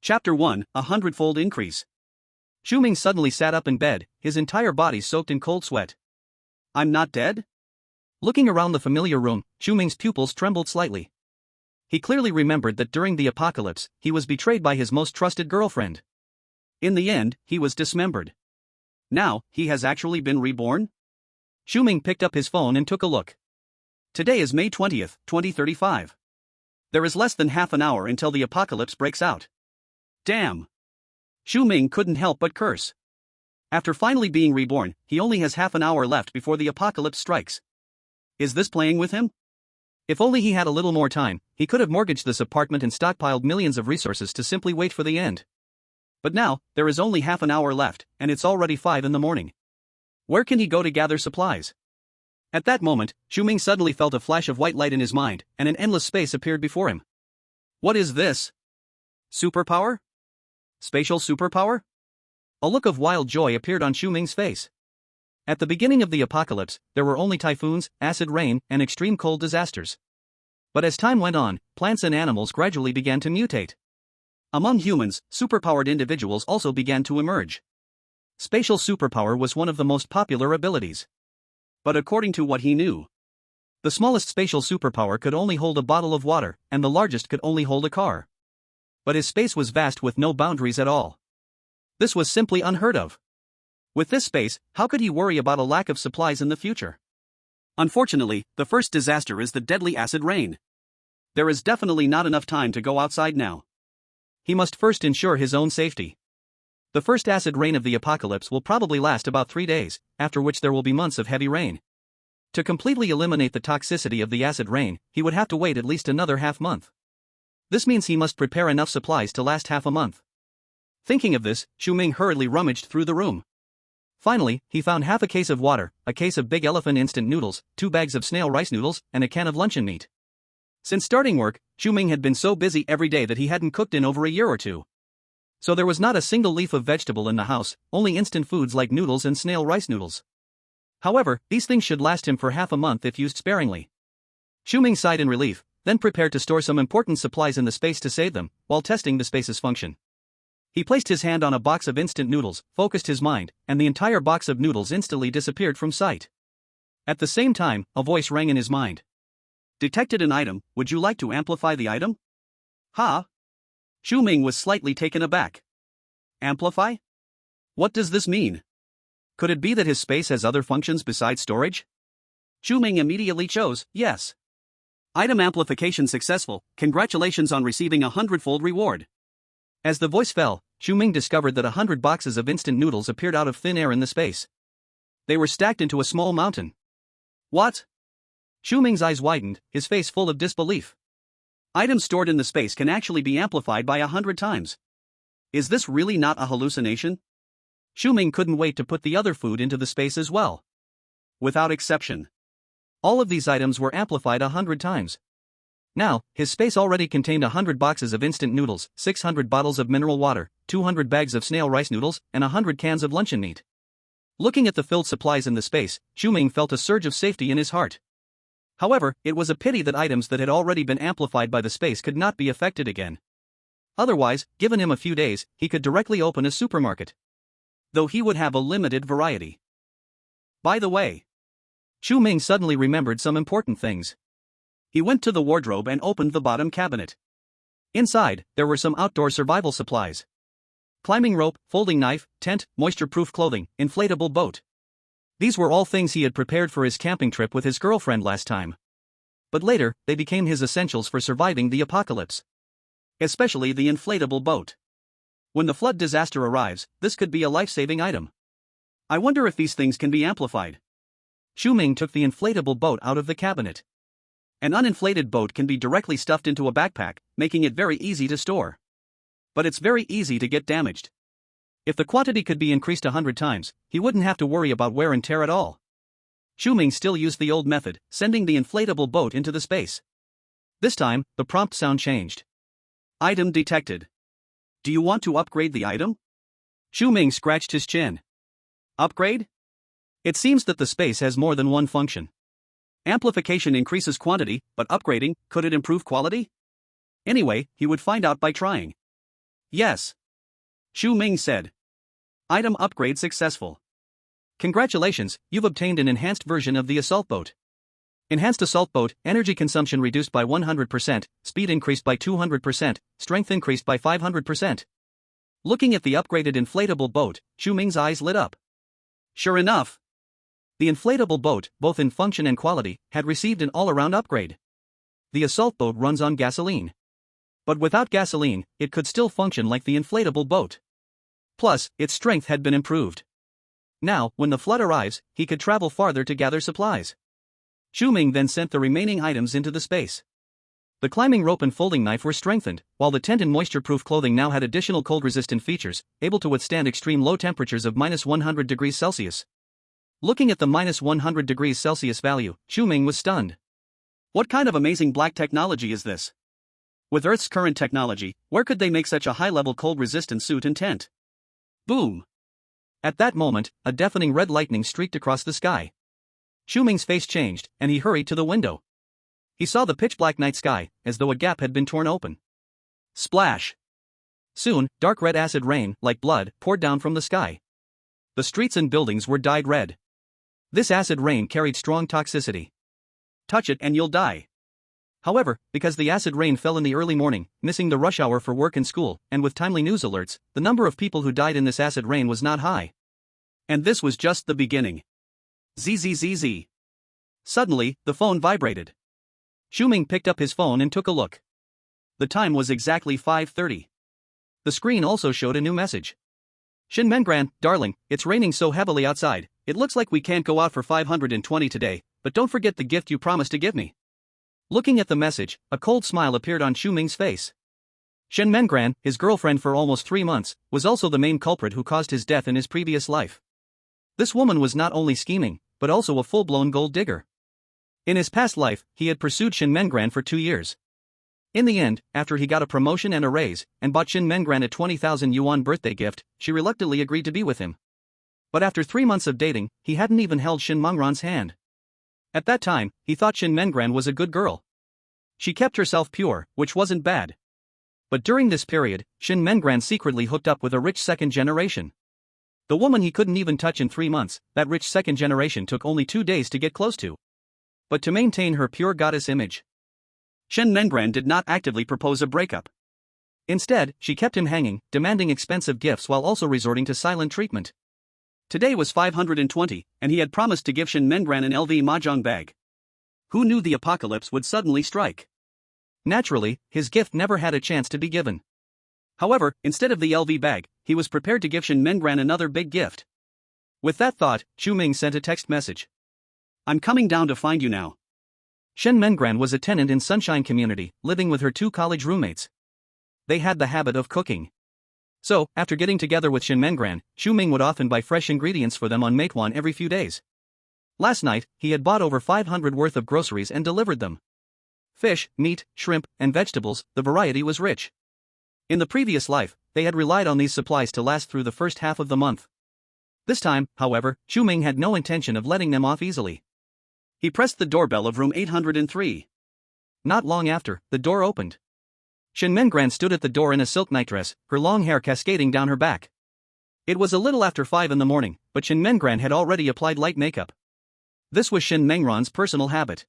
Chapter 1, A Hundredfold Increase. Chu Ming suddenly sat up in bed, his entire body soaked in cold sweat. I'm not dead? Looking around the familiar room, Chu Ming's pupils trembled slightly. He clearly remembered that during the apocalypse, he was betrayed by his most trusted girlfriend. In the end, he was dismembered. Now, he has actually been reborn? Chu Ming picked up his phone and took a look. Today is May 20th, 2035. There is less than half an hour until the apocalypse breaks out. Damn! Chu Ming couldn't help but curse. After finally being reborn, he only has half an hour left before the apocalypse strikes. Is this playing with him? If only he had a little more time, he could have mortgaged this apartment and stockpiled millions of resources to simply wait for the end. But now, there is only half an hour left, and it's already 5 in the morning. Where can he go to gather supplies? At that moment, Chu Ming suddenly felt a flash of white light in his mind, and an endless space appeared before him. What is this? Superpower? Spatial superpower? A look of wild joy appeared on Chu Ming's face. At the beginning of the apocalypse, there were only typhoons, acid rain, and extreme cold disasters. But as time went on, plants and animals gradually began to mutate. Among humans, superpowered individuals also began to emerge. Spatial superpower was one of the most popular abilities. But according to what he knew, the smallest spatial superpower could only hold a bottle of water, and the largest could only hold a car. But his space was vast with no boundaries at all. This was simply unheard of. With this space, how could he worry about a lack of supplies in the future? Unfortunately, the first disaster is the deadly acid rain. There is definitely not enough time to go outside now. He must first ensure his own safety. The first acid rain of the apocalypse will probably last about 3 days, after which there will be months of heavy rain. To completely eliminate the toxicity of the acid rain, he would have to wait at least another half month. This means he must prepare enough supplies to last half a month. Thinking of this, Chu Ming hurriedly rummaged through the room. Finally, he found half a case of water, a case of Big Elephant instant noodles, 2 bags of snail rice noodles, and a can of luncheon meat. Since starting work, Chu Ming had been so busy every day that he hadn't cooked in over a year or two. So there was not a single leaf of vegetable in the house, only instant foods like noodles and snail rice noodles. However, these things should last him for half a month if used sparingly. Chu Ming sighed in relief, then prepared to store some important supplies in the space to save them, while testing the space's function. He placed his hand on a box of instant noodles, focused his mind, and the entire box of noodles instantly disappeared from sight. At the same time, a voice rang in his mind. Detected an item, would you like to amplify the item? Huh? Chu Ming was slightly taken aback. Amplify? What does this mean? Could it be that his space has other functions besides storage? Chu Ming immediately chose yes. Item amplification successful, congratulations on receiving a 100-fold reward. As the voice fell, Chu Ming discovered that 100 boxes of instant noodles appeared out of thin air in the space. They were stacked into a small mountain. What? Chu Ming's eyes widened, his face full of disbelief. Items stored in the space can actually be amplified by 100 times. Is this really not a hallucination? Chu Ming couldn't wait to put the other food into the space as well. Without exception. All of these items were amplified 100 times. Now, his space already contained 100 boxes of instant noodles, 600 bottles of mineral water, 200 bags of snail rice noodles, and 100 cans of luncheon meat. Looking at the filled supplies in the space, Chu Ming felt a surge of safety in his heart. However, it was a pity that items that had already been amplified by the space could not be affected again. Otherwise, given him a few days, he could directly open a supermarket. Though he would have a limited variety. By the way, Chu Ming suddenly remembered some important things. He went to the wardrobe and opened the bottom cabinet. Inside, there were some outdoor survival supplies. Climbing rope, folding knife, tent, moisture-proof clothing, inflatable boat. These were all things he had prepared for his camping trip with his girlfriend last time. But later, they became his essentials for surviving the apocalypse. Especially the inflatable boat. When the flood disaster arrives, this could be a life-saving item. I wonder if these things can be amplified. Chu Ming took the inflatable boat out of the cabinet. An uninflated boat can be directly stuffed into a backpack, making it very easy to store. But it's very easy to get damaged. If the quantity could be increased 100 times, he wouldn't have to worry about wear and tear at all. Chu Ming still used the old method, sending the inflatable boat into the space. This time, the prompt sound changed. Item detected. Do you want to upgrade the item? Chu Ming scratched his chin. Upgrade? It seems that the space has more than one function. Amplification increases quantity, but upgrading, could it improve quality? Anyway, he would find out by trying. Yes. Chu Ming said. Item upgrade successful. Congratulations, you've obtained an enhanced version of the assault boat. Enhanced assault boat, energy consumption reduced by 100%, speed increased by 200%, strength increased by 500%. Looking at the upgraded inflatable boat, Chu Ming's eyes lit up. Sure enough, the inflatable boat, both in function and quality, had received an all-around upgrade. The assault boat runs on gasoline. But without gasoline, it could still function like the inflatable boat. Plus, its strength had been improved. Now, when the flood arrives, he could travel farther to gather supplies. Chu Ming then sent the remaining items into the space. The climbing rope and folding knife were strengthened, while the tent and moisture-proof clothing now had additional cold-resistant features, able to withstand extreme low temperatures of -100 degrees Celsius. Looking at the -100 degrees Celsius value, Chu Ming was stunned. What kind of amazing black technology is this? With Earth's current technology, where could they make such a high-level cold-resistant suit and tent? Boom! At that moment, a deafening red lightning streaked across the sky. Chu Ming's face changed, and he hurried to the window. He saw the pitch-black night sky, as though a gap had been torn open. Splash! Soon, dark red acid rain, like blood, poured down from the sky. The streets and buildings were dyed red. This acid rain carried strong toxicity. Touch it and you'll die. However, because the acid rain fell in the early morning, missing the rush hour for work and school, and with timely news alerts, the number of people who died in this acid rain was not high. And this was just the beginning. ZZZZ. Suddenly, the phone vibrated. Chu Ming picked up his phone and took a look. The time was exactly 5:30. The screen also showed a new message. Shin Mengran, darling, it's raining so heavily outside, it looks like we can't go out for 520 today, but don't forget the gift you promised to give me. Looking at the message, a cold smile appeared on Chu Ming's face. Shin Mengran, his girlfriend for almost 3 months, was also the main culprit who caused his death in his previous life. This woman was not only scheming, but also a full-blown gold digger. In his past life, he had pursued Shin Mengran for 2 years. In the end, after he got a promotion and a raise, and bought Shin Mengran a 20,000 yuan birthday gift, she reluctantly agreed to be with him. But after 3 months of dating, he hadn't even held Shin Mengran's hand. At that time, he thought Shin Mengran was a good girl. She kept herself pure, which wasn't bad. But during this period, Shin Mengran secretly hooked up with a rich second generation. The woman he couldn't even touch in 3 months, that rich second generation took only 2 days to get close to. But to maintain her pure goddess image, Shin Mengran did not actively propose a breakup. Instead, she kept him hanging, demanding expensive gifts while also resorting to silent treatment. Today was 520, and he had promised to give Shin Mengran an LV mahjong bag. Who knew the apocalypse would suddenly strike? Naturally, his gift never had a chance to be given. However, instead of the LV bag, he was prepared to give Shin Mengran another big gift. With that thought, Chu Ming sent a text message. I'm coming down to find you now. Shin Mengran was a tenant in Sunshine Community, living with her 2 college roommates. They had the habit of cooking. So, after getting together with Shin Mengran, Chu Ming would often buy fresh ingredients for them on Meituan every few days. Last night, he had bought over 500 worth of groceries and delivered them. Fish, meat, shrimp, and vegetables, the variety was rich. In the previous life, they had relied on these supplies to last through the first half of the month. This time, however, Chu Ming had no intention of letting them off easily. He pressed the doorbell of room 803. Not long after, the door opened. Shin Mengran stood at the door in a silk nightdress, her long hair cascading down her back. It was a little after 5 in the morning, but Shin Mengran had already applied light makeup. This was Shin Mengran's personal habit.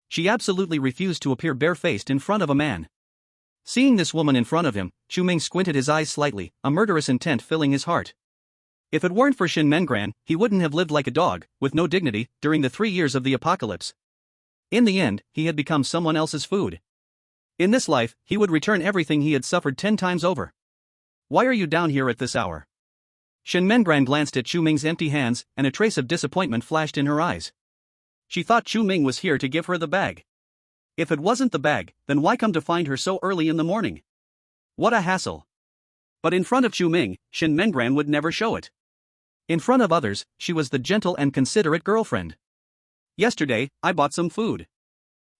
She absolutely refused to appear barefaced in front of a man. Seeing this woman in front of him, Chu Ming squinted his eyes slightly, a murderous intent filling his heart. If it weren't for Shin Mengran, he wouldn't have lived like a dog, with no dignity, during the 3 years of the apocalypse. In the end, he had become someone else's food. In this life, he would return everything he had suffered 10 times over. Why are you down here at this hour? Shin Mengran glanced at Chu Ming's empty hands, and a trace of disappointment flashed in her eyes. She thought Chu Ming was here to give her the bag. If it wasn't the bag, then why come to find her so early in the morning? What a hassle. But in front of Chu Ming, Shin Mengran would never show it. In front of others, she was the gentle and considerate girlfriend. Yesterday, I bought some food.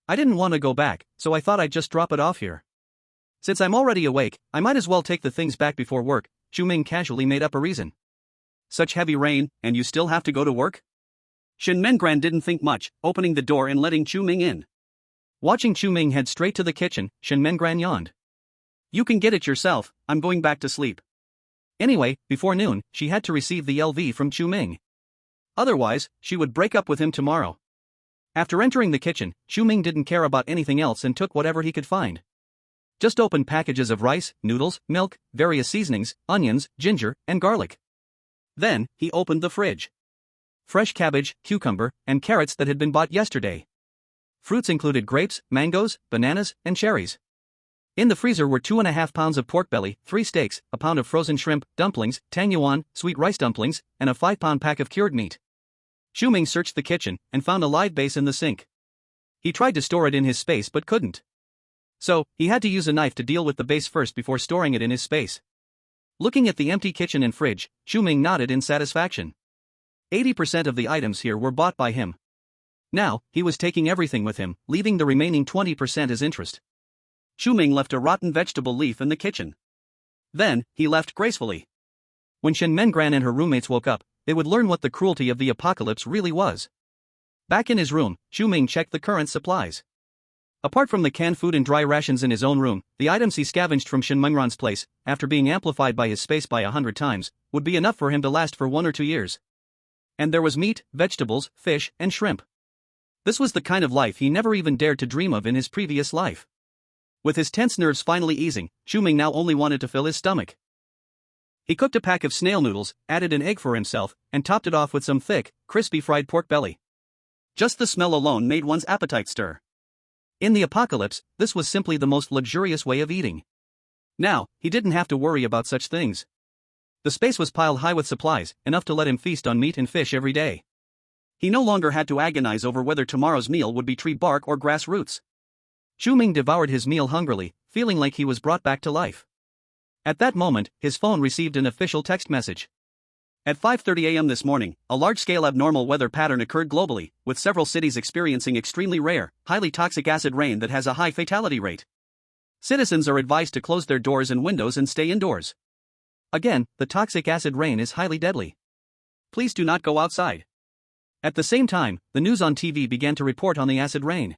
I didn't want to go back, so I thought I'd just drop it off here. Since I'm already awake, I might as well take the things back before work, Chu Ming casually made up a reason. Such heavy rain, and you still have to go to work? Shin Mengran didn't think much, opening the door and letting Chu Ming in. Watching Chu Ming head straight to the kitchen, Shin Mengran yawned. You can get it yourself, I'm going back to sleep. Anyway, before noon, she had to receive the LV from Chu Ming. Otherwise, she would break up with him tomorrow. After entering the kitchen, Chu Ming didn't care about anything else and took whatever he could find. Just opened packages of rice, noodles, milk, various seasonings, onions, ginger, and garlic. Then, he opened the fridge. Fresh cabbage, cucumber, and carrots that had been bought yesterday. Fruits included grapes, mangoes, bananas, and cherries. In the freezer were 2.5 pounds of pork belly, 3 steaks, a pound of frozen shrimp, dumplings, tang yuan, sweet rice dumplings, and a 5-pound pack of cured meat. Chu Ming searched the kitchen and found a live base in the sink. He tried to store it in his space but couldn't. So, he had to use a knife to deal with the base first before storing it in his space. Looking at the empty kitchen and fridge, Chu Ming nodded in satisfaction. 80% of the items here were bought by him. Now, he was taking everything with him, leaving the remaining 20% as interest. Chu Ming left a rotten vegetable leaf in the kitchen. Then, he left gracefully. When Shen Mengran and her roommates woke up, they would learn what the cruelty of the apocalypse really was. Back in his room, Chu Ming checked the current supplies. Apart from the canned food and dry rations in his own room, the items he scavenged from Shen Mengran's place, after being amplified by his space by 100 times, would be enough for him to last for 1 or 2 years. And there was meat, vegetables, fish, and shrimp. This was the kind of life he never even dared to dream of in his previous life. With his tense nerves finally easing, Chu Ming now only wanted to fill his stomach. He cooked a pack of snail noodles, added an egg for himself, and topped it off with some thick, crispy fried pork belly. Just the smell alone made one's appetite stir. In the apocalypse, this was simply the most luxurious way of eating. Now, he didn't have to worry about such things. The space was piled high with supplies, enough to let him feast on meat and fish every day. He no longer had to agonize over whether tomorrow's meal would be tree bark or grass roots. Chu Ming devoured his meal hungrily, feeling like he was brought back to life. At that moment, his phone received an official text message. At 5:30 a.m. this morning, a large-scale abnormal weather pattern occurred globally, with several cities experiencing extremely rare, highly toxic acid rain that has a high fatality rate. Citizens are advised to close their doors and windows and stay indoors. Again, the toxic acid rain is highly deadly. Please do not go outside. At the same time, the news on TV began to report on the acid rain.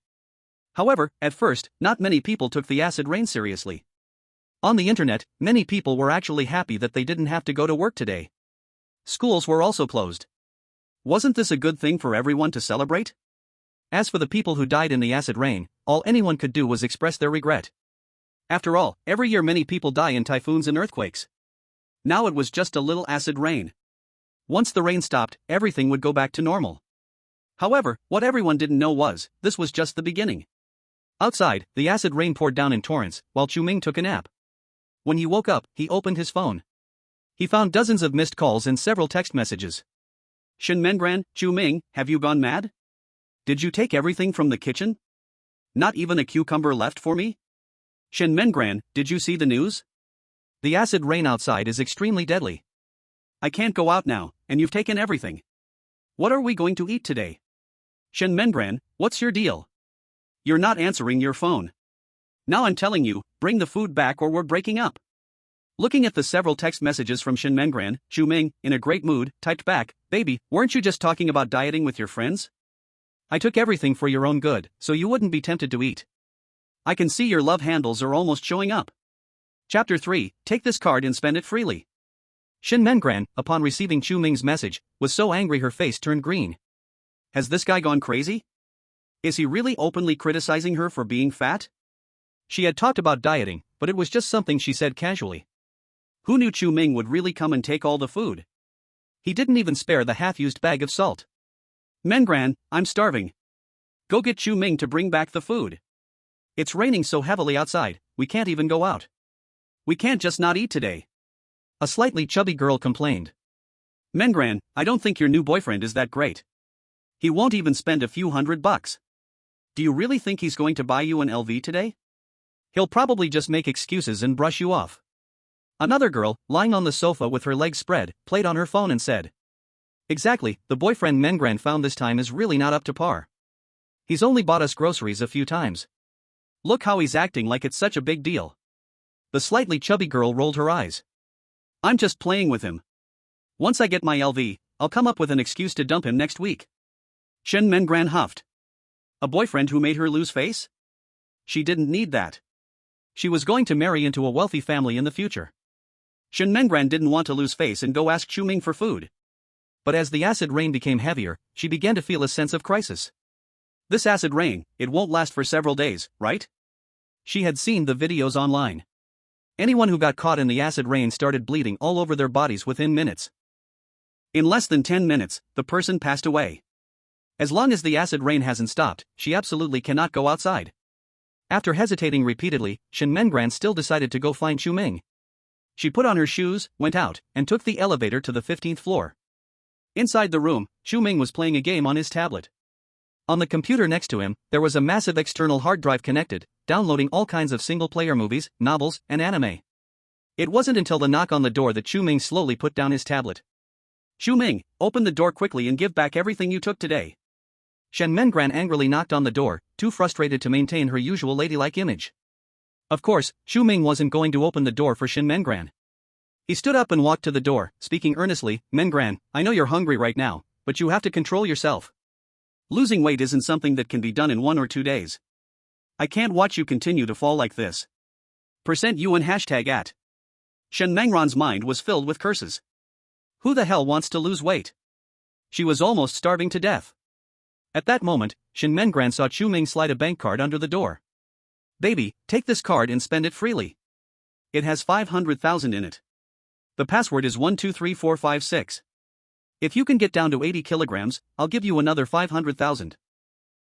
However, at first, not many people took the acid rain seriously. On the internet, many people were actually happy that they didn't have to go to work today. Schools were also closed. Wasn't this a good thing for everyone to celebrate? As for the people who died in the acid rain, all anyone could do was express their regret. After all, every year many people die in typhoons and earthquakes. Now it was just a little acid rain. Once the rain stopped, everything would go back to normal. However, what everyone didn't know was, this was just the beginning. Outside, the acid rain poured down in torrents, while Chu Ming took a nap. When he woke up, he opened his phone. He found dozens of missed calls and several text messages. Shen Mengran, Chu Ming, have you gone mad? Did you take everything from the kitchen? Not even a cucumber left for me? Shen Mengran, did you see the news? The acid rain outside is extremely deadly. I can't go out now, and you've taken everything. What are we going to eat today? Shen Mengran, what's your deal? You're not answering your phone. Now I'm telling you, bring the food back or we're breaking up. Looking at the several text messages from Shen Mengran, Chu Ming, in a great mood, typed back, "Baby, weren't you just talking about dieting with your friends? I took everything for your own good, so you wouldn't be tempted to eat. I can see your love handles are almost showing up." Chapter 3, Take this card and spend it freely. Shen Mengran, upon receiving Chu Ming's message, was so angry her face turned green. Has this guy gone crazy? Is he really openly criticizing her for being fat? She had talked about dieting, but it was just something she said casually. Who knew Chu Ming would really come and take all the food? He didn't even spare the half-used bag of salt. Mengran, I'm starving. Go get Chu Ming to bring back the food. It's raining so heavily outside, we can't even go out. We can't just not eat today. A slightly chubby girl complained. Mengran, I don't think your new boyfriend is that great. He won't even spend a few $100. Do you really think he's going to buy you an LV today? He'll probably just make excuses and brush you off. Another girl, lying on the sofa with her legs spread, played on her phone and said. Exactly, the boyfriend Mengran found this time is really not up to par. He's only bought us groceries a few times. Look how he's acting like it's such a big deal. The slightly chubby girl rolled her eyes. I'm just playing with him. Once I get my LV, I'll come up with an excuse to dump him next week. Shen Mengran huffed. A boyfriend who made her lose face? She didn't need that. She was going to marry into a wealthy family in the future. Shen Mengran didn't want to lose face and go ask Chu Ming for food. But as the acid rain became heavier, she began to feel a sense of crisis. This acid rain, it won't last for several days, right? She had seen the videos online. Anyone who got caught in the acid rain started bleeding all over their bodies within minutes. In less than 10 minutes, the person passed away. As long as the acid rain hasn't stopped, she absolutely cannot go outside. After hesitating repeatedly, Shen Mengran still decided to go find Chu Ming. She put on her shoes, went out, and took the elevator to the 15th floor. Inside the room, Chu Ming was playing a game on his tablet. On the computer next to him, there was a massive external hard drive connected, downloading all kinds of single-player movies, novels, and anime. It wasn't until the knock on the door that Chu Ming slowly put down his tablet. Chu Ming, open the door quickly and give back everything you took today. Shen Mengran angrily knocked on the door, too frustrated to maintain her usual ladylike image. Of course, Chu Ming wasn't going to open the door for Shen Mengran. He stood up and walked to the door, speaking earnestly, Mengran, I know you're hungry right now, but you have to control yourself. Losing weight isn't something that can be done in 1 or 2 days. I can't watch you continue to fall like this. %UN #at. Shen Mengran's mind was filled with curses. Who the hell wants to lose weight? She was almost starving to death. At that moment, Shen Mengran saw Chu Ming slide a bank card under the door. Baby, take this card and spend it freely. It has 500,000 in it. The password is 123456. If you can get down to 80 kilograms, I'll give you another 500,000.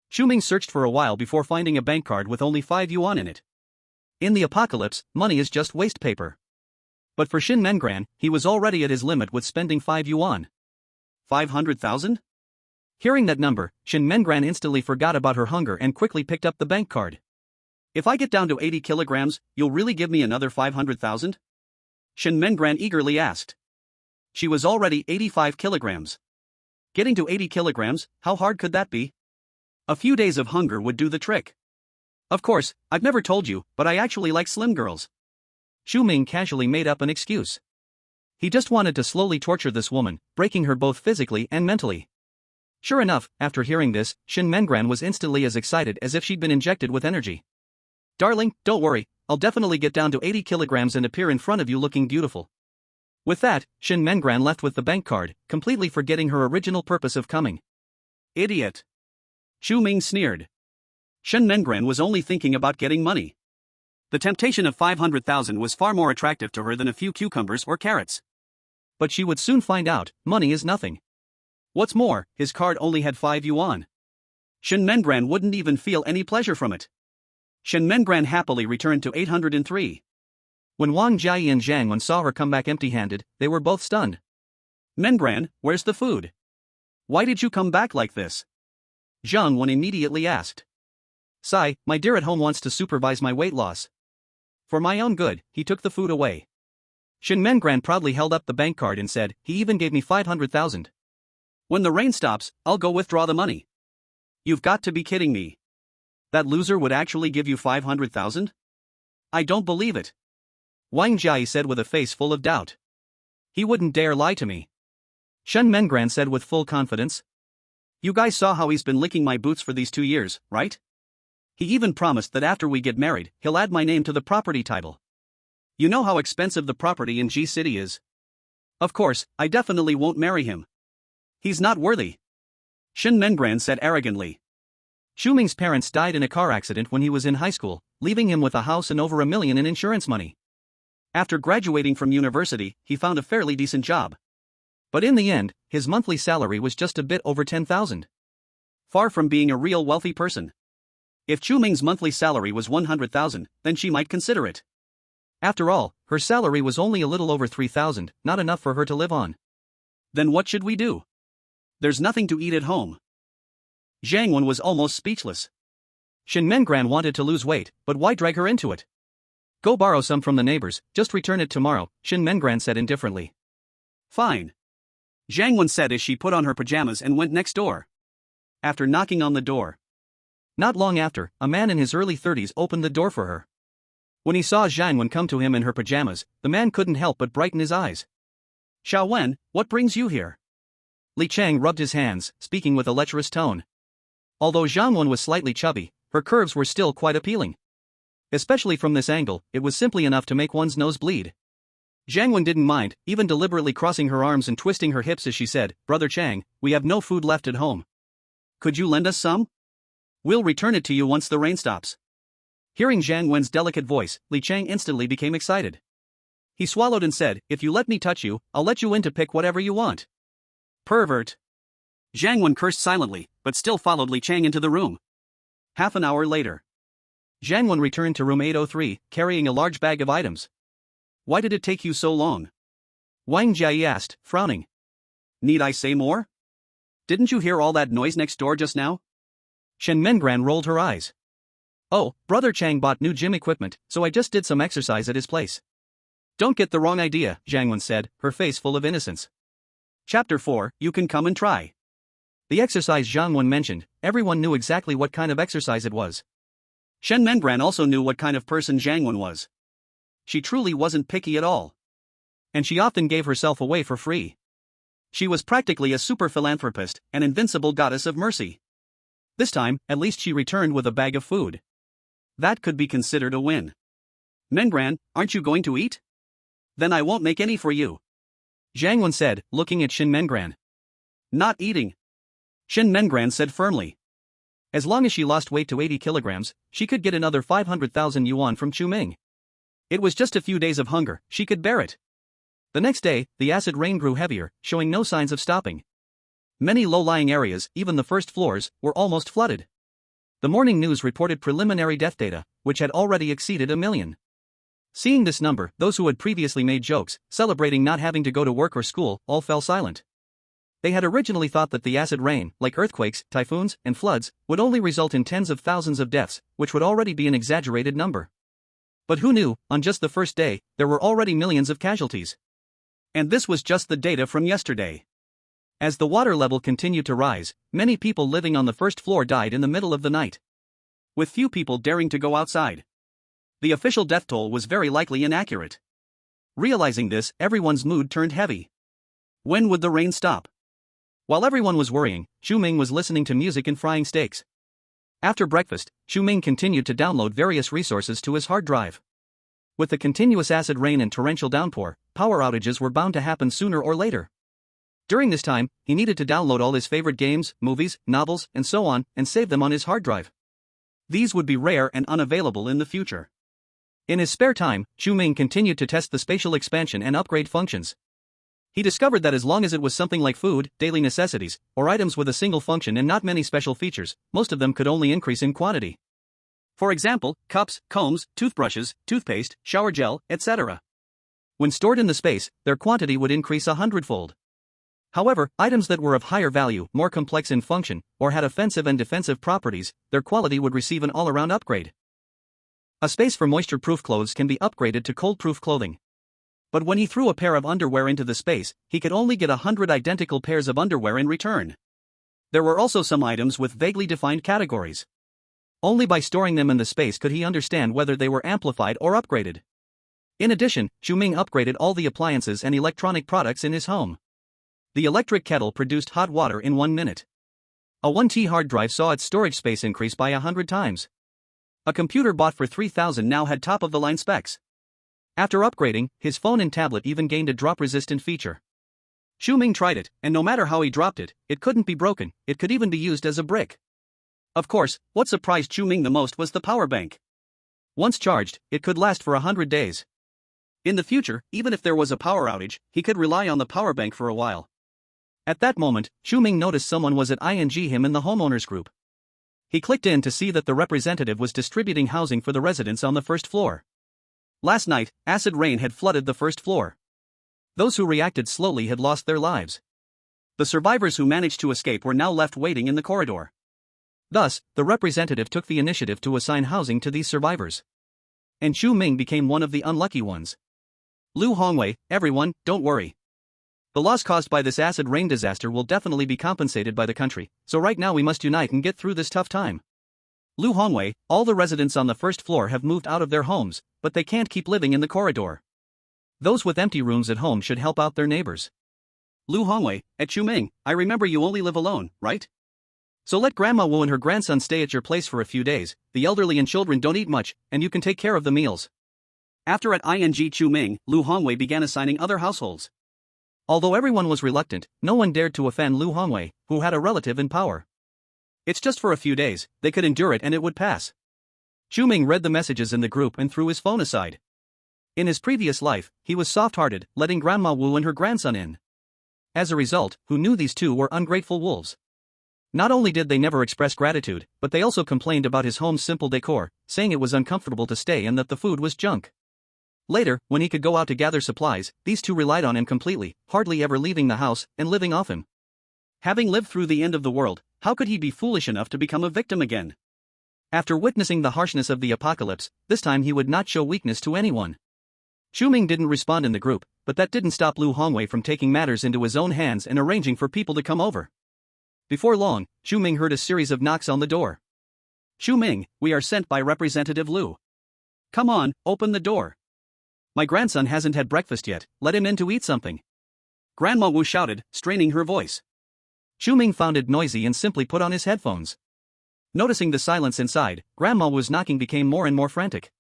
Chu Ming searched for a while before finding a bank card with only 5 yuan in it. In the apocalypse, money is just waste paper. But for Shen Mengran, he was already at his limit with spending 5 yuan. 500,000? Hearing that number, Shen Mengran instantly forgot about her hunger and quickly picked up the bank card. If I get down to 80 kilograms, you'll really give me another 500,000? Shen Mengran eagerly asked. She was already 85 kilograms. Getting to 80 kilograms, how hard could that be? A few days of hunger would do the trick. Of course, I've never told you, but I actually like slim girls. Chu Ming casually made up an excuse. He just wanted to slowly torture this woman, breaking her both physically and mentally. Sure enough, after hearing this, Shen Mengran was instantly as excited as if she'd been injected with energy. Darling, don't worry, I'll definitely get down to 80 kilograms and appear in front of you looking beautiful. With that, Shen Mengran left with the bank card, completely forgetting her original purpose of coming. Idiot. Chu Ming sneered. Shen Mengran was only thinking about getting money. The temptation of 500,000 was far more attractive to her than a few cucumbers or carrots. But she would soon find out, money is nothing. What's more, his card only had 5 yuan. Shen Mengran wouldn't even feel any pleasure from it. Shen Mengran happily returned to 803. When Wang Jiayi and Zhang Wen saw her come back empty-handed, they were both stunned. Mengran, where's the food? Why did you come back like this? Zhang Wen immediately asked. Sai, my dear at home wants to supervise my weight loss. For my own good, he took the food away. Shen Mengran proudly held up the bank card and said, he even gave me 500,000. When the rain stops, I'll go withdraw the money. You've got to be kidding me. That loser would actually give you 500,000? I don't believe it. Wang Jiayi said with a face full of doubt. He wouldn't dare lie to me. Shen Mengran said with full confidence. You guys saw how he's been licking my boots for these 2 years, right? He even promised that after we get married, he'll add my name to the property title. You know how expensive the property in G City is. Of course, I definitely won't marry him. He's not worthy. Shen Mengran said arrogantly. Chu Ming's parents died in a car accident when he was in high school, leaving him with a house and over $1 million in insurance money. After graduating from university, he found a fairly decent job. But in the end, his monthly salary was just a bit over 10,000. Far from being a real wealthy person. If Chu Ming's monthly salary was 100,000, then she might consider it. After all, her salary was only a little over 3,000, not enough for her to live on. Then what should we do? There's nothing to eat at home. Zhang Wen was almost speechless. Shen Mengran wanted to lose weight, but why drag her into it? Go borrow some from the neighbors, just return it tomorrow, Shen Mengran said indifferently. Fine. Zhang Wen said as she put on her pajamas and went next door. After knocking on the door. Not long after, a man in his early 30s opened the door for her. When he saw Zhang Wen come to him in her pajamas, the man couldn't help but brighten his eyes. Xiao Wen, what brings you here? Li Chang rubbed his hands, speaking with a lecherous tone. Although Zhang Wen was slightly chubby, her curves were still quite appealing. Especially from this angle, it was simply enough to make one's nose bleed. Zhang Wen didn't mind, even deliberately crossing her arms and twisting her hips as she said, "Brother Chang, we have no food left at home. Could you lend us some? We'll return it to you once the rain stops." Hearing Zhang Wen's delicate voice, Li Chang instantly became excited. He swallowed and said, "If you let me touch you, I'll let you in to pick whatever you want." Pervert. Zhang Wen cursed silently, but still followed Li Chang into the room. Half an hour later, Zhang Wen returned to room 803, carrying a large bag of items. "Why did it take you so long?" Wang Jiayi asked, frowning. "Need I say more? Didn't you hear all that noise next door just now?" Shen Mengran rolled her eyes. "Oh, Brother Chang bought new gym equipment, so I just did some exercise at his place." "Don't get the wrong idea," Zhang Wen said, her face full of innocence. Chapter 4, You Can Come and Try. The exercise Zhang Wen mentioned, everyone knew exactly what kind of exercise it was. Shen Mengran also knew what kind of person Zhang Wen was. She truly wasn't picky at all. And she often gave herself away for free. She was practically a super philanthropist, an invincible goddess of mercy. This time, at least she returned with a bag of food. That could be considered a win. "Mengran, aren't you going to eat? Then I won't make any for you," Zhang Wen said, looking at Shen Mengran. "Not eating," Shen Mengran said firmly. As long as she lost weight to 80 kilograms, she could get another 500,000 yuan from Chu Ming. It was just a few days of hunger, she could bear it. The next day, the acid rain grew heavier, showing no signs of stopping. Many low-lying areas, even the first floors, were almost flooded. The morning news reported preliminary death data, which had already exceeded 1 million. Seeing this number, those who had previously made jokes, celebrating not having to go to work or school, all fell silent. They had originally thought that the acid rain, like earthquakes, typhoons, and floods, would only result in tens of thousands of deaths, which would already be an exaggerated number. But who knew, on just the first day, there were already millions of casualties. And this was just the data from yesterday. As the water level continued to rise, many people living on the first floor died in the middle of the night, with few people daring to go outside. The official death toll was very likely inaccurate. Realizing this, everyone's mood turned heavy. When would the rain stop? While everyone was worrying, Chu Ming was listening to music and frying steaks. After breakfast, Chu Ming continued to download various resources to his hard drive. With the continuous acid rain and torrential downpour, power outages were bound to happen sooner or later. During this time, he needed to download all his favorite games, movies, novels, and so on, and save them on his hard drive. These would be rare and unavailable in the future. In his spare time, Chu Ming continued to test the spatial expansion and upgrade functions. He discovered that as long as it was something like food, daily necessities, or items with a single function and not many special features, most of them could only increase in quantity. For example, cups, combs, toothbrushes, toothpaste, shower gel, etc. When stored in the space, their quantity would increase 100-fold. However, items that were of higher value, more complex in function, or had offensive and defensive properties, their quality would receive an all-around upgrade. A space for moisture-proof clothes can be upgraded to cold-proof clothing. But when he threw a pair of underwear into the space, he could only get 100 identical pairs of underwear in return. There were also some items with vaguely defined categories. Only by storing them in the space could he understand whether they were amplified or upgraded. In addition, Chu Ming upgraded all the appliances and electronic products in his home. The electric kettle produced hot water in 1 minute. A 1T hard drive saw its storage space increase by 100 times. A computer bought for 3,000 now had top-of-the-line specs. After upgrading, his phone and tablet even gained a drop-resistant feature. Chu Ming tried it, and no matter how he dropped it, it couldn't be broken, it could even be used as a brick. Of course, what surprised Chu Ming the most was the power bank. Once charged, it could last for 100 days. In the future, even if there was a power outage, he could rely on the power bank for a while. At that moment, Chu Ming noticed someone was at ING him in the homeowners group. He clicked in to see that the representative was distributing housing for the residents on the first floor. Last night, acid rain had flooded the first floor. Those who reacted slowly had lost their lives. The survivors who managed to escape were now left waiting in the corridor. Thus, the representative took the initiative to assign housing to these survivors. And Chu Ming became one of the unlucky ones. Lu Hongwei, everyone, don't worry. The loss caused by this acid rain disaster will definitely be compensated by the country, so right now we must unite and get through this tough time. Lu Hongwei, all the residents on the first floor have moved out of their homes, but they can't keep living in the corridor. Those with empty rooms at home should help out their neighbors. Lu Hongwei, at Chu Ming, I remember you only live alone, right? So let Grandma Wu and her grandson stay at your place for a few days. The elderly and children don't eat much, and you can take care of the meals. After at Chu Ming, Lu Hongwei began assigning other households. Although everyone was reluctant, no one dared to offend Lu Hongwei, who had a relative in power. It's just for a few days, they could endure it and it would pass. Chu Ming read the messages in the group and threw his phone aside. In his previous life, he was soft-hearted, letting Grandma Wu and her grandson in. As a result, who knew these two were ungrateful wolves? Not only did they never express gratitude, but they also complained about his home's simple decor, saying it was uncomfortable to stay and that the food was junk. Later, when he could go out to gather supplies, these two relied on him completely, hardly ever leaving the house and living off him. Having lived through the end of the world, how could he be foolish enough to become a victim again? After witnessing the harshness of the apocalypse, this time he would not show weakness to anyone. Chu Ming didn't respond in the group, but that didn't stop Lu Hongwei from taking matters into his own hands and arranging for people to come over. Before long, Chu Ming heard a series of knocks on the door. Chu Ming, we are sent by Representative Lu. Come on, open the door. My grandson hasn't had breakfast yet, let him in to eat something. Grandma Wu shouted, straining her voice. Chu Ming found it noisy and simply put on his headphones. Noticing the silence inside, Grandma Wu's knocking became more and more frantic.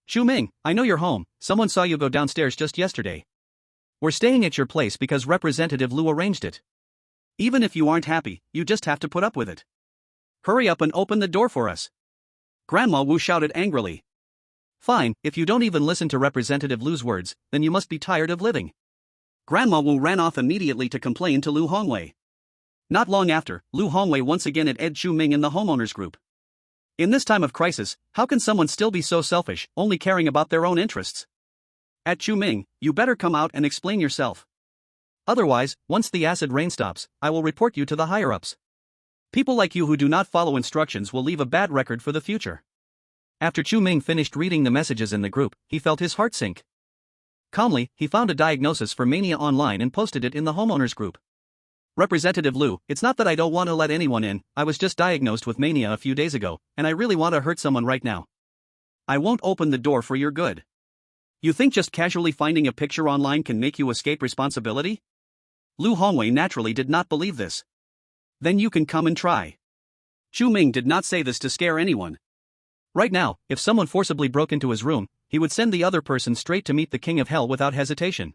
Chu Ming, I know you're home, someone saw you go downstairs just yesterday. We're staying at your place because Representative Lu arranged it. Even if you aren't happy, you just have to put up with it. Hurry up and open the door for us. Grandma Wu shouted angrily. Fine, if you don't even listen to Representative Lu's words, then you must be tired of living. Grandma Wu ran off immediately to complain to Lu Hongwei. Not long after, Lu Hongwei once again had Chu Ming in the homeowners group. In this time of crisis, how can someone still be so selfish, only caring about their own interests? Chu Ming, you better come out and explain yourself. Otherwise, once the acid rain stops, I will report you to the higher-ups. People like you who do not follow instructions will leave a bad record for the future. After Chu Ming finished reading the messages in the group, he felt his heart sink. Calmly, he found a diagnosis for mania online and posted it in the homeowners group. Representative Lu, it's not that I don't want to let anyone in, I was just diagnosed with mania a few days ago, and I really want to hurt someone right now. I won't open the door for your good. You think just casually finding a picture online can make you escape responsibility? Lu Hongwei naturally did not believe this. Then you can come and try. Chu Ming did not say this to scare anyone. Right now, if someone forcibly broke into his room, he would send the other person straight to meet the king of hell without hesitation.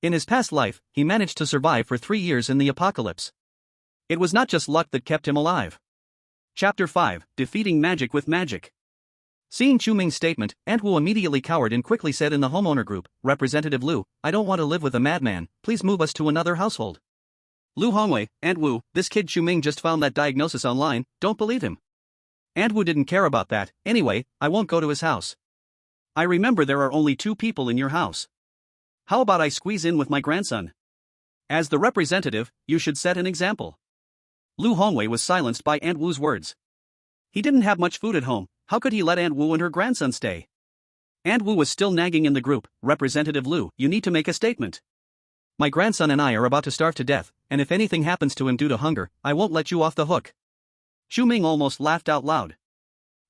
In his past life, he managed to survive for 3 years in the apocalypse. It was not just luck that kept him alive. Chapter 5, Defeating Magic with Magic. Seeing Chu Ming's statement, Aunt Wu immediately cowered and quickly said in the homeowner group, Representative Lu, I don't want to live with a madman, please move us to another household. Lu Hongwei, Aunt Wu, this kid Chu Ming just found that diagnosis online, don't believe him. Aunt Wu didn't care about that, anyway, I won't go to his house. I remember there are only 2 people in your house. How about I squeeze in with my grandson? As the representative, you should set an example. Lu Hongwei was silenced by Aunt Wu's words. He didn't have much food at home, how could he let Aunt Wu and her grandson stay? Aunt Wu was still nagging in the group, Representative Lu, you need to make a statement. My grandson and I are about to starve to death, and if anything happens to him due to hunger, I won't let you off the hook. Chu Ming almost laughed out loud.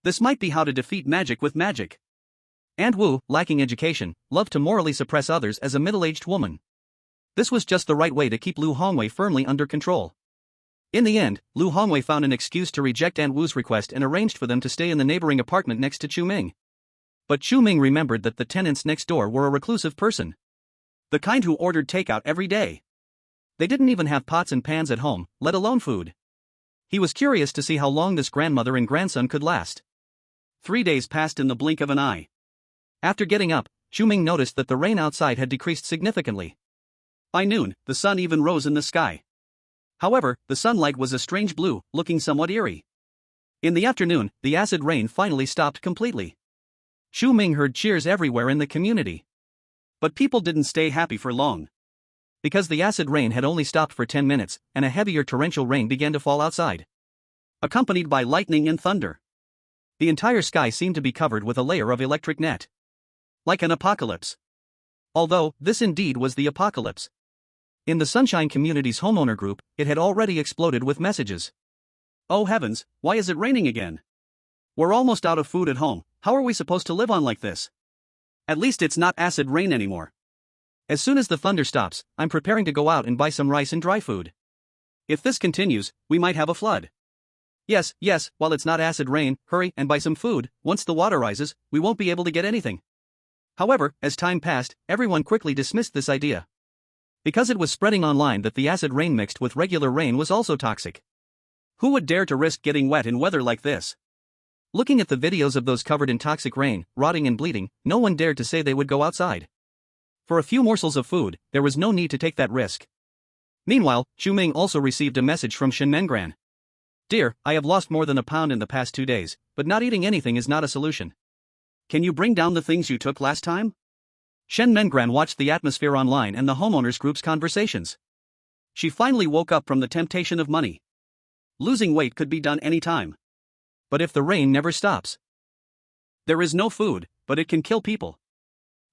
This might be how to defeat magic with magic. Aunt Wu, lacking education, loved to morally suppress others as a middle-aged woman. This was just the right way to keep Lu Hongwei firmly under control. In the end, Lu Hongwei found an excuse to reject Aunt Wu's request and arranged for them to stay in the neighboring apartment next to Chu Ming. But Chu Ming remembered that the tenants next door were a reclusive person. The kind who ordered takeout every day. They didn't even have pots and pans at home, let alone food. He was curious to see how long this grandmother and grandson could last. 3 days passed in the blink of an eye. After getting up, Chu Ming noticed that the rain outside had decreased significantly. By noon, the sun even rose in the sky. However, the sunlight was a strange blue, looking somewhat eerie. In the afternoon, the acid rain finally stopped completely. Chu Ming heard cheers everywhere in the community. But people didn't stay happy for long. Because the acid rain had only stopped for 10 minutes, and a heavier torrential rain began to fall outside. Accompanied by lightning and thunder. The entire sky seemed to be covered with a layer of electric net. Like an apocalypse. Although, this indeed was the apocalypse. In the Sunshine Community's homeowner group, it had already exploded with messages. Oh heavens, why is it raining again? We're almost out of food at home, how are we supposed to live on like this? At least it's not acid rain anymore. As soon as the thunder stops, I'm preparing to go out and buy some rice and dry food. If this continues, we might have a flood. Yes, while it's not acid rain, hurry and buy some food. Once the water rises, we won't be able to get anything. However, as time passed, everyone quickly dismissed this idea. Because it was spreading online that the acid rain mixed with regular rain was also toxic. Who would dare to risk getting wet in weather like this? Looking at the videos of those covered in toxic rain, rotting and bleeding, no one dared to say they would go outside. For a few morsels of food, there was no need to take that risk. Meanwhile, Chu Ming also received a message from Shen Mengran. Dear, I have lost more than a pound in the past 2 days, but not eating anything is not a solution. Can you bring down the things you took last time? Shen Mengran watched the atmosphere online and the homeowners group's conversations. She finally woke up from the temptation of money. Losing weight could be done any time. But if the rain never stops, there is no food, but it can kill people.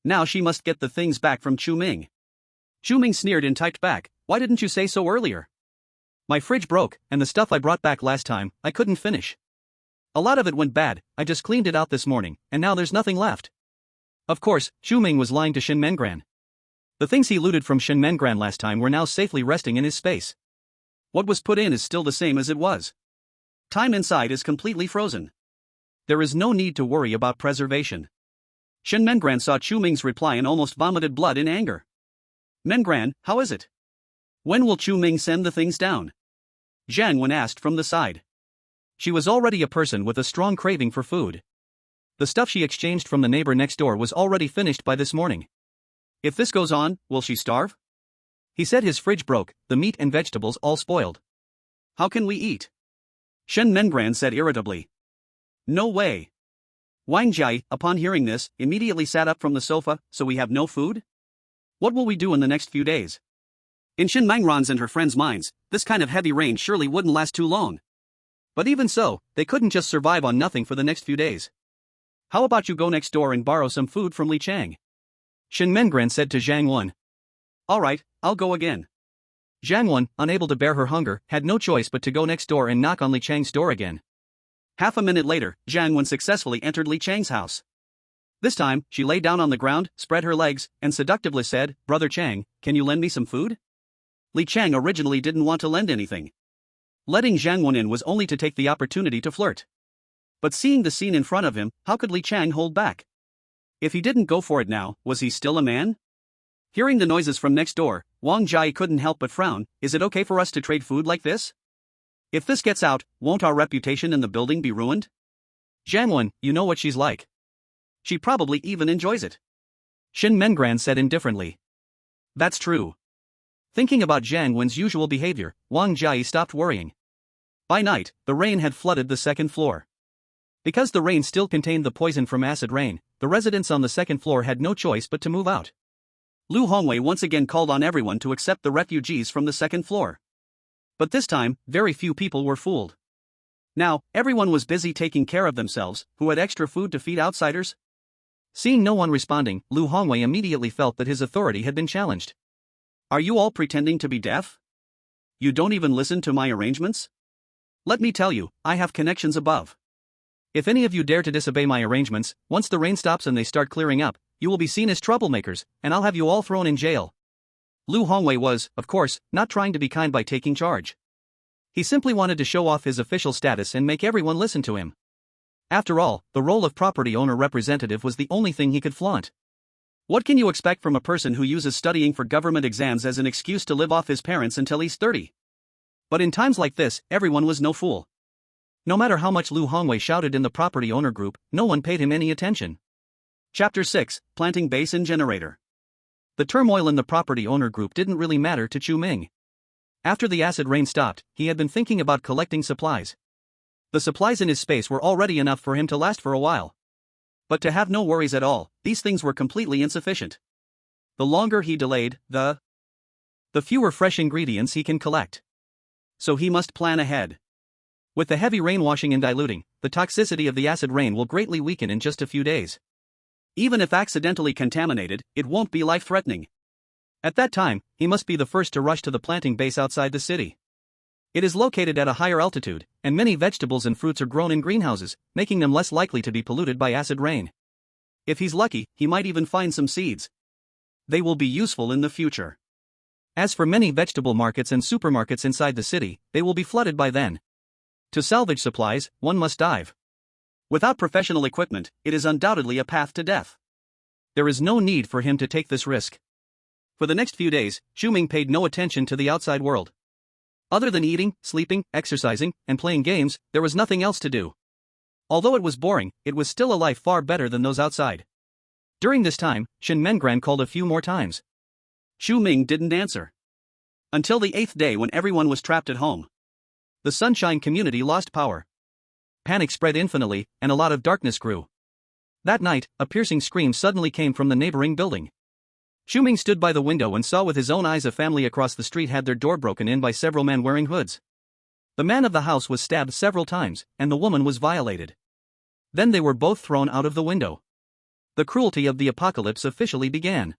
Now she must get the things back from Chu Ming. Chu Ming sneered and typed back, "Why didn't you say so earlier? My fridge broke, and the stuff I brought back last time, I couldn't finish. A lot of it went bad, I just cleaned it out this morning, and now there's nothing left." Of course, Chu Ming was lying to Shen Mengran. The things he looted from Shen Mengran last time were now safely resting in his space. What was put in is still the same as it was. Time inside is completely frozen. There is no need to worry about preservation. Shen Mengran saw Chu Ming's reply and almost vomited blood in anger. "Mengran, how is it? When will Chu Ming send the things down?" Zhang Wen asked from the side. She was already a person with a strong craving for food. The stuff she exchanged from the neighbor next door was already finished by this morning. If this goes on, will she starve? He said his fridge broke, the meat and vegetables all spoiled. How can we eat? Shen Mengran said irritably. No way. Wang Jia, upon hearing this, immediately sat up from the sofa. So we have no food? What will we do in the next few days? In Shen Mengran's and her friends' minds, this kind of heavy rain surely wouldn't last too long. But even so, they couldn't just survive on nothing for the next few days. How about you go next door and borrow some food from Li Chang? Shen Mengran said to Zhang Wen. Alright, I'll go again. Zhang Wen, unable to bear her hunger, had no choice but to go next door and knock on Li Chang's door again. Half a minute later, Zhang Wen successfully entered Li Chang's house. This time, she lay down on the ground, spread her legs, and seductively said, "Brother Chang, can you lend me some food?" Li Chang originally didn't want to lend anything. Letting Zhang Wen in was only to take the opportunity to flirt. But seeing the scene in front of him, how could Li Chang hold back? If he didn't go for it now, was he still a man? Hearing the noises from next door, Wang Jia couldn't help but frown. Is it okay for us to trade food like this? If this gets out, won't our reputation in the building be ruined? Zhang Wen, you know what she's like. She probably even enjoys it. Shen Mengran said indifferently. That's true. Thinking about Zhang Wen's usual behavior, Wang Jia stopped worrying. By night, the rain had flooded the second floor. Because the rain still contained the poison from acid rain, the residents on the second floor had no choice but to move out. Lu Hongwei once again called on everyone to accept the refugees from the second floor. But this time, very few people were fooled. Now, everyone was busy taking care of themselves. Who had extra food to feed outsiders? Seeing no one responding, Lu Hongwei immediately felt that his authority had been challenged. Are you all pretending to be deaf? You don't even listen to my arrangements? Let me tell you, I have connections above. If any of you dare to disobey my arrangements, once the rain stops and they start clearing up, you will be seen as troublemakers, and I'll have you all thrown in jail. Lu Hongwei was, of course, not trying to be kind by taking charge. He simply wanted to show off his official status and make everyone listen to him. After all, the role of property owner representative was the only thing he could flaunt. What can you expect from a person who uses studying for government exams as an excuse to live off his parents until he's 30? But in times like this, everyone was no fool. No matter how much Lu Hongwei shouted in the property owner group, no one paid him any attention. Chapter 6, Planting Base and Generator. The turmoil in the property owner group didn't really matter to Chu Ming. After the acid rain stopped, he had been thinking about collecting supplies. The supplies in his space were already enough for him to last for a while. But to have no worries at all, these things were completely insufficient. The longer he delayed, the fewer fresh ingredients he can collect. So he must plan ahead. With the heavy rain washing and diluting, the toxicity of the acid rain will greatly weaken in just a few days. Even if accidentally contaminated, it won't be life-threatening. At that time, he must be the first to rush to the planting base outside the city. It is located at a higher altitude, and many vegetables and fruits are grown in greenhouses, making them less likely to be polluted by acid rain. If he's lucky, he might even find some seeds. They will be useful in the future. As for many vegetable markets and supermarkets inside the city, they will be flooded by then. To salvage supplies, one must dive. Without professional equipment, it is undoubtedly a path to death. There is no need for him to take this risk. For the next few days, Chu Ming paid no attention to the outside world. Other than eating, sleeping, exercising, and playing games, there was nothing else to do. Although it was boring, it was still a life far better than those outside. During this time, Shen Mengran called a few more times. Chu Ming didn't answer. Until the 8th day, when everyone was trapped at home. The Sunshine community lost power. Panic spread infinitely, and a lot of darkness grew. That night, a piercing scream suddenly came from the neighboring building. Chu Ming stood by the window and saw with his own eyes a family across the street had their door broken in by several men wearing hoods. The man of the house was stabbed several times, and the woman was violated. Then they were both thrown out of the window. The cruelty of the apocalypse officially began.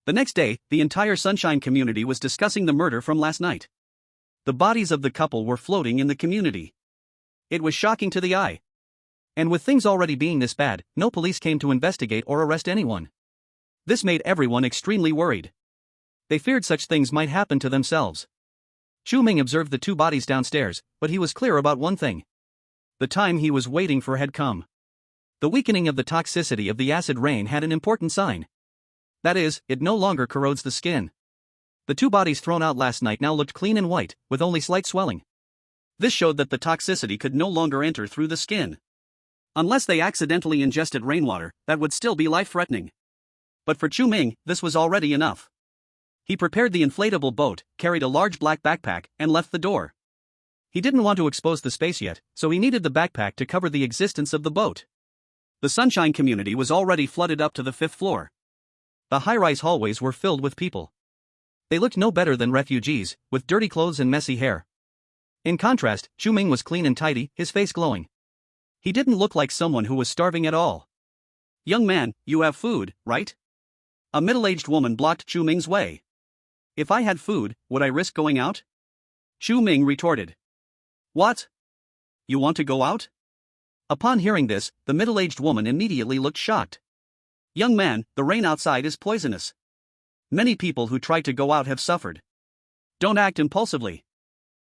The next day, the entire Sunshine community was discussing the murder from last night. The bodies of the couple were floating in the community. It was shocking to the eye. And with things already being this bad, no police came to investigate or arrest anyone. This made everyone extremely worried. They feared such things might happen to themselves. Chu Ming observed the two bodies downstairs, but he was clear about one thing. The time he was waiting for had come. The weakening of the toxicity of the acid rain had an important sign. That is, it no longer corrodes the skin. The two bodies thrown out last night now looked clean and white, with only slight swelling. This showed that the toxicity could no longer enter through the skin. Unless they accidentally ingested rainwater, that would still be life-threatening. But for Chu Ming, this was already enough. He prepared the inflatable boat, carried a large black backpack, and left the door. He didn't want to expose the space yet, so he needed the backpack to cover the existence of the boat. The Sunshine community was already flooded up to the 5th floor. The high-rise hallways were filled with people. They looked no better than refugees, with dirty clothes and messy hair. In contrast, Chu Ming was clean and tidy, his face glowing. He didn't look like someone who was starving at all. "Young man, you have food, right?" A middle-aged woman blocked Chu Ming's way. "If I had food, would I risk going out?" Chu Ming retorted. "What? You want to go out?" Upon hearing this, the middle-aged woman immediately looked shocked. "Young man, the rain outside is poisonous. Many people who try to go out have suffered. Don't act impulsively."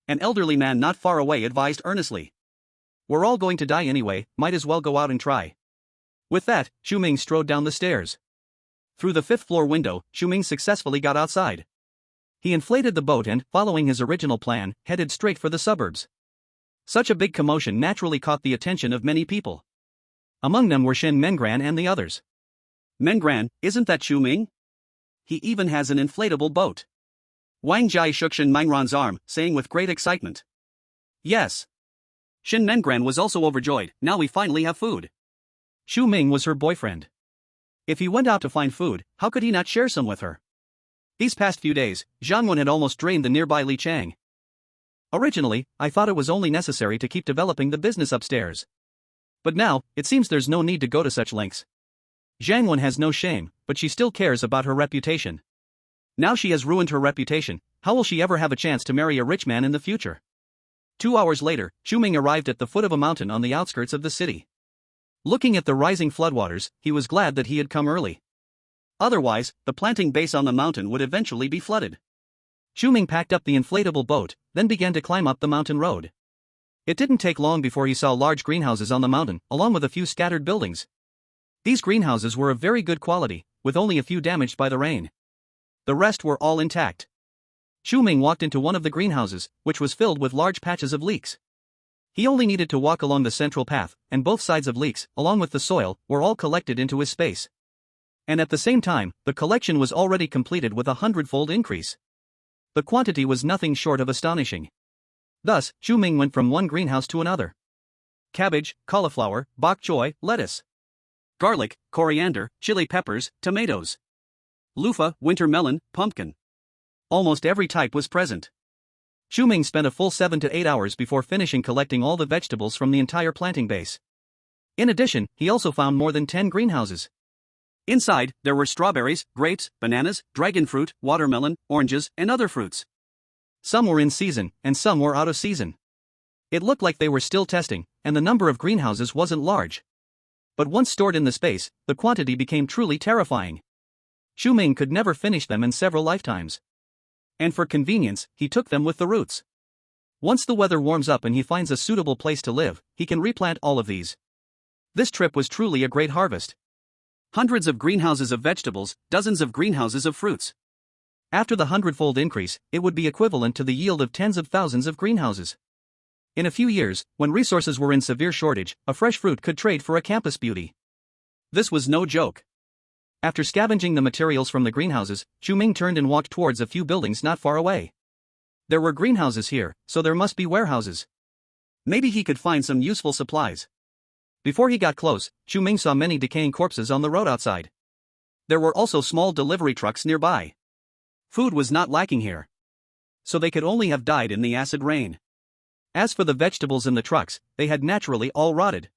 An elderly man not far away advised earnestly. "We're all going to die anyway, might as well go out and try." With that, Chu Ming strode down the stairs. Through the 5th floor window, Chu Ming successfully got outside. He inflated the boat and, following his original plan, headed straight for the suburbs. Such a big commotion naturally caught the attention of many people. Among them were Shen Mengran and the others. "Mengran, isn't that Chu Ming? He even has an inflatable boat." Wang Jai shook Shen Mengran's arm, saying with great excitement. "Yes." Shen Mengran was also overjoyed. "Now we finally have food." Chu Ming was her boyfriend. If he went out to find food, how could he not share some with her? These past few days, Zhang Wen had almost drained the nearby Li Chang. "Originally, I thought it was only necessary to keep developing the business upstairs. But now, it seems there's no need to go to such lengths." Zhang Wen has no shame, but she still cares about her reputation. Now she has ruined her reputation, how will she ever have a chance to marry a rich man in the future? 2 hours later, Chu Ming arrived at the foot of a mountain on the outskirts of the city. Looking at the rising floodwaters, he was glad that he had come early. Otherwise, the planting base on the mountain would eventually be flooded. Chu Ming packed up the inflatable boat, then began to climb up the mountain road. It didn't take long before he saw large greenhouses on the mountain, along with a few scattered buildings. These greenhouses were of very good quality, with only a few damaged by the rain. The rest were all intact. Chu Ming walked into one of the greenhouses, which was filled with large patches of leeks. He only needed to walk along the central path, and both sides of leeks, along with the soil, were all collected into his space. And at the same time, the collection was already completed with a 100-fold increase. The quantity was nothing short of astonishing. Thus, Chu Ming went from one greenhouse to another. Cabbage, cauliflower, bok choy, lettuce, garlic, coriander, chili peppers, tomatoes, loofah, winter melon, pumpkin. Almost every type was present. Chu Ming spent a full 7 to 8 hours before finishing collecting all the vegetables from the entire planting base. In addition, he also found more than 10 greenhouses. Inside, there were strawberries, grapes, bananas, dragon fruit, watermelon, oranges, and other fruits. Some were in season, and some were out of season. It looked like they were still testing, and the number of greenhouses wasn't large. But once stored in the space, the quantity became truly terrifying. Chu Ming could never finish them in several lifetimes. And for convenience, he took them with the roots. Once the weather warms up and he finds a suitable place to live, he can replant all of these. This trip was truly a great harvest. Hundreds of greenhouses of vegetables, dozens of greenhouses of fruits. After the hundredfold increase, it would be equivalent to the yield of tens of thousands of greenhouses. In a few years, when resources were in severe shortage, a fresh fruit could trade for a campus beauty. This was no joke. After scavenging the materials from the greenhouses, Chu Ming turned and walked towards a few buildings not far away. There were greenhouses here, so there must be warehouses. Maybe he could find some useful supplies. Before he got close, Chu Ming saw many decaying corpses on the road outside. There were also small delivery trucks nearby. Food was not lacking here. So they could only have died in the acid rain. As for the vegetables in the trucks, they had naturally all rotted.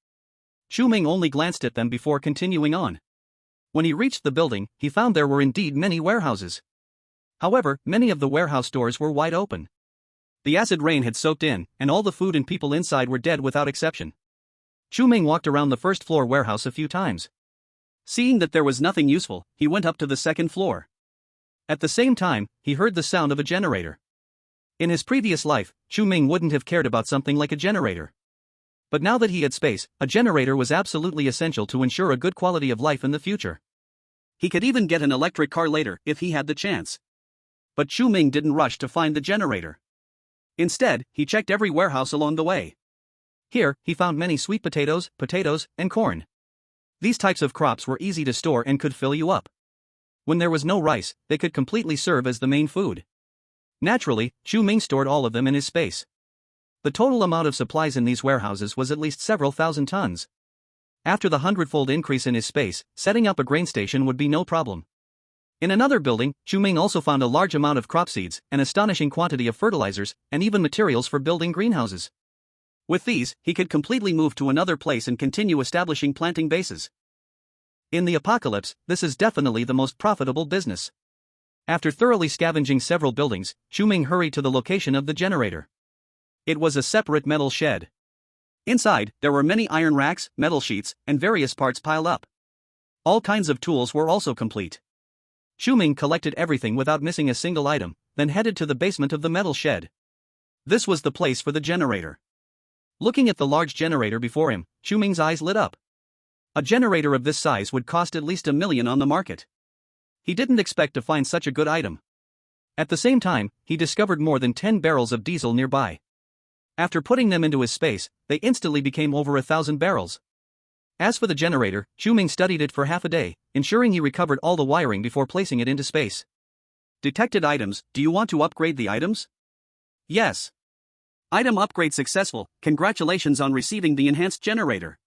Chu Ming only glanced at them before continuing on. When he reached the building, he found there were indeed many warehouses. However, many of the warehouse doors were wide open. The acid rain had soaked in, and all the food and people inside were dead without exception. Chu Ming walked around the first floor warehouse a few times. Seeing that there was nothing useful, he went up to the second floor. At the same time, he heard the sound of a generator. In his previous life, Chu Ming wouldn't have cared about something like a generator. But now that he had space, a generator was absolutely essential to ensure a good quality of life in the future. He could even get an electric car later if he had the chance. But Chu Ming didn't rush to find the generator. Instead, he checked every warehouse along the way. Here, he found many sweet potatoes, and corn. These types of crops were easy to store and could fill you up. When there was no rice, they could completely serve as the main food. Naturally, Chu Ming stored all of them in his space. The total amount of supplies in these warehouses was at least several thousand tons. After the hundredfold increase in his space, setting up a grain station would be no problem. In another building, Chu Ming also found a large amount of crop seeds, an astonishing quantity of fertilizers, and even materials for building greenhouses. With these, he could completely move to another place and continue establishing planting bases. In the apocalypse, this is definitely the most profitable business. After thoroughly scavenging several buildings, Chu Ming hurried to the location of the generator. It was a separate metal shed. Inside, there were many iron racks, metal sheets, and various parts piled up. All kinds of tools were also complete. Chu Ming collected everything without missing a single item, then headed to the basement of the metal shed. This was the place for the generator. Looking at the large generator before him, Chu Ming's eyes lit up. A generator of this size would cost at least $1 million on the market. He didn't expect to find such a good item. At the same time, he discovered more than 10 barrels of diesel nearby. After putting them into his space, they instantly became over 1,000 barrels. As for the generator, Chu Ming studied it for half a day, ensuring he recovered all the wiring before placing it into space. Detected items. Do you want to upgrade the items? Yes. Item upgrade successful. Congratulations on receiving the enhanced generator.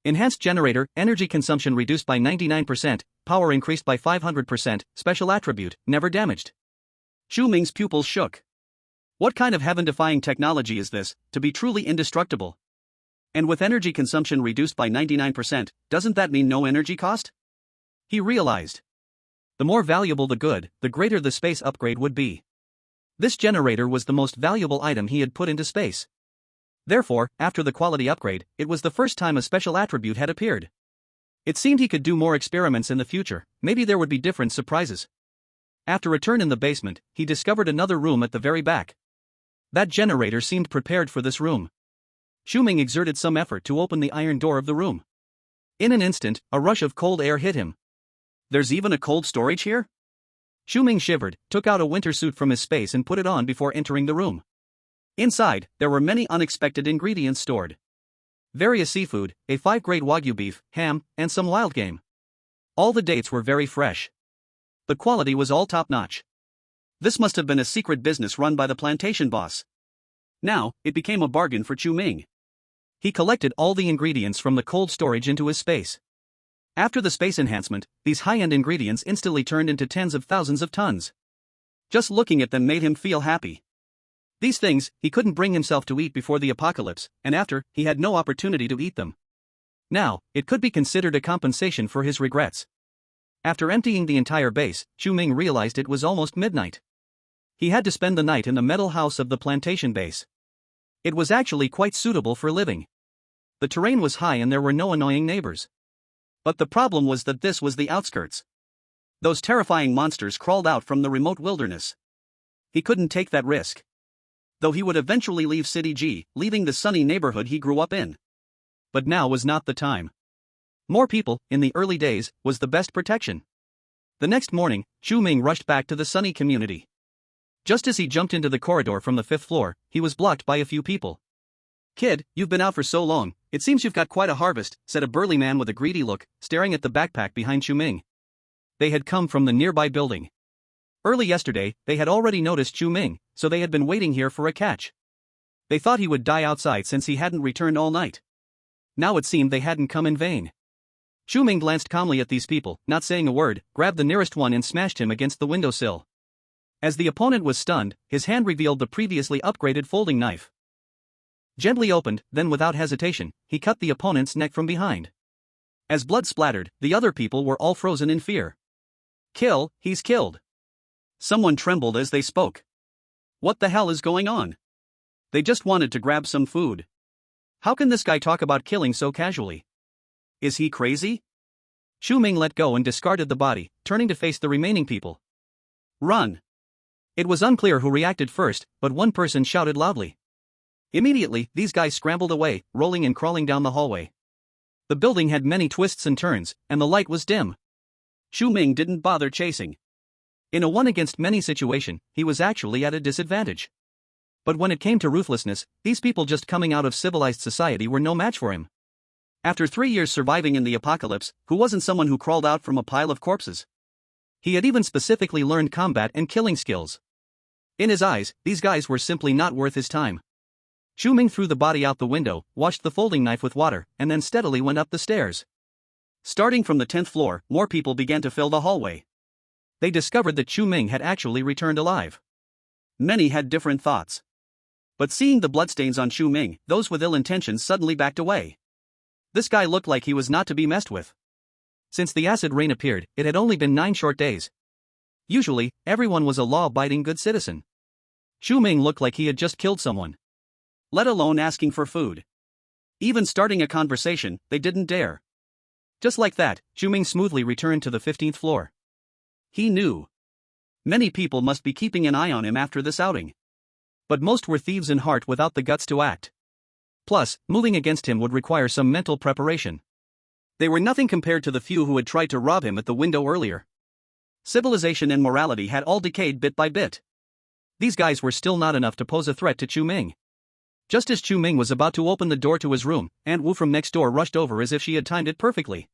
Enhanced generator, energy consumption reduced by 99%, power increased by 500%, special attribute, never damaged. Chu Ming's pupils shook. What kind of heaven-defying technology is this, to be truly indestructible? And with energy consumption reduced by 99%, doesn't that mean no energy cost? He realized. The more valuable the good, the greater the space upgrade would be. This generator was the most valuable item he had put into space. Therefore, after the quality upgrade, it was the first time a special attribute had appeared. It seemed he could do more experiments in the future, maybe there would be different surprises. After a turn in the basement, he discovered another room at the very back. That generator seemed prepared for this room. Chu Ming exerted some effort to open the iron door of the room. In an instant, a rush of cold air hit him. There's even a cold storage here? Chu Ming shivered, took out a winter suit from his space and put it on before entering the room. Inside, there were many unexpected ingredients stored. Various seafood, a 5-grade Wagyu beef, ham, and some wild game. All the dates were very fresh. The quality was all top-notch. This must have been a secret business run by the plantation boss. Now, it became a bargain for Chu Ming. He collected all the ingredients from the cold storage into his space. After the space enhancement, these high-end ingredients instantly turned into tens of thousands of tons. Just looking at them made him feel happy. These things, he couldn't bring himself to eat before the apocalypse, and after, he had no opportunity to eat them. Now, it could be considered a compensation for his regrets. After emptying the entire base, Chu Ming realized it was almost midnight. He had to spend the night in the metal house of the plantation base. It was actually quite suitable for living. The terrain was high and there were no annoying neighbors. But the problem was that this was the outskirts. Those terrifying monsters crawled out from the remote wilderness. He couldn't take that risk. though he would eventually leave City G, leaving the sunny neighborhood he grew up in. But now was not the time. More people, in the early days, was the best protection. The next morning, Chu Ming rushed back to the sunny community. Just as he jumped into the corridor from the 5th floor, he was blocked by a few people. "Kid, you've been out for so long, it seems you've got quite a harvest," said a burly man with a greedy look, staring at the backpack behind Chu Ming. They had come from the nearby building. Early yesterday, they had already noticed Chu Ming, so they had been waiting here for a catch. They thought he would die outside since he hadn't returned all night. Now it seemed they hadn't come in vain. Chu Ming glanced calmly at these people, not saying a word, grabbed the nearest one and smashed him against the windowsill. As the opponent was stunned, his hand revealed the previously upgraded folding knife. Gently opened, then without hesitation, he cut the opponent's neck from behind. As blood splattered, the other people were all frozen in fear. "Kill, he's killed." Someone trembled as they spoke. What the hell is going on? They just wanted to grab some food. How can this guy talk about killing so casually? Is he crazy? Chu Ming let go and discarded the body, turning to face the remaining people. "Run!" It was unclear who reacted first, but one person shouted loudly. Immediately, these guys scrambled away, rolling and crawling down the hallway. The building had many twists and turns, and the light was dim. Chu Ming didn't bother chasing. In a one-against-many situation, he was actually at a disadvantage. But when it came to ruthlessness, these people just coming out of civilized society were no match for him. After 3 years surviving in the apocalypse, who wasn't someone who crawled out from a pile of corpses? He had even specifically learned combat and killing skills. In his eyes, these guys were simply not worth his time. Chu Ming threw the body out the window, washed the folding knife with water, and then steadily went up the stairs. Starting from the 10th floor, more people began to fill the hallway. They discovered that Chu Ming had actually returned alive. Many had different thoughts. But seeing the bloodstains on Chu Ming, those with ill intentions suddenly backed away. This guy looked like he was not to be messed with. Since the acid rain appeared, it had only been 9 short days. Usually, everyone was a law-abiding good citizen. Chu Ming looked like he had just killed someone. Let alone asking for food. Even starting a conversation, they didn't dare. Just like that, Chu Ming smoothly returned to the 15th floor. He knew. Many people must be keeping an eye on him after this outing. But most were thieves in heart without the guts to act. Plus, moving against him would require some mental preparation. They were nothing compared to the few who had tried to rob him at the window earlier. Civilization and morality had all decayed bit by bit. These guys were still not enough to pose a threat to Chu Ming. Just as Chu Ming was about to open the door to his room, Aunt Wu from next door rushed over as if she had timed it perfectly.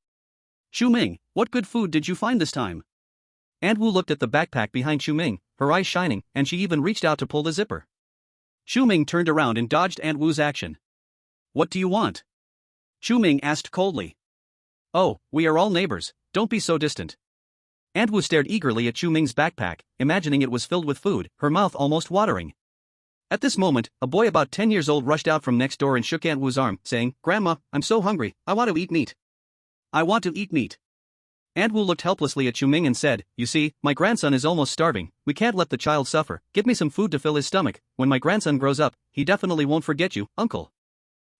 "Chu Ming, what good food did you find this time?" Aunt Wu looked at the backpack behind Chu Ming, her eyes shining, and she even reached out to pull the zipper. Chu Ming turned around and dodged Aunt Wu's action. "What do you want?" Chu Ming asked coldly. "Oh, we are all neighbors, don't be so distant." Aunt Wu stared eagerly at Chu Ming's backpack, imagining it was filled with food, her mouth almost watering. At this moment, a boy about 10 years old rushed out from next door and shook Aunt Wu's arm, saying, "Grandma, I'm so hungry, I want to eat meat." "I want to eat meat." Aunt Wu looked helplessly at Chu Ming and said, "You see, my grandson is almost starving, we can't let the child suffer, give me some food to fill his stomach, when my grandson grows up, he definitely won't forget you, uncle."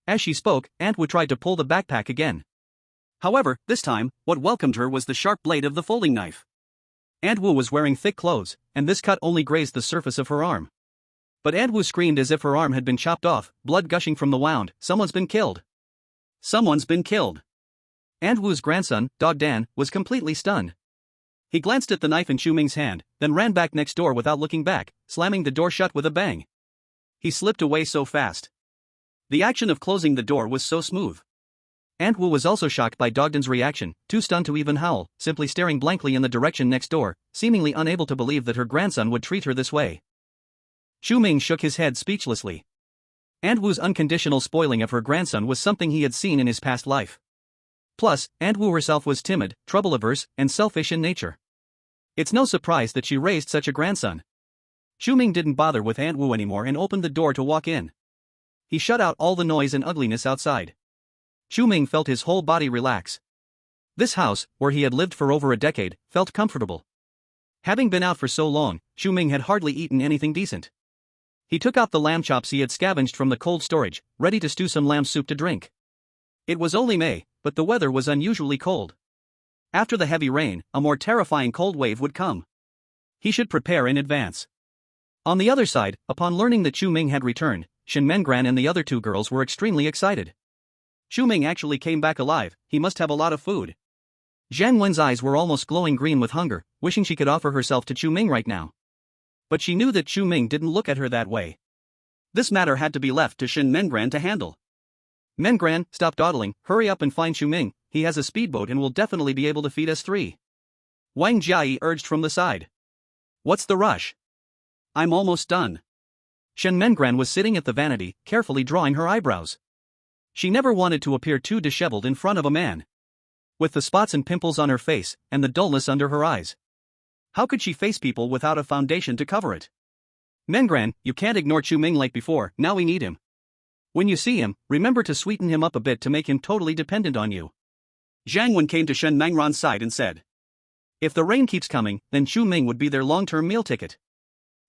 As she spoke, Aunt Wu tried to pull the backpack again. However, this time, what welcomed her was the sharp blade of the folding knife. Aunt Wu was wearing thick clothes, and this cut only grazed the surface of her arm. But Aunt Wu screamed as if her arm had been chopped off, blood gushing from the wound. "Someone's been killed! Someone's been killed!" Aunt Wu's grandson, Dog Dan, was completely stunned. He glanced at the knife in Chu Ming's hand, then ran back next door without looking back, slamming the door shut with a bang. He slipped away so fast. The action of closing the door was so smooth. Aunt Wu was also shocked by Dog Dan's reaction, too stunned to even howl, simply staring blankly in the direction next door, seemingly unable to believe that her grandson would treat her this way. Chu Ming shook his head speechlessly. Aunt Wu's unconditional spoiling of her grandson was something he had seen in his past life. Plus, Aunt Wu herself was timid, trouble-averse, and selfish in nature. It's no surprise that she raised such a grandson. Chu Ming didn't bother with Aunt Wu anymore and opened the door to walk in. He shut out all the noise and ugliness outside. Chu Ming felt his whole body relax. This house, where he had lived for over a decade, felt comfortable. Having been out for so long, Chu Ming had hardly eaten anything decent. He took out the lamb chops he had scavenged from the cold storage, ready to stew some lamb soup to drink. It was only May, but the weather was unusually cold. After the heavy rain, a more terrifying cold wave would come. He should prepare in advance. On the other side, upon learning that Chu Ming had returned, Shen Mengran and the other two girls were extremely excited. Chu Ming actually came back alive, he must have a lot of food. Jiang Wen's eyes were almost glowing green with hunger, wishing she could offer herself to Chu Ming right now. But she knew that Chu Ming didn't look at her that way. This matter had to be left to Shen Mengran to handle. Mengran, stop dawdling, hurry up and find Chu Ming, he has a speedboat and will definitely be able to feed us three. Wang Jiayi urged from the side. What's the rush? I'm almost done. Shen Mengran was sitting at the vanity, carefully drawing her eyebrows. She never wanted to appear too disheveled in front of a man. With the spots and pimples on her face, and the dullness under her eyes. How could she face people without a foundation to cover it? Mengran, you can't ignore Chu Ming like before, now we need him. When you see him, remember to sweeten him up a bit to make him totally dependent on you. Jiang Wen came to Shen Mengran's side and said. If the rain keeps coming, then Chu Ming would be their long-term meal ticket.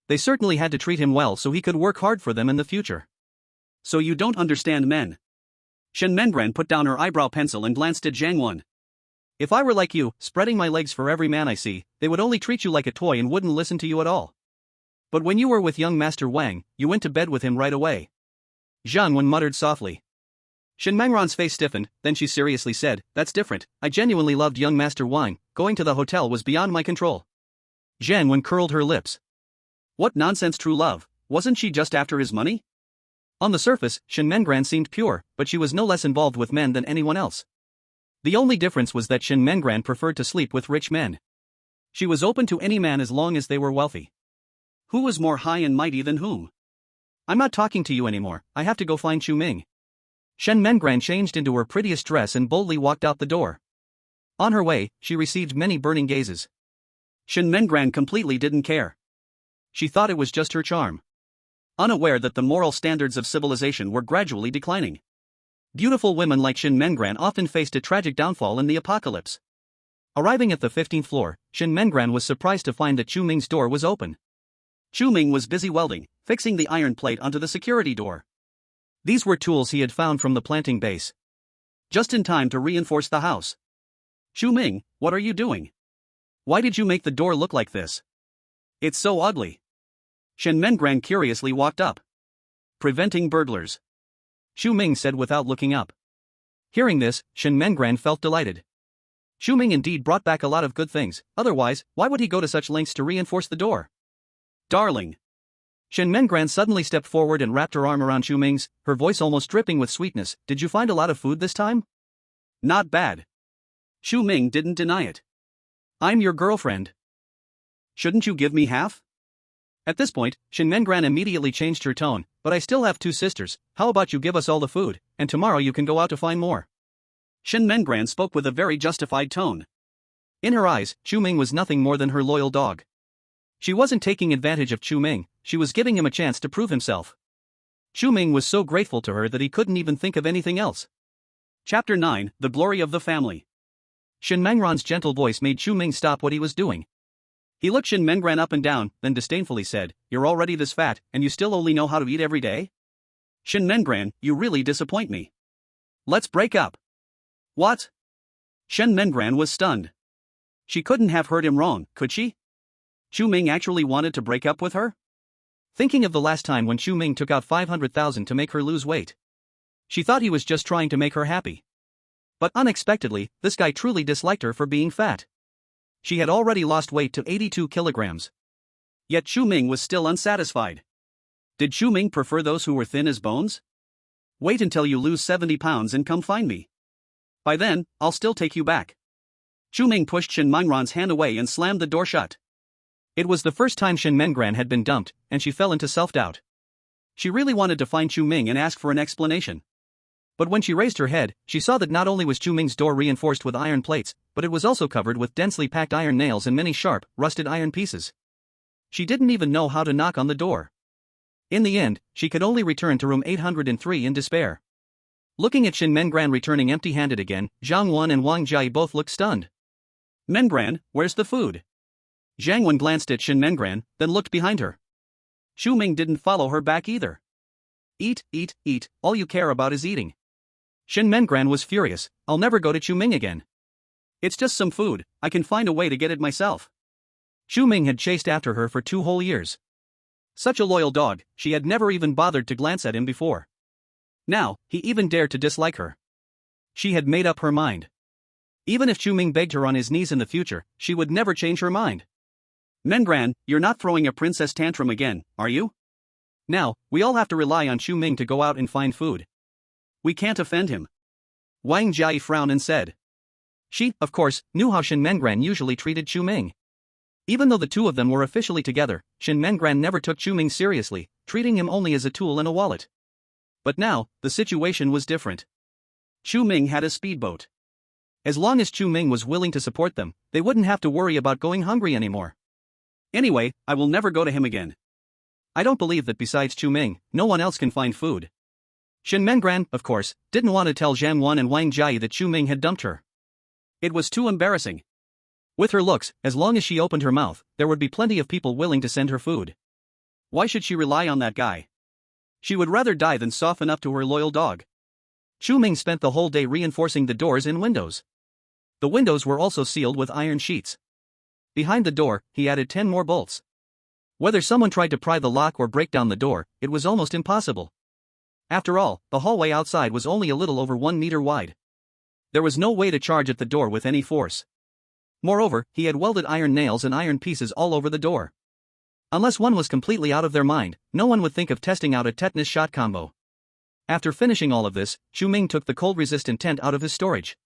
They certainly had to treat him well so he could work hard for them in the future. So you don't understand men. Shen Mengran put down her eyebrow pencil and glanced at Jiang Wen. If I were like you, spreading my legs for every man I see, they would only treat you like a toy and wouldn't listen to you at all. But when you were with young Master Wang, you went to bed with him right away. Jiang Wen muttered softly. Shen Mengran's face stiffened, then she seriously said, that's different, I genuinely loved young Master Wang, going to the hotel was beyond my control. Jiang Wen curled her lips. What nonsense true love, wasn't she just after his money? On the surface, Shen Mengran seemed pure, but she was no less involved with men than anyone else. The only difference was that Shen Mengran preferred to sleep with rich men. She was open to any man as long as they were wealthy. Who was more high and mighty than whom? I'm not talking to you anymore, I have to go find Chu Ming. Shen Mengran changed into her prettiest dress and boldly walked out the door. On her way, she received many burning gazes. Shen Mengran completely didn't care. She thought it was just her charm. Unaware that the moral standards of civilization were gradually declining. Beautiful women like Shen Mengran often faced a tragic downfall in the apocalypse. Arriving at the 15th floor, Shen Mengran was surprised to find that Chu Ming's door was open. Chu Ming was busy welding, fixing the iron plate onto the security door. These were tools he had found from the planting base. Just in time to reinforce the house. Chu Ming, what are you doing? Why did you make the door look like this? It's so ugly. Shen Mengran curiously walked up. Preventing burglars. Chu Ming said without looking up. Hearing this, Shen Mengran felt delighted. Chu Ming indeed brought back a lot of good things, otherwise, why would he go to such lengths to reinforce the door? Darling. Shen Mengran suddenly stepped forward and wrapped her arm around Chu Ming's, her voice almost dripping with sweetness. Did you find a lot of food this time? Not bad. Chu Ming didn't deny it. I'm your girlfriend. Shouldn't you give me half? At this point, Shen Mengran immediately changed her tone, but I still have two sisters, how about you give us all the food, and tomorrow you can go out to find more. Shen Mengran spoke with a very justified tone. In her eyes, Chu Ming was nothing more than her loyal dog. She wasn't taking advantage of Chu Ming, she was giving him a chance to prove himself. Chu Ming was so grateful to her that he couldn't even think of anything else. Chapter 9, The Glory of the Family. Shen Mengran's gentle voice made Chu Ming stop what he was doing. He looked Shen Mengran up and down, then disdainfully said, You're already this fat, and you still only know how to eat every day? Shen Mengran, you really disappoint me. Let's break up. What? Shen Mengran was stunned. She couldn't have heard him wrong, could she? Chu Ming actually wanted to break up with her? Thinking of the last time when Chu Ming took out 500,000 to make her lose weight. She thought he was just trying to make her happy. But unexpectedly, this guy truly disliked her for being fat. She had already lost weight to 82 kilograms. Yet Chu Ming was still unsatisfied. Did Chu Ming prefer those who were thin as bones? Wait until you lose 70 pounds and come find me. By then, I'll still take you back. Chu Ming pushed Shen Mengran's hand away and slammed the door shut. It was the first time Shen Mengran had been dumped, and she fell into self-doubt. She really wanted to find Chu Ming and ask for an explanation. But when she raised her head, she saw that not only was Chu Ming's door reinforced with iron plates, but it was also covered with densely packed iron nails and many sharp, rusted iron pieces. She didn't even know how to knock on the door. In the end, she could only return to room 803 in despair. Looking at Shen Mengran returning empty-handed again, Jiang Wen and Wang Jiayi both looked stunned. Mengran, where's the food? Jiang Wen glanced at Shen Mengran, then looked behind her. Chu Ming didn't follow her back either. Eat, eat, eat, all you care about is eating. Shen Mengran was furious, I'll never go to Chu Ming again. It's just some food, I can find a way to get it myself. Chu Ming had chased after her for 2 whole years. Such a loyal dog, she had never even bothered to glance at him before. Now, he even dared to dislike her. She had made up her mind. Even if Chu Ming begged her on his knees in the future, she would never change her mind. Mengran, you're not throwing a princess tantrum again, are you? Now, we all have to rely on Chu Ming to go out and find food. We can't offend him. Wang Jiayi frowned and said. She, of course, knew how Shen Mengran usually treated Chu Ming. Even though the two of them were officially together, Shen Mengran never took Chu Ming seriously, treating him only as a tool in a wallet. But now, the situation was different. Chu Ming had a speedboat. As long as Chu Ming was willing to support them, they wouldn't have to worry about going hungry anymore. Anyway, I will never go to him again. I don't believe that besides Chu Ming, no one else can find food. Shen Mengran, of course, didn't want to tell Zhang Wan and Wang Jiayi that Chu Ming had dumped her. It was too embarrassing. With her looks, as long as she opened her mouth, there would be plenty of people willing to send her food. Why should she rely on that guy? She would rather die than soften up to her loyal dog. Chu Ming spent the whole day reinforcing the doors and windows. The windows were also sealed with iron sheets. Behind the door, he added 10 more bolts. Whether someone tried to pry the lock or break down the door, it was almost impossible. After all, the hallway outside was only a little over 1 meter wide. There was no way to charge at the door with any force. Moreover, he had welded iron nails and iron pieces all over the door. Unless one was completely out of their mind, no one would think of testing out a tetanus shot combo. After finishing all of this, Chu Ming took the cold-resistant tent out of his storage.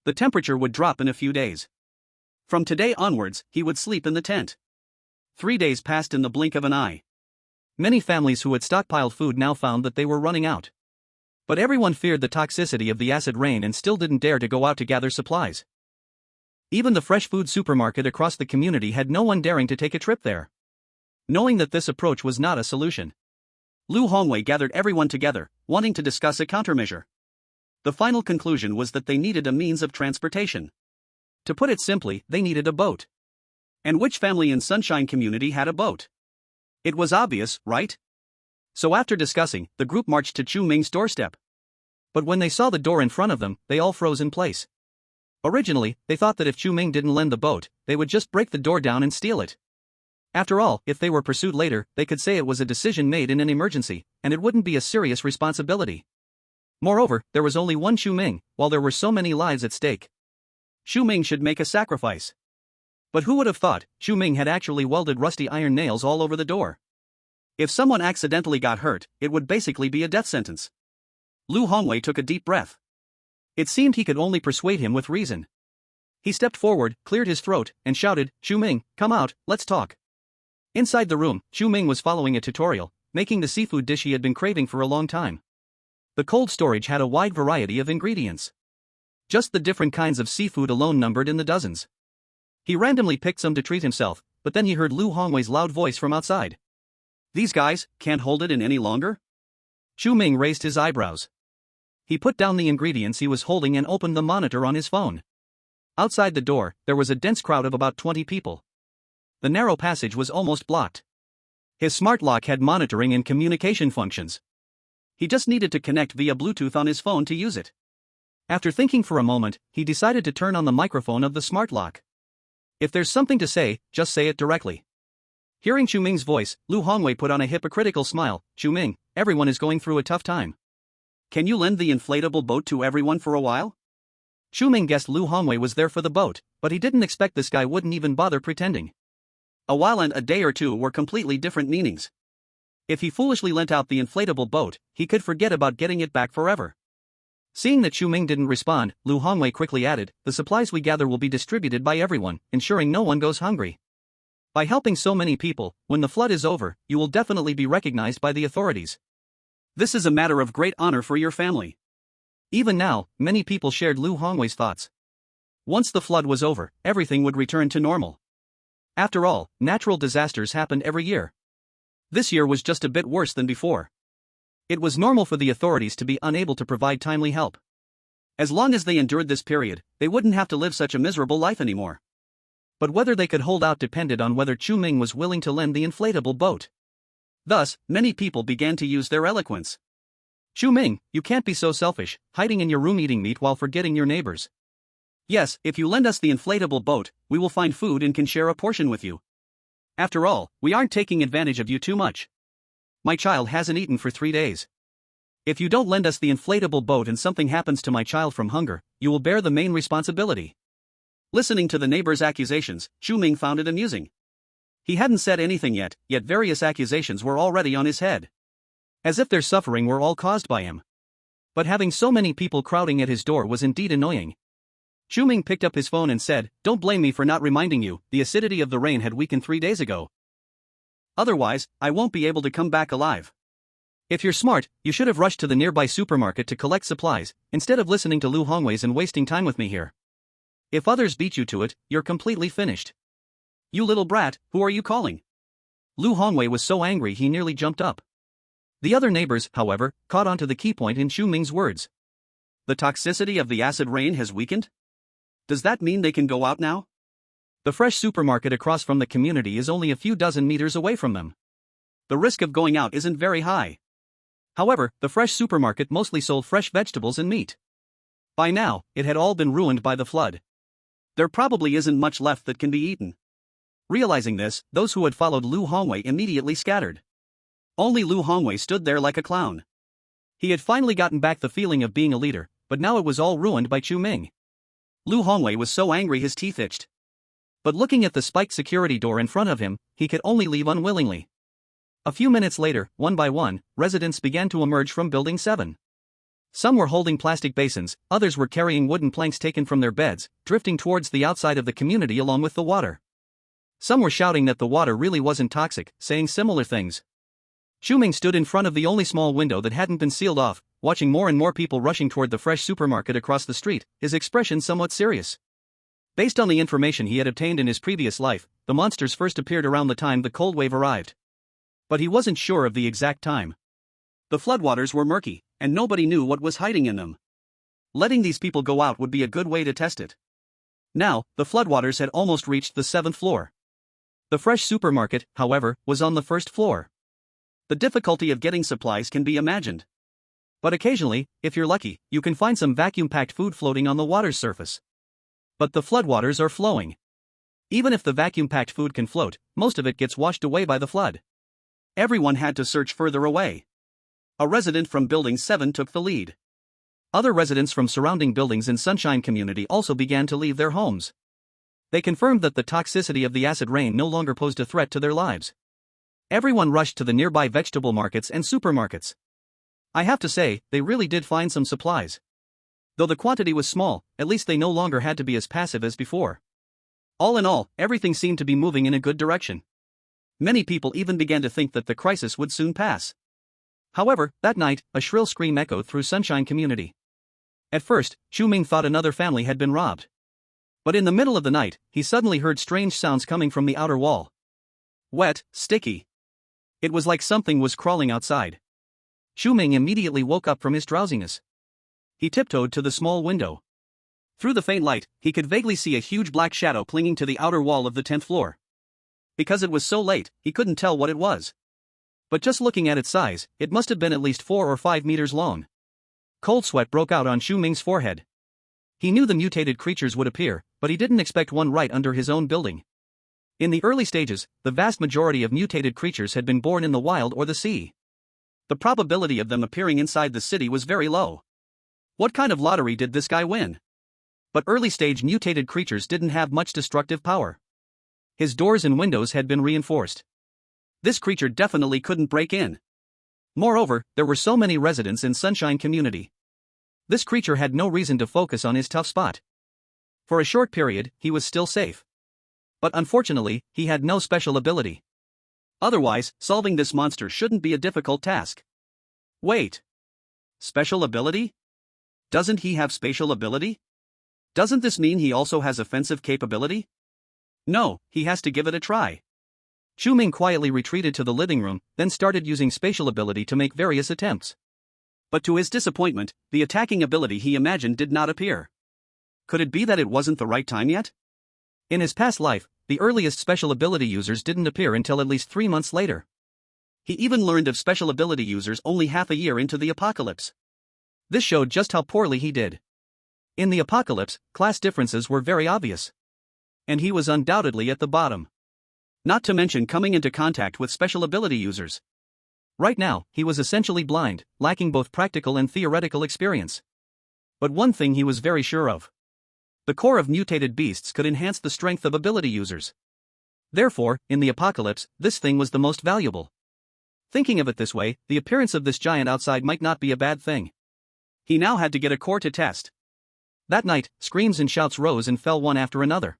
The temperature would drop in a few days. From today onwards, he would sleep in the tent. 3 days passed in the blink of an eye. Many families who had stockpiled food now found that they were running out. But everyone feared the toxicity of the acid rain and still didn't dare to go out to gather supplies. Even the fresh food supermarket across the community had no one daring to take a trip there. Knowing that this approach was not a solution, Lu Hongwei gathered everyone together, wanting to discuss a countermeasure. The final conclusion was that they needed a means of transportation. To put it simply, they needed a boat. And which family in Sunshine Community had a boat? It was obvious, right? So after discussing, the group marched to Chu Ming's doorstep. But when they saw the door in front of them, they all froze in place. Originally, they thought that if Chu Ming didn't lend the boat, they would just break the door down and steal it. After all, if they were pursued later, they could say it was a decision made in an emergency, and it wouldn't be a serious responsibility. Moreover, there was only one Chu Ming, while there were so many lives at stake. Chu Ming should make a sacrifice. But who would have thought Chu Ming had actually welded rusty iron nails all over the door? If someone accidentally got hurt, it would basically be a death sentence. Lu Hongwei took a deep breath. It seemed he could only persuade him with reason. He stepped forward, cleared his throat, and shouted, Chu Ming, come out, let's talk. Inside the room, Chu Ming was following a tutorial, making the seafood dish he had been craving for a long time. The cold storage had a wide variety of ingredients. Just the different kinds of seafood alone numbered in the dozens. He randomly picked some to treat himself, but then he heard Lu Hongwei's loud voice from outside. These guys can't hold it in any longer? Chu Ming raised his eyebrows. He put down the ingredients he was holding and opened the monitor on his phone. Outside the door, there was a dense crowd of about 20 people. The narrow passage was almost blocked. His smart lock had monitoring and communication functions. He just needed to connect via Bluetooth on his phone to use it. After thinking for a moment, he decided to turn on the microphone of the smart lock. If there's something to say, just say it directly. Hearing Chu Ming's voice, Lu Hongwei put on a hypocritical smile. Chu Ming, everyone is going through a tough time. Can you lend the inflatable boat to everyone for a while? Chu Ming guessed Lu Hongwei was there for the boat, but he didn't expect this guy wouldn't even bother pretending. A while and a day or two were completely different meanings. If he foolishly lent out the inflatable boat, he could forget about getting it back forever. Seeing that Chu Ming didn't respond, Lu Hongwei quickly added, the supplies we gather will be distributed by everyone, ensuring no one goes hungry. By helping so many people, when the flood is over, you will definitely be recognized by the authorities. This is a matter of great honor for your family. Even now, many people shared Lu Hongwei's thoughts. Once the flood was over, everything would return to normal. After all, natural disasters happened every year. This year was just a bit worse than before. It was normal for the authorities to be unable to provide timely help. As long as they endured this period, they wouldn't have to live such a miserable life anymore. But whether they could hold out depended on whether Chu Ming was willing to lend the inflatable boat. Thus, many people began to use their eloquence. Chu Ming, you can't be so selfish, hiding in your room eating meat while forgetting your neighbors. Yes, if you lend us the inflatable boat, we will find food and can share a portion with you. After all, we aren't taking advantage of you too much. My child hasn't eaten for 3 days. If you don't lend us the inflatable boat and something happens to my child from hunger, you will bear the main responsibility." Listening to the neighbor's accusations, Chu Ming found it amusing. He hadn't said anything yet various accusations were already on his head. As if their suffering were all caused by him. But having so many people crowding at his door was indeed annoying. Chu Ming picked up his phone and said, "Don't blame me for not reminding you, the acidity of the rain had weakened 3 days ago. Otherwise, I won't be able to come back alive. If you're smart, you should have rushed to the nearby supermarket to collect supplies, instead of listening to Lu Hongwei's and wasting time with me here. If others beat you to it, you're completely finished. You little brat, who are you calling?" Lu Hongwei was so angry he nearly jumped up. The other neighbors, however, caught on to the key point in Chu Ming's words. "The toxicity of the acid rain has weakened? Does that mean they can go out now?" The fresh supermarket across from the community is only a few dozen meters away from them. The risk of going out isn't very high. However, the fresh supermarket mostly sold fresh vegetables and meat. By now, it had all been ruined by the flood. There probably isn't much left that can be eaten. Realizing this, those who had followed Lu Hongwei immediately scattered. Only Lu Hongwei stood there like a clown. He had finally gotten back the feeling of being a leader, but now it was all ruined by Chu Ming. Lu Hongwei was so angry his teeth itched. But looking at the spiked security door in front of him, he could only leave unwillingly. A few minutes later, one by one, residents began to emerge from Building 7. Some were holding plastic basins, others were carrying wooden planks taken from their beds, drifting towards the outside of the community along with the water. Some were shouting that the water really wasn't toxic, saying similar things. Chu Ming stood in front of the only small window that hadn't been sealed off, watching more and more people rushing toward the fresh supermarket across the street, his expression somewhat serious. Based on the information he had obtained in his previous life, the monsters first appeared around the time the cold wave arrived. But he wasn't sure of the exact time. The floodwaters were murky, and nobody knew what was hiding in them. Letting these people go out would be a good way to test it. Now, the floodwaters had almost reached the 7th floor. The fresh supermarket, however, was on the 1st floor. The difficulty of getting supplies can be imagined. But occasionally, if you're lucky, you can find some vacuum-packed food floating on the water's surface. But the floodwaters are flowing. Even if the vacuum-packed food can float, most of it gets washed away by the flood. Everyone had to search further away. A resident from Building 7 took the lead. Other residents from surrounding buildings in Sunshine Community also began to leave their homes. They confirmed that the toxicity of the acid rain no longer posed a threat to their lives. Everyone rushed to the nearby vegetable markets and supermarkets. I have to say, they really did find some supplies. Though the quantity was small, at least they no longer had to be as passive as before. All in all, everything seemed to be moving in a good direction. Many people even began to think that the crisis would soon pass. However, that night, a shrill scream echoed through Sunshine Community. At first, Chu Ming thought another family had been robbed. But in the middle of the night, he suddenly heard strange sounds coming from the outer wall. Wet, sticky. It was like something was crawling outside. Chu Ming immediately woke up from his drowsiness. He tiptoed to the small window. Through the faint light, he could vaguely see a huge black shadow clinging to the outer wall of the 10th floor. Because it was so late, he couldn't tell what it was. But just looking at its size, it must have been at least 4 or 5 meters long. Cold sweat broke out on Chu Ming's forehead. He knew the mutated creatures would appear, but he didn't expect one right under his own building. In the early stages, the vast majority of mutated creatures had been born in the wild or the sea. The probability of them appearing inside the city was very low. What kind of lottery did this guy win? But early-stage mutated creatures didn't have much destructive power. His doors and windows had been reinforced. This creature definitely couldn't break in. Moreover, there were so many residents in Sunshine Community. This creature had no reason to focus on his tough spot. For a short period, he was still safe. But unfortunately, he had no special ability. Otherwise, solving this monster shouldn't be a difficult task. Wait. Special ability? Doesn't he have spatial ability? Doesn't this mean he also has offensive capability? No, he has to give it a try. Chu Ming quietly retreated to the living room, then started using spatial ability to make various attempts. But to his disappointment, the attacking ability he imagined did not appear. Could it be that it wasn't the right time yet? In his past life, the earliest special ability users didn't appear until at least 3 months later. He even learned of special ability users only half a year into the apocalypse. This showed just how poorly he did. In the apocalypse, class differences were very obvious. And he was undoubtedly at the bottom. Not to mention coming into contact with special ability users. Right now, he was essentially blind, lacking both practical and theoretical experience. But one thing he was very sure of. The core of mutated beasts could enhance the strength of ability users. Therefore, in the apocalypse, this thing was the most valuable. Thinking of it this way, the appearance of this giant outside might not be a bad thing. He now had to get a core to test. That night, screams and shouts rose and fell one after another.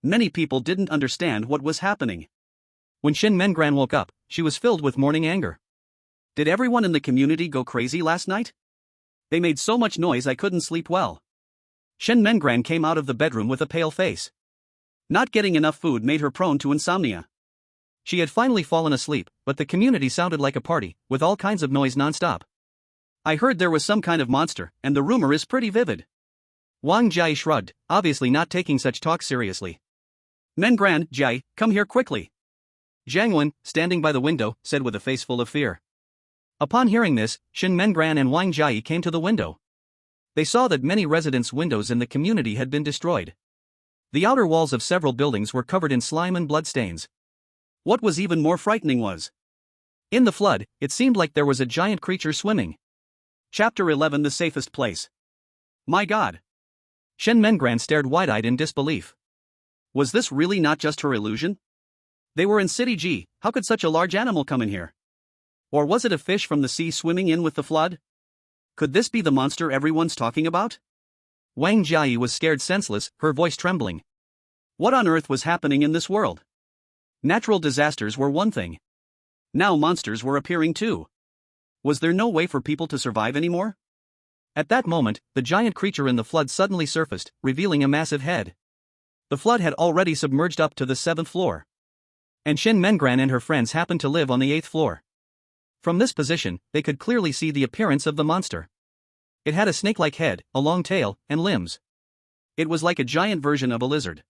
Many people didn't understand what was happening. When Shen Mengran woke up, she was filled with morning anger. Did everyone in the community go crazy last night? They made so much noise I couldn't sleep well. Shen Mengran came out of the bedroom with a pale face. Not getting enough food made her prone to insomnia. She had finally fallen asleep, but the community sounded like a party, with all kinds of noise non-stop. I heard there was some kind of monster, and the rumor is pretty vivid. Wang Jia shrugged, obviously not taking such talk seriously. Mengran, Jia, come here quickly. Zhang Wen, standing by the window, said with a face full of fear. Upon hearing this, Shen Mengran and Wang Jia came to the window. They saw that many residents' windows in the community had been destroyed. The outer walls of several buildings were covered in slime and bloodstains. What was even more frightening was, in the flood, it seemed like there was a giant creature swimming. Chapter 11: The Safest Place. My God! Shen Mengran stared wide-eyed in disbelief. Was this really not just her illusion? They were in City G, how could such a large animal come in here? Or was it a fish from the sea swimming in with the flood? Could this be the monster everyone's talking about? Wang Jia was scared senseless, her voice trembling. What on earth was happening in this world? Natural disasters were one thing. Now monsters were appearing too. Was there no way for people to survive anymore? At that moment, the giant creature in the flood suddenly surfaced, revealing a massive head. The flood had already submerged up to the 7th floor. And Shen Mengran and her friends happened to live on the 8th floor. From this position, they could clearly see the appearance of the monster. It had a snake-like head, a long tail, and limbs. It was like a giant version of a lizard.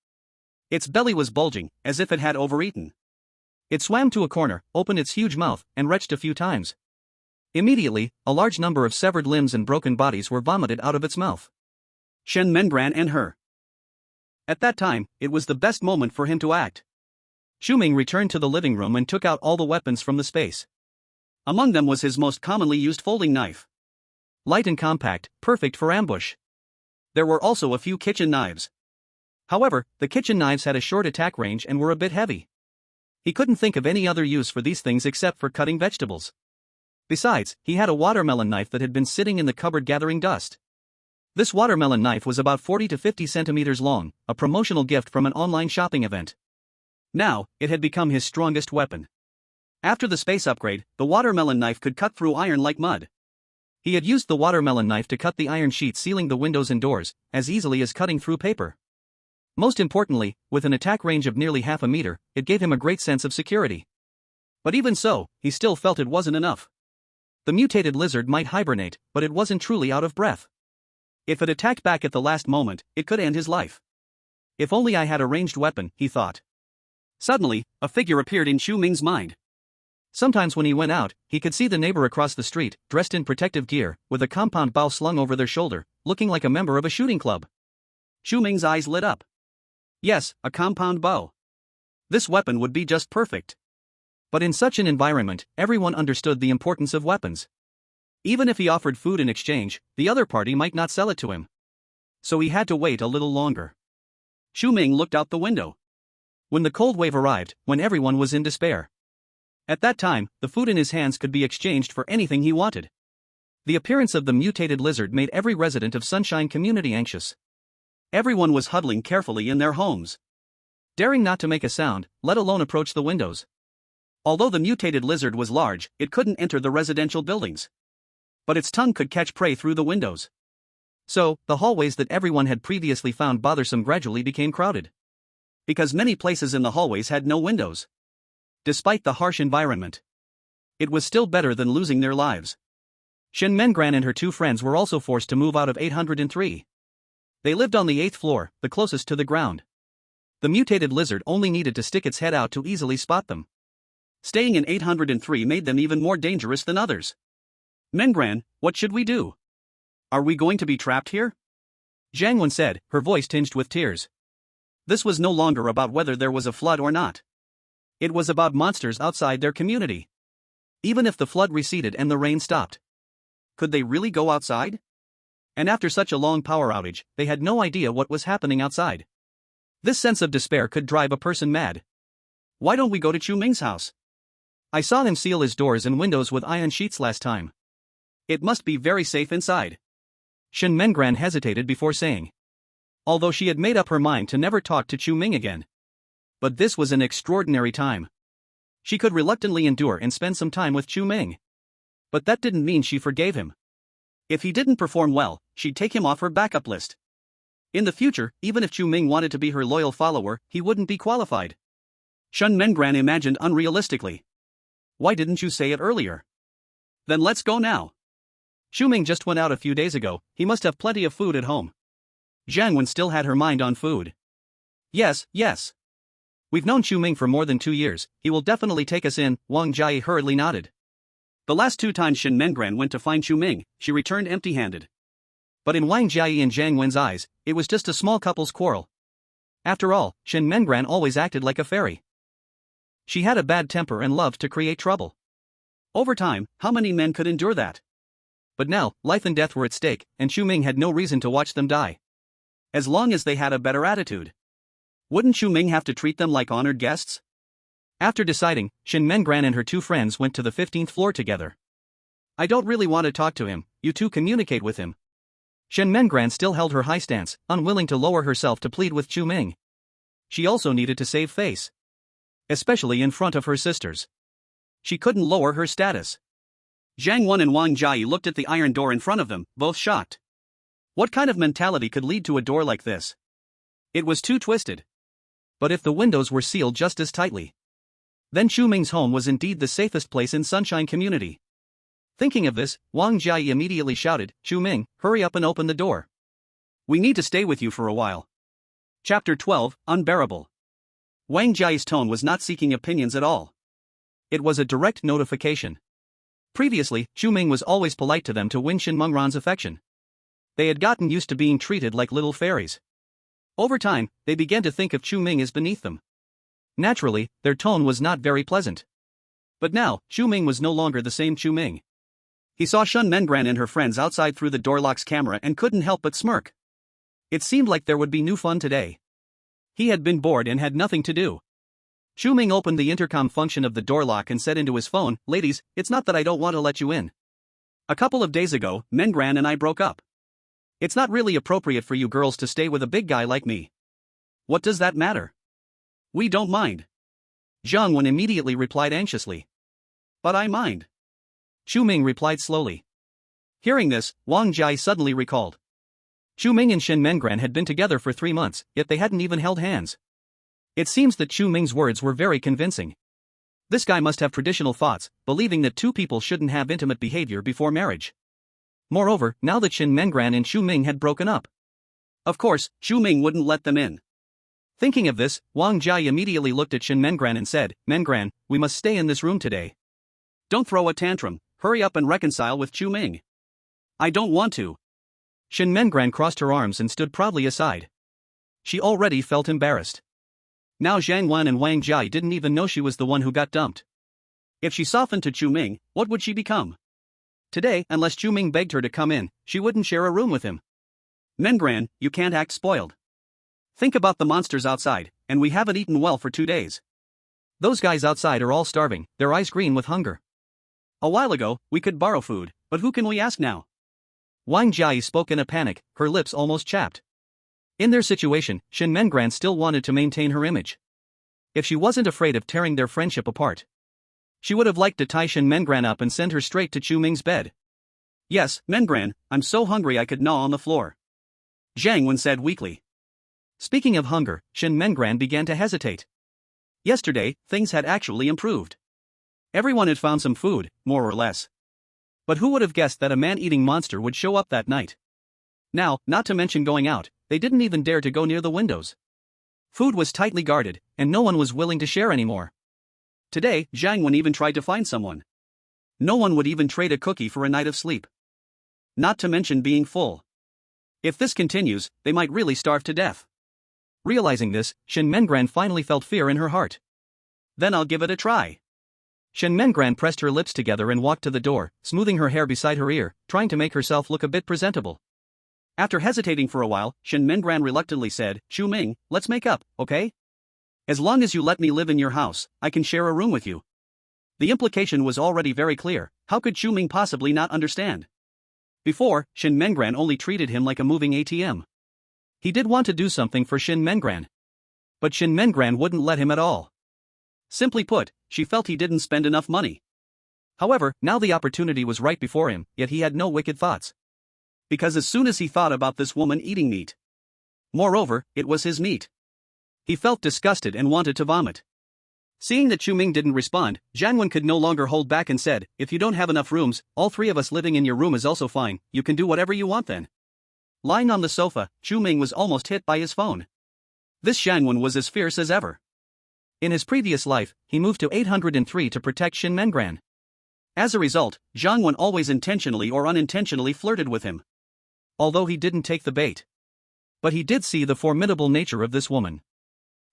Its belly was bulging, as if it had overeaten. It swam to a corner, opened its huge mouth, and retched a few times. Immediately, a large number of severed limbs and broken bodies were vomited out of its mouth. Shen Mengran and her. At that time, it was the best moment for him to act. Chu Ming returned to the living room and took out all the weapons from the space. Among them was his most commonly used folding knife. Light and compact, perfect for ambush. There were also a few kitchen knives. However, the kitchen knives had a short attack range and were a bit heavy. He couldn't think of any other use for these things except for cutting vegetables. Besides, he had a watermelon knife that had been sitting in the cupboard gathering dust. This watermelon knife was about 40 to 50 centimeters long, a promotional gift from an online shopping event. Now, it had become his strongest weapon. After the space upgrade, the watermelon knife could cut through iron like mud. He had used the watermelon knife to cut the iron sheet sealing the windows and doors, as easily as cutting through paper. Most importantly, with an attack range of nearly half a meter, it gave him a great sense of security. But even so, he still felt it wasn't enough. The mutated lizard might hibernate, but it wasn't truly out of breath. If it attacked back at the last moment, it could end his life. If only I had a ranged weapon, he thought. Suddenly, a figure appeared in Chu Ming's mind. Sometimes when he went out, he could see the neighbor across the street, dressed in protective gear, with a compound bow slung over their shoulder, looking like a member of a shooting club. Chu Ming's eyes lit up. Yes, a compound bow. This weapon would be just perfect. But in such an environment, everyone understood the importance of weapons. Even if he offered food in exchange, the other party might not sell it to him. So he had to wait a little longer. Chu Ming looked out the window. When the cold wave arrived, when everyone was in despair. At that time, the food in his hands could be exchanged for anything he wanted. The appearance of the mutated lizard made every resident of Sunshine Community anxious. Everyone was huddling carefully in their homes, daring not to make a sound, let alone approach the windows. Although the mutated lizard was large, it couldn't enter the residential buildings. But its tongue could catch prey through the windows. So, the hallways that everyone had previously found bothersome gradually became crowded. Because many places in the hallways had no windows. Despite the harsh environment, it was still better than losing their lives. Shen Mengran and her two friends were also forced to move out of 803. They lived on the 8th floor, the closest to the ground. The mutated lizard only needed to stick its head out to easily spot them. Staying in 803 made them even more dangerous than others. Mengran, what should we do? Are we going to be trapped here? Zhang Wen said, her voice tinged with tears. This was no longer about whether there was a flood or not. It was about monsters outside their community. Even if the flood receded and the rain stopped, could they really go outside? And after such a long power outage, they had no idea what was happening outside. This sense of despair could drive a person mad. Why don't we go to Chu Ming's house? I saw him seal his doors and windows with iron sheets last time. It must be very safe inside. Shen Mengran hesitated before saying, although she had made up her mind to never talk to Chu Ming again. But this was an extraordinary time. She could reluctantly endure and spend some time with Chu Ming. But that didn't mean she forgave him. If he didn't perform well, she'd take him off her backup list. In the future, even if Chu Ming wanted to be her loyal follower, he wouldn't be qualified. Shen Mengran imagined unrealistically. Why didn't you say it earlier? Then let's go now. Chu Ming just went out a few days ago, he must have plenty of food at home. Jiang Wen still had her mind on food. Yes. We've known Chu Ming for more than 2 years, he will definitely take us in, Wang Jie hurriedly nodded. The last 2 times Shen Mengran went to find Chu Ming, she returned empty-handed. But in Wang Jie and Jiang Wen's eyes, it was just a small couple's quarrel. After all, Shen Mengran always acted like a fairy. She had a bad temper and loved to create trouble. Over time, how many men could endure that? But now, life and death were at stake, and Chu Ming had no reason to watch them die. As long as they had a better attitude. Wouldn't Chu Ming have to treat them like honored guests? After deciding, Shen Mengran and her 2 friends went to the 15th floor together. I don't really want to talk to him, you two communicate with him. Shen Mengran still held her high stance, unwilling to lower herself to plead with Chu Ming. She also needed to save face. Especially in front of her sisters. She couldn't lower her status. Jiang Wen and Wang Jie looked at the iron door in front of them, both shocked. What kind of mentality could lead to a door like this? It was too twisted. But if the windows were sealed just as tightly, then Chu Ming's home was indeed the safest place in Sunshine Community. Thinking of this, Wang Jie immediately shouted, Chu Ming, hurry up and open the door. We need to stay with you for a while. Chapter 12, Unbearable. Wang Jie's tone was not seeking opinions at all. It was a direct notification. Previously, Chu Ming was always polite to them to win Shen Mengran's affection. They had gotten used to being treated like little fairies. Over time, they began to think of Chu Ming as beneath them. Naturally, their tone was not very pleasant. But now, Chu Ming was no longer the same Chu Ming. He saw Shen Mengran and her friends outside through the doorlock's camera and couldn't help but smirk. It seemed like there would be new fun today. He had been bored and had nothing to do. Chu Ming opened the intercom function of the door lock and said into his phone, ladies, it's not that I don't want to let you in. A couple of days ago, Mengran and I broke up. It's not really appropriate for you girls to stay with a big guy like me. What does that matter? We don't mind. Jiang Wen immediately replied anxiously. But I mind. Chu Ming replied slowly. Hearing this, Wang Jie suddenly recalled. Chu Ming and Shen Mengran had been together for 3 months, yet they hadn't even held hands. It seems that Chu Ming's words were very convincing. This guy must have traditional thoughts, believing that 2 people shouldn't have intimate behavior before marriage. Moreover, now that Shen Mengran and Chu Ming had broken up, of course, Chu Ming wouldn't let them in. Thinking of this, Wang Jie immediately looked at Shen Mengran and said, Mengran, we must stay in this room today. Don't throw a tantrum, hurry up and reconcile with Chu Ming. I don't want to. Shen Mengran crossed her arms and stood proudly aside. She already felt embarrassed. Now Jiang Wen and Wang Jie didn't even know she was the one who got dumped. If she softened to Chu Ming, what would she become? Today, unless Chu Ming begged her to come in, she wouldn't share a room with him. Mengran, you can't act spoiled. Think about the monsters outside, and we haven't eaten well for 2 days. Those guys outside are all starving, their eyes green with hunger. A while ago, we could borrow food, but who can we ask now? Wang Jie spoke in a panic, her lips almost chapped. In their situation, Shen Mengran still wanted to maintain her image. If she wasn't afraid of tearing their friendship apart, she would have liked to tie Shen Mengran up and send her straight to Chu Ming's bed. Yes, Mengran, I'm so hungry I could gnaw on the floor. Jiang Wen said weakly. Speaking of hunger, Shen Mengran began to hesitate. Yesterday, things had actually improved. Everyone had found some food, more or less. But who would have guessed that a man-eating monster would show up that night? Now, not to mention going out, they didn't even dare to go near the windows. Food was tightly guarded, and no one was willing to share anymore. Today, Jiang Wen even tried to find someone. No one would even trade a cookie for a night of sleep. Not to mention being full. If this continues, they might really starve to death. Realizing this, Shen Mengran finally felt fear in her heart. then I'll give it a try. Shen Mengran pressed her lips together and walked to the door, smoothing her hair beside her ear, trying to make herself look a bit presentable. After hesitating for a while, Shen Mengran reluctantly said, Chu Ming, let's make up, okay? As long as you let me live in your house, I can share a room with you. The implication was already very clear. How could Chu Ming possibly not understand? Before, Shen Mengran only treated him like a moving ATM. He did want to do something for Shen Mengran. But Shen Mengran wouldn't let him at all. Simply put, she felt he didn't spend enough money. However, now the opportunity was right before him, yet he had no wicked thoughts. Because as soon as he thought about this woman eating meat. Moreover, it was his meat. He felt disgusted and wanted to vomit. Seeing that Chu Ming didn't respond, Jianwen could no longer hold back and said, if you don't have enough rooms, all three of us living in your room is also fine, you can do whatever you want then. Lying on the sofa, Chu Ming was almost hit by his phone. This Jianwen was as fierce as ever. In his previous life, he moved to 803 to protect Shen Mengran. As a result, Jianwen always intentionally or unintentionally flirted with him. Although he didn't take the bait. But he did see the formidable nature of this woman.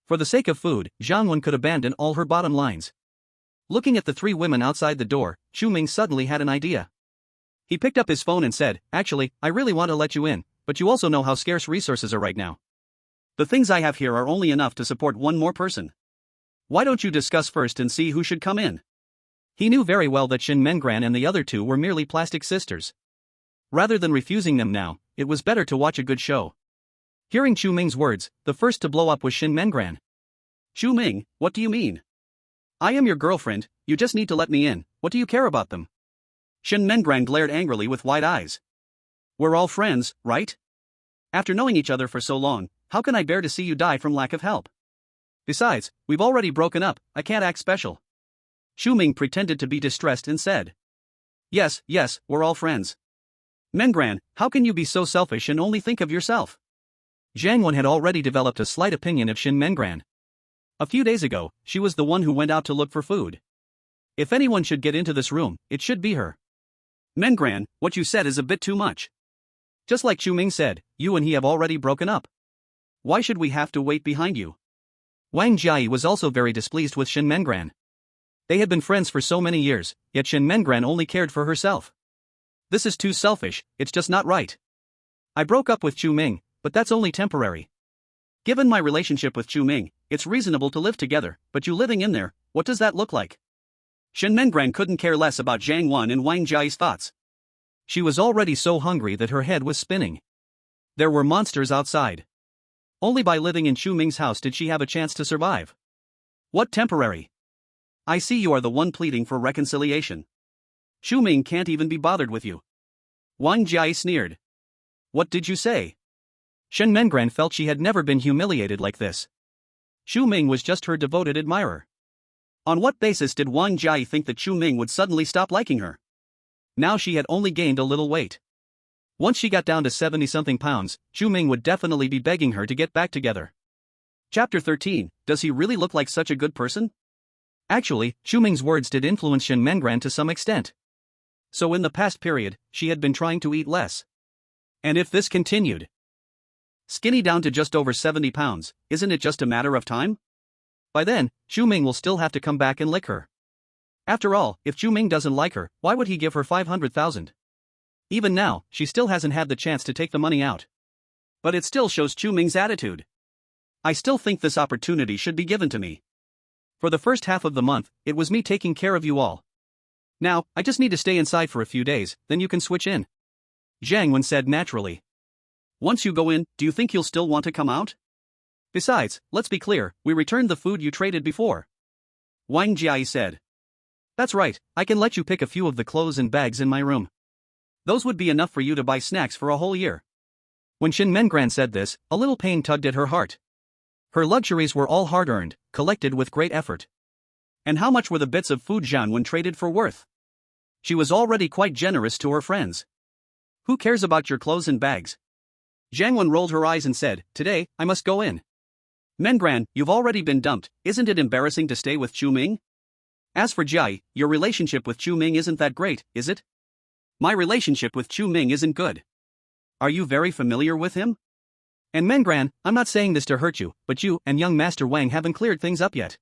For the sake of food, Jianwen could abandon all her bottom lines. Looking at the three women outside the door, Chu Ming suddenly had an idea. He picked up his phone and said, actually, I really want to let you in, but you also know how scarce resources are right now. The things I have here are only enough to support one more person. Why don't you discuss first and see who should come in? He knew very well that Shen Mengran and the other two were merely plastic sisters. Rather than refusing them now, it was better to watch a good show. Hearing Chu Ming's words, the first to blow up was Shen Mengran. Chu Ming, what do you mean? I am your girlfriend, you just need to let me in, what do you care about them? Shen Mengran glared angrily with wide eyes. We're all friends, right? After knowing each other for so long, how can I bear to see you die from lack of help? Besides, we've already broken up, I can't act special. Chu Ming pretended to be distressed and said. Yes, we're all friends. Mengran, how can you be so selfish and only think of yourself? Jianwen had already developed a slight opinion of Shen Mengran. A few days ago, she was the one who went out to look for food. If anyone should get into this room, it should be her. Mengran, what you said is a bit too much. Just like Chu Ming said, you and he have already broken up. Why should we have to wait behind you? Wang Jiayi was also very displeased with Shen Mengran. They had been friends for so many years, yet Shen Mengran only cared for herself. This is too selfish, it's just not right. I broke up with Chu Ming, but that's only temporary. Given my relationship with Chu Ming, it's reasonable to live together, but you living in there, what does that look like? Shen Mengran couldn't care less about Jiang Wan and Wang Jiayi's thoughts. She was already so hungry that her head was spinning. There were monsters outside. Only by living in Chu Ming's house did she have a chance to survive. What temporary? I see you are the one pleading for reconciliation. Chu Ming can't even be bothered with you. Wang Jiayi sneered. What did you say? Shen Mengran felt she had never been humiliated like this. Chu Ming was just her devoted admirer. On what basis did Wang Jiayi think that Chu Ming would suddenly stop liking her? Now she had only gained a little weight. Once she got down to 70-something pounds, Chu Ming would definitely be begging her to get back together. Chapter 13, does he really look like such a good person? Actually, Chu Ming's words did influence Shen Mengran to some extent. So in the past period, she had been trying to eat less. And if this continued, skinny down to just over 70 pounds, isn't it just a matter of time? By then, Chu Ming will still have to come back and lick her. After all, if Chu Ming doesn't like her, why would he give her 500,000? Even now, she still hasn't had the chance to take the money out. But it still shows Chu Ming's attitude. I still think this opportunity should be given to me. For the first half of the month, it was me taking care of you all. Now, I just need to stay inside for a few days, then you can switch in. Jiang Wen said naturally. Once you go in, do you think you'll still want to come out? Besides, let's be clear, we returned the food you traded before. Wang Jiayi said. That's right, I can let you pick a few of the clothes and bags in my room. Those would be enough for you to buy snacks for a whole year. When Shen Mengran said this, a little pain tugged at her heart. Her luxuries were all hard-earned, collected with great effort. And how much were the bits of food Jianwen traded for worth? She was already quite generous to her friends. Who cares about your clothes and bags? Jiangwen rolled her eyes and said, today, I must go in. Mengran, you've already been dumped, isn't it embarrassing to stay with Chu Ming? As for Jiayi, your relationship with Chu Ming isn't that great, is it? My relationship with Chu Ming isn't good. Are you very familiar with him? And Mengran, I'm not saying this to hurt you, but you and young Master Wang haven't cleared things up yet.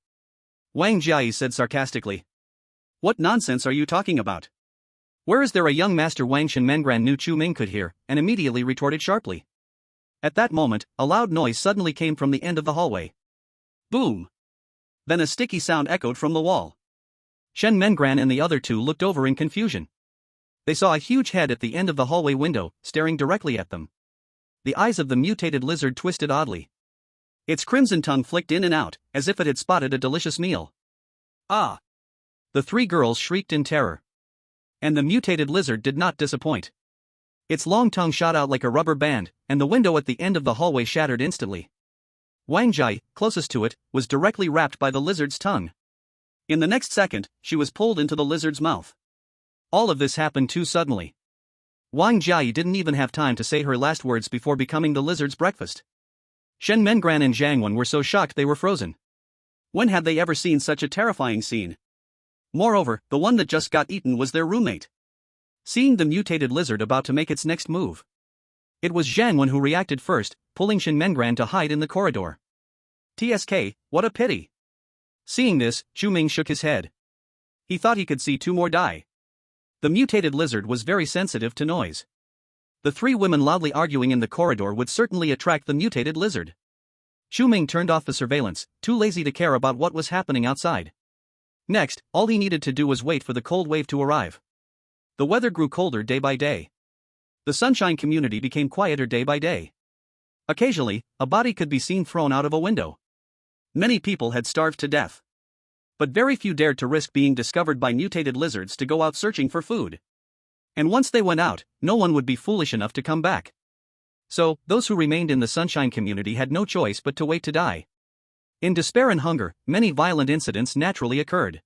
Wang Jiai said sarcastically. What nonsense are you talking about? Where is there a young master? Wang Shenmengran knew Chu Ming could hear, and immediately retorted sharply. At that moment, a loud noise suddenly came from the end of the hallway. Boom! Then a sticky sound echoed from the wall. Shen Mengran and the other two looked over in confusion. They saw a huge head at the end of the hallway window, staring directly at them. The eyes of the mutated lizard twisted oddly. Its crimson tongue flicked in and out, as if it had spotted a delicious meal. Ah! The three girls shrieked in terror. And the mutated lizard did not disappoint. Its long tongue shot out like a rubber band, and the window at the end of the hallway shattered instantly. Wang Jiai, closest to it, was directly wrapped by the lizard's tongue. In the next second, she was pulled into the lizard's mouth. All of this happened too suddenly. Wang Jiai didn't even have time to say her last words before becoming the lizard's breakfast. Shen Mengran and Zhang Wen were so shocked they were frozen. When had they ever seen such a terrifying scene? Moreover, the one that just got eaten was their roommate. Seeing the mutated lizard about to make its next move, it was Zhang Wen who reacted first, pulling Shen Mengran to hide in the corridor. TSK, what a pity. Seeing this, Chu Ming shook his head. He thought he could see two more die. The mutated lizard was very sensitive to noise. The three women loudly arguing in the corridor would certainly attract the mutated lizard. Chu Ming turned off the surveillance, too lazy to care about what was happening outside. Next, all he needed to do was wait for the cold wave to arrive. The weather grew colder day by day. The sunshine community became quieter day by day. Occasionally, a body could be seen thrown out of a window. Many people had starved to death. But very few dared to risk being discovered by mutated lizards to go out searching for food. And once they went out, no one would be foolish enough to come back. So, those who remained in the sunshine community had no choice but to wait to die. In despair and hunger, many violent incidents naturally occurred.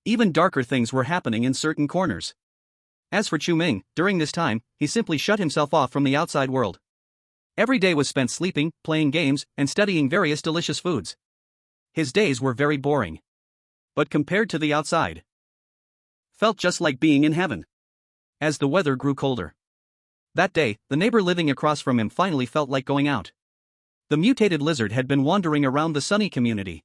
Even darker things were happening in certain corners. As for Chu Ming, during this time, he simply shut himself off from the outside world. Every day was spent sleeping, playing games, and studying various delicious foods. His days were very boring. But compared to the outside, felt just like being in heaven. As the weather grew colder. That day, the neighbor living across from him finally felt like going out. The mutated lizard had been wandering around the sunny community.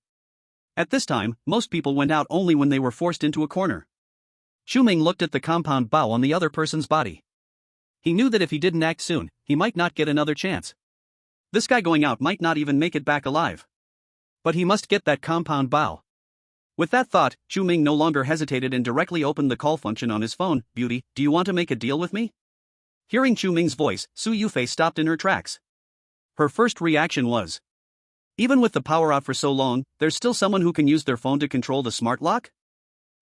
At this time, most people went out only when they were forced into a corner. Chu Ming looked at the compound bow on the other person's body. He knew that if he didn't act soon, he might not get another chance. This guy going out might not even make it back alive. But he must get that compound bow. With that thought, Chu Ming no longer hesitated and directly opened the call function on his phone. Beauty, do you want to make a deal with me? Hearing Chu Ming's voice, Su Yufei stopped in her tracks. Her first reaction was, even with the power out for so long, there's still someone who can use their phone to control the smart lock?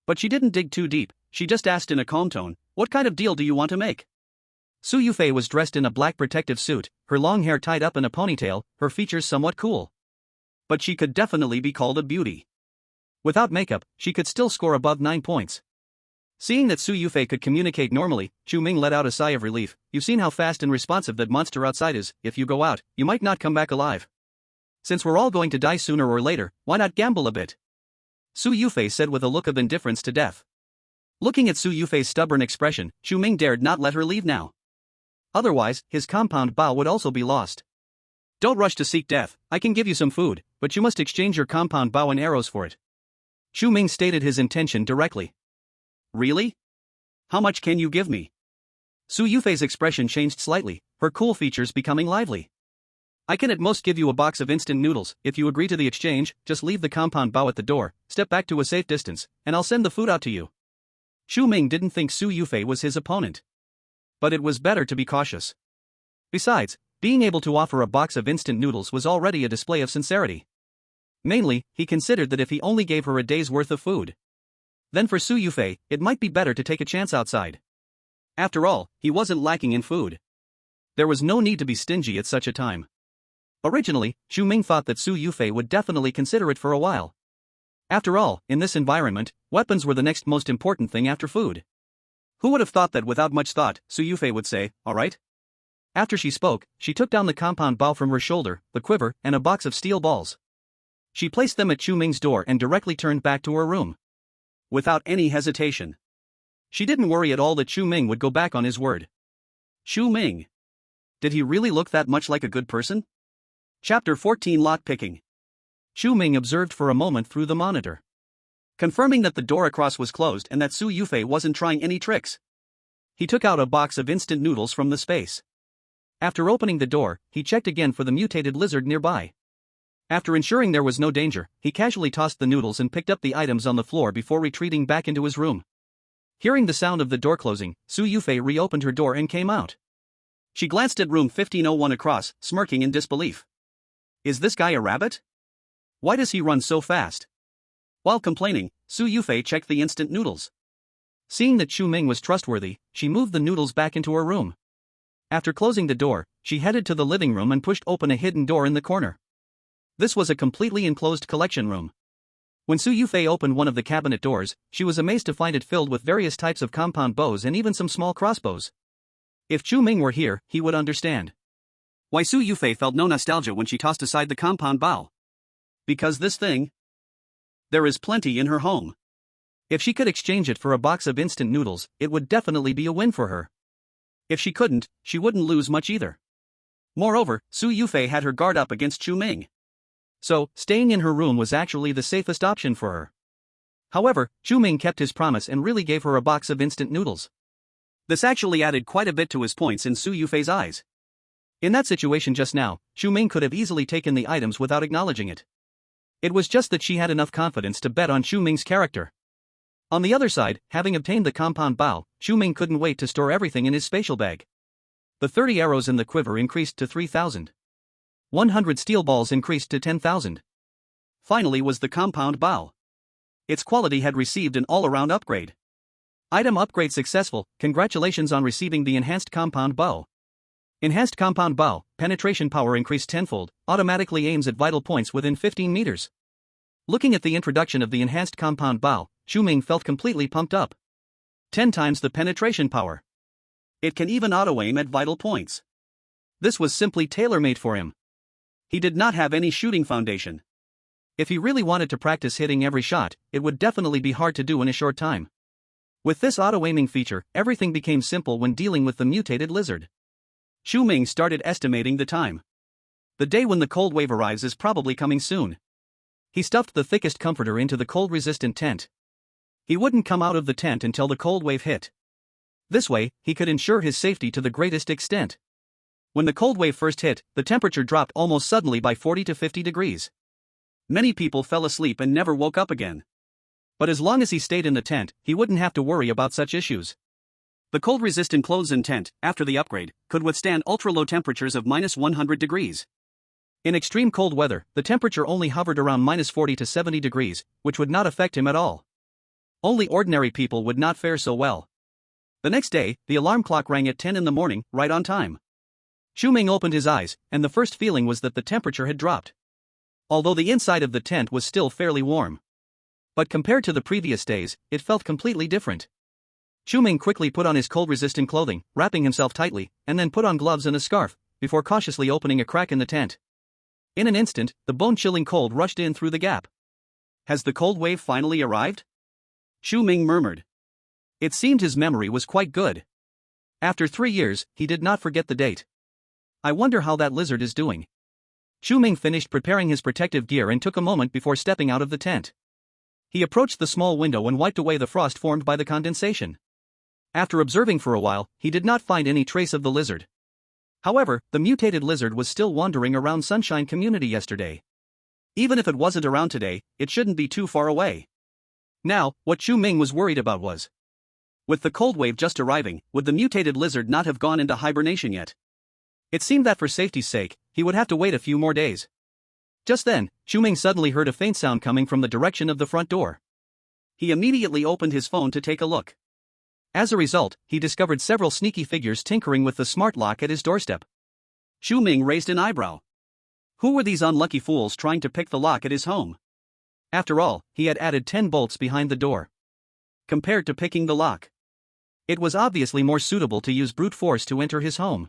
But she didn't dig too deep, she just asked in a calm tone, what kind of deal do you want to make? Su Yufei was dressed in a black protective suit, her long hair tied up in a ponytail, her features somewhat cool. But she could definitely be called a beauty. Without makeup, she could still score above 9 points. Seeing that Su Yufei could communicate normally, Chu Ming let out a sigh of relief. You've seen how fast and responsive that monster outside is. If you go out, you might not come back alive. Since we're all going to die sooner or later, why not gamble a bit? Su Yufei said with a look of indifference to death. Looking at Su Yufei's stubborn expression, Chu Ming dared not let her leave now. Otherwise, his compound bow would also be lost. Don't rush to seek death, I can give you some food, but you must exchange your compound bow and arrows for it. Chu Ming stated his intention directly. Really? How much can you give me? Su Yufei's expression changed slightly, her cool features becoming lively. I can at most give you a box of instant noodles. If you agree to the exchange, just leave the compound bow at the door, step back to a safe distance, and I'll send the food out to you. Chu Ming didn't think Su Yufei was his opponent. But it was better to be cautious. Besides, being able to offer a box of instant noodles was already a display of sincerity. Mainly, he considered that if he only gave her a day's worth of food, then for Su Yufei, it might be better to take a chance outside. After all, he wasn't lacking in food. There was no need to be stingy at such a time. Originally, Chu Ming thought that Su Yufei would definitely consider it for a while. After all, in this environment, weapons were the next most important thing after food. Who would have thought that without much thought, Su Yufei would say, alright? After she spoke, she took down the compound bow from her shoulder, the quiver, and a box of steel balls. She placed them at Chu Ming's door and directly turned back to her room. Without any hesitation. She didn't worry at all that Chu Ming would go back on his word. Chu Ming. Did he really look that much like a good person? Chapter 14 Lockpicking. Chu Ming observed for a moment through the monitor. confirming that the door across was closed and that Su Yufei wasn't trying any tricks. He took out a box of instant noodles from the space. After opening the door, he checked again for the mutated lizard nearby. After ensuring there was no danger, he casually tossed the noodles and picked up the items on the floor before retreating back into his room. Hearing the sound of the door closing, Su Yufei reopened her door and came out. She glanced at room 1501 across, smirking in disbelief. Is this guy a rabbit? Why does he run so fast? While complaining, Su Yufei checked the instant noodles. Seeing that Chu Ming was trustworthy, she moved the noodles back into her room. After closing the door, she headed to the living room and pushed open a hidden door in the corner. This was a completely enclosed collection room. When Su Yufei opened one of the cabinet doors, she was amazed to find it filled with various types of compound bows and even some small crossbows. If Chu Ming were here, he would understand why Su Yufei felt no nostalgia when she tossed aside the compound bow. Because this thing, there is plenty in her home. If she could exchange it for a box of instant noodles, it would definitely be a win for her. If she couldn't, she wouldn't lose much either. Moreover, Su Yufei had her guard up against Chu Ming. So, staying in her room was actually the safest option for her. However, Chu Ming kept his promise and really gave her a box of instant noodles. This actually added quite a bit to his points in Su Yufei's eyes. In that situation just now, Chu Ming could have easily taken the items without acknowledging it. It was just that she had enough confidence to bet on Chu Ming's character. On the other side, having obtained the compound bow, Chu Ming couldn't wait to store everything in his spatial bag. The 30 arrows in the quiver increased to 3,000. 100 steel balls increased to 10,000. Finally was the compound bow. Its quality had received an all-around upgrade. Item upgrade successful, congratulations on receiving the enhanced compound bow. Enhanced compound bow, penetration power increased tenfold, automatically aims at vital points within 15 meters. Looking at the introduction of the enhanced compound bow, Chu Ming felt completely pumped up. 10 times the penetration power. It can even auto-aim at vital points. This was simply tailor-made for him. He did not have any shooting foundation. If he really wanted to practice hitting every shot, it would definitely be hard to do in a short time. With this auto-aiming feature, everything became simple when dealing with the mutated lizard. Chu Ming started estimating the time. The day when the cold wave arrives is probably coming soon. He stuffed the thickest comforter into the cold-resistant tent. He wouldn't come out of the tent until the cold wave hit. This way, he could ensure his safety to the greatest extent. When the cold wave first hit, the temperature dropped almost suddenly by 40 to 50 degrees. Many people fell asleep and never woke up again. But as long as he stayed in the tent, he wouldn't have to worry about such issues. The cold-resistant clothes-in tent, after the upgrade, could withstand ultra-low temperatures of minus 100 degrees. In extreme cold weather, the temperature only hovered around minus 40 to 70 degrees, which would not affect him at all. Only ordinary people would not fare so well. The next day, the alarm clock rang at 10 in the morning, right on time. Chu Ming opened his eyes, and the first feeling was that the temperature had dropped. Although the inside of the tent was still fairly warm. But compared to the previous days, it felt completely different. Chu Ming quickly put on his cold-resistant clothing, wrapping himself tightly, and then put on gloves and a scarf, before cautiously opening a crack in the tent. In an instant, the bone-chilling cold rushed in through the gap. Has the cold wave finally arrived? Chu Ming murmured. It seemed his memory was quite good. After 3 years, he did not forget the date. I wonder how that lizard is doing. Chu Ming finished preparing his protective gear and took a moment before stepping out of the tent. He approached the small window and wiped away the frost formed by the condensation. After observing for a while, he did not find any trace of the lizard. However, the mutated lizard was still wandering around Sunshine Community yesterday. Even if it wasn't around today, it shouldn't be too far away. Now, what Chu Ming was worried about was, with the cold wave just arriving, would the mutated lizard not have gone into hibernation yet? It seemed that for safety's sake, he would have to wait a few more days. Just then, Chu Ming suddenly heard a faint sound coming from the direction of the front door. He immediately opened his phone to take a look. As a result, he discovered several sneaky figures tinkering with the smart lock at his doorstep. Chu Ming raised an eyebrow. Who were these unlucky fools trying to pick the lock at his home? After all, he had added 10 bolts behind the door. Compared to picking the lock, it was obviously more suitable to use brute force to enter his home.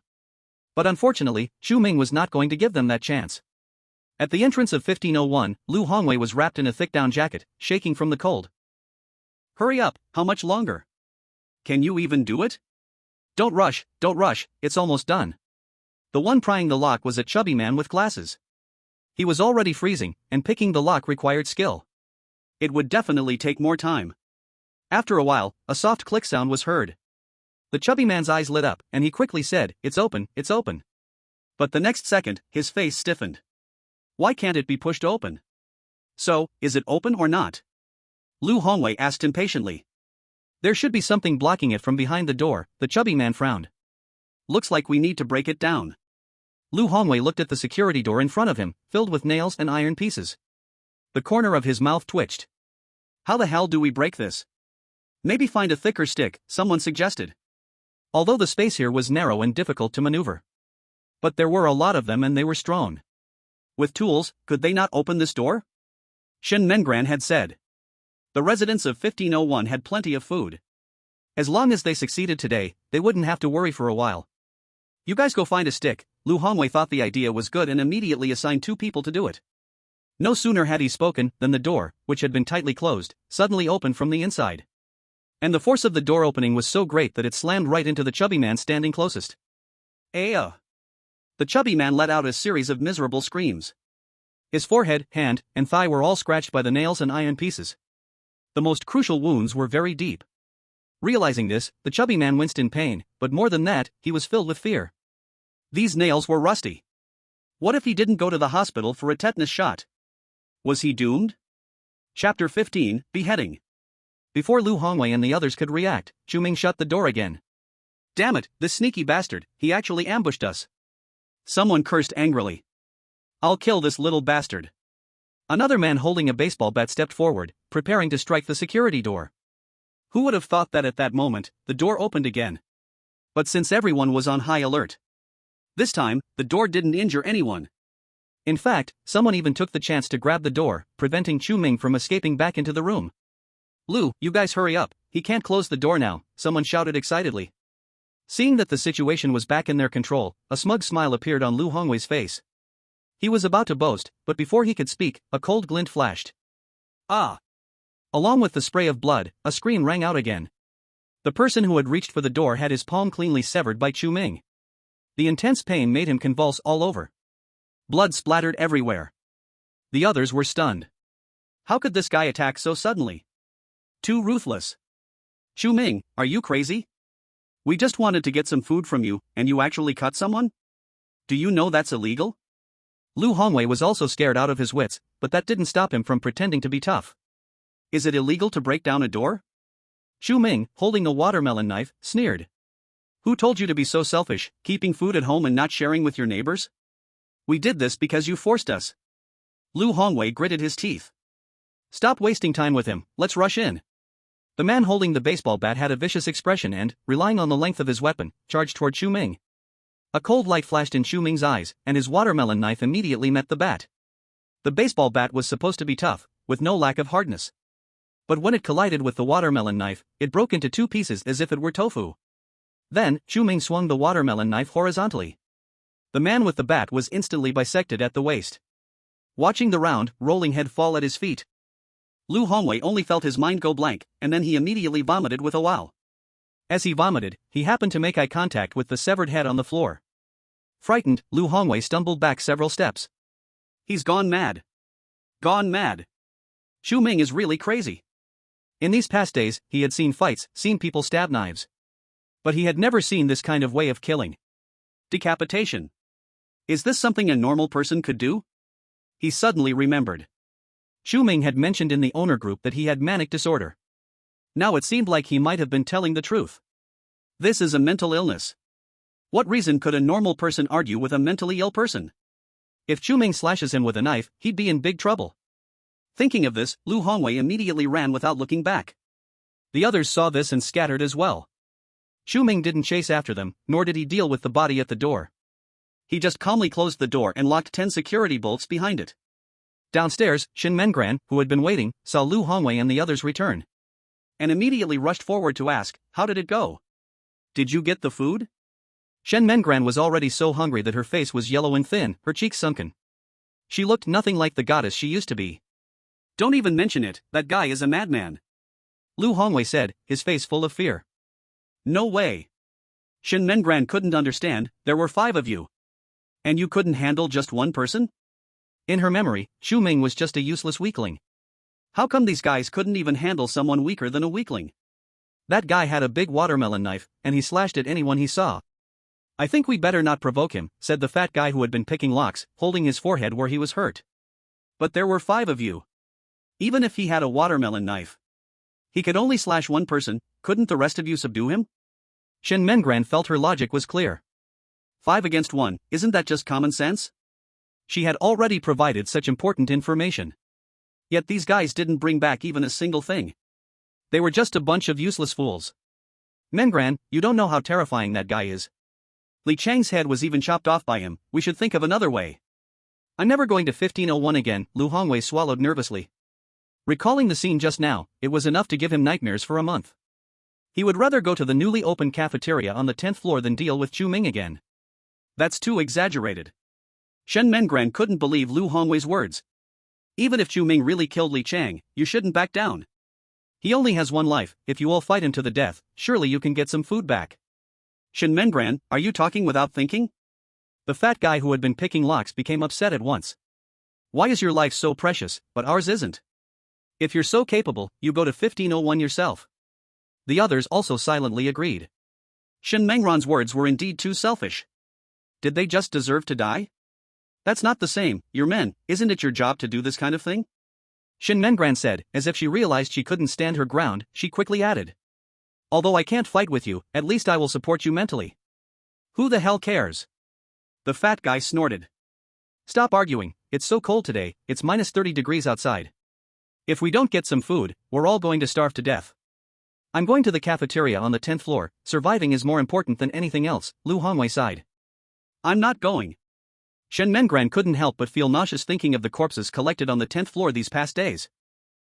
But unfortunately, Chu Ming was not going to give them that chance. At the entrance of 1501, Lu Hongwei was wrapped in a thick down jacket, shaking from the cold. Hurry up, how much longer? Can you even do it? Don't rush, it's almost done. The one prying the lock was a chubby man with glasses. He was already freezing, and picking the lock required skill. It would definitely take more time. After a while, a soft click sound was heard. The chubby man's eyes lit up, and he quickly said, "It's open, it's open." But the next second, his face stiffened. Why can't it be pushed open? So, is it open or not? Lu Hongwei asked impatiently. There should be something blocking it from behind the door, the chubby man frowned. Looks like we need to break it down. Lu Hongwei looked at the security door in front of him, filled with nails and iron pieces. The corner of his mouth twitched. How the hell do we break this? Maybe find a thicker stick, someone suggested. Although the space here was narrow and difficult to maneuver. But there were a lot of them and they were strong. With tools, could they not open this door? Shen Mengran had said. The residents of 1501 had plenty of food. As long as they succeeded today, they wouldn't have to worry for a while. You guys go find a stick. Lu Hongwei thought the idea was good and immediately assigned 2 people to do it. No sooner had he spoken than the door, which had been tightly closed, suddenly opened from the inside. And the force of the door opening was so great that it slammed right into the chubby man standing closest. Aya! The chubby man let out a series of miserable screams. His forehead, hand, and thigh were all scratched by the nails and iron pieces. The most crucial wounds were very deep. Realizing this, the chubby man winced in pain, but more than that, he was filled with fear. These nails were rusty. What if he didn't go to the hospital for a tetanus shot? Was he doomed? Chapter 15, Beheading. Before Lu Hongwei and the others could react, Chu Ming shut the door again. Damn it, this sneaky bastard, he actually ambushed us. Someone cursed angrily. I'll kill this little bastard. Another man holding a baseball bat stepped forward, preparing to strike the security door. Who would have thought that at that moment, the door opened again? But since everyone was on high alert. This time, the door didn't injure anyone. In fact, someone even took the chance to grab the door, preventing Chu Ming from escaping back into the room. Lu, you guys hurry up, he can't close the door now, someone shouted excitedly. Seeing that the situation was back in their control, a smug smile appeared on Lu Hongwei's face. He was about to boast, but before he could speak, a cold glint flashed. Ah! Along with the spray of blood, a scream rang out again. The person who had reached for the door had his palm cleanly severed by Chu Ming. The intense pain made him convulse all over. Blood splattered everywhere. The others were stunned. How could this guy attack so suddenly? Too ruthless. Chu Ming, are you crazy? We just wanted to get some food from you, and you actually cut someone? Do you know that's illegal? Lu Hongwei was also scared out of his wits, but that didn't stop him from pretending to be tough. Is it illegal to break down a door? Chu Ming, holding a watermelon knife, sneered. Who told you to be so selfish, keeping food at home and not sharing with your neighbors? We did this because you forced us. Lu Hongwei gritted his teeth. Stop wasting time with him, let's rush in. The man holding the baseball bat had a vicious expression and, relying on the length of his weapon, charged toward Chu Ming. A cold light flashed in Chu Ming's eyes, and his watermelon knife immediately met the bat. The baseball bat was supposed to be tough, with no lack of hardness. But when it collided with the watermelon knife, it broke into 2 pieces as if it were tofu. Then, Chu Ming swung the watermelon knife horizontally. The man with the bat was instantly bisected at the waist. Watching the round, rolling head fall at his feet, Lu Hongwei only felt his mind go blank, and then he immediately vomited with a wow. As he vomited, he happened to make eye contact with the severed head on the floor. Frightened, Lu Hongwei stumbled back several steps. He's gone mad. Gone mad. Chu Ming is really crazy. In these past days, he had seen fights, seen people stab knives. But he had never seen this kind of way of killing. Decapitation. Is this something a normal person could do? He suddenly remembered. Chu Ming had mentioned in the owner group that he had manic disorder. Now it seemed like he might have been telling the truth. This is a mental illness. What reason could a normal person argue with a mentally ill person? If Chu Ming slashes him with a knife, he'd be in big trouble. Thinking of this, Lu Hongwei immediately ran without looking back. The others saw this and scattered as well. Chu Ming didn't chase after them, nor did he deal with the body at the door. He just calmly closed the door and locked 10 security bolts behind it. Downstairs, Shen Mengran, who had been waiting, saw Lu Hongwei and the others return. And immediately rushed forward to ask, how did it go? Did you get the food? Shen Mengran was already so hungry that her face was yellow and thin, her cheeks sunken. She looked nothing like the goddess she used to be. Don't even mention it, that guy is a madman. Lu Hongwei said, his face full of fear. No way. Shen Mengran couldn't understand, there were 5 of you. And you couldn't handle just one person? In her memory, Chu Ming was just a useless weakling. How come these guys couldn't even handle someone weaker than a weakling? That guy had a big watermelon knife, and he slashed at anyone he saw. I think we better not provoke him, said the fat guy who had been picking locks, holding his forehead where he was hurt. But there were 5 of you. Even if he had a watermelon knife, he could only slash one person. Couldn't the rest of you subdue him? Shen Mengran felt her logic was clear. 5 against 1, isn't that just common sense? She had already provided such important information. Yet these guys didn't bring back even a single thing. They were just a bunch of useless fools. Mengran, you don't know how terrifying that guy is. Li Chang's head was even chopped off by him. We should think of another way. I'm never going to 1501 again, Lu Hongwei swallowed nervously. Recalling the scene just now, it was enough to give him nightmares for a month. He would rather go to the newly opened cafeteria on the 10th floor than deal with Chu Ming again. That's too exaggerated. Shen Mengran couldn't believe Lu Hongwei's words. Even if Chu Ming really killed Li Chang, you shouldn't back down. He only has one life. If you all fight him to the death, surely you can get some food back. Shen Mengran, are you talking without thinking? The fat guy who had been picking locks became upset at once. Why is your life so precious, but ours isn't? If you're so capable, you go to 1501 yourself. The others also silently agreed. Shen Mengran's words were indeed too selfish. Did they just deserve to die? That's not the same, you're men, isn't it your job to do this kind of thing? Shen Mengran said, as if she realized she couldn't stand her ground. She quickly added. Although I can't fight with you, at least I will support you mentally. Who the hell cares? The fat guy snorted. Stop arguing, it's so cold today, it's minus 30 degrees outside. If we don't get some food, we're all going to starve to death. I'm going to the cafeteria on the 10th floor, surviving is more important than anything else, Lu Hongwei sighed. I'm not going. Shen Mengran couldn't help but feel nauseous thinking of the corpses collected on the 10th floor these past days.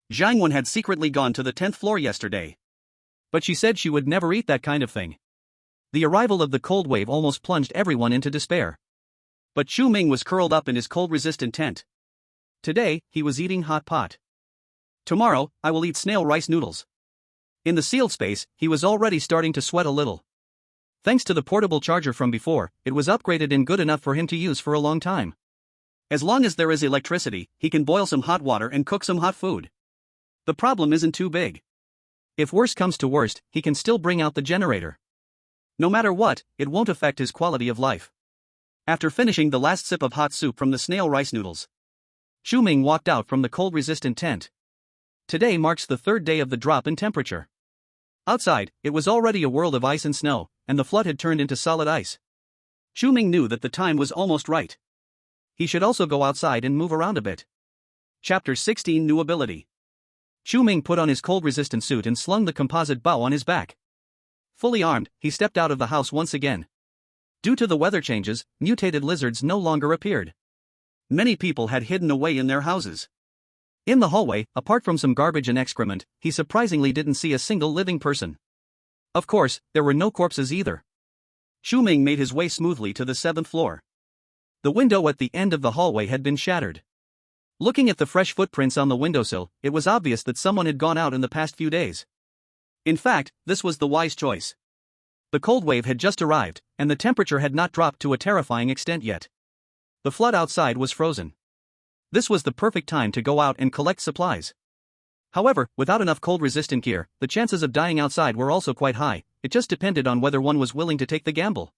Zhang Wen had secretly gone to the 10th floor yesterday. But she said she would never eat that kind of thing. The arrival of the cold wave almost plunged everyone into despair. But Chu Ming was curled up in his cold-resistant tent. Today, he was eating hot pot. Tomorrow, I will eat snail rice noodles. In the sealed space, he was already starting to sweat a little. Thanks to the portable charger from before, it was upgraded and good enough for him to use for a long time. As long as there is electricity, he can boil some hot water and cook some hot food. The problem isn't too big. If worst comes to worst, he can still bring out the generator. No matter what, it won't affect his quality of life. After finishing the last sip of hot soup from the snail rice noodles, Chu Ming walked out from the cold-resistant tent. Today marks the 3rd day of the drop in temperature. Outside, it was already a world of ice and snow, and the flood had turned into solid ice. Chu Ming knew that the time was almost right. He should also go outside and move around a bit. Chapter 16 New Ability. Chu Ming put on his cold-resistant suit and slung the composite bow on his back. Fully armed, he stepped out of the house once again. Due to the weather changes, mutated lizards no longer appeared. Many people had hidden away in their houses. In the hallway, apart from some garbage and excrement, he surprisingly didn't see a single living person. Of course, there were no corpses either. Chu Ming made his way smoothly to the 7th floor. The window at the end of the hallway had been shattered. Looking at the fresh footprints on the windowsill, it was obvious that someone had gone out in the past few days. In fact, this was the wise choice. The cold wave had just arrived, and the temperature had not dropped to a terrifying extent yet. The flood outside was frozen. This was the perfect time to go out and collect supplies. However, without enough cold-resistant gear, the chances of dying outside were also quite high. It just depended on whether one was willing to take the gamble.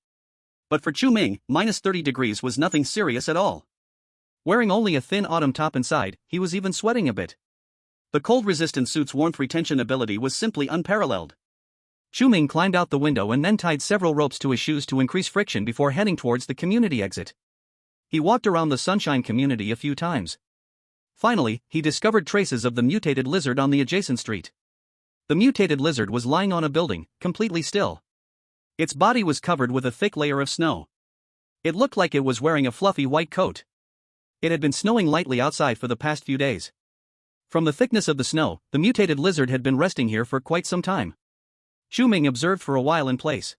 But for Chu Ming, minus 30 degrees was nothing serious at all. Wearing only a thin autumn top inside, he was even sweating a bit. The cold-resistant suit's warmth retention ability was simply unparalleled. Chu Ming climbed out the window and then tied several ropes to his shoes to increase friction before heading towards the community exit. He walked around the Sunshine community a few times. Finally, he discovered traces of the mutated lizard on the adjacent street. The mutated lizard was lying on a building, completely still. Its body was covered with a thick layer of snow. It looked like it was wearing a fluffy white coat. It had been snowing lightly outside for the past few days. From the thickness of the snow, the mutated lizard had been resting here for quite some time. Chu Ming observed for a while in place.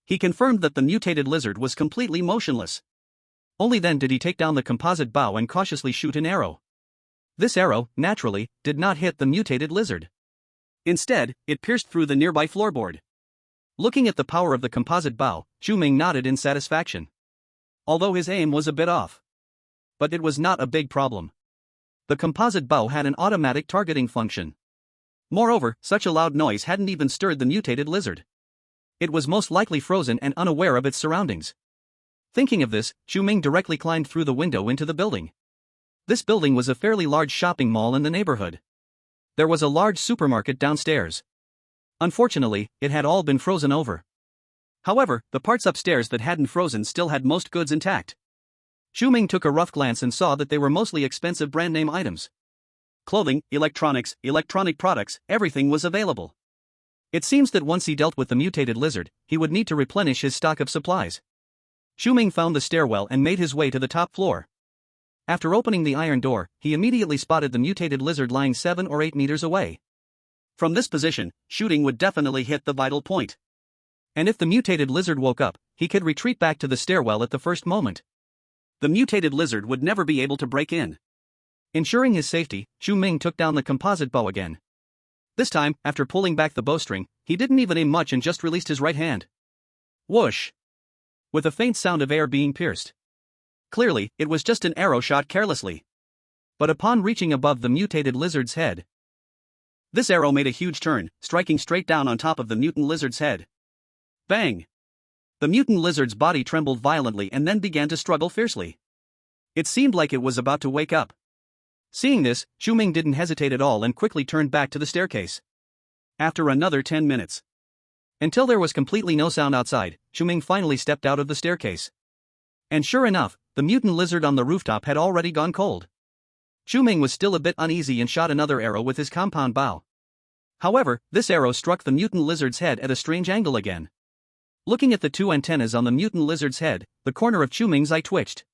He confirmed that the mutated lizard was completely motionless. Only then did he take down the composite bow and cautiously shoot an arrow. This arrow, naturally, did not hit the mutated lizard. Instead, it pierced through the nearby floorboard. Looking at the power of the composite bow, Chu Ming nodded in satisfaction. Although his aim was a bit off. But it was not a big problem. The composite bow had an automatic targeting function. Moreover, such a loud noise hadn't even stirred the mutated lizard. It was most likely frozen and unaware of its surroundings. Thinking of this, Chu Ming directly climbed through the window into the building. This building was a fairly large shopping mall in the neighborhood. There was a large supermarket downstairs. Unfortunately, it had all been frozen over. However, the parts upstairs that hadn't frozen still had most goods intact. Chu Ming took a rough glance and saw that they were mostly expensive brand name items. Clothing, electronics, electronic products, everything was available. It seems that once he dealt with the mutated lizard, he would need to replenish his stock of supplies. Chu Ming found the stairwell and made his way to the top floor. After opening the iron door, he immediately spotted the mutated lizard lying 7 or 8 meters away. From this position, shooting would definitely hit the vital point. And if the mutated lizard woke up, he could retreat back to the stairwell at the first moment. The mutated lizard would never be able to break in. Ensuring his safety, Chu Ming took down the composite bow again. This time, after pulling back the bowstring, he didn't even aim much and just released his right hand. Whoosh! With a faint sound of air being pierced. Clearly, it was just an arrow shot carelessly. But upon reaching above the mutated lizard's head, this arrow made a huge turn, striking straight down on top of the mutant lizard's head. Bang! The mutant lizard's body trembled violently and then began to struggle fiercely. It seemed like it was about to wake up. Seeing this, Chu Ming didn't hesitate at all and quickly turned back to the staircase. After another 10 minutes. Until there was completely no sound outside, Chu Ming finally stepped out of the staircase. And sure enough, the mutant lizard on the rooftop had already gone cold. Chu Ming was still a bit uneasy and shot another arrow with his compound bow. However, this arrow struck the mutant lizard's head at a strange angle again. Looking at the two antennas on the mutant lizard's head, the corner of Chu Ming's eye twitched.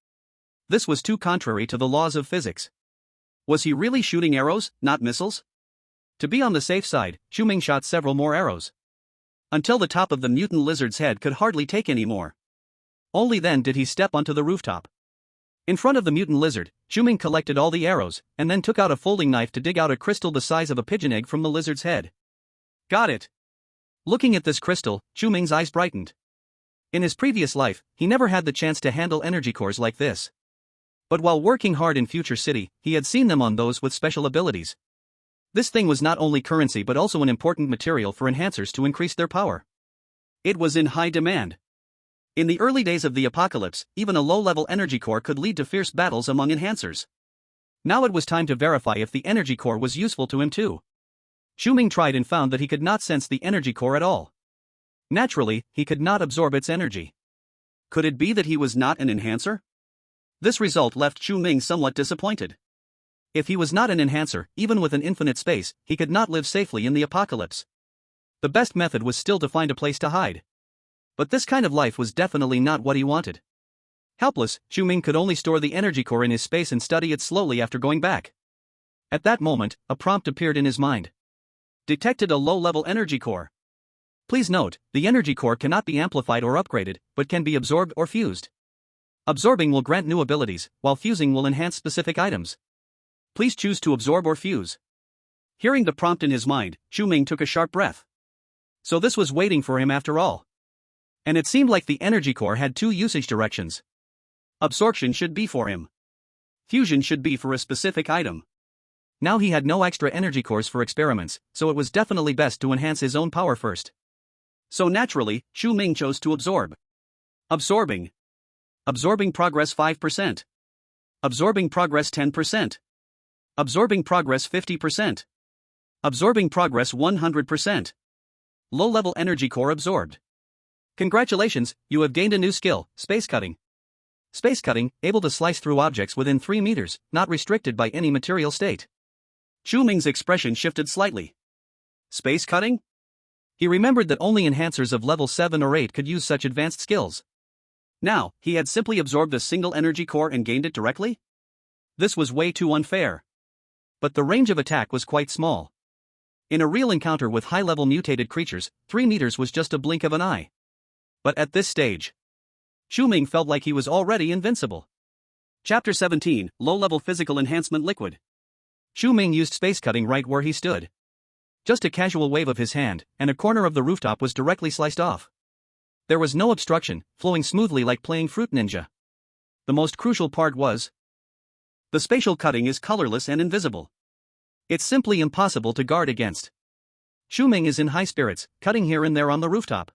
This was too contrary to the laws of physics. Was he really shooting arrows, not missiles? To be on the safe side, Chu Ming shot several more arrows. Until the top of the mutant lizard's head could hardly take any more. Only then did he step onto the rooftop. In front of the mutant lizard, Chu Ming collected all the arrows, and then took out a folding knife to dig out a crystal the size of a pigeon egg from the lizard's head. Got it! Looking at this crystal, Chu Ming's eyes brightened. In his previous life, he never had the chance to handle energy cores like this. But while working hard in Future City, he had seen them on those with special abilities. This thing was not only currency but also an important material for enhancers to increase their power. It was in high demand. In the early days of the apocalypse, even a low-level energy core could lead to fierce battles among enhancers. Now it was time to verify if the energy core was useful to him too. Chu Ming tried and found that he could not sense the energy core at all. Naturally, he could not absorb its energy. Could it be that he was not an enhancer? This result left Chu Ming somewhat disappointed. If he was not an enhancer, even with an infinite space, he could not live safely in the apocalypse. The best method was still to find a place to hide. But this kind of life was definitely not what he wanted. Helpless, Chu Ming could only store the energy core in his space and study it slowly after going back. At that moment, a prompt appeared in his mind. Detected a low-level energy core. Please note, the energy core cannot be amplified or upgraded, but can be absorbed or fused. Absorbing will grant new abilities, while fusing will enhance specific items. Please choose to absorb or fuse. Hearing the prompt in his mind, Chu Ming took a sharp breath. So this was waiting for him after all. And it seemed like the energy core had two usage directions. Absorption should be for him. Fusion should be for a specific item. Now he had no extra energy cores for experiments, so it was definitely best to enhance his own power first. So naturally, Chu Ming chose to absorb. Absorbing. Absorbing progress 5%. Absorbing progress 10%. Absorbing progress 50%. Absorbing progress 100%. Low-level energy core absorbed. Congratulations, you have gained a new skill, space cutting. Space cutting, able to slice through objects within 3 meters, not restricted by any material state. Chu Ming's expression shifted slightly. Space cutting? He remembered that only enhancers of level 7 or 8 could use such advanced skills. Now, he had simply absorbed a single energy core and gained it directly? This was way too unfair. But the range of attack was quite small. In a real encounter with high-level mutated creatures, 3 meters was just a blink of an eye. But at this stage, Chu Ming felt like he was already invincible. Chapter 17, Low-Level Physical Enhancement Liquid. Chu Ming used space cutting right where he stood. Just a casual wave of his hand, and a corner of the rooftop was directly sliced off. There was no obstruction, flowing smoothly like playing Fruit Ninja. The most crucial part was The spatial cutting is colorless and invisible. It's simply impossible to guard against. Chu Ming is in high spirits, cutting here and there on the rooftop.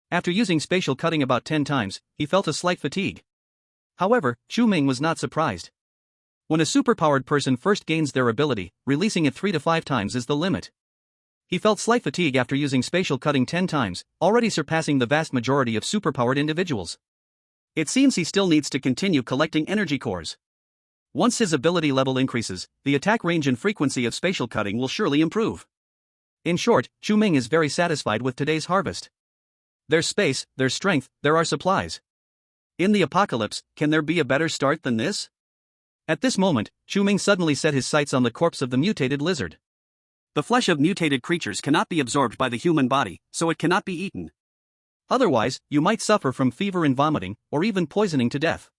After using spatial cutting about 10 times, he felt a slight fatigue. However, Chu Ming was not surprised. When a superpowered person first gains their ability, releasing it 3 to 5 times is the limit. He felt slight fatigue after using spatial cutting 10 times, already surpassing the vast majority of superpowered individuals. It seems he still needs to continue collecting energy cores. Once his ability level increases, the attack range and frequency of spatial cutting will surely improve. In short, Chu Ming is very satisfied with today's harvest. There's space, there's strength, there are supplies. In the apocalypse, can there be a better start than this? At this moment, Chu Ming suddenly set his sights on the corpse of the mutated lizard. The flesh of mutated creatures cannot be absorbed by the human body, so it cannot be eaten. Otherwise, you might suffer from fever and vomiting, or even poisoning to death.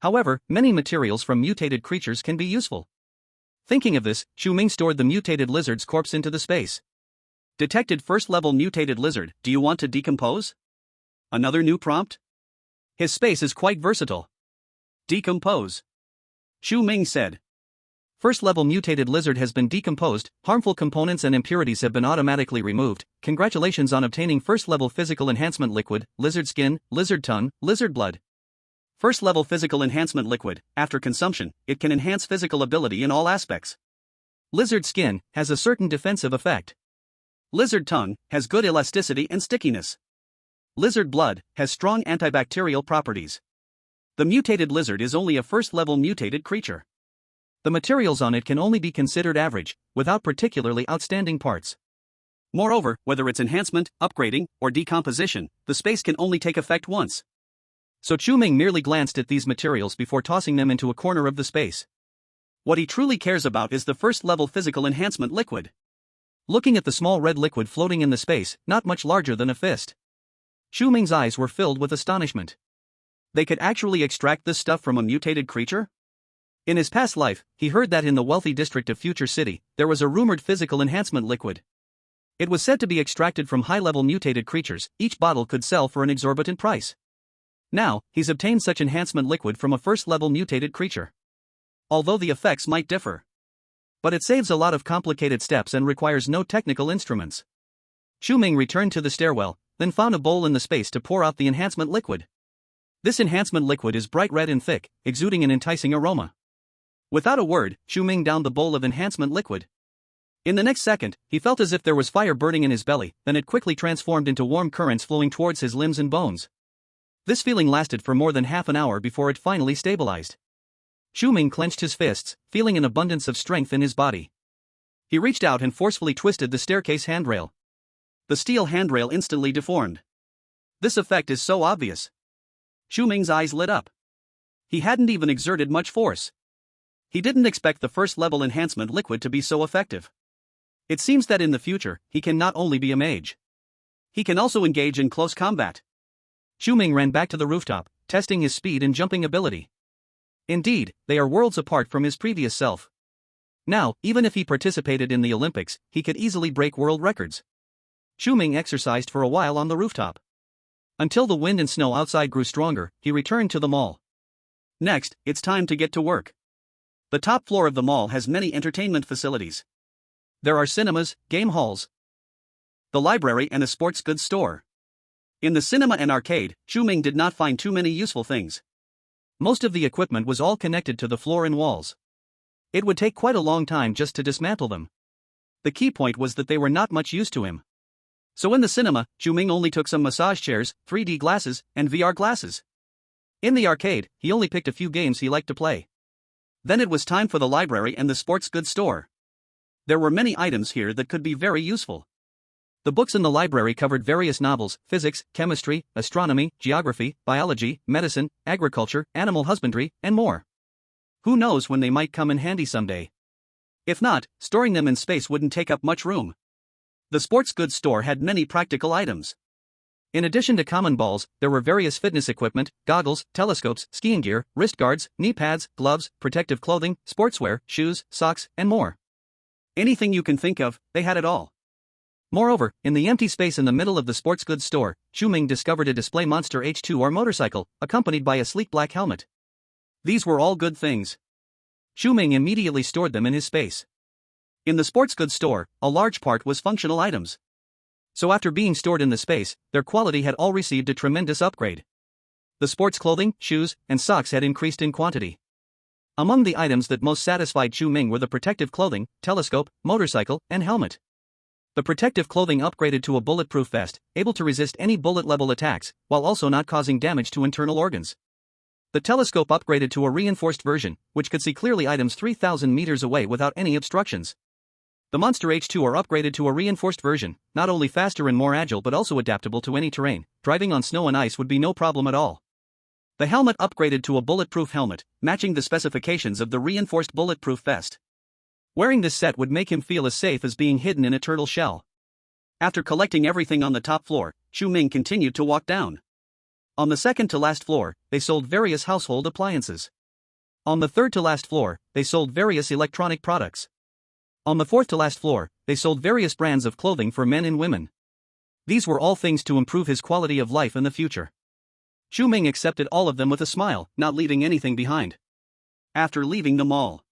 However, many materials from mutated creatures can be useful. Thinking of this, Chu Ming stored the mutated lizard's corpse into the space. Detected first-level mutated lizard, do you want to decompose? Another new prompt? His space is quite versatile. Decompose. Chu Ming said. First-level mutated lizard has been decomposed, harmful components and impurities have been automatically removed. Congratulations on obtaining first-level physical enhancement liquid, lizard skin, lizard tongue, lizard blood. First-level physical enhancement liquid, after consumption, it can enhance physical ability in all aspects. Lizard skin has a certain defensive effect. Lizard tongue has good elasticity and stickiness. Lizard blood has strong antibacterial properties. The mutated lizard is only a first-level mutated creature. The materials on it can only be considered average, without particularly outstanding parts. Moreover, whether it's enhancement, upgrading, or decomposition, the space can only take effect once. So Chu Ming merely glanced at these materials before tossing them into a corner of the space. What he truly cares about is the first-level physical enhancement liquid. Looking at the small red liquid floating in the space, not much larger than a fist, Chu Ming's eyes were filled with astonishment. They could actually extract this stuff from a mutated creature? In his past life, he heard that in the wealthy district of Future City, there was a rumored physical enhancement liquid. It was said to be extracted from high-level mutated creatures. Each bottle could sell for an exorbitant price. Now, he's obtained such enhancement liquid from a first-level mutated creature. Although the effects might differ. But it saves a lot of complicated steps and requires no technical instruments. Chu Ming returned to the stairwell, then found a bowl in the space to pour out the enhancement liquid. This enhancement liquid is bright red and thick, exuding an enticing aroma. Without a word, Chu Ming downed the bowl of enhancement liquid. In the next second, he felt as if there was fire burning in his belly, then it quickly transformed into warm currents flowing towards his limbs and bones. This feeling lasted for more than half an hour before it finally stabilized. Chu Ming clenched his fists, feeling an abundance of strength in his body. He reached out and forcefully twisted the staircase handrail. The steel handrail instantly deformed. This effect is so obvious. Chu Ming's eyes lit up. He hadn't even exerted much force. He didn't expect the first-level enhancement liquid to be so effective. It seems that in the future, he can not only be a mage. He can also engage in close combat. Chu Ming ran back to the rooftop, testing his speed and jumping ability. Indeed, they are worlds apart from his previous self. Now, even if he participated in the Olympics, he could easily break world records. Chu Ming exercised for a while on the rooftop. Until the wind and snow outside grew stronger, he returned to the mall. Next, it's time to get to work. The top floor of the mall has many entertainment facilities. There are cinemas, game halls, the library and a sports goods store. In the cinema and arcade, Chu Ming did not find too many useful things. Most of the equipment was all connected to the floor and walls. It would take quite a long time just to dismantle them. The key point was that they were not much use to him. So in the cinema, Chu Ming only took some massage chairs, 3D glasses, and VR glasses. In the arcade, he only picked a few games he liked to play. Then it was time for the library and the sports goods store. There were many items here that could be very useful. The books in the library covered various novels, physics, chemistry, astronomy, geography, biology, medicine, agriculture, animal husbandry, and more. Who knows when they might come in handy someday? If not, storing them in space wouldn't take up much room. The sports goods store had many practical items. In addition to common balls, there were various fitness equipment, goggles, telescopes, skiing gear, wrist guards, knee pads, gloves, protective clothing, sportswear, shoes, socks, and more. Anything you can think of, they had it all. Moreover, in the empty space in the middle of the sports goods store, Chu Ming discovered a display monster H2R motorcycle, accompanied by a sleek black helmet. These were all good things. Chu Ming immediately stored them in his space. In the sports goods store, a large part was functional items. So after being stored in the space, their quality had all received a tremendous upgrade. The sports clothing, shoes, and socks had increased in quantity. Among the items that most satisfied Chu Ming were the protective clothing, telescope, motorcycle, and helmet. The protective clothing upgraded to a bulletproof vest, able to resist any bullet-level attacks, while also not causing damage to internal organs. The telescope upgraded to a reinforced version, which could see clearly items 3,000 meters away without any obstructions. The Monster H2 are upgraded to a reinforced version, not only faster and more agile but also adaptable to any terrain. Driving on snow and ice would be no problem at all. The helmet upgraded to a bulletproof helmet, matching the specifications of the reinforced bulletproof vest. Wearing this set would make him feel as safe as being hidden in a turtle shell. After collecting everything on the top floor, Chu Ming continued to walk down. On the second to last floor, they sold various household appliances. On the third to last floor, they sold various electronic products. On the fourth to last floor, they sold various brands of clothing for men and women. These were all things to improve his quality of life in the future. Chu Ming accepted all of them with a smile, not leaving anything behind. After leaving the mall,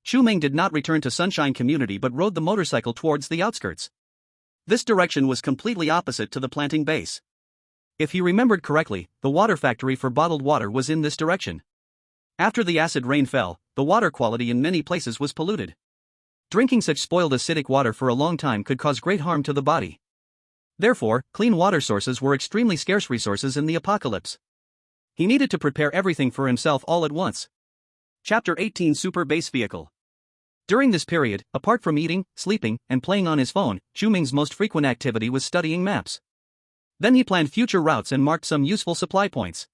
Chu Ming did not return to Sunshine Community but rode the motorcycle towards the outskirts. This direction was completely opposite to the planting base. If he remembered correctly, the water factory for bottled water was in this direction. After the acid rain fell, the water quality in many places was polluted. Drinking such spoiled acidic water for a long time could cause great harm to the body. Therefore, clean water sources were extremely scarce resources in the apocalypse. He needed to prepare everything for himself all at once. Chapter 18 Super Base Vehicle. During this period, apart from eating, sleeping, and playing on his phone, Chu Ming's most frequent activity was studying maps. Then he planned future routes and marked some useful supply points.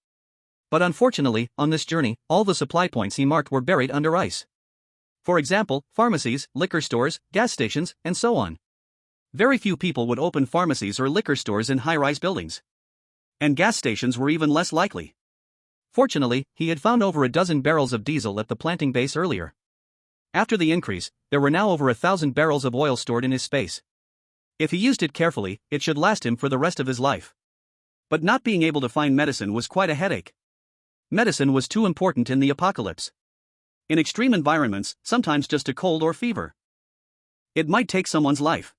But unfortunately, on this journey, all the supply points he marked were buried under ice. For example, pharmacies, liquor stores, gas stations, and so on. Very few people would open pharmacies or liquor stores in high-rise buildings. And gas stations were even less likely. Fortunately, he had found over a dozen barrels of diesel at the planting base earlier. After the increase, there were now over 1,000 barrels of oil stored in his space. If he used it carefully, it should last him for the rest of his life. But not being able to find medicine was quite a headache. Medicine was too important in the apocalypse. In extreme environments, sometimes just a cold or fever. It might take someone's life.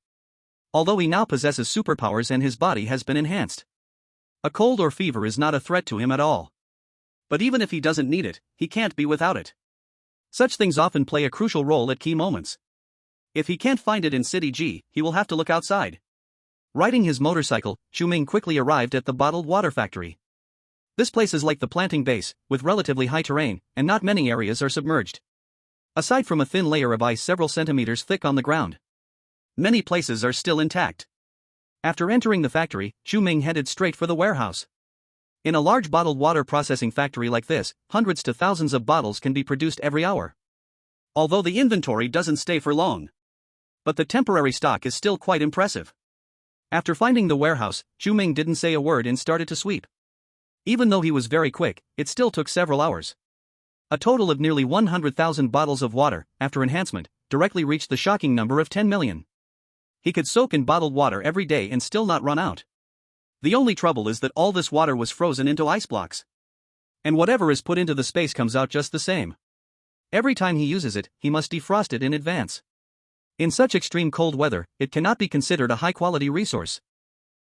Although he now possesses superpowers and his body has been enhanced. A cold or fever is not a threat to him at all. But even if he doesn't need it, he can't be without it. Such things often play a crucial role at key moments. If he can't find it in City G, he will have to look outside. Riding his motorcycle, Chu Ming quickly arrived at the bottled water factory. This place is like the planting base, with relatively high terrain, and not many areas are submerged. Aside from a thin layer of ice several centimeters thick on the ground, many places are still intact. After entering the factory, Chu Ming headed straight for the warehouse. In a large bottled water processing factory like this, hundreds to thousands of bottles can be produced every hour. Although the inventory doesn't stay for long. But the temporary stock is still quite impressive. After finding the warehouse, Chu Ming didn't say a word and started to sweep. Even though he was very quick, it still took several hours. A total of nearly 100,000 bottles of water, after enhancement, directly reached the shocking number of 10 million. He could soak in bottled water every day and still not run out. The only trouble is that all this water was frozen into ice blocks. And whatever is put into the space comes out just the same. Every time he uses it, he must defrost it in advance. In such extreme cold weather, it cannot be considered a high-quality resource.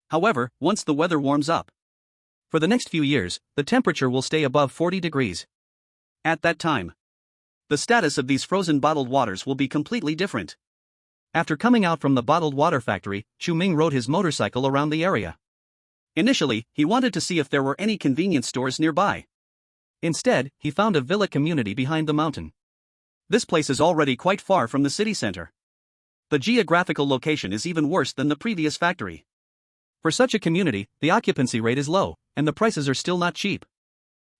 However, once the weather warms up, for the next few years, the temperature will stay above 40 degrees. At that time, the status of these frozen bottled waters will be completely different. After coming out from the bottled water factory, Chu Ming rode his motorcycle around the area. Initially, he wanted to see if there were any convenience stores nearby. Instead, he found a villa community behind the mountain. This place is already quite far from the city center. The geographical location is even worse than the previous factory. For such a community, the occupancy rate is low, and the prices are still not cheap.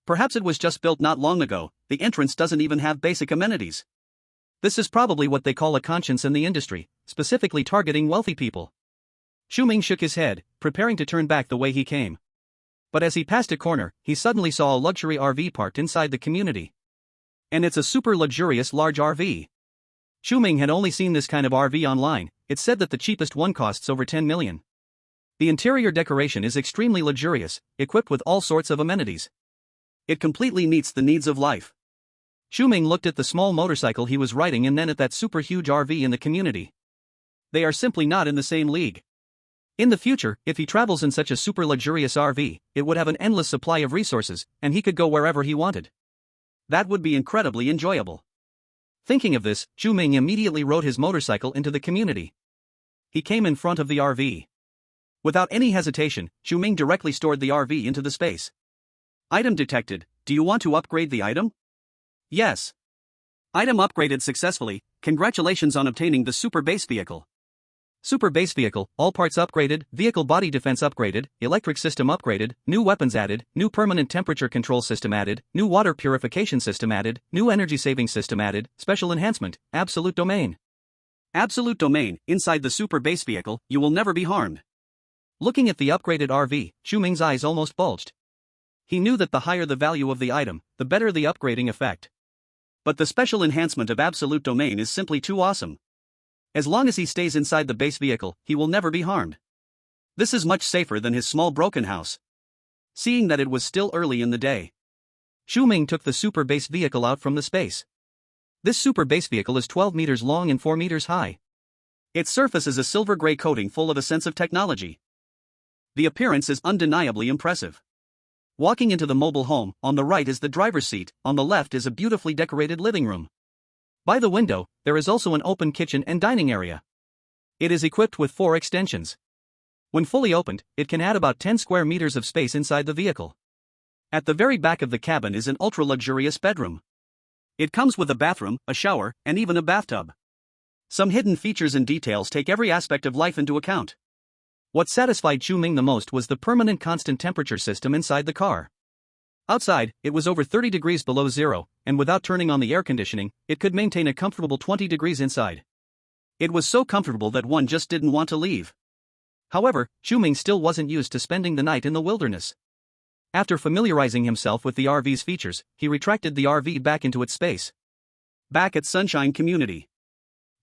Perhaps it was just built not long ago, the entrance doesn't even have basic amenities. This is probably what they call a conscience in the industry, specifically targeting wealthy people. Chu Ming shook his head, preparing to turn back the way he came. But as he passed a corner, he suddenly saw a luxury RV parked inside the community. And it's a super luxurious large RV. Chu Ming had only seen this kind of RV online. It said that the cheapest one costs over 10 million. The interior decoration is extremely luxurious, equipped with all sorts of amenities. It completely meets the needs of life. Chu Ming looked at the small motorcycle he was riding and then at that super huge RV in the community. They are simply not in the same league. In the future, if he travels in such a super luxurious RV, it would have an endless supply of resources, and he could go wherever he wanted. That would be incredibly enjoyable. Thinking of this, Chu Ming immediately rode his motorcycle into the community. He came in front of the RV. Without any hesitation, Chu Ming directly stored the RV into the space. Item detected. Do you want to upgrade the item? Yes. Item upgraded successfully. Congratulations on obtaining the Super Base Vehicle. Super Base Vehicle, all parts upgraded, vehicle body defense upgraded, electric system upgraded, new weapons added, new permanent temperature control system added, new water purification system added, new energy saving system added, special enhancement, absolute domain. Absolute domain. Inside the Super Base Vehicle, you will never be harmed. Looking at the upgraded RV, Chu Ming's eyes almost bulged. He knew that the higher the value of the item, the better the upgrading effect. But the special enhancement of absolute domain is simply too awesome. As long as he stays inside the base vehicle, he will never be harmed. This is much safer than his small broken house. Seeing that it was still early in the day, Chu Ming took the Super Base Vehicle out from the space. This Super Base Vehicle is 12 meters long and 4 meters high. Its surface is a silver-gray coating full of a sense of technology. The appearance is undeniably impressive. Walking into the mobile home, on the right is the driver's seat, on the left is a beautifully decorated living room. By the window, there is also an open kitchen and dining area. It is equipped with 4 extensions. When fully opened, it can add about 10 square meters of space inside the vehicle. At the very back of the cabin is an ultra-luxurious bedroom. It comes with a bathroom, a shower, and even a bathtub. Some hidden features and details take every aspect of life into account. What satisfied Chu Ming the most was the permanent constant temperature system inside the car. Outside, it was over 30 degrees below zero, and without turning on the air conditioning, it could maintain a comfortable 20 degrees inside. It was so comfortable that one just didn't want to leave. However, Chu Ming still wasn't used to spending the night in the wilderness. After familiarizing himself with the RV's features, he retracted the RV back into its space. Back at Sunshine Community,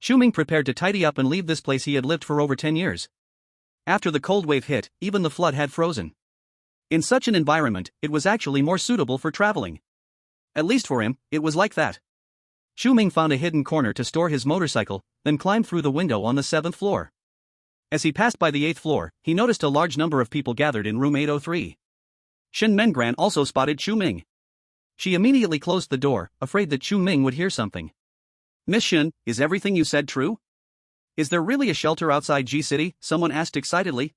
Chu Ming prepared to tidy up and leave this place he had lived for over 10 years. After the cold wave hit, even the flood had frozen. In such an environment, it was actually more suitable for traveling. At least for him, it was like that. Chu Ming found a hidden corner to store his motorcycle, then climbed through the window on the 7th floor. As he passed by the 8th floor, he noticed a large number of people gathered in room 803. Shen Mengran also spotted Chu Ming. She immediately closed the door, afraid that Chu Ming would hear something. Miss Shen, is everything you said true? Is there really a shelter outside G-City? Someone asked excitedly.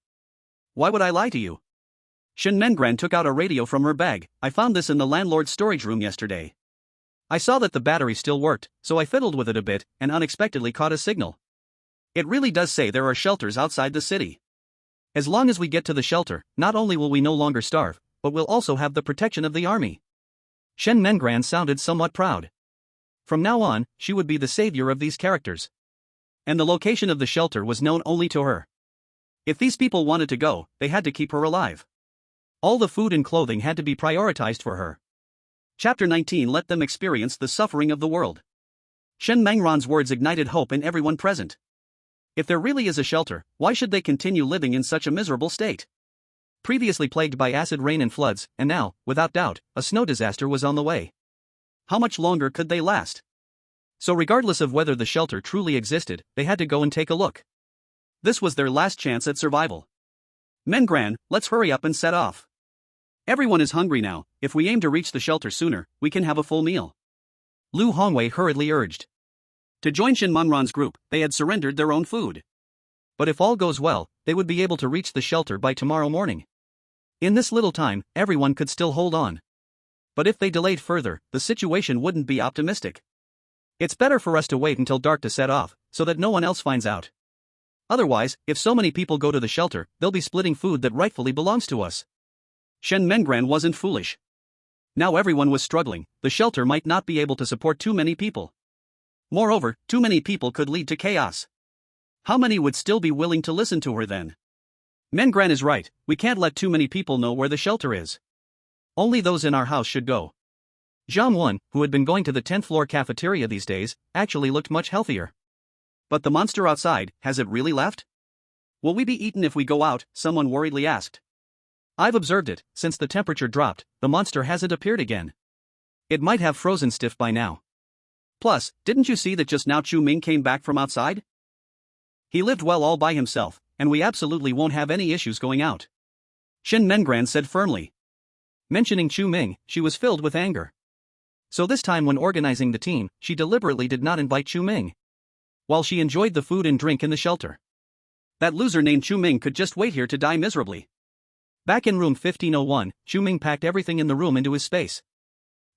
Why would I lie to you? Shen Mengran took out a radio from her bag. I found this in the landlord's storage room yesterday. I saw that the battery still worked, so I fiddled with it a bit, and unexpectedly caught a signal. It really does say there are shelters outside the city. As long as we get to the shelter, not only will we no longer starve, but we'll also have the protection of the army. Shen Mengran sounded somewhat proud. From now on, she would be the savior of these characters. And the location of the shelter was known only to her. If these people wanted to go, they had to keep her alive. All the food and clothing had to be prioritized for her. Chapter 19 Let them experience the suffering of the world. Shen Mengran's words ignited hope in everyone present. If there really is a shelter, why should they continue living in such a miserable state? Previously plagued by acid rain and floods, and now, without doubt, a snow disaster was on the way. How much longer could they last? So regardless of whether the shelter truly existed, they had to go and take a look. This was their last chance at survival. Mengran, let's hurry up and set off. Everyone is hungry now. If we aim to reach the shelter sooner, we can have a full meal. Lu Hongwei hurriedly urged. To join Shen Mengran's group, they had surrendered their own food. But if all goes well, they would be able to reach the shelter by tomorrow morning. In this little time, everyone could still hold on. But if they delayed further, the situation wouldn't be optimistic. It's better for us to wait until dark to set off, so that no one else finds out. Otherwise, if so many people go to the shelter, they'll be splitting food that rightfully belongs to us. Shen Mengran wasn't foolish. Now everyone was struggling. The shelter might not be able to support too many people. Moreover, too many people could lead to chaos. How many would still be willing to listen to her then? Mengran is right, we can't let too many people know where the shelter is. Only those in our house should go. Zhang Wen, who had been going to the 10th floor cafeteria these days, actually looked much healthier. But the monster outside, has it really left? Will we be eaten if we go out? Someone worriedly asked. I've observed it, since the temperature dropped, the monster hasn't appeared again. It might have frozen stiff by now. Plus, didn't you see that just now Chu Ming came back from outside? He lived well all by himself, and we absolutely won't have any issues going out. Shen Mengran said firmly. Mentioning Chu Ming, she was filled with anger. So this time when organizing the team, she deliberately did not invite Chu Ming. While she enjoyed the food and drink in the shelter. That loser named Chu Ming could just wait here to die miserably. Back in room 1501, Chu Ming packed everything in the room into his space.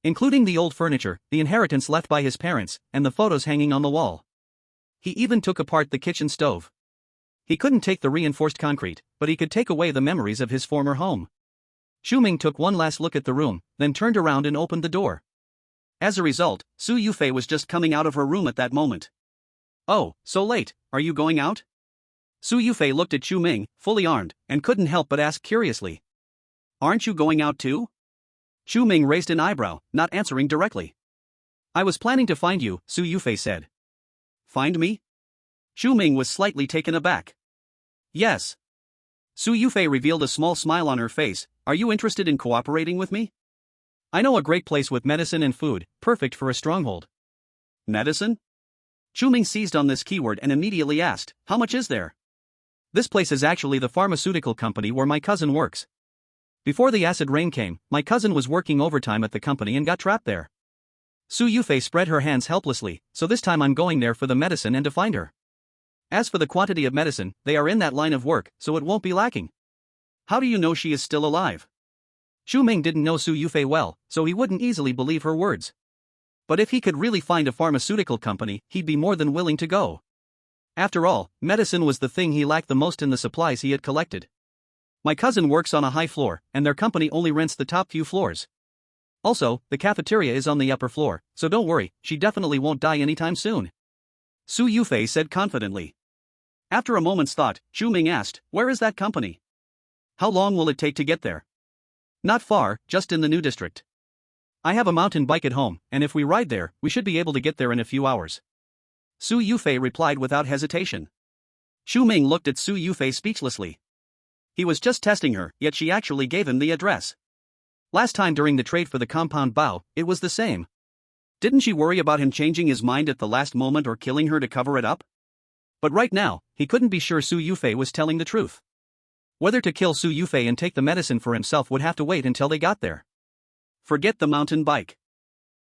Including the old furniture, the inheritance left by his parents, and the photos hanging on the wall. He even took apart the kitchen stove. He couldn't take the reinforced concrete, but he could take away the memories of his former home. Chu Ming took one last look at the room, then turned around and opened the door. As a result, Su Yufei was just coming out of her room at that moment. Oh, so late, are you going out? Su Yufei looked at Chu Ming, fully armed, and couldn't help but ask curiously. Aren't you going out too? Chu Ming raised an eyebrow, not answering directly. I was planning to find you, Su Yufei said. Find me? Chu Ming was slightly taken aback. Yes. Su Yufei revealed a small smile on her face. Are you interested in cooperating with me? I know a great place with medicine and food, perfect for a stronghold. Medicine? Chu Ming seized on this keyword and immediately asked, how much is there? This place is actually the pharmaceutical company where my cousin works. Before the acid rain came, my cousin was working overtime at the company and got trapped there. Su Yufei spread her hands helplessly, so this time I'm going there for the medicine and to find her. As for the quantity of medicine, they are in that line of work, so it won't be lacking. How do you know she is still alive? Chu Ming didn't know Su Yufei well, so he wouldn't easily believe her words. But if he could really find a pharmaceutical company, he'd be more than willing to go. After all, medicine was the thing he lacked the most in the supplies he had collected. My cousin works on a high floor, and their company only rents the top few floors. Also, the cafeteria is on the upper floor, so don't worry, she definitely won't die anytime soon. Su Yufei said confidently. After a moment's thought, Chu Ming asked, where is that company? How long will it take to get there? Not far, just in the new district. I have a mountain bike at home, and if we ride there, we should be able to get there in a few hours. Su Yufei replied without hesitation. Chu Ming looked at Su Yufei speechlessly. He was just testing her, yet she actually gave him the address. Last time during the trade for the compound bow, it was the same. Didn't she worry about him changing his mind at the last moment or killing her to cover it up? But right now, he couldn't be sure Su Yufei was telling the truth. Whether to kill Su Yufei and take the medicine for himself would have to wait until they got there. Forget the mountain bike.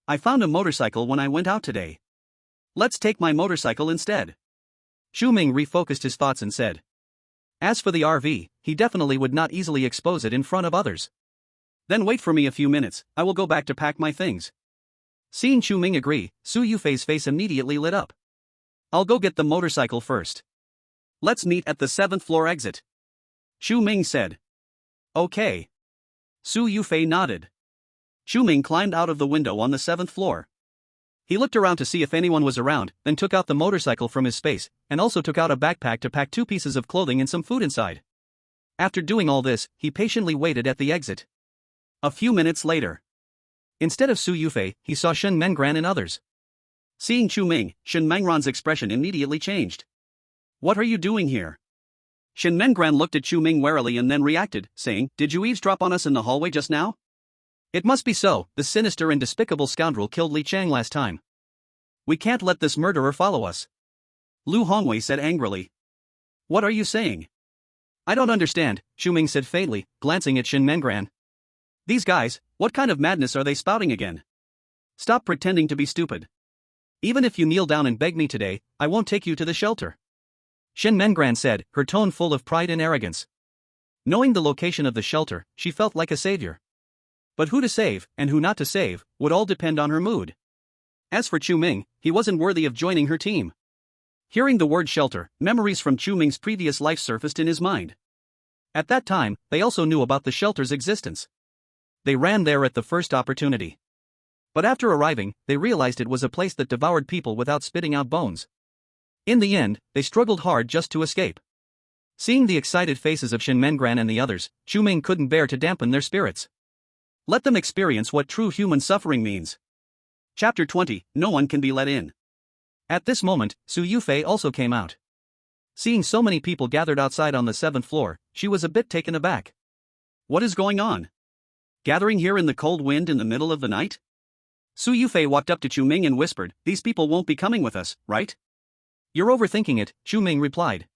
I found a motorcycle when I went out today. Let's take my motorcycle instead. Chu Ming refocused his thoughts and said. As for the RV, he definitely would not easily expose it in front of others. Then wait for me a few minutes, I will go back to pack my things. Seeing Chu Ming agree, Su Yufei's face immediately lit up. I'll go get the motorcycle first. Let's meet at the 7th floor exit. Chu Ming said. Okay. Su Yufei nodded. Chu Ming climbed out of the window on the 7th floor. He looked around to see if anyone was around, then took out the motorcycle from his space, and also took out a backpack to pack 2 pieces of clothing and some food inside. After doing all this, he patiently waited at the exit. A few minutes later. Instead of Su Yufei, he saw Shen Mengran and others. Seeing Chu Ming, Shen Mengran's expression immediately changed. What are you doing here? Shen Mengran looked at Chu Ming warily and then reacted, saying, did you eavesdrop on us in the hallway just now? It must be so, the sinister and despicable scoundrel killed Li Chang last time. We can't let this murderer follow us. Lu Hongwei said angrily. What are you saying? I don't understand, Chu Ming said faintly, glancing at Shen Mengran. These guys, what kind of madness are they spouting again? Stop pretending to be stupid. Even if you kneel down and beg me today, I won't take you to the shelter. Shen Mengran said, her tone full of pride and arrogance. Knowing the location of the shelter, she felt like a savior. But who to save, and who not to save, would all depend on her mood. As for Chu Ming, he wasn't worthy of joining her team. Hearing the word shelter, memories from Chu Ming's previous life surfaced in his mind. At that time, they also knew about the shelter's existence. They ran there at the first opportunity. But after arriving, they realized it was a place that devoured people without spitting out bones. In the end, they struggled hard just to escape. Seeing the excited faces of Shen Mengran and the others, Chu Ming couldn't bear to dampen their spirits. Let them experience what true human suffering means. Chapter 20, No one can be let in. At this moment, Su Yufei also came out. Seeing so many people gathered outside on the 7th floor, she was a bit taken aback. What is going on? Gathering here in the cold wind in the middle of the night? Su Yufei walked up to Chu Ming and whispered, "These people won't be coming with us, right?" "You're overthinking it," Chu Ming replied.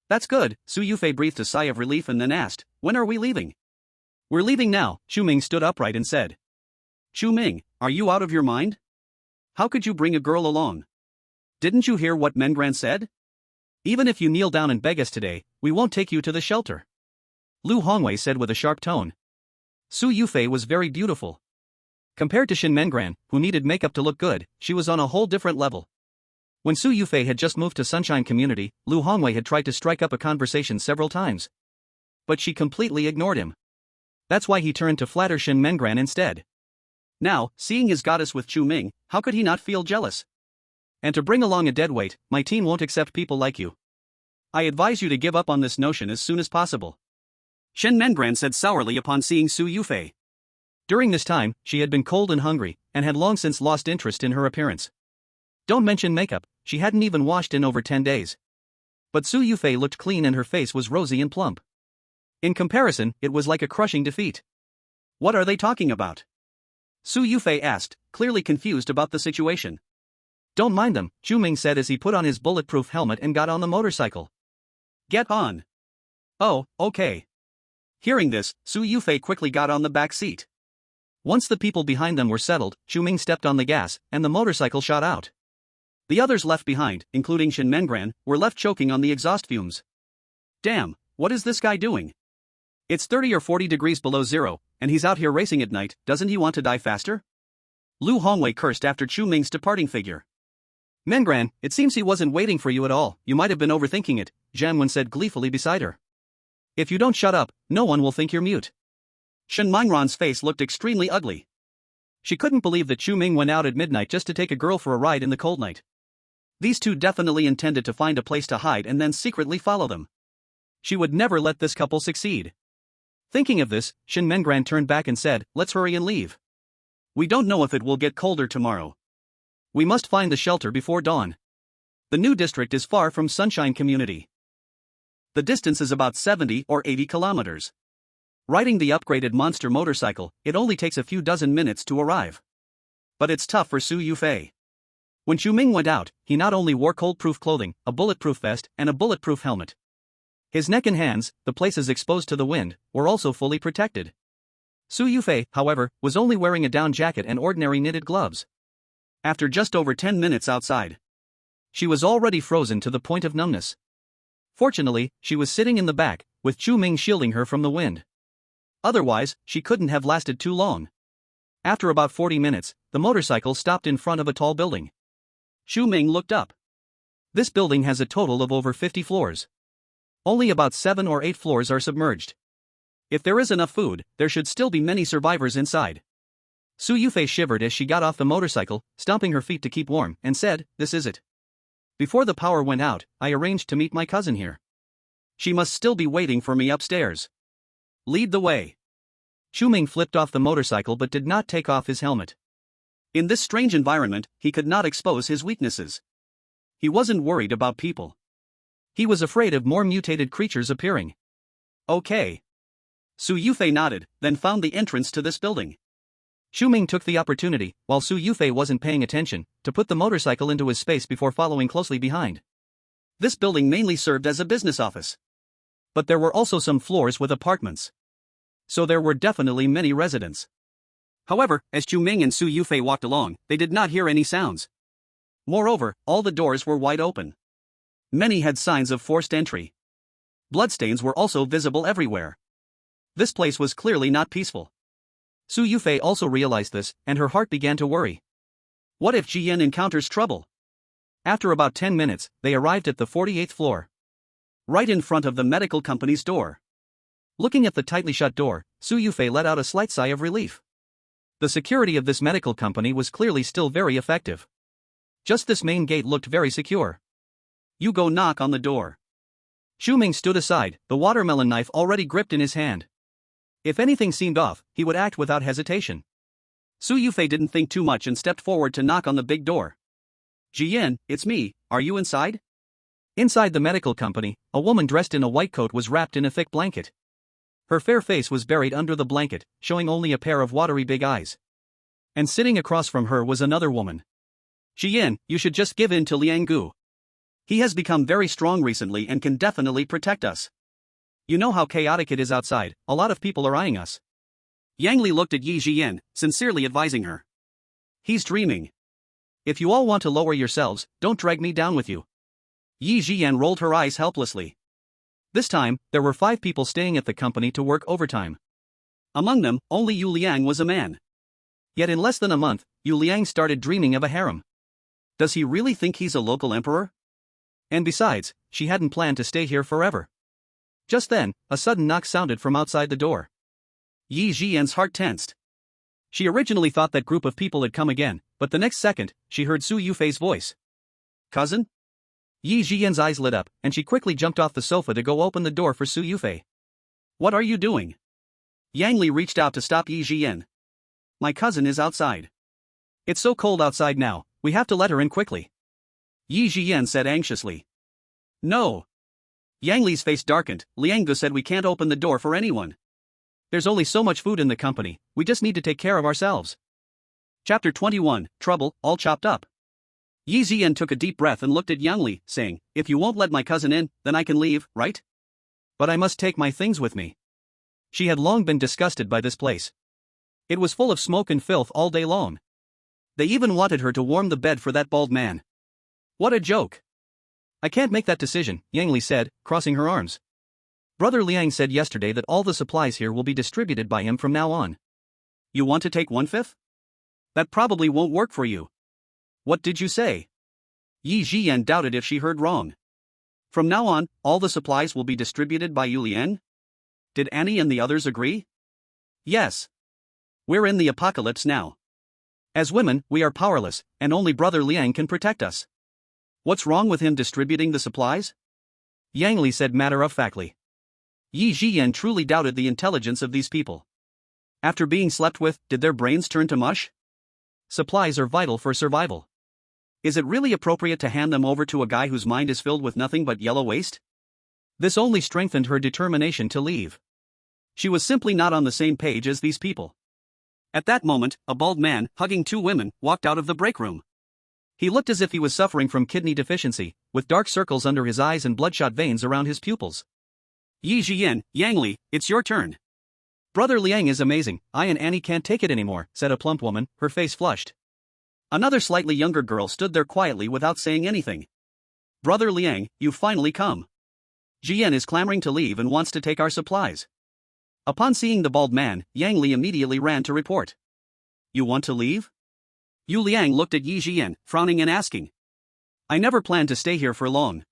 "That's good," Su Yufei breathed a sigh of relief and then asked, "When are we leaving?" "We're leaving now," Chu Ming stood upright and said. "Chu Ming, are you out of your mind? How could you bring a girl along? Didn't you hear what Mengran said? Even if you kneel down and beg us today, we won't take you to the shelter." Lu Hongwei said with a sharp tone. Su Yufei was very beautiful. Compared to Shin Mengran, who needed makeup to look good, she was on a whole different level. When Su Yufei had just moved to Sunshine Community, Lu Hongwei had tried to strike up a conversation several times. But she completely ignored him. That's why he turned to flatter Shin Mengran instead. Now, seeing his goddess with Chu Ming, how could he not feel jealous? "And to bring along a deadweight, my team won't accept people like you. I advise you to give up on this notion as soon as possible," Shin Mengran said sourly upon seeing Su Yufei. During this time, she had been cold and hungry, and had long since lost interest in her appearance. Don't mention makeup, she hadn't even washed in over 10 days. But Su Yufei looked clean and her face was rosy and plump. In comparison, it was like a crushing defeat. "What are they talking about?" Su Yufei asked, clearly confused about the situation. "Don't mind them," Chu Ming said as he put on his bulletproof helmet and got on the motorcycle. "Get on." "Oh, okay." Hearing this, Su Yufei quickly got on the back seat. Once the people behind them were settled, Chu Ming stepped on the gas, and the motorcycle shot out. The others left behind, including Shin Mengran, were left choking on the exhaust fumes. "Damn, what is this guy doing? It's 30 or 40 degrees below zero, and he's out here racing at night, doesn't he want to die faster?" Lu Hongwei cursed after Chu Ming's departing figure. "Mengran, it seems he wasn't waiting for you at all, you might have been overthinking it," Jian Wen said gleefully beside her. "If you don't shut up, no one will think you're mute." Shen Mingran's face looked extremely ugly. She couldn't believe that Chu Ming went out at midnight just to take a girl for a ride in the cold night. These two definitely intended to find a place to hide and then secretly follow them. She would never let this couple succeed. Thinking of this, Shin Mengran turned back and said, "Let's hurry and leave. We don't know if it will get colder tomorrow. We must find the shelter before dawn. The new district is far from Sunshine Community. The distance is about 70 or 80 kilometers. Riding the upgraded monster motorcycle, it only takes a few dozen minutes to arrive. But it's tough for Su Yufei." When Chu Ming went out, he not only wore cold-proof clothing, a bulletproof vest, and a bulletproof helmet. His neck and hands, the places exposed to the wind, were also fully protected. Su Yufei, however, was only wearing a down jacket and ordinary knitted gloves. After just over 10 minutes outside, she was already frozen to the point of numbness. Fortunately, she was sitting in the back, with Chu Ming shielding her from the wind. Otherwise, she couldn't have lasted too long. After about 40 minutes, the motorcycle stopped in front of a tall building. Chu Ming looked up. This building has a total of over 50 floors. Only about 7 or 8 floors are submerged. If there is enough food, there should still be many survivors inside. Su Yufei shivered as she got off the motorcycle, stomping her feet to keep warm, and said, "This is it. Before the power went out, I arranged to meet my cousin here. She must still be waiting for me upstairs. Lead the way." Chu Ming flipped off the motorcycle but did not take off his helmet. In this strange environment, he could not expose his weaknesses. He wasn't worried about people. He was afraid of more mutated creatures appearing. "Okay." Su Yufei nodded, then found the entrance to this building. Chu Ming took the opportunity, while Su Yufei wasn't paying attention, to put the motorcycle into his space before following closely behind. This building mainly served as a business office. But there were also some floors with apartments. So there were definitely many residents. However, as Chu Ming and Su Yufei walked along, they did not hear any sounds. Moreover, all the doors were wide open. Many had signs of forced entry. Bloodstains were also visible everywhere. This place was clearly not peaceful. Su Yufei also realized this, and her heart began to worry. What if Jiyan encounters trouble? After about 10 minutes, they arrived at the 48th floor. Right in front of the medical company's door. Looking at the tightly shut door, Su Yufei let out a slight sigh of relief. The security of this medical company was clearly still very effective. Just this main gate looked very secure. "You go knock on the door." Chu Ming stood aside, the watermelon knife already gripped in his hand. If anything seemed off, he would act without hesitation. Su Yufei didn't think too much and stepped forward to knock on the big door. "Jiyan, it's me, are you inside?" Inside the medical company, a woman dressed in a white coat was wrapped in a thick blanket. Her fair face was buried under the blanket, showing only a pair of watery big eyes. And sitting across from her was another woman. Jian, you should just give in to Liang Gu. He has become very strong recently and can definitely protect us. You know how chaotic it is outside, a lot of people are eyeing us. Yang Li looked at Yi Jian, sincerely advising her. He's dreaming. If you all want to lower yourselves, don't drag me down with you. Yi Jian rolled her eyes helplessly. This time, there were 5 people staying at the company to work overtime. Among them, only Yu Liang was a man. Yet in less than a month, Yu Liang started dreaming of a harem. Does he really think he's a local emperor? And besides, she hadn't planned to stay here forever. Just then, a sudden knock sounded from outside the door. Yi Jian's heart tensed. She originally thought that group of people had come again, but the next second, she heard Su Yufei's voice. Cousin? Yi Jian's eyes lit up, and she quickly jumped off the sofa to go open the door for Su Yufei. What are you doing? Yang Li reached out to stop Yi Jian. My cousin is outside. It's so cold outside now, we have to let her in quickly. Yi Jian said anxiously. No. Yang Li's face darkened. Liang Gu said we can't open the door for anyone. There's only so much food in the company, we just need to take care of ourselves. Chapter 21, Trouble, all chopped up. Yi Jian took a deep breath and looked at Yang Li, saying, if you won't let my cousin in, then I can leave, right? But I must take my things with me. She had long been disgusted by this place. It was full of smoke and filth all day long. They even wanted her to warm the bed for that bald man. What a joke. I can't make that decision, Yang Li said, crossing her arms. Brother Liang said yesterday that all the supplies here will be distributed by him from now on. You want to take 1/5? That probably won't work for you. What did you say? Yi Jian doubted if she heard wrong. From now on, all the supplies will be distributed by Yu Liang? Did Annie and the others agree? Yes. We're in the apocalypse now. As women, we are powerless, and only Brother Liang can protect us. What's wrong with him distributing the supplies? Yang Li said matter-of-factly. Yi Jian truly doubted the intelligence of these people. After being slept with, did their brains turn to mush? Supplies are vital for survival. Is it really appropriate to hand them over to a guy whose mind is filled with nothing but yellow waste? This only strengthened her determination to leave. She was simply not on the same page as these people. At that moment, a bald man, hugging 2 women, walked out of the break room. He looked as if he was suffering from kidney deficiency, with dark circles under his eyes and bloodshot veins around his pupils. Yi Jian, Yang Li, it's your turn. Brother Liang is amazing, I and Annie can't take it anymore, said a plump woman, her face flushed. Another slightly younger girl stood there quietly without saying anything. Brother Liang, you've finally come. Jian is clamoring to leave and wants to take our supplies. Upon seeing the bald man, Yang Li immediately ran to report. You want to leave? Yu Liang looked at Yi Jian, frowning and asking. I never planned to stay here for long.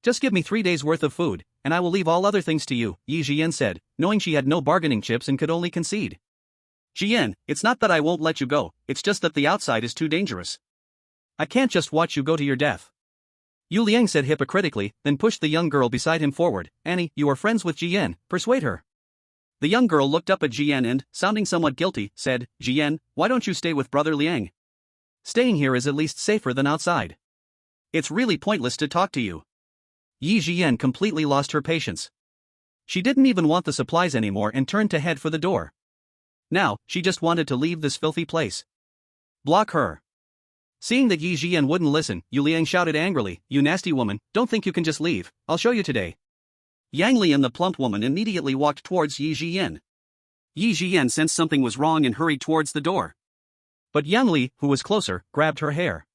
Just give me 3 days' worth of food, and I will leave all other things to you, Yi Jian said, knowing she had no bargaining chips and could only concede. Jian, it's not that I won't let you go, it's just that the outside is too dangerous. I can't just watch you go to your death. Yu Liang said hypocritically, then pushed the young girl beside him forward. Annie, you are friends with Jian, persuade her. The young girl looked up at Jian and, sounding somewhat guilty, said, Jian, why don't you stay with Brother Liang? Staying here is at least safer than outside. It's really pointless to talk to you. Yi Jian completely lost her patience. She didn't even want the supplies anymore and turned to head for the door. Now, she just wanted to leave this filthy place. Block her. Seeing that Yi Jian wouldn't listen, Yu Liang shouted angrily, You nasty woman, don't think you can just leave, I'll show you today. Yang Li and the plump woman immediately walked towards Yi Jian. Yi Jian sensed something was wrong and hurried towards the door. But Yang Li, who was closer, grabbed her hair.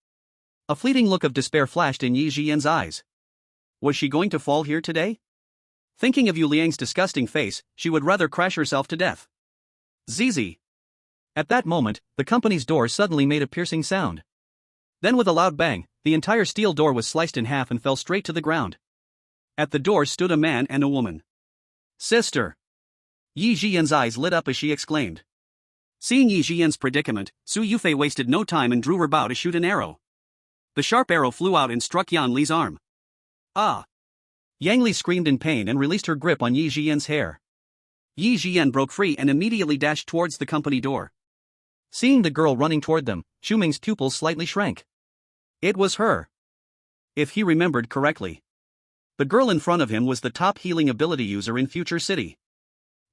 A fleeting look of despair flashed in Yi Jian's eyes. Was she going to fall here today? Thinking of Yu Liang's disgusting face, she would rather crash herself to death. Zizi. At that moment, the company's door suddenly made a piercing sound. Then with a loud bang, the entire steel door was sliced in half and fell straight to the ground. At the door stood a man and a woman. Sister! Yi Jian's eyes lit up as she exclaimed. Seeing Yi Jian's predicament, Su Yufei wasted no time and drew her bow to shoot an arrow. The sharp arrow flew out and struck Yan Li's arm. Ah! Yang Li screamed in pain and released her grip on Yi Jian's hair. Yi Jian broke free and immediately dashed towards the company door. Seeing the girl running toward them, Chu Ming's pupils slightly shrank. It was her. If he remembered correctly. The girl in front of him was the top healing ability user in Future City.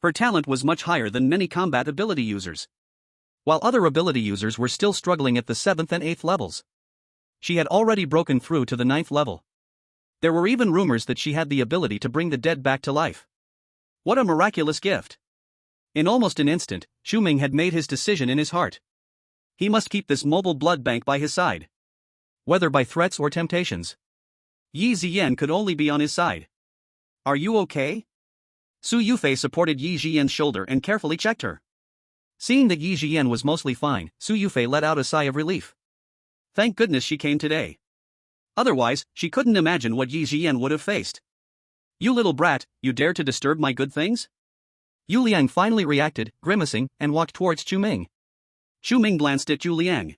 Her talent was much higher than many combat ability users. while other ability users were still struggling at the 7th and 8th levels. She had already broken through to the 9th level. There were even rumors that she had the ability to bring the dead back to life. What a miraculous gift! In almost an instant, Chu Ming had made his decision in his heart. He must keep this mobile blood bank by his side. Whether by threats or temptations, Yi Ziyan could only be on his side. Are you okay? Su Yufei supported Yi Ziyan's shoulder and carefully checked her. Seeing that Yi Ziyan was mostly fine, Su Yufei let out a sigh of relief. Thank goodness she came today. Otherwise, she couldn't imagine what Yi Ziyan would have faced. You little brat, you dare to disturb my good things? Yu Liang finally reacted, grimacing, and walked towards Chu Ming. Chu Ming glanced at Yu Liang.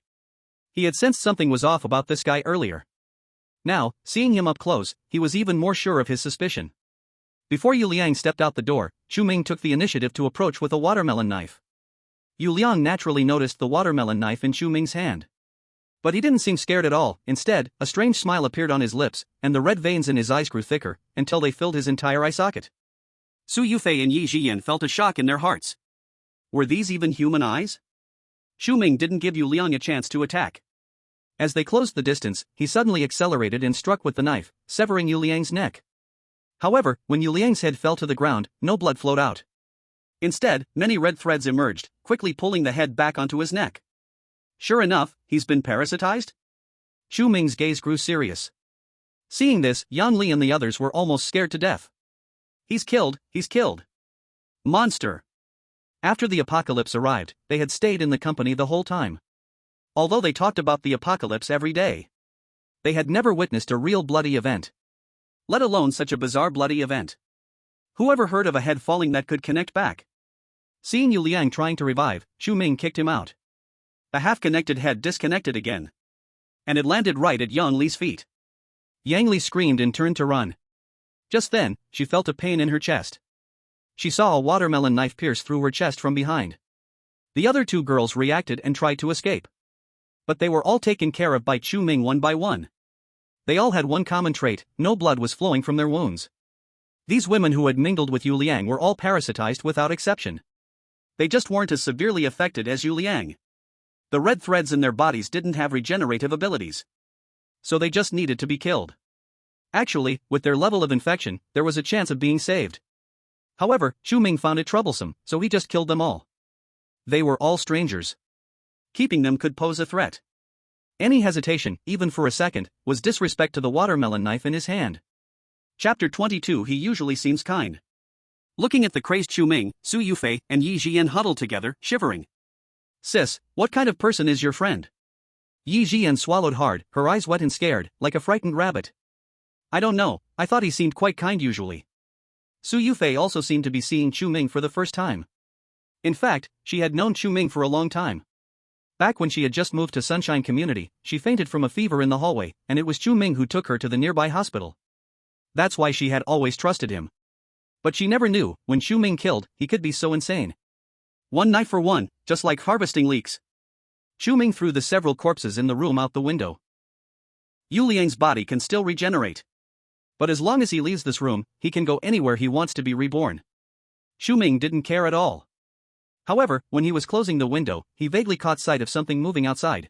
He had sensed something was off about this guy earlier. Now, seeing him up close, he was even more sure of his suspicion. Before Yu Liang stepped out the door, Chu Ming took the initiative to approach with a watermelon knife. Yu Liang naturally noticed the watermelon knife in Chu Ming's hand. But he didn't seem scared at all. Instead, a strange smile appeared on his lips, and the red veins in his eyes grew thicker, until they filled his entire eye socket. Su Yufei and Yi Ziyan felt a shock in their hearts. Were these even human eyes? Chu Ming didn't give Yu Liang a chance to attack. As they closed the distance, he suddenly accelerated and struck with the knife, severing Yu Liang's neck. However, when Yu Liang's head fell to the ground, no blood flowed out. Instead, many red threads emerged, quickly pulling the head back onto his neck. Sure enough, he's been parasitized? Chu Ming's gaze grew serious. Seeing this, Yan Li and the others were almost scared to death. He's killed. Monster! After the apocalypse arrived, they had stayed in the company the whole time. Although they talked about the apocalypse every day, they had never witnessed a real bloody event. Let alone such a bizarre bloody event. Whoever heard of a head falling that could connect back? Seeing Yu Liang trying to revive, Chu Ming kicked him out. The half-connected head disconnected again. And it landed right at Yang Li's feet. Yang Li screamed and turned to run. Just then, she felt a pain in her chest. She saw a watermelon knife pierce through her chest from behind. The other two girls reacted and tried to escape. But they were all taken care of by Chu Ming one by one. They all had one common trait: no blood was flowing from their wounds. These women who had mingled with Yu Liang were all parasitized without exception. They just weren't as severely affected as Yu Liang. The red threads in their bodies didn't have regenerative abilities. So they just needed to be killed. Actually, with their level of infection, there was a chance of being saved. However, Chu Ming found it troublesome, so he just killed them all. They were all strangers. Keeping them could pose a threat. Any hesitation, even for a second, was disrespect to the watermelon knife in his hand. Chapter 22. He usually seems kind. Looking at the crazed Chu Ming, Su Yufei and Yi Ziyan huddled together, shivering. Sis, what kind of person is your friend? Yi Ziyan swallowed hard, her eyes wet and scared, like a frightened rabbit. I don't know, I thought he seemed quite kind usually. Su Yufei also seemed to be seeing Chu Ming for the first time. In fact, she had known Chu Ming for a long time. Back when she had just moved to Sunshine Community, she fainted from a fever in the hallway, and it was Chu Ming who took her to the nearby hospital. That's why she had always trusted him. But she never knew, when Chu Ming killed, he could be so insane. One knife for one, just like harvesting leeks. Chu Ming threw the several corpses in the room out the window. Yu Liang's body can still regenerate. But as long as he leaves this room, he can go anywhere he wants to be reborn. Chu Ming didn't care at all. However, when he was closing the window, he vaguely caught sight of something moving outside.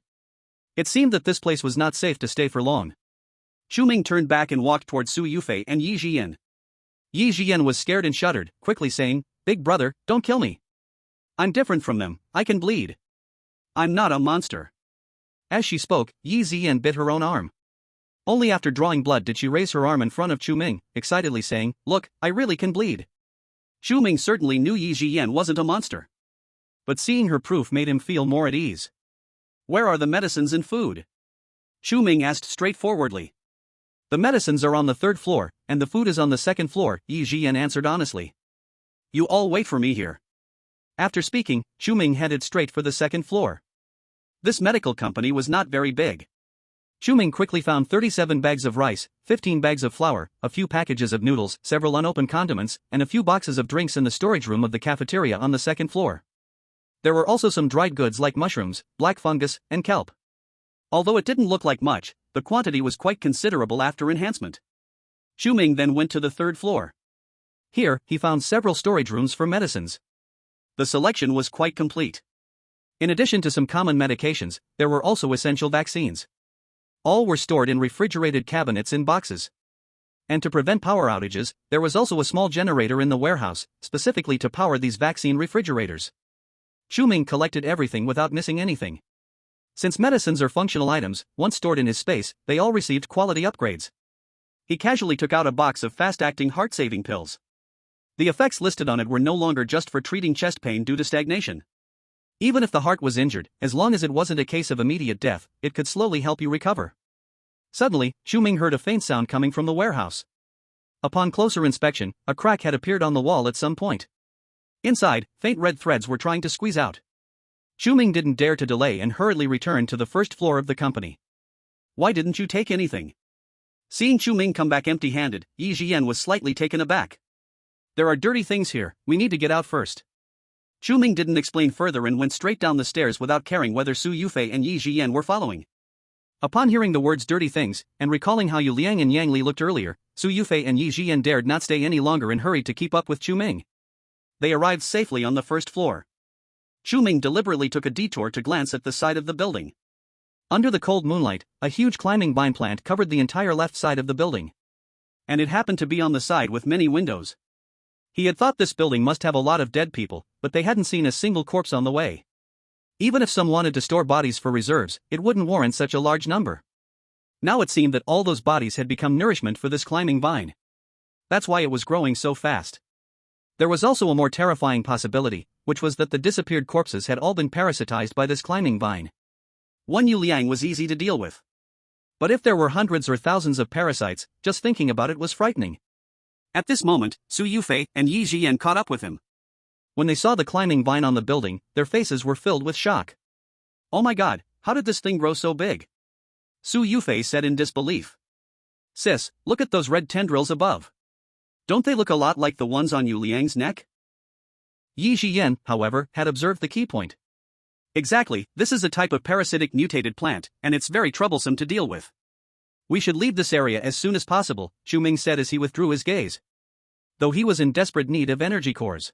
It seemed that this place was not safe to stay for long. Chu Ming turned back and walked towards Su Yufei and Yi Ziyan. Yi Ziyan was scared and shuddered, quickly saying, "Big brother, don't kill me. I'm different from them, I can bleed. I'm not a monster." As she spoke, Yi Ziyan bit her own arm. Only after drawing blood did she raise her arm in front of Chu Ming, excitedly saying, "Look, I really can bleed." Chu Ming certainly knew Yi Ziyan wasn't a monster. But seeing her proof made him feel more at ease. "Where are the medicines and food?" Chu Ming asked straightforwardly. "The medicines are on the 3rd floor, and the food is on the 2nd floor," Yi Ziyan answered honestly. "You all wait for me here." After speaking, Chu Ming headed straight for the 2nd floor. This medical company was not very big. Chu Ming quickly found 37 bags of rice, 15 bags of flour, a few packages of noodles, several unopened condiments, and a few boxes of drinks in the storage room of the cafeteria on the 2nd floor. There were also some dried goods like mushrooms, black fungus, and kelp. Although it didn't look like much, the quantity was quite considerable after enhancement. Chu Ming then went to the 3rd floor. Here, he found several storage rooms for medicines. The selection was quite complete. In addition to some common medications, there were also essential vaccines. All were stored in refrigerated cabinets in boxes. And to prevent power outages, there was also a small generator in the warehouse, specifically to power these vaccine refrigerators. Chu Ming collected everything without missing anything. Since medicines are functional items, once stored in his space, they all received quality upgrades. He casually took out a box of fast-acting heart-saving pills. The effects listed on it were no longer just for treating chest pain due to stagnation. Even if the heart was injured, as long as it wasn't a case of immediate death, it could slowly help you recover. Suddenly, Chu Ming heard a faint sound coming from the warehouse. Upon closer inspection, a crack had appeared on the wall at some point. Inside, faint red threads were trying to squeeze out. Chu Ming didn't dare to delay and hurriedly returned to the first floor of the company. "Why didn't you take anything?" Seeing Chu Ming come back empty-handed, Yi Jian was slightly taken aback. "There are dirty things here, we need to get out first." Chu Ming didn't explain further and went straight down the stairs without caring whether Su Yufei and Yi Jian were following. Upon hearing the words dirty things, and recalling how Yu Liang and Yang Li looked earlier, Su Yufei and Yi Jian dared not stay any longer and hurried to keep up with Chu Ming. They arrived safely on the first floor. Chu Ming deliberately took a detour to glance at the side of the building. Under the cold moonlight, a huge climbing vine plant covered the entire left side of the building. And it happened to be on the side with many windows. He had thought this building must have a lot of dead people, but they hadn't seen a single corpse on the way. Even if some wanted to store bodies for reserves, it wouldn't warrant such a large number. Now it seemed that all those bodies had become nourishment for this climbing vine. That's why it was growing so fast. There was also a more terrifying possibility, which was that the disappeared corpses had all been parasitized by this climbing vine. One Yu Liang was easy to deal with. But if there were hundreds or thousands of parasites, just thinking about it was frightening. At this moment, Su Yufei and Yi Jian caught up with him. When they saw the climbing vine on the building, their faces were filled with shock. "Oh my god, how did this thing grow so big?" Su Yufei said in disbelief. "Sis, look at those red tendrils above. Don't they look a lot like the ones on Yu Liang's neck?" Yi Jian, however, had observed the key point. "Exactly, this is a type of parasitic mutated plant, and it's very troublesome to deal with. We should leave this area as soon as possible," Chu Ming said as he withdrew his gaze. Though he was in desperate need of energy cores,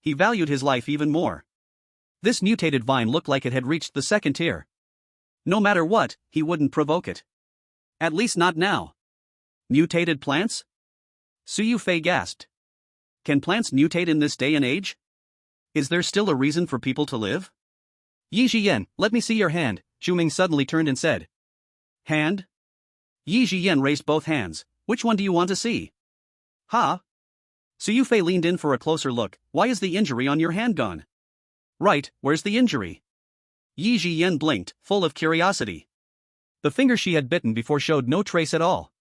he valued his life even more. This mutated vine looked like it had reached the second tier. No matter what, he wouldn't provoke it. At least not now. Mutated plants? Su Yufei gasped. Can plants mutate in this day and age? Is there still a reason for people to live? Yi Jian, let me see your hand, Chu Ming suddenly turned and said. Hand? Yi Jian raised both hands. Which one do you want to see? Ha? Su Yufei leaned in for a closer look. Why is the injury on your hand gone? Right, where's the injury? Yi Jian blinked, full of curiosity. The finger she had bitten before showed no trace at all.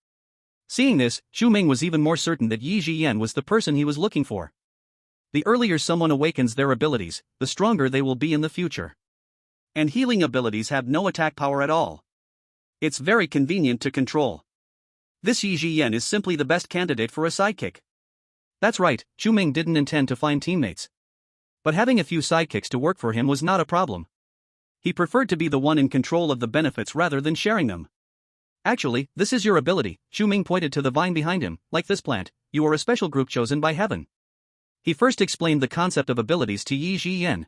Seeing this, Chu Ming was even more certain that Yi Jian was the person he was looking for. The earlier someone awakens their abilities, the stronger they will be in the future. And healing abilities have no attack power at all. It's very convenient to control. This Yi Jian is simply the best candidate for a sidekick. That's right, Chu Ming didn't intend to find teammates. But having a few sidekicks to work for him was not a problem. He preferred to be the one in control of the benefits rather than sharing them. Actually, this is your ability, Chu Ming pointed to the vine behind him. Like this plant, you are a special group chosen by heaven. He first explained the concept of abilities to Yi Jian,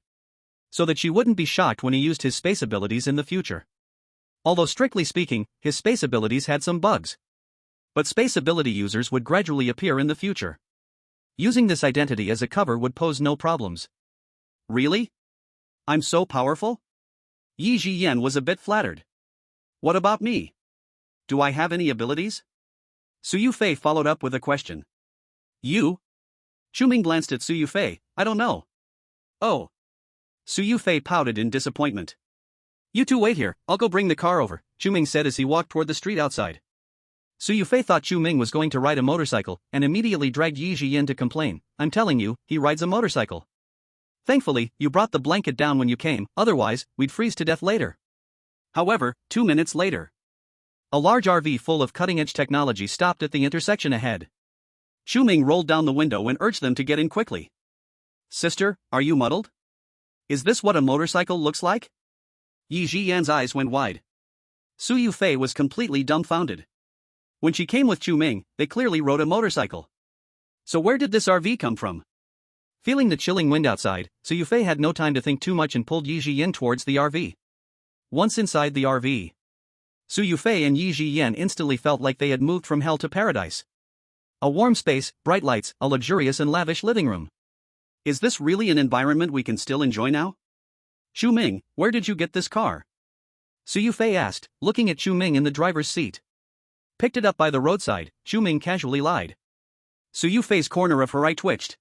so that she wouldn't be shocked when he used his space abilities in the future. Although strictly speaking, his space abilities had some bugs. But space ability users would gradually appear in the future. Using this identity as a cover would pose no problems. Really? I'm so powerful? Yi Jian was a bit flattered. What about me? Do I have any abilities? Su Yufei followed up with a question. You? Chu Ming glanced at Su Yufei. I don't know. Oh. Su Yufei pouted in disappointment. You two wait here, I'll go bring the car over, Chu Ming said as he walked toward the street outside. Su Yufei thought Chu Ming was going to ride a motorcycle and immediately dragged Yi Jian to complain. I'm telling you, he rides a motorcycle. Thankfully, you brought the blanket down when you came, otherwise, we'd freeze to death later. However, 2 minutes later, a large RV full of cutting-edge technology stopped at the intersection ahead. Chu Ming rolled down the window and urged them to get in quickly. Sister, are you muddled? Is this what a motorcycle looks like? Yi Jian's eyes went wide. Su Yufei was completely dumbfounded. When she came with Chu Ming, they clearly rode a motorcycle. So where did this RV come from? Feeling the chilling wind outside, Su Yufei had no time to think too much and pulled Yi Jiyan towards the RV. Once inside the RV, Su Yufei and Yi Jiyan instantly felt like they had moved from hell to paradise. A warm space, bright lights, a luxurious and lavish living room. Is this really an environment we can still enjoy now? Chu Ming, where did you get this car? Su Yufei asked, looking at Chu Ming in the driver's seat. Picked it up by the roadside, Chu Ming casually lied. Su Yufei's corner of her eye twitched.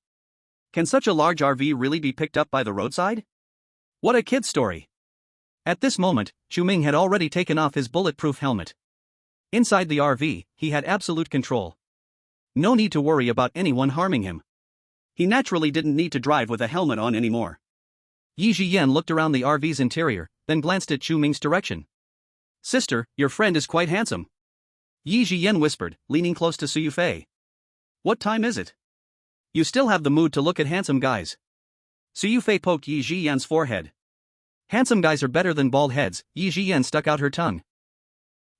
Can such a large RV really be picked up by the roadside? What a kid's story. At this moment, Chu Ming had already taken off his bulletproof helmet. Inside the RV, he had absolute control. No need to worry about anyone harming him. He naturally didn't need to drive with a helmet on anymore. Yi Jiyan looked around the RV's interior, then glanced at Chu Ming's direction. Sister, your friend is quite handsome. Yi Jiyan whispered, leaning close to Su Yufei. What time is it? You still have the mood to look at handsome guys. Su Yufei poked Yi Jiyan's forehead. Handsome guys are better than bald heads, Yi Jiyan stuck out her tongue.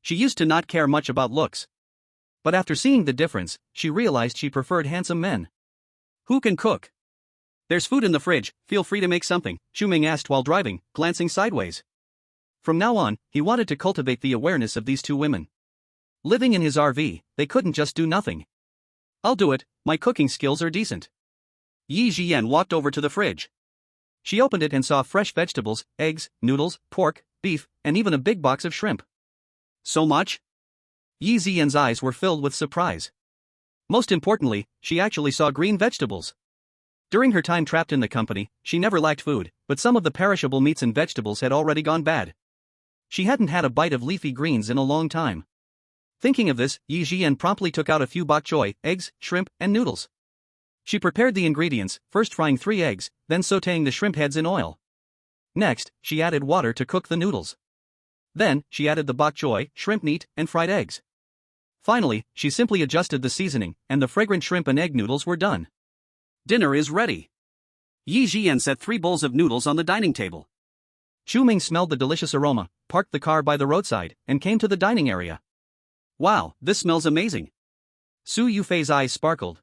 She used to not care much about looks. But after seeing the difference, she realized she preferred handsome men. Who can cook? There's food in the fridge, feel free to make something, Chu Ming asked while driving, glancing sideways. From now on, he wanted to cultivate the awareness of these two women. Living in his RV, they couldn't just do nothing. I'll do it, my cooking skills are decent. Yi Jiyan walked over to the fridge. She opened it and saw fresh vegetables, eggs, noodles, pork, beef, and even a big box of shrimp. So much? Yi Jiyan's eyes were filled with surprise. Most importantly, she actually saw green vegetables. During her time trapped in the company, she never lacked food, but some of the perishable meats and vegetables had already gone bad. She hadn't had a bite of leafy greens in a long time. Thinking of this, Yi Jiyan promptly took out a few bok choy, eggs, shrimp, and noodles. She prepared the ingredients, first frying 3 eggs, then sautéing the shrimp heads in oil. Next, she added water to cook the noodles. Then, she added the bok choy, shrimp meat, and fried eggs. Finally, she simply adjusted the seasoning, and the fragrant shrimp and egg noodles were done. Dinner is ready. Yi Jiyan set 3 bowls of noodles on the dining table. Chu Ming smelled the delicious aroma, parked the car by the roadside, and came to the dining area. Wow, this smells amazing. Su Yufei's eyes sparkled.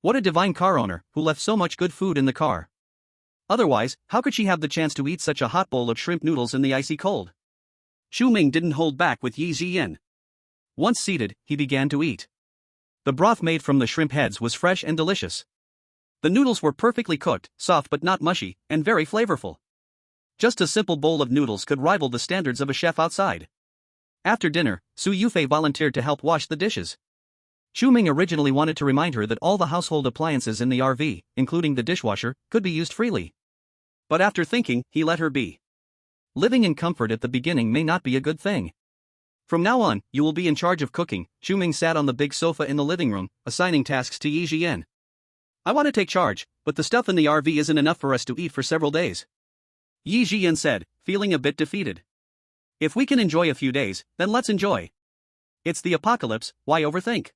What a divine car owner, who left so much good food in the car. Otherwise, how could she have the chance to eat such a hot bowl of shrimp noodles in the icy cold? Chu Ming didn't hold back with Yi Jiyan. Once seated, he began to eat. The broth made from the shrimp heads was fresh and delicious. The noodles were perfectly cooked, soft but not mushy, and very flavorful. Just a simple bowl of noodles could rival the standards of a chef outside. After dinner, Su Yufei volunteered to help wash the dishes. Chu Ming originally wanted to remind her that all the household appliances in the RV, including the dishwasher, could be used freely. But after thinking, he let her be. Living in comfort at the beginning may not be a good thing. From now on, you will be in charge of cooking. Chu Ming sat on the big sofa in the living room, assigning tasks to Yi Jiyan. I want to take charge, but the stuff in the RV isn't enough for us to eat for several days. Yi Jiyan said, feeling a bit defeated. If we can enjoy a few days, then let's enjoy. It's the apocalypse, why overthink?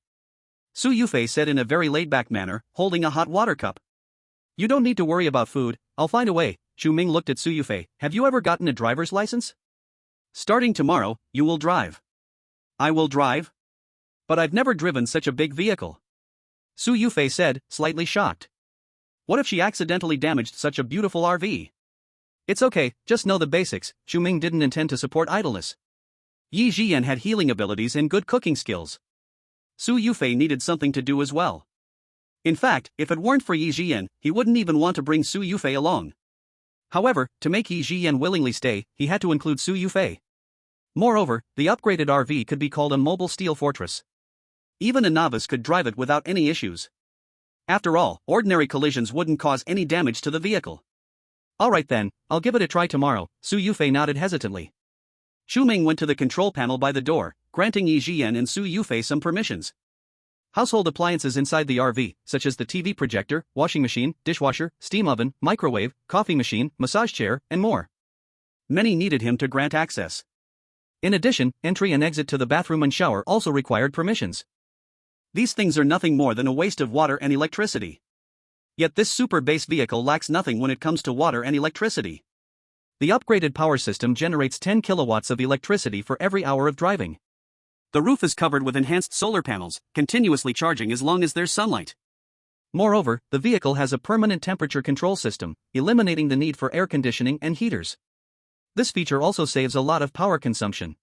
Su Yufei said in a very laid-back manner, holding a hot water cup. You don't need to worry about food, I'll find a way. Chu Ming looked at Su Yufei. Have you ever gotten a driver's license? Starting tomorrow, you will drive. I will drive? But I've never driven such a big vehicle. Su Yufei said, slightly shocked. What if she accidentally damaged such a beautiful RV? It's okay, just know the basics. Chu Ming didn't intend to support idleness. Yi Jiyan had healing abilities and good cooking skills. Su Yufei needed something to do as well. In fact, if it weren't for Yi Jiyan, he wouldn't even want to bring Su Yufei along. However, to make Yi Jiyan willingly stay, he had to include Su Yufei. Moreover, the upgraded RV could be called a mobile steel fortress. Even a novice could drive it without any issues. After all, ordinary collisions wouldn't cause any damage to the vehicle. Alright then, I'll give it a try tomorrow, Su Yufei nodded hesitantly. Chu Ming went to the control panel by the door, granting Yi Jiyan and Su Yufei some permissions. Household appliances inside the RV, such as the TV projector, washing machine, dishwasher, steam oven, microwave, coffee machine, massage chair, and more. Many needed him to grant access. In addition, entry and exit to the bathroom and shower also required permissions. These things are nothing more than a waste of water and electricity. Yet this super base vehicle lacks nothing when it comes to water and electricity. The upgraded power system generates 10 kilowatts of electricity for every hour of driving. The roof is covered with enhanced solar panels, continuously charging as long as there's sunlight. Moreover, the vehicle has a permanent temperature control system, eliminating the need for air conditioning and heaters. This feature also saves a lot of power consumption.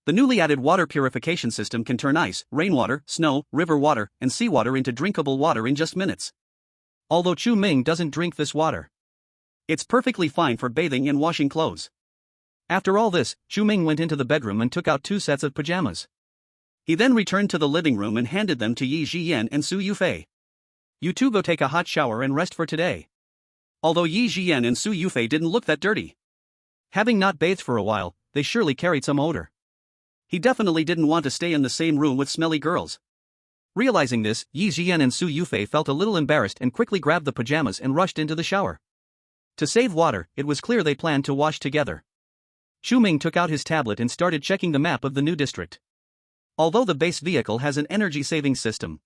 The newly added water purification system can turn ice, rainwater, snow, river water, and seawater into drinkable water in just minutes. Although Chu Ming doesn't drink this water, it's perfectly fine for bathing and washing clothes. After all this, Chu Ming went into the bedroom and took out 2 sets of pajamas. He then returned to the living room and handed them to Yi Jiyan and Su Yufei. You two go take a hot shower and rest for today. Although Yi Jiyan and Su Yufei didn't look that dirty. Having not bathed for a while, they surely carried some odor. He definitely didn't want to stay in the same room with smelly girls. Realizing this, Yi Jiyan and Su Yufei felt a little embarrassed and quickly grabbed the pajamas and rushed into the shower. To save water, it was clear they planned to wash together. Chu Ming took out his tablet and started checking the map of the new district. Although the base vehicle has an energy-saving system,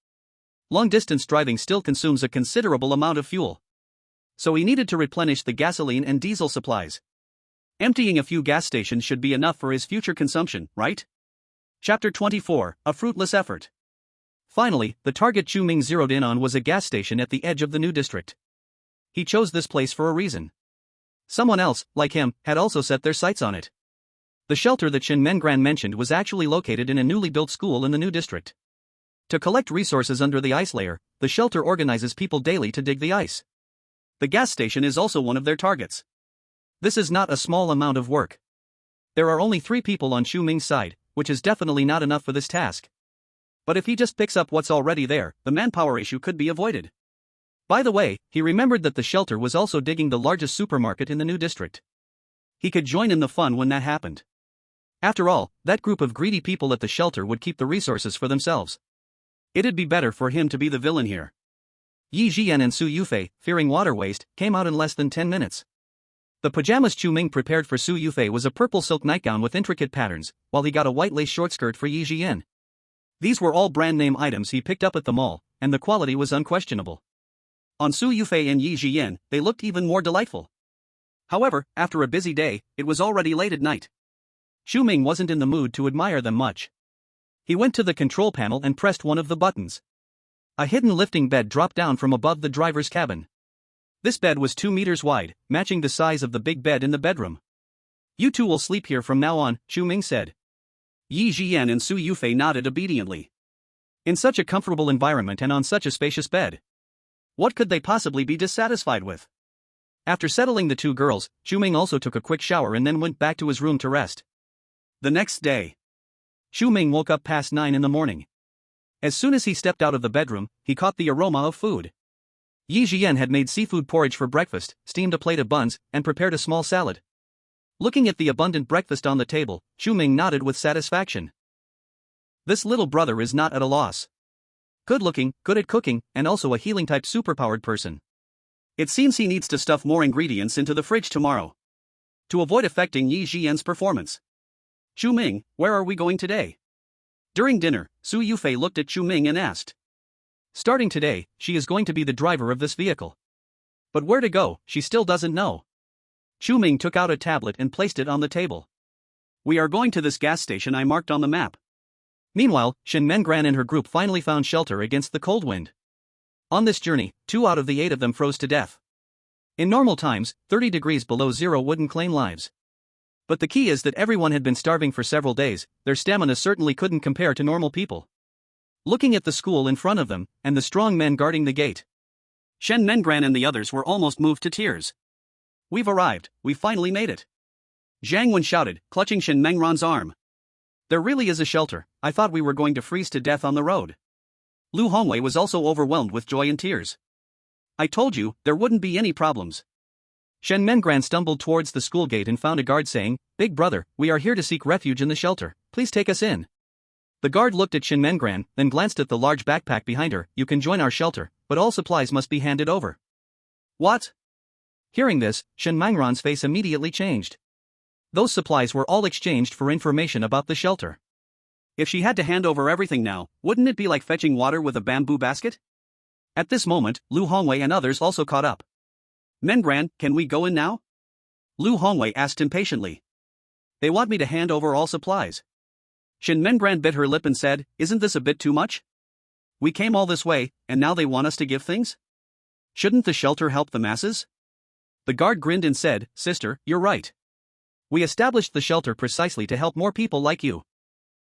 long-distance driving still consumes a considerable amount of fuel. So he needed to replenish the gasoline and diesel supplies. Emptying a few gas stations should be enough for his future consumption, right? Chapter 24, A Fruitless Effort. Finally, the target Chu Ming zeroed in on was a gas station at the edge of the new district. He chose this place for a reason. Someone else, like him, had also set their sights on it. The shelter that Shen Mengran mentioned was actually located in a newly built school in the new district. To collect resources under the ice layer, the shelter organizes people daily to dig the ice. The gas station is also one of their targets. This is not a small amount of work. There are only 3 people on Chu Ming's side, which is definitely not enough for this task. But if he just picks up what's already there, the manpower issue could be avoided. By the way, he remembered that the shelter was also digging the largest supermarket in the new district. He could join in the fun when that happened. After all, that group of greedy people at the shelter would keep the resources for themselves. It'd be better for him to be the villain here. Yi Jian and Su Yufei, fearing water waste, came out in less than 10 minutes. The pajamas Chu Ming prepared for Su Yufei was a purple silk nightgown with intricate patterns, while he got a white lace short skirt for Yi Jian. These were all brand name items he picked up at the mall, and the quality was unquestionable. On Su Yufei and Yi Jian, they looked even more delightful. However, after a busy day, it was already late at night. Chu Ming wasn't in the mood to admire them much. He went to the control panel and pressed one of the buttons. A hidden lifting bed dropped down from above the driver's cabin. This bed was 2 meters wide, matching the size of the big bed in the bedroom. You two will sleep here from now on, Chu Ming said. Yi Jian and Su Yufei nodded obediently. In such a comfortable environment and on such a spacious bed, what could they possibly be dissatisfied with? After settling the 2 girls, Chu Ming also took a quick shower and then went back to his room to rest. The next day, Chu Ming woke up past 9 in the morning. As soon as he stepped out of the bedroom, he caught the aroma of food. Yi Jian had made seafood porridge for breakfast, steamed a plate of buns, and prepared a small salad. Looking at the abundant breakfast on the table, Chu Ming nodded with satisfaction. This little brother is not at a loss. Good-looking, good at cooking, and also a healing-type superpowered person. It seems he needs to stuff more ingredients into the fridge tomorrow, to avoid affecting Yi Jian's performance. Chu Ming, where are we going today? During dinner, Su Yufei looked at Chu Ming and asked. Starting today, she is going to be the driver of this vehicle. But where to go, she still doesn't know. Chu Ming took out a tablet and placed it on the table. We are going to this gas station I marked on the map. Meanwhile, Shen Mengran and her group finally found shelter against the cold wind. On this journey, 2 out of the 8 of them froze to death. In normal times, 30 degrees below zero wouldn't claim lives. But the key is that everyone had been starving for several days, their stamina certainly couldn't compare to normal people. Looking at the school in front of them, and the strong men guarding the gate, Shen Mengran and the others were almost moved to tears. We've arrived, we finally made it. Zhang Wen shouted, clutching Shen Mengran's arm. There really is a shelter, I thought we were going to freeze to death on the road. Lu Hongwei was also overwhelmed with joy and tears. I told you, there wouldn't be any problems. Shen Mengran stumbled towards the school gate and found a guard saying, Big brother, we are here to seek refuge in the shelter, please take us in. The guard looked at Shen Mengran, then glanced at the large backpack behind her. You can join our shelter, but all supplies must be handed over. What? Hearing this, Shen Mengran's face immediately changed. Those supplies were all exchanged for information about the shelter. If she had to hand over everything now, wouldn't it be like fetching water with a bamboo basket? At this moment, Lu Hongwei and others also caught up. Mengran, can we go in now? Lu Hongwei asked impatiently. They want me to hand over all supplies. Shen Mengran bit her lip and said, Isn't this a bit too much? We came all this way, and now they want us to give things? Shouldn't the shelter help the masses? The guard grinned and said, Sister, you're right. We established the shelter precisely to help more people like you.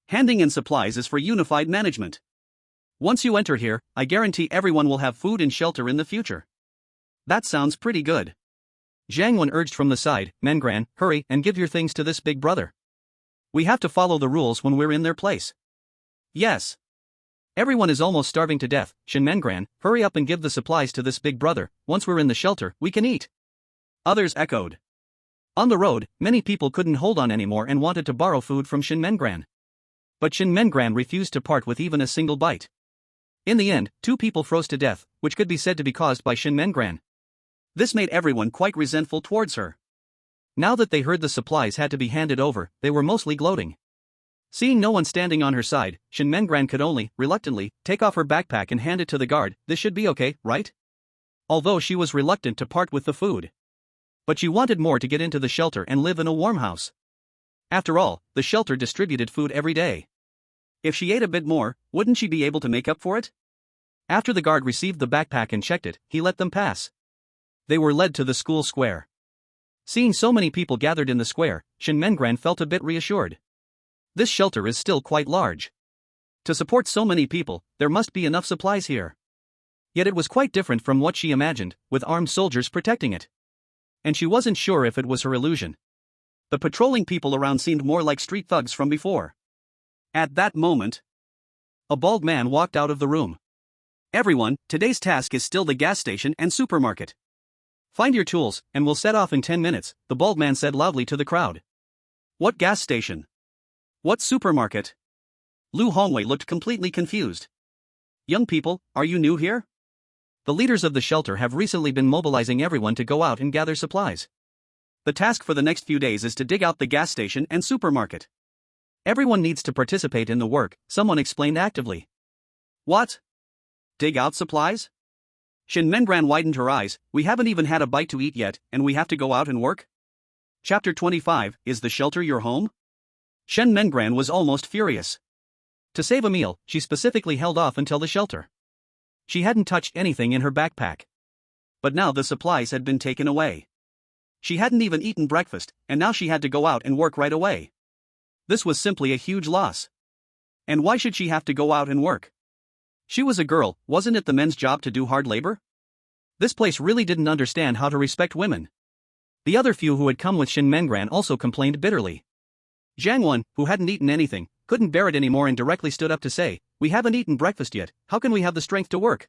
Handing in supplies is for unified management. Once you enter here, I guarantee everyone will have food and shelter in the future. That sounds pretty good. Zhang Wen urged from the side, Mengran, hurry and give your things to this big brother. We have to follow the rules when we're in their place. Yes. Everyone is almost starving to death, Shin Mengran, hurry up and give the supplies to this big brother, once we're in the shelter, we can eat. Others echoed. On the road, many people couldn't hold on anymore and wanted to borrow food from Shin Mengran. But Shin Mengran refused to part with even a single bite. In the end, 2 people froze to death, which could be said to be caused by Shin Mengran. This made everyone quite resentful towards her. Now that they heard the supplies had to be handed over, they were mostly gloating. Seeing no one standing on her side, Shin Mengran could only, reluctantly, take off her backpack and hand it to the guard. This should be okay, right? Although she was reluctant to part with the food. But she wanted more to get into the shelter and live in a warm house. After all, the shelter distributed food every day. If she ate a bit more, wouldn't she be able to make up for it? After the guard received the backpack and checked it, he let them pass. They were led to the school square. Seeing so many people gathered in the square, Shin Mengran felt a bit reassured. This shelter is still quite large. To support so many people, there must be enough supplies here. Yet it was quite different from what she imagined, with armed soldiers protecting it. And she wasn't sure if it was her illusion. The patrolling people around seemed more like street thugs from before. At that moment, a bald man walked out of the room. Everyone, today's task is still the gas station and supermarket. Find your tools, and we'll set off in 10 minutes, the bald man said loudly to the crowd. What gas station? What supermarket? Lu Hongwei looked completely confused. Young people, are you new here? The leaders of the shelter have recently been mobilizing everyone to go out and gather supplies. The task for the next few days is to dig out the gas station and supermarket. Everyone needs to participate in the work, someone explained actively. What? Dig out supplies? Shin Mengran widened her eyes. We haven't even had a bite to eat yet, and we have to go out and work? Chapter 25, Is the shelter your home? Shin Mengran was almost furious. To save a meal, she specifically held off until the shelter. She hadn't touched anything in her backpack. But now the supplies had been taken away. She hadn't even eaten breakfast, and now she had to go out and work right away. This was simply a huge loss. And why should she have to go out and work? She was a girl, wasn't it the men's job to do hard labor? This place really didn't understand how to respect women. The other few who had come with Shin Mengran also complained bitterly. Zhang Wen, who hadn't eaten anything, couldn't bear it anymore and directly stood up to say, We haven't eaten breakfast yet, how can we have the strength to work?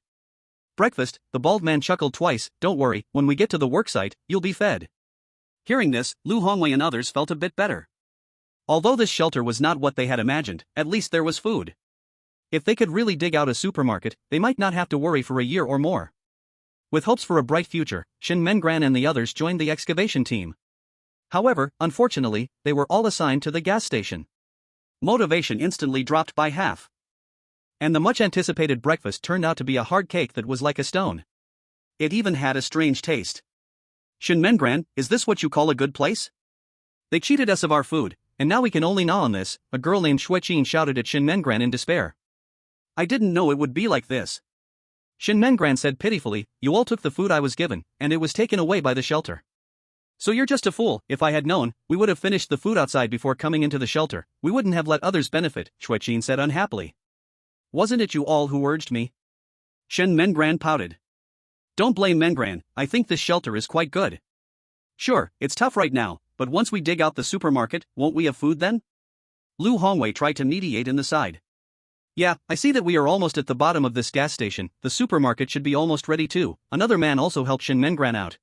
Breakfast, the bald man chuckled twice, don't worry, when we get to the worksite, you'll be fed. Hearing this, Lu Hongwei and others felt a bit better. Although this shelter was not what they had imagined, at least there was food. If they could really dig out a supermarket, they might not have to worry for a year or more. With hopes for a bright future, Shin Mengran and the others joined the excavation team. However, unfortunately, they were all assigned to the gas station. Motivation instantly dropped by half. And the much-anticipated breakfast turned out to be a hard cake that was like a stone. It even had a strange taste. Shin Mengran, is this what you call a good place? They cheated us of our food, and now we can only gnaw on this, a girl named Xueqin shouted at Shin Mengran in despair. I didn't know it would be like this. Shin Mengran said pitifully, You all took the food I was given, and it was taken away by the shelter. So you're just a fool. If I had known, we would have finished the food outside before coming into the shelter, we wouldn't have let others benefit, Xueqin said unhappily. Wasn't it you all who urged me? Shin Mengran pouted. Don't blame Mengran, I think this shelter is quite good. Sure, it's tough right now, but once we dig out the supermarket, won't we have food then? Lu Hongwei tried to mediate in the side. Yeah, I see that we are almost at the bottom of this gas station, the supermarket should be almost ready too, another man also helped Shin Mengran out.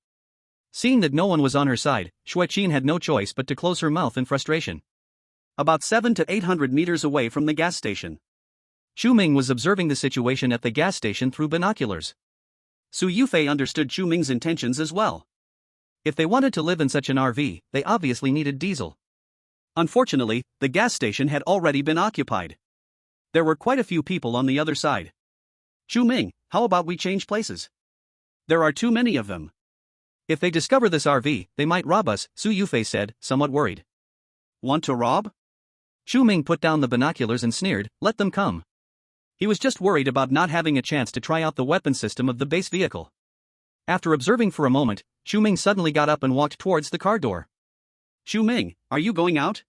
Seeing that no one was on her side, Xueqin had no choice but to close her mouth in frustration. About 700 to 800 meters away from the gas station, Chu Ming was observing the situation at the gas station through binoculars. Su Yufei understood Chu Ming's intentions as well. If they wanted to live in such an RV, they obviously needed diesel. Unfortunately, the gas station had already been occupied. There were quite a few people on the other side. Chu Ming, how about we change places? There are too many of them. If they discover this RV, they might rob us, Su Yufei said, somewhat worried. Want to rob? Chu Ming put down the binoculars and sneered, let them come. He was just worried about not having a chance to try out the weapon system of the base vehicle. After observing for a moment, Chu Ming suddenly got up and walked towards the car door. Chu Ming, are you going out?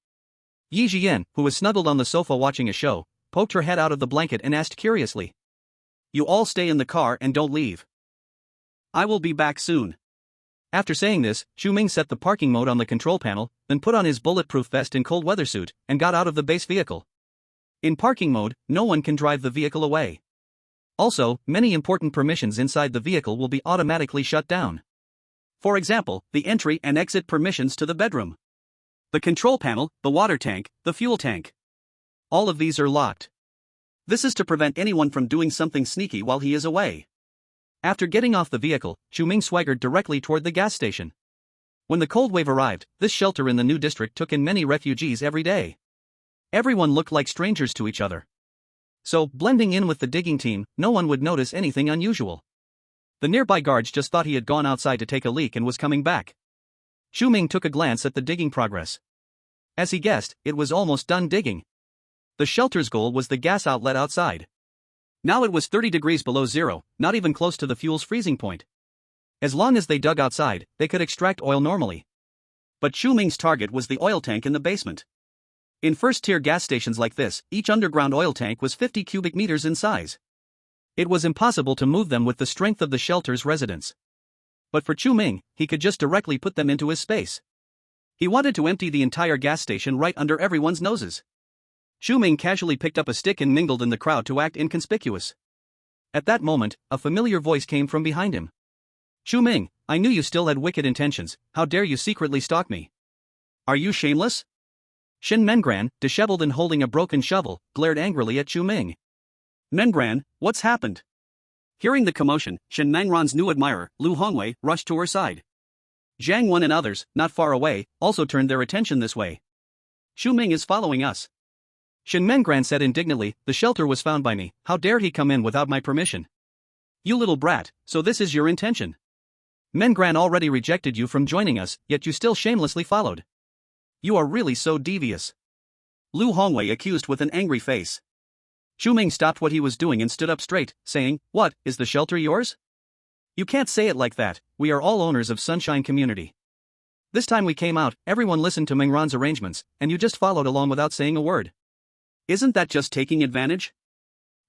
Yi Jian, who was snuggled on the sofa watching a show, poked her head out of the blanket and asked curiously. You all stay in the car and don't leave. I will be back soon. After saying this, Chu Ming set the parking mode on the control panel, then put on his bulletproof vest and cold weather suit, and got out of the base vehicle. In parking mode, no one can drive the vehicle away. Also, many important permissions inside the vehicle will be automatically shut down. For example, the entry and exit permissions to the bedroom, the control panel, the water tank, the fuel tank. All of these are locked. This is to prevent anyone from doing something sneaky while he is away. After getting off the vehicle, Chu Ming swaggered directly toward the gas station. When the cold wave arrived, this shelter in the new district took in many refugees every day. Everyone looked like strangers to each other. So, blending in with the digging team, no one would notice anything unusual. The nearby guards just thought he had gone outside to take a leak and was coming back. Chu Ming took a glance at the digging progress. As he guessed, it was almost done digging. The shelter's goal was the gas outlet outside. Now it was 30 degrees below zero, not even close to the fuel's freezing point. As long as they dug outside, they could extract oil normally. But Chu Ming's target was the oil tank in the basement. In first-tier gas stations like this, each underground oil tank was 50 cubic meters in size. It was impossible to move them with the strength of the shelter's residents. But for Chu Ming, he could just directly put them into his space. He wanted to empty the entire gas station right under everyone's noses. Chu Ming casually picked up a stick and mingled in the crowd to act inconspicuous. At that moment, a familiar voice came from behind him. Chu Ming, I knew you still had wicked intentions, how dare you secretly stalk me? Are you shameless? Shen Mengran, disheveled and holding a broken shovel, glared angrily at Chu Ming. Mengran, what's happened? Hearing the commotion, Shen Mengran's new admirer, Lu Hongwei, rushed to her side. Zhang Wen and others, not far away, also turned their attention this way. Chu Ming is following us. Shen Mengran said indignantly, the shelter was found by me, how dare he come in without my permission? You little brat, so this is your intention. Mengran already rejected you from joining us, yet you still shamelessly followed. You are really so devious. Lu Hongwei accused with an angry face. Chu Ming stopped what he was doing and stood up straight, saying, What, is the shelter yours? You can't say it like that, we are all owners of Sunshine Community. This time we came out, everyone listened to Mengran's arrangements, and you just followed along without saying a word. Isn't that just taking advantage?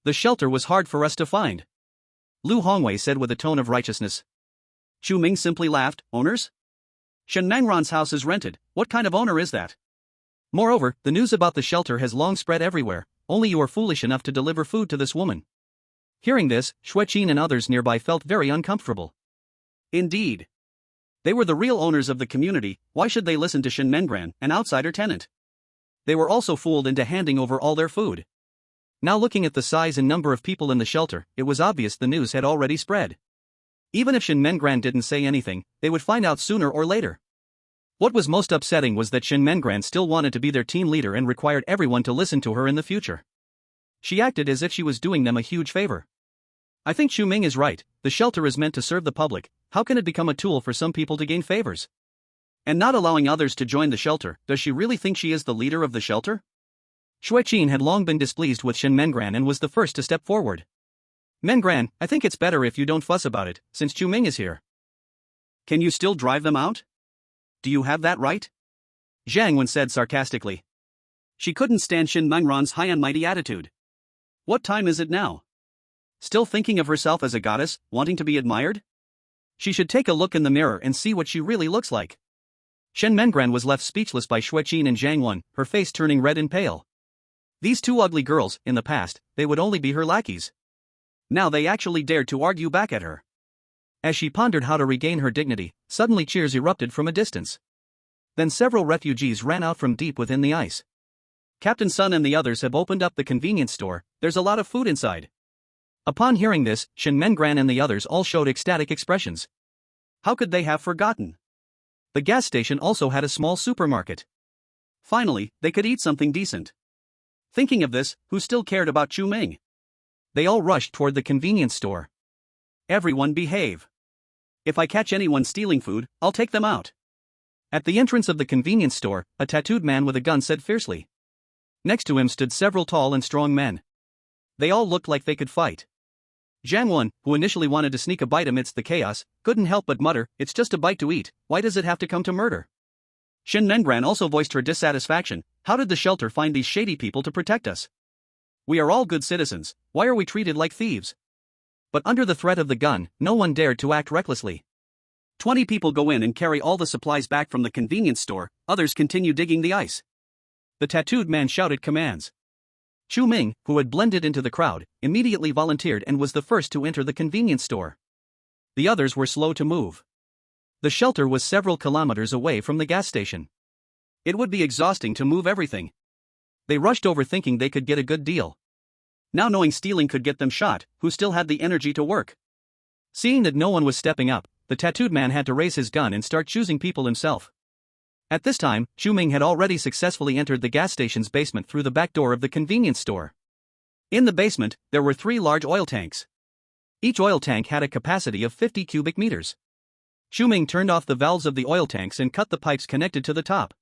The shelter was hard for us to find. Lu Hongwei said with a tone of righteousness. Chu Ming simply laughed, owners? Shen Mengran's house is rented, what kind of owner is that? Moreover, the news about the shelter has long spread everywhere, only you are foolish enough to deliver food to this woman. Hearing this, Xueqin and others nearby felt very uncomfortable. Indeed. They were the real owners of the community, why should they listen to Shen Mengran, an outsider tenant? They were also fooled into handing over all their food. Now looking at the size and number of people in the shelter, it was obvious the news had already spread. Even if Shen Mengran didn't say anything, they would find out sooner or later. What was most upsetting was that Shen Mengran still wanted to be their team leader and required everyone to listen to her in the future. She acted as if she was doing them a huge favor. I think Chu Ming is right, the shelter is meant to serve the public, how can it become a tool for some people to gain favors? And not allowing others to join the shelter, does she really think she is the leader of the shelter? Xueqin had long been displeased with Shen Mengran and was the first to step forward. Mengran, I think it's better if you don't fuss about it, since Chu Ming is here. Can you still drive them out? Do you have that right? Zhang Wen said sarcastically. She couldn't stand Shen Mengran's high and mighty attitude. What time is it now? Still thinking of herself as a goddess, wanting to be admired? She should take a look in the mirror and see what she really looks like. Shen Mengran was left speechless by Xueqin and Zhang Wen, her face turning red and pale. These two ugly girls, in the past, they would only be her lackeys. Now they actually dared to argue back at her. As she pondered how to regain her dignity, suddenly cheers erupted from a distance. Then several refugees ran out from deep within the ice. Captain Sun and the others have opened up the convenience store, there's a lot of food inside. Upon hearing this, Shen Mengran and the others all showed ecstatic expressions. How could they have forgotten? The gas station also had a small supermarket. Finally, they could eat something decent. Thinking of this, who still cared about Chu Ming? They all rushed toward the convenience store. Everyone behave. If I catch anyone stealing food, I'll take them out. At the entrance of the convenience store, a tattooed man with a gun said fiercely. Next to him stood several tall and strong men. They all looked like they could fight. Jianwen, who initially wanted to sneak a bite amidst the chaos, couldn't help but mutter, "It's just a bite to eat, why does it have to come to murder?" Shen Mengran also voiced her dissatisfaction. "How did the shelter find these shady people to protect us? We are all good citizens, why are we treated like thieves?" But under the threat of the gun, no one dared to act recklessly. 20 people go in and carry all the supplies back from the convenience store, others continue digging the ice. The tattooed man shouted commands. Chu Ming, who had blended into the crowd, immediately volunteered and was the first to enter the convenience store. The others were slow to move. The shelter was several kilometers away from the gas station. It would be exhausting to move everything. They rushed over thinking they could get a good deal. Now knowing stealing could get them shot, who still had the energy to work? Seeing that no one was stepping up, the tattooed man had to raise his gun and start choosing people himself. At this time, Chu Ming had already successfully entered the gas station's basement through the back door of the convenience store. In the basement, there were 3 large oil tanks. Each oil tank had a capacity of 50 cubic meters. Chu Ming turned off the valves of the oil tanks and cut the pipes connected to the top.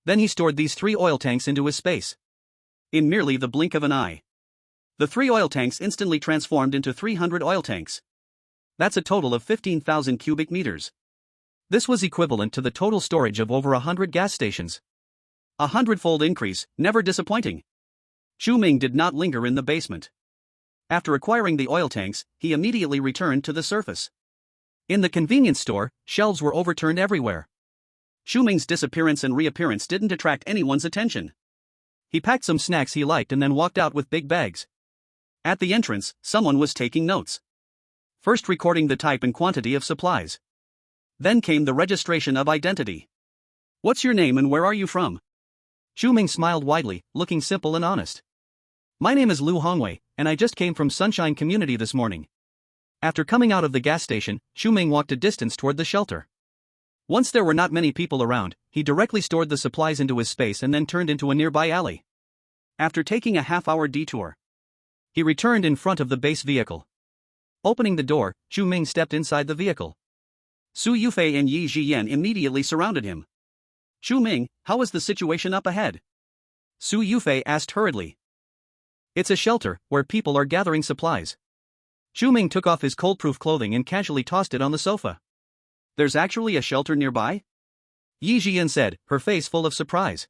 Then he stored these 3 oil tanks into his space. In merely the blink of an eye, the 3 oil tanks instantly transformed into 300 oil tanks. That's a total of 15,000 cubic meters. This was equivalent to the total storage of over 100 gas stations. A hundredfold increase, never disappointing. Chu Ming did not linger in the basement. After acquiring the oil tanks, he immediately returned to the surface. In the convenience store, shelves were overturned everywhere. Chu Ming's disappearance and reappearance didn't attract anyone's attention. He packed some snacks he liked and then walked out with big bags. At the entrance, someone was taking notes. First recording the type and quantity of supplies. Then came the registration of identity. "What's your name and where are you from?" Chu Ming smiled widely, looking simple and honest. "My name is Lu Hongwei, and I just came from Sunshine Community this morning." After coming out of the gas station, Chu Ming walked a distance toward the shelter. Once there were not many people around, he directly stored the supplies into his space and then turned into a nearby alley. After taking a half-hour detour, he returned in front of the base vehicle. Opening the door, Chu Ming stepped inside the vehicle. Su Yufei and Yi Zhiyan immediately surrounded him. "Chu Ming, how is the situation up ahead?" Su Yufei asked hurriedly. "It's a shelter, where people are gathering supplies." Chu Ming took off his cold-proof clothing and casually tossed it on the sofa. "There's actually a shelter nearby?" Yi Zhiyan said, her face full of surprise.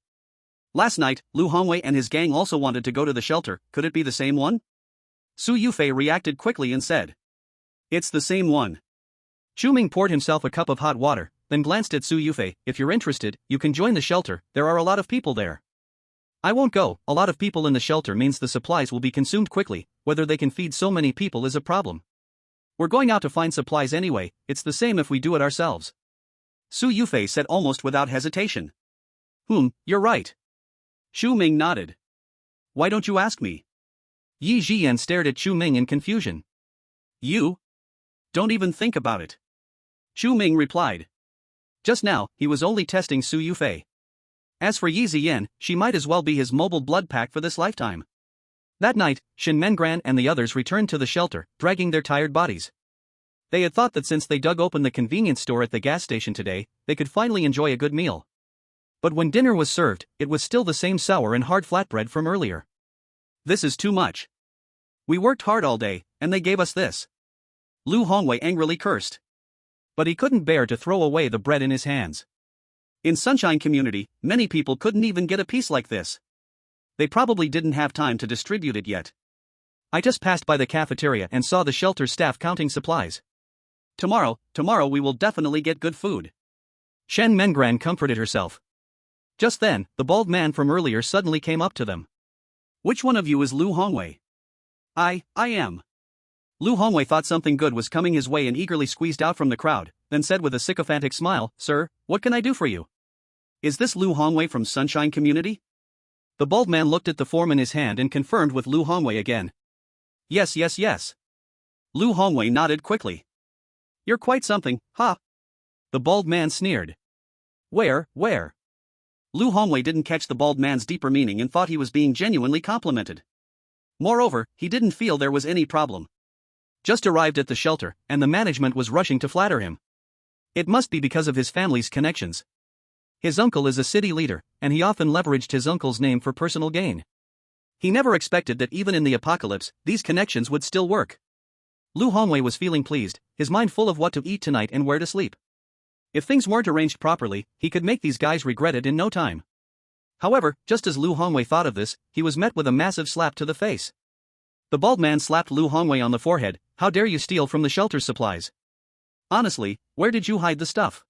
"Last night, Lu Hongwei and his gang also wanted to go to the shelter, could it be the same one?" Su Yufei reacted quickly and said, "It's the same one." Chu Ming poured himself a cup of hot water, then glanced at Su Yufei. "If you're interested, you can join the shelter, there are a lot of people there." "I won't go, a lot of people in the shelter means the supplies will be consumed quickly, whether they can feed so many people is a problem. We're going out to find supplies anyway, it's the same if we do it ourselves." Su Yufei said almost without hesitation. You're right." Chu Ming nodded. "Why don't you ask me?" Yi Zhiyan stared at Chu Ming in confusion. "You? Don't even think about it." Chu Ming replied. Just now, he was only testing Su Yufei. As for Yi Ziyan, she might as well be his mobile blood pack for this lifetime. That night, Shen Mengran and the others returned to the shelter, dragging their tired bodies. They had thought that since they dug open the convenience store at the gas station today, they could finally enjoy a good meal. But when dinner was served, it was still the same sour and hard flatbread from earlier. "This is too much. We worked hard all day, and they gave us this." Lu Hongwei angrily cursed. But he couldn't bear to throw away the bread in his hands. In Sunshine Community, many people couldn't even get a piece like this. They probably didn't have time to distribute it yet. "I just passed by the cafeteria and saw the shelter staff counting supplies. Tomorrow we will definitely get good food." Shen Mengran comforted herself. Just then, the bald man from earlier suddenly came up to them. "Which one of you is Lu Hongwei?" I am." Lu Hongwei thought something good was coming his way and eagerly squeezed out from the crowd, then said with a sycophantic smile, "Sir, what can I do for you? Is this Lu Hongwei from Sunshine Community?" The bald man looked at the form in his hand and confirmed with Lu Hongwei again. Yes. Lu Hongwei nodded quickly. "You're quite something, ha!" The bald man sneered. Where? Lu Hongwei didn't catch the bald man's deeper meaning and thought he was being genuinely complimented. Moreover, he didn't feel there was any problem. Just arrived at the shelter, and the management was rushing to flatter him. It must be because of his family's connections. His uncle is a city leader, and he often leveraged his uncle's name for personal gain. He never expected that even in the apocalypse, these connections would still work. Lu Hongwei was feeling pleased, his mind full of what to eat tonight and where to sleep. If things weren't arranged properly, he could make these guys regret it in no time. However, just as Lu Hongwei thought of this, he was met with a massive slap to the face. The bald man slapped Lu Hongwei on the forehead. How dare you steal from the shelter's supplies? Honestly, where did you hide the stuff?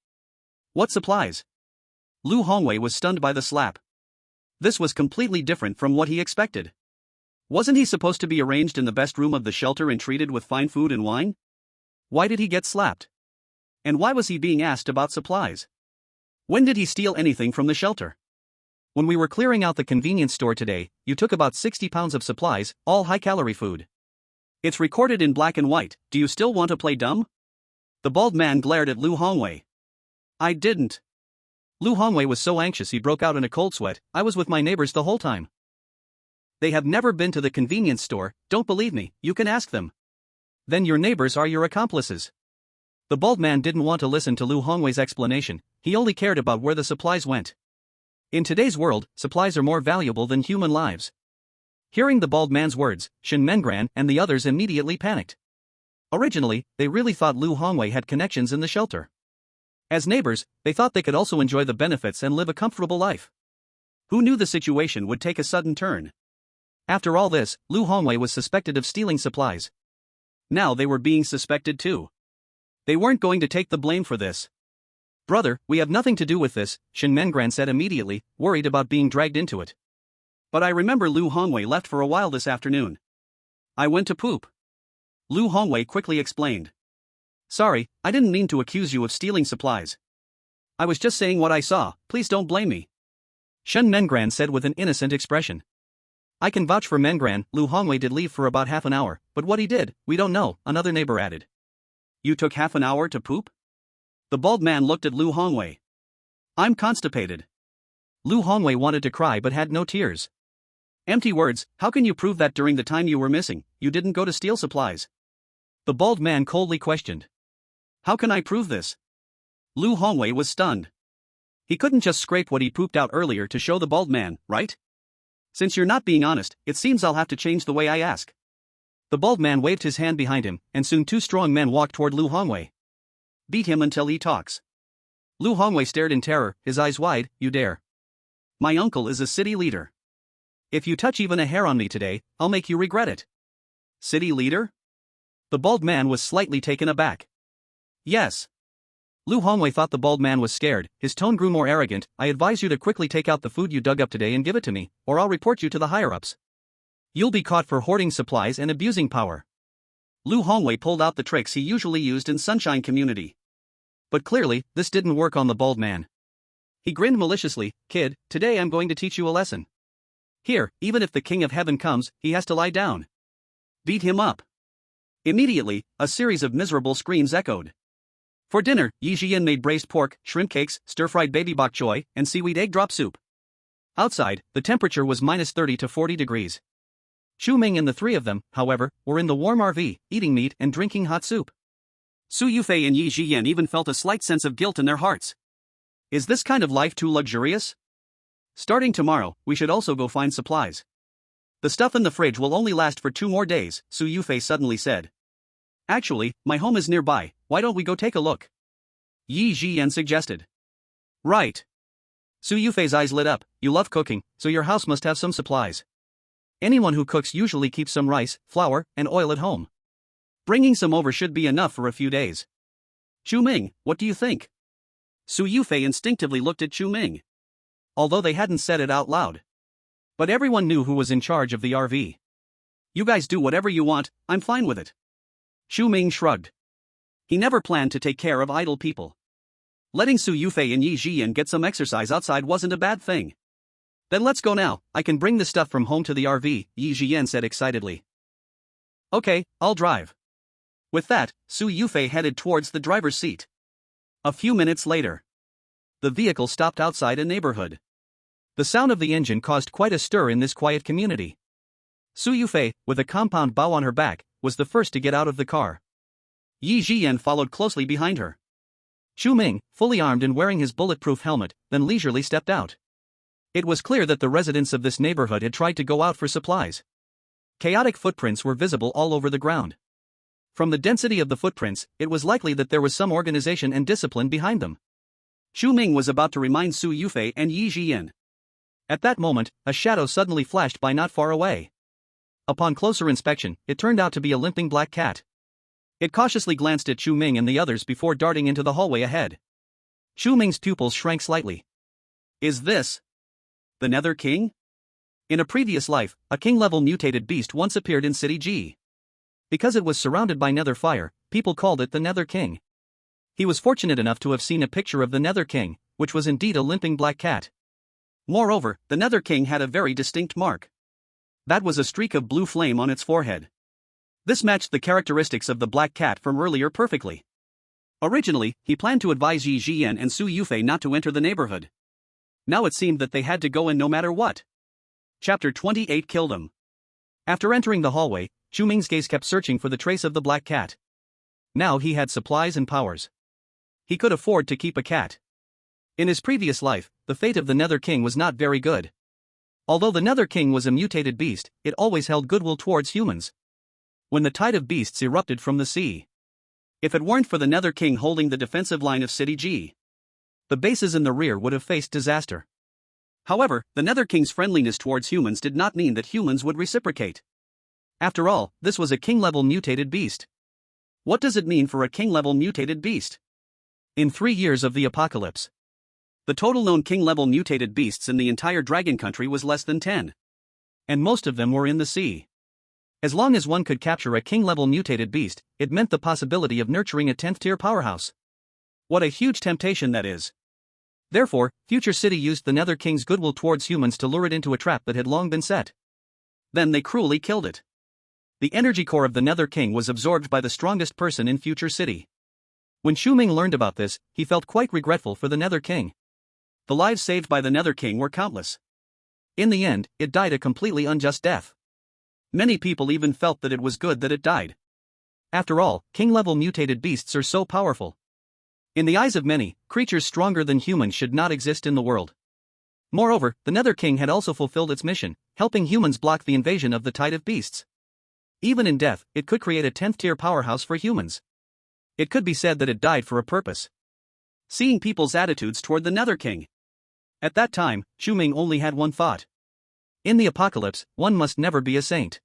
What supplies? Lu Hongwei was stunned by the slap. This was completely different from what he expected. Wasn't he supposed to be arranged in the best room of the shelter and treated with fine food and wine? Why did he get slapped? And why was he being asked about supplies? When did he steal anything from the shelter? When we were clearing out the convenience store today, you took about 60 pounds of supplies, all high-calorie food. It's recorded in black and white. Do you still want to play dumb? The bald man glared at Lu Hongwei. I didn't. Lu Hongwei was so anxious he broke out in a cold sweat. I was with my neighbors the whole time. They have never been to the convenience store. Don't believe me, you can ask them. Then your neighbors are your accomplices. The bald man didn't want to listen to Lu Hongwei's explanation, he only cared about where the supplies went. In today's world, supplies are more valuable than human lives. Hearing the bald man's words, Shen Mengran and the others immediately panicked. Originally, they really thought Lu Hongwei had connections in the shelter. As neighbors, they thought they could also enjoy the benefits and live a comfortable life. Who knew the situation would take a sudden turn? After all this, Lu Hongwei was suspected of stealing supplies. Now they were being suspected too. They weren't going to take the blame for this. Brother, we have nothing to do with this, Shen Mengran said immediately, worried about being dragged into it. But I remember Lu Hongwei left for a while this afternoon. I went to poop. Lu Hongwei quickly explained. Sorry, I didn't mean to accuse you of stealing supplies. I was just saying what I saw, please don't blame me. Shen Mengran said with an innocent expression. I can vouch for Mengran. Lu Hongwei did leave for about half an hour, but what he did, we don't know, another neighbor added. You took half an hour to poop? The bald man looked at Lu Hongwei. I'm constipated. Lu Hongwei wanted to cry but had no tears. Empty words, how can you prove that during the time you were missing, you didn't go to steal supplies? The bald man coldly questioned. How can I prove this? Lu Hongwei was stunned. He couldn't just scrape what he pooped out earlier to show the bald man, right? Since you're not being honest, it seems I'll have to change the way I ask. The bald man waved his hand behind him, and soon two strong men walked toward Lu Hongwei. Beat him until he talks. Lu Hongwei stared in terror, his eyes wide. You dare? My uncle is a city leader. If you touch even a hair on me today, I'll make you regret it. City leader? The bald man was slightly taken aback. Yes. Lu Hongwei thought the bald man was scared, his tone grew more arrogant. I advise you to quickly take out the food you dug up today and give it to me, or I'll report you to the higher-ups. You'll be caught for hoarding supplies and abusing power. Lu Hongwei pulled out the tricks he usually used in Sunshine Community. But clearly, this didn't work on the bald man. He grinned maliciously. Kid, today I'm going to teach you a lesson. Here, even if the King of Heaven comes, he has to lie down. Beat him up. Immediately, a series of miserable screams echoed. For dinner, Yi Jian made braised pork, shrimp cakes, stir-fried baby bok choy, and seaweed egg drop soup. Outside, the temperature was -30 to 40 degrees. Chu Ming and the three of them, however, were in the warm RV, eating meat and drinking hot soup. Su Yufei and Yi Jian even felt a slight sense of guilt in their hearts. Is this kind of life too luxurious? Starting tomorrow, we should also go find supplies. The stuff in the fridge will only last for 2 more days, Su Yufei suddenly said. Actually, my home is nearby, why don't we go take a look? Yi Jian suggested. Right. Su Yufei's eyes lit up. You love cooking, so your house must have some supplies. Anyone who cooks usually keeps some rice, flour, and oil at home. Bringing some over should be enough for a few days. Chu Ming, what do you think? Su Yufei instinctively looked at Chu Ming. Although they hadn't said it out loud. But everyone knew who was in charge of the RV. You guys do whatever you want, I'm fine with it. Chu Ming shrugged. He never planned to take care of idle people. Letting Su Yufei and Yi Jian get some exercise outside wasn't a bad thing. Then let's go now, I can bring the stuff from home to the RV, Yi Jian said excitedly. Okay, I'll drive. With that, Su Yufei headed towards the driver's seat. A few minutes later. The vehicle stopped outside a neighborhood. The sound of the engine caused quite a stir in this quiet community. Su Yufei, with a compound bow on her back, was the first to get out of the car. Yi Jian followed closely behind her. Chu Ming, fully armed and wearing his bulletproof helmet, then leisurely stepped out. It was clear that the residents of this neighborhood had tried to go out for supplies. Chaotic footprints were visible all over the ground. From the density of the footprints, it was likely that there was some organization and discipline behind them. Chu Ming was about to remind Su Yufei and Yi Jian. At that moment, a shadow suddenly flashed by not far away. Upon closer inspection, it turned out to be a limping black cat. It cautiously glanced at Chu Ming and the others before darting into the hallway ahead. Chu Ming's pupils shrank slightly. Is this the Nether King? In a previous life, a king-level mutated beast once appeared in City G. Because it was surrounded by nether fire, people called it the Nether King. He was fortunate enough to have seen a picture of the Nether King, which was indeed a limping black cat. Moreover, the Nether King had a very distinct mark. That was a streak of blue flame on its forehead. This matched the characteristics of the black cat from earlier perfectly. Originally, he planned to advise Yi Jian and Su Yufei not to enter the neighborhood. Now it seemed that they had to go in no matter what. Chapter 28 Killed him. After entering the hallway, Chu Ming's gaze kept searching for the trace of the black cat. Now he had supplies and powers. He could afford to keep a cat. In his previous life, the fate of the Nether King was not very good. Although the Nether King was a mutated beast, it always held goodwill towards humans. When the tide of beasts erupted from the sea. If it weren't for the Nether King holding the defensive line of City G, the bases in the rear would have faced disaster. However, the Nether King's friendliness towards humans did not mean that humans would reciprocate. After all, this was a king-level mutated beast. What does it mean for a king-level mutated beast? In 3 years of the apocalypse, the total known king-level mutated beasts in the entire dragon country was less than 10. And most of them were in the sea. As long as one could capture a king-level mutated beast, it meant the possibility of nurturing a 10th-tier powerhouse. What a huge temptation that is. Therefore, Future City used the Nether King's goodwill towards humans to lure it into a trap that had long been set. Then they cruelly killed it. The energy core of the Nether King was absorbed by the strongest person in Future City. When Chu Ming learned about this, he felt quite regretful for the Nether King. The lives saved by the Nether King were countless. In the end, it died a completely unjust death. Many people even felt that it was good that it died. After all, king-level mutated beasts are so powerful. In the eyes of many, creatures stronger than humans should not exist in the world. Moreover, the Nether King had also fulfilled its mission, helping humans block the invasion of the tide of beasts. Even in death, it could create a 10th-tier powerhouse for humans. It could be said that it died for a purpose. Seeing people's attitudes toward the Nether King. At that time, Chu Ming only had one thought. In the apocalypse, one must never be a saint.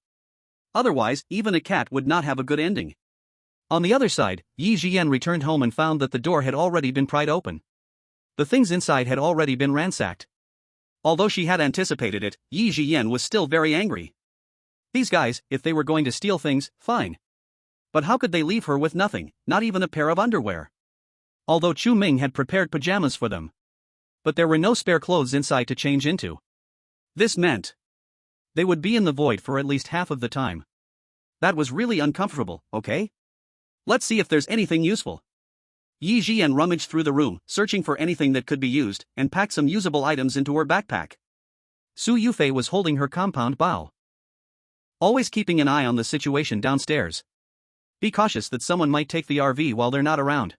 Otherwise, even a cat would not have a good ending. On the other side, Yi Jian returned home and found that the door had already been pried open. The things inside had already been ransacked. Although she had anticipated it, Yi Jian was still very angry. These guys, if they were going to steal things, fine. But how could they leave her with nothing, not even a pair of underwear? Although Chu Ming had prepared pajamas for them. But there were no spare clothes inside to change into. This meant they would be in the void for at least half of the time. That was really uncomfortable, okay? Let's see if there's anything useful. Yi Jian rummaged through the room, searching for anything that could be used, and packed some usable items into her backpack. Su Yufei was holding her compound bow, always keeping an eye on the situation downstairs. Be cautious that someone might take the RV while they're not around.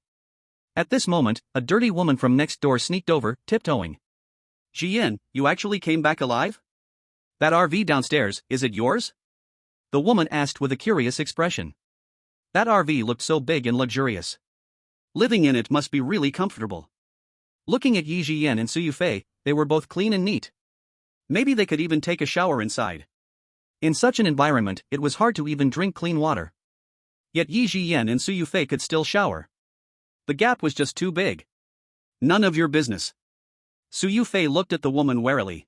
At this moment, a dirty woman from next door sneaked over, tiptoeing. Jian, you actually came back alive? That RV downstairs, is it yours? The woman asked with a curious expression. That RV looked so big and luxurious. Living in it must be really comfortable. Looking at Yi Jian and Su Yufei, they were both clean and neat. Maybe they could even take a shower inside. In such an environment, it was hard to even drink clean water. Yet Yi Jian and Su Yufei could still shower. The gap was just too big. None of your business. Su Yufei looked at the woman warily.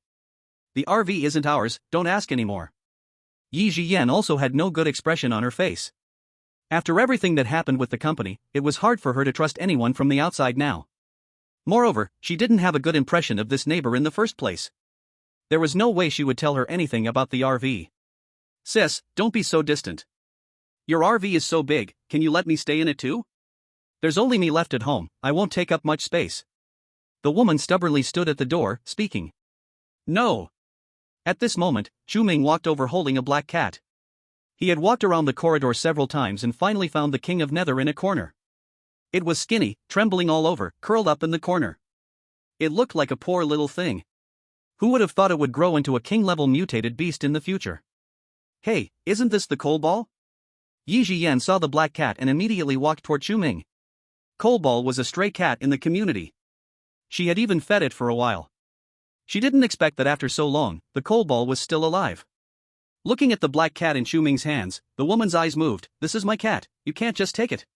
The RV isn't ours, don't ask anymore. Yi Jian also had no good expression on her face. After everything that happened with the company, it was hard for her to trust anyone from the outside now. Moreover, she didn't have a good impression of this neighbor in the first place. There was no way she would tell her anything about the RV. Sis, don't be so distant. Your RV is so big, can you let me stay in it too? There's only me left at home, I won't take up much space. The woman stubbornly stood at the door, speaking. No. At this moment, Chu Ming walked over holding a black cat. He had walked around the corridor several times and finally found the King of Nether in a corner. It was skinny, trembling all over, curled up in the corner. It looked like a poor little thing. Who would have thought it would grow into a king-level mutated beast in the future? Hey, isn't this the coal ball? Yi Jiyan saw the black cat and immediately walked toward Chu Ming. Coal ball was a stray cat in the community. She had even fed it for a while. She didn't expect that after so long, the coal ball was still alive. Looking at the black cat in Chu Ming's hands, the woman's eyes moved. This is my cat, you can't just take it.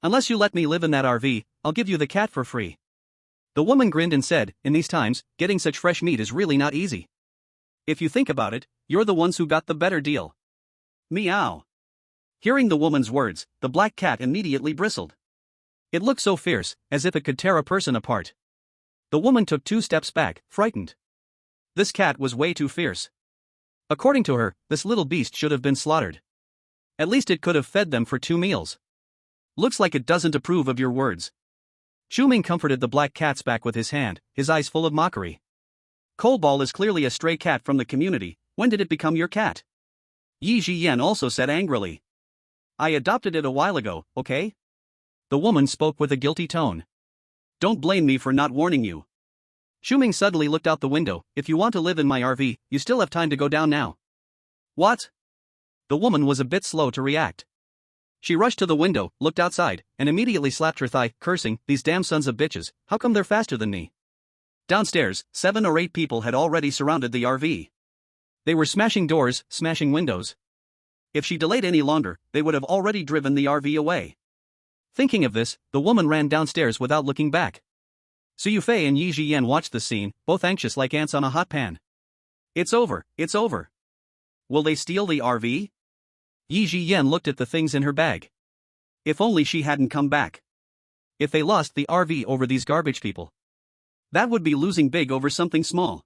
Unless you let me live in that RV, I'll give you the cat for free. The woman grinned and said, in these times, getting such fresh meat is really not easy. If you think about it, you're the ones who got the better deal. Meow. Hearing the woman's words, the black cat immediately bristled. It looked so fierce, as if it could tear a person apart. The woman took 2 steps back, frightened. This cat was way too fierce. According to her, this little beast should have been slaughtered. At least it could have fed them for 2 meals. Looks like it doesn't approve of your words. Chu Ming comforted the black cat's back with his hand, his eyes full of mockery. Coal ball is clearly a stray cat from the community. When did it become your cat? Yi Jiyan also said angrily. I adopted it a while ago, okay? The woman spoke with a guilty tone. Don't blame me for not warning you. Chu Ming suddenly looked out the window. If you want to live in my RV, you still have time to go down now. What? The woman was a bit slow to react. She rushed to the window, looked outside, and immediately slapped her thigh, cursing, these damn sons of bitches, how come they're faster than me? Downstairs, 7 or 8 people had already surrounded the RV. They were smashing doors, smashing windows. If she delayed any longer, they would have already driven the RV away. Thinking of this, the woman ran downstairs without looking back. Su Yufei and Yi Jiyan watched the scene, both anxious like ants on a hot pan. It's over, it's over. Will they steal the RV? Yi Jiyan looked at the things in her bag. If only she hadn't come back. If they lost the RV over these garbage people, that would be losing big over something small.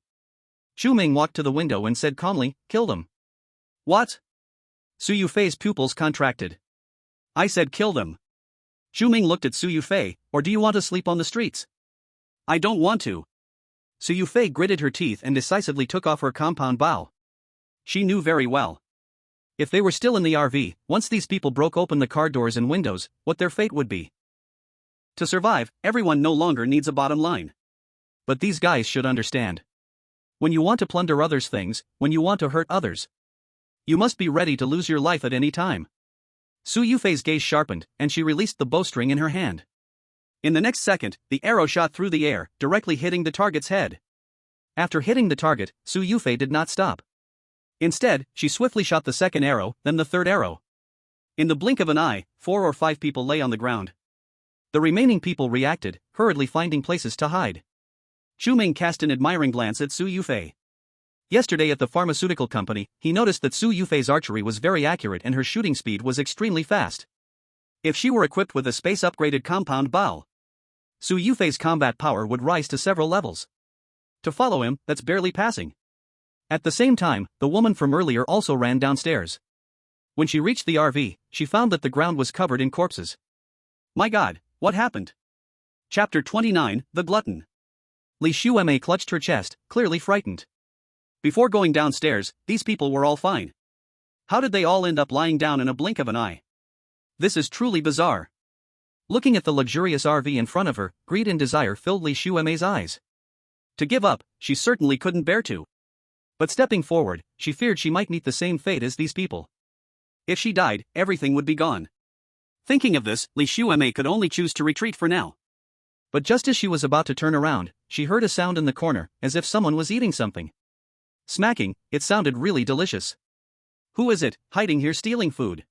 Chu Ming walked to the window and said calmly, kill them. What? Su Yufei's pupils contracted. I said kill them. Chu Ming looked at Su Yufei, or do you want to sleep on the streets? I don't want to. Su Yufei gritted her teeth and decisively took off her compound bow. She knew very well. If they were still in the RV, once these people broke open the car doors and windows, what their fate would be. To survive, everyone no longer needs a bottom line. But these guys should understand. When you want to plunder others' things, when you want to hurt others, you must be ready to lose your life at any time. Su Yufei's gaze sharpened, and she released the bowstring in her hand. In the next second, the arrow shot through the air, directly hitting the target's head. After hitting the target, Su Yufei did not stop. Instead, she swiftly shot the second arrow, then the third arrow. In the blink of an eye, 4 or 5 people lay on the ground. The remaining people reacted, hurriedly finding places to hide. Chu Ming cast an admiring glance at Su Yufei. Yesterday at the pharmaceutical company, he noticed that Su Yufei's archery was very accurate and her shooting speed was extremely fast. If she were equipped with a space-upgraded compound bow, Su Yufei's combat power would rise to several levels. To follow him, that's barely passing. At the same time, the woman from earlier also ran downstairs. When she reached the RV, she found that the ground was covered in corpses. My God, what happened? Chapter 29, The Glutton. Li Xueme clutched her chest, clearly frightened. Before going downstairs, these people were all fine. How did they all end up lying down in a blink of an eye? This is truly bizarre. Looking at the luxurious RV in front of her, greed and desire filled Li Xueme's eyes. To give up, she certainly couldn't bear to. But stepping forward, she feared she might meet the same fate as these people. If she died, everything would be gone. Thinking of this, Li Xueme could only choose to retreat for now. But just as she was about to turn around, she heard a sound in the corner, as if someone was eating something. Smacking, it sounded really delicious. Who is it, hiding here stealing food?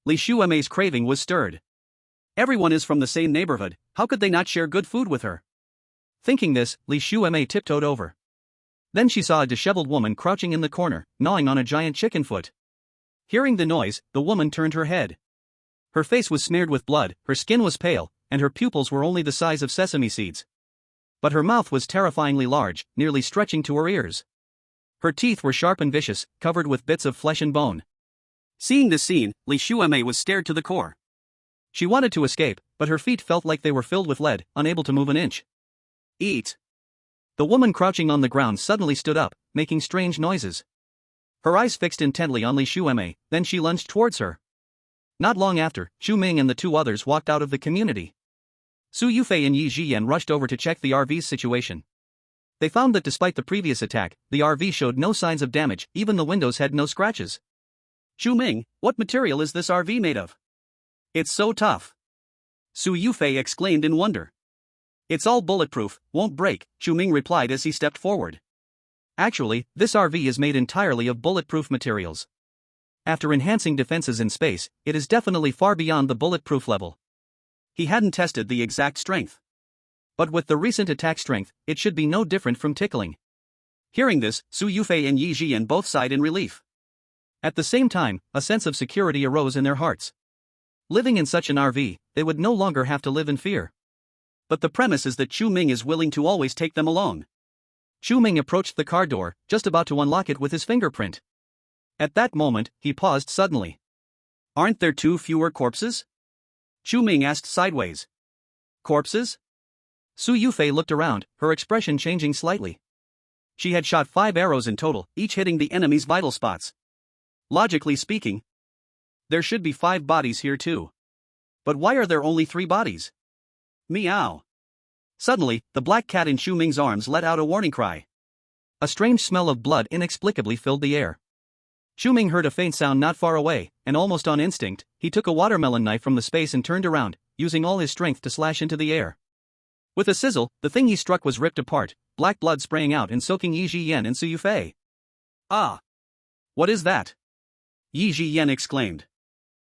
Li Xueme's craving was stirred. Everyone is from the same neighborhood, how could they not share good food with her? Thinking this, Li Xueme tiptoed over. Then she saw a disheveled woman crouching in the corner, gnawing on a giant chicken foot. Hearing the noise, the woman turned her head. Her face was smeared with blood, her skin was pale, and her pupils were only the size of sesame seeds. But her mouth was terrifyingly large, nearly stretching to her ears. Her teeth were sharp and vicious, covered with bits of flesh and bone. Seeing this scene, Li Xueme was scared to the core. She wanted to escape, but her feet felt like they were filled with lead, unable to move an inch. Eat! The woman crouching on the ground suddenly stood up, making strange noises. Her eyes fixed intently on Li Xueme, then she lunged towards her. Not long after, Chu Ming and the 2 others walked out of the community. Su Yufei and Yi Jiyan rushed over to check the RV's situation. They found that despite the previous attack, the RV showed no signs of damage, even the windows had no scratches. Chu Ming, what material is this RV made of? It's so tough. Su Yufei exclaimed in wonder. It's all bulletproof, won't break, Chu Ming replied as he stepped forward. Actually, this RV is made entirely of bulletproof materials. After enhancing defenses in space, it is definitely far beyond the bulletproof level. He hadn't tested the exact strength. But with the recent attack strength, it should be no different from tickling. Hearing this, Su Yufei and Yi Jian both sighed in relief. At the same time, a sense of security arose in their hearts. Living in such an RV, they would no longer have to live in fear. But the premise is that Chu Ming is willing to always take them along. Chu Ming approached the car door, just about to unlock it with his fingerprint. At that moment, he paused suddenly. Aren't there 2 fewer corpses? Chu Ming asked sideways. Corpses? Su Yufei looked around, her expression changing slightly. She had shot 5 arrows in total, each hitting the enemy's vital spots. Logically speaking, there should be 5 bodies here too. But why are there only 3 bodies? Meow. Suddenly, the black cat in Chu Ming's arms let out a warning cry. A strange smell of blood inexplicably filled the air. Chu Ming heard a faint sound not far away, and almost on instinct, he took a watermelon knife from the space and turned around, using all his strength to slash into the air. With a sizzle, the thing he struck was ripped apart, black blood spraying out and soaking Yi Jian and Su Yufei. Ah! What is that? Yi Jian exclaimed.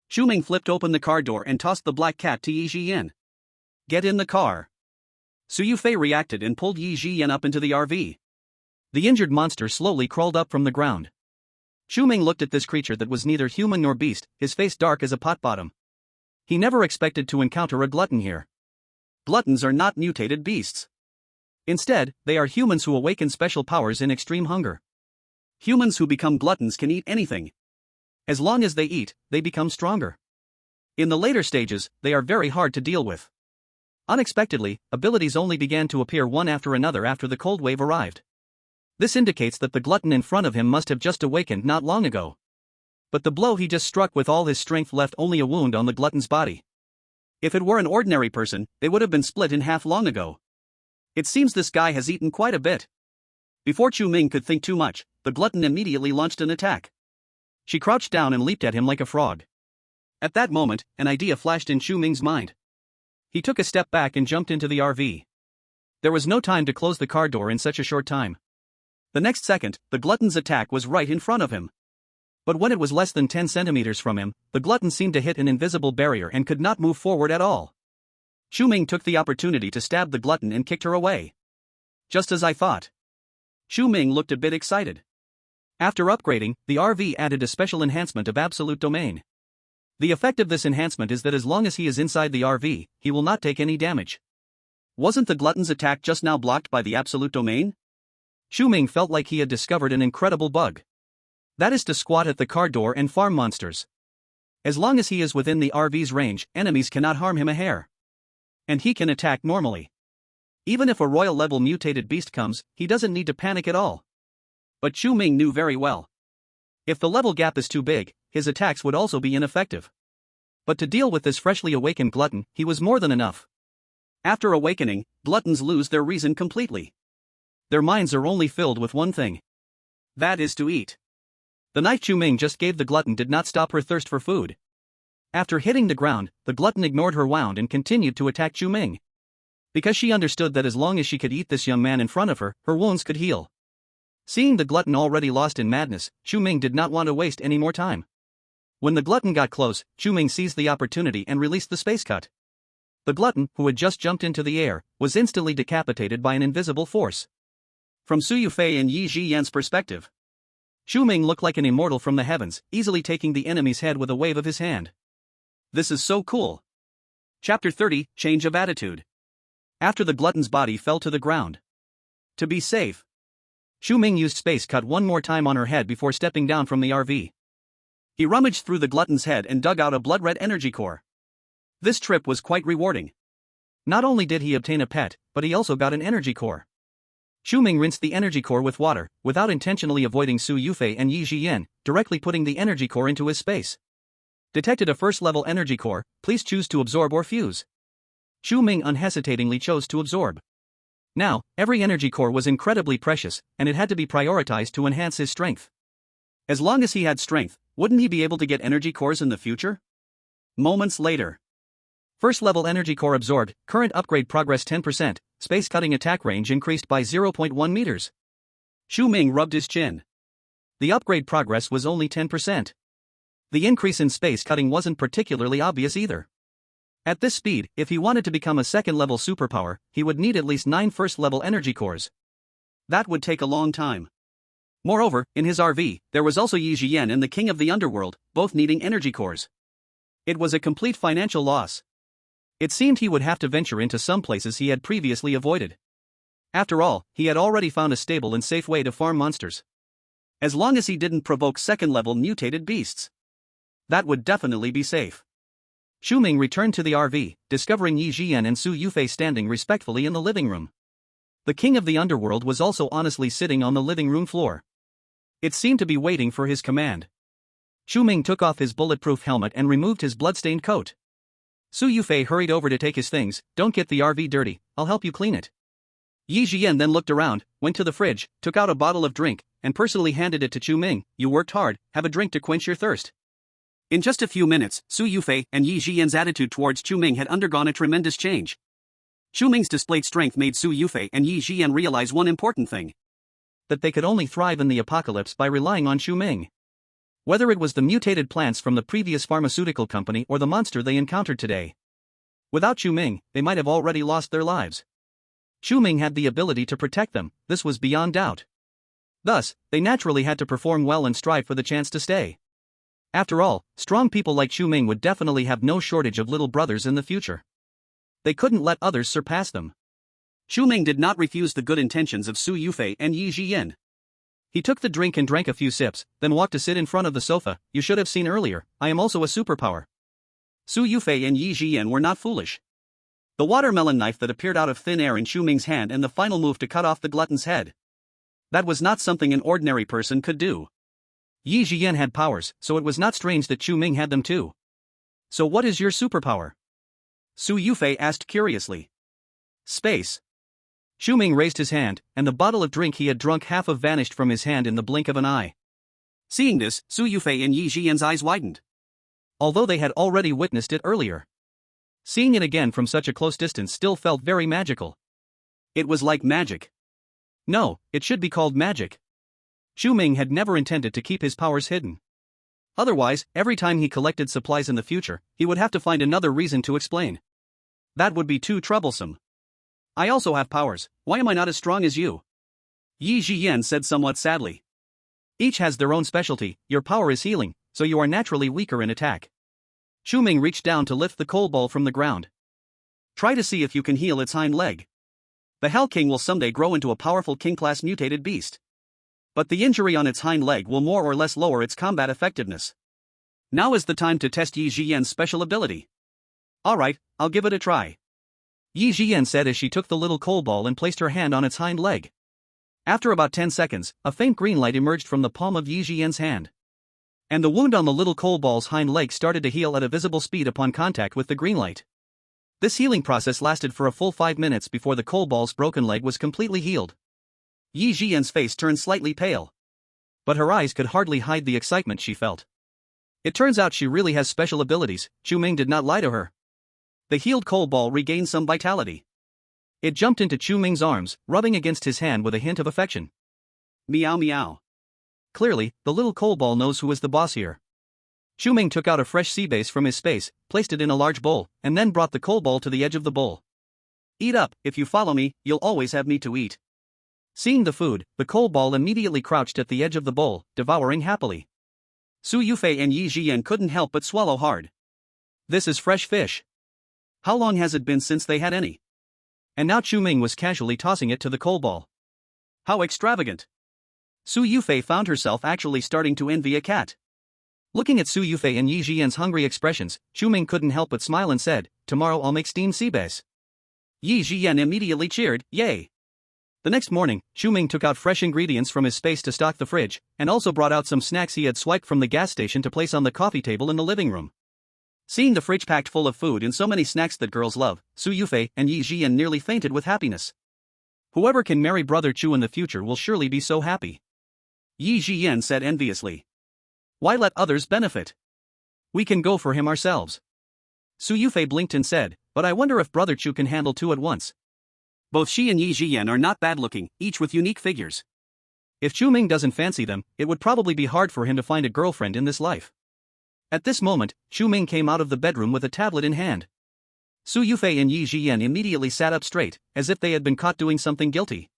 Chu Ming flipped open the car door and tossed the black cat to Yi Jian. Get in the car. Su Yufei reacted and pulled Yi Jian up into the RV. The injured monster slowly crawled up from the ground. Chu Ming looked at this creature that was neither human nor beast, his face dark as a pot bottom. He never expected to encounter a glutton here. Gluttons are not mutated beasts. Instead, they are humans who awaken special powers in extreme hunger. Humans who become gluttons can eat anything. As long as they eat, they become stronger. In the later stages, they are very hard to deal with. Unexpectedly, abilities only began to appear one after another after the cold wave arrived. This indicates that the glutton in front of him must have just awakened not long ago. But the blow he just struck with all his strength left only a wound on the glutton's body. If it were an ordinary person, they would have been split in half long ago. It seems this guy has eaten quite a bit. Before Chu Ming could think too much, the glutton immediately launched an attack. She crouched down and leaped at him like a frog. At that moment, an idea flashed in Chu Ming's mind. He took a step back and jumped into the RV. There was no time to close the car door in such a short time. The next second, the glutton's attack was right in front of him. But when it was less than 10 centimeters from him, the glutton seemed to hit an invisible barrier and could not move forward at all. Chu Ming took the opportunity to stab the glutton and kicked her away. Just as I thought. Chu Ming looked a bit excited. After upgrading, the RV added a special enhancement of absolute domain. The effect of this enhancement is that as long as he is inside the RV, he will not take any damage. Wasn't the glutton's attack just now blocked by the absolute domain? Chu Ming felt like he had discovered an incredible bug. That is to squat at the car door and farm monsters. As long as he is within the RV's range, enemies cannot harm him a hair. And he can attack normally. Even if a royal-level mutated beast comes, he doesn't need to panic at all. But Chu Ming knew very well. If the level gap is too big, his attacks would also be ineffective. But to deal with this freshly awakened glutton, he was more than enough. After awakening, gluttons lose their reason completely. Their minds are only filled with one thing. That is to eat. The knife Chu Ming just gave the glutton did not stop her thirst for food. After hitting the ground, the glutton ignored her wound and continued to attack Chu Ming. Because she understood that as long as she could eat this young man in front of her, her wounds could heal. Seeing the glutton already lost in madness, Chu Ming did not want to waste any more time. When the glutton got close, Chu Ming seized the opportunity and released the space cut. The glutton, who had just jumped into the air, was instantly decapitated by an invisible force. From Su Yufei and Yi Jian's perspective, Chu Ming looked like an immortal from the heavens, easily taking the enemy's head with a wave of his hand. This is so cool. Chapter 30, Change of Attitude. After the glutton's body fell to the ground. To be safe, Chu Ming used space cut one more time on her head before stepping down from the RV. He rummaged through the glutton's head and dug out a blood-red energy core. This trip was quite rewarding. Not only did he obtain a pet, but he also got an energy core. Chu Ming rinsed the energy core with water, without intentionally avoiding Su Yufei and Yi Jian, directly putting the energy core into his space. Detected a first-level energy core, please choose to absorb or fuse. Chu Ming unhesitatingly chose to absorb. Now, every energy core was incredibly precious, and it had to be prioritized to enhance his strength. As long as he had strength, wouldn't he be able to get energy cores in the future? Moments later. First level energy core absorbed, current upgrade progress 10%, space cutting attack range increased by 0.1 meters. Chu Ming rubbed his chin. The upgrade progress was only 10%. The increase in space cutting wasn't particularly obvious either. At this speed, if he wanted to become a second-level superpower, he would need at least 9 first-level energy cores. That would take a long time. Moreover, in his RV, there was also Yi Jian and the King of the Underworld, both needing energy cores. It was a complete financial loss. It seemed he would have to venture into some places he had previously avoided. After all, he had already found a stable and safe way to farm monsters. As long as he didn't provoke second-level mutated beasts. That would definitely be safe. Chu Ming returned to the RV, discovering Yi Jian and Su Yufei standing respectfully in the living room. The King of the Underworld was also honestly sitting on the living room floor. It seemed to be waiting for his command. Chu Ming took off his bulletproof helmet and removed his bloodstained coat. Su Yufei hurried over to take his things. Don't get the RV dirty, I'll help you clean it. Yi Jian then looked around, went to the fridge, took out a bottle of drink, and personally handed it to Chu Ming. You worked hard, have a drink to quench your thirst. In just a few minutes, Su Yufei and Yi Jian's attitude towards Chu Ming had undergone a tremendous change. Chu Ming's displayed strength made Su Yufei and Yi Jian realize one important thing. That they could only thrive in the apocalypse by relying on Chu Ming. Whether it was the mutated plants from the previous pharmaceutical company or the monster they encountered today. Without Chu Ming, they might have already lost their lives. Chu Ming had the ability to protect them, this was beyond doubt. Thus, they naturally had to perform well and strive for the chance to stay. After all, strong people like Chu Ming would definitely have no shortage of little brothers in the future. They couldn't let others surpass them. Chu Ming did not refuse the good intentions of Su Yufei and Yi Jian. He took the drink and drank a few sips, then walked to sit in front of the sofa. You should have seen earlier, I am also a superpower. Su Yufei and Yi Jian were not foolish. The watermelon knife that appeared out of thin air in Chu Ming's hand and the final move to cut off the glutton's head. That was not something an ordinary person could do. Yi Jian had powers, so it was not strange that Chu Ming had them too. So what is your superpower? Su Yufei asked curiously. Space. Chu Ming raised his hand, and the bottle of drink he had drunk half of vanished from his hand in the blink of an eye. Seeing this, Su Yufei and Yi Jian's eyes widened. Although they had already witnessed it earlier. Seeing it again from such a close distance still felt very magical. It was like magic. No, it should be called magic. Chu Ming had never intended to keep his powers hidden. Otherwise, every time he collected supplies in the future, he would have to find another reason to explain. That would be too troublesome. I also have powers, why am I not as strong as you? Yi Jian said somewhat sadly. Each has their own specialty, your power is healing, so you are naturally weaker in attack. Chu Ming reached down to lift the coal ball from the ground. Try to see if you can heal its hind leg. The Hell King will someday grow into a powerful king-class mutated beast. But the injury on its hind leg will more or less lower its combat effectiveness. Now is the time to test Yi Jian's special ability. Alright, I'll give it a try. Yi Jian said as she took the little coal ball and placed her hand on its hind leg. After about 10 seconds, a faint green light emerged from the palm of Yi Jian's hand. And the wound on the little coal ball's hind leg started to heal at a visible speed upon contact with the green light. This healing process lasted for a full 5 minutes before the coal ball's broken leg was completely healed. Yi Jian's face turned slightly pale. But her eyes could hardly hide the excitement she felt. It turns out she really has special abilities, Chu Ming did not lie to her. The healed coal ball regained some vitality. It jumped into Chu Ming's arms, rubbing against his hand with a hint of affection. Meow meow. Clearly, the little coal ball knows who is the boss here. Chu Ming took out a fresh sea base from his space, placed it in a large bowl, and then brought the coal ball to the edge of the bowl. Eat up, if you follow me, you'll always have meat to eat. Seeing the food, the coal ball immediately crouched at the edge of the bowl, devouring happily. Su Yufei and Yi Jian couldn't help but swallow hard. This is fresh fish. How long has it been since they had any? And now Chu Ming was casually tossing it to the coal ball. How extravagant. Su Yufei found herself actually starting to envy a cat. Looking at Su Yufei and Yi Jian's hungry expressions, Chu Ming couldn't help but smile and said, tomorrow I'll make steamed sea bass. Yi Jian immediately cheered, yay. The next morning, Chu Ming took out fresh ingredients from his space to stock the fridge, and also brought out some snacks he had swiped from the gas station to place on the coffee table in the living room. Seeing the fridge packed full of food and so many snacks that girls love, Su Yufei and Yi Jian nearly fainted with happiness. Whoever can marry Brother Chu in the future will surely be so happy. Yi Jiyan said enviously. Why let others benefit? We can go for him ourselves. Su Yufei blinked and said, but I wonder if Brother Chu can handle two at once. Both she and Yi Jiyan are not bad looking, each with unique figures. If Chu Ming doesn't fancy them, it would probably be hard for him to find a girlfriend in this life. At this moment, Chu Ming came out of the bedroom with a tablet in hand. Su Yufei and Yi Jiyan immediately sat up straight, as if they had been caught doing something guilty.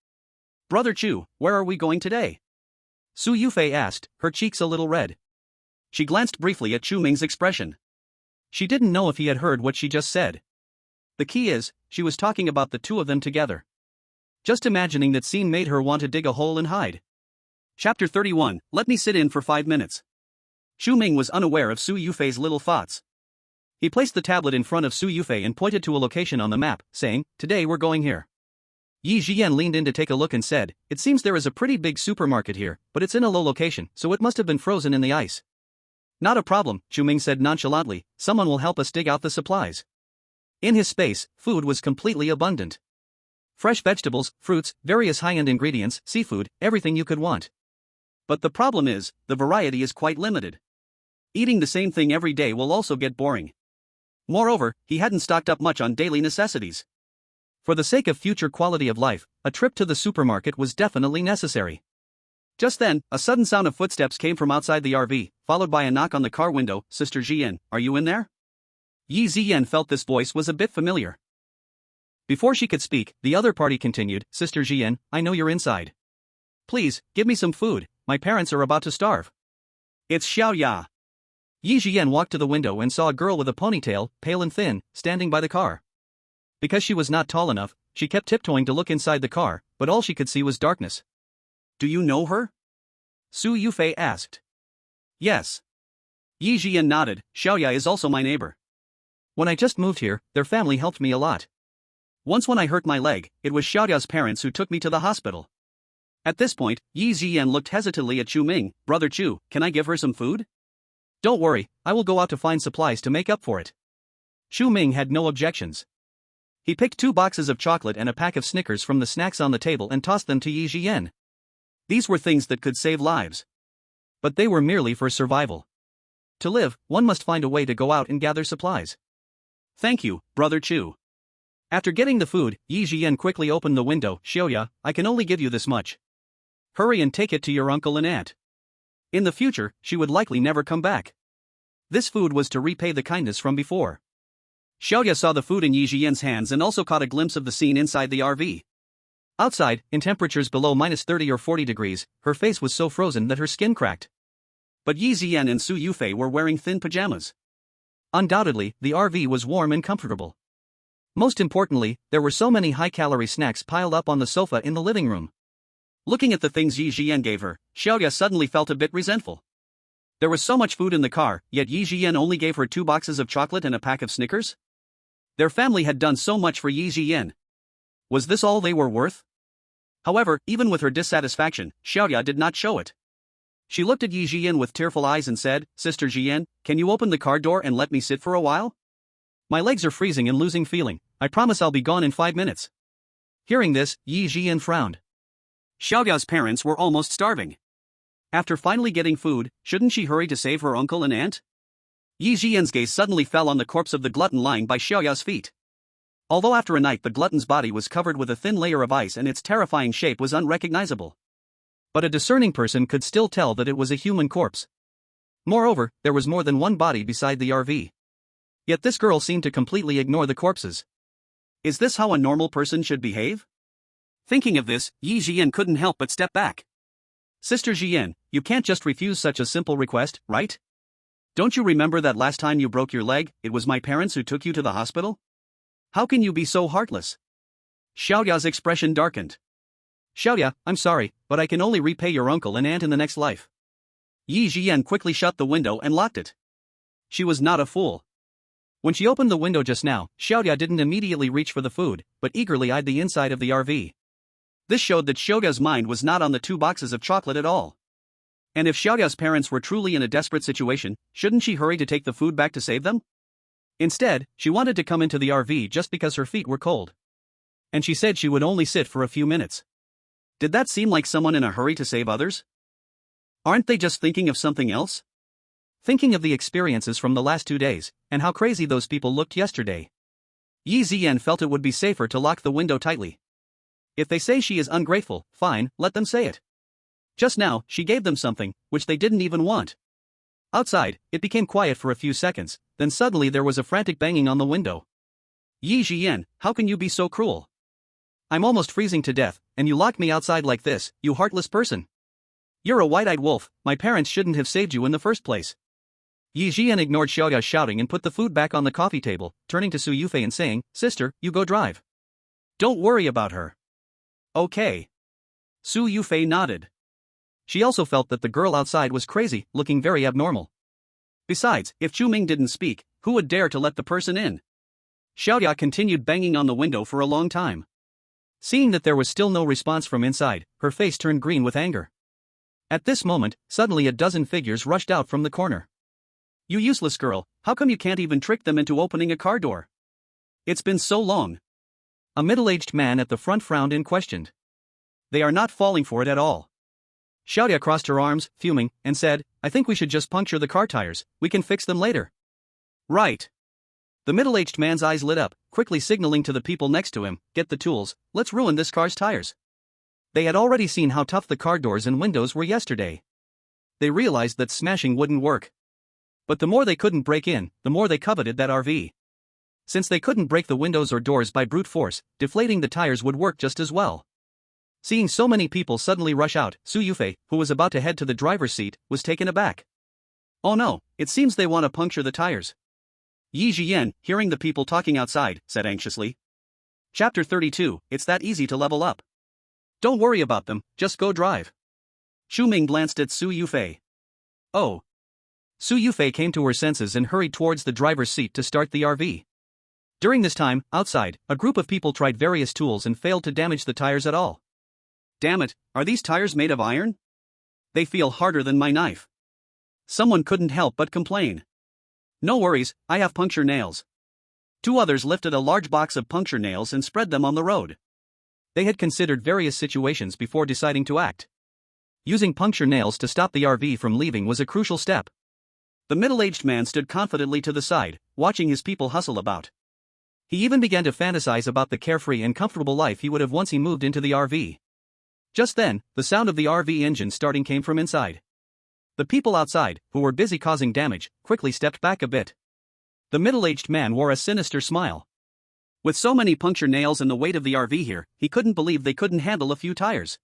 Brother Chu, where are we going today? Su Yufei asked, her cheeks a little red. She glanced briefly at Chu Ming's expression. She didn't know if he had heard what she just said. The key is, she was talking about the two of them together. Just imagining that scene made her want to dig a hole and hide. Chapter 31, Let me sit in for 5 minutes. Chu Ming was unaware of Su Yufei's little thoughts. He placed the tablet in front of Su Yufei and pointed to a location on the map, saying, today we're going here. Yi Jiyan leaned in to take a look and said, it seems there is a pretty big supermarket here, but it's in a low location, so it must have been frozen in the ice. Not a problem, Chu Ming said nonchalantly, someone will help us dig out the supplies. In his space, food was completely abundant. Fresh vegetables, fruits, various high-end ingredients, seafood, everything you could want. But the problem is, the variety is quite limited. Eating the same thing every day will also get boring. Moreover, he hadn't stocked up much on daily necessities. For the sake of future quality of life, a trip to the supermarket was definitely necessary. Just then, a sudden sound of footsteps came from outside the RV, followed by a knock on the car window. Sister Jiyan, are you in there? Yi Ziyan felt this voice was a bit familiar. Before she could speak, the other party continued, Sister Jiyan, I know you're inside. Please, give me some food, my parents are about to starve. It's Xiaoya. Yi Jiyan walked to the window and saw a girl with a ponytail, pale and thin, standing by the car. Because she was not tall enough, she kept tiptoeing to look inside the car, but all she could see was darkness. Do you know her? Su Yufei asked. Yes. Yi Jiyan nodded, Xiaoya is also my neighbor. When I just moved here, their family helped me a lot. Once when I hurt my leg, it was Xiaoya's parents who took me to the hospital. At this point, Yi Jiyan looked hesitantly at Chu Ming, Brother Chu, can I give her some food? Don't worry, I will go out to find supplies to make up for it. Chu Ming had no objections. He picked 2 boxes of chocolate and a pack of Snickers from the snacks on the table and tossed them to Yi Jiyan. These were things that could save lives. But they were merely for survival. To live, one must find a way to go out and gather supplies. Thank you, Brother Chu. After getting the food, Yi Jiyan quickly opened the window. Xiaoya, I can only give you this much. Hurry and take it to your uncle and aunt. In the future, she would likely never come back. This food was to repay the kindness from before. Xiaoya saw the food in Yi Jiyan's hands and also caught a glimpse of the scene inside the RV. Outside, in temperatures below -30 or 40 degrees, her face was so frozen that her skin cracked. But Yi Jiyan and Su Yufei were wearing thin pajamas. Undoubtedly, the RV was warm and comfortable. Most importantly, there were so many high-calorie snacks piled up on the sofa in the living room. Looking at the things Yi Jiyan gave her, Xiaoya suddenly felt a bit resentful. There was so much food in the car, yet Yi Jiyan only gave her 2 boxes of chocolate and a pack of Snickers? Their family had done so much for Yi Jiyan. Was this all they were worth? However, even with her dissatisfaction, Xiaoya did not show it. She looked at Yi Jiyan with tearful eyes and said, Sister Jiyan, can you open the car door and let me sit for a while? My legs are freezing and losing feeling, I promise I'll be gone in 5 minutes. Hearing this, Yi Jiyan frowned. Xiaoya's parents were almost starving. After finally getting food, shouldn't she hurry to save her uncle and aunt? Yi Jiyan's gaze suddenly fell on the corpse of the glutton lying by Xiaoya's feet. Although after a night the glutton's body was covered with a thin layer of ice and its terrifying shape was unrecognizable. But a discerning person could still tell that it was a human corpse. Moreover, there was more than one body beside the RV. Yet this girl seemed to completely ignore the corpses. Is this how a normal person should behave? Thinking of this, Yi Jiyan couldn't help but step back. Sister Jiyan, you can't just refuse such a simple request, right? Don't you remember that last time you broke your leg, it was my parents who took you to the hospital? How can you be so heartless? Xiaoya's expression darkened. Xiaoya, I'm sorry, but I can only repay your uncle and aunt in the next life. Yi Jiyan quickly shut the window and locked it. She was not a fool. When she opened the window just now, Xiaoya didn't immediately reach for the food, but eagerly eyed the inside of the RV. This showed that Xiaoya's mind was not on the 2 boxes of chocolate at all. And if Xiaoya's parents were truly in a desperate situation, shouldn't she hurry to take the food back to save them? Instead, she wanted to come into the RV just because her feet were cold. and she said she would only sit for a few minutes. Did that seem like someone in a hurry to save others? Aren't they just thinking of something else? Thinking of the experiences from the last 2 days, and how crazy those people looked yesterday. Yi Ziyan felt it would be safer to lock the window tightly. If they say she is ungrateful, fine, let them say it. Just now, she gave them something, which they didn't even want. Outside, it became quiet for a few seconds, then suddenly there was a frantic banging on the window. Yi Ziyan, how can you be so cruel? I'm almost freezing to death, and you lock me outside like this, you heartless person. You're a white-eyed wolf, my parents shouldn't have saved you in the first place. Yi Ziyan ignored Xiaoya's shouting and put the food back on the coffee table, turning to Su Yufei and saying, Sister, you go drive. Don't worry about her. Okay. Su Yufei nodded. She also felt that the girl outside was crazy, looking very abnormal. Besides, if Chu Ming didn't speak, who would dare to let the person in? Xiaoya continued banging on the window for a long time. Seeing that there was still no response from inside, her face turned green with anger. At this moment, suddenly a dozen figures rushed out from the corner. You useless girl, how come you can't even trick them into opening a car door? It's been so long. A middle-aged man at the front frowned and questioned. They are not falling for it at all. Xiaoya crossed her arms, fuming, and said, I think we should just puncture the car tires, we can fix them later. Right. The middle-aged man's eyes lit up, quickly signaling to the people next to him, get the tools, let's ruin this car's tires. They had already seen how tough the car doors and windows were yesterday. They realized that smashing wouldn't work. But the more they couldn't break in, the more they coveted that RV. Since they couldn't break the windows or doors by brute force, deflating the tires would work just as well. Seeing so many people suddenly rush out, Su Yufei, who was about to head to the driver's seat, was taken aback. Oh no, it seems they want to puncture the tires. Yi Ziyan, hearing the people talking outside, said anxiously. Chapter 32, it's that easy to level up. Don't worry about them, just go drive. Chu Ming glanced at Su Yufei. Oh. Su Yufei came to her senses and hurried towards the driver's seat to start the RV. During this time, outside, a group of people tried various tools and failed to damage the tires at all. Damn it, are these tires made of iron? They feel harder than my knife. Someone couldn't help but complain. No worries, I have puncture nails. 2 others lifted a large box of puncture nails and spread them on the road. They had considered various situations before deciding to act. Using puncture nails to stop the RV from leaving was a crucial step. The middle-aged man stood confidently to the side, watching his people hustle about. He even began to fantasize about the carefree and comfortable life he would have once he moved into the RV. Just then, the sound of the RV engine starting came from inside. The people outside, who were busy causing damage, quickly stepped back a bit. The middle-aged man wore a sinister smile. With so many puncture nails and the weight of the RV here, he couldn't believe they couldn't handle a few tires.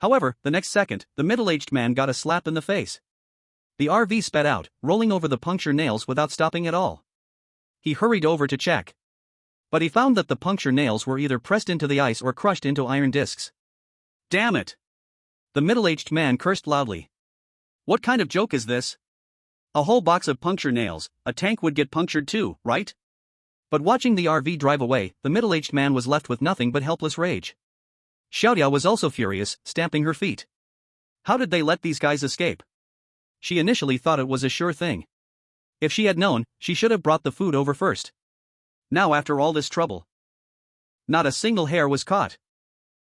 However, the next second, the middle-aged man got a slap in the face. The RV sped out, rolling over the puncture nails without stopping at all. He hurried over to check. But he found that the puncture nails were either pressed into the ice or crushed into iron discs. Damn it! The middle-aged man cursed loudly. What kind of joke is this? A whole box of puncture nails, a tank would get punctured too, right? But watching the RV drive away, the middle-aged man was left with nothing but helpless rage. Xiaoya was also furious, stamping her feet. How did they let these guys escape? She initially thought it was a sure thing. If she had known, she should have brought the food over first. Now after all this trouble, not a single hair was caught.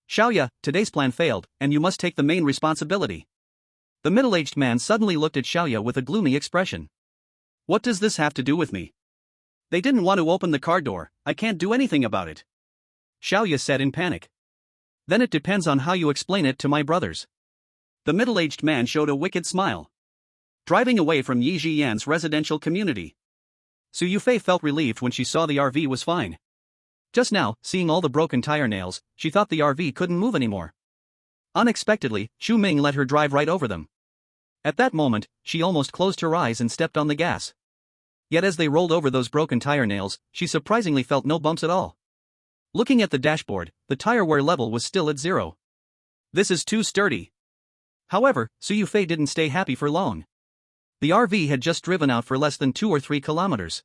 Xiaoya, today's plan failed, and you must take the main responsibility. The middle-aged man suddenly looked at Xiaoya with a gloomy expression. What does this have to do with me? They didn't want to open the car door, I can't do anything about it. Xiaoya said in panic. Then it depends on how you explain it to my brothers. The middle-aged man showed a wicked smile. Driving away from Yi Ziyan's residential community, Su Yufei felt relieved when she saw the RV was fine. Just now, seeing all the broken tire nails, she thought the RV couldn't move anymore. Unexpectedly, Chu Ming let her drive right over them. At that moment, she almost closed her eyes and stepped on the gas. Yet as they rolled over those broken tire nails, she surprisingly felt no bumps at all. Looking at the dashboard, the tire wear level was still at 0. This is too sturdy. However, Su Yufei didn't stay happy for long. The RV had just driven out for less than 2 or 3 kilometers.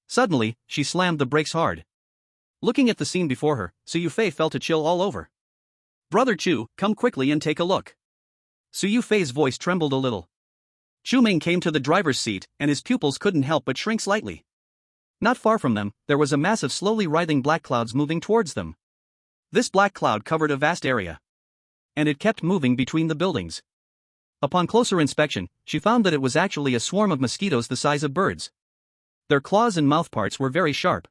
Suddenly, she slammed the brakes hard. Looking at the scene before her, Su Yufei felt a chill all over. Brother Chu, come quickly and take a look. Su Yufei's voice trembled a little. Chu Ming came to the driver's seat, and his pupils couldn't help but shrink slightly. Not far from them, there was a mass of slowly writhing black clouds moving towards them. This black cloud covered a vast area. And it kept moving between the buildings. Upon closer inspection, she found that it was actually a swarm of mosquitoes the size of birds. Their claws and mouthparts were very sharp.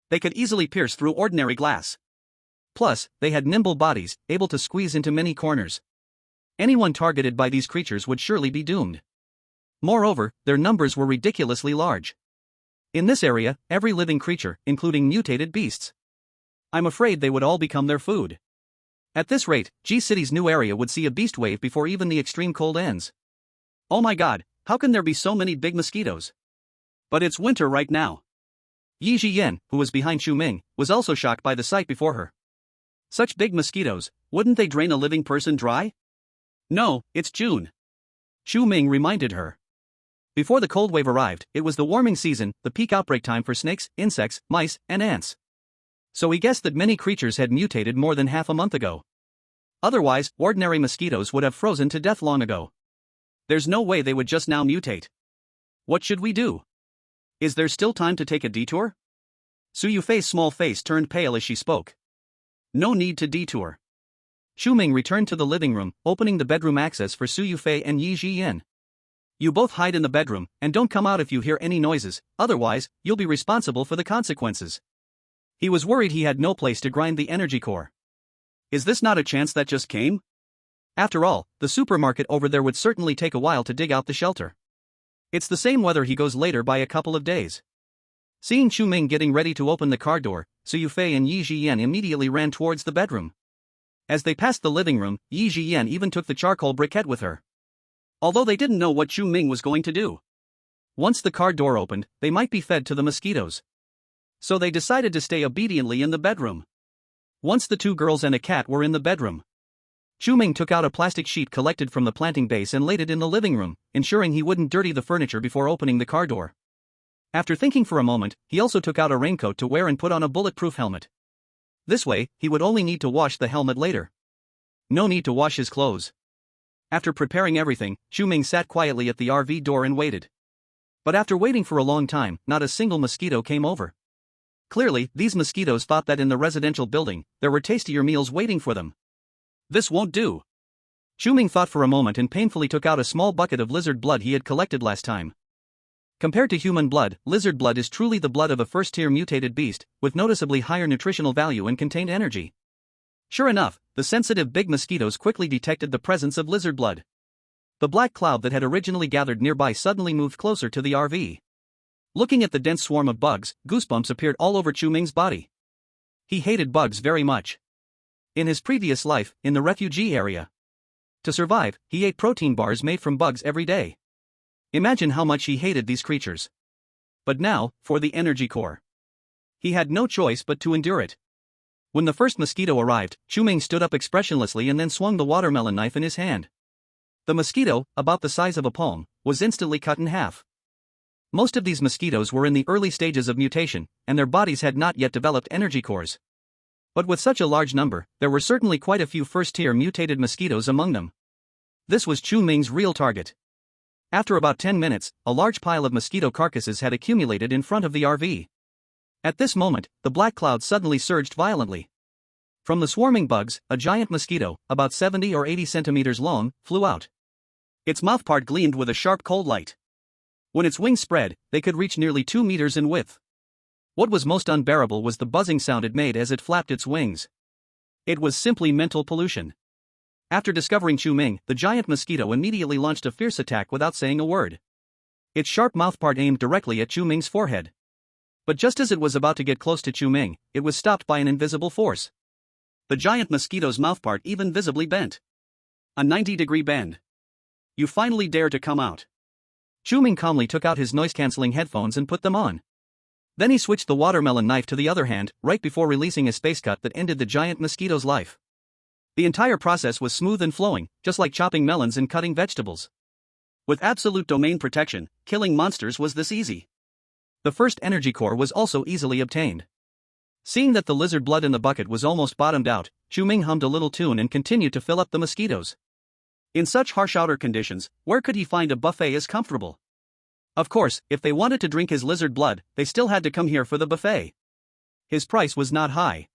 They could easily pierce through ordinary glass. Plus, they had nimble bodies, able to squeeze into many corners. Anyone targeted by these creatures would surely be doomed. Moreover, their numbers were ridiculously large. In this area, every living creature, including mutated beasts. I'm afraid they would all become their food. At this rate, G-City's new area would see a beast wave before even the extreme cold ends. Oh my god, how can there be so many big mosquitoes? But it's winter right now. Yi Jiyan, who was behind Chu Ming, was also shocked by the sight before her. Such big mosquitoes, wouldn't they drain a living person dry? No, it's June. Chu Ming reminded her. Before the cold wave arrived, it was the warming season, the peak outbreak time for snakes, insects, mice, and ants. So he guessed that many creatures had mutated more than half a month ago. Otherwise, ordinary mosquitoes would have frozen to death long ago. There's no way they would just now mutate. What should we do? Is there still time to take a detour? Su Yufei's small face turned pale as she spoke. No need to detour. Chu Ming returned to the living room, opening the bedroom access for Su Yufei and Yi Jiyan. You both hide in the bedroom, and don't come out if you hear any noises, otherwise, you'll be responsible for the consequences. He was worried he had no place to grind the energy core. Is this not a chance that just came? After all, the supermarket over there would certainly take a while to dig out the shelter. It's the same whether he goes later by a couple of days. Seeing Chu Ming getting ready to open the car door, Su Yufei and Yi Jiyan immediately ran towards the bedroom. As they passed the living room, Yi Jiyan even took the charcoal briquette with her. Although they didn't know what Chu Ming was going to do. Once the car door opened, they might be fed to the mosquitoes. So they decided to stay obediently in the bedroom. Once the two girls and a cat were in the bedroom, Chu Ming took out a plastic sheet collected from the planting base and laid it in the living room, ensuring he wouldn't dirty the furniture before opening the car door. After thinking for a moment, he also took out a raincoat to wear and put on a bulletproof helmet. This way, he would only need to wash the helmet later. No need to wash his clothes. After preparing everything, Chu Ming sat quietly at the RV door and waited. But after waiting for a long time, not a single mosquito came over. Clearly, these mosquitoes thought that in the residential building, there were tastier meals waiting for them. This won't do. Chu Ming thought for a moment and painfully took out a small bucket of lizard blood he had collected last time. Compared to human blood, lizard blood is truly the blood of a first-tier mutated beast, with noticeably higher nutritional value and contained energy. Sure enough, the sensitive big mosquitoes quickly detected the presence of lizard blood. The black cloud that had originally gathered nearby suddenly moved closer to the RV. Looking at the dense swarm of bugs, goosebumps appeared all over Chu Ming's body. He hated bugs very much. In his previous life, in the refugee area. To survive, he ate protein bars made from bugs every day. Imagine how much he hated these creatures. But now, for the energy core. He had no choice but to endure it. When the first mosquito arrived, Chu Ming stood up expressionlessly and then swung the watermelon knife in his hand. The mosquito, about the size of a palm, was instantly cut in half. Most of these mosquitoes were in the early stages of mutation, and their bodies had not yet developed energy cores. But with such a large number, there were certainly quite a few first-tier mutated mosquitoes among them. This was Chu Ming's real target. After about 10 minutes, a large pile of mosquito carcasses had accumulated in front of the RV. At this moment, the black cloud suddenly surged violently. From the swarming bugs, a giant mosquito, about 70 or 80 centimeters long, flew out. Its mouthpart gleamed with a sharp cold light. When its wings spread, they could reach nearly 2 meters in width. What was most unbearable was the buzzing sound it made as it flapped its wings. It was simply mental pollution. After discovering Chu Ming, the giant mosquito immediately launched a fierce attack without saying a word. Its sharp mouthpart aimed directly at Chu Ming's forehead. But just as it was about to get close to Chu Ming, it was stopped by an invisible force. The giant mosquito's mouthpart even visibly bent. A 90-degree bend. You finally dare to come out. Chu Ming calmly took out his noise-canceling headphones and put them on. Then he switched the watermelon knife to the other hand, right before releasing a space cut that ended the giant mosquito's life. The entire process was smooth and flowing, just like chopping melons and cutting vegetables. With absolute domain protection, killing monsters was this easy. The first energy core was also easily obtained. Seeing that the lizard blood in the bucket was almost bottomed out, Chu Ming hummed a little tune and continued to fill up the mosquitoes. In such harsh outer conditions, where could he find a buffet as comfortable? Of course, if they wanted to drink his lizard blood, they still had to come here for the buffet. His price was not high.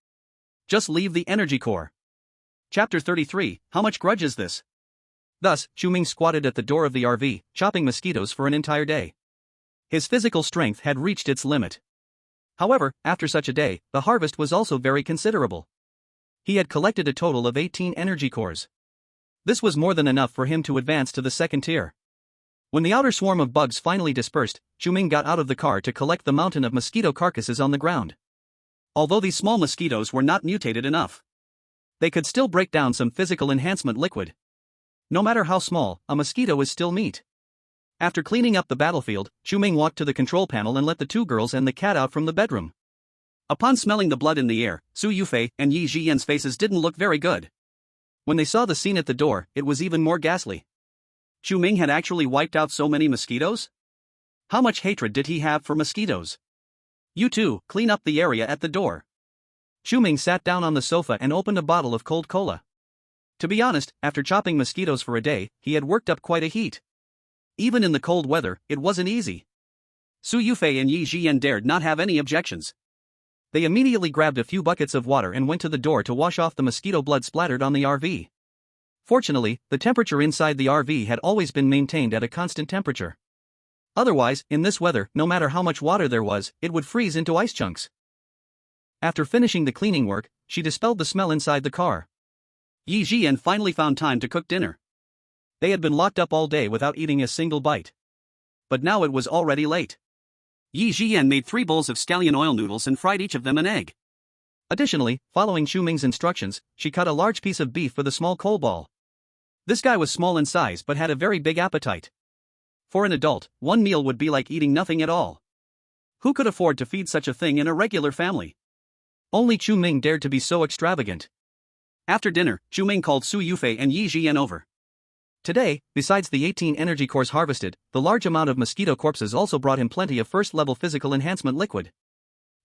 Just leave the energy core. Chapter 33, How much grudge is this? Thus, Chu Ming squatted at the door of the RV, chopping mosquitoes for an entire day. His physical strength had reached its limit. However, after such a day, the harvest was also very considerable. He had collected a total of 18 energy cores. This was more than enough for him to advance to the second tier. When the outer swarm of bugs finally dispersed, Chu Ming got out of the car to collect the mountain of mosquito carcasses on the ground. Although these small mosquitoes were not mutated enough, they could still break down some physical enhancement liquid. No matter how small, a mosquito is still meat. After cleaning up the battlefield, Chu Ming walked to the control panel and let the two girls and the cat out from the bedroom. Upon smelling the blood in the air, Su Yufei and Yi Jiyan's faces didn't look very good. When they saw the scene at the door, it was even more ghastly. Chu Ming had actually wiped out so many mosquitoes? How much hatred did he have for mosquitoes? You two, clean up the area at the door. Chu Ming sat down on the sofa and opened a bottle of cold cola. To be honest, after chopping mosquitoes for a day, he had worked up quite a heat. Even in the cold weather, it wasn't easy. Su Yufei and Yi Jiyan dared not have any objections. They immediately grabbed a few buckets of water and went to the door to wash off the mosquito blood splattered on the RV. Fortunately, the temperature inside the RV had always been maintained at a constant temperature. Otherwise, in this weather, no matter how much water there was, it would freeze into ice chunks. After finishing the cleaning work, she dispelled the smell inside the car. Yi Jiyan finally found time to cook dinner. They had been locked up all day without eating a single bite. But now it was already late. Yi Jiyan made 3 bowls of scallion oil noodles and fried each of them an egg. Additionally, following Chu Ming's instructions, she cut a large piece of beef with a small coal ball. This guy was small in size but had a very big appetite. For an adult, one meal would be like eating nothing at all. Who could afford to feed such a thing in a regular family? Only Chu Ming dared to be so extravagant. After dinner, Chu Ming called Su Yufei and Yi Jiyan over. Today, besides the 18 energy cores harvested, the large amount of mosquito corpses also brought him plenty of first-level physical enhancement liquid.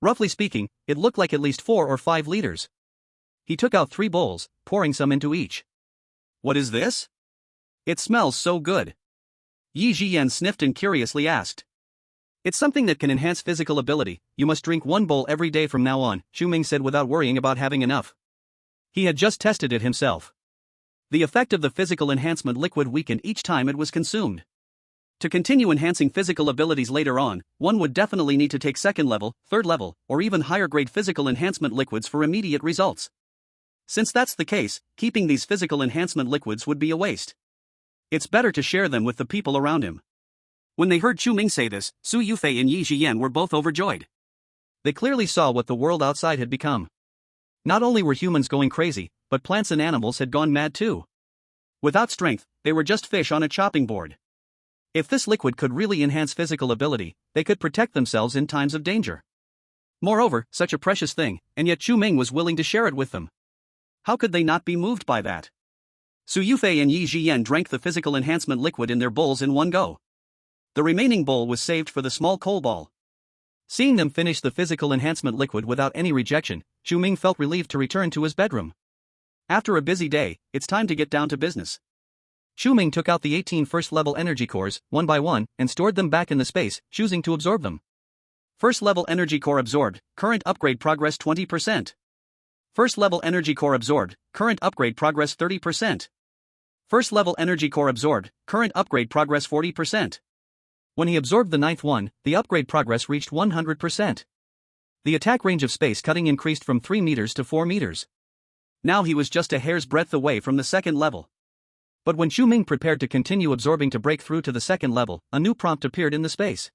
Roughly speaking, it looked like at least 4 or 5 liters. He took out 3 bowls, pouring some into each. What is this? It smells so good. Yi Jiyan sniffed and curiously asked. It's something that can enhance physical ability. You must drink 1 bowl every day from now on, Chu Ming said without worrying about having enough. He had just tested it himself. The effect of the physical enhancement liquid weakened each time it was consumed. To continue enhancing physical abilities later on, one would definitely need to take 2nd level, 3rd level, or even higher grade physical enhancement liquids for immediate results. Since that's the case, keeping these physical enhancement liquids would be a waste. It's better to share them with the people around him. When they heard Chu Ming say this, Su Yufei and Yi Jiyan were both overjoyed. They clearly saw what the world outside had become. Not only were humans going crazy, but plants and animals had gone mad too. Without strength, they were just fish on a chopping board. If this liquid could really enhance physical ability, they could protect themselves in times of danger. Moreover, such a precious thing, and yet Chu Ming was willing to share it with them. How could they not be moved by that? Su Yufei and Yi Jiyan drank the physical enhancement liquid in their bowls in one go. The remaining bowl was saved for the small coal ball. Seeing them finish the physical enhancement liquid without any rejection, Chu Ming felt relieved to return to his bedroom. After a busy day, it's time to get down to business. Chu Ming took out the 18 first-level energy cores, one by one, and stored them back in the space, choosing to absorb them. First-level energy core absorbed, current upgrade progress 20%. First-level energy core absorbed, current upgrade progress 30%. First-level energy core absorbed, current upgrade progress 40%. When he absorbed the 9th one, the upgrade progress reached 100%. The attack range of space cutting increased from 3 meters to 4 meters. Now he was just a hair's breadth away from the 2nd level. But when Chu Ming prepared to continue absorbing to break through to the 2nd level, a new prompt appeared in the space.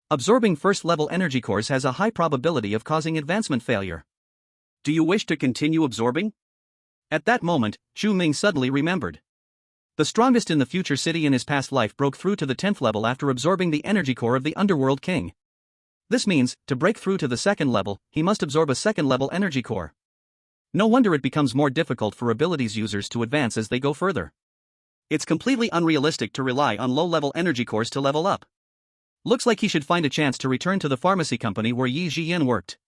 Absorbing first-level energy cores has a high probability of causing advancement failure. Do you wish to continue absorbing? At that moment, Chu Ming suddenly remembered. The strongest in the future city in his past life broke through to the 10th level after absorbing the energy core of the Underworld King. This means, to break through to the 2nd level, he must absorb a 2nd-level energy core. No wonder it becomes more difficult for abilities users to advance as they go further. It's completely unrealistic to rely on low-level energy cores to level up. Looks like he should find a chance to return to the pharmacy company where Yi Jiyan worked.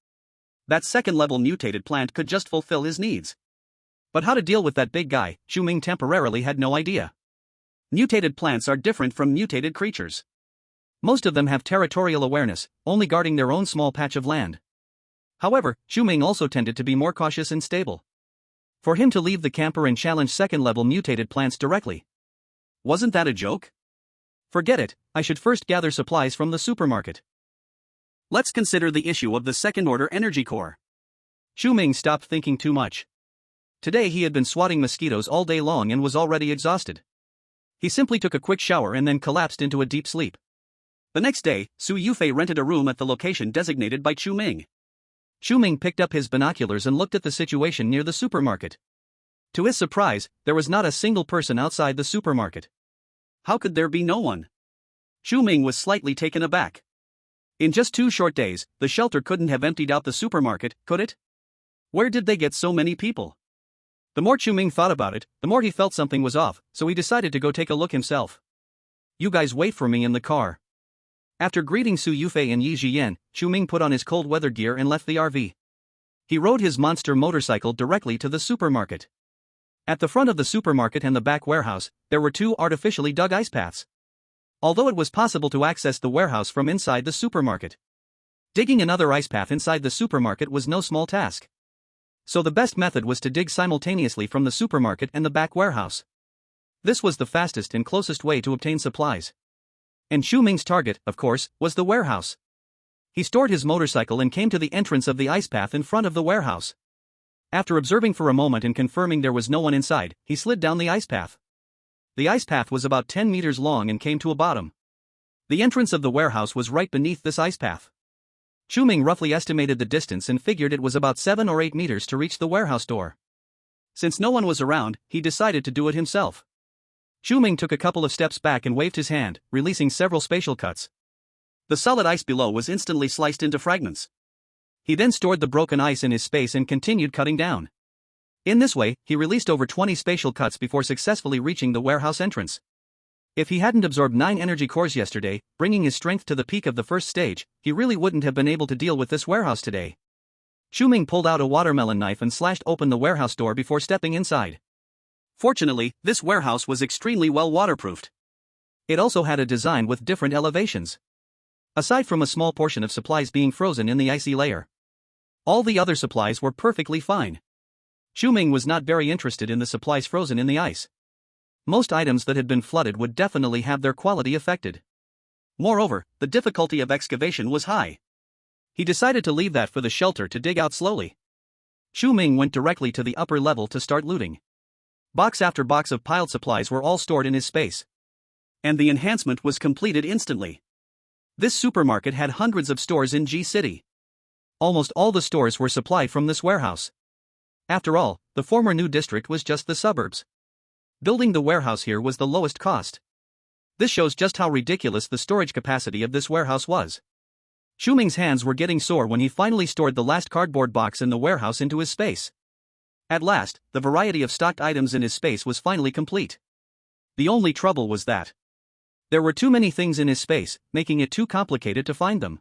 That 2nd-level mutated plant could just fulfill his needs. But how to deal with that big guy, Chu Ming temporarily had no idea. Mutated plants are different from mutated creatures. Most of them have territorial awareness, only guarding their own small patch of land. However, Chu Ming also tended to be more cautious and stable. For him to leave the camper and challenge second-level mutated plants directly. Wasn't that a joke? Forget it, I should first gather supplies from the supermarket. Let's consider the issue of the second-order energy core. Chu Ming stopped thinking too much. Today he had been swatting mosquitoes all day long and was already exhausted. He simply took a quick shower and then collapsed into a deep sleep. The next day, Su Yufei rented a room at the location designated by Chu Ming. Chu Ming picked up his binoculars and looked at the situation near the supermarket. To his surprise, there was not a single person outside the supermarket. How could there be no one? Chu Ming was slightly taken aback. In just 2 short days, the shelter couldn't have emptied out the supermarket, could it? Where did they get so many people? The more Chu Ming thought about it, the more he felt something was off, so he decided to go take a look himself. You guys wait for me in the car. After greeting Su Yufei and Yi Jiyan, Chu Ming put on his cold weather gear and left the RV. He rode his monster motorcycle directly to the supermarket. At the front of the supermarket and the back warehouse, there were 2 artificially dug ice paths. Although it was possible to access the warehouse from inside the supermarket, digging another ice path inside the supermarket was no small task. So the best method was to dig simultaneously from the supermarket and the back warehouse. This was the fastest and closest way to obtain supplies. And Chu Ming's target, of course, was the warehouse. He stored his motorcycle and came to the entrance of the ice path in front of the warehouse. After observing for a moment and confirming there was no one inside, he slid down the ice path. The ice path was about 10 meters long and came to a bottom. The entrance of the warehouse was right beneath this ice path. Chu Ming roughly estimated the distance and figured it was about 7 or 8 meters to reach the warehouse door. Since no one was around, he decided to do it himself. Chu Ming took a couple of steps back and waved his hand, releasing several spatial cuts. The solid ice below was instantly sliced into fragments. He then stored the broken ice in his space and continued cutting down. In this way, he released over 20 spatial cuts before successfully reaching the warehouse entrance. If he hadn't absorbed 9 energy cores yesterday, bringing his strength to the peak of the first stage, he really wouldn't have been able to deal with this warehouse today. Chu Ming pulled out a watermelon knife and slashed open the warehouse door before stepping inside. Fortunately, this warehouse was extremely well waterproofed. It also had a design with different elevations. Aside from a small portion of supplies being frozen in the icy layer, all the other supplies were perfectly fine. Chu Ming was not very interested in the supplies frozen in the ice. Most items that had been flooded would definitely have their quality affected. Moreover, the difficulty of excavation was high. He decided to leave that for the shelter to dig out slowly. Chu Ming went directly to the upper level to start looting. Box after box of piled supplies were all stored in his space. And the enhancement was completed instantly. This supermarket had hundreds of stores in G City. Almost all the stores were supplied from this warehouse. After all, the former new district was just the suburbs. Building the warehouse here was the lowest cost. This shows just how ridiculous the storage capacity of this warehouse was. Chu Ming's hands were getting sore when he finally stored the last cardboard box in the warehouse into his space. At last, the variety of stocked items in his space was finally complete. The only trouble was that there were too many things in his space, making it too complicated to find them.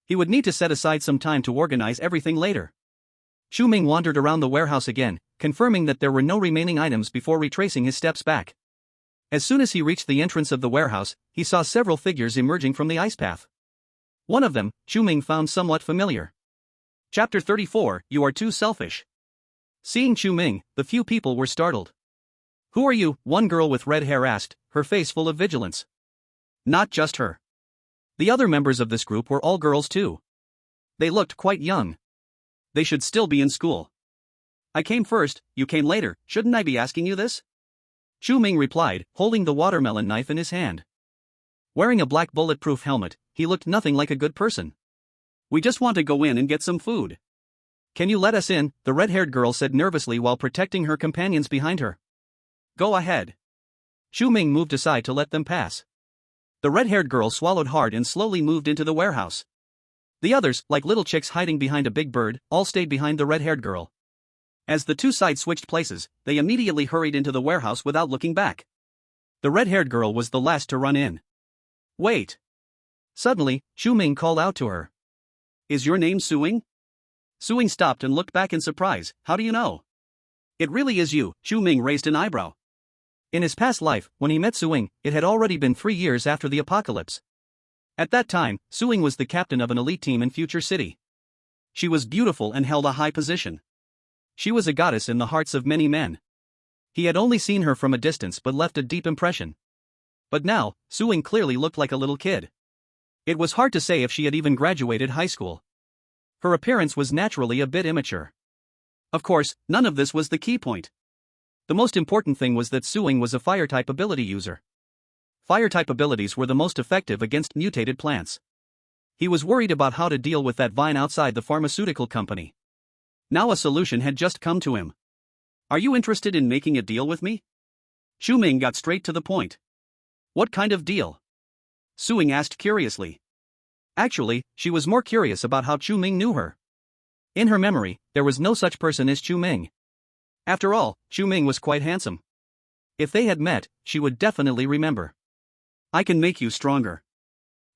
He would need to set aside some time to organize everything later. Chu Ming wandered around the warehouse again, confirming that there were no remaining items before retracing his steps back. As soon as he reached the entrance of the warehouse, he saw several figures emerging from the ice path. One of them, Chu Ming found somewhat familiar. Chapter 34, You Are Too Selfish. Seeing Chu Ming, the few people were startled. Who are you? One girl with red hair asked, her face full of vigilance. Not just her. The other members of this group were all girls too. They looked quite young. They should still be in school. I came first, you came later, shouldn't I be asking you this? Chu Ming replied, holding the watermelon knife in his hand. Wearing a black bulletproof helmet, he looked nothing like a good person. We just want to go in and get some food. Can you let us in? The red-haired girl said nervously while protecting her companions behind her. Go ahead. Chu Ming moved aside to let them pass. The red-haired girl swallowed hard and slowly moved into the warehouse. The others, like little chicks hiding behind a big bird, all stayed behind the red-haired girl. As the two sides switched places, they immediately hurried into the warehouse without looking back. The red-haired girl was the last to run in. Wait. Suddenly, Chu Ming called out to her. Is your name Suing? Suing stopped and looked back in surprise. How do you know? It really is you, Chu Ming raised an eyebrow. In his past life, when he met Suing, it had already been 3 years after the apocalypse. At that time, Suing was the captain of an elite team in Future City. She was beautiful and held a high position. She was a goddess in the hearts of many men. He had only seen her from a distance but left a deep impression. But now, Su Ming clearly looked like a little kid. It was hard to say if she had even graduated high school. Her appearance was naturally a bit immature. Of course, none of this was the key point. The most important thing was that Su Ming was a fire-type ability user. Fire-type abilities were the most effective against mutated plants. He was worried about how to deal with that vine outside the pharmaceutical company. Now a solution had just come to him. Are you interested in making a deal with me? Chu Ming got straight to the point. What kind of deal? Su Ming asked curiously. Actually, she was more curious about how Chu Ming knew her. In her memory, there was no such person as Chu Ming. After all, Chu Ming was quite handsome. If they had met, she would definitely remember. I can make you stronger.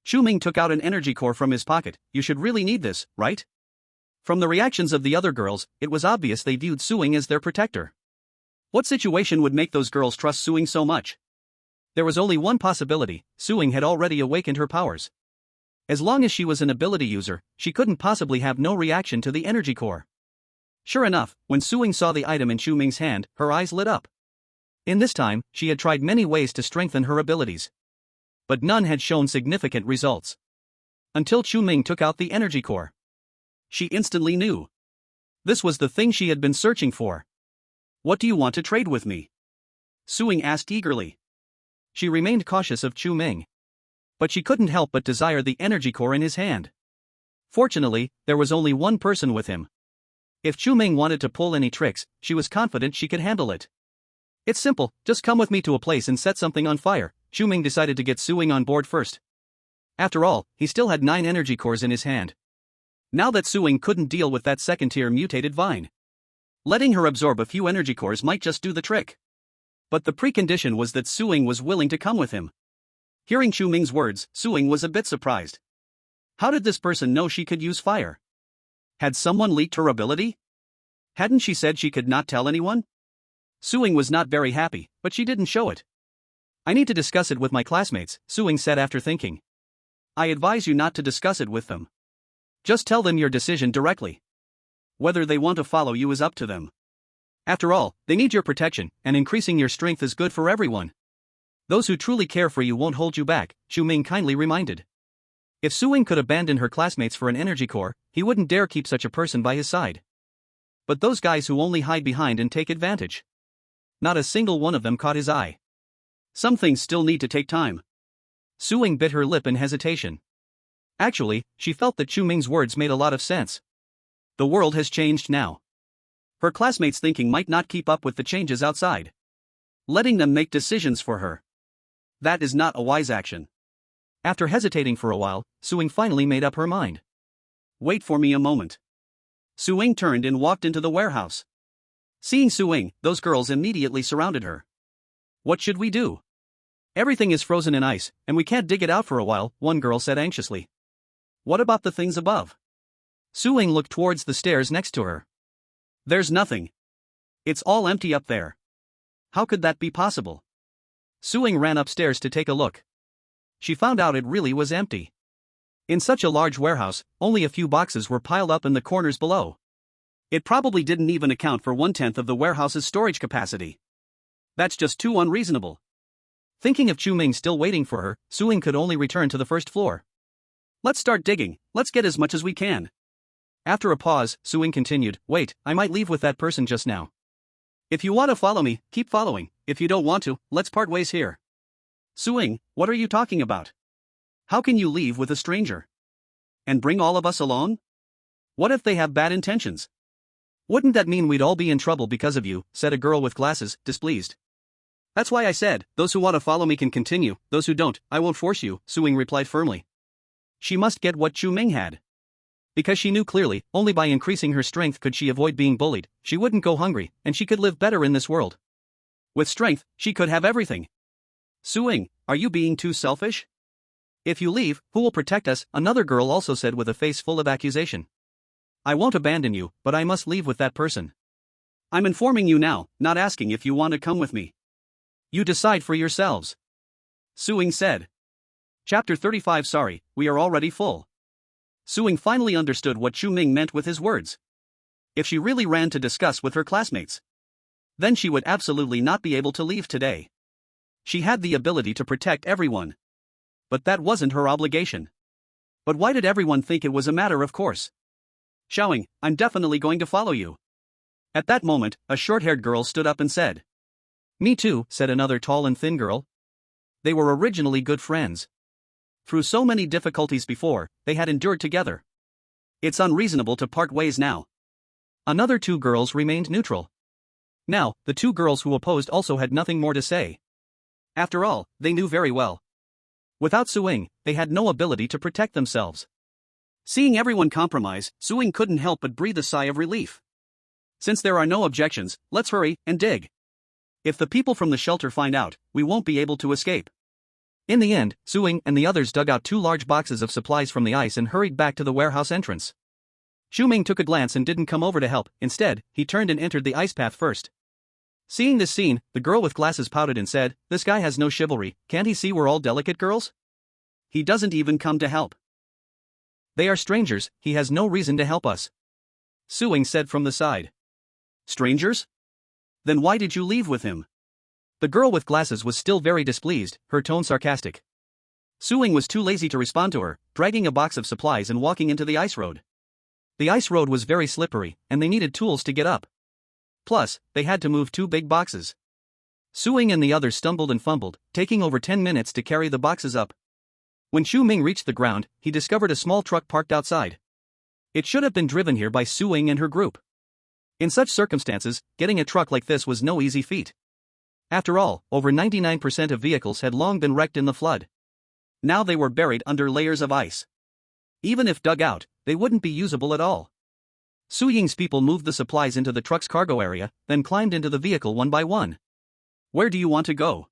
Chu Ming took out an energy core from his pocket. You should really need this, right? From the reactions of the other girls, it was obvious they viewed Su Ming as their protector. What situation would make those girls trust Su Ming so much? There was only one possibility: Su Ming had already awakened her powers. As long as she was an ability user, she couldn't possibly have no reaction to the energy core. Sure enough, when Su Ming saw the item in Chu Ming's hand, her eyes lit up. In this time, she had tried many ways to strengthen her abilities. But none had shown significant results. Until Chu Ming took out the energy core. She instantly knew. This was the thing she had been searching for. What do you want to trade with me? Su Ming asked eagerly. She remained cautious of Chu Ming. But she couldn't help but desire the energy core in his hand. Fortunately, there was only one person with him. If Chu Ming wanted to pull any tricks, she was confident she could handle it. It's simple, just come with me to a place and set something on fire. Chu Ming decided to get Su Ming on board first. After all, he still had 9 energy cores in his hand. Now that Su Ming couldn't deal with that second-tier mutated vine, letting her absorb a few energy cores might just do the trick. But the precondition was that Su Ming was willing to come with him. Hearing Chu Ming's words, Su Ming was a bit surprised. How did this person know she could use fire? Had someone leaked her ability? Hadn't she said she could not tell anyone? Su Ming was not very happy, but she didn't show it. I need to discuss it with my classmates, Su Ming said after thinking. I advise you not to discuss it with them. Just tell them your decision directly. Whether they want to follow you is up to them. After all, they need your protection, and increasing your strength is good for everyone. Those who truly care for you won't hold you back, Chu Ming kindly reminded. If Su Ming could abandon her classmates for an energy core, he wouldn't dare keep such a person by his side. But those guys who only hide behind and take advantage. Not a single one of them caught his eye. Some things still need to take time. Su Ming bit her lip in hesitation. Actually, she felt that Chu Ming's words made a lot of sense. The world has changed now. Her classmates' thinking might not keep up with the changes outside. Letting them make decisions for her. That is not a wise action. After hesitating for a while, Su Ming finally made up her mind. Wait for me a moment. Su Ming turned and walked into the warehouse. Seeing Su Ming, those girls immediately surrounded her. What should we do? Everything is frozen in ice, and we can't dig it out for a while, one girl said anxiously. What about the things above? Su Ming looked towards the stairs next to her. There's nothing. It's all empty up there. How could that be possible? Su Ming ran upstairs to take a look. She found out it really was empty. In such a large warehouse, only a few boxes were piled up in the corners below. It probably didn't even account for 1/10 of the warehouse's storage capacity. That's just too unreasonable. Thinking of Chu Ming still waiting for her, Su Ming could only return to the first floor. Let's start digging, let's get as much as we can. After a pause, Su Ming continued, wait, I might leave with that person just now. If you want to follow me, keep following. If you don't want to, let's part ways here. Su Ming, what are you talking about? How can you leave with a stranger? And bring all of us along? What if they have bad intentions? Wouldn't that mean we'd all be in trouble because of you, said a girl with glasses, displeased. That's why I said, those who want to follow me can continue, those who don't, I won't force you, Su Ming replied firmly. She must get what Chu Ming had. Because she knew clearly, only by increasing her strength could she avoid being bullied, she wouldn't go hungry, and she could live better in this world. With strength, she could have everything. Su Ming, are you being too selfish? If you leave, who will protect us? Another girl also said with a face full of accusation. I won't abandon you, but I must leave with that person. I'm informing you now, not asking if you want to come with me. You decide for yourselves. Su Ming said. Chapter 35 Sorry, we are already full. Su-Ying finally understood what Chu Ming meant with his words. If she really ran to discuss with her classmates, then she would absolutely not be able to leave today. She had the ability to protect everyone, but that wasn't her obligation. But why did everyone think it was a matter of course? Xiaoying, I'm definitely going to follow you. At that moment, a short-haired girl stood up and said. Me too, said another tall and thin girl. They were originally good friends. Through so many difficulties before, they had endured together. It's unreasonable to part ways now. Another two girls remained neutral. Now, the two girls who opposed also had nothing more to say. After all, they knew very well. Without Su-Ying, they had no ability to protect themselves. Seeing everyone compromise, Su-Ying couldn't help but breathe a sigh of relief. Since there are no objections, let's hurry and dig. If the people from the shelter find out, we won't be able to escape. In the end, Su-Ying and the others dug out 2 large boxes of supplies from the ice and hurried back to the warehouse entrance. Chu Ming took a glance and didn't come over to help. Instead, he turned and entered the ice path first. Seeing this scene, the girl with glasses pouted and said, "This guy has no chivalry, can't he see we're all delicate girls? He doesn't even come to help. They are strangers, he has no reason to help us." Su-Ying said from the side. Strangers? Then why did you leave with him? The girl with glasses was still very displeased, her tone sarcastic. Su-Ying was too lazy to respond to her, dragging a box of supplies and walking into the ice road. The ice road was very slippery, and they needed tools to get up. Plus, they had to move 2 big boxes. Su-Ying and the others stumbled and fumbled, taking over 10 minutes to carry the boxes up. When Chu Ming reached the ground, he discovered a small truck parked outside. It should have been driven here by Su-Ying and her group. In such circumstances, getting a truck like this was no easy feat. After all, over 99% of vehicles had long been wrecked in the flood. Now they were buried under layers of ice. Even if dug out, they wouldn't be usable at all. Su-Ying's people moved the supplies into the truck's cargo area, then climbed into the vehicle one by one. Where do you want to go?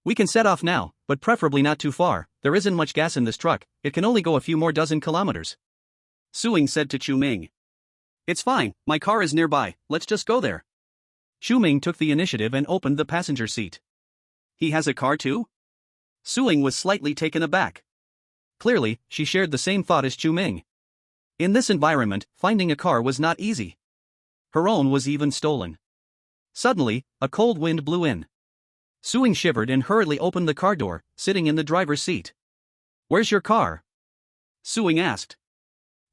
We can set off now, but preferably not too far. There isn't much gas in this truck, it can only go a few more dozen kilometers. Su-Ying said to Chu Ming. It's fine, my car is nearby, let's just go there. Chu Ming took the initiative and opened the passenger seat. He has a car too? Su-Ying was slightly taken aback. Clearly, she shared the same thought as Chu Ming. In this environment, finding a car was not easy. Her own was even stolen. Suddenly, a cold wind blew in. Su-Ying shivered and hurriedly opened the car door, sitting in the driver's seat. Where's your car? Su-Ying asked.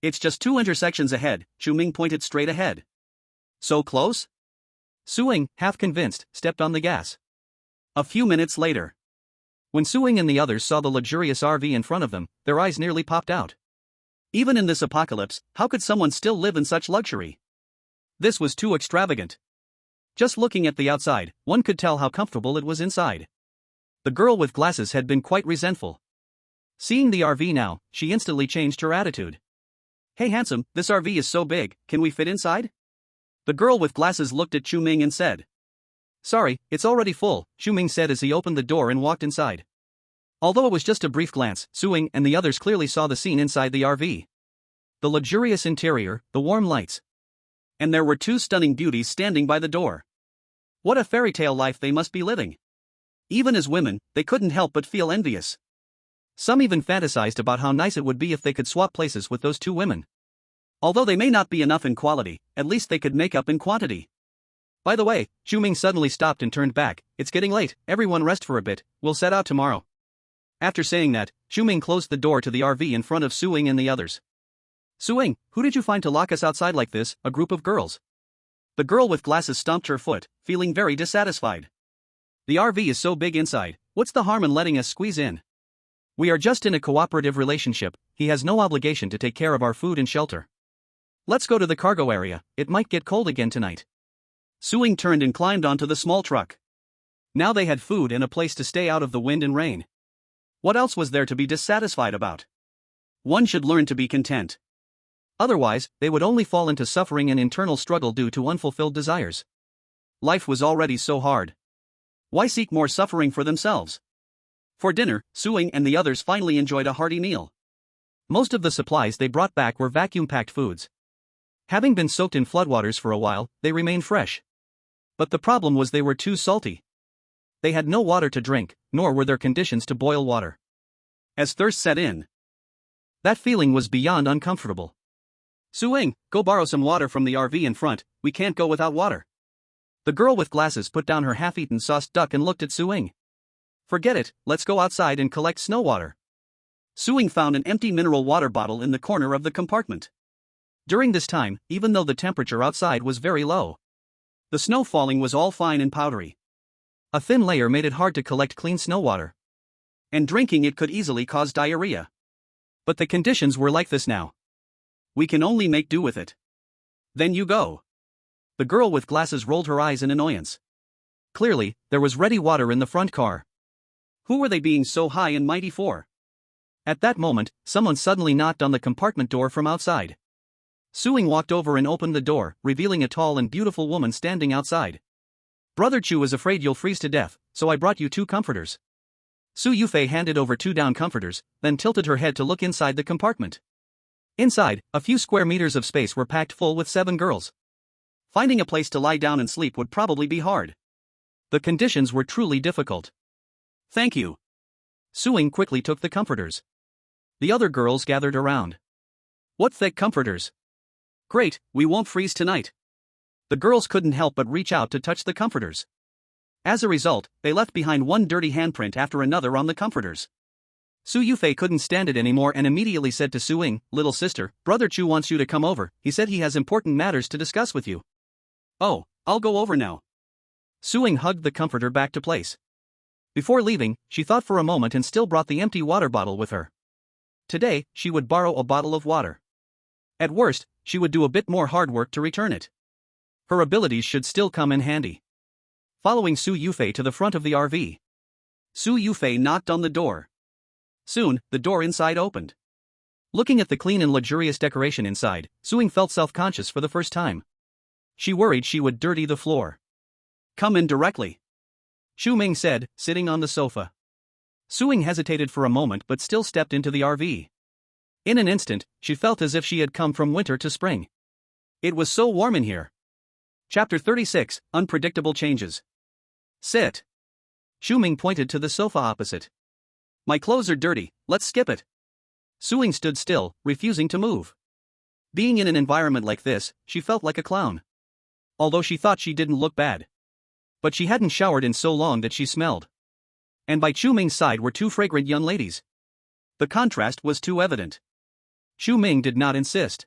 It's just 2 intersections ahead, Chu Ming pointed straight ahead. So close? Su-Ying, half convinced, stepped on the gas. A few minutes later. When Su-Ying and the others saw the luxurious RV in front of them, their eyes nearly popped out. Even in this apocalypse, how could someone still live in such luxury? This was too extravagant. Just looking at the outside, one could tell how comfortable it was inside. The girl with glasses had been quite resentful. Seeing the RV now, she instantly changed her attitude. Hey handsome, this RV is so big, can we fit inside? The girl with glasses looked at Chu Ming and said. Sorry, it's already full, Chu Ming said as he opened the door and walked inside. Although it was just a brief glance, Su-Ying and the others clearly saw the scene inside the RV. The luxurious interior, the warm lights. And there were 2 stunning beauties standing by the door. What a fairy tale life they must be living. Even as women, they couldn't help but feel envious. Some even fantasized about how nice it would be if they could swap places with those 2 women. Although they may not be enough in quality, at least they could make up in quantity. By the way, Chu Ming suddenly stopped and turned back. It's getting late, everyone rest for a bit, we'll set out tomorrow. After saying that, Chu Ming closed the door to the RV in front of Su-Ying and the others. Su-Ying, who did you find to lock us outside like this? A group of girls. The girl with glasses stomped her foot, feeling very dissatisfied. The RV is so big inside, what's the harm in letting us squeeze in? We are just in a cooperative relationship, he has no obligation to take care of our food and shelter. Let's go to the cargo area, it might get cold again tonight. Su-Ying turned and climbed onto the small truck. Now they had food and a place to stay out of the wind and rain. What else was there to be dissatisfied about? One should learn to be content. Otherwise, they would only fall into suffering and internal struggle due to unfulfilled desires. Life was already so hard. Why seek more suffering for themselves? For dinner, Su-Ying and the others finally enjoyed a hearty meal. Most of the supplies they brought back were vacuum-packed foods. Having been soaked in floodwaters for a while, they remained fresh. But the problem was they were too salty. They had no water to drink, nor were there conditions to boil water. As thirst set in, That feeling was beyond uncomfortable. Su Ying, go borrow some water from the RV in front, we can't go without water. The girl with glasses put down her half-eaten sauced duck and looked at Su Ying. Forget it, let's go outside and collect snow water. Su Ying found an empty mineral water bottle in the corner of the compartment. During this time, even though the temperature outside was very low, the snow falling was all fine and powdery. A thin layer made it hard to collect clean snow water. And drinking it could easily cause diarrhea. But the conditions were like this now. We can only make do with it. Then you go. The girl with glasses rolled her eyes in annoyance. Clearly, there was ready water in the front car. Who were they being so high and mighty for? At that moment, someone suddenly knocked on the compartment door from outside. Su Ying walked over and opened the door, revealing a tall and beautiful woman standing outside. Brother Chu is afraid you'll freeze to death, so I brought you 2 comforters. Su Yufei handed over 2 down comforters, then tilted her head to look inside the compartment. Inside, a few square meters of space were packed full with 7 girls. Finding a place to lie down and sleep would probably be hard. The conditions were truly difficult. Thank you. Su Ying quickly took the comforters. The other girls gathered around. What thick comforters? Great, we won't freeze tonight. The girls couldn't help but reach out to touch the comforters. As a result, they left behind one dirty handprint after another on the comforters. Su Yufei couldn't stand it anymore and immediately said to Su Ying, "Little sister, Brother Chu wants you to come over, he said he has important matters to discuss with you." "Oh, I'll go over now." Su Ying hugged the comforter back to place. Before leaving, she thought for a moment and still brought the empty water bottle with her. Today, she would borrow a bottle of water. At worst, she would do a bit more hard work to return it. Her abilities should still come in handy. Following Su Yufei to the front of the RV, Su Yufei knocked on the door. Soon, the door inside opened. Looking at the clean and luxurious decoration inside, Su Ying felt self-conscious for the first time. She worried she would dirty the floor. "Come in directly," Chu Ming said, sitting on the sofa. Su Ying hesitated for a moment but still stepped into the RV. In an instant, she felt as if she had come from winter to spring. It was so warm in here. Chapter 36, Unpredictable Changes. Sit. Chu Ming pointed to the sofa opposite. "My clothes are dirty, let's skip it." Su Ying stood still, refusing to move. Being in an environment like this, she felt like a clown. Although she thought she didn't look bad. But she hadn't showered in so long that she smelled. And by Chu Ming's side were 2 fragrant young ladies. The contrast was too evident. Chu Ming did not insist.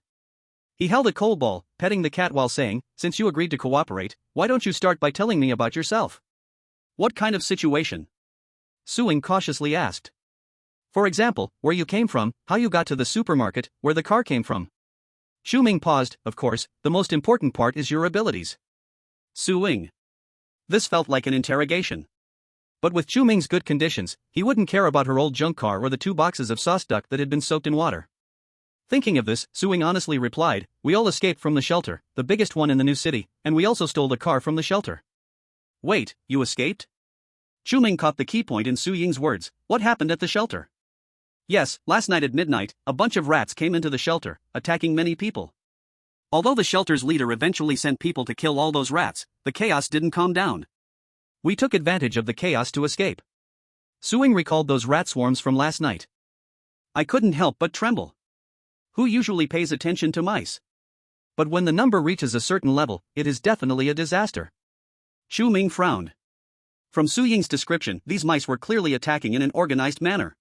He held a cold ball, petting the cat while saying, "Since you agreed to cooperate, why don't you start by telling me about yourself?" "What kind of situation?" Su Ying cautiously asked. "For example, where you came from, how you got to the supermarket, where the car came from." Chu Ming paused. "Of course, the most important part is your abilities." Su Ying. This felt like an interrogation. But with Chu Ming's good conditions, he wouldn't care about her old junk car or the 2 boxes of sauce duck that had been soaked in water. Thinking of this, Su Ying honestly replied, "We all escaped from the shelter, the biggest one in the new city, and we also stole the car from the shelter." "Wait, you escaped?" Chu Ming caught the key point in Su Ying's words. "What happened at the shelter?" "Yes, last night at midnight, a bunch of rats came into the shelter, attacking many people. Although the shelter's leader eventually sent people to kill all those rats, the chaos didn't calm down. We took advantage of the chaos to escape." Su Ying recalled those rat swarms from last night. "I couldn't help but tremble. Who usually pays attention to mice? But when the number reaches a certain level, it is definitely a disaster." Chu Ming frowned. From Su Ying's description, these mice were clearly attacking in an organized manner.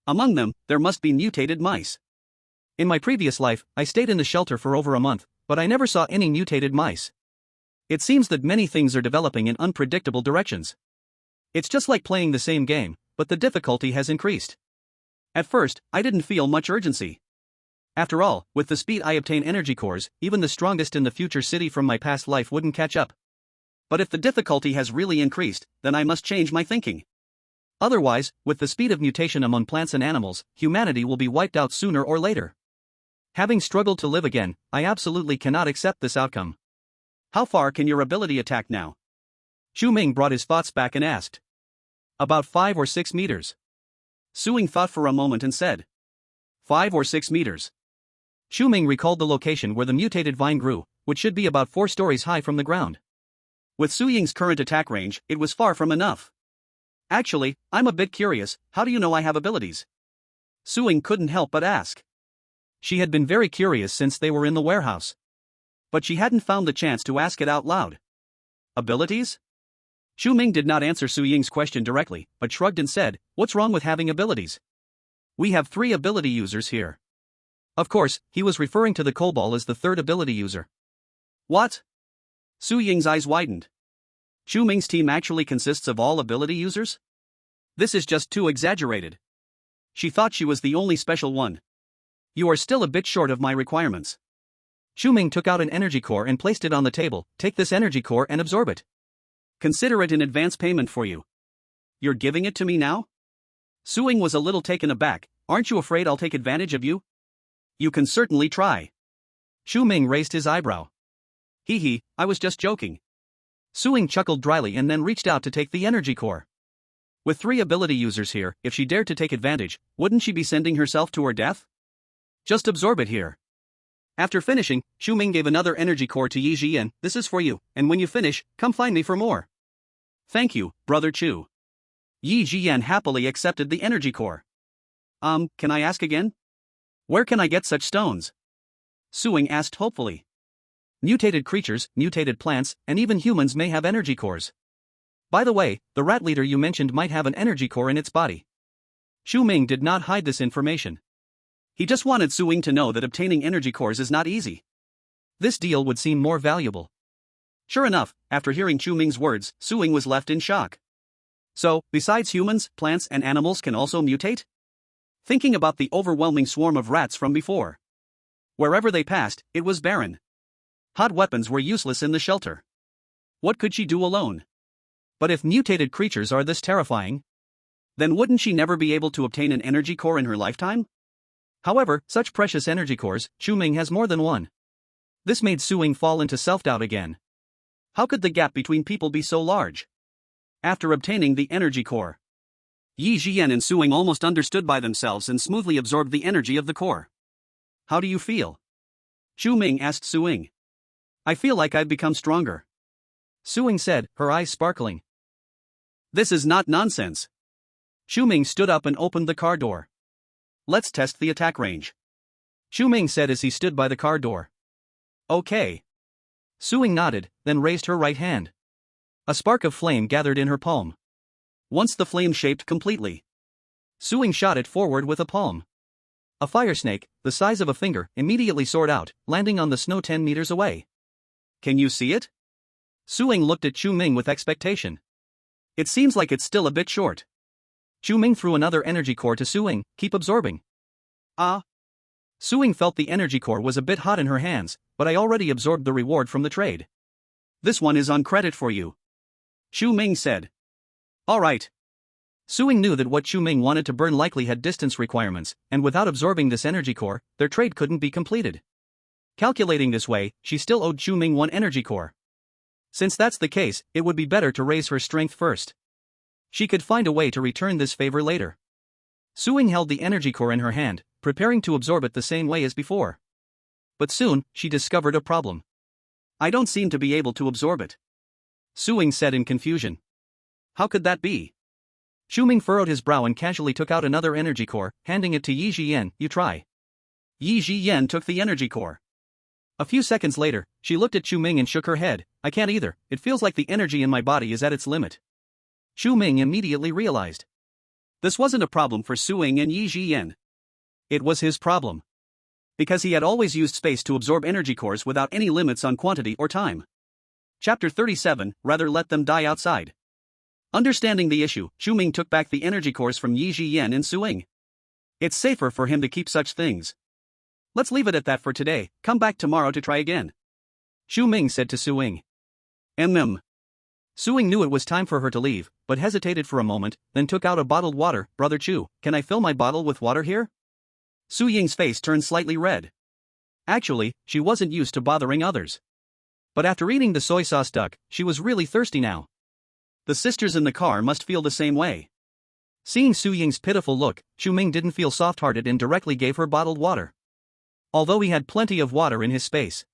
Among them, there must be mutated mice. "In my previous life, I stayed in the shelter for over a month, but I never saw any mutated mice. It seems that many things are developing in unpredictable directions. It's just like playing the same game, but the difficulty has increased. At first, I didn't feel much urgency. After all, with the speed I obtain energy cores, even the strongest in the future city from my past life wouldn't catch up. But if the difficulty has really increased, then I must change my thinking. Otherwise, with the speed of mutation among plants and animals, humanity will be wiped out sooner or later. Having struggled to live again, I absolutely cannot accept this outcome." "How far can your ability attack now?" Chu Ming brought his thoughts back and asked. "About 5 or 6 meters." Su Ying thought for a moment and said, 5 or 6 meters. Chu Ming recalled the location where the mutated vine grew, which should be about 4 stories high from the ground. With Su Ying's current attack range, it was far from enough. "Actually, I'm a bit curious, how do you know I have abilities?" Su Ying couldn't help but ask. She had been very curious since they were in the warehouse. But she hadn't found the chance to ask it out loud. Abilities? Chu Ming did not answer Su Ying's question directly, but shrugged and said, "What's wrong with having abilities? We have 3 ability users here." Of course, he was referring to the kobold as the 3rd ability user. What? Su Ying's eyes widened. Chu Ming's team actually consists of all ability users? This is just too exaggerated. She thought she was the only special one. You are still a bit short of my requirements. Chu Ming took out an energy core and placed it on the table. Take this energy core and absorb it. Consider it an advance payment for you. You're giving it to me now? Su Ying was a little taken aback. Aren't you afraid I'll take advantage of you? You can certainly try. Chu Ming raised his eyebrow. Hee hee, I was just joking. Su Ying chuckled dryly and then reached out to take the energy core. With 3 ability users here, if she dared to take advantage, wouldn't she be sending herself to her death? Just absorb it here. After finishing, Chu Ming gave another energy core to Yi Jian. This is for you, and when you finish, come find me for more. Thank you, Brother Chu. Yi Jian happily accepted the energy core. Can I ask again? Where can I get such stones? Su Ying asked hopefully. Mutated creatures, mutated plants, and even humans may have energy cores. By the way, the rat leader you mentioned might have an energy core in its body. Chu Ming did not hide this information. He just wanted Su Ying to know that obtaining energy cores is not easy. This deal would seem more valuable. Sure enough, after hearing Chu Ming's words, Su Ying was left in shock. So, besides humans, plants and animals can also mutate? Thinking about the overwhelming swarm of rats from before. Wherever they passed, it was barren. Hot weapons were useless in the shelter. What could she do alone? But if mutated creatures are this terrifying, then wouldn't she never be able to obtain an energy core in her lifetime? However, such precious energy cores, Chu Ming has more than one. This made Su Ying fall into self-doubt again. How could the gap between people be so large? After obtaining the energy core, Yi Jian and Su Ying almost understood by themselves and smoothly absorbed the energy of the core. How do you feel? Chu Ming asked Su Ying. I feel like I've become stronger. Su Ying said, her eyes sparkling. This is not nonsense. Chu Ming stood up and opened the car door. Let's test the attack range. Chu Ming said as he stood by the car door. Okay. Su Ying nodded, then raised her right hand. A spark of flame gathered in her palm. Once the flame shaped completely, Su Ying shot it forward with a palm. A fire snake, the size of a finger, immediately soared out, landing on the snow 10 meters away. Can you see it? Su Ying looked at Chu Ming with expectation. It seems like it's still a bit short. Chu Ming threw another energy core to Su Ying. Keep absorbing. Su Ying felt the energy core was a bit hot in her hands, but I already absorbed the reward from the trade. This one is on credit for you. Chu Ming said. Alright. Su Ying knew that what Chu Ming wanted to burn likely had distance requirements, and without absorbing this energy core, their trade couldn't be completed. Calculating this way, she still owed Chu Ming 1 energy core. Since that's the case, it would be better to raise her strength first. She could find a way to return this favor later. Su Ying held the energy core in her hand, preparing to absorb it the same way as before. But soon, she discovered a problem. I don't seem to be able to absorb it. Su Ying said in confusion. How could that be? Chu Ming furrowed his brow and casually took out another energy core, handing it to Yi Jian. You try. Yi Jian took the energy core. A few seconds later, she looked at Chu Ming and shook her head. I can't either, it feels like the energy in my body is at its limit. Chu Ming immediately realized. This wasn't a problem for Su Ying and Yi Jian. It was his problem. Because he had always used space to absorb energy cores without any limits on quantity or time. Chapter 37, Rather Let Them Die Outside. Understanding the issue, Chu Ming took back the energy cores from Yi Jian and Su Ying. It's safer for him to keep such things. Let's leave it at that for today, come back tomorrow to try again. Chu Ming said to Su Ying. Su Ying knew it was time for her to leave, but hesitated for a moment, then took out a bottled water. Brother Chu, can I fill my bottle with water here? Su Ying's face turned slightly red. Actually, she wasn't used to bothering others. But after eating the soy sauce duck, she was really thirsty now. The sisters in the car must feel the same way. Seeing Su Ying's pitiful look, Chu Ming didn't feel soft-hearted and directly gave her bottled water. Although he had plenty of water in his space,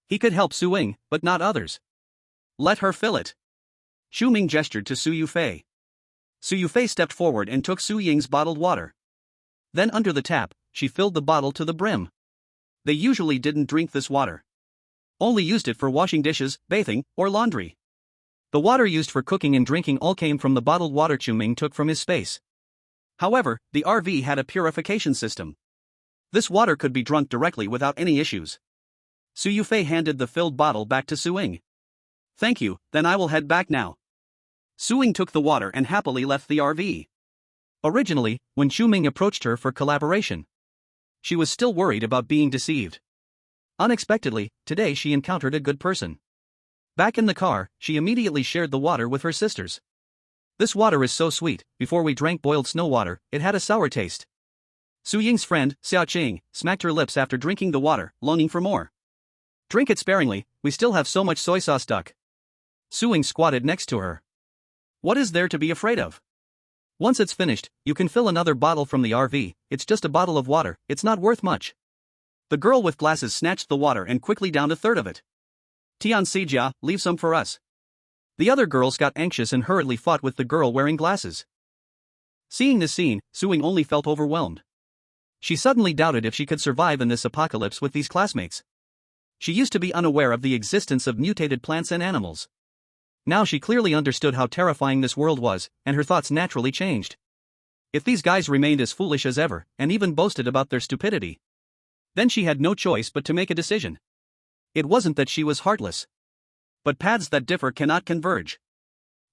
he could help Su Ying, but not others. Let her fill it. Chu Ming gestured to Su Yufei. Su Yufei stepped forward and took Su Ying's bottled water. Then under the tap, she filled the bottle to the brim. They usually didn't drink this water. Only used it for washing dishes, bathing, or laundry. The water used for cooking and drinking all came from the bottled water Chu Ming took from his space. However, the RV had a purification system. This water could be drunk directly without any issues. Su Yufei handed the filled bottle back to Su Ying. Thank you, then I will head back now. Su Ying took the water and happily left the RV. Originally, when Chu Ming approached her for collaboration, she was still worried about being deceived. Unexpectedly, today she encountered a good person. Back in the car, she immediately shared the water with her sisters. This water is so sweet, before we drank boiled snow water, it had a sour taste. Su Ying's friend, Xiao Qing, smacked her lips after drinking the water, longing for more. Drink it sparingly, we still have so much soy sauce duck. Su Ying squatted next to her. What is there to be afraid of? Once it's finished, you can fill another bottle from the RV, it's just a bottle of water, it's not worth much. The girl with glasses snatched the water and quickly downed a third of it. Tian Sijia, leave some for us. The other girls got anxious and hurriedly fought with the girl wearing glasses. Seeing this scene, Su Ying only felt overwhelmed. She suddenly doubted if she could survive in this apocalypse with these classmates. She used to be unaware of the existence of mutated plants and animals. Now she clearly understood how terrifying this world was, and her thoughts naturally changed. If these guys remained as foolish as ever, and even boasted about their stupidity, then she had no choice but to make a decision. It wasn't that she was heartless. But paths that differ cannot converge.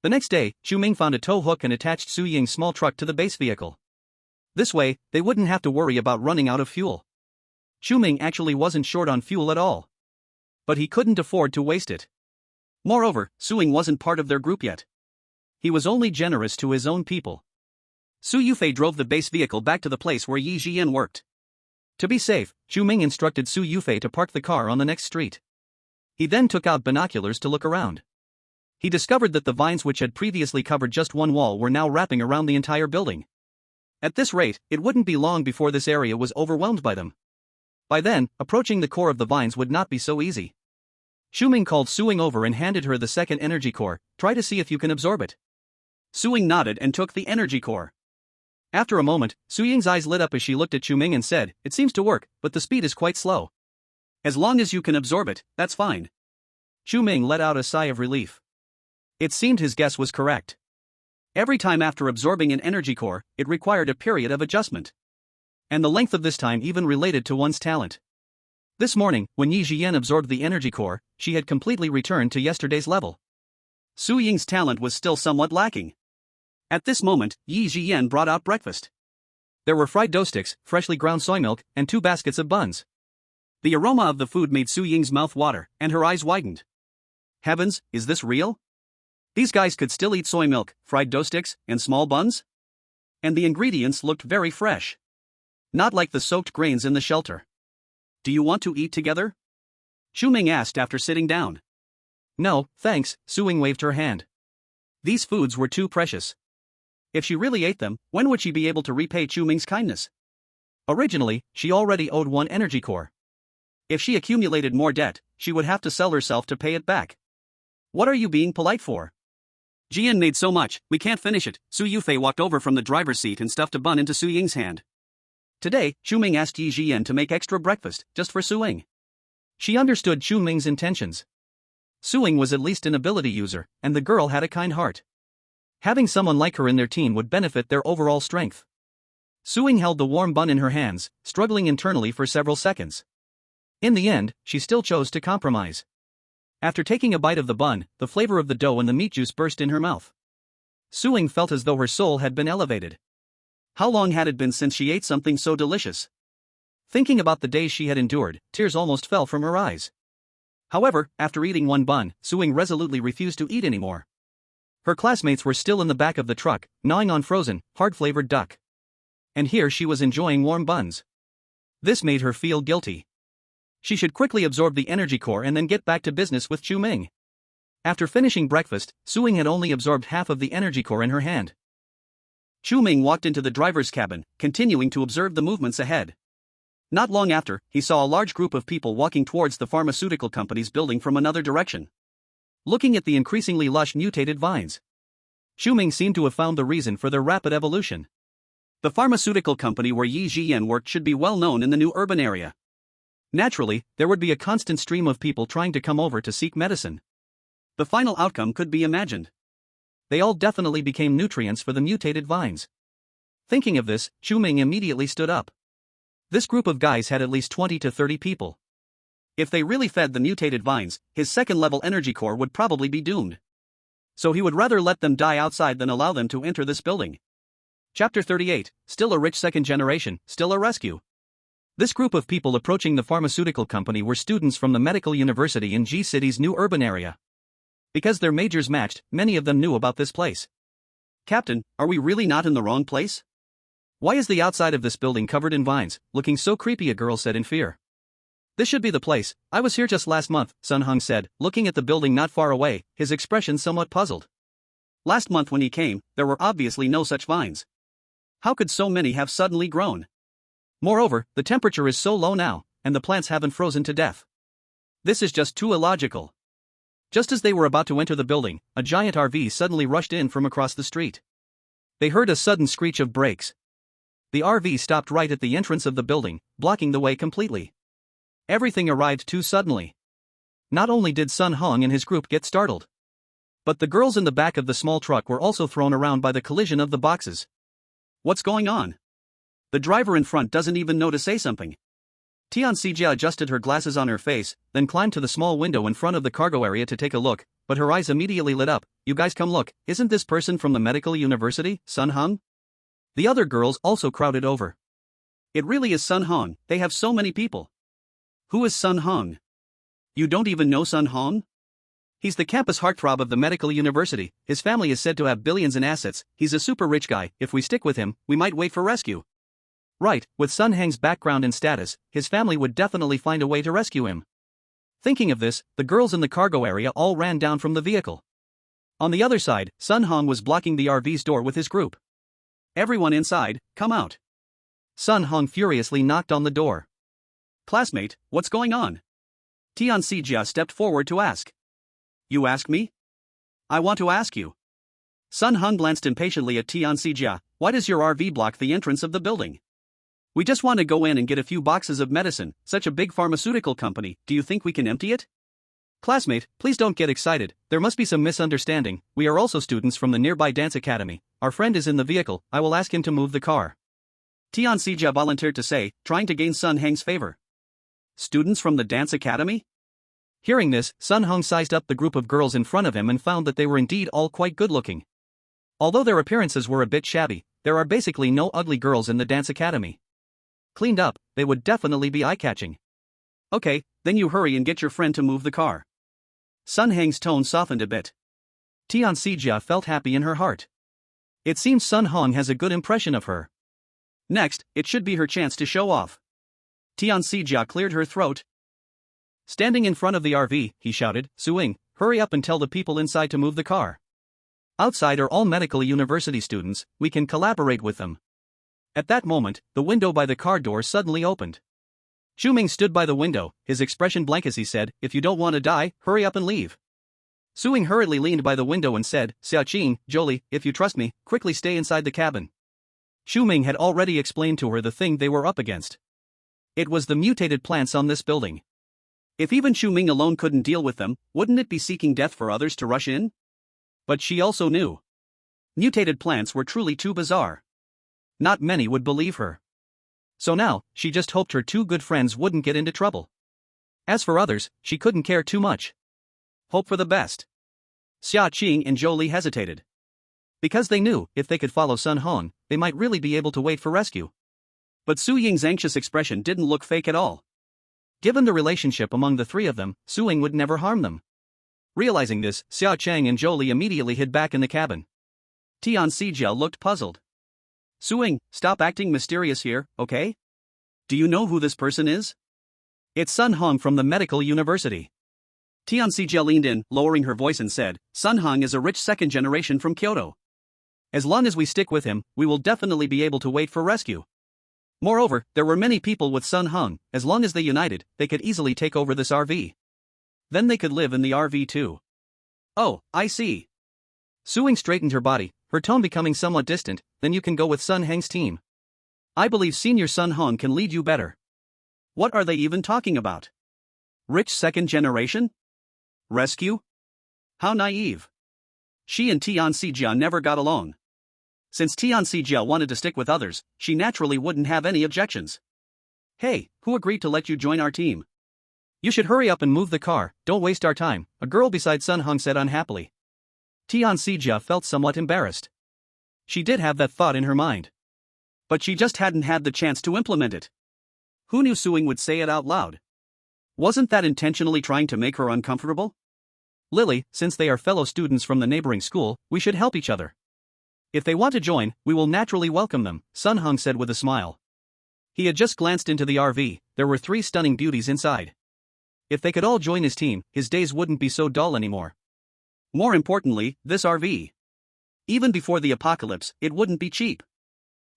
The next day, Chu Ming found a tow hook and attached Su Ying's small truck to the base vehicle. This way, they wouldn't have to worry about running out of fuel. Chu Ming actually wasn't short on fuel at all. But he couldn't afford to waste it. Moreover, Su Ying wasn't part of their group yet. He was only generous to his own people. Su Yufei drove the base vehicle back to the place where Yi Jian worked. To be safe, Chu Ming instructed Su Yufei to park the car on the next street. He then took out binoculars to look around. He discovered that the vines which had previously covered just one wall were now wrapping around the entire building. At this rate, it wouldn't be long before this area was overwhelmed by them. By then, approaching the core of the vines would not be so easy. Chu Ming called Su Ying over and handed her the second energy core. Try to see if you can absorb it. Su Ying nodded and took the energy core. After a moment, Su Ying's eyes lit up as she looked at Chu Ming and said, "It seems to work, but the speed is quite slow. As long as you can absorb it, that's fine." Chu Ming let out a sigh of relief. It seemed his guess was correct. Every time after absorbing an energy core, it required a period of adjustment. And the length of this time even related to one's talent. This morning, when Yi Jian absorbed the energy core, she had completely returned to yesterday's level. Su Ying's talent was still somewhat lacking. At this moment, Yi Jian brought out breakfast. There were fried dough sticks, freshly ground soy milk, and 2 baskets of buns. The aroma of the food made Su Ying's mouth water, and her eyes widened. Heavens, is this real? These guys could still eat soy milk, fried dough sticks, and small buns? And the ingredients looked very fresh. Not like the soaked grains in the shelter. Do you want to eat together? Chu Ming asked after sitting down. No, thanks, Su Ying waved her hand. These foods were too precious. If she really ate them, when would she be able to repay Chu Ming's kindness? Originally, she already owed 1 energy core. If she accumulated more debt, she would have to sell herself to pay it back. What are you being polite for? Jian made so much, we can't finish it. Su Yufei walked over from the driver's seat and stuffed a bun into Su Ying's hand. Today, Chu Ming asked Yi Jian to make extra breakfast, just for Su Ying. She understood Chu Ming's intentions. Su Ying was at least an ability user, and the girl had a kind heart. Having someone like her in their team would benefit their overall strength. Su Ying held the warm bun in her hands, struggling internally for several seconds. In the end, she still chose to compromise. After taking a bite of the bun, the flavor of the dough and the meat juice burst in her mouth. Su Ying felt as though her soul had been elevated. How long had it been since she ate something so delicious? Thinking about the days she had endured, tears almost fell from her eyes. However, after eating 1 bun, Su Ying resolutely refused to eat anymore. Her classmates were still in the back of the truck, gnawing on frozen, hard-flavored duck. And here she was enjoying warm buns. This made her feel guilty. She should quickly absorb the energy core and then get back to business with Chu Ming. After finishing breakfast, Su Ying had only absorbed half of the energy core in her hand. Chu Ming walked into the driver's cabin, continuing to observe the movements ahead. Not long after, he saw a large group of people walking towards the pharmaceutical company's building from another direction. Looking at the increasingly lush mutated vines, Chu Ming seemed to have found the reason for their rapid evolution. The pharmaceutical company where Yi Jian worked should be well known in the new urban area. Naturally, there would be a constant stream of people trying to come over to seek medicine. The final outcome could be imagined. They all definitely became nutrients for the mutated vines. Thinking of this, Chu Ming immediately stood up. This group of guys had at least 20 to 30 people. If they really fed the mutated vines, his second-level energy core would probably be doomed. So he would rather let them die outside than allow them to enter this building. Chapter 38, Still a Rich Second Generation, Still a Rescue. This group of people approaching the pharmaceutical company were students from the medical university in G City's new urban area. Because their majors matched, many of them knew about this place. Captain, are we really not in the wrong place? Why is the outside of this building covered in vines, looking so creepy? A girl said in fear. This should be the place. I was here just last month, Sun Hung said, looking at the building not far away, his expression somewhat puzzled. Last month when he came, there were obviously no such vines. How could so many have suddenly grown? Moreover, the temperature is so low now, and the plants haven't frozen to death. This is just too illogical. Just as they were about to enter the building, a giant RV suddenly rushed in from across the street. They heard a sudden screech of brakes. The RV stopped right at the entrance of the building, blocking the way completely. Everything arrived too suddenly. Not only did Sun Hong and his group get startled, but the girls in the back of the small truck were also thrown around by the collision of the boxes. What's going on? The driver in front doesn't even know to say something. Tian Sijia adjusted her glasses on her face, then climbed to the small window in front of the cargo area to take a look, but her eyes immediately lit up. You guys come look, isn't this person from the medical university, Sun Hong? The other girls also crowded over. It really is Sun Hong, they have so many people. Who is Sun Hong? You don't even know Sun Hong? He's the campus heartthrob of the medical university, his family is said to have billions in assets, he's a super rich guy, if we stick with him, we might wait for rescue. Right, with Sun Hong's background and status, his family would definitely find a way to rescue him. Thinking of this, the girls in the cargo area all ran down from the vehicle. On the other side, Sun Hong was blocking the RV's door with his group. Everyone inside, come out. Sun Hong furiously knocked on the door. Classmate, what's going on? Tian Sijia stepped forward to ask. You ask me? I want to ask you. Sun Hong glanced impatiently at Tian Sijia. Why does your RV block the entrance of the building? We just want to go in and get a few boxes of medicine, such a big pharmaceutical company, do you think we can empty it? Classmate, please don't get excited, there must be some misunderstanding, we are also students from the nearby dance academy, our friend is in the vehicle, I will ask him to move the car. Tian Sijia volunteered to say, trying to gain Sun Hong's favor. Students from the dance academy? Hearing this, Sun Hong sized up the group of girls in front of him and found that they were indeed all quite good-looking. Although their appearances were a bit shabby, there are basically no ugly girls in the dance academy. Cleaned up, they would definitely be eye-catching. Okay, then you hurry and get your friend to move the car. Sun Hong's tone softened a bit. Tian Sijia felt happy in her heart. It seems Sun Hong has a good impression of her. Next, it should be her chance to show off. Tian Sijia cleared her throat. Standing in front of the RV, he shouted, Suing, hurry up and tell the people inside to move the car. Outside are all medical university students, we can collaborate with them. At that moment, the window by the car door suddenly opened. Chu Ming stood by the window, his expression blank as he said, if you don't want to die, hurry up and leave. Suing hurriedly leaned by the window and said, Xiaoqing, Jolie, if you trust me, quickly stay inside the cabin. Chu Ming had already explained to her the thing they were up against. It was the mutated plants on this building. If even Chu Ming alone couldn't deal with them, wouldn't it be seeking death for others to rush in? But she also knew. Mutated plants were truly too bizarre. Not many would believe her. So now, she just hoped her two good friends wouldn't get into trouble. As for others, she couldn't care too much. Hope for the best. Xia Qing and Zhou Li hesitated. Because they knew, if they could follow Sun Hong, they might really be able to wait for rescue. But Su Ying's anxious expression didn't look fake at all. Given the relationship among the three of them, Su Ying would never harm them. Realizing this, Xiao Chang and Zhou Li immediately hid back in the cabin. Tian Sijia looked puzzled. Suing, stop acting mysterious here, okay? Do you know who this person is? It's Sun Hong from the medical university. Tian Sijia leaned in, lowering her voice and said, Sun Hong is a rich second generation from Kyoto. As long as we stick with him, we will definitely be able to wait for rescue. Moreover, there were many people with Sun Hong, as long as they united, they could easily take over this RV. Then they could live in the RV too. Oh, I see. Suing straightened her body, her tone becoming somewhat distant, then you can go with Sun Hong's team. I believe Senior Sun Hong can lead you better. What are they even talking about? Rich second generation? Rescue? How naive. She and Tian Sijia never got along. Since Tian Sijia wanted to stick with others, she naturally wouldn't have any objections. Hey, who agreed to let you join our team? You should hurry up and move the car, don't waste our time, a girl beside Sun Hong said unhappily. Tian Sijia felt somewhat embarrassed. She did have that thought in her mind. But she just hadn't had the chance to implement it. Who knew Suing would say it out loud? Wasn't that intentionally trying to make her uncomfortable? Lily, since they are fellow students from the neighboring school, we should help each other. If they want to join, we will naturally welcome them, Sun Hong said with a smile. He had just glanced into the RV, there were 3 stunning beauties inside. If they could all join his team, his days wouldn't be so dull anymore. More importantly, this RV. Even before the apocalypse, it wouldn't be cheap.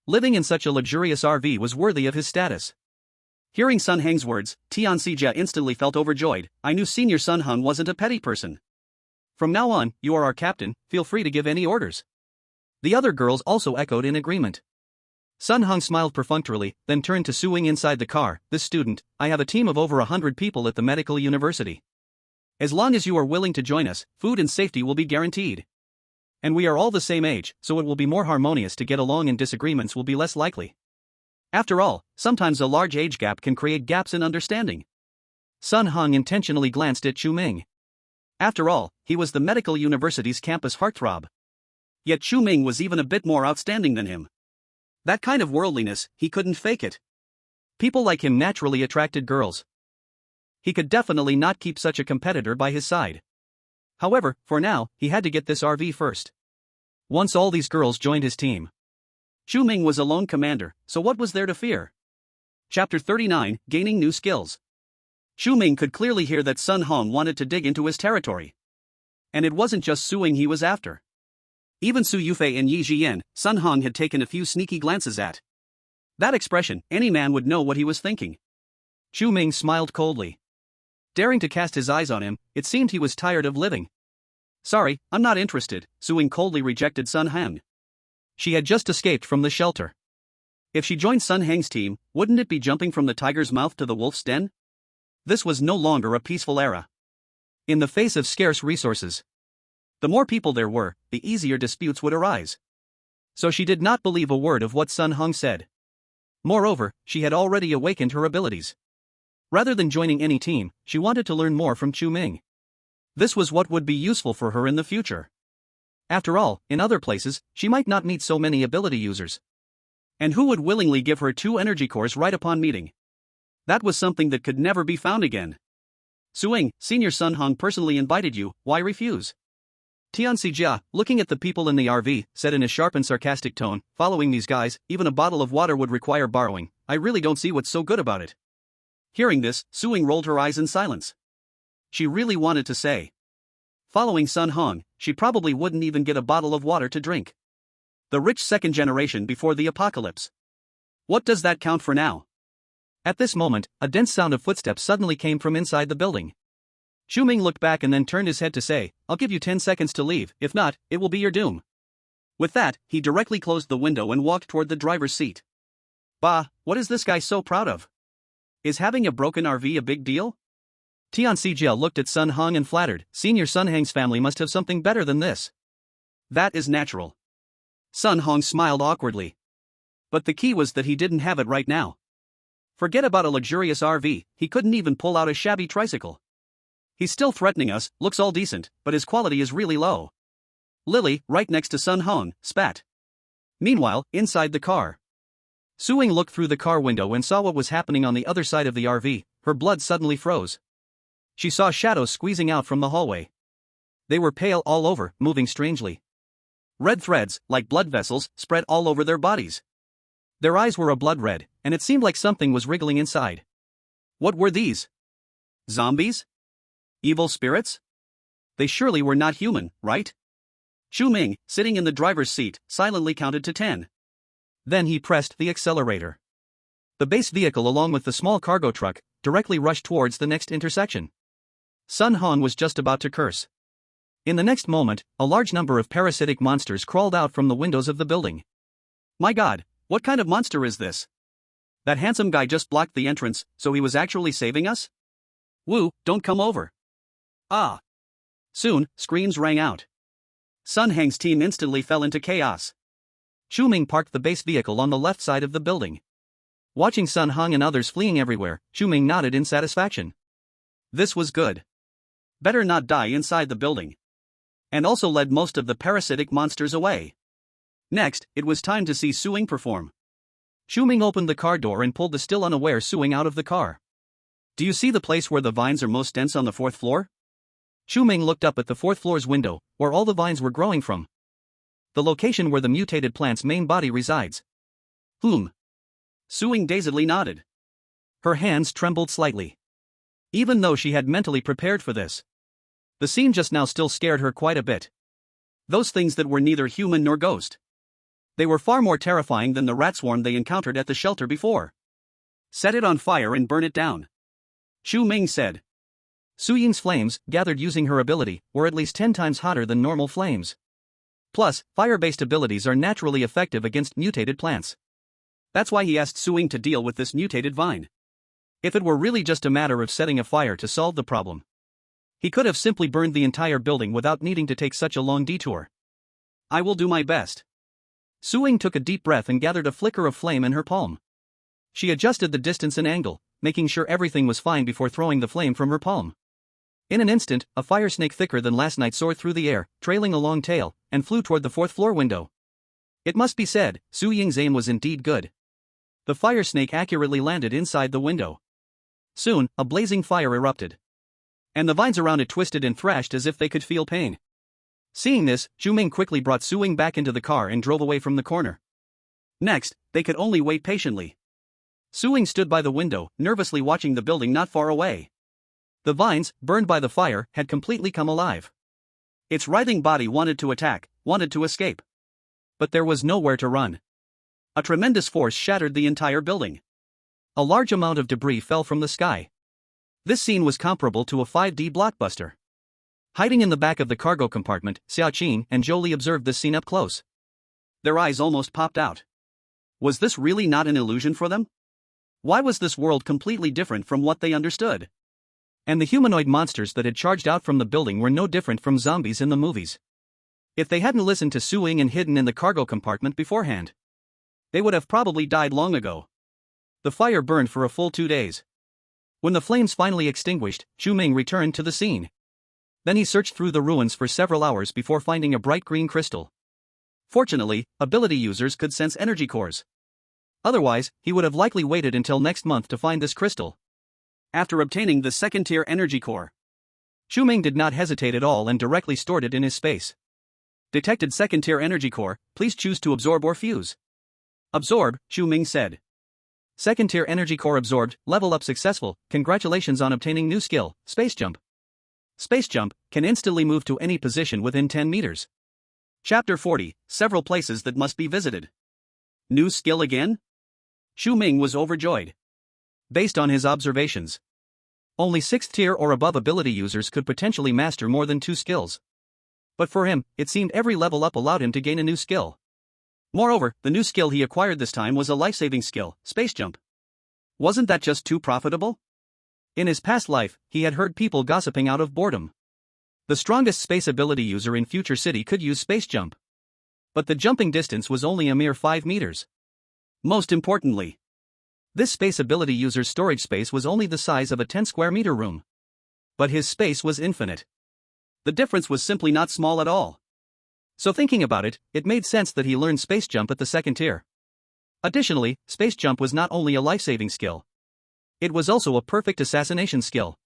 Living in such a luxurious RV was worthy of his status. Hearing Sun Heng's words, Tian Sijia instantly felt overjoyed. I knew Senior Sun Hong wasn't a petty person. From now on, you are our captain, feel free to give any orders. The other girls also echoed in agreement. Sun Hong smiled perfunctorily, then turned to Suing inside the car. This student, I have a team of over 100 people at the medical university. As long as you are willing to join us, food and safety will be guaranteed. And we are all the same age, so it will be more harmonious to get along and disagreements will be less likely. After all, sometimes a large age gap can create gaps in understanding. Sun Hong intentionally glanced at Chu Ming. After all, he was the medical university's campus heartthrob. Yet Chu Ming was even a bit more outstanding than him. That kind of worldliness, he couldn't fake it. People like him naturally attracted girls. He could definitely not keep such a competitor by his side. However, for now, he had to get this RV first. Once all these girls joined his team, Chu Ming was a lone commander, so what was there to fear? Chapter 39, Gaining New Skills. Chu Ming could clearly hear that Sun Hong wanted to dig into his territory. And it wasn't just Suing he was after. Even Su Yufei and Yi Jian, Sun Hong had taken a few sneaky glances at. That expression, any man would know what he was thinking. Chu Ming smiled coldly. Daring to cast his eyes on him, it seemed he was tired of living. Sorry, I'm not interested, Suing coldly rejected Sun Hong. She had just escaped from the shelter. If she joined Sun Heng's team, wouldn't it be jumping from the tiger's mouth to the wolf's den? This was no longer a peaceful era. In the face of scarce resources, the more people there were, the easier disputes would arise. So she did not believe a word of what Sun Hong said. Moreover, she had already awakened her abilities. Rather than joining any team, she wanted to learn more from Chu Ming. This was what would be useful for her in the future. After all, in other places, she might not meet so many ability users. And who would willingly give her 2 energy cores right upon meeting? That was something that could never be found again. Suing, Senior Sun Hong personally invited you, why refuse? Tian Sijia, looking at the people in the RV, said in a sharp and sarcastic tone, following these guys, even a bottle of water would require borrowing, I really don't see what's so good about it. Hearing this, Suing rolled her eyes in silence. She really wanted to say. Following Sun Hong, she probably wouldn't even get a bottle of water to drink. The rich second generation before the apocalypse. What does that count for now? At this moment, a dense sound of footsteps suddenly came from inside the building. Chu Ming looked back and then turned his head to say, I'll give you 10 seconds to leave, if not, it will be your doom. With that, he directly closed the window and walked toward the driver's seat. Bah, what is this guy so proud of? Is having a broken RV a big deal? Tian Sijia looked at Sun Hong and flattered, Senior Sun Heng's family must have something better than this. That is natural. Sun Hong smiled awkwardly. But the key was that he didn't have it right now. Forget about a luxurious RV, he couldn't even pull out a shabby tricycle. He's still threatening us, looks all decent, but his quality is really low. Lily, right next to Sun Hong, spat. Meanwhile, inside the car, Suing looked through the car window and saw what was happening on the other side of the RV. Her blood suddenly froze. She saw shadows squeezing out from the hallway. They were pale all over, moving strangely. Red threads, like blood vessels, spread all over their bodies. Their eyes were a blood red, and it seemed like something was wriggling inside. What were these? Zombies? Evil spirits? They surely were not human, right? Chu Ming, sitting in the driver's seat, silently counted to 10. Then he pressed the accelerator. The base vehicle along with the small cargo truck directly rushed towards the next intersection. Sun Hong was just about to curse. In the next moment, a large number of parasitic monsters crawled out from the windows of the building. My God, What kind of monster is this? That handsome guy just blocked the entrance, so he was actually saving us? Woo, don't come over. Ah. Soon, screams rang out. Sun Heng's team instantly fell into chaos. Chu Ming parked the base vehicle on the left side of the building. Watching Sun Heng and others fleeing everywhere, Chu Ming nodded in satisfaction. This was good. Better not die inside the building. And also led most of the parasitic monsters away. Next, it was time to see Su Ying perform. Chu Ming opened the car door and pulled the still unaware Su Ying out of the car. Do you see the place where the vines are most dense on the 4th floor? Chu Ming looked up at the 4th floor's window, where all the vines were growing from. The location where the mutated plant's main body resides. Su Ying dazedly nodded. Her hands trembled slightly. Even though she had mentally prepared for this. The scene just now still scared her quite a bit. Those things that were neither human nor ghost. They were far more terrifying than the rat swarm they encountered at the shelter before. Set it on fire and burn it down. Chu Ming said. Su Ying's flames, gathered using her ability, were at least 10 times hotter than normal flames. Plus, fire-based abilities are naturally effective against mutated plants. That's why he asked Su Ying to deal with this mutated vine. If it were really just a matter of setting a fire to solve the problem, he could have simply burned the entire building without needing to take such a long detour. I will do my best. Su Ying took a deep breath and gathered a flicker of flame in her palm. She adjusted the distance and angle, making sure everything was fine before throwing the flame from her palm. In an instant, a fire snake thicker than last night soared through the air, trailing a long tail, and flew toward the 4th floor window. It must be said, Su Ying's aim was indeed good. The fire snake accurately landed inside the window. Soon, a blazing fire erupted. And the vines around it twisted and thrashed as if they could feel pain. Seeing this, Chu Ming quickly brought Su Ying back into the car and drove away from the corner. Next, they could only wait patiently. Su Ying stood by the window, nervously watching the building not far away. The vines, burned by the fire, had completely come alive. Its writhing body wanted to attack, wanted to escape. But there was nowhere to run. A tremendous force shattered the entire building. A large amount of debris fell from the sky. This scene was comparable to a 5D blockbuster. Hiding in the back of the cargo compartment, Xiaoqin and Jolie observed this scene up close. Their eyes almost popped out. Was this really not an illusion for them? Why was this world completely different from what they understood? And the humanoid monsters that had charged out from the building were no different from zombies in the movies. If they hadn't listened to Su Ying and hidden in the cargo compartment beforehand, they would have probably died long ago. The fire burned for a full 2 days. When the flames finally extinguished, Chu Ming returned to the scene. Then he searched through the ruins for several hours before finding a bright green crystal. Fortunately, ability users could sense energy cores. Otherwise, he would have likely waited until next month to find this crystal. After obtaining the 2nd-tier energy core, Chu Ming did not hesitate at all and directly stored it in his space. Detected 2nd-tier energy core, please choose to absorb or fuse. Absorb, Chu Ming said. 2nd-tier energy core absorbed, level up successful, congratulations on obtaining new skill, Space Jump. Space Jump can instantly move to any position within 10 meters. Chapter 40, Several Places That Must Be Visited. New skill again? Chu Ming was overjoyed. Based on his observations, only 6th tier or above ability users could potentially master more than 2 skills. But for him, it seemed every level up allowed him to gain a new skill. Moreover, the new skill he acquired this time was a life-saving skill, Space Jump. Wasn't that just too profitable? In his past life, he had heard people gossiping out of boredom. The strongest space ability user in Future City could use Space Jump. But the jumping distance was only a mere 5 meters. Most importantly, this space ability user's storage space was only the size of a 10 square meter room. But his space was infinite. The difference was simply not small at all. So thinking about it, it made sense that he learned Space Jump at the 2nd tier. Additionally, Space Jump was not only a life-saving skill. It was also a perfect assassination skill.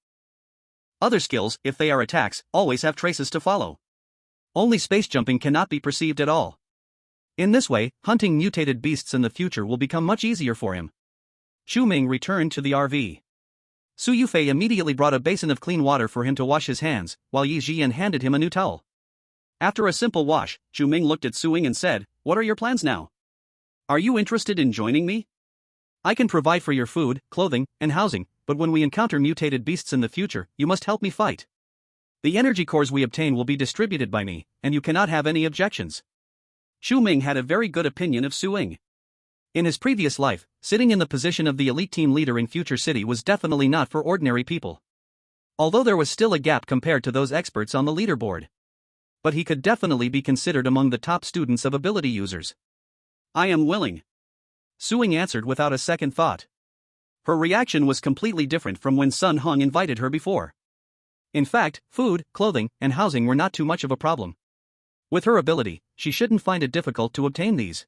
Other skills, if they are attacks, always have traces to follow. Only space jumping cannot be perceived at all. In this way, hunting mutated beasts in the future will become much easier for him. Chu Ming returned to the RV. Su Yufei immediately brought a basin of clean water for him to wash his hands, while Yi Jian handed him a new towel. After a simple wash, Chu Ming looked at Su Ying and said, "What are your plans now? Are you interested in joining me? I can provide for your food, clothing, and housing, but when we encounter mutated beasts in the future, you must help me fight. The energy cores we obtain will be distributed by me, and you cannot have any objections." Chu Ming had a very good opinion of Su Ying. In his previous life, sitting in the position of the elite team leader in Future City was definitely not for ordinary people. Although there was still a gap compared to those experts on the leaderboard. But he could definitely be considered among the top students of ability users. I am willing. Su Ying answered without a second thought. Her reaction was completely different from when Sun Hong invited her before. In fact, food, clothing, and housing were not too much of a problem. With her ability, she shouldn't find it difficult to obtain these.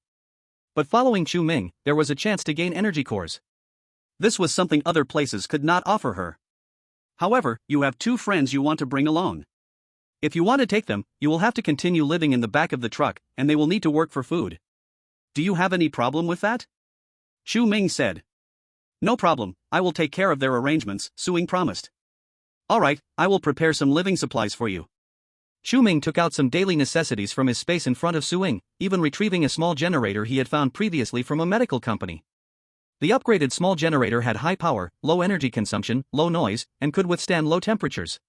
But following Chu Ming, there was a chance to gain energy cores. This was something other places could not offer her. However, you have 2 friends you want to bring along. If you want to take them, you will have to continue living in the back of the truck, and they will need to work for food. Do you have any problem with that? Chu Ming said. No problem, I will take care of their arrangements, Su Ying promised. Alright, I will prepare some living supplies for you. Chu Ming took out some daily necessities from his space in front of Su Ying, even retrieving a small generator he had found previously from a medical company. The upgraded small generator had high power, low energy consumption, low noise, and could withstand low temperatures.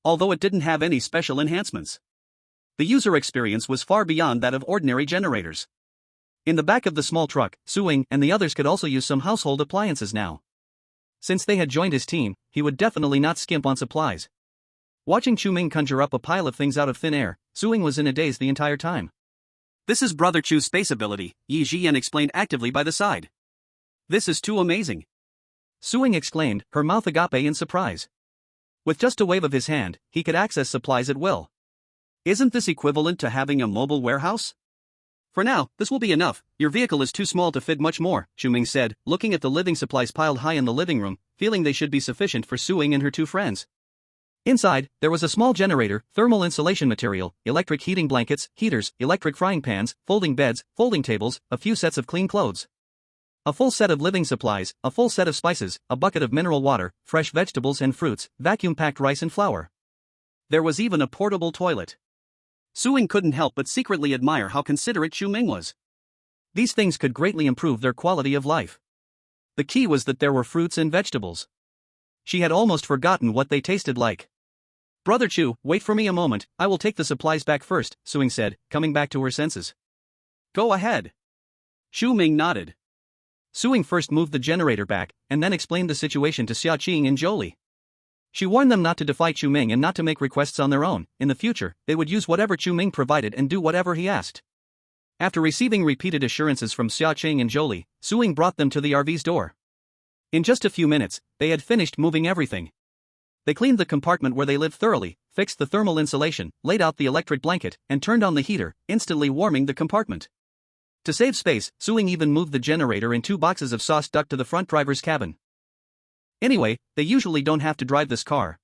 Although it didn't have any special enhancements. The user experience was far beyond that of ordinary generators. In the back of the small truck, Su Ying and the others could also use some household appliances now. Since they had joined his team, he would definitely not skimp on supplies. Watching Chu Ming conjure up a pile of things out of thin air, Su Ying was in a daze the entire time. This is Brother Chu's space ability, Yi Jian explained actively by the side. This is too amazing. Su Ying exclaimed, her mouth agape in surprise. With just a wave of his hand, he could access supplies at will. Isn't this equivalent to having a mobile warehouse? For now, this will be enough. Your vehicle is too small to fit much more, Chu Ming said, looking at the living supplies piled high in the living room, feeling they should be sufficient for Su Ying and her 2 friends. Inside, there was a small generator, thermal insulation material, electric heating blankets, heaters, electric frying pans, folding beds, folding tables, a few sets of clean clothes. A full set of living supplies, a full set of spices, a bucket of mineral water, fresh vegetables and fruits, vacuum-packed rice and flour. There was even a portable toilet. Su Ying couldn't help but secretly admire how considerate Chu Ming was. These things could greatly improve their quality of life. The key was that there were fruits and vegetables. She had almost forgotten what they tasted like. Brother Chu, wait for me a moment, I will take the supplies back first, Su Ying said, coming back to her senses. Go ahead. Chu Ming nodded. Su Ying first moved the generator back, and then explained the situation to Xia Qing and Jolie. She warned them not to defy Chu Ming and not to make requests on their own. In the future, they would use whatever Chu Ming provided and do whatever he asked. After receiving repeated assurances from Xia Qing and Jolie, Su Ying brought them to the RV's door. In just a few minutes, they had finished moving everything. They cleaned the compartment where they lived thoroughly, fixed the thermal insulation, laid out the electric blanket, and turned on the heater, instantly warming the compartment. To save space, Su Ying even moved the generator and 2 boxes of sauce duct to the front driver's cabin. Anyway, they usually don't have to drive this car.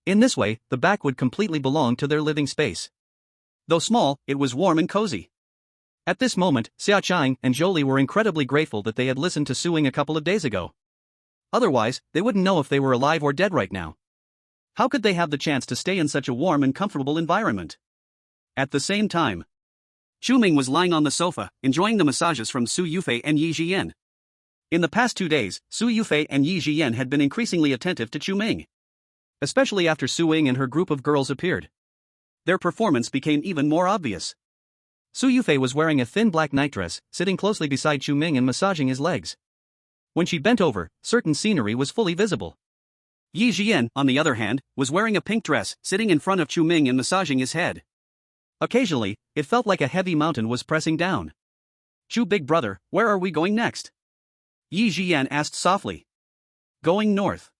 In this way, the back would completely belong to their living space. Though small, it was warm and cozy. At this moment, Xia Qing and Jolie were incredibly grateful that they had listened to Su Ying a couple of days ago. Otherwise, they wouldn't know if they were alive or dead right now. How could they have the chance to stay in such a warm and comfortable environment? At the same time, Chu Ming was lying on the sofa, enjoying the massages from Su Yufei and Yi Jian. In the past 2 days, Su Yufei and Yi Jian had been increasingly attentive to Chu Ming. Especially after Su Ying and her group of girls appeared. Their performance became even more obvious. Su Yufei was wearing a thin black nightdress, sitting closely beside Chu Ming and massaging his legs. When she bent over, certain scenery was fully visible. Yi Jian, on the other hand, was wearing a pink dress, sitting in front of Chu Ming and massaging his head. Occasionally, it felt like a heavy mountain was pressing down. Chu big brother, where are we going next? Yi Jian asked softly. Going north.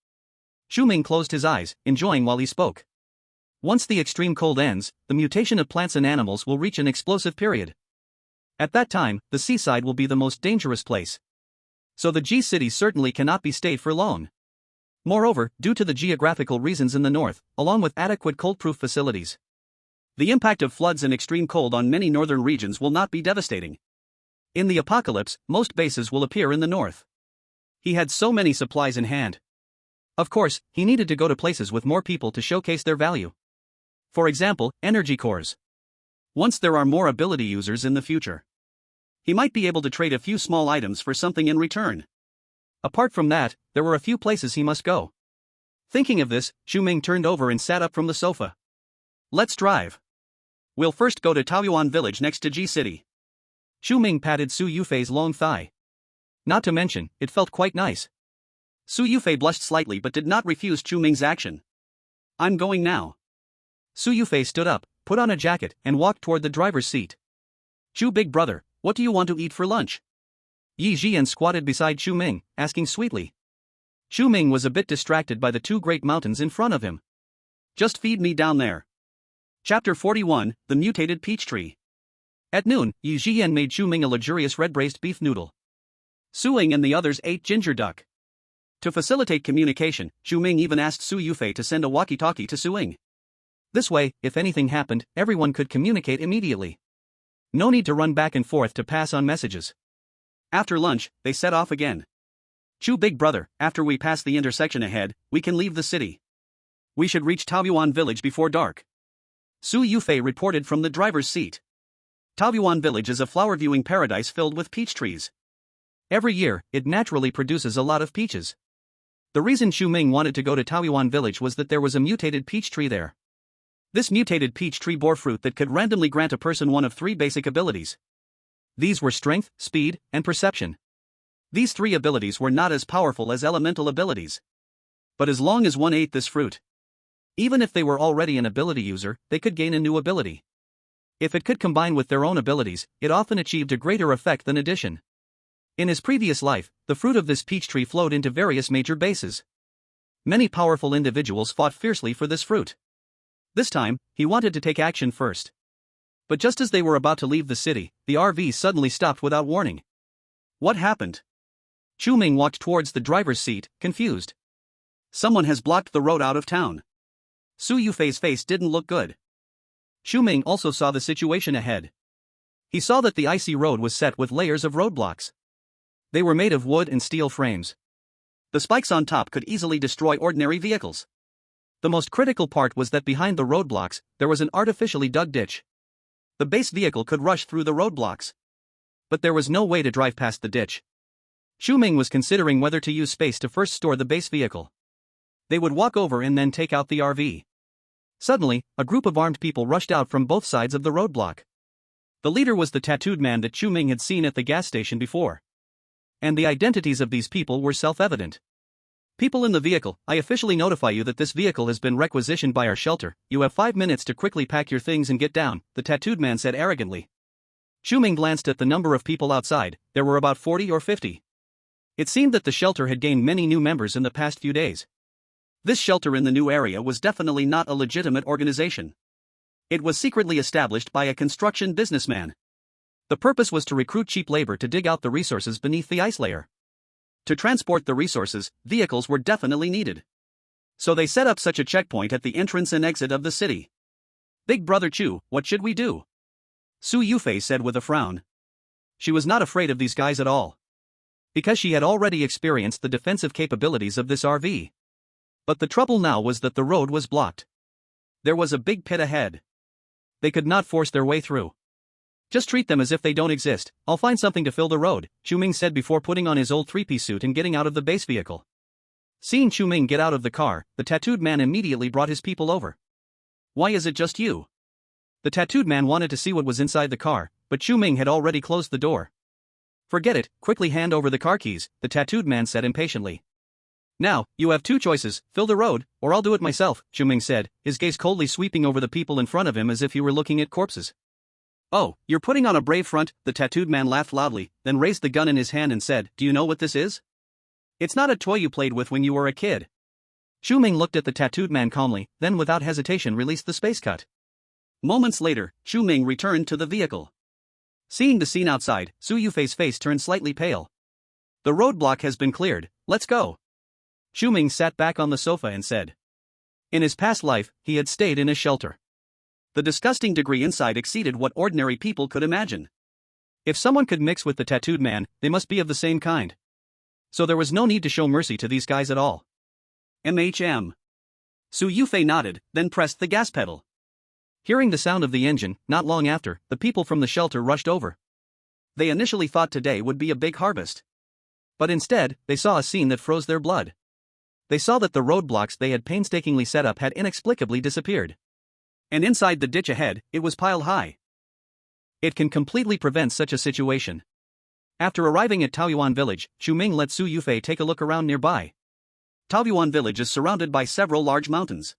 Chu Ming closed his eyes, enjoying while he spoke. Once the extreme cold ends, the mutation of plants and animals will reach an explosive period. At that time, the seaside will be the most dangerous place. So the G city certainly cannot be stayed for long. Moreover, due to the geographical reasons in the north, along with adequate cold-proof facilities, the impact of floods and extreme cold on many northern regions will not be devastating. In the apocalypse, most bases will appear in the north. He had so many supplies in hand. Of course, he needed to go to places with more people to showcase their value. For example, energy cores. Once there are more ability users in the future, he might be able to trade a few small items for something in return. Apart from that, there were a few places he must go. Thinking of this, Chu Ming turned over and sat up from the sofa. Let's drive. We'll first go to Taoyuan village next to G City. Chu Ming patted Su Yufei's long thigh. Not to mention, it felt quite nice. Su Yufei blushed slightly but did not refuse Chu Ming's action. I'm going now. Su Yufei stood up, put on a jacket, and walked toward the driver's seat. Chu big brother, what do you want to eat for lunch? Yi Jian squatted beside Chu Ming, asking sweetly. Chu Ming was a bit distracted by the two great mountains in front of him. Just feed me down there. Chapter 41, The Mutated Peach Tree. At noon, Yi Jian made Chu Ming a luxurious red-braised beef noodle. Su Ying and the others ate ginger duck. To facilitate communication, Chu Ming even asked Su Yufei to send a walkie-talkie to Su Ying. This way, if anything happened, everyone could communicate immediately. No need to run back and forth to pass on messages. After lunch, they set off again. Chu big brother, after we pass the intersection ahead, we can leave the city. We should reach Taoyuan village before dark. Su Yufei reported from the driver's seat. Taoyuan village is a flower viewing paradise filled with peach trees. Every year, it naturally produces a lot of peaches. The reason Chu Ming wanted to go to Taoyuan village was that there was a mutated peach tree there. This mutated peach tree bore fruit that could randomly grant a person one of three basic abilities. These were strength, speed, and perception. These three abilities were not as powerful as elemental abilities. But as long as one ate this fruit, even if they were already an ability user, they could gain a new ability. If it could combine with their own abilities, it often achieved a greater effect than addition. In his previous life, the fruit of this peach tree flowed into various major bases. Many powerful individuals fought fiercely for this fruit. This time, he wanted to take action first. But just as they were about to leave the city, the RV suddenly stopped without warning. What happened? Chu Ming walked towards the driver's seat, confused. Someone has blocked the road out of town. Su Yufei's face didn't look good. Chu Ming also saw the situation ahead. He saw that the icy road was set with layers of roadblocks. They were made of wood and steel frames. The spikes on top could easily destroy ordinary vehicles. The most critical part was that behind the roadblocks, there was an artificially dug ditch. The base vehicle could rush through the roadblocks. But there was no way to drive past the ditch. Chu Ming was considering whether to use space to first store the base vehicle. They would walk over and then take out the RV. Suddenly, a group of armed people rushed out from both sides of the roadblock. The leader was the tattooed man that Chu Ming had seen at the gas station before. And the identities of these people were self-evident. People in the vehicle, I officially notify you that this vehicle has been requisitioned by our shelter. You have 5 minutes to quickly pack your things and get down, the tattooed man said arrogantly. Chu Ming glanced at the number of people outside. There were about 40 or 50. It seemed that the shelter had gained many new members in the past few days. This shelter in the new area was definitely not a legitimate organization. It was secretly established by a construction businessman. The purpose was to recruit cheap labor to dig out the resources beneath the ice layer. To transport the resources, vehicles were definitely needed. So they set up such a checkpoint at the entrance and exit of the city. Big brother Chu, what should we do? Su Yufei said with a frown. She was not afraid of these guys at all. Because she had already experienced the defensive capabilities of this RV. But the trouble now was that the road was blocked. There was a big pit ahead. They could not force their way through. Just treat them as if they don't exist. I'll find something to fill the road, Chu Ming said before putting on his old three-piece suit and getting out of the base vehicle. Seeing Chu Ming get out of the car, the tattooed man immediately brought his people over. Why is it just you? The tattooed man wanted to see what was inside the car, but Chu Ming had already closed the door. Forget it, quickly hand over the car keys, the tattooed man said impatiently. Now, you have two choices, fill the road, or I'll do it myself, Chu Ming said, his gaze coldly sweeping over the people in front of him as if he were looking at corpses. Oh, you're putting on a brave front, the tattooed man laughed loudly, then raised the gun in his hand and said, do you know what this is? It's not a toy you played with when you were a kid. Chu Ming looked at the tattooed man calmly, then without hesitation released the space cut. Moments later, Chu Ming returned to the vehicle. Seeing the scene outside, Su Yufei's face turned slightly pale. The roadblock has been cleared, let's go. Chu Ming sat back on the sofa and said. In his past life, he had stayed in a shelter. The disgusting degree inside exceeded what ordinary people could imagine. If someone could mix with the tattooed man, they must be of the same kind. So there was no need to show mercy to these guys at all. MHM. Su Yufei nodded, then pressed the gas pedal. Hearing the sound of the engine, not long after, the people from the shelter rushed over. They initially thought today would be a big harvest. But instead, they saw a scene that froze their blood. They saw that the roadblocks they had painstakingly set up had inexplicably disappeared. And inside the ditch ahead, it was piled high. It can completely prevent such a situation. After arriving at Taoyuan village, Chu Ming let Su Yufei take a look around nearby. Taoyuan village is surrounded by several large mountains.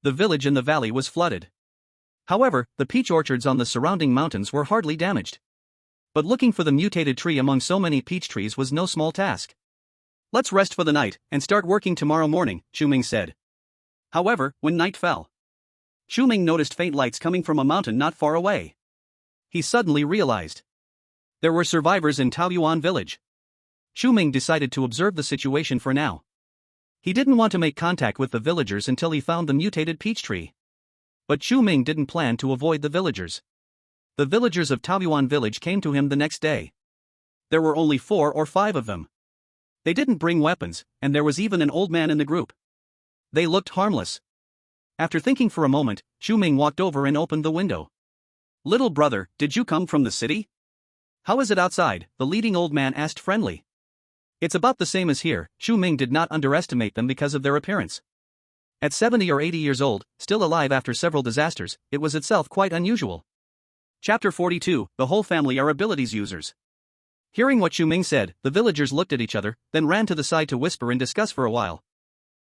The village in the valley was flooded. However, the peach orchards on the surrounding mountains were hardly damaged. But looking for the mutated tree among so many peach trees was no small task. Let's rest for the night and start working tomorrow morning, Chu Ming said. However, when night fell, Chu Ming noticed faint lights coming from a mountain not far away. He suddenly realized there were survivors in Taoyuan village. Chu Ming decided to observe the situation for now. He didn't want to make contact with the villagers until he found the mutated peach tree. But Chu Ming didn't plan to avoid the villagers. The villagers of Taoyuan village came to him the next day. There were only 4 or 5 of them. They didn't bring weapons, and there was even an old man in the group. They looked harmless. After thinking for a moment, Chu Ming walked over and opened the window. Little brother, did you come from the city? How is it outside? The leading old man asked friendly. It's about the same as here. Chu Ming did not underestimate them because of their appearance. At 70 or 80 years old, still alive after several disasters, it was itself quite unusual. Chapter 42, The whole family are abilities users. Hearing what Chu Ming said, the villagers looked at each other, then ran to the side to whisper and discuss for a while.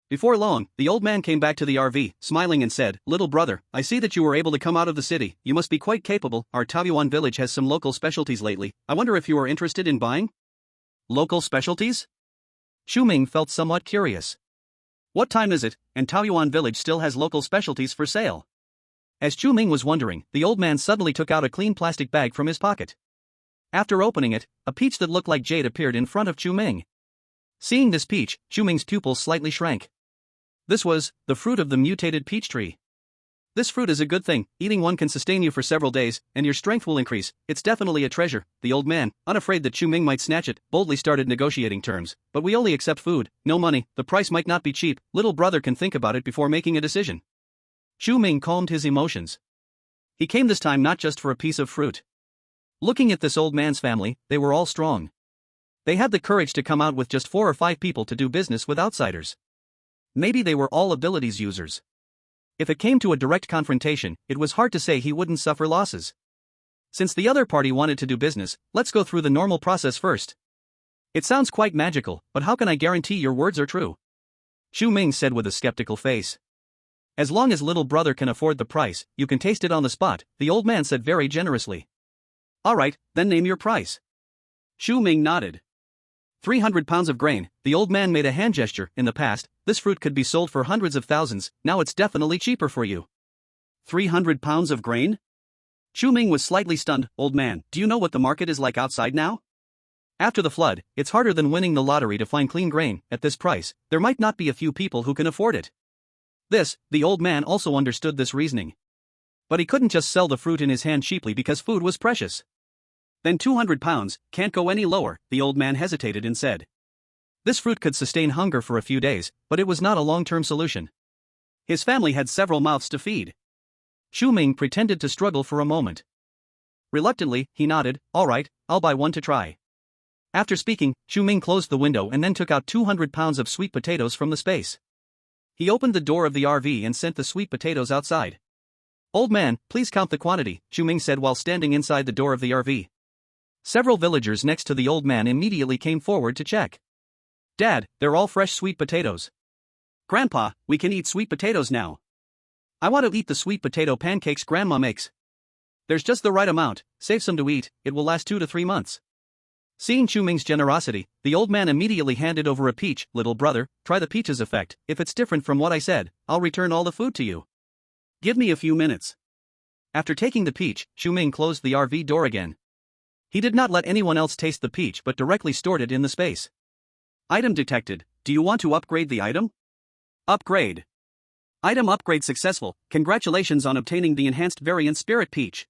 Before long, the old man came back to the RV, smiling and said, Little brother, I see that you were able to come out of the city. You must be quite capable. Our Taoyuan village has some local specialties lately. I wonder if you are interested in buying? Local specialties? Chu Ming felt somewhat curious. What time is it, and Taoyuan village still has local specialties for sale? As Chu Ming was wondering, the old man suddenly took out a clean plastic bag from his pocket. After opening it, a peach that looked like jade appeared in front of Chu Ming. Seeing this peach, Chu Ming's pupils slightly shrank. This was the fruit of the mutated peach tree. This fruit is a good thing. Eating one can sustain you for several days, and your strength will increase. It's definitely a treasure. The old man, unafraid that Chu Ming might snatch it, boldly started negotiating terms. But we only accept food, no money. The price might not be cheap. Little brother can think about it before making a decision. Chu Ming calmed his emotions. He came this time not just for a piece of fruit. Looking at this old man's family, they were all strong. They had the courage to come out with just 4 or 5 people to do business with outsiders. Maybe they were all abilities users. If it came to a direct confrontation, it was hard to say he wouldn't suffer losses. Since the other party wanted to do business, let's go through the normal process first. It sounds quite magical, but how can I guarantee your words are true? Chu Ming said with a skeptical face. As long as little brother can afford the price, you can taste it on the spot, the old man said very generously. Alright, then name your price. Chu Ming nodded. 300 pounds of grain, the old man made a hand gesture. In the past, this fruit could be sold for hundreds of thousands, now it's definitely cheaper for you. 300 pounds of grain? Chu Ming was slightly stunned. Old man, do you know what the market is like outside now? After the flood, it's harder than winning the lottery to find clean grain. At this price, there might not be a few people who can afford it. The old man also understood this reasoning. But he couldn't just sell the fruit in his hand cheaply because food was precious. Then 200 pounds, can't go any lower, the old man hesitated and said. This fruit could sustain hunger for a few days, but it was not a long-term solution. His family had several mouths to feed. Chu Ming pretended to struggle for a moment. Reluctantly, he nodded, alright, I'll buy one to try. After speaking, Chu Ming closed the window and then took out 200 pounds of sweet potatoes from the space. He opened the door of the RV and sent the sweet potatoes outside. Old man, please count the quantity, Chu Ming said while standing inside the door of the RV. Several villagers next to the old man immediately came forward to check. Dad, they're all fresh sweet potatoes. Grandpa, we can eat sweet potatoes now. I want to eat the sweet potato pancakes Grandma makes. There's just the right amount, save some to eat, it will last 2 to 3 months. Seeing Chu Ming's generosity, the old man immediately handed over a peach. Little brother, try the peach's effect. If it's different from what I said, I'll return all the food to you. Give me a few minutes. After taking the peach, Chu Ming closed the RV door again. He did not let anyone else taste the peach but directly stored it in the space. Item detected. Do you want to upgrade the item? Upgrade. Item upgrade successful. Congratulations on obtaining the Enhanced Variant Spirit Peach.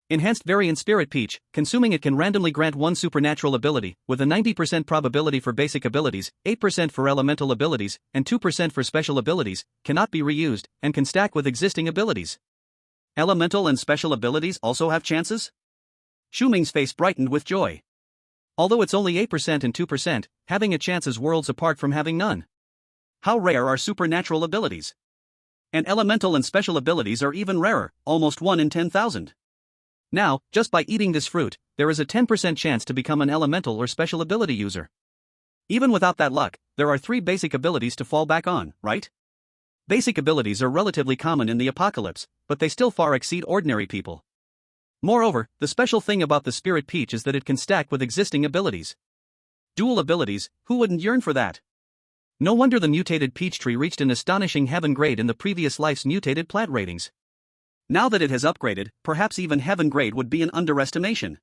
Enhanced Variant Spirit Peach, consuming it can randomly grant one supernatural ability, with a 90% probability for basic abilities, 8% for elemental abilities, and 2% for special abilities, cannot be reused, and can stack with existing abilities. Elemental and special abilities also have chances? Chu Ming's face brightened with joy. Although it's only 8% and 2%, having a chance is worlds apart from having none. How rare are supernatural abilities? And elemental and special abilities are even rarer, almost 1 in 10,000. Now, just by eating this fruit, there is a 10% chance to become an elemental or special ability user. Even without that luck, there are 3 basic abilities to fall back on, right? Basic abilities are relatively common in the apocalypse, but they still far exceed ordinary people. Moreover, the special thing about the spirit peach is that it can stack with existing abilities. Dual abilities, who wouldn't yearn for that? No wonder the mutated peach tree reached an astonishing heaven grade in the previous life's mutated plant ratings. Now that it has upgraded, perhaps even heaven grade would be an underestimation.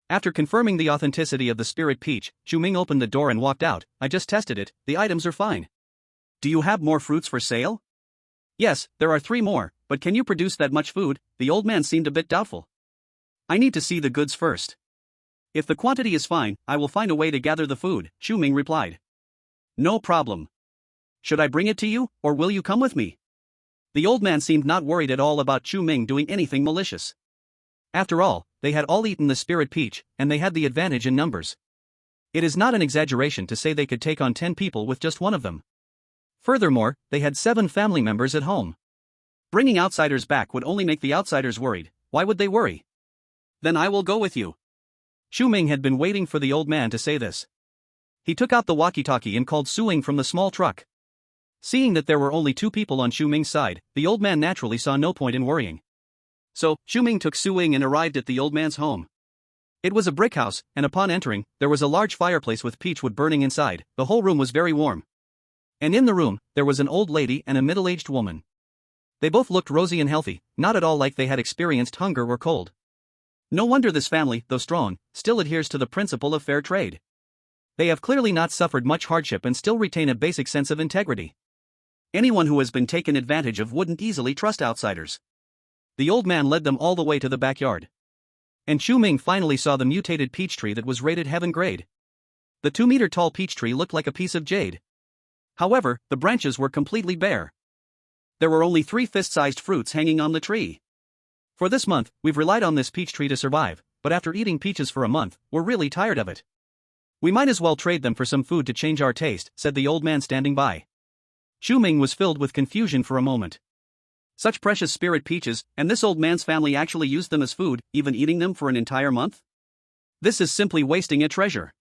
After confirming the authenticity of the spirit peach, Chu Ming opened the door and walked out. I just tested it, the items are fine. Do you have more fruits for sale? Yes, there are 3 more, but can you produce that much food? The old man seemed a bit doubtful. I need to see the goods first. If the quantity is fine, I will find a way to gather the food, Chu Ming replied. No problem. Should I bring it to you, or will you come with me? The old man seemed not worried at all about Chu Ming doing anything malicious. After all, they had all eaten the spirit peach, and they had the advantage in numbers. It is not an exaggeration to say they could take on 10 people with just one of them. Furthermore, they had 7 family members at home. Bringing outsiders back would only make the outsiders worried. Why would they worry? Then I will go with you. Chu Ming had been waiting for the old man to say this. He took out the walkie-talkie and called Su Ying from the small truck. Seeing that there were only 2 people on Chu Ming's side, the old man naturally saw no point in worrying. So, Chu Ming took Su Ying and arrived at the old man's home. It was a brick house, and upon entering, there was a large fireplace with peach wood burning inside. The whole room was very warm. And in the room, there was an old lady and a middle-aged woman. They both looked rosy and healthy, not at all like they had experienced hunger or cold. No wonder this family, though strong, still adheres to the principle of fair trade. They have clearly not suffered much hardship and still retain a basic sense of integrity. Anyone who has been taken advantage of wouldn't easily trust outsiders. The old man led them all the way to the backyard. And Chu Ming finally saw the mutated peach tree that was rated heaven grade. The 2-meter-tall peach tree looked like a piece of jade. However, the branches were completely bare. There were only 3 fist-sized fruits hanging on the tree. For this month, we've relied on this peach tree to survive, but after eating peaches for a month, we're really tired of it. We might as well trade them for some food to change our taste, said the old man standing by. Chu Ming was filled with confusion for a moment. Such precious spirit peaches, and this old man's family actually used them as food, even eating them for an entire month? This is simply wasting a treasure.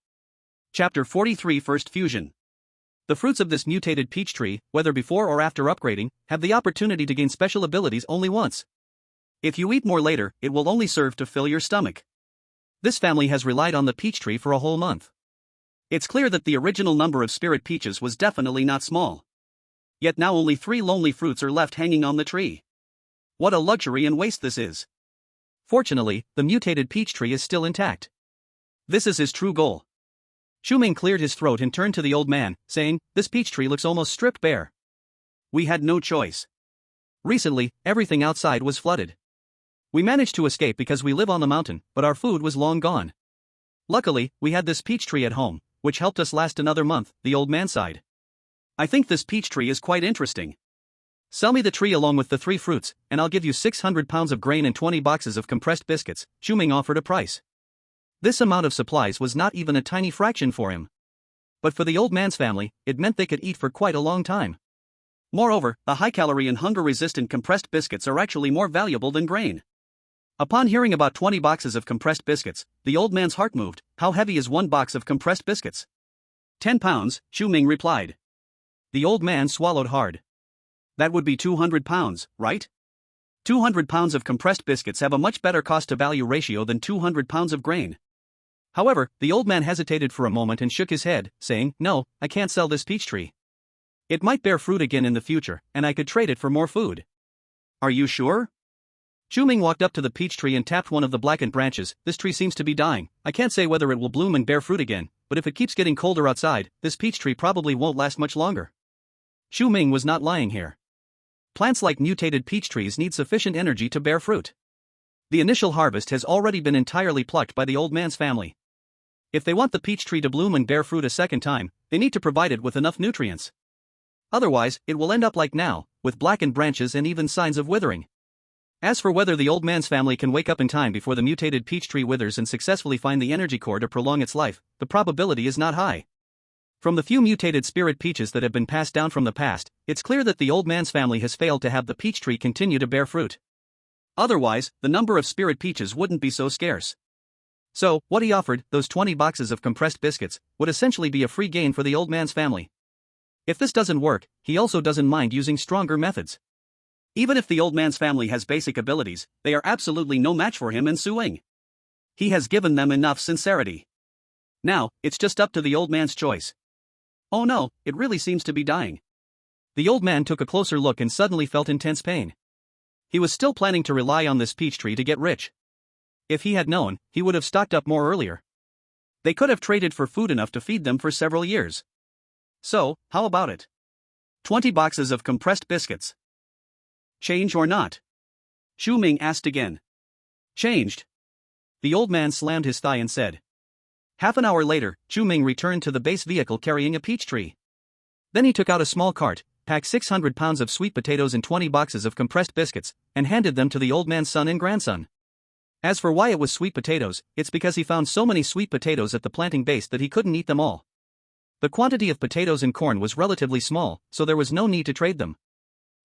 Chapter 43 First Fusion. The fruits of this mutated peach tree, whether before or after upgrading, have the opportunity to gain special abilities only once. If you eat more later, it will only serve to fill your stomach. This family has relied on the peach tree for a whole month. It's clear that the original number of spirit peaches was definitely not small. Yet now only 3 lonely fruits are left hanging on the tree. What a luxury and waste this is. Fortunately, the mutated peach tree is still intact. This is his true goal. Chu Ming cleared his throat and turned to the old man, saying, "This peach tree looks almost stripped bare. We had no choice. Recently, everything outside was flooded. We managed to escape because we live on the mountain, but our food was long gone. Luckily, we had this peach tree at home, which helped us last another month," the old man sighed. "I think this peach tree is quite interesting. Sell me the tree along with the 3 fruits, and I'll give you 600 pounds of grain and 20 boxes of compressed biscuits," Chu Ming offered a price. This amount of supplies was not even a tiny fraction for him. But for the old man's family, it meant they could eat for quite a long time. Moreover, the high-calorie and hunger-resistant compressed biscuits are actually more valuable than grain. Upon hearing about 20 boxes of compressed biscuits, the old man's heart moved. How heavy is 1 box of compressed biscuits? 10 pounds, Chu Ming replied. The old man swallowed hard. That would be 200 pounds, right? 200 pounds of compressed biscuits have a much better cost-to-value ratio than 200 pounds of grain. However, the old man hesitated for a moment and shook his head, saying, "No, I can't sell this peach tree. It might bear fruit again in the future, and I could trade it for more food." "Are you sure?" Chu Ming walked up to the peach tree and tapped one of the blackened branches. "This tree seems to be dying. I can't say whether it will bloom and bear fruit again, but if it keeps getting colder outside, this peach tree probably won't last much longer." Chu Ming was not lying here. Plants like mutated peach trees need sufficient energy to bear fruit. The initial harvest has already been entirely plucked by the old man's family. If they want the peach tree to bloom and bear fruit a second time, they need to provide it with enough nutrients. Otherwise, it will end up like now, with blackened branches and even signs of withering. As for whether the old man's family can wake up in time before the mutated peach tree withers and successfully find the energy core to prolong its life, the probability is not high. From the few mutated spirit peaches that have been passed down from the past, it's clear that the old man's family has failed to have the peach tree continue to bear fruit. Otherwise, the number of spirit peaches wouldn't be so scarce. So, what he offered, those 20 boxes of compressed biscuits, would essentially be a free gain for the old man's family. If this doesn't work, he also doesn't mind using stronger methods. Even if the old man's family has basic abilities, they are absolutely no match for him and Chu Ming. He has given them enough sincerity. Now, it's just up to the old man's choice. Oh no, it really seems to be dying. The old man took a closer look and suddenly felt intense pain. He was still planning to rely on this peach tree to get rich. If he had known, he would have stocked up more earlier. They could have traded for food enough to feed them for several years. So, how about it? 20 boxes of compressed biscuits. Change or not? Chu Ming asked again. Changed. The old man slammed his thigh and said. Half an hour later, Chu Ming returned to the base vehicle carrying a peach tree. Then he took out a small cart, packed 600 pounds of sweet potatoes and 20 boxes of compressed biscuits, and handed them to the old man's son and grandson. As for why it was sweet potatoes, it's because he found so many sweet potatoes at the planting base that he couldn't eat them all. The quantity of potatoes and corn was relatively small, so there was no need to trade them.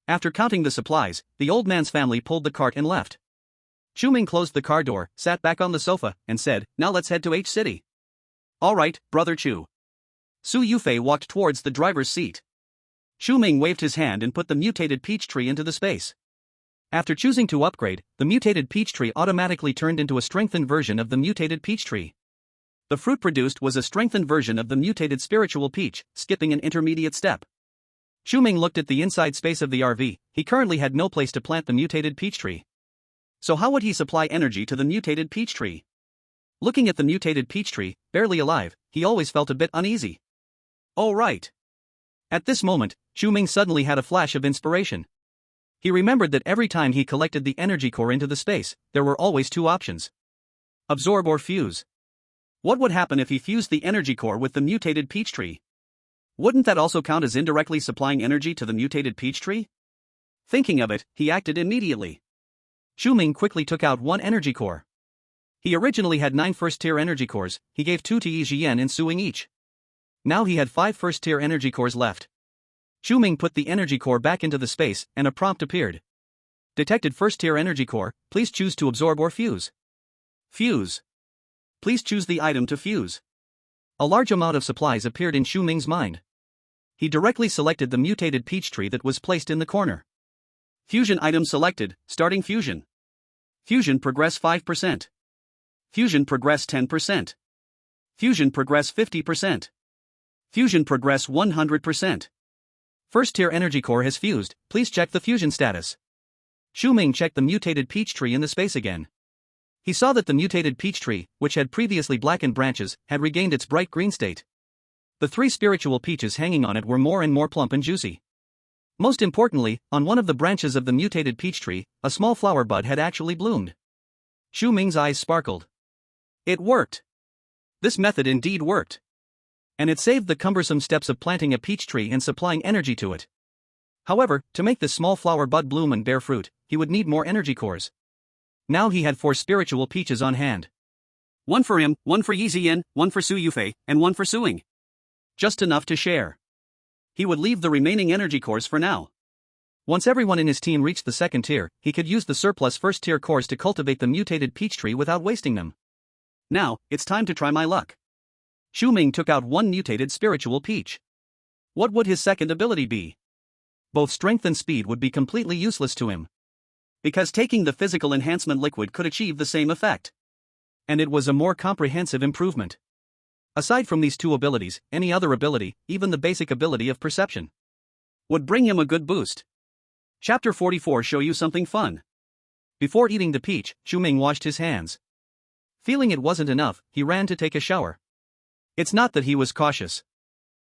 After counting the supplies, the old man's family pulled the cart and left. Chu Ming closed the car door, sat back on the sofa, and said, Now let's head to H City. All right, Brother Chu. Su Yufei walked towards the driver's seat. Chu Ming waved his hand and put the mutated peach tree into the space. After choosing to upgrade, the mutated peach tree automatically turned into a strengthened version of the mutated peach tree. The fruit produced was a strengthened version of the mutated spiritual peach, skipping an intermediate step. Chu Ming looked at the inside space of the RV. He currently had no place to plant the mutated peach tree. So how would he supply energy to the mutated peach tree? Looking at the mutated peach tree, barely alive, he always felt a bit uneasy. Oh right. At this moment, Chu Ming suddenly had a flash of inspiration. He remembered that every time he collected the energy core into the space, there were always two options. Absorb or fuse. What would happen if he fused the energy core with the mutated peach tree? Wouldn't that also count as indirectly supplying energy to the mutated peach tree? Thinking of it, he acted immediately. Chu Ming quickly took out one energy core. He originally had 9 first-tier energy cores. He gave 2 to Yi Jian and Su Ying each. Now he had 5 first-tier energy cores left. Chu Ming put the energy core back into the space, and a prompt appeared. Detected first-tier energy core, please choose to absorb or fuse. Fuse. Please choose the item to fuse. A large amount of supplies appeared in Chu Ming's mind. He directly selected the mutated peach tree that was placed in the corner. Fusion item selected, starting fusion. Fusion progress 5%. Fusion progress 10%. Fusion progress 50%. Fusion progress 100%. First-tier energy core has fused, please check the fusion status. Chu Ming checked the mutated peach tree in the space again. He saw that the mutated peach tree, which had previously blackened branches, had regained its bright green state. The 3 spiritual peaches hanging on it were more and more plump and juicy. Most importantly, on one of the branches of the mutated peach tree, a small flower bud had actually bloomed. Chu Ming's eyes sparkled. It worked. This method indeed worked. And it saved the cumbersome steps of planting a peach tree and supplying energy to it. However, to make this small flower bud bloom and bear fruit, he would need more energy cores. Now he had 4 spiritual peaches on hand. 1 for him, 1 for Yi Jian, 1 for Su Yufei, and 1 for Su Ying. Just enough to share. He would leave the remaining energy cores for now. Once everyone in his team reached the second tier, he could use the surplus first-tier cores to cultivate the mutated peach tree without wasting them. Now, it's time to try my luck. Chu Ming took out 1 mutated spiritual peach. What would his second ability be? Both strength and speed would be completely useless to him. Because taking the physical enhancement liquid could achieve the same effect. And it was a more comprehensive improvement. Aside from these 2 abilities, any other ability, even the basic ability of perception, would bring him a good boost. Chapter 44 show you something fun. Before eating the peach, Chu Ming washed his hands. Feeling it wasn't enough, he ran to take a shower. It's not that he was cautious.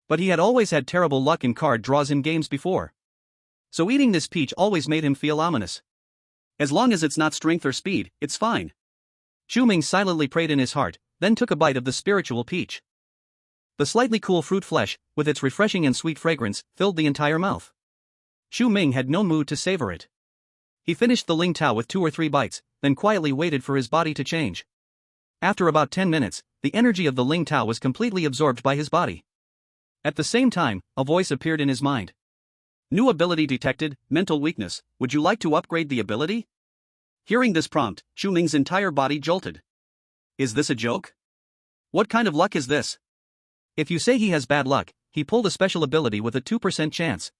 But he had always had terrible luck in card draws in games before. So eating this peach always made him feel ominous. As long as it's not strength or speed, it's fine. Chu Ming silently prayed in his heart, then took a bite of the spiritual peach. The slightly cool fruit flesh, with its refreshing and sweet fragrance, filled the entire mouth. Chu Ming had no mood to savor it. He finished the Ling Tao with 2 or 3 bites, then quietly waited for his body to change. After about 10 minutes, the energy of the Ling Tao was completely absorbed by his body. At the same time, a voice appeared in his mind. New ability detected, mental weakness, would you like to upgrade the ability? Hearing this prompt, Chu Ming's entire body jolted. Is this a joke? What kind of luck is this? If you say he has bad luck, he pulled a special ability with a 2% chance.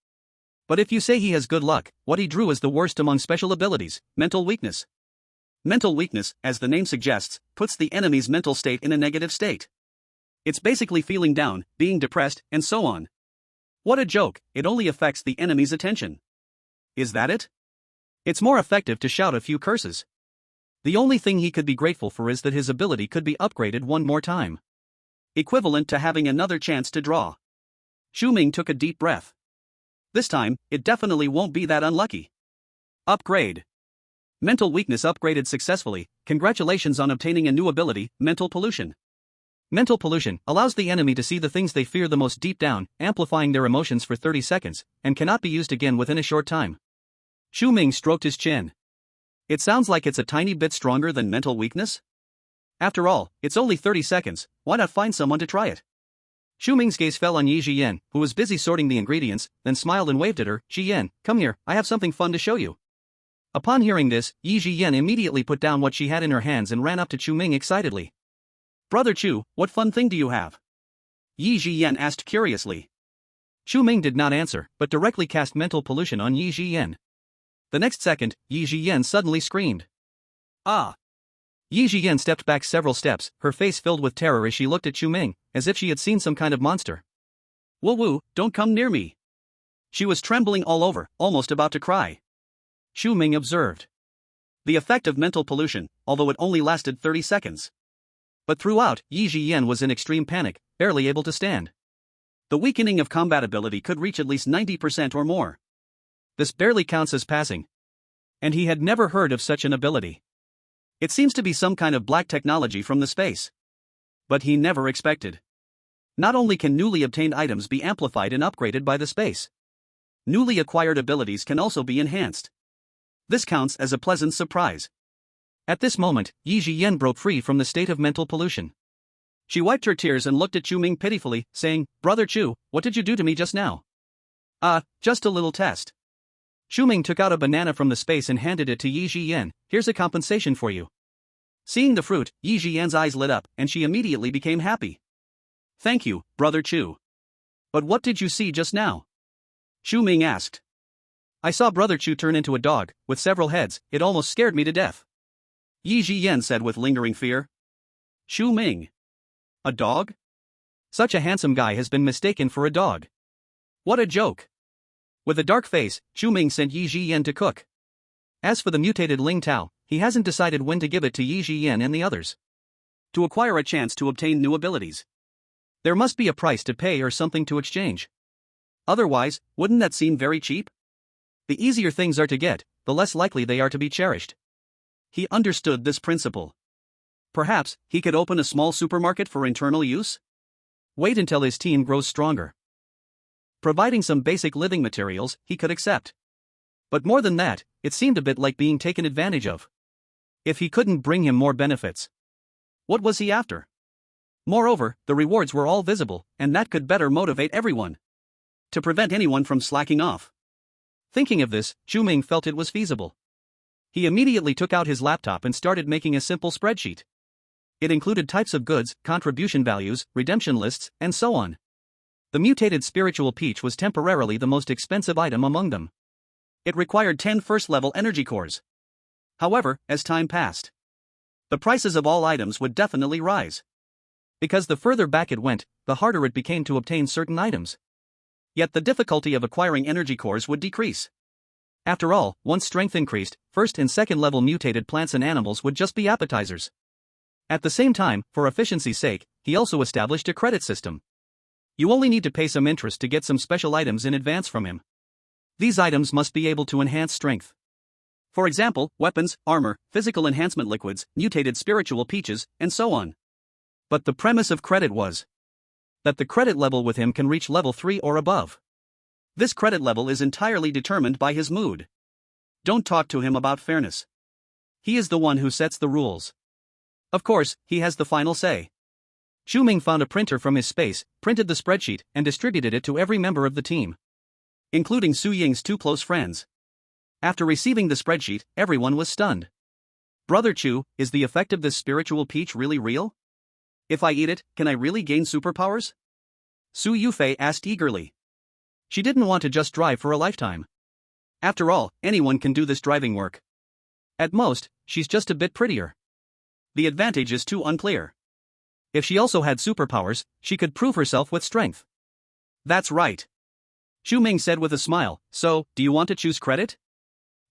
But if you say he has good luck, what he drew is the worst among special abilities, mental weakness. Mental weakness, as the name suggests, puts the enemy's mental state in a negative state. It's basically feeling down, being depressed, and so on. What a joke, it only affects the enemy's attention. Is that it? It's more effective to shout a few curses. The only thing he could be grateful for is that his ability could be upgraded one more time. Equivalent to having another chance to draw. Chu Ming took a deep breath. This time, it definitely won't be that unlucky. Upgrade. Mental weakness upgraded successfully. Congratulations on obtaining a new ability, mental pollution. Mental pollution allows the enemy to see the things they fear the most deep down, amplifying their emotions for 30 seconds, and cannot be used again within a short time. Chu Ming stroked his chin. It sounds like it's a tiny bit stronger than mental weakness? After all, it's only 30 seconds, why not find someone to try it? Chu Ming's gaze fell on Yi Jiyan, who was busy sorting the ingredients, then smiled and waved at her. Jiyan, come here, I have something fun to show you. Upon hearing this, Yi Jiyan immediately put down what she had in her hands and ran up to Chu Ming excitedly. Brother Chu, what fun thing do you have? Yi Jiyan asked curiously. Chu Ming did not answer, but directly cast mental pollution on Yi Jiyan. The next second, Yi Jiyan suddenly screamed. Ah! Yi Jiyan stepped back several steps, her face filled with terror as she looked at Chu Ming, as if she had seen some kind of monster. Woo woo, don't come near me. She was trembling all over, almost about to cry. Chu Ming observed the effect of mental pollution, although it only lasted 30 seconds. But throughout, Yi Jiyan was in extreme panic, barely able to stand. The weakening of combat ability could reach at least 90% or more. This barely counts as passing. And he had never heard of such an ability. It seems to be some kind of black technology from the space. But he never expected. Not only can newly obtained items be amplified and upgraded by the space, newly acquired abilities can also be enhanced. This counts as a pleasant surprise. At this moment, Yi Jiyan broke free from the state of mental pollution. She wiped her tears and looked at Chu Ming pitifully, saying, Brother Chu, what did you do to me just now? Just a little test. Chu Ming took out a banana from the space and handed it to Yi Jiyan. Here's a compensation for you. Seeing the fruit, Yi Jiyan's eyes lit up, and she immediately became happy. Thank you, Brother Chu. But what did you see just now? Chu Ming asked. I saw Brother Chu turn into a dog, with several heads. It almost scared me to death. Yi Jiyan said with lingering fear. Chu Ming. A dog? Such a handsome guy has been mistaken for a dog. What a joke. With a dark face, Chu Ming sent Yi Jiyan to cook. As for the mutated Ling Tao, he hasn't decided when to give it to Yi Jiyan and the others. To acquire a chance to obtain new abilities, there must be a price to pay or something to exchange. Otherwise, wouldn't that seem very cheap? The easier things are to get, the less likely they are to be cherished. He understood this principle. Perhaps, he could open a small supermarket for internal use? Wait until his team grows stronger. Providing some basic living materials, he could accept. But more than that, it seemed a bit like being taken advantage of. If he couldn't bring him more benefits, what was he after? Moreover, the rewards were all visible, and that could better motivate everyone. To prevent anyone from slacking off. Thinking of this, Chu Ming felt it was feasible. He immediately took out his laptop and started making a simple spreadsheet. It included types of goods, contribution values, redemption lists, and so on. The mutated spiritual peach was temporarily the most expensive item among them. It required 10 first-level energy cores. However, as time passed, the prices of all items would definitely rise. Because the further back it went, the harder it became to obtain certain items. Yet the difficulty of acquiring energy cores would decrease. After all, once strength increased, first and second level mutated plants and animals would just be appetizers. At the same time, for efficiency's sake, he also established a credit system. You only need to pay some interest to get some special items in advance from him. These items must be able to enhance strength. For example, weapons, armor, physical enhancement liquids, mutated spiritual peaches, and so on. But the premise of credit was that the credit level with him can reach level 3 or above. This credit level is entirely determined by his mood. Don't talk to him about fairness. He is the one who sets the rules. Of course, he has the final say. Chu Ming found a printer from his space, printed the spreadsheet, and distributed it to every member of the team, including Su Ying's two close friends. After receiving the spreadsheet, everyone was stunned. Brother Chu, is the effect of this spiritual peach really real? If I eat it, can I really gain superpowers? Su Yufei asked eagerly. She didn't want to just drive for a lifetime. After all, anyone can do this driving work. At most, she's just a bit prettier. The advantage is too unclear. If she also had superpowers, she could prove herself with strength. That's right. Chu Ming said with a smile, so, do you want to choose credit?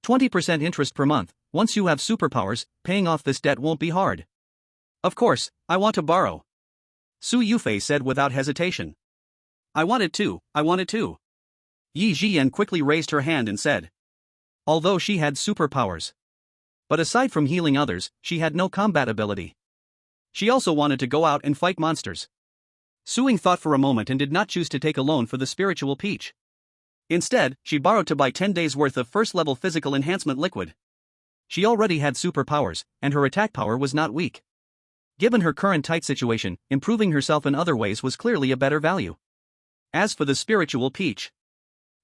20% interest per month. Once you have superpowers, paying off this debt won't be hard. Of course, I want to borrow. Su Yufei said without hesitation. I want it too, I want it too. Yi Jian quickly raised her hand and said. Although she had superpowers. But aside from healing others, she had no combat ability. She also wanted to go out and fight monsters. Su Ying thought for a moment and did not choose to take a loan for the spiritual peach. Instead, she borrowed to buy 10 days worth of first-level physical enhancement liquid. She already had superpowers, and her attack power was not weak. Given her current tight situation, improving herself in other ways was clearly a better value. As for the spiritual peach,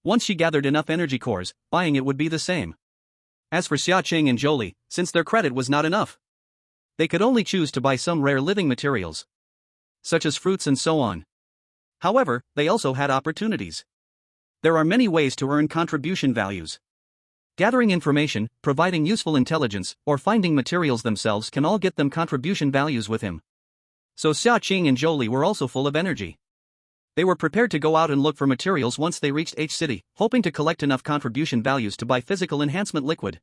once she gathered enough energy cores, buying it would be the same. As for Xia Qing and Jolie, since their credit was not enough, they could only choose to buy some rare living materials, such as fruits and so on. However, they also had opportunities. There are many ways to earn contribution values. Gathering information, providing useful intelligence, or finding materials themselves can all get them contribution values with him. So Xia Qing and Jolie were also full of energy. They were prepared to go out and look for materials once they reached H City, hoping to collect enough contribution values to buy physical enhancement liquid.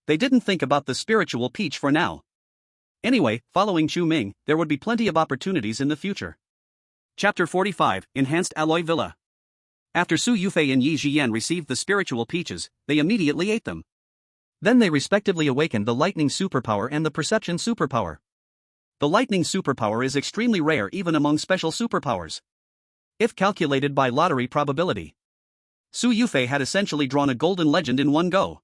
They didn't think about the spiritual peach for now. Anyway, following Chu Ming, there would be plenty of opportunities in the future. Chapter 45, Enhanced Alloy Villa. After Su Yufei and Yi Jian received the spiritual peaches, they immediately ate them. Then they respectively awakened the lightning superpower and the perception superpower. The lightning superpower is extremely rare even among special superpowers, if calculated by lottery probability. Su Yufei had essentially drawn a golden legend in one go.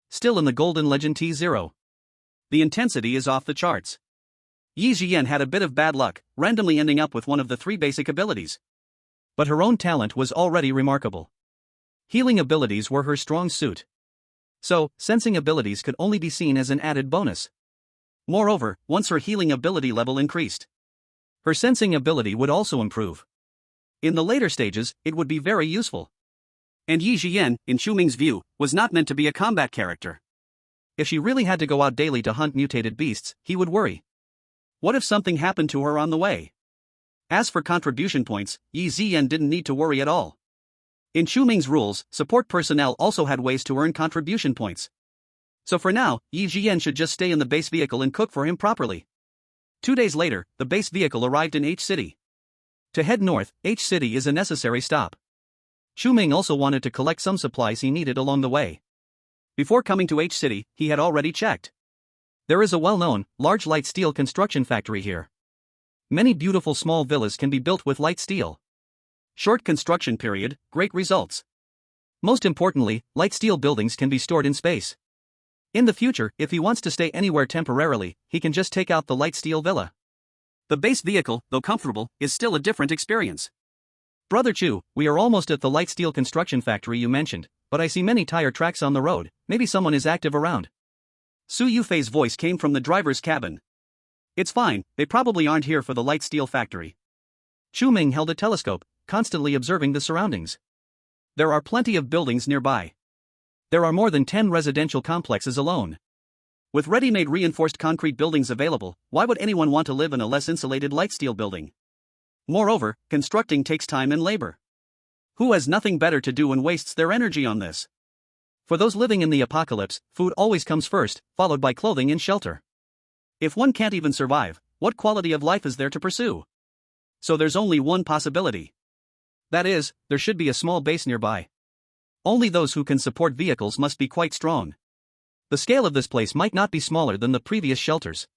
Still in the golden legend T0. The intensity is off the charts. Yi Jian had a bit of bad luck, randomly ending up with one of the 3 basic abilities. But her own talent was already remarkable. Healing abilities were her strong suit. So, sensing abilities could only be seen as an added bonus. Moreover, once her healing ability level increased, her sensing ability would also improve. In the later stages, it would be very useful. And Yi Jian, in Chu Ming's view, was not meant to be a combat character. If she really had to go out daily to hunt mutated beasts, he would worry. What if something happened to her on the way? As for contribution points, Yi Jian didn't need to worry at all. In Chu Ming's rules, support personnel also had ways to earn contribution points. So for now, Yi Jian should just stay in the base vehicle and cook for him properly. 2 days later, the base vehicle arrived in H City. To head north, H City is a necessary stop. Chu Ming also wanted to collect some supplies he needed along the way. Before coming to H City, he had already checked. There is a well-known, large light steel construction factory here. Many beautiful small villas can be built with light steel. Short construction period, great results. Most importantly, light steel buildings can be stored in space. In the future, if he wants to stay anywhere temporarily, he can just take out the light steel villa. The base vehicle, though comfortable, is still a different experience. Brother Chu, we are almost at the light steel construction factory you mentioned, but I see many tire tracks on the road, maybe someone is active around. Su Yufei's voice came from the driver's cabin. It's fine, they probably aren't here for the light steel factory. Chu Ming held a telescope, constantly observing the surroundings. There are plenty of buildings nearby. There are more than 10 residential complexes alone. With ready-made reinforced concrete buildings available, why would anyone want to live in a less insulated light steel building? Moreover, constructing takes time and labor. Who has nothing better to do and wastes their energy on this? For those living in the apocalypse, food always comes first, followed by clothing and shelter. If one can't even survive, what quality of life is there to pursue? So there's only one possibility. That is, there should be a small base nearby. Only those who can support vehicles must be quite strong. The scale of this place might not be smaller than the previous shelters.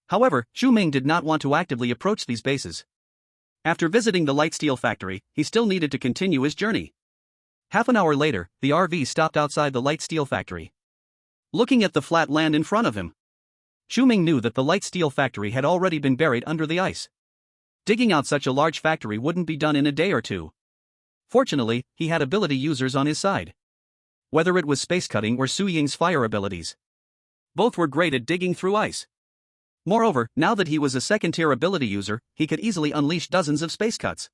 However, Chu Ming did not want to actively approach these bases. After visiting the light steel factory, he still needed to continue his journey. Half an hour later, the RV stopped outside the light steel factory. Looking at the flat land in front of him, Chu Ming knew that the light steel factory had already been buried under the ice. Digging out such a large factory wouldn't be done in a day or two. Fortunately, he had ability users on his side. Whether it was space cutting or Su Ying's fire abilities, Both were great at digging through ice. Moreover, now that he was a second-tier ability user, he could easily unleash dozens of space cuts.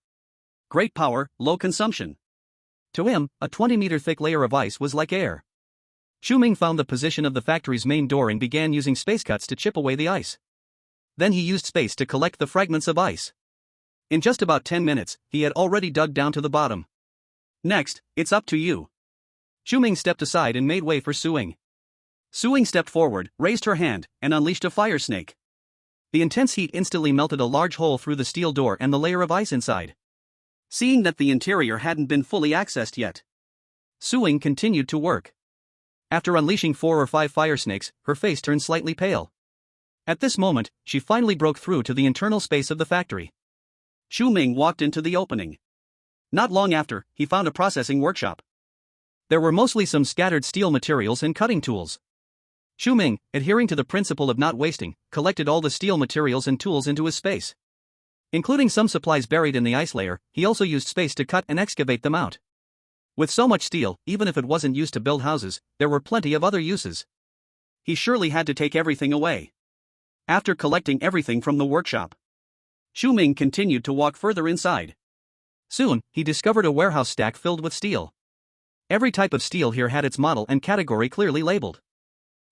Great power, low consumption. To him, a 20-meter thick layer of ice was like air. Chu Ming found the position of the factory's main door and began using space cuts to chip away the ice. Then he used space to collect the fragments of ice. In just about 10 minutes, he had already dug down to the bottom. Next, it's up to you. Chu Ming stepped aside and made way for Su Ying. Su Ying stepped forward, raised her hand, and unleashed a fire snake. The intense heat instantly melted a large hole through the steel door and the layer of ice inside. Seeing that the interior hadn't been fully accessed yet, Su Ying continued to work. After unleashing 4 or 5 fire snakes, her face turned slightly pale. At this moment, she finally broke through to the internal space of the factory. Chu Ming walked into the opening. Not long after, he found a processing workshop. There were mostly some scattered steel materials and cutting tools. Chu Ming, adhering to the principle of not wasting, collected all the steel materials and tools into his space. Including some supplies buried in the ice layer, he also used space to cut and excavate them out. With so much steel, even if it wasn't used to build houses, there were plenty of other uses. He surely had to take everything away. After collecting everything from the workshop, Chu Ming continued to walk further inside. Soon, he discovered a warehouse stack filled with steel. Every type of steel here had its model and category clearly labeled.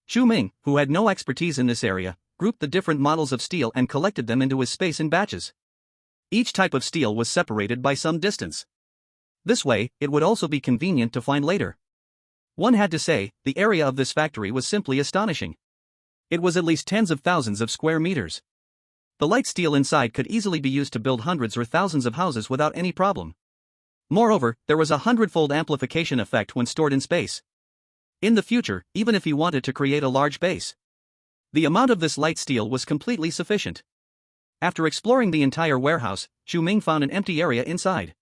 Chu Ming, who had no expertise in this area, grouped the different models of steel and collected them into his space in batches. Each type of steel was separated by some distance. This way, it would also be convenient to find later. One had to say, the area of this factory was simply astonishing. It was at least tens of thousands of square meters. The light steel inside could easily be used to build hundreds or thousands of houses without any problem. Moreover, there was a hundredfold amplification effect when stored in space. In the future, even if he wanted to create a large base, the amount of this light steel was completely sufficient. After exploring the entire warehouse, Chu Ming found an empty area inside.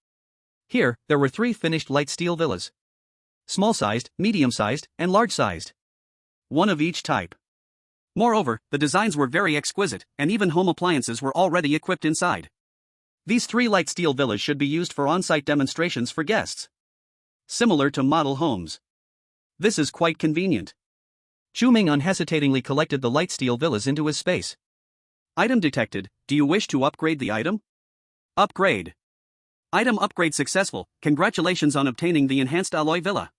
Here, there were 3 finished light steel villas. Small-sized, medium-sized, and large-sized. One of each type. Moreover, the designs were very exquisite, and even home appliances were already equipped inside. These 3 light steel villas should be used for on-site demonstrations for guests. Similar to model homes. This is quite convenient. Chu Ming unhesitatingly collected the light steel villas into his space. Item detected. Do you wish to upgrade the item? Upgrade. Item upgrade successful. Congratulations on obtaining the Enhanced Alloy Villa.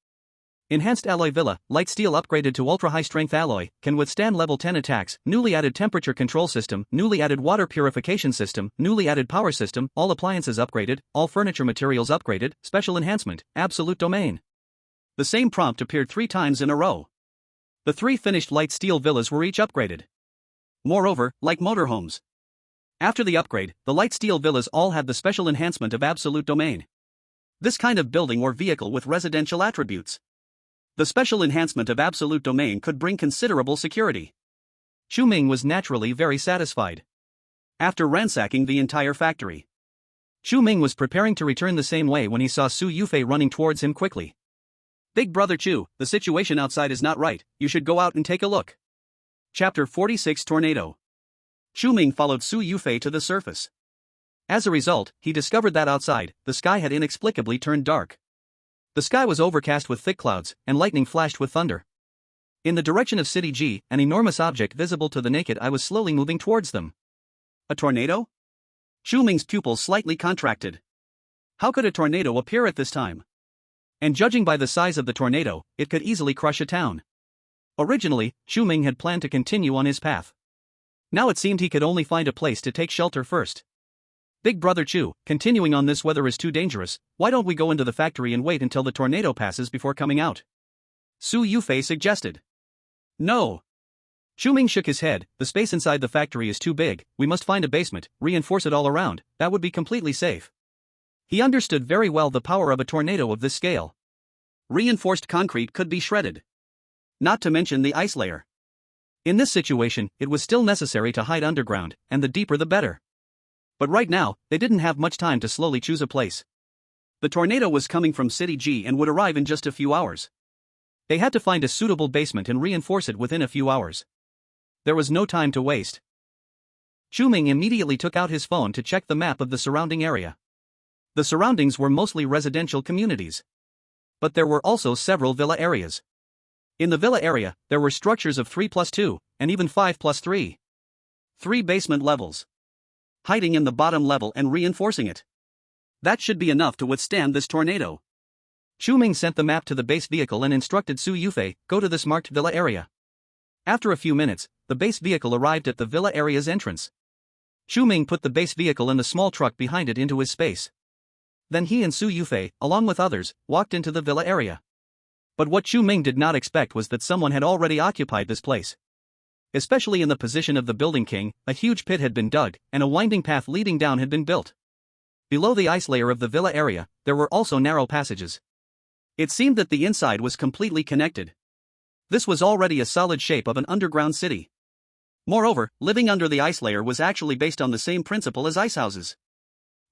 Enhanced Alloy Villa, light steel upgraded to ultra-high strength alloy, can withstand level 10 attacks, newly added temperature control system, newly added water purification system, newly added power system, all appliances upgraded, all furniture materials upgraded, special enhancement, absolute domain. The same prompt appeared 3 times in a row. The 3 finished light steel villas were each upgraded. Moreover, like motorhomes. After the upgrade, the light steel villas all had the special enhancement of absolute domain. This kind of building or vehicle with residential attributes. The special enhancement of absolute domain could bring considerable security. Chu Ming was naturally very satisfied. After ransacking the entire factory, Chu Ming was preparing to return the same way when he saw Su Yufei running towards him quickly. Big brother Chu, the situation outside is not right, you should go out and take a look. Chapter 46 Tornado. Chu Ming followed Su Yufei to the surface. As a result, he discovered that outside, the sky had inexplicably turned dark. The sky was overcast with thick clouds, and lightning flashed with thunder. In the direction of City G, an enormous object visible to the naked eye was slowly moving towards them. A tornado? Chu Ming's pupils slightly contracted. How could a tornado appear at this time? And judging by the size of the tornado, it could easily crush a town. Originally, Chu Ming had planned to continue on his path. Now it seemed he could only find a place to take shelter first. Big brother Chu, continuing on this weather is too dangerous, why don't we go into the factory and wait until the tornado passes before coming out? Su Yufei suggested. No. Chu Ming shook his head, the space inside the factory is too big, we must find a basement, reinforce it all around, that would be completely safe. He understood very well the power of a tornado of this scale. Reinforced concrete could be shredded. Not to mention the ice layer. In this situation, it was still necessary to hide underground, and the deeper the better. But right now, they didn't have much time to slowly choose a place. The tornado was coming from City G and would arrive in just a few hours. They had to find a suitable basement and reinforce it within a few hours. There was no time to waste. Chu Ming immediately took out his phone to check the map of the surrounding area. The surroundings were mostly residential communities. But there were also several villa areas. In the villa area, there were structures of 3+2, and even 5+3. 3 basement levels. Hiding in the bottom level and reinforcing it. That should be enough to withstand this tornado. Chu Ming sent the map to the base vehicle and instructed Su Yufei, go to this marked villa area. After a few minutes, the base vehicle arrived at the villa area's entrance. Chu Ming put the base vehicle and the small truck behind it into his space. Then he and Su Yufei, along with others, walked into the villa area. But what Chu Ming did not expect was that someone had already occupied this place. Especially in the position of the building king, a huge pit had been dug, and a winding path leading down had been built. Below the ice layer of the villa area, there were also narrow passages. It seemed that the inside was completely connected. This was already a solid shape of an underground city. Moreover, living under the ice layer was actually based on the same principle as ice houses.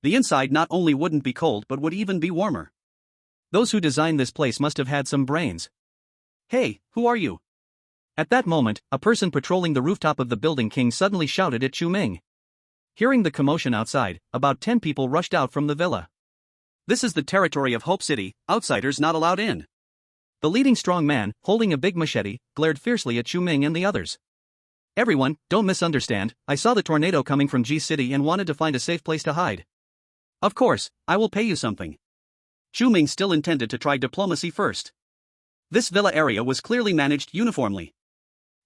The inside not only wouldn't be cold but would even be warmer. Those who designed this place must have had some brains. Hey, who are you? At that moment, a person patrolling the rooftop of the building king suddenly shouted at Chu Ming. Hearing the commotion outside, about 10 people rushed out from the villa. This is the territory of Hope City, outsiders not allowed in. The leading strong man, holding a big machete, glared fiercely at Chu Ming and the others. Everyone, don't misunderstand, I saw the tornado coming from G City and wanted to find a safe place to hide. Of course, I will pay you something. Chu Ming still intended to try diplomacy first. This villa area was clearly managed uniformly.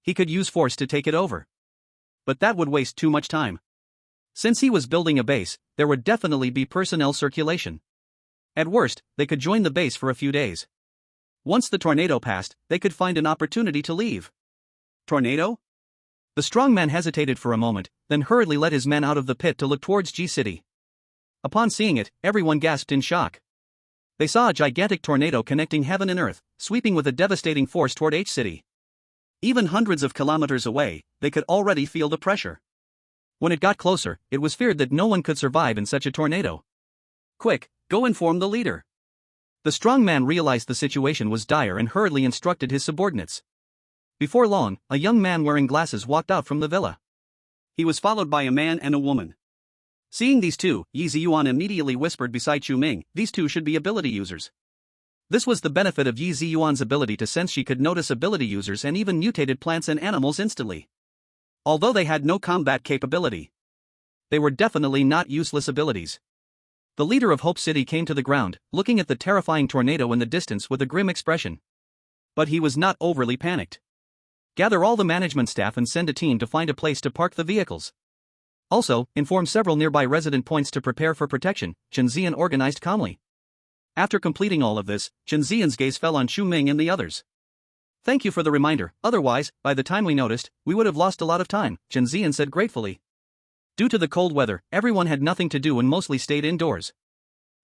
He could use force to take it over. But that would waste too much time. Since he was building a base, there would definitely be personnel circulation. At worst, they could join the base for a few days. Once the tornado passed, they could find an opportunity to leave. Tornado? The strong man hesitated for a moment, then hurriedly led his men out of the pit to look towards G City. Upon seeing it, everyone gasped in shock. They saw a gigantic tornado connecting heaven and earth, sweeping with a devastating force toward H City. Even hundreds of kilometers away, they could already feel the pressure. When it got closer, it was feared that no one could survive in such a tornado. Quick, go inform the leader. The strong man realized the situation was dire and hurriedly instructed his subordinates. Before long, a young man wearing glasses walked out from the villa. He was followed by a man and a woman. Seeing these two, Yi Ziyuan immediately whispered beside Chu Ming, these two should be ability users. This was the benefit of Yi Ziyuan's ability to sense. She could notice ability users and even mutated plants and animals instantly. Although they had no combat capability, they were definitely not useless abilities. The leader of Hope City came to the ground, looking at the terrifying tornado in the distance with a grim expression. But he was not overly panicked. Gather all the management staff and send a team to find a place to park the vehicles. Also, inform several nearby resident points to prepare for protection, Chen Ziyan organized calmly. After completing all of this, Chen Ziyan's gaze fell on Chu Ming and the others. Thank you for the reminder, otherwise, by the time we noticed, we would have lost a lot of time, Chen Ziyan said gratefully. Due to the cold weather, everyone had nothing to do and mostly stayed indoors.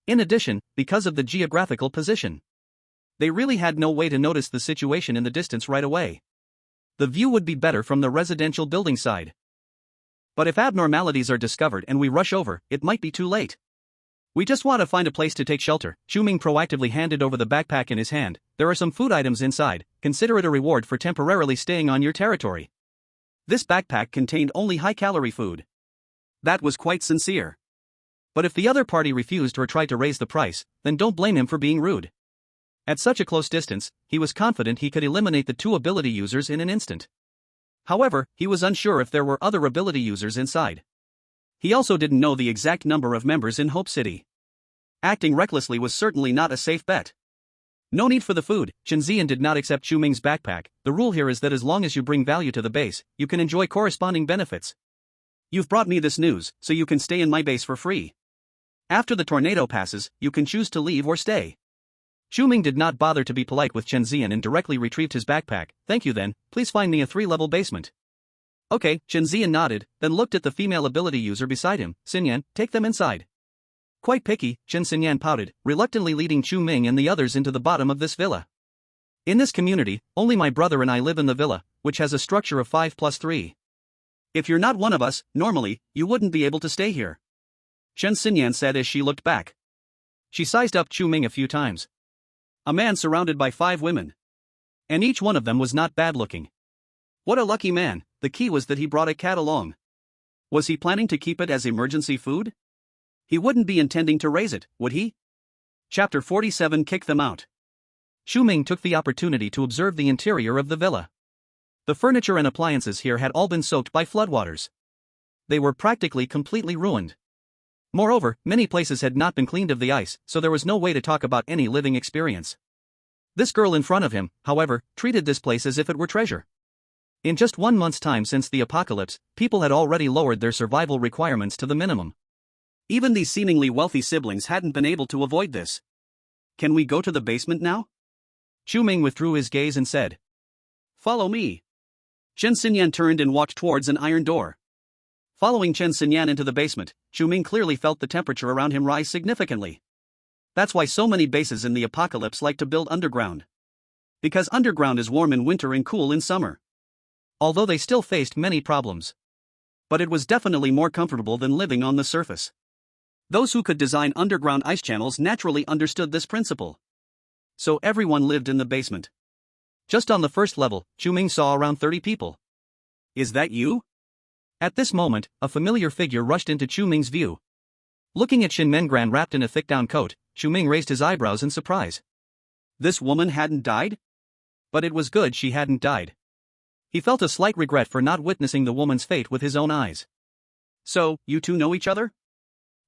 In addition, because of the geographical position, they really had no way to notice the situation in the distance right away. The view would be better from the residential building side. But if abnormalities are discovered and we rush over, it might be too late. We just want to find a place to take shelter. Chu Ming proactively handed over the backpack in his hand. There are some food items inside, consider it a reward for temporarily staying on your territory. This backpack contained only high-calorie food. That was quite sincere. But if the other party refused or tried to raise the price, then don't blame him for being rude. At such a close distance, he was confident he could eliminate the two ability users in an instant. However, he was unsure if there were other ability users inside. He also didn't know the exact number of members in Hope City. Acting recklessly was certainly not a safe bet. No need for the food. Chen Ziyan did not accept Chu Ming's backpack. The rule here is that as long as you bring value to the base, you can enjoy corresponding benefits. You've brought me this news, so you can stay in my base for free. After the tornado passes, you can choose to leave or stay. Chu Ming did not bother to be polite with Chen Ziyan and directly retrieved his backpack. Thank you then, please find me a 3-level basement. Okay, Chen Ziyan nodded, then looked at the female ability user beside him. Xinyan, take them inside. Quite picky, Chen Xinyan pouted, reluctantly leading Chu Ming and the others into the bottom of this villa. In this community, only my brother and I live in the villa, which has a structure of 5+3. If you're not one of us, normally, you wouldn't be able to stay here. Chen Xinyan said as she looked back. She sized up Chu Ming a few times. A man surrounded by 5 women. And each one of them was not bad looking. What a lucky man. The key was that he brought a cat along. Was he planning to keep it as emergency food? He wouldn't be intending to raise it, would he? Chapter 47 Kick them out. Chu Ming took the opportunity to observe the interior of the villa. The furniture and appliances here had all been soaked by floodwaters. They were practically completely ruined. Moreover, many places had not been cleaned of the ice, so there was no way to talk about any living experience. This girl in front of him, however, treated this place as if it were treasure. In just 1 month's time since the apocalypse, people had already lowered their survival requirements to the minimum. Even these seemingly wealthy siblings hadn't been able to avoid this. Can we go to the basement now? Chu Ming withdrew his gaze and said, "Follow me." Chen Xinyan turned and walked towards an iron door. Following Chen Xinyan into the basement, Chu Ming clearly felt the temperature around him rise significantly. That's why so many bases in the apocalypse like to build underground. Because underground is warm in winter and cool in summer. Although they still faced many problems. But it was definitely more comfortable than living on the surface. Those who could design underground ice channels naturally understood this principle. So everyone lived in the basement. Just on the first level, Chu Ming saw around 30 people. "Is that you?" At this moment, a familiar figure rushed into Chu Ming's view. Looking at Shin Mengran wrapped in a thick down coat, Chu Ming raised his eyebrows in surprise. This woman hadn't died? But it was good she hadn't died. He felt a slight regret for not witnessing the woman's fate with his own eyes. "So, you two know each other?"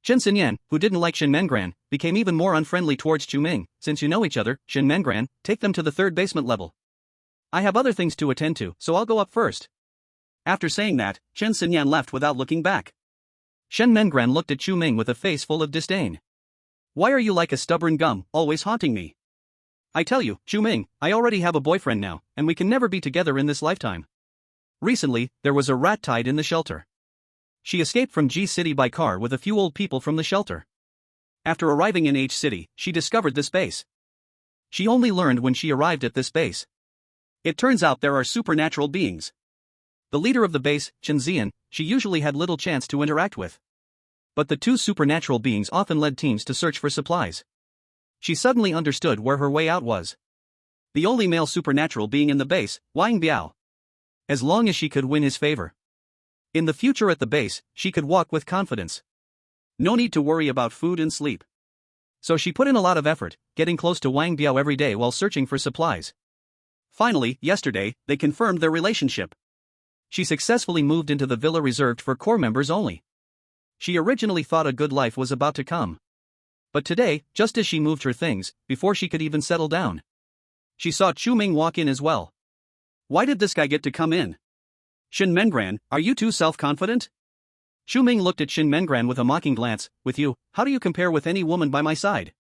Chen Xinyan, who didn't like Shin Mengran, became even more unfriendly towards Chu Ming. "Since you know each other, Shin Mengran, take them to the third basement level. I have other things to attend to, so I'll go up first." After saying that, Chen Xinyan left without looking back. Shen Mengran looked at Chu Ming with a face full of disdain. "Why are you like a stubborn gum, always haunting me? I tell you, Chu Ming, I already have a boyfriend now, and we can never be together in this lifetime." Recently, there was a rat tied in the shelter. She escaped from G City by car with a few old people from the shelter. After arriving in H City, she discovered this base. She only learned when she arrived at this base. It turns out there are supernatural beings. The leader of the base, Chen Zian, she usually had little chance to interact with. But the two supernatural beings often led teams to search for supplies. She suddenly understood where her way out was. The only male supernatural being in the base, Wang Biao. As long as she could win his favor. In the future at the base, she could walk with confidence. No need to worry about food and sleep. So she put in a lot of effort, getting close to Wang Biao every day while searching for supplies. Finally, yesterday, they confirmed their relationship. She successfully moved into the villa reserved for core members only. She originally thought a good life was about to come. But today, just as she moved her things, before she could even settle down, she saw Chu Ming walk in as well. Why did this guy get to come in? Shin Mengran, are you too self-confident? Chu Ming looked at Shin Mengran with a mocking glance. "With you, how do you compare with any woman by my side?"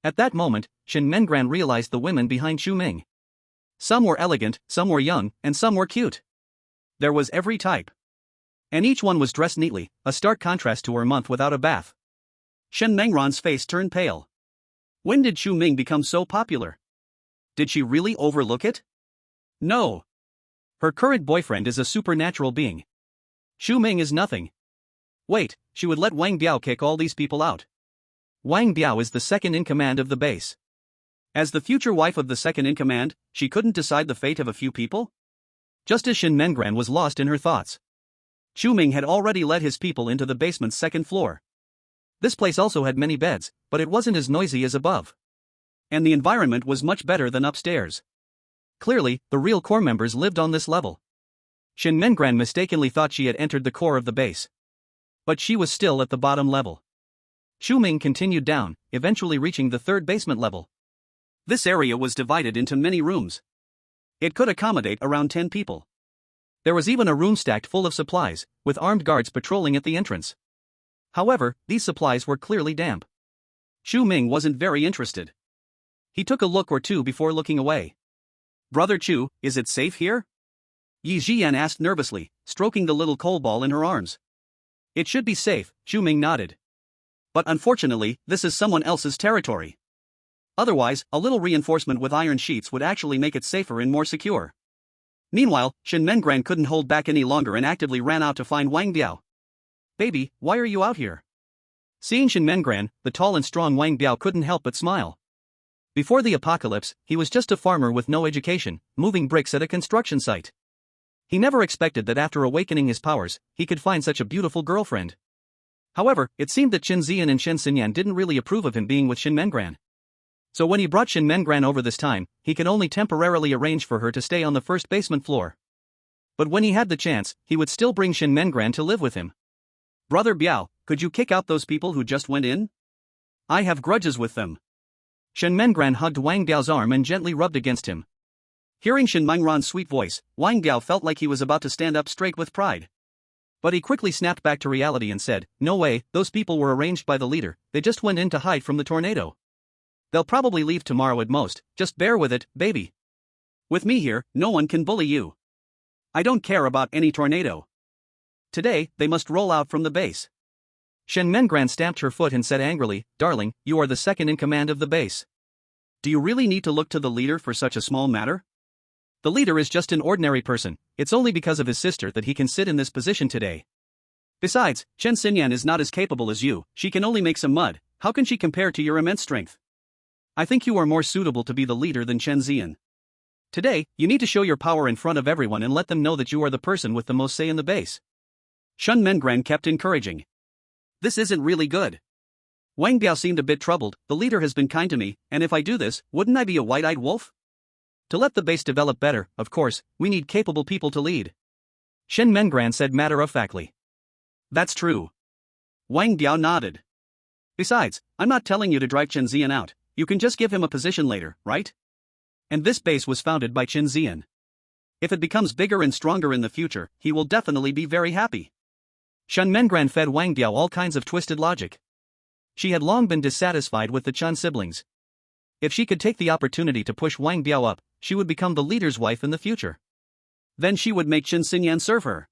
At that moment, Shin Mengran realized the women behind Chu Ming. Some were elegant, some were young, and some were cute. There was every type. And each one was dressed neatly, a stark contrast to her month without a bath. Shen Mengran's face turned pale. When did Chu Ming become so popular? Did she really overlook it? No. Her current boyfriend is a supernatural being. Chu Ming is nothing. Wait, she would let Wang Biao kick all these people out. Wang Biao is the second in command of the base. As the future wife of the second in command, she couldn't decide the fate of a few people? Just as Shin Mengran was lost in her thoughts. Chu Ming had already led his people into the basement's second floor. This place also had many beds, but it wasn't as noisy as above. And the environment was much better than upstairs. Clearly, the real core members lived on this level. Shin Mengran mistakenly thought she had entered the core of the base. But she was still at the bottom level. Chu Ming continued down, eventually reaching the third basement level. This area was divided into many rooms. It could accommodate around 10 people. There was even a room stacked full of supplies, with armed guards patrolling at the entrance. However, these supplies were clearly damp. Chu Ming wasn't very interested. He took a look or two before looking away. Brother Chu, is it safe here? Yi Jian asked nervously, stroking the little coal ball in her arms. It should be safe, Chu Ming nodded. But unfortunately, this is someone else's territory. Otherwise, a little reinforcement with iron sheets would actually make it safer and more secure. Meanwhile, Shin Mengran couldn't hold back any longer and actively ran out to find Wang Biao. Baby, why are you out here? Seeing Shin Mengran, the tall and strong Wang Biao couldn't help but smile. Before the apocalypse, he was just a farmer with no education, moving bricks at a construction site. He never expected that after awakening his powers, he could find such a beautiful girlfriend. However, it seemed that Qin Ziyan and Shen Xinyan didn't really approve of him being with Shin Mengran. So when he brought Shin Mengran over this time, he could only temporarily arrange for her to stay on the first basement floor. But when he had the chance, he would still bring Shin Mengran to live with him. Brother Biao, could you kick out those people who just went in? I have grudges with them. Shin Mengran hugged Wang Biao's arm and gently rubbed against him. Hearing Shin Mengran's sweet voice, Wang Biao felt like he was about to stand up straight with pride. But he quickly snapped back to reality and said, "No way, those people were arranged by the leader, they just went in to hide from the tornado. They'll probably leave tomorrow at most, just bear with it, baby. With me here, no one can bully you. I don't care about any tornado. Today, they must roll out from the base." Shen Mengran stamped her foot and said angrily, "Darling, you are the second in command of the base. Do you really need to look to the leader for such a small matter? The leader is just an ordinary person, it's only because of his sister that he can sit in this position today. Besides, Chen Xinyan is not as capable as you, she can only make some mud, how can she compare to your immense strength? I think you are more suitable to be the leader than Chen Xian. Today, you need to show your power in front of everyone and let them know that you are the person with the most say in the base." Shen Mengran kept encouraging. "This isn't really good. Wang Biao seemed a bit troubled, the leader has been kind to me, and if I do this, wouldn't I be a white-eyed wolf? To let the base develop better, of course, we need capable people to lead." Shen Mengran said matter-of-factly. "That's true." Wang Biao nodded. "Besides, I'm not telling you to drive Chen Xian out, you can just give him a position later, right? And this base was founded by Chen Xian. If it becomes bigger and stronger in the future, he will definitely be very happy." Shen Mengran fed Wang Biao all kinds of twisted logic. She had long been dissatisfied with the Chen siblings. If she could take the opportunity to push Wang Biao up, she would become the leader's wife in the future. Then she would make Chen Xinyan serve her.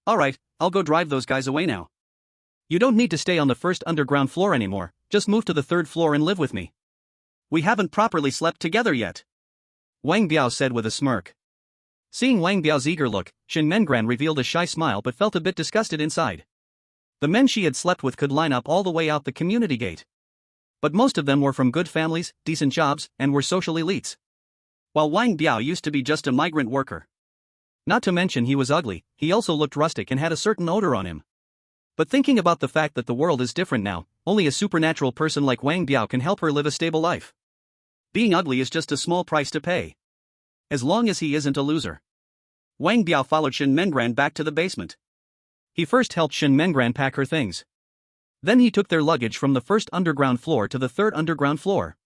"Alright, I'll go drive those guys away now. You don't need to stay on the first underground floor anymore, just move to the third floor and live with me. We haven't properly slept together yet," Wang Biao said with a smirk. Seeing Wang Biao's eager look, Shen Mengran revealed a shy smile but felt a bit disgusted inside. The men she had slept with could line up all the way out the community gate. But most of them were from good families, decent jobs, and were social elites. While Wang Biao used to be just a migrant worker. Not to mention he was ugly, he also looked rustic and had a certain odor on him. But thinking about the fact that the world is different now, only a supernatural person like Wang Biao can help her live a stable life. Being ugly is just a small price to pay. As long as he isn't a loser. Wang Biao followed Shen Mengran back to the basement. He first helped Shen Mengran pack her things. Then he took their luggage from the first underground floor to the third underground floor.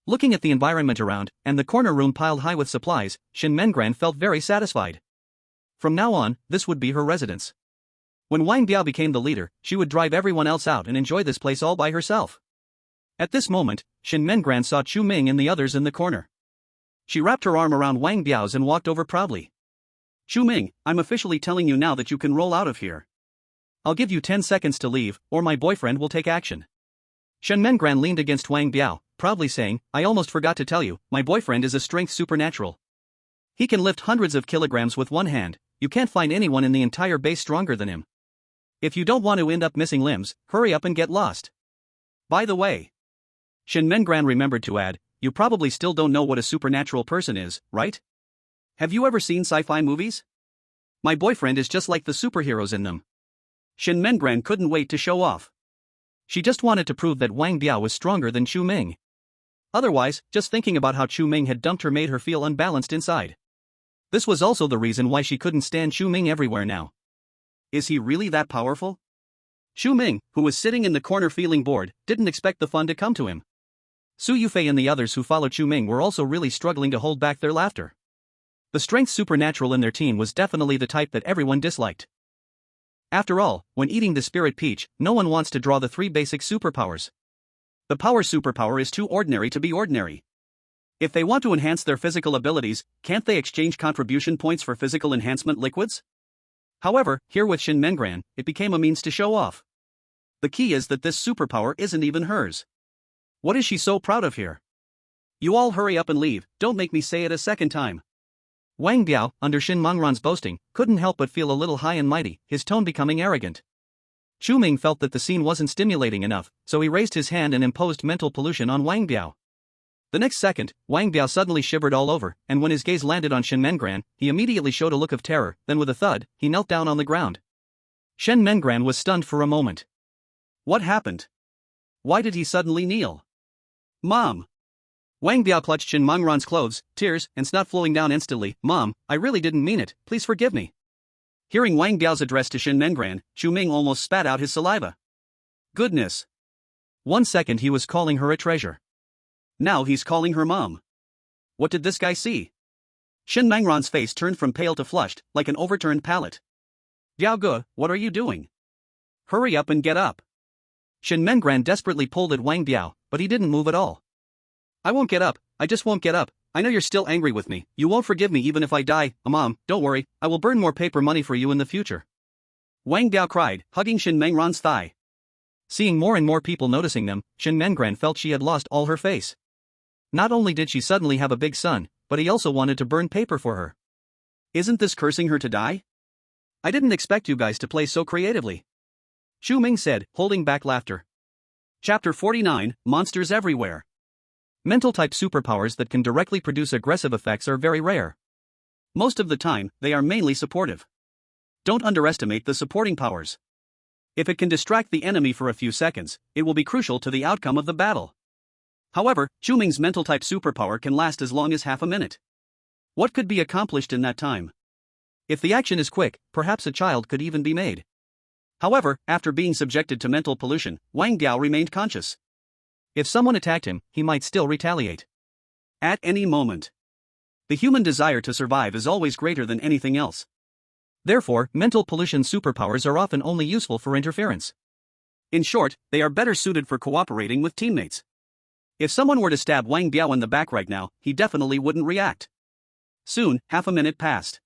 Looking at the environment around, and the corner room piled high with supplies, Shen Mengran felt very satisfied. From now on, this would be her residence. When Wang Biao became the leader, she would drive everyone else out and enjoy this place all by herself. At this moment, Shen Mengran saw Chu Ming and the others in the corner. She wrapped her arm around Wang Biao's and walked over proudly. "Chu Ming, I'm officially telling you now that you can roll out of here. I'll give you 10 seconds to leave, or my boyfriend will take action." Shen Mengran leaned against Wang Biao, proudly saying, "I almost forgot to tell you, my boyfriend is a strength supernatural. He can lift hundreds of kilograms with one hand, you can't find anyone in the entire base stronger than him. If you don't want to end up missing limbs, hurry up and get lost. By the way," Shen Mengran remembered to add, "you probably still don't know what a supernatural person is, right? Have you ever seen sci-fi movies? My boyfriend is just like the superheroes in them." Shen Mengran couldn't wait to show off. She just wanted to prove that Wang Biao was stronger than Chu Ming. Otherwise, just thinking about how Chu Ming had dumped her made her feel unbalanced inside. This was also the reason why she couldn't stand Chu Ming everywhere now. Is he really that powerful? Chu Ming, who was sitting in the corner feeling bored, didn't expect the fun to come to him. Su Yufei and the others who followed Chu Ming were also really struggling to hold back their laughter. The strength supernatural in their team was definitely the type that everyone disliked. After all, when eating the spirit peach, no one wants to draw the 3 basic superpowers. The power superpower is too ordinary to be ordinary. If they want to enhance their physical abilities, can't they exchange contribution points for physical enhancement liquids? However, here with Shen Mengran, it became a means to show off. The key is that this superpower isn't even hers. What is she so proud of here? You all hurry up and leave, don't make me say it a second time. Wang Biao, under Shen Mengran's boasting, couldn't help but feel a little high and mighty, his tone becoming arrogant. Chu Ming felt that the scene wasn't stimulating enough, so he raised his hand and imposed mental pollution on Wang Biao. The next second, Wang Biao suddenly shivered all over, and when his gaze landed on Shen Mengran, he immediately showed a look of terror, then with a thud, he knelt down on the ground. Shen Mengran was stunned for a moment. What happened? Why did he suddenly kneel? Mom! Wang Biao clutched Shin Mengran's clothes, tears and snot flowing down instantly. Mom, I really didn't mean it, please forgive me. Hearing Wang Biao's address to Shin Mengran, Chu Ming almost spat out his saliva. Goodness. 1 second he was calling her a treasure. Now he's calling her mom. What did this guy see? Shin Mengran's face turned from pale to flushed, like an overturned pallet. Biao Ge, what are you doing? Hurry up and get up. Shin Mengran desperately pulled at Wang Biao, but he didn't move at all. I won't get up, I just won't get up. I know you're still angry with me, you won't forgive me even if I die. Mom, don't worry, I will burn more paper money for you in the future. Wang Biao cried, hugging Shin Mengran's thigh. Seeing more and more people noticing them, Shin Mengran felt she had lost all her face. Not only did she suddenly have a big son, but he also wanted to burn paper for her. Isn't this cursing her to die? I didn't expect you guys to play so creatively. Chu Ming said, holding back laughter. Chapter 49, Monsters Everywhere. Mental-type superpowers that can directly produce aggressive effects are very rare. Most of the time, they are mainly supportive. Don't underestimate the supporting powers. If it can distract the enemy for a few seconds, it will be crucial to the outcome of the battle. However, Chu Ming's mental-type superpower can last as long as half a minute. What could be accomplished in that time? If the action is quick, perhaps a child could even be made. However, after being subjected to mental pollution, Wang Biao remained conscious. If someone attacked him, he might still retaliate. At any moment. The human desire to survive is always greater than anything else. Therefore, mental pollution superpowers are often only useful for interference. In short, they are better suited for cooperating with teammates. If someone were to stab Wang Biao in the back right now, he definitely wouldn't react. Soon, half a minute passed.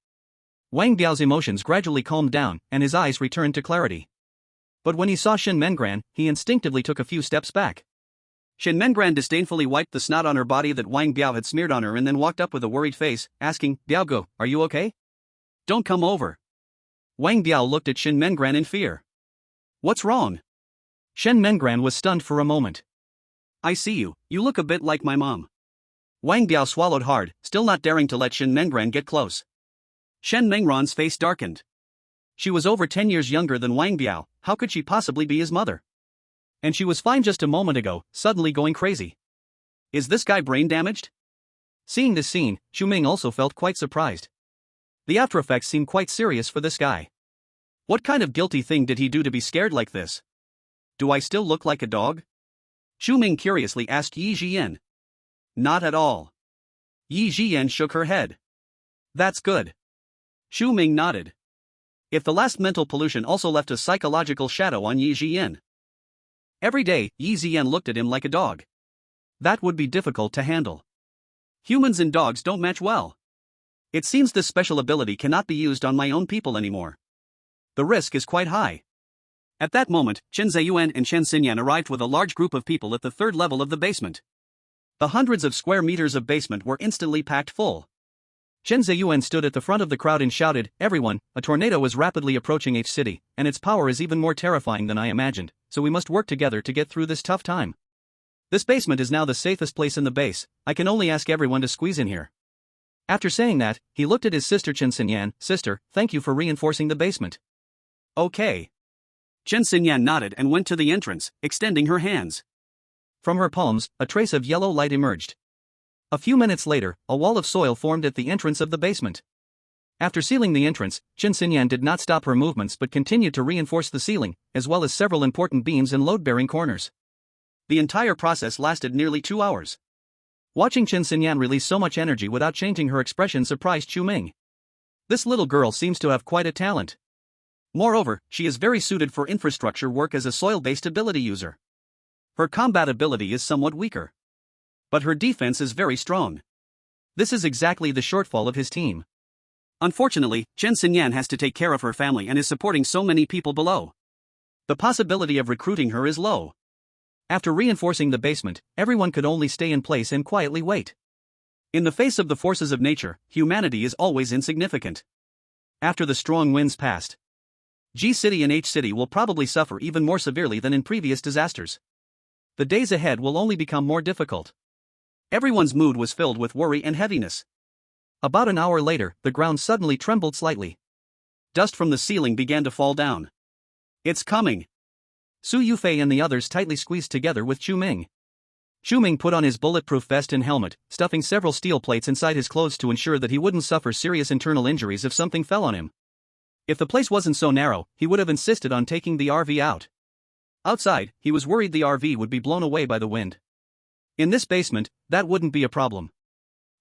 Wang Biao's emotions gradually calmed down, and his eyes returned to clarity. But when he saw Shin Mengran, he instinctively took a few steps back. Shin Mengran disdainfully wiped the snot on her body that Wang Biao had smeared on her and then walked up with a worried face, asking, Biao Ge, are you okay? Don't come over. Wang Biao looked at Shin Mengran in fear. What's wrong? Shin Mengran was stunned for a moment. I see you, you look a bit like my mom. Wang Biao swallowed hard, still not daring to let Shin Mengran get close. Shin Mengran's face darkened. She was over 10 years younger than Wang Biao, how could she possibly be his mother? And she was fine just a moment ago, suddenly going crazy. Is this guy brain damaged? Seeing this scene, Chu Ming also felt quite surprised. The after effects seemed quite serious for this guy. What kind of guilty thing did he do to be scared like this? Do I still look like a dog? Chu Ming curiously asked Yi Jian. Not at all. Yi Jian shook her head. That's good. Chu Ming nodded. If the last mental pollution also left a psychological shadow on Yi Jian. Every day, Yi Jian looked at him like a dog. That would be difficult to handle. Humans and dogs don't match well. It seems this special ability cannot be used on my own people anymore. The risk is quite high. At that moment, Chen Ziyuan and Chen Xinyan arrived with a large group of people at the third level of the basement. The hundreds of square meters of basement were instantly packed full. Chen Ziyuan stood at the front of the crowd and shouted, Everyone, a tornado is rapidly approaching H City, and its power is even more terrifying than I imagined, so we must work together to get through this tough time. This basement is now the safest place in the base, I can only ask everyone to squeeze in here. After saying that, he looked at his sister Chen Xinyan, Sister, thank you for reinforcing the basement. Okay. Chen Xinyan nodded and went to the entrance, extending her hands. From her palms, a trace of yellow light emerged. A few minutes later, a wall of soil formed at the entrance of the basement. After sealing the entrance, Chen Xinyan did not stop her movements but continued to reinforce the ceiling, as well as several important beams and load-bearing corners. The entire process lasted nearly 2 hours. Watching Chen Xinyan release so much energy without changing her expression surprised Chu Ming. This little girl seems to have quite a talent. Moreover, she is very suited for infrastructure work as a soil-based ability user. Her combat ability is somewhat weaker. But her defense is very strong. This is exactly the shortfall of his team. Unfortunately, Chen Xinyan has to take care of her family and is supporting so many people below. The possibility of recruiting her is low. After reinforcing the basement, everyone could only stay in place and quietly wait. In the face of the forces of nature, humanity is always insignificant. After the strong winds passed, G City and H City will probably suffer even more severely than in previous disasters. The days ahead will only become more difficult. Everyone's mood was filled with worry and heaviness. About an hour later, the ground suddenly trembled slightly. Dust from the ceiling began to fall down. It's coming. Su Yufei and the others tightly squeezed together with Chu Ming. Chu Ming put on his bulletproof vest and helmet, stuffing several steel plates inside his clothes to ensure that he wouldn't suffer serious internal injuries if something fell on him. If the place wasn't so narrow, he would have insisted on taking the RV out. Outside, he was worried the RV would be blown away by the wind. In this basement, that wouldn't be a problem.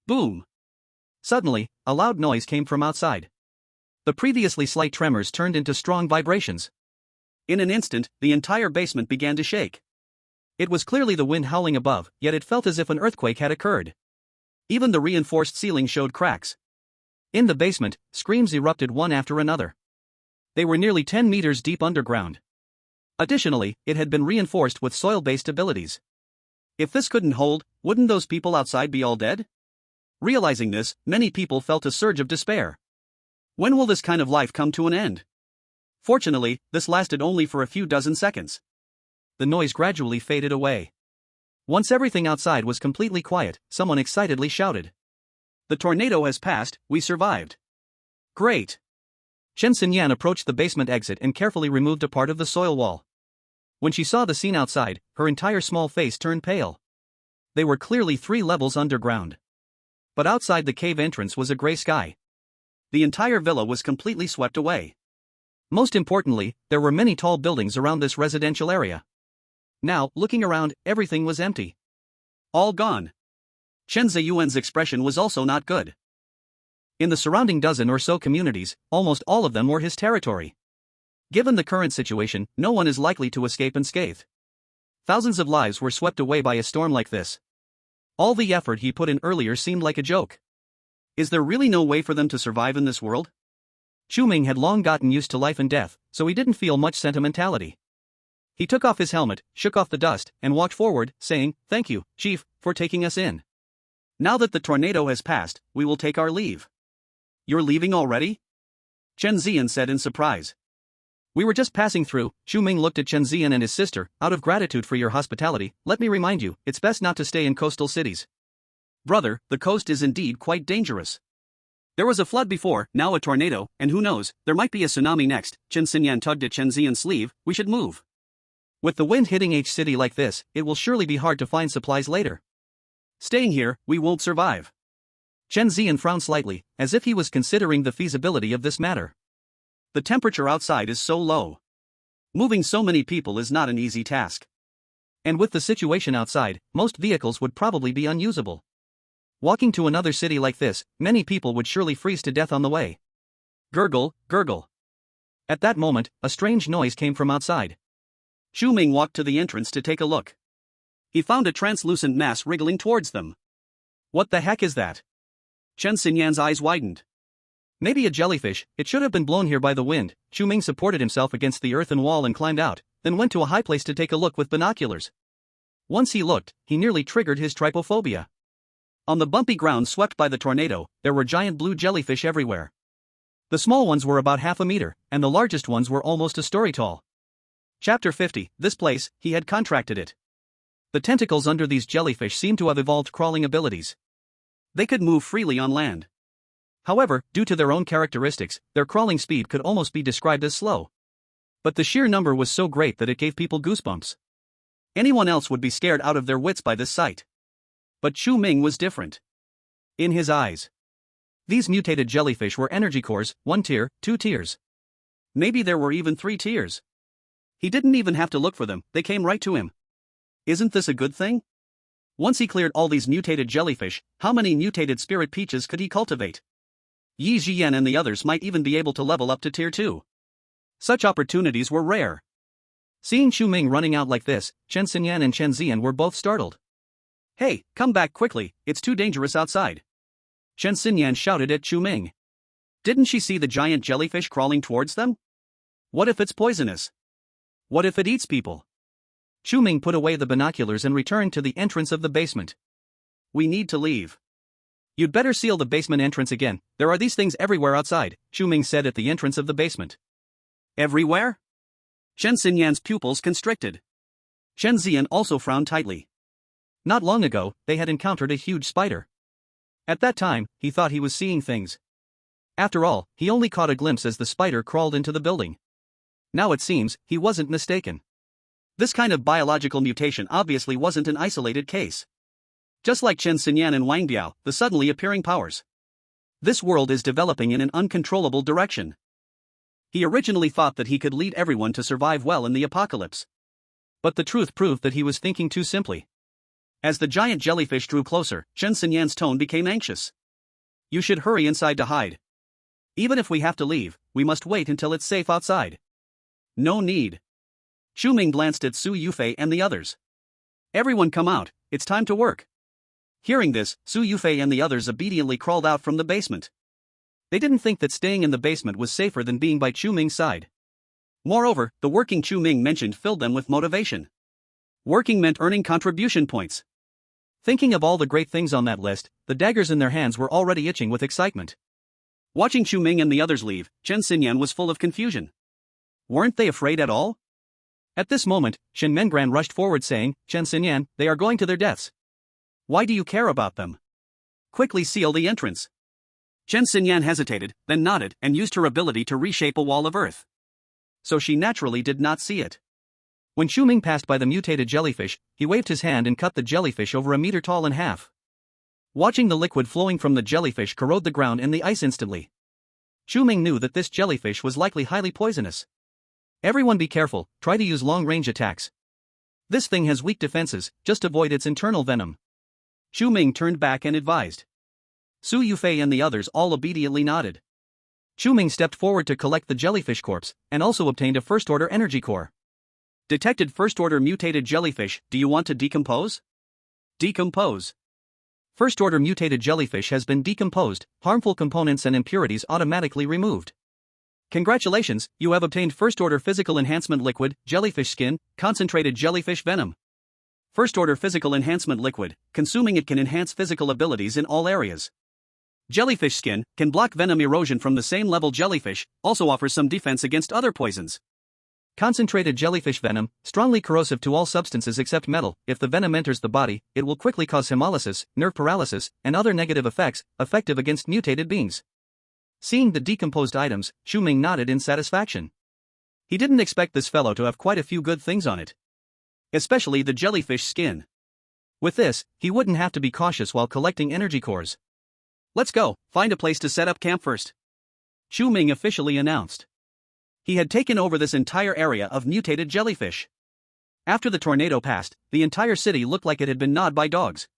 Boom! Suddenly, a loud noise came from outside. The previously slight tremors turned into strong vibrations. In an instant, the entire basement began to shake. It was clearly the wind howling above, yet it felt as if an earthquake had occurred. Even the reinforced ceiling showed cracks. In the basement, screams erupted one after another. They were nearly 10 meters deep underground. Additionally, it had been reinforced with soil-based abilities. If this couldn't hold, wouldn't those people outside be all dead? Realizing this, many people felt a surge of despair. When will this kind of life come to an end? Fortunately, this lasted only for a few dozen seconds. The noise gradually faded away. Once everything outside was completely quiet, someone excitedly shouted. "The tornado has passed, we survived." Great! Chen Xinyan approached the basement exit and carefully removed a part of the soil wall. When she saw the scene outside, her entire small face turned pale. They were clearly 3 levels underground. But outside the cave entrance was a gray sky. The entire villa was completely swept away. Most importantly, there were many tall buildings around this residential area. Now, looking around, everything was empty. All gone. Chen Ziyuan's expression was also not good. In the surrounding dozen or so communities, almost all of them were his territory. Given the current situation, no one is likely to escape unscathed. Thousands of lives were swept away by a storm like this. All the effort he put in earlier seemed like a joke. Is there really no way for them to survive in this world? Chu Ming had long gotten used to life and death, so he didn't feel much sentimentality. He took off his helmet, shook off the dust, and walked forward, saying, "Thank you, Chief, for taking us in. Now that the tornado has passed, we will take our leave." "You're leaving already?" Chen Ziyan said in surprise. "We were just passing through." Chu Ming looked at Chen Ziyan and his sister. "Out of gratitude for your hospitality, let me remind you, it's best not to stay in coastal cities." "Brother, the coast is indeed quite dangerous. There was a flood before, now a tornado, and who knows, there might be a tsunami next." Chen Xinyan tugged at Chen Ziyan's sleeve. "We should move. With the wind hitting each city like this, it will surely be hard to find supplies later. Staying here, we won't survive." Chen Ziyan frowned slightly, as if he was considering the feasibility of this matter. The temperature outside is so low. Moving so many people is not an easy task. And with the situation outside, most vehicles would probably be unusable. Walking to another city like this, many people would surely freeze to death on the way. Gurgle, gurgle. At that moment, a strange noise came from outside. Chu Ming walked to the entrance to take a look. He found a translucent mass wriggling towards them. "What the heck is that?" Chen Xinyan's eyes widened. "Maybe a jellyfish, it should have been blown here by the wind." Chu Ming supported himself against the earthen wall and climbed out, then went to a high place to take a look with binoculars. Once he looked, he nearly triggered his trypophobia. On the bumpy ground swept by the tornado, there were giant blue jellyfish everywhere. The small ones were about half a meter, and the largest ones were almost a story tall. Chapter 50, this place, he had contracted it. The tentacles under these jellyfish seemed to have evolved crawling abilities. They could move freely on land. However, due to their own characteristics, their crawling speed could almost be described as slow. But the sheer number was so great that it gave people goosebumps. Anyone else would be scared out of their wits by this sight. But Chu Ming was different. In his eyes, these mutated jellyfish were energy cores, 1 tier, 2 tiers. Maybe there were even 3 tiers. He didn't even have to look for them, they came right to him. Isn't this a good thing? Once he cleared all these mutated jellyfish, how many mutated spirit peaches could he cultivate? Yi Jiyan and the others might even be able to level up to tier 2. Such opportunities were rare. Seeing Chu Ming running out like this, Chen Xinyan and Chen Ziyan were both startled. "Hey, come back quickly, it's too dangerous outside." Chen Xinyan shouted at Chu Ming. Didn't she see the giant jellyfish crawling towards them? What if it's poisonous? What if it eats people? Chu Ming put away the binoculars and returned to the entrance of the basement. "We need to leave. You'd better seal the basement entrance again, there are these things everywhere outside," Chu Ming said at the entrance of the basement. "Everywhere?" Chen Xinyan's pupils constricted. Chen Ziyan also frowned tightly. Not long ago, they had encountered a huge spider. At that time, he thought he was seeing things. After all, he only caught a glimpse as the spider crawled into the building. Now it seems, he wasn't mistaken. This kind of biological mutation obviously wasn't an isolated case. Just like Chen Xinyan and Wang Biao, the suddenly appearing powers. This world is developing in an uncontrollable direction. He originally thought that he could lead everyone to survive well in the apocalypse. But the truth proved that he was thinking too simply. As the giant jellyfish drew closer, Chen Xinyan's tone became anxious. You should hurry inside to hide. Even if we have to leave, we must wait until it's safe outside. No need. Chu Ming glanced at Su Yufei and the others. Everyone come out, it's time to work. Hearing this, Su Yufei and the others obediently crawled out from the basement. They didn't think that staying in the basement was safer than being by Chu Ming's side. Moreover, the working Chu Ming mentioned filled them with motivation. Working meant earning contribution points. Thinking of all the great things on that list, the daggers in their hands were already itching with excitement. Watching Chu Ming and the others leave, Chen Xinyan was full of confusion. Weren't they afraid at all? At this moment, Shen Mengran rushed forward saying, Chen Xinyan, they are going to their deaths. Why do you care about them? Quickly seal the entrance. Chen Xinyan hesitated, then nodded and used her ability to reshape a wall of earth. So she naturally did not see it. When Chu Ming passed by the mutated jellyfish, he waved his hand and cut the jellyfish over a meter tall in half. Watching the liquid flowing from the jellyfish corrode the ground and the ice instantly. Chu Ming knew that this jellyfish was likely highly poisonous. Everyone be careful, try to use long-range attacks. This thing has weak defenses, just avoid its internal venom. Chu Ming turned back and advised. Su Yufei and the others all obediently nodded. Chu Ming stepped forward to collect the jellyfish corpse, and also obtained a first-order energy core. Detected first-order mutated jellyfish, do you want to decompose? Decompose. First-order mutated jellyfish has been decomposed, harmful components and impurities automatically removed. Congratulations, you have obtained first-order physical enhancement liquid, jellyfish skin, concentrated jellyfish venom. First-order physical enhancement liquid, consuming it can enhance physical abilities in all areas. Jellyfish skin can block venom erosion from the same level jellyfish, also offers some defense against other poisons. Concentrated jellyfish venom, strongly corrosive to all substances except metal. If the venom enters the body, it will quickly cause hemolysis, nerve paralysis, and other negative effects, effective against mutated beings. Seeing the decomposed items, Chu Ming nodded in satisfaction. He didn't expect this fellow to have quite a few good things on it. Especially the jellyfish skin. With this, he wouldn't have to be cautious while collecting energy cores. Let's go, find a place to set up camp first. Chu Ming officially announced. He had taken over this entire area of mutated jellyfish. After the tornado passed, the entire city looked like it had been gnawed by dogs.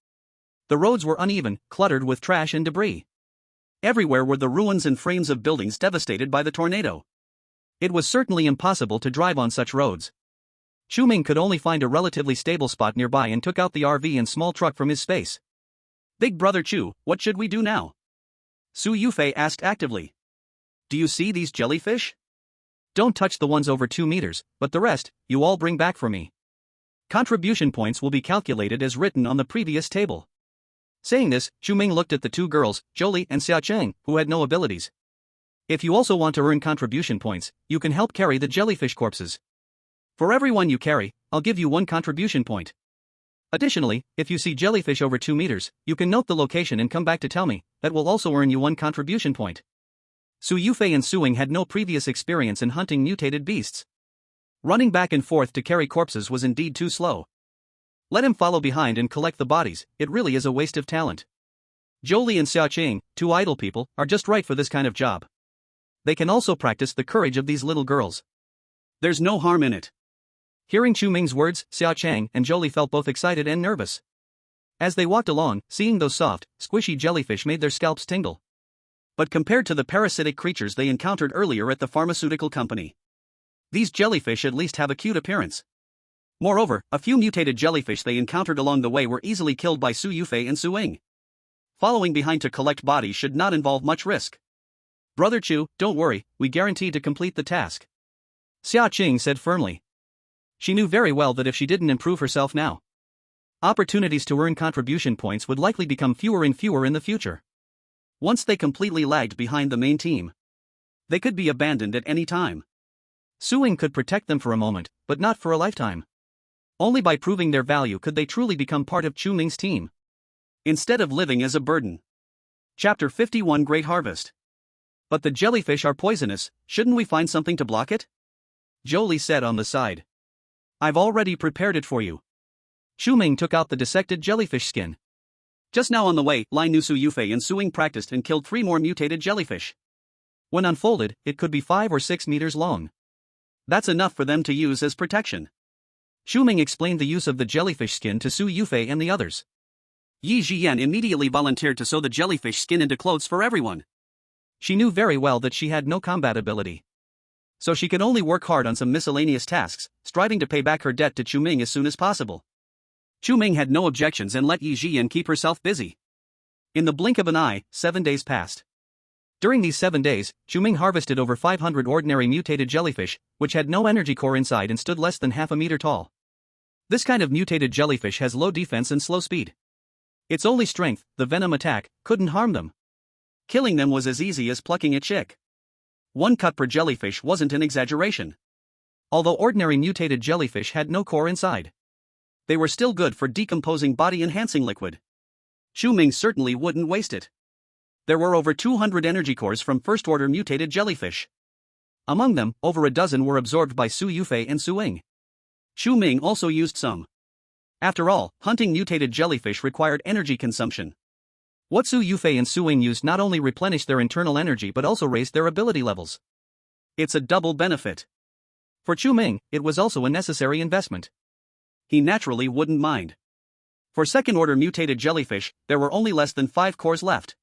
The roads were uneven, cluttered with trash and debris. Everywhere were the ruins and frames of buildings devastated by the tornado. It was certainly impossible to drive on such roads. Chu Ming could only find a relatively stable spot nearby and took out the RV and small truck from his space. Big brother Chu, what should we do now? Su Yufei asked actively. Do you see these jellyfish? Don't touch the ones over 2 meters, but the rest, you all bring back for me. Contribution points will be calculated as written on the previous table. Saying this, Chu Ming looked at the 2 girls, Jolie and Xia Cheng, who had no abilities. If you also want to earn contribution points, you can help carry the jellyfish corpses. For every one you carry, I'll give you 1 contribution point. Additionally, if you see jellyfish over 2 meters, you can note the location and come back to tell me. That will also earn you 1 contribution point. Su Yufei and Suing had no previous experience in hunting mutated beasts. Running back and forth to carry corpses was indeed too slow. Let him follow behind and collect the bodies, it really is a waste of talent. Jolie and Xia Cheng, 2 idle people, are just right for this kind of job. They can also practice the courage of these little girls. There's no harm in it. Hearing Chu Ming's words, Xia Cheng and Jolie felt both excited and nervous. As they walked along, seeing those soft, squishy jellyfish made their scalps tingle. But compared to the parasitic creatures they encountered earlier at the pharmaceutical company, these jellyfish at least have a cute appearance. Moreover, a few mutated jellyfish they encountered along the way were easily killed by Su Yufei and Suing. Following behind to collect bodies should not involve much risk. Brother Chu, don't worry, we guarantee to complete the task. Xia Cheng said firmly. She knew very well that if she didn't improve herself now, opportunities to earn contribution points would likely become fewer and fewer in the future. Once they completely lagged behind the main team, they could be abandoned at any time. Suing could protect them for a moment, but not for a lifetime. Only by proving their value could they truly become part of Chu Ming's team, instead of living as a burden. Chapter 51 Great Harvest. But the jellyfish are poisonous, shouldn't we find something to block it? Jolie said on the side. I've already prepared it for you. Chu Ming took out the dissected jellyfish skin. Just now on the way, Lai Nu Su Yufei and Suing practiced and killed 3 more mutated jellyfish. When unfolded, it could be 5 or 6 meters long. That's enough for them to use as protection. Chu Ming explained the use of the jellyfish skin to Su Yufei and the others. Yi Jian immediately volunteered to sew the jellyfish skin into clothes for everyone. She knew very well that she had no combat ability. So she could only work hard on some miscellaneous tasks, striving to pay back her debt to Chu Ming as soon as possible. Chu Ming had no objections and let Yi Jian keep herself busy. In the blink of an eye, 7 days passed. During these 7 days, Chu Ming harvested over 500 ordinary mutated jellyfish, which had no energy core inside and stood less than half a meter tall. This kind of mutated jellyfish has low defense and slow speed. Its only strength, the venom attack, couldn't harm them. Killing them was as easy as plucking a chick. 1 cut per jellyfish wasn't an exaggeration. Although ordinary mutated jellyfish had no core inside, they were still good for decomposing body-enhancing liquid. Chu Ming certainly wouldn't waste it. There were over 200 energy cores from first-order mutated jellyfish. Among them, over a dozen were absorbed by Su Yufei and Suing. Chu Ming also used some. After all, hunting mutated jellyfish required energy consumption. What Su Yufei and Suing used not only replenished their internal energy but also raised their ability levels. It's a double benefit. For Chu Ming, it was also a necessary investment. He naturally wouldn't mind. For second-order mutated jellyfish, there were only less than 5 cores left.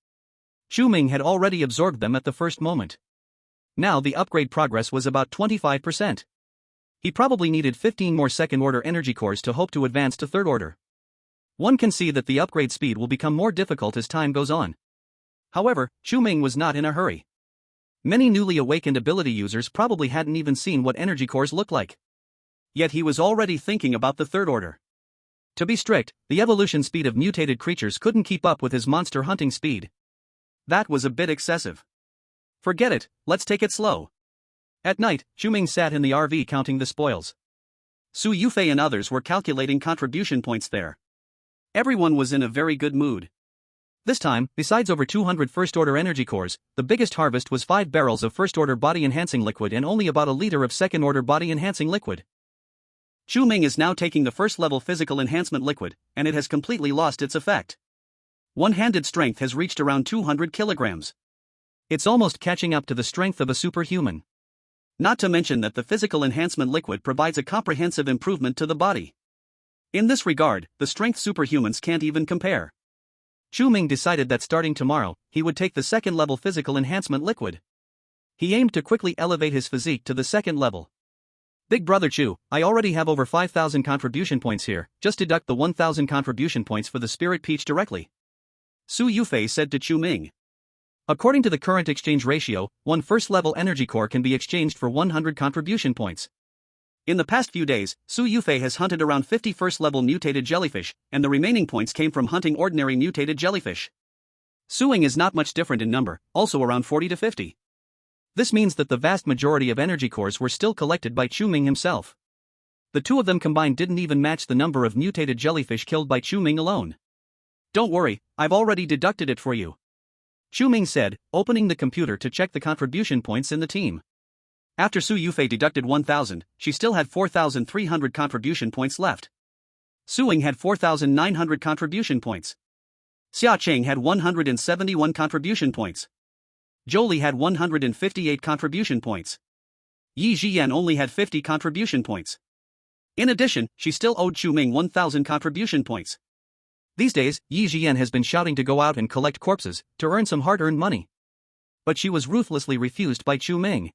Chu Ming had already absorbed them at the first moment. Now the upgrade progress was about 25%. He probably needed 15 more second-order energy cores to hope to advance to third-order. One can see that the upgrade speed will become more difficult as time goes on. However, Chu Ming was not in a hurry. Many newly awakened ability users probably hadn't even seen what energy cores look like. Yet he was already thinking about the third order. To be strict, the evolution speed of mutated creatures couldn't keep up with his monster hunting speed. That was a bit excessive. Forget it, let's take it slow. At night, Chu Ming sat in the RV counting the spoils. Su Yufei and others were calculating contribution points there. Everyone was in a very good mood. This time, besides over 200 first-order energy cores, the biggest harvest was 5 barrels of first-order body-enhancing liquid and only about a liter of second-order body-enhancing liquid. Chu Ming is now taking the first-level physical enhancement liquid, and it has completely lost its effect. One-handed strength has reached around 200 kilograms. It's almost catching up to the strength of a superhuman. Not to mention that the physical enhancement liquid provides a comprehensive improvement to the body. In this regard, the strength superhumans can't even compare. Chu Ming decided that starting tomorrow, he would take the second-level physical enhancement liquid. He aimed to quickly elevate his physique to the second level. Big brother Chu, I already have over 5,000 contribution points here, just deduct the 1,000 contribution points for the spirit peach directly. Su Yufei said to Chu Ming. According to the current exchange ratio, 1 first-level energy core can be exchanged for 100 contribution points. In the past few days, Su Yufei has hunted around 50 first-level mutated jellyfish, and the remaining points came from hunting ordinary mutated jellyfish. Suing is not much different in number, also around 40 to 50. This means that the vast majority of energy cores were still collected by Chu Ming himself. The two of them combined didn't even match the number of mutated jellyfish killed by Chu Ming alone. Don't worry, I've already deducted it for you. Chu Ming said, opening the computer to check the contribution points in the team. After Su Yufei deducted 1,000, she still had 4,300 contribution points left. Suing had 4,900 contribution points. Xia Cheng had 171 contribution points. Jolie had 158 contribution points. Yi Jian only had 50 contribution points. In addition, she still owed Chu Ming 1,000 contribution points. These days, Yi Jian has been shouting to go out and collect corpses, to earn some hard-earned money. But she was ruthlessly refused by Chu Ming.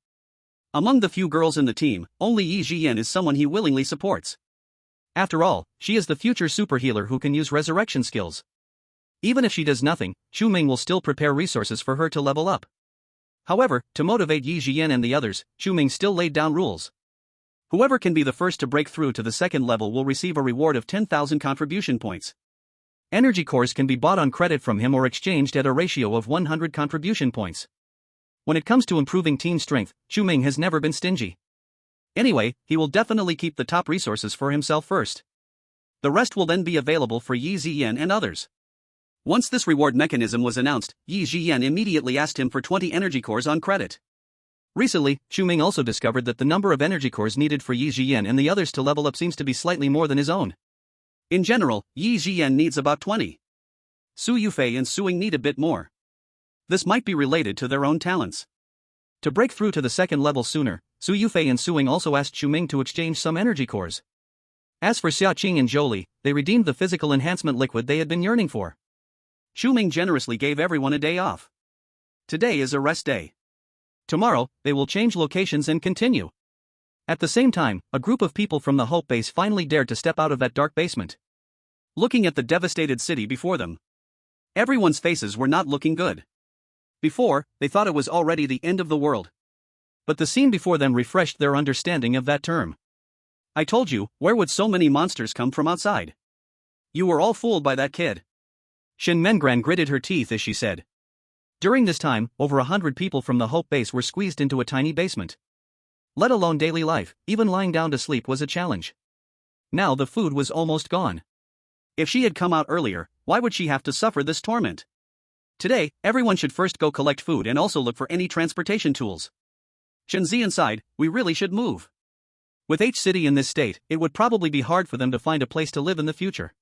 Among the few girls in the team, only Yi Jian is someone he willingly supports. After all, she is the future super healer who can use resurrection skills. Even if she does nothing, Chu Ming will still prepare resources for her to level up. However, to motivate Yi Jian and the others, Chu Ming still laid down rules. Whoever can be the first to break through to the second level will receive a reward of 10,000 contribution points. Energy cores can be bought on credit from him or exchanged at a ratio of 100 contribution points. When it comes to improving team strength, Chu Ming has never been stingy. Anyway, he will definitely keep the top resources for himself first. The rest will then be available for Yi Ziyan and others. Once this reward mechanism was announced, Yi Jian immediately asked him for 20 energy cores on credit. Recently, Chu Ming also discovered that the number of energy cores needed for Yi Jian and the others to level up seems to be slightly more than his own. In general, Yi Jian needs about 20. Su Yufei and Suing need a bit more. This might be related to their own talents. To break through to the second level sooner, Su Yufei and Suing also asked Chu Ming to exchange some energy cores. As for Xiaoqing and Zhou, they redeemed the physical enhancement liquid they had been yearning for. Chu Ming generously gave everyone a day off. Today is a rest day. Tomorrow, they will change locations and continue. At the same time, a group of people from the Hope base finally dared to step out of that dark basement. Looking at the devastated city before them, everyone's faces were not looking good. Before, they thought it was already the end of the world. But the scene before them refreshed their understanding of that term. I told you, where would so many monsters come from outside? You were all fooled by that kid. Shen Mengran gritted her teeth as she said. During this time, over 100 people from the Hope base were squeezed into a tiny basement. Let alone daily life, even lying down to sleep was a challenge. Now the food was almost gone. If she had come out earlier, why would she have to suffer this torment? Today, everyone should first go collect food and also look for any transportation tools. Shenzi inside, we really should move. With H City in this state, it would probably be hard for them to find a place to live in the future.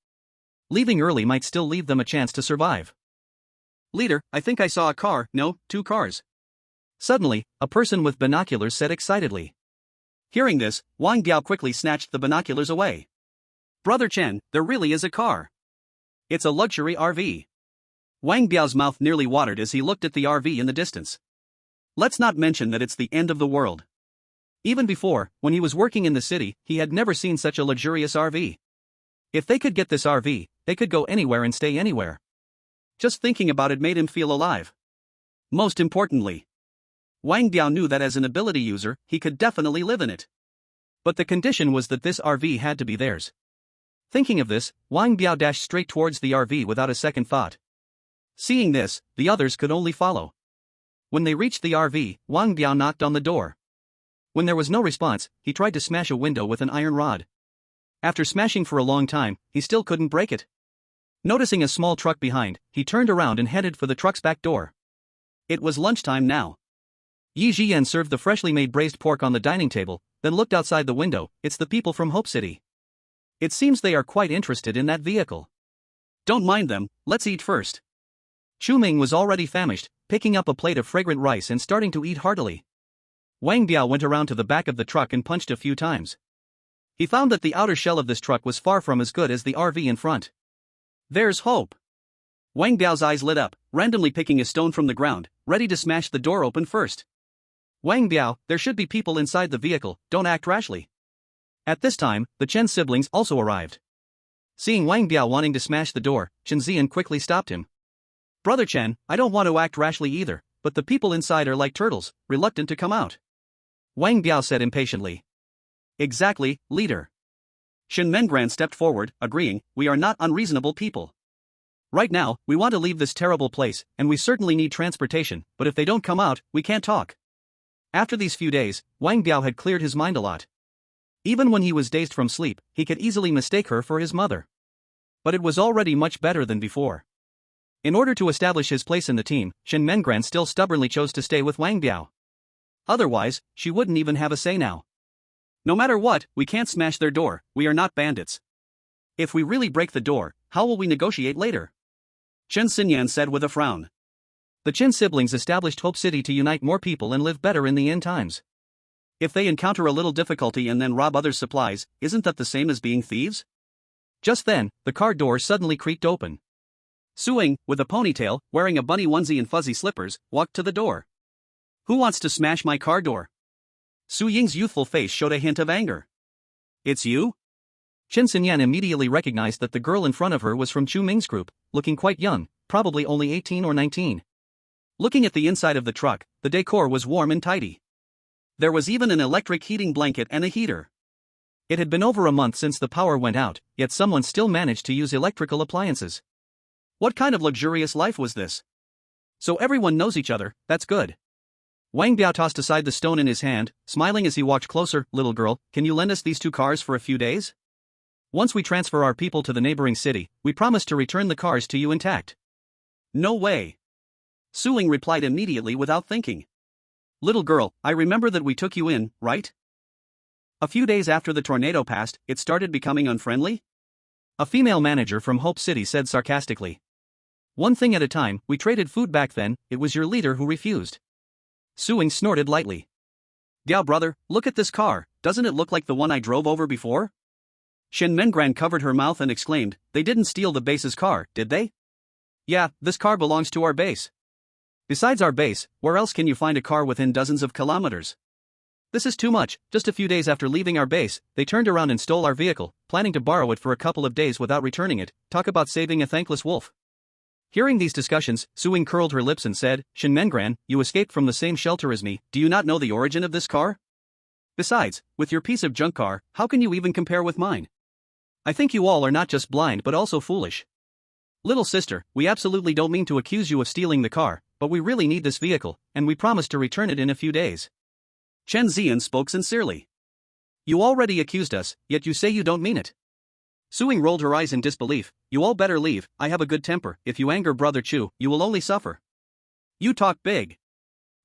Leaving early might still leave them a chance to survive. Leader, I think I saw a car, no, 2 cars. Suddenly, a person with binoculars said excitedly. Hearing this, Wang Biao quickly snatched the binoculars away. Brother Chen, there really is a car. It's a luxury RV. Wang Biao's mouth nearly watered as he looked at the RV in the distance. Let's not mention that it's the end of the world. Even before, when he was working in the city, he had never seen such a luxurious RV. If they could get this RV, they could go anywhere and stay anywhere. Just thinking about it made him feel alive. Most importantly, Wang Biao knew that as an ability user, he could definitely live in it. But the condition was that this RV had to be theirs. Thinking of this, Wang Biao dashed straight towards the RV without a second thought. Seeing this, the others could only follow. When they reached the RV, Wang Biao knocked on the door. When there was no response, he tried to smash a window with an iron rod. After smashing for a long time, he still couldn't break it. Noticing a small truck behind, he turned around and headed for the truck's back door. It was lunchtime now. Yi Jian served the freshly made braised pork on the dining table, then looked outside the window. It's the people from Hope City. It seems they are quite interested in that vehicle. Don't mind them, let's eat first. Chu Ming was already famished, picking up a plate of fragrant rice and starting to eat heartily. Wang Biao went around to the back of the truck and punched a few times. He found that the outer shell of this truck was far from as good as the RV in front. There's hope. Wang Biao's eyes lit up, randomly picking a stone from the ground, ready to smash the door open first. Wang Biao, there should be people inside the vehicle, don't act rashly. At this time, the Chen siblings also arrived. Seeing Wang Biao wanting to smash the door, Chen Zian quickly stopped him. Brother Chen, I don't want to act rashly either, but the people inside are like turtles, reluctant to come out. Wang Biao said impatiently. Exactly, leader. Shen Mengran stepped forward, agreeing, we are not unreasonable people. Right now, we want to leave this terrible place, and we certainly need transportation, but if they don't come out, we can't talk. After these few days, Wang Biao had cleared his mind a lot. Even when he was dazed from sleep, he could easily mistake her for his mother. But it was already much better than before. In order to establish his place in the team, Shen Mengran still stubbornly chose to stay with Wang Biao. Otherwise, she wouldn't even have a say now. No matter what, we can't smash their door, we are not bandits. If we really break the door, how will we negotiate later? Chen Xinyan said with a frown. The Chen siblings established Hope City to unite more people and live better in the end times. If they encounter a little difficulty and then rob others' supplies, isn't that the same as being thieves? Just then, the car door suddenly creaked open. Suing, with a ponytail, wearing a bunny onesie and fuzzy slippers, walked to the door. Who wants to smash my car door? Su Ying's youthful face showed a hint of anger. It's you? Chen Xinyan immediately recognized that the girl in front of her was from Chu Ming's group, looking quite young, probably only 18 or 19. Looking at the inside of the truck, the decor was warm and tidy. There was even an electric heating blanket and a heater. It had been over a month since the power went out, yet someone still managed to use electrical appliances. What kind of luxurious life was this? So everyone knows each other, that's good. Wang Biao tossed aside the stone in his hand, smiling as he walked closer. Little girl, can you lend us these 2 cars for a few days? Once we transfer our people to the neighboring city, we promise to return the cars to you intact. No way. Suing replied immediately without thinking. Little girl, I remember that we took you in, right? A few days after the tornado passed, it started becoming unfriendly? A female manager from Hope City said sarcastically. One thing at a time, we traded food back then, it was your leader who refused. Su Ming snorted lightly. Diao brother, look at this car, doesn't it look like the one I drove over before? Shen Mengran covered her mouth and exclaimed, they didn't steal the base's car, did they? Yeah, this car belongs to our base. Besides our base, where else can you find a car within dozens of kilometers? This is too much. Just a few days after leaving our base, they turned around and stole our vehicle, planning to borrow it for a couple of days without returning it. Talk about saving a thankless wolf. Hearing these discussions, Su Ming curled her lips and said, Shen Mengran, you escaped from the same shelter as me, do you not know the origin of this car? Besides, with your piece of junk car, how can you even compare with mine? I think you all are not just blind but also foolish. Little sister, we absolutely don't mean to accuse you of stealing the car, but we really need this vehicle, and we promise to return it in a few days. Chen Zian spoke sincerely. You already accused us, yet you say you don't mean it. Su Ming rolled her eyes in disbelief. You all better leave, I have a good temper, if you anger Brother Chu, you will only suffer. You talk big.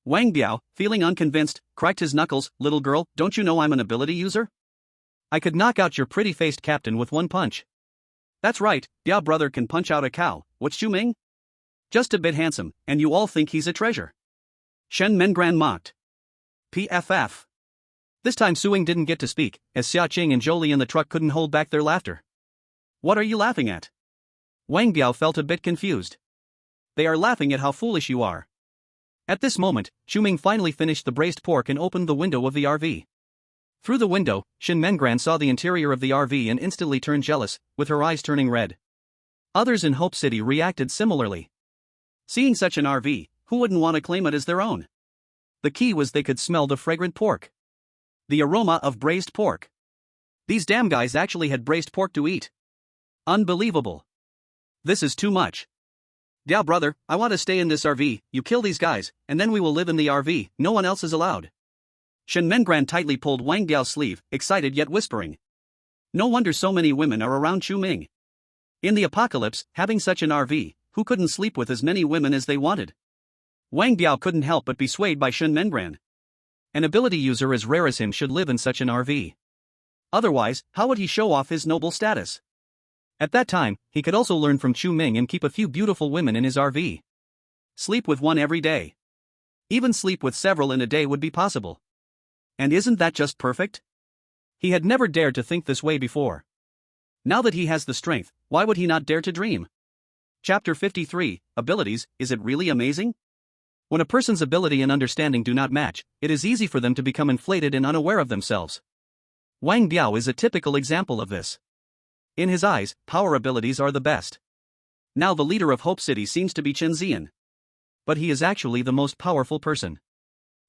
Wang Biao, feeling unconvinced, cracked his knuckles. Little girl, don't you know I'm an ability user? I could knock out your pretty-faced captain with one punch. That's right, Biao brother can punch out a cow. What's Chu Ming? Just a bit handsome, and you all think he's a treasure. Shen Mengran mocked. PFF. This time Su Ming didn't get to speak, as Xia Qing and Zhou Li in the truck couldn't hold back their laughter. What are you laughing at? Wang Biao felt a bit confused. They are laughing at how foolish you are. At this moment, Chu Ming finally finished the braised pork and opened the window of the RV. Through the window, Shen Mengran saw the interior of the RV and instantly turned jealous, with her eyes turning red. Others in Hope City reacted similarly. Seeing such an RV, who wouldn't want to claim it as their own? The key was they could smell the fragrant pork. The aroma of braised pork. These damn guys actually had braised pork to eat. Unbelievable. This is too much. Diao brother, I want to stay in this RV, you kill these guys, and then we will live in the RV, no one else is allowed. Shen Mengran tightly pulled Wang Biao's sleeve, excited yet whispering. No wonder so many women are around Chu Ming. In the apocalypse, having such an RV, who couldn't sleep with as many women as they wanted? Wang Biao couldn't help but be swayed by Shen Mengran. An ability user as rare as him should live in such an RV. Otherwise, how would he show off his noble status? At that time, he could also learn from Chu Ming and keep a few beautiful women in his RV. Sleep with one every day. Even sleep with several in a day would be possible. And isn't that just perfect? He had never dared to think this way before. Now that he has the strength, why would he not dare to dream? Chapter 53, Abilities, is it really amazing? When a person's ability and understanding do not match, it is easy for them to become inflated and unaware of themselves. Wang Biao is a typical example of this. In his eyes, power abilities are the best. Now the leader of Hope City seems to be Chen Zian. But he is actually the most powerful person.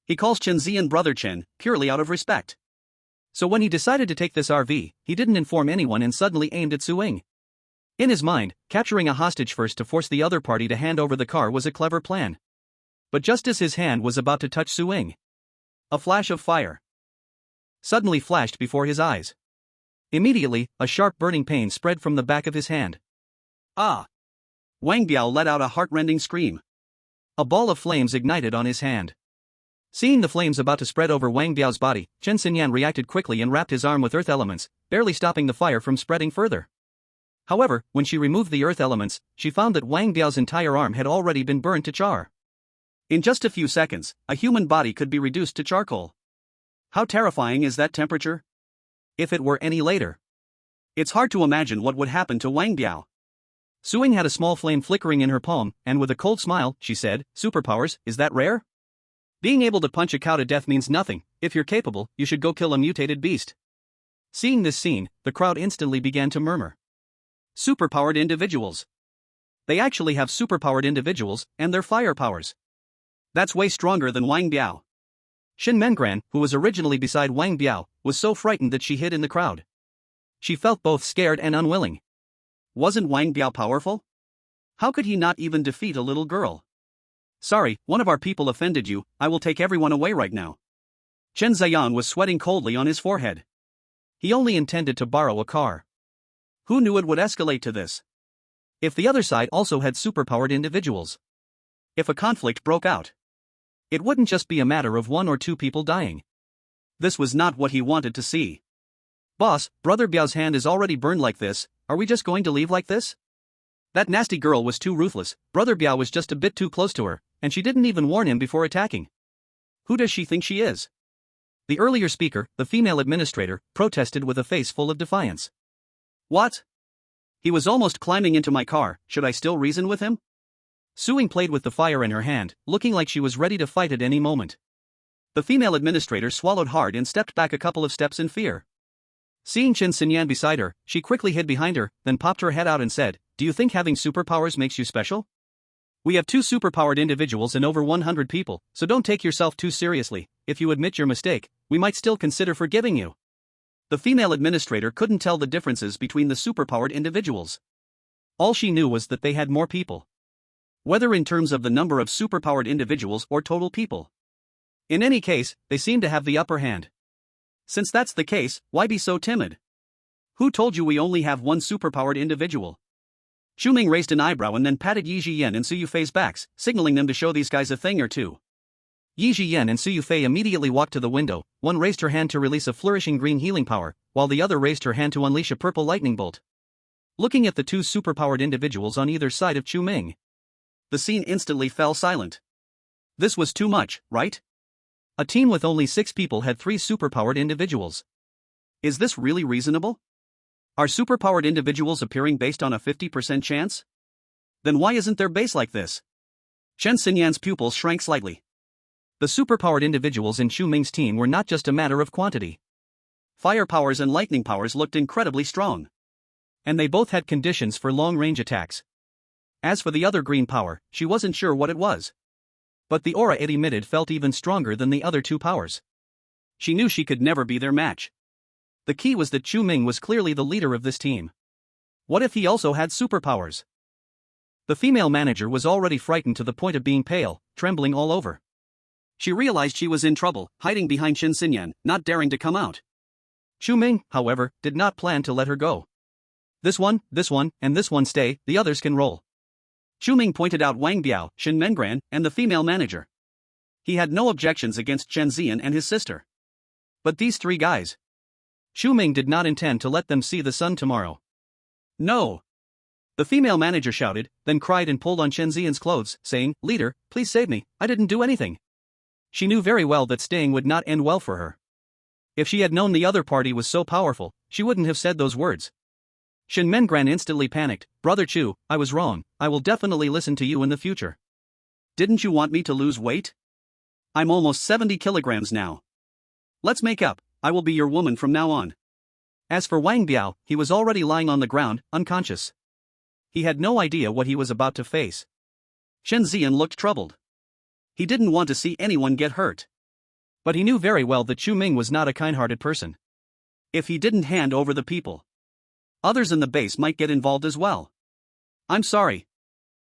He calls Chen Zian Brother Chen, purely out of respect. So when he decided to take this RV, he didn't inform anyone and suddenly aimed at Su Ming. In his mind, capturing a hostage first to force the other party to hand over the car was a clever plan. But just as his hand was about to touch Su Ming, a flash of fire suddenly flashed before his eyes. Immediately, a sharp burning pain spread from the back of his hand. Ah! Wang Biao let out a heart-rending scream. A ball of flames ignited on his hand. Seeing the flames about to spread over Wang Biao's body, Chen Xinyan reacted quickly and wrapped his arm with earth elements, barely stopping the fire from spreading further. However, when she removed the earth elements, she found that Wang Biao's entire arm had already been burned to char. In just a few seconds, a human body could be reduced to charcoal. How terrifying is that temperature? If it were any later. It's hard to imagine what would happen to Wang Biao. Su Ming had a small flame flickering in her palm, and with a cold smile, she said, superpowers, is that rare? Being able to punch a cow to death means nothing. If you're capable, you should go kill a mutated beast. Seeing this scene, the crowd instantly began to murmur. Superpowered individuals. They actually have superpowered individuals, and their fire powers. That's way stronger than Wang Biao. Shen Mengran, who was originally beside Wang Biao, was so frightened that she hid in the crowd. She felt both scared and unwilling. Wasn't Wang Biao powerful? How could he not even defeat a little girl? Sorry, one of our people offended you, I will take everyone away right now. Chen Ziyan was sweating coldly on his forehead. He only intended to borrow a car. Who knew it would escalate to this? If the other side also had superpowered individuals. If a conflict broke out. It wouldn't just be a matter of 1 or 2 people dying. This was not what he wanted to see. Boss, Brother Biao's hand is already burned like this, are we just going to leave like this? That nasty girl was too ruthless, Brother Biao was just a bit too close to her, and she didn't even warn him before attacking. Who does she think she is? The earlier speaker, the female administrator, protested with a face full of defiance. What? He was almost climbing into my car, should I still reason with him? Su Ying played with the fire in her hand, looking like she was ready to fight at any moment. The female administrator swallowed hard and stepped back a couple of steps in fear. Seeing Chen Xinyan beside her, she quickly hid behind her, then popped her head out and said, "Do you think having superpowers makes you special? We have 2 superpowered individuals and over 100 people, so don't take yourself too seriously. If you admit your mistake, we might still consider forgiving you." The female administrator couldn't tell the differences between the superpowered individuals. All she knew was that they had more people. Whether in terms of the number of superpowered individuals or total people. In any case, they seemed to have the upper hand. Since that's the case, why be so timid? Who told you we only have 1 superpowered individual? Chu Ming raised an eyebrow and then patted Yi Jiyan and Su Yufei's backs, signaling them to show these guys a thing or two. Yi Jiyan and Su Yufei immediately walked to the window, one raised her hand to release a flourishing green healing power, while the other raised her hand to unleash a purple lightning bolt. Looking at the 2 superpowered individuals on either side of Chu Ming, the scene instantly fell silent. This was too much, right? A team with only 6 people had 3 superpowered individuals. Is this really reasonable? Are superpowered individuals appearing based on a 50% chance? Then why isn't their base like this? Chen Xinyan's pupils shrank slightly. The superpowered individuals in Chu Ming's team were not just a matter of quantity. Fire powers and lightning powers looked incredibly strong. And they both had conditions for long-range attacks. As for the other green power, she wasn't sure what it was. But the aura it emitted felt even stronger than the other 2 powers. She knew she could never be their match. The key was that Chu Ming was clearly the leader of this team. What if he also had superpowers? The female manager was already frightened to the point of being pale, trembling all over. She realized she was in trouble, hiding behind Chen Xinyan, not daring to come out. Chu Ming, however, did not plan to let her go. This one, and this one stay, the others can roll. Chu Ming pointed out Wang Biao, Shen Mengran, and the female manager. He had no objections against Chen Ziyan and his sister. But these 3 guys. Chu Ming did not intend to let them see the sun tomorrow. No! The female manager shouted, then cried and pulled on Chen Ziyan's clothes, saying, "Leader, please save me, I didn't do anything." She knew very well that staying would not end well for her. If she had known the other party was so powerful, she wouldn't have said those words. Shen Mengran instantly panicked, "Brother Chu, I was wrong, I will definitely listen to you in the future. Didn't you want me to lose weight? I'm almost 70 kilograms now. Let's make up, I will be your woman from now on." As for Wang Biao, he was already lying on the ground, unconscious. He had no idea what he was about to face. Shen Ziyan looked troubled. He didn't want to see anyone get hurt. But he knew very well that Chu Ming was not a kind-hearted person. If he didn't hand over the people, others in the base might get involved as well. "I'm sorry."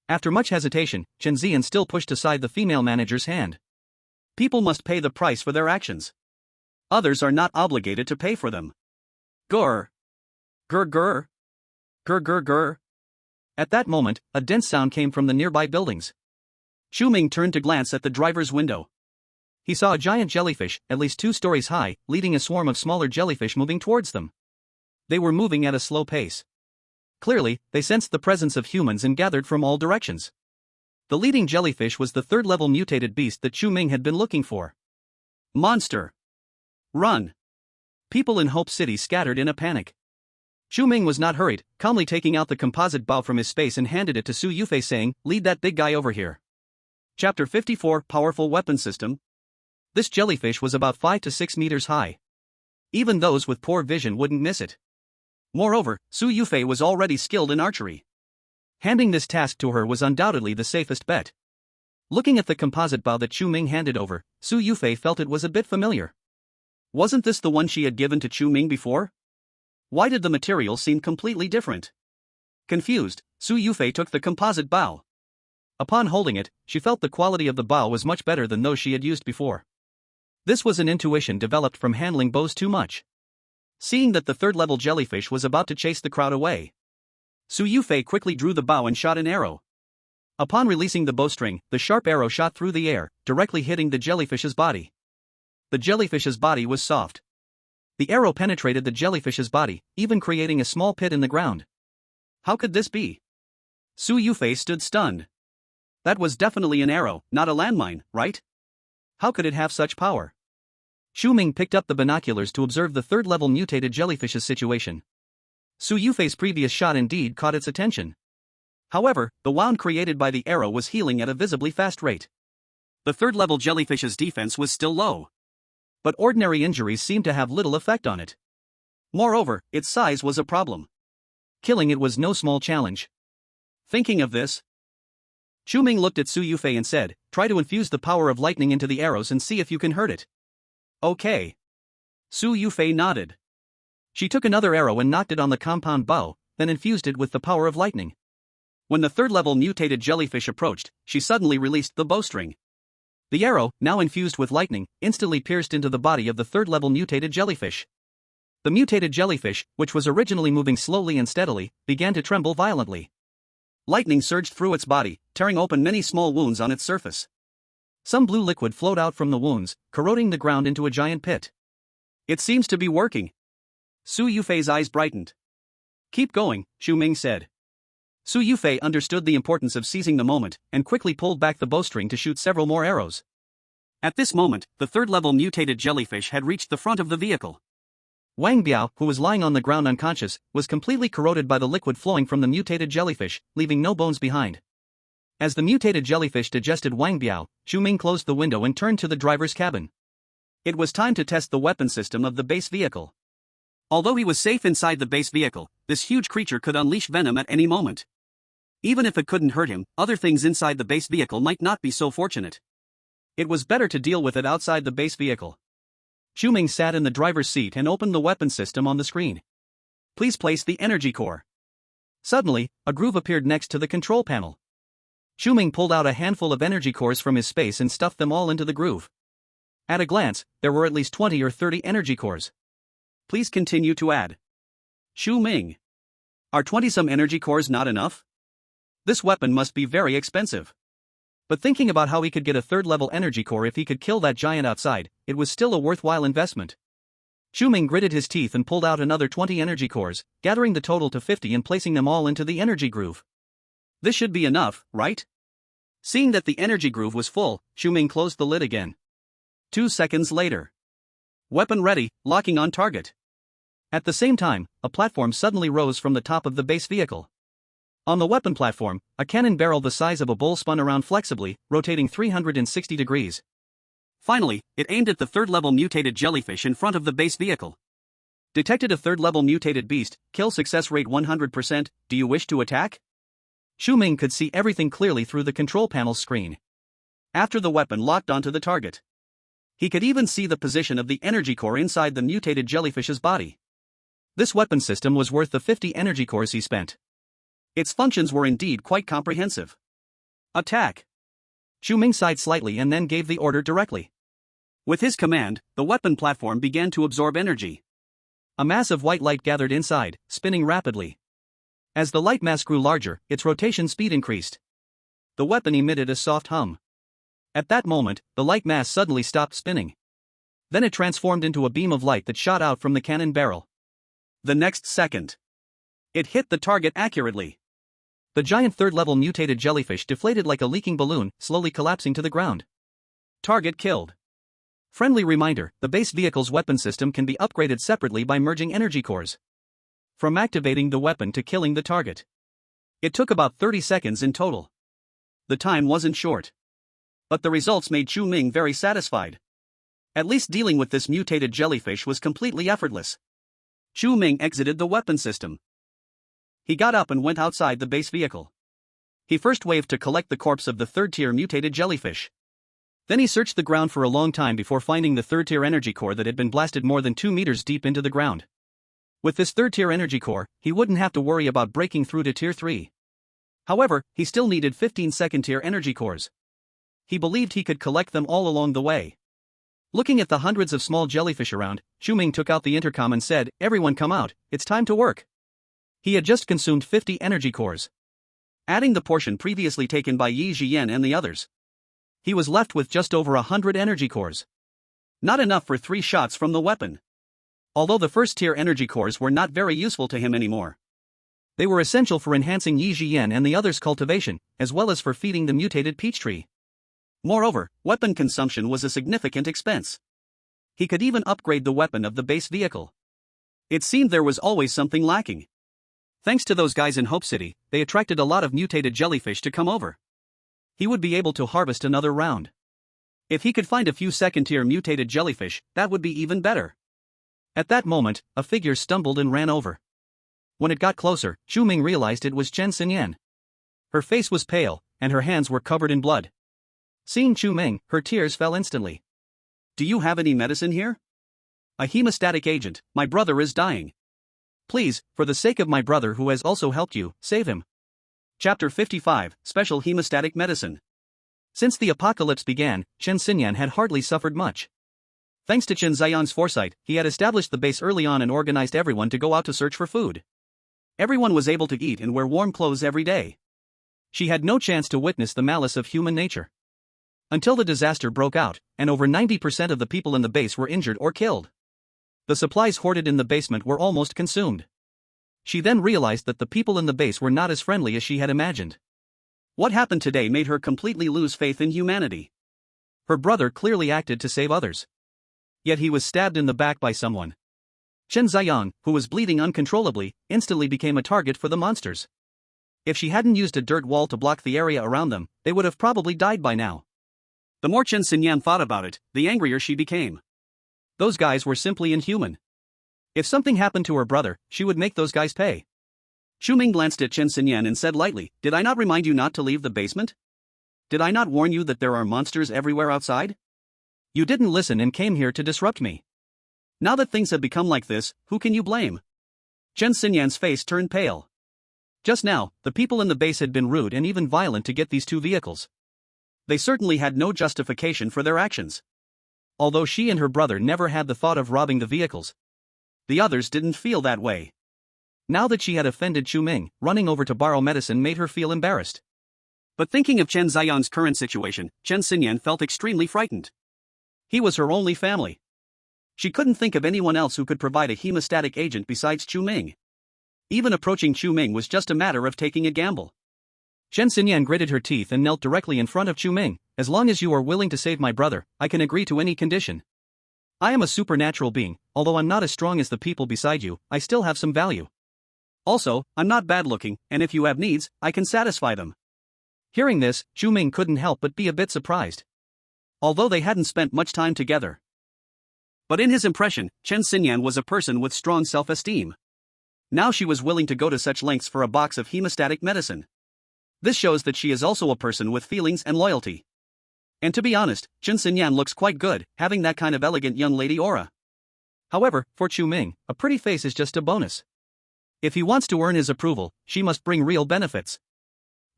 After much hesitation, Chen Ziyan still pushed aside the female manager's hand. People must pay the price for their actions. Others are not obligated to pay for them. Grr. Grr grr. Grr grr grr. At that moment, a dense sound came from the nearby buildings. Chu Ming turned to glance at the driver's window. He saw a giant jellyfish, at least 2 stories high, leading a swarm of smaller jellyfish moving towards them. They were moving at a slow pace. Clearly, they sensed the presence of humans and gathered from all directions. The leading jellyfish was the 3rd-level mutated beast that Chu Ming had been looking for. Monster! Run! People in Hope City scattered in a panic. Chu Ming was not hurried, calmly taking out the composite bow from his space and handed it to Su Yufei saying, "Lead that big guy over here." Chapter 54, Powerful Weapon System. This jellyfish was about 5 to 6 meters high. Even those with poor vision wouldn't miss it. Moreover, Su Yufei was already skilled in archery. Handing this task to her was undoubtedly the safest bet. Looking at the composite bow that Chu Ming handed over, Su Yufei felt it was a bit familiar. Wasn't this the one she had given to Chu Ming before? Why did the material seem completely different? Confused, Su Yufei took the composite bow. Upon holding it, she felt the quality of the bow was much better than those she had used before. This was an intuition developed from handling bows too much. Seeing that the 3rd-level jellyfish was about to chase the crowd away, Su Yufei quickly drew the bow and shot an arrow. Upon releasing the bowstring, the sharp arrow shot through the air, directly hitting the jellyfish's body. The jellyfish's body was soft. The arrow penetrated the jellyfish's body, even creating a small pit in the ground. How could this be? Su Yufei stood stunned. That was definitely an arrow, not a landmine, right? How could it have such power? Chu Ming picked up the binoculars to observe the third-level mutated jellyfish's situation. Su Yufei's previous shot indeed caught its attention. However, the wound created by the arrow was healing at a visibly fast rate. The third-level jellyfish's defense was still low. But ordinary injuries seemed to have little effect on it. Moreover, its size was a problem. Killing it was no small challenge. Thinking of this, Chu Ming looked at Su Yufei and said, "Try to infuse the power of lightning into the arrows and see if you can hurt it." "Okay." Su Yufei nodded. She took another arrow and knocked it on the compound bow, then infused it with the power of lightning. When the third-level mutated jellyfish approached, she suddenly released the bowstring. The arrow, now infused with lightning, instantly pierced into the body of the third-level mutated jellyfish. The mutated jellyfish, which was originally moving slowly and steadily, began to tremble violently. Lightning surged through its body, tearing open many small wounds on its surface. Some blue liquid flowed out from the wounds, corroding the ground into a giant pit. "It seems to be working." Su Yufei's eyes brightened. "Keep going," Chu Ming said. Su Yufei understood the importance of seizing the moment, and quickly pulled back the bowstring to shoot several more arrows. At this moment, the third-level mutated jellyfish had reached the front of the vehicle. Wang Biao, who was lying on the ground unconscious, was completely corroded by the liquid flowing from the mutated jellyfish, leaving no bones behind. As the mutated jellyfish digested Wang Biao, Chu Ming closed the window and turned to the driver's cabin. It was time to test the weapon system of the base vehicle. Although he was safe inside the base vehicle, this huge creature could unleash venom at any moment. Even if it couldn't hurt him, other things inside the base vehicle might not be so fortunate. It was better to deal with it outside the base vehicle. Chu Ming sat in the driver's seat and opened the weapon system on the screen. "Please place the energy core." Suddenly, a groove appeared next to the control panel. Chu Ming pulled out a handful of energy cores from his space and stuffed them all into the groove. At a glance, there were at least 20 or 30 energy cores. "Please continue to add." "Chu Ming, are 20-some energy cores not enough? This weapon must be very expensive." But thinking about how he could get a third-level energy core if he could kill that giant outside, it was still a worthwhile investment. Chu Ming gritted his teeth and pulled out another 20 energy cores, gathering the total to 50 and placing them all into the energy groove. This should be enough, right? Seeing that the energy groove was full, Chu Ming closed the lid again. 2 seconds later. Weapon ready, locking on target. At the same time, a platform suddenly rose from the top of the base vehicle. On the weapon platform, a cannon barrel the size of a bowl spun around flexibly, rotating 360 degrees. Finally, it aimed at the third-level mutated jellyfish in front of the base vehicle. "Detected a third-level mutated beast, kill success rate 100%, do you wish to attack?" Chu Ming could see everything clearly through the control panel's screen. After the weapon locked onto the target, he could even see the position of the energy core inside the mutated jellyfish's body. This weapon system was worth the 50 energy cores he spent. Its functions were indeed quite comprehensive. "Attack!" Chu Ming sighed slightly and then gave the order directly. With his command, the weapon platform began to absorb energy. A mass of white light gathered inside, spinning rapidly. As the light mass grew larger, its rotation speed increased. The weapon emitted a soft hum. At that moment, the light mass suddenly stopped spinning. Then it transformed into a beam of light that shot out from the cannon barrel. The next second, it hit the target accurately. The giant third-level mutated jellyfish deflated like a leaking balloon, slowly collapsing to the ground. Target killed. Friendly reminder, the base vehicle's weapon system can be upgraded separately by merging energy cores. From activating the weapon to killing the target, it took about 30 seconds in total. The time wasn't short. But the results made Chu Ming very satisfied. At least dealing with this mutated jellyfish was completely effortless. Chu Ming exited the weapon system. He got up and went outside the base vehicle. He first waved to collect the corpse of the third-tier mutated jellyfish. Then he searched the ground for a long time before finding the third-tier energy core that had been blasted more than 2 meters deep into the ground. With this third-tier energy core, he wouldn't have to worry about breaking through to Tier 3. However, he still needed 15 second-tier energy cores. He believed he could collect them all along the way. Looking at the hundreds of small jellyfish around, Chu Ming took out the intercom and said, "Everyone come out, it's time to work." He had just consumed 50 energy cores. adding the portion previously taken by Yi Jian and the others. He was left with just over 100 energy cores. Not enough for 3 shots from the weapon. Although the first-tier energy cores were not very useful to him anymore. They were essential for enhancing Yi Jian and the others' cultivation, as well as for feeding the mutated peach tree. Moreover, weapon consumption was a significant expense. He could even upgrade the weapon of the base vehicle. It seemed there was always something lacking. Thanks to those guys in Hope City, they attracted a lot of mutated jellyfish to come over. He would be able to harvest another round. If he could find a few second-tier mutated jellyfish, that would be even better. At that moment, a figure stumbled and ran over. When it got closer, Chu Ming realized it was Chen Xinyan. Her face was pale, and her hands were covered in blood. Seeing Chu Ming, her tears fell instantly. "Do you have any medicine here?" "A hemostatic agent, my brother is dying. Please, for the sake of my brother who has also helped you, save him." Chapter 55, Special Hemostatic Medicine. Since the apocalypse began, Chen Xinyan had hardly suffered much. Thanks to Chen Xiang's foresight, he had established the base early on and organized everyone to go out to search for food. Everyone was able to eat and wear warm clothes every day. She had no chance to witness the malice of human nature. Until the disaster broke out, and over 90% of the people in the base were injured or killed. The supplies hoarded in the basement were almost consumed. She then realized that the people in the base were not as friendly as she had imagined. What happened today made her completely lose faith in humanity. Her brother clearly acted to save others. Yet he was stabbed in the back by someone. Chen Xiang, who was bleeding uncontrollably, instantly became a target for the monsters. If she hadn't used a dirt wall to block the area around them, they would have probably died by now. The more Chen Xinyan thought about it, the angrier she became. Those guys were simply inhuman. If something happened to her brother, she would make those guys pay. Chu Ming glanced at Chen Xinyan and said lightly, "Did I not remind you not to leave the basement? Did I not warn you that there are monsters everywhere outside? You didn't listen and came here to disrupt me. Now that things have become like this, who can you blame?" Chen Xinyan's face turned pale. Just now, the people in the base had been rude and even violent to get these 2 vehicles. They certainly had no justification for their actions. Although she and her brother never had the thought of robbing the vehicles. The others didn't feel that way. Now that she had offended Chu Ming, running over to borrow medicine made her feel embarrassed. But thinking of Chen Xiang's current situation, Chen Xinyan felt extremely frightened. He was her only family. She couldn't think of anyone else who could provide a hemostatic agent besides Chu Ming. Even approaching Chu Ming was just a matter of taking a gamble. Chen Xinyan gritted her teeth and knelt directly in front of Chu Ming. "As long as you are willing to save my brother, I can agree to any condition. I am a supernatural being, although I'm not as strong as the people beside you, I still have some value. Also, I'm not bad looking, and if you have needs, I can satisfy them." Hearing this, Chu Ming couldn't help but be a bit surprised. Although they hadn't spent much time together. But in his impression, Chen Xinyan was a person with strong self-esteem. Now she was willing to go to such lengths for a box of hemostatic medicine. This shows that she is also a person with feelings and loyalty. And to be honest, Chen Xinyan looks quite good, having that kind of elegant young lady aura. However, for Chu Ming, a pretty face is just a bonus. If he wants to earn his approval, she must bring real benefits.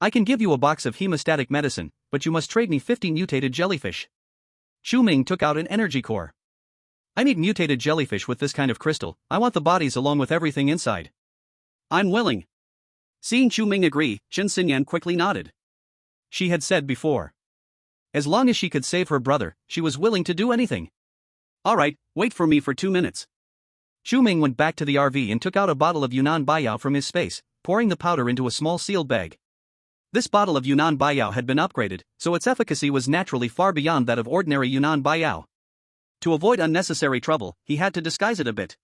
"I can give you a box of hemostatic medicine, but you must trade me 50 mutated jellyfish." Chu Ming took out an energy core. "I need mutated jellyfish with this kind of crystal, I want the bodies along with everything inside." "I'm willing." Seeing Chu Ming agree, Chen Xinyan quickly nodded. She had said before. As long as she could save her brother, she was willing to do anything. "Alright, wait for me for 2 minutes. Chu Ming went back to the RV and took out a bottle of Yunnan Baiyao from his space, pouring the powder into a small sealed bag. This bottle of Yunnan Baiyao had been upgraded, so its efficacy was naturally far beyond that of ordinary Yunnan Baiyao. To avoid unnecessary trouble, he had to disguise it a bit.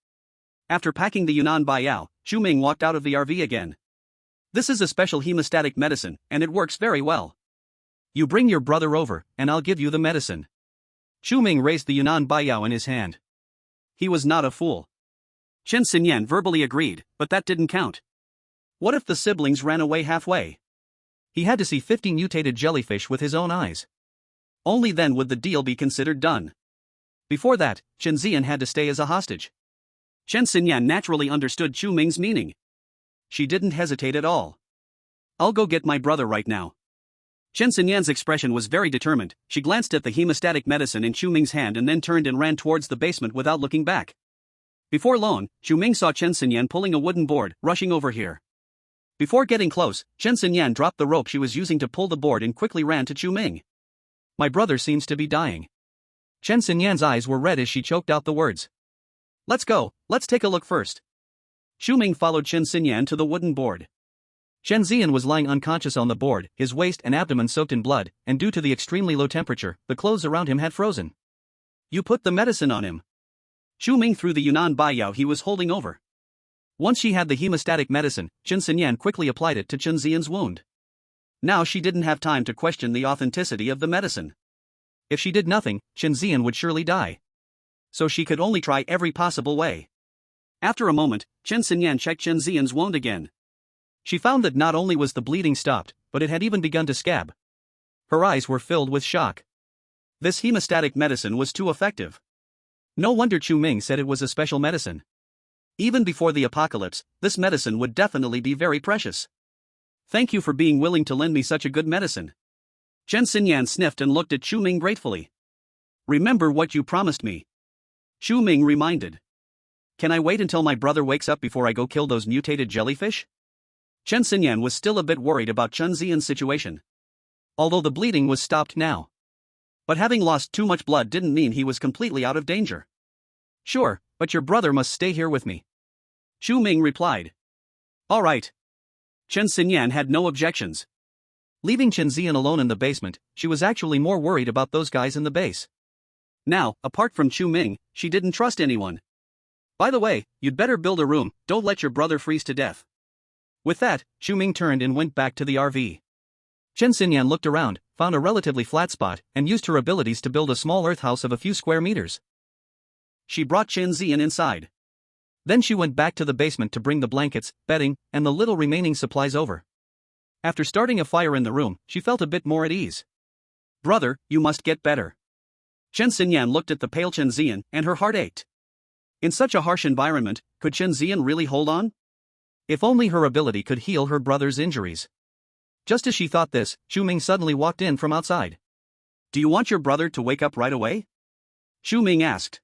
After packing the Yunnan Baiyao, Chu Ming walked out of the RV again. "This is a special hemostatic medicine, and it works very well. You bring your brother over, and I'll give you the medicine." Chu Ming raised the Yunnan Baiyao in his hand. He was not a fool. Chen Xinyan verbally agreed, but that didn't count. What if the siblings ran away halfway? He had to see 50 mutated jellyfish with his own eyes. Only then would the deal be considered done. Before that, Chen Xian had to stay as a hostage. Chen Xinyan naturally understood Chu Ming's meaning. She didn't hesitate at all. "I'll go get my brother right now." Chen Xinyan's expression was very determined. She glanced at the hemostatic medicine in Chu Ming's hand and then turned and ran towards the basement without looking back. Before long, Chu Ming saw Chen Xinyan pulling a wooden board, rushing over here. Before getting close, Chen Xinyan dropped the rope she was using to pull the board and quickly ran to Chu Ming. My brother seems to be dying. Chen Xinyan's eyes were red as she choked out the words. Let's go, let's take a look first. Chu Ming followed Chen Xinyan to the wooden board. Chen Xian was lying unconscious on the board, his waist and abdomen soaked in blood, and due to the extremely low temperature, the clothes around him had frozen. You put the medicine on him. Chu Ming threw the Yunnan Baiyao he was holding over. Once she had the hemostatic medicine, Chen Xinyan quickly applied it to Chen Xian's wound. Now she didn't have time to question the authenticity of the medicine. If she did nothing, Chen Xian would surely die. So she could only try every possible way. After a moment, Chen Xinyan checked Chen Xian's wound again. She found that not only was the bleeding stopped, but it had even begun to scab. Her eyes were filled with shock. This hemostatic medicine was too effective. No wonder Chu Ming said it was a special medicine. Even before the apocalypse, this medicine would definitely be very precious. Thank you for being willing to lend me such a good medicine. Chen Xinyan sniffed and looked at Chu Ming gratefully. Remember what you promised me. Chu Ming reminded. Can I wait until my brother wakes up before I go kill those mutated jellyfish? Chen Xinyan was still a bit worried about Chen Xian's situation. Although the bleeding was stopped now. But having lost too much blood didn't mean he was completely out of danger. Sure, but your brother must stay here with me. Chu Ming replied. All right. Chen Xinyan had no objections. Leaving Chen Xian alone in the basement, she was actually more worried about those guys in the base. Now, apart from Chu Ming, she didn't trust anyone. By the way, you'd better build a room, don't let your brother freeze to death. With that, Chu Ming turned and went back to the RV. Chen Xinyan looked around, found a relatively flat spot, and used her abilities to build a small earth house of a few square meters. She brought Chen Xian inside. Then she went back to the basement to bring the blankets, bedding, and the little remaining supplies over. After starting a fire in the room, she felt a bit more at ease. Brother, you must get better. Chen Xinyan looked at the pale Chen Xian, and her heart ached. In such a harsh environment, could Chen Xian really hold on? If only her ability could heal her brother's injuries. Just as she thought this, Chu Ming suddenly walked in from outside. Do you want your brother to wake up right away? Chu Ming asked.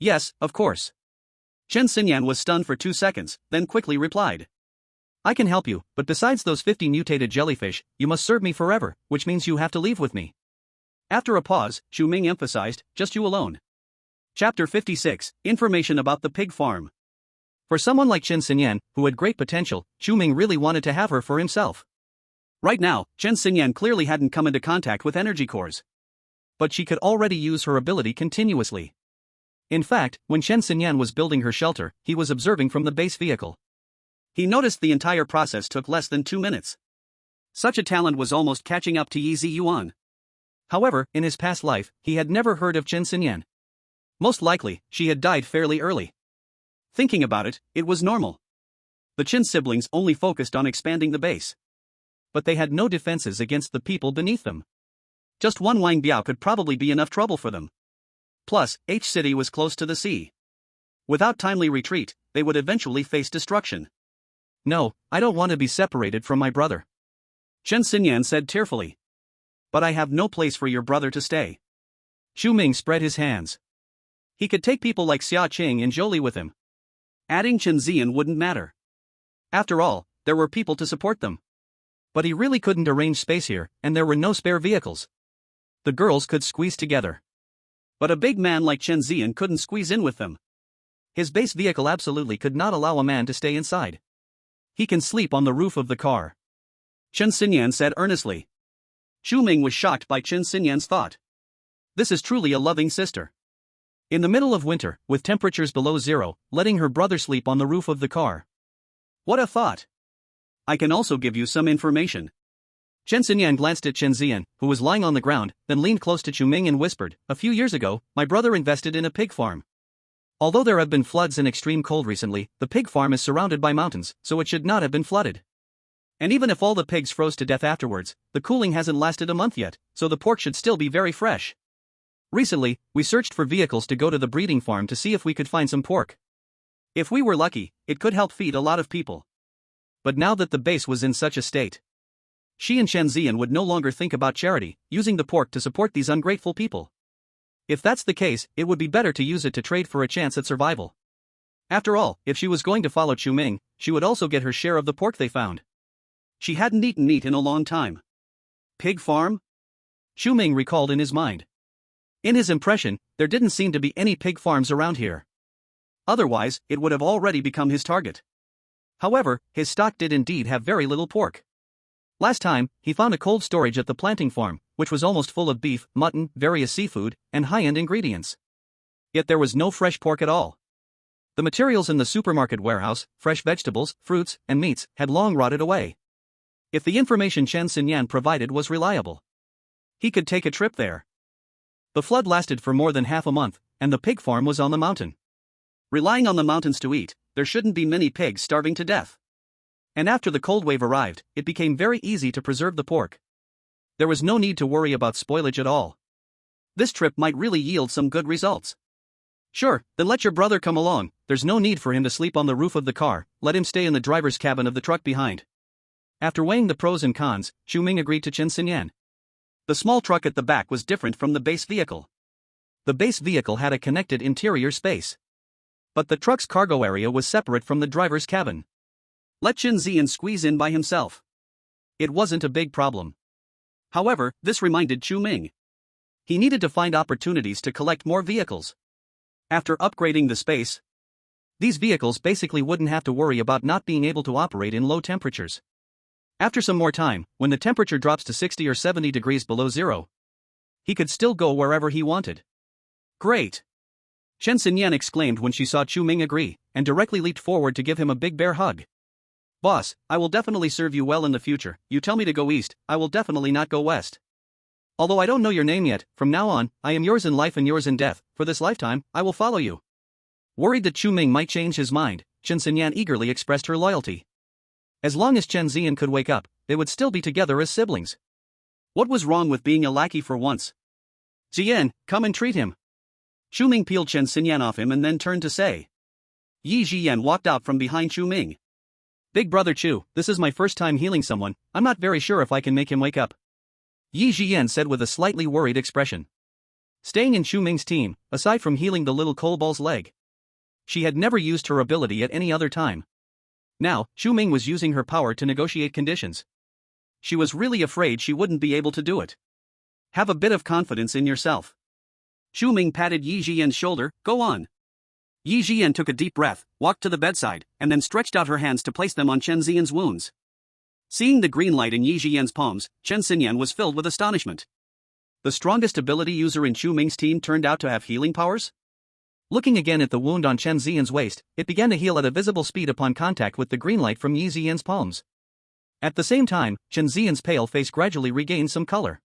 Yes, of course. Chen Xinyan was stunned for 2 seconds, then quickly replied. I can help you, but besides those 50 mutated jellyfish, you must serve me forever, which means you have to leave with me. After a pause, Chu Ming emphasized, just you alone. Chapter 56, Information about the Pig Farm. For someone like Chen Xinyan, who had great potential, Chu Ming really wanted to have her for himself. Right now, Chen Xinyan clearly hadn't come into contact with energy cores. But she could already use her ability continuously. In fact, when Chen Xinyan was building her shelter, he was observing from the base vehicle. He noticed the entire process took less than 2 minutes. Such a talent was almost catching up to Yi Ziyuan. However, in his past life, he had never heard of Chen Xinyan. Most likely, she had died fairly early. Thinking about it, it was normal. The Chen siblings only focused on expanding the base. But they had no defenses against the people beneath them. Just one Wang Biao could probably be enough trouble for them. Plus, H City was close to the sea. Without timely retreat, they would eventually face destruction. No, I don't want to be separated from my brother. Chen Xinyan said tearfully. But I have no place for your brother to stay. Chu Ming spread his hands. He could take people like Xia Qing and Zhou Li with him. Adding Chen Xian wouldn't matter. After all, there were people to support them. But he really couldn't arrange space here, and there were no spare vehicles. The girls could squeeze together. But a big man like Chen Xian couldn't squeeze in with them. His base vehicle absolutely could not allow a man to stay inside. He can sleep on the roof of the car. Chen Xinyan said earnestly. Chu Ming was shocked by Chen Xinyan's thought. This is truly a loving sister. In the middle of winter, with temperatures below zero, letting her brother sleep on the roof of the car. What a thought! I can also give you some information. Chen Xinyan glanced at Chen Xian, who was lying on the ground, then leaned close to Chu Ming and whispered, a few years ago, my brother invested in a pig farm. Although there have been floods and extreme cold recently, the pig farm is surrounded by mountains, so it should not have been flooded. And even if all the pigs froze to death afterwards, the cooling hasn't lasted a month yet, so the pork should still be very fresh. Recently, we searched for vehicles to go to the breeding farm to see if we could find some pork. If we were lucky, it could help feed a lot of people. But now that the base was in such a state, she and Chen Xian would no longer think about charity, using the pork to support these ungrateful people. If that's the case, it would be better to use it to trade for a chance at survival. After all, if she was going to follow Chu Ming, she would also get her share of the pork they found. She hadn't eaten meat in a long time. Pig farm? Chu Ming recalled in his mind. In his impression, there didn't seem to be any pig farms around here. Otherwise, it would have already become his target. However, his stock did indeed have very little pork. Last time, he found a cold storage at the planting farm, which was almost full of beef, mutton, various seafood, and high-end ingredients. Yet there was no fresh pork at all. The materials in the supermarket warehouse, fresh vegetables, fruits, and meats, had long rotted away. If the information Chen Xinyan provided was reliable, he could take a trip there. The flood lasted for more than half a month, and the pig farm was on the mountain. Relying on the mountains to eat, there shouldn't be many pigs starving to death. And after the cold wave arrived, it became very easy to preserve the pork. There was no need to worry about spoilage at all. This trip might really yield some good results. Sure, then let your brother come along. There's no need for him to sleep on the roof of the car, let him stay in the driver's cabin of the truck behind. After weighing the pros and cons, Chu Ming agreed to Chen Xinyan. The small truck at the back was different from the base vehicle. The base vehicle had a connected interior space. But the truck's cargo area was separate from the driver's cabin. Let Chen Xian squeeze in by himself. It wasn't a big problem. However, this reminded Chu Ming. He needed to find opportunities to collect more vehicles. After upgrading the space, these vehicles basically wouldn't have to worry about not being able to operate in low temperatures. After some more time, when the temperature drops to 60 or 70 degrees below zero, he could still go wherever he wanted. Great! Chen Xinyan exclaimed when she saw Chu Ming agree, and directly leaped forward to give him a big bear hug. Boss, I will definitely serve you well in the future. You tell me to go east, I will definitely not go west. Although I don't know your name yet, from now on, I am yours in life and yours in death. For this lifetime, I will follow you. Worried that Chu Ming might change his mind, Chen Xinyan eagerly expressed her loyalty. As long as Chen Xian could wake up, they would still be together as siblings. What was wrong with being a lackey for once? Jian, come and treat him. Chu Ming peeled Chen Xinyan off him and then turned to say. Yi Jian walked out from behind Chu Ming. Big brother Chu, this is my first time healing someone, I'm not very sure if I can make him wake up. Yi Jian said with a slightly worried expression. Staying in Chu Ming's team, aside from healing the little kobold's leg, she had never used her ability at any other time. Now, Chu Ming was using her power to negotiate conditions. She was really afraid she wouldn't be able to do it. Have a bit of confidence in yourself. Chu Ming patted Yi Jian's shoulder, go on. Yi Jian took a deep breath, walked to the bedside, and then stretched out her hands to place them on Chen Xian's wounds. Seeing the green light in Yi Jian's palms, Chen Xinyan was filled with astonishment. The strongest ability user in Chu Ming's team turned out to have healing powers? Looking again at the wound on Chen Xian's waist, it began to heal at a visible speed upon contact with the green light from Yi Jian's palms. At the same time, Chen Xian's pale face gradually regained some color.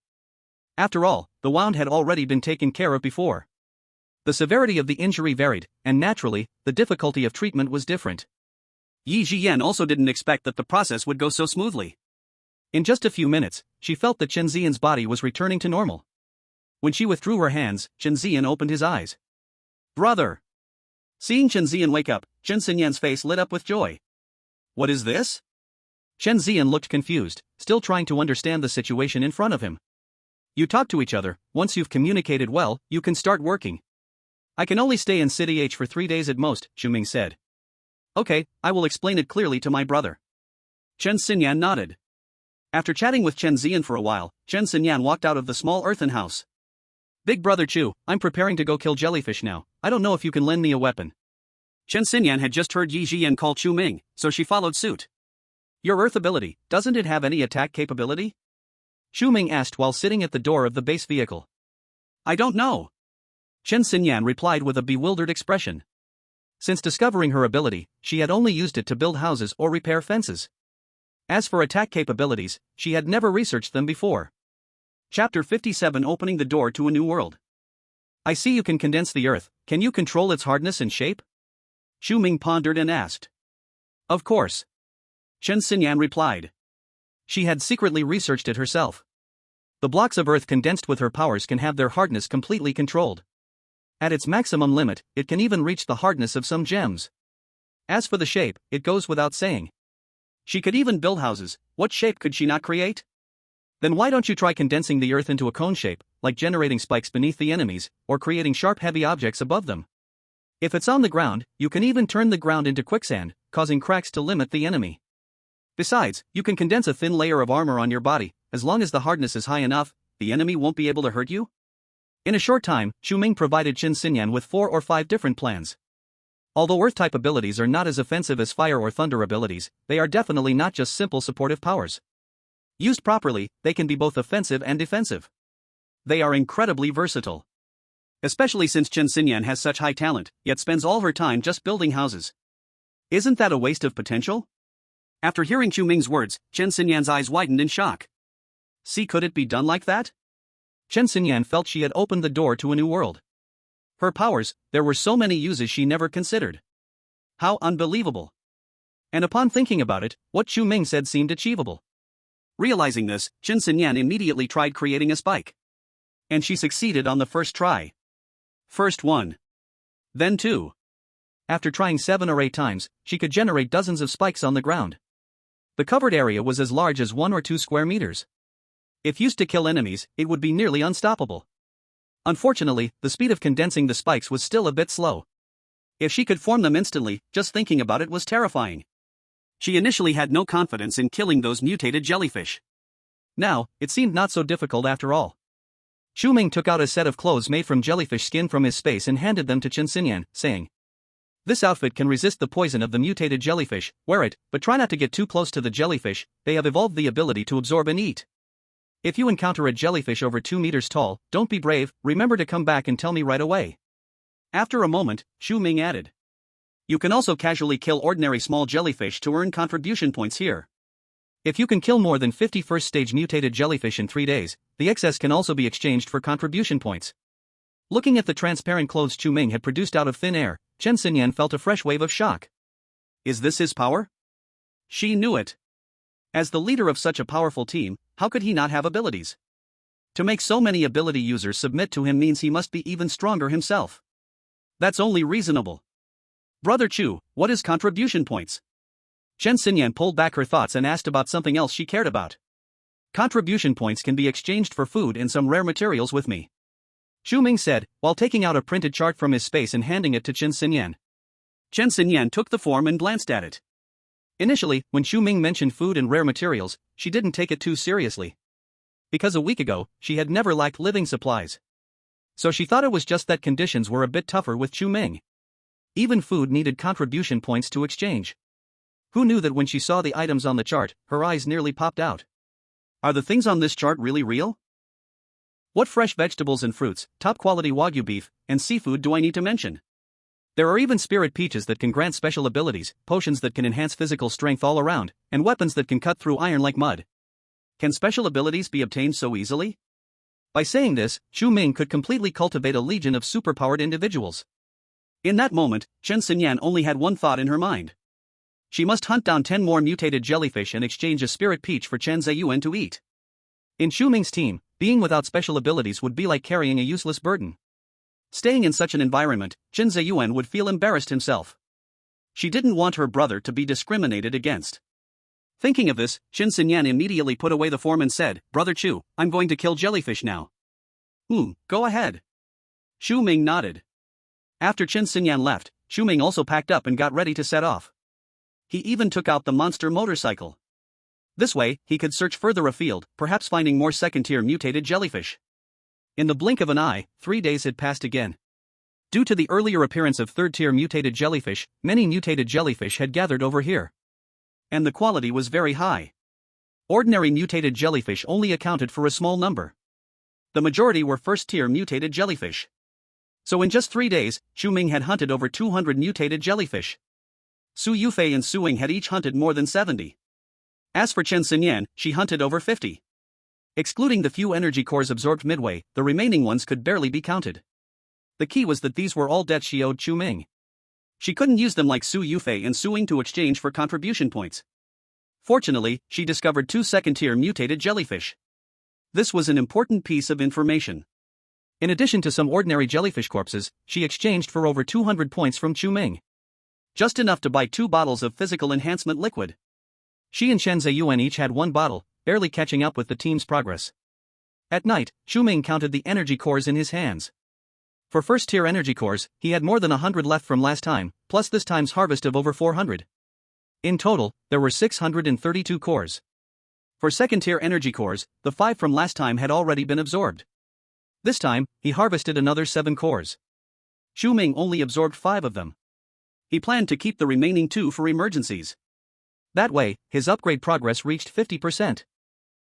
After all, the wound had already been taken care of before. The severity of the injury varied, and naturally, the difficulty of treatment was different. Yi Jian also didn't expect that the process would go so smoothly. In just a few minutes, she felt that Chen Xian's body was returning to normal. When she withdrew her hands, Chen Xian opened his eyes. Brother! Seeing Chen Xian wake up, Chen Xinyan's face lit up with joy. What is this? Chen Xian looked confused, still trying to understand the situation in front of him. You talk to each other, once you've communicated well, you can start working. I can only stay in City H for 3 days at most, Chu Ming said. Okay, I will explain it clearly to my brother. Chen Xinyan nodded. After chatting with Chen Xian for a while, Chen Xinyan walked out of the small earthen house. Big brother Chu, I'm preparing to go kill jellyfish now, I don't know if you can lend me a weapon. Chen Xinyan had just heard Yi Jian call Chu Ming, so she followed suit. Your earth ability, doesn't it have any attack capability? Chu Ming asked while sitting at the door of the base vehicle. I don't know. Chen Xinyan replied with a bewildered expression. Since discovering her ability, she had only used it to build houses or repair fences. As for attack capabilities, she had never researched them before. Chapter 57 Opening the Door to a New World. I see you can condense the earth, can you control its hardness and shape? Chu Ming pondered and asked. Of course. Chen Xinyan replied. She had secretly researched it herself. The blocks of earth condensed with her powers can have their hardness completely controlled. At its maximum limit, it can even reach the hardness of some gems. As for the shape, it goes without saying. She could even build houses, what shape could she not create? Then why don't you try condensing the earth into a cone shape, like generating spikes beneath the enemies, or creating sharp heavy objects above them? If it's on the ground, you can even turn the ground into quicksand, causing cracks to limit the enemy. Besides, you can condense a thin layer of armor on your body, as long as the hardness is high enough, the enemy won't be able to hurt you? In a short time, Chu Ming provided Qin Xinyan with 4 or 5 different plans. Although Earth-type abilities are not as offensive as Fire or Thunder abilities, they are definitely not just simple supportive powers. Used properly, they can be both offensive and defensive. They are incredibly versatile. Especially since Qin Xinyan has such high talent, yet spends all her time just building houses. Isn't that a waste of potential? After hearing Chu Ming's words, Qin Xinyan's eyes widened in shock. See, could it be done like that? Qin Xinyan felt she had opened the door to a new world. Her powers, there were so many uses she never considered. How unbelievable. And upon thinking about it, what Chu Ming said seemed achievable. Realizing this, Qin Xinyan immediately tried creating a spike. And she succeeded on the first try. First 1. Then 2. After trying 7 or 8 times, she could generate dozens of spikes on the ground. The covered area was as large as 1 or 2 square meters. If used to kill enemies, it would be nearly unstoppable. Unfortunately, the speed of condensing the spikes was still a bit slow. If she could form them instantly, just thinking about it was terrifying. She initially had no confidence in killing those mutated jellyfish. Now, it seemed not so difficult after all. Chu Ming took out a set of clothes made from jellyfish skin from his space and handed them to Qin Xinyan, saying, "This outfit can resist the poison of the mutated jellyfish, wear it, but try not to get too close to the jellyfish, they have evolved the ability to absorb and eat. If you encounter a jellyfish over 2 meters tall, don't be brave, remember to come back and tell me right away." After a moment, Chu Ming added, "You can also casually kill ordinary small jellyfish to earn contribution points here. If you can kill more than 50 first-stage mutated jellyfish in 3 days, the excess can also be exchanged for contribution points." Looking at the transparent clothes Chu Ming had produced out of thin air, Qin Xinyan felt a fresh wave of shock. Is this his power? She knew it. As the leader of such a powerful team, how could he not have abilities? To make so many ability users submit to him means he must be even stronger himself. That's only reasonable. Brother Chu, what is contribution points? Qin Xinyan pulled back her thoughts and asked about something else she cared about. Contribution points can be exchanged for food and some rare materials with me, Chu Ming said, while taking out a printed chart from his space and handing it to Qin Xinyan. Qin Xinyan took the form and glanced at it. Initially, when Chu Ming mentioned food and rare materials, she didn't take it too seriously. Because a week ago, she had never lacked living supplies. So she thought it was just that conditions were a bit tougher with Chu Ming. Even food needed contribution points to exchange. Who knew that when she saw the items on the chart, her eyes nearly popped out. Are the things on this chart really real? What fresh vegetables and fruits, top-quality Wagyu beef, and seafood do I need to mention? There are even spirit peaches that can grant special abilities, potions that can enhance physical strength all around, and weapons that can cut through iron like mud. Can special abilities be obtained so easily? By saying this, Chu Ming could completely cultivate a legion of superpowered individuals. In that moment, Qin Xinyan only had one thought in her mind. She must hunt down 10 more mutated jellyfish and exchange a spirit peach for Chen Ziyuan to eat. In Chu Ming's team, being without special abilities would be like carrying a useless burden. Staying in such an environment, Chen Ziyuan would feel embarrassed himself. She didn't want her brother to be discriminated against. Thinking of this, Qin Xinyan immediately put away the form and said, "Brother Chu, I'm going to kill jellyfish now." Go ahead. Chu Ming nodded. After Qin Xinyan left, Chu Ming also packed up and got ready to set off. He even took out the monster motorcycle. This way, he could search further afield, perhaps finding more second-tier mutated jellyfish. In the blink of an eye, 3 days had passed again. Due to the earlier appearance of third-tier mutated jellyfish, many mutated jellyfish had gathered over here. And the quality was very high. Ordinary mutated jellyfish only accounted for a small number. The majority were first-tier mutated jellyfish. So in just 3 days, Chu Ming had hunted over 200 mutated jellyfish. Su Yufei and Su Ying had each hunted more than 70. As for Qin Xinyan, she hunted over 50. Excluding the few energy cores absorbed midway, the remaining ones could barely be counted. The key was that these were all debts she owed Chu Ming. She couldn't use them like Su Yufei and Su Ying to exchange for contribution points. Fortunately, she discovered 2 second-tier mutated jellyfish. This was an important piece of information. In addition to some ordinary jellyfish corpses, she exchanged for over 200 points from Chu Ming. Just enough to buy 2 bottles of physical enhancement liquid. She and Chen Ziyuan each had 1 bottle, barely catching up with the team's progress. At night, Chu Ming counted the energy cores in his hands. For first-tier energy cores, he had more than 100 left from last time, plus this time's harvest of over 400. In total, there were 632 cores. For second-tier energy cores, the 5 from last time had already been absorbed. This time, he harvested another 7 cores. Chu Ming only absorbed 5 of them. He planned to keep the remaining 2 for emergencies. That way, his upgrade progress reached 50%.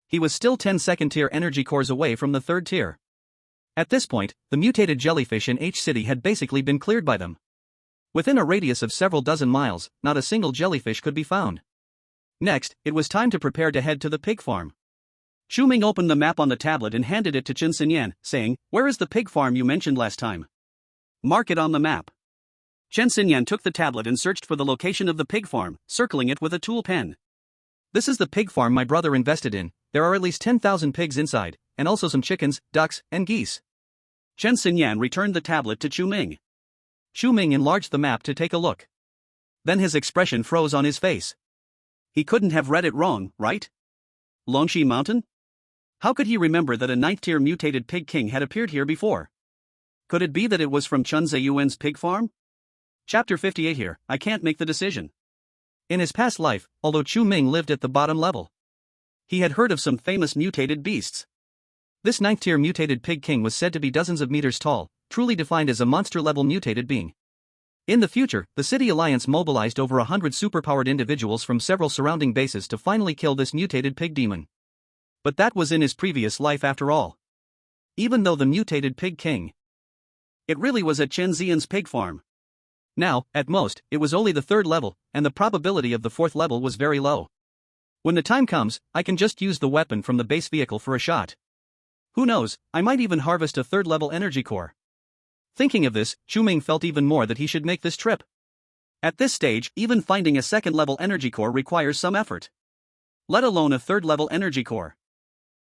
He was still 10 second-tier energy cores away from the third tier. At this point, the mutated jellyfish in H City had basically been cleared by them. Within a radius of several dozen miles, not a single jellyfish could be found. Next, it was time to prepare to head to the pig farm. Chu Ming opened the map on the tablet and handed it to Chen Xinyan, saying, "Where is the pig farm you mentioned last time? Mark it on the map." Chen Xinyan took the tablet and searched for the location of the pig farm, circling it with a tool pen. "This is the pig farm my brother invested in. There are at least 10,000 pigs inside, and also some chickens, ducks, and geese." Chen Xinyan returned the tablet to Chu Ming. Chu Ming enlarged the map to take a look. Then his expression froze on his face. He couldn't have read it wrong, right? Longxi Mountain? How could he remember that a 9th-tier mutated pig king had appeared here before? Could it be that it was from Chun Ziyuan's pig farm? Chapter 58 here, I can't make the decision. In his past life, although Chu Ming lived at the bottom level, he had heard of some famous mutated beasts. This 9th-tier mutated pig king was said to be dozens of meters tall, truly defined as a monster-level mutated being. In the future, the City Alliance mobilized over 100 superpowered individuals from several surrounding bases to finally kill this mutated pig demon. But that was in his previous life after all. Even though the mutated pig king, it really was at Chen Xian's pig farm. Now, at most, it was only the 3rd level, and the probability of the 4th level was very low. When the time comes, I can just use the weapon from the base vehicle for a shot. Who knows, I might even harvest a 3rd level energy core. Thinking of this, Chu Ming felt even more that he should make this trip. At this stage, even finding a 2nd level energy core requires some effort. Let alone a 3rd level energy core.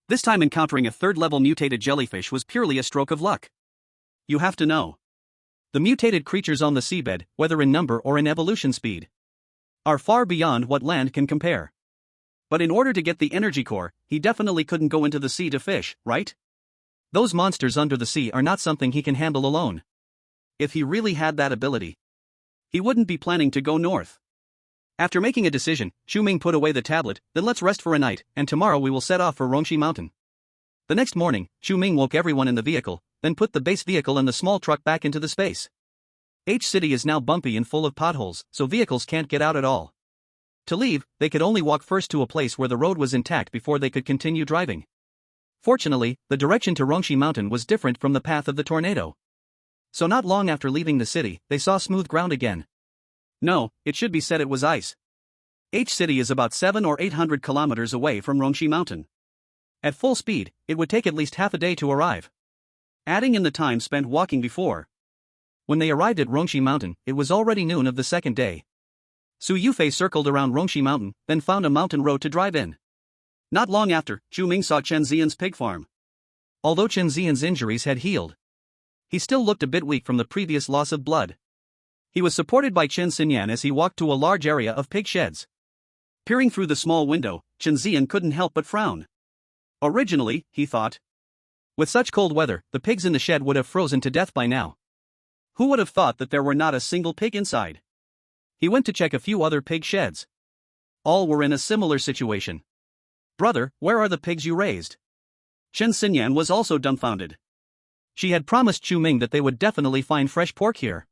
This time encountering a 3rd level mutated jellyfish was purely a stroke of luck. You have to know. The mutated creatures on the seabed, whether in number or in evolution speed, are far beyond what land can compare. But in order to get the energy core, he definitely couldn't go into the sea to fish, right? Those monsters under the sea are not something he can handle alone. If he really had that ability, he wouldn't be planning to go north. After making a decision, Chu Ming put away the tablet, then let's rest for a night, and tomorrow we will set off for Rongxi Mountain. The next morning, Chu Ming woke everyone in the vehicle, then put the base vehicle and the small truck back into the space. H City is now bumpy and full of potholes, so vehicles can't get out at all. To leave, they could only walk first to a place where the road was intact before they could continue driving. Fortunately, the direction to Rongxi Mountain was different from the path of the tornado. So not long after leaving the city, they saw smooth ground again. No, it should be said it was ice. H City is about 700 or 800 kilometers away from Rongxi Mountain. At full speed, it would take at least half a day to arrive. Adding in the time spent walking before. When they arrived at Rongxi Mountain, it was already noon of the 2nd day. Su Yufei circled around Rongxi Mountain, then found a mountain road to drive in. Not long after, Chu Ming saw Chen Xian's pig farm. Although Chen Xian's injuries had healed, he still looked a bit weak from the previous loss of blood. He was supported by Chen Xinyan as he walked to a large area of pig sheds. Peering through the small window, Chen Xian couldn't help but frown. Originally, he thought, with such cold weather, the pigs in the shed would have frozen to death by now. Who would have thought that there were not a single pig inside? He went to check a few other pig sheds. All were in a similar situation. "Brother, where are the pigs you raised?" Chen Xinyan was also dumbfounded. She had promised Chu Ming that they would definitely find fresh pork here.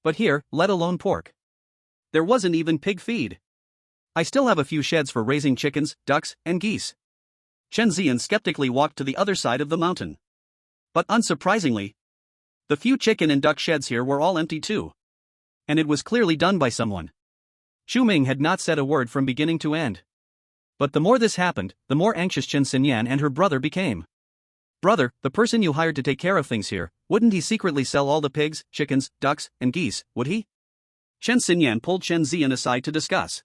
But here, let alone pork, there wasn't even pig feed. "I still have a few sheds for raising chickens, ducks, and geese." Chen Xian skeptically walked to the other side of the mountain. But unsurprisingly, the few chicken and duck sheds here were all empty too. And it was clearly done by someone. Chu Ming had not said a word from beginning to end. But the more this happened, the more anxious Chen Xinyan and her brother became. "Brother, the person you hired to take care of things here, wouldn't he secretly sell all the pigs, chickens, ducks, and geese, would he?" Chen Xinyan pulled Chen Xian aside to discuss.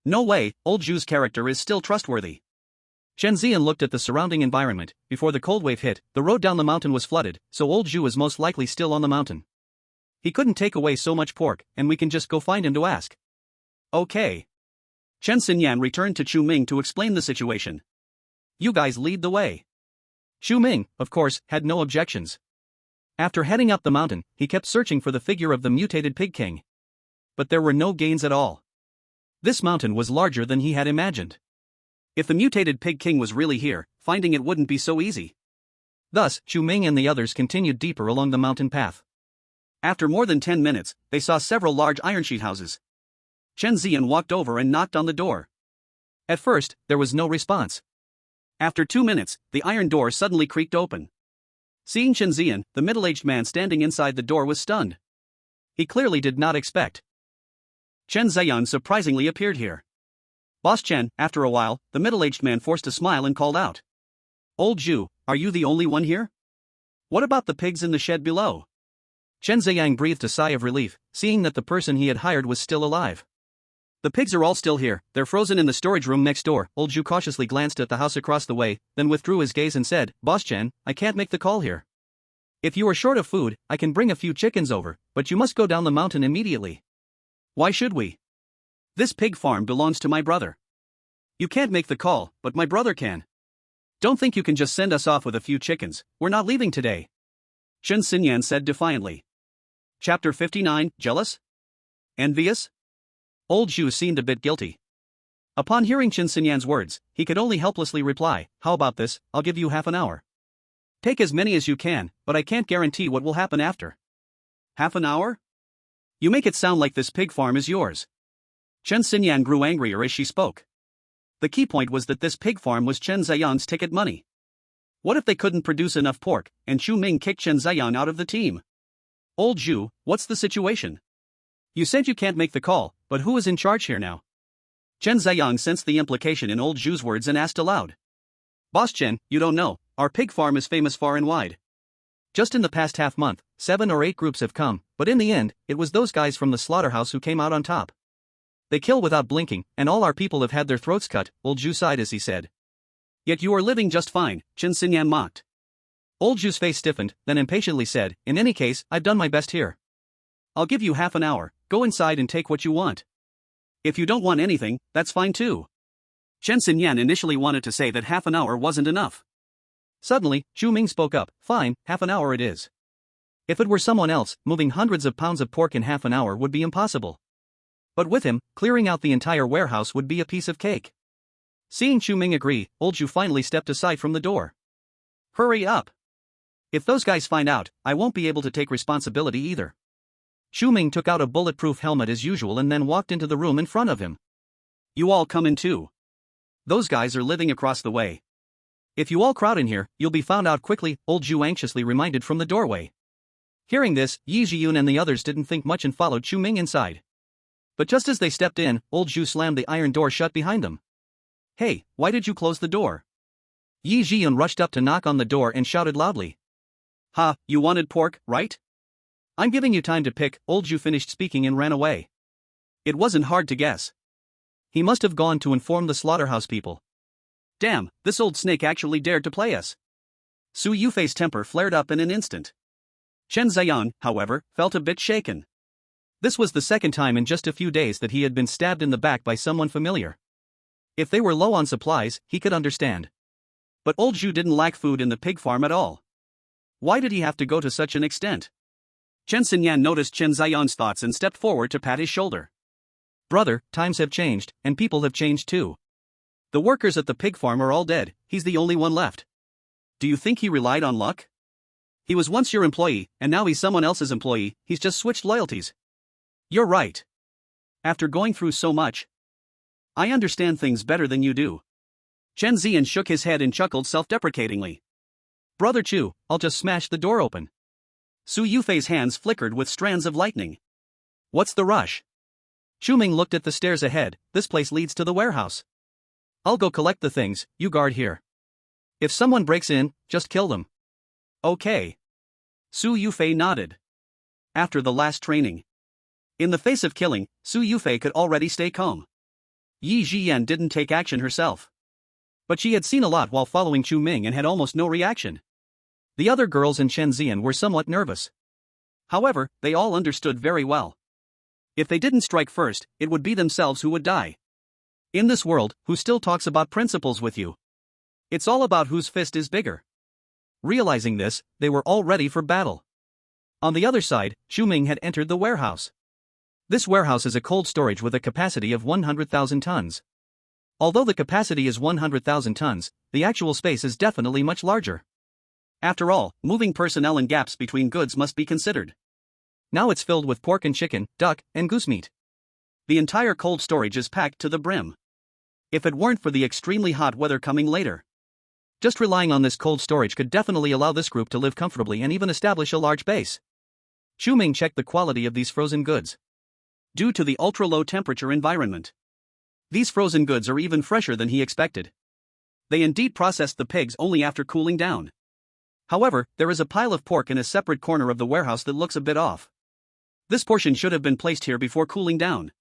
"No way, old Zhu's character is still trustworthy." Chen Xian looked at the surrounding environment. Before the cold wave hit, the road down the mountain was flooded, so old Zhu is most likely still on the mountain. He couldn't take away so much pork, and we can just go find him to ask. Okay. Chen Xinyan returned to Chu Ming to explain the situation. "You guys lead the way." Chu Ming, of course, had no objections. After heading up the mountain, he kept searching for the figure of the mutated pig king. But there were no gains at all. This mountain was larger than he had imagined. If the mutated pig king was really here, finding it wouldn't be so easy. Thus, Chu Ming and the others continued deeper along the mountain path. After more than 10 minutes, they saw several large iron sheet houses. Chen Ziyan walked over and knocked on the door. At first, there was no response. After 2 minutes, the iron door suddenly creaked open. Seeing Chen Ziyan, the middle-aged man standing inside the door was stunned. He clearly did not expect Chen Ziyan surprisingly appeared here. Boss Chen, after a while, the middle-aged man forced a smile and called out. Old Zhu, are you the only one here? What about the pigs in the shed below? Chen Ziyang breathed a sigh of relief, seeing that the person he had hired was still alive. The pigs are all still here, they're frozen in the storage room next door. Old Zhu cautiously glanced at the house across the way, then withdrew his gaze and said, Boss Chen, I can't make the call here. If you are short of food, I can bring a few chickens over, but you must go down the mountain immediately. Why should we? This pig farm belongs to my brother. You can't make the call, but my brother can. Don't think you can just send us off with a few chickens, we're not leaving today. Chen Xinyan said defiantly. Chapter 59, Jealous? Envious? Old Zhu seemed a bit guilty. Upon hearing Chen Xinyan's words, he could only helplessly reply, How about this, I'll give you half an hour. Take as many as you can, but I can't guarantee what will happen after. Half an hour? You make it sound like this pig farm is yours. Chen Xinyan grew angrier as she spoke. The key point was that this pig farm was Chen Ziyang's ticket money. What if they couldn't produce enough pork, and Chu Ming kicked Chen Ziyang out of the team? Old Zhu, what's the situation? You said you can't make the call, but who is in charge here now? Chen Ziyang sensed the implication in Old Zhu's words and asked aloud. Boss Chen, you don't know, our pig farm is famous far and wide. Just in the past half month, 7 or 8 groups have come, but in the end, it was those guys from the slaughterhouse who came out on top. They kill without blinking, and all our people have had their throats cut, Old Zhu sighed as he said. Yet you are living just fine, Chen Xinyan mocked. Old Zhu's face stiffened, then impatiently said, In any case, I've done my best here. I'll give you half an hour, go inside and take what you want. If you don't want anything, that's fine too. Chen Xinyan initially wanted to say that half an hour wasn't enough. Suddenly, Chu Ming spoke up, Fine, half an hour it is. If it were someone else, moving hundreds of pounds of pork in half an hour would be impossible. But with him, clearing out the entire warehouse would be a piece of cake. Seeing Chu Ming agree, Old Zhu finally stepped aside from the door. Hurry up! If those guys find out, I won't be able to take responsibility either. Chu Ming took out a bulletproof helmet as usual and then walked into the room in front of him. You all come in too. Those guys are living across the way. If you all crowd in here, you'll be found out quickly, Old Zhu anxiously reminded from the doorway. Hearing this, Yi Zhiyun and the others didn't think much and followed Chu Ming inside. But just as they stepped in, Old Zhu slammed the iron door shut behind them. Hey, why did you close the door? Yi Zhiyun rushed up to knock on the door and shouted loudly. Ha, you wanted pork, right? I'm giving you time to pick, Old Zhu finished speaking and ran away. It wasn't hard to guess. He must have gone to inform the slaughterhouse people. Damn, this old snake actually dared to play us. Su Yufei's temper flared up in an instant. Chen Ziyang, however, felt a bit shaken. This was the second time in just a few days that he had been stabbed in the back by someone familiar. If they were low on supplies, he could understand. But Old Zhu didn't lack food in the pig farm at all. Why did he have to go to such an extent? Chen Xinyan noticed Chen Ziyang's thoughts and stepped forward to pat his shoulder. Brother, times have changed, and people have changed too. The workers at the pig farm are all dead, he's the only one left. Do you think he relied on luck? He was once your employee, and now he's someone else's employee, he's just switched loyalties. You're right. After going through so much, I understand things better than you do. Chen Ziyan shook his head and chuckled self-deprecatingly. Brother Chu, I'll just smash the door open. Su Yufei's hands flickered with strands of lightning. What's the rush? Chu Ming looked at the stairs ahead, this place leads to the warehouse. I'll go collect the things, you guard here. If someone breaks in, just kill them. Okay. Su Yufei nodded. After the last training. In the face of killing, Su Yufei could already stay calm. Yi Zhiyan didn't take action herself. But she had seen a lot while following Chu Ming and had almost no reaction. The other girls in Chen Ziyan were somewhat nervous. However, they all understood very well. If they didn't strike first, it would be themselves who would die. In this world, who still talks about principles with you? It's all about whose fist is bigger. Realizing this, they were all ready for battle. On the other side, Chu Ming had entered the warehouse. This warehouse is a cold storage with a capacity of 100,000 tons. Although the capacity is 100,000 tons, the actual space is definitely much larger. After all, moving personnel and gaps between goods must be considered. Now it's filled with pork and chicken, duck, and goose meat. The entire cold storage is packed to the brim. If it weren't for the extremely hot weather coming later, just relying on this cold storage could definitely allow this group to live comfortably and even establish a large base. Chu Ming checked the quality of these frozen goods. Due to the ultra-low temperature environment, these frozen goods are even fresher than he expected. They indeed processed the pigs only after cooling down. However, there is a pile of pork in a separate corner of the warehouse that looks a bit off. This portion should have been placed here before cooling down,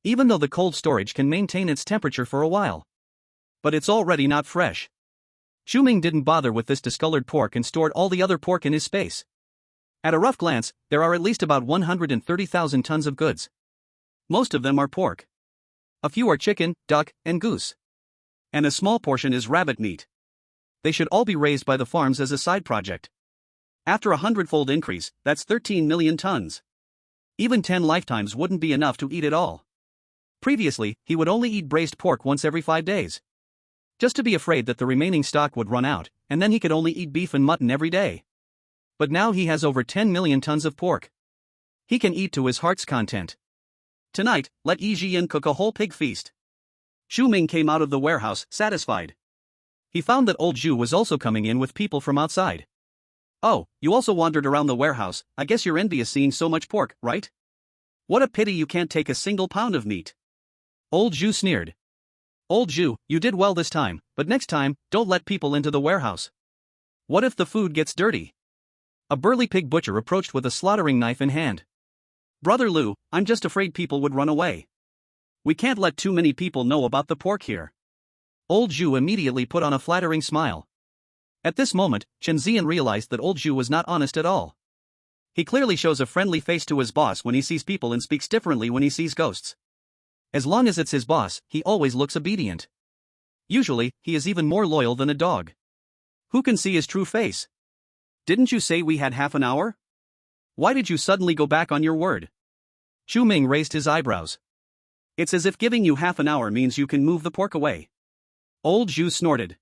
even though the cold storage can maintain its temperature for a while. But it's already not fresh. Chu Ming didn't bother with this discolored pork and stored all the other pork in his space. At a rough glance, there are at least about 130,000 tons of goods. Most of them are pork. A few are chicken, duck, and goose. And a small portion is rabbit meat. They should all be raised by the farms as a side project. After a hundredfold increase, that's 13 million tons. Even 10 lifetimes wouldn't be enough to eat it all. Previously, he would only eat braised pork once every 5 days. Just to be afraid that the remaining stock would run out, and then he could only eat beef and mutton every day. But now he has over 10 million tons of pork. He can eat to his heart's content. Tonight, let Yi Jian cook a whole pig feast. Chu Ming came out of the warehouse, satisfied. He found that old Zhu was also coming in with people from outside. Oh, you also wandered around the warehouse. I guess you're envious seeing so much pork, right? What a pity you can't take a single pound of meat. Old Zhu sneered. Old Zhu, you did well this time, but next time, don't let people into the warehouse. What if the food gets dirty? A burly pig butcher approached with a slaughtering knife in hand. Brother Lu, I'm just afraid people would run away. We can't let too many people know about the pork here. Old Zhu immediately put on a flattering smile. At this moment, Chen Zian realized that old Zhu was not honest at all. He clearly shows a friendly face to his boss when he sees people and speaks differently when he sees ghosts. As long as it's his boss, he always looks obedient. Usually, he is even more loyal than a dog. Who can see his true face? Didn't you say we had half an hour? Why did you suddenly go back on your word? Chu Ming raised his eyebrows. It's as if giving you half an hour means you can move the pork away. Old Zhu snorted.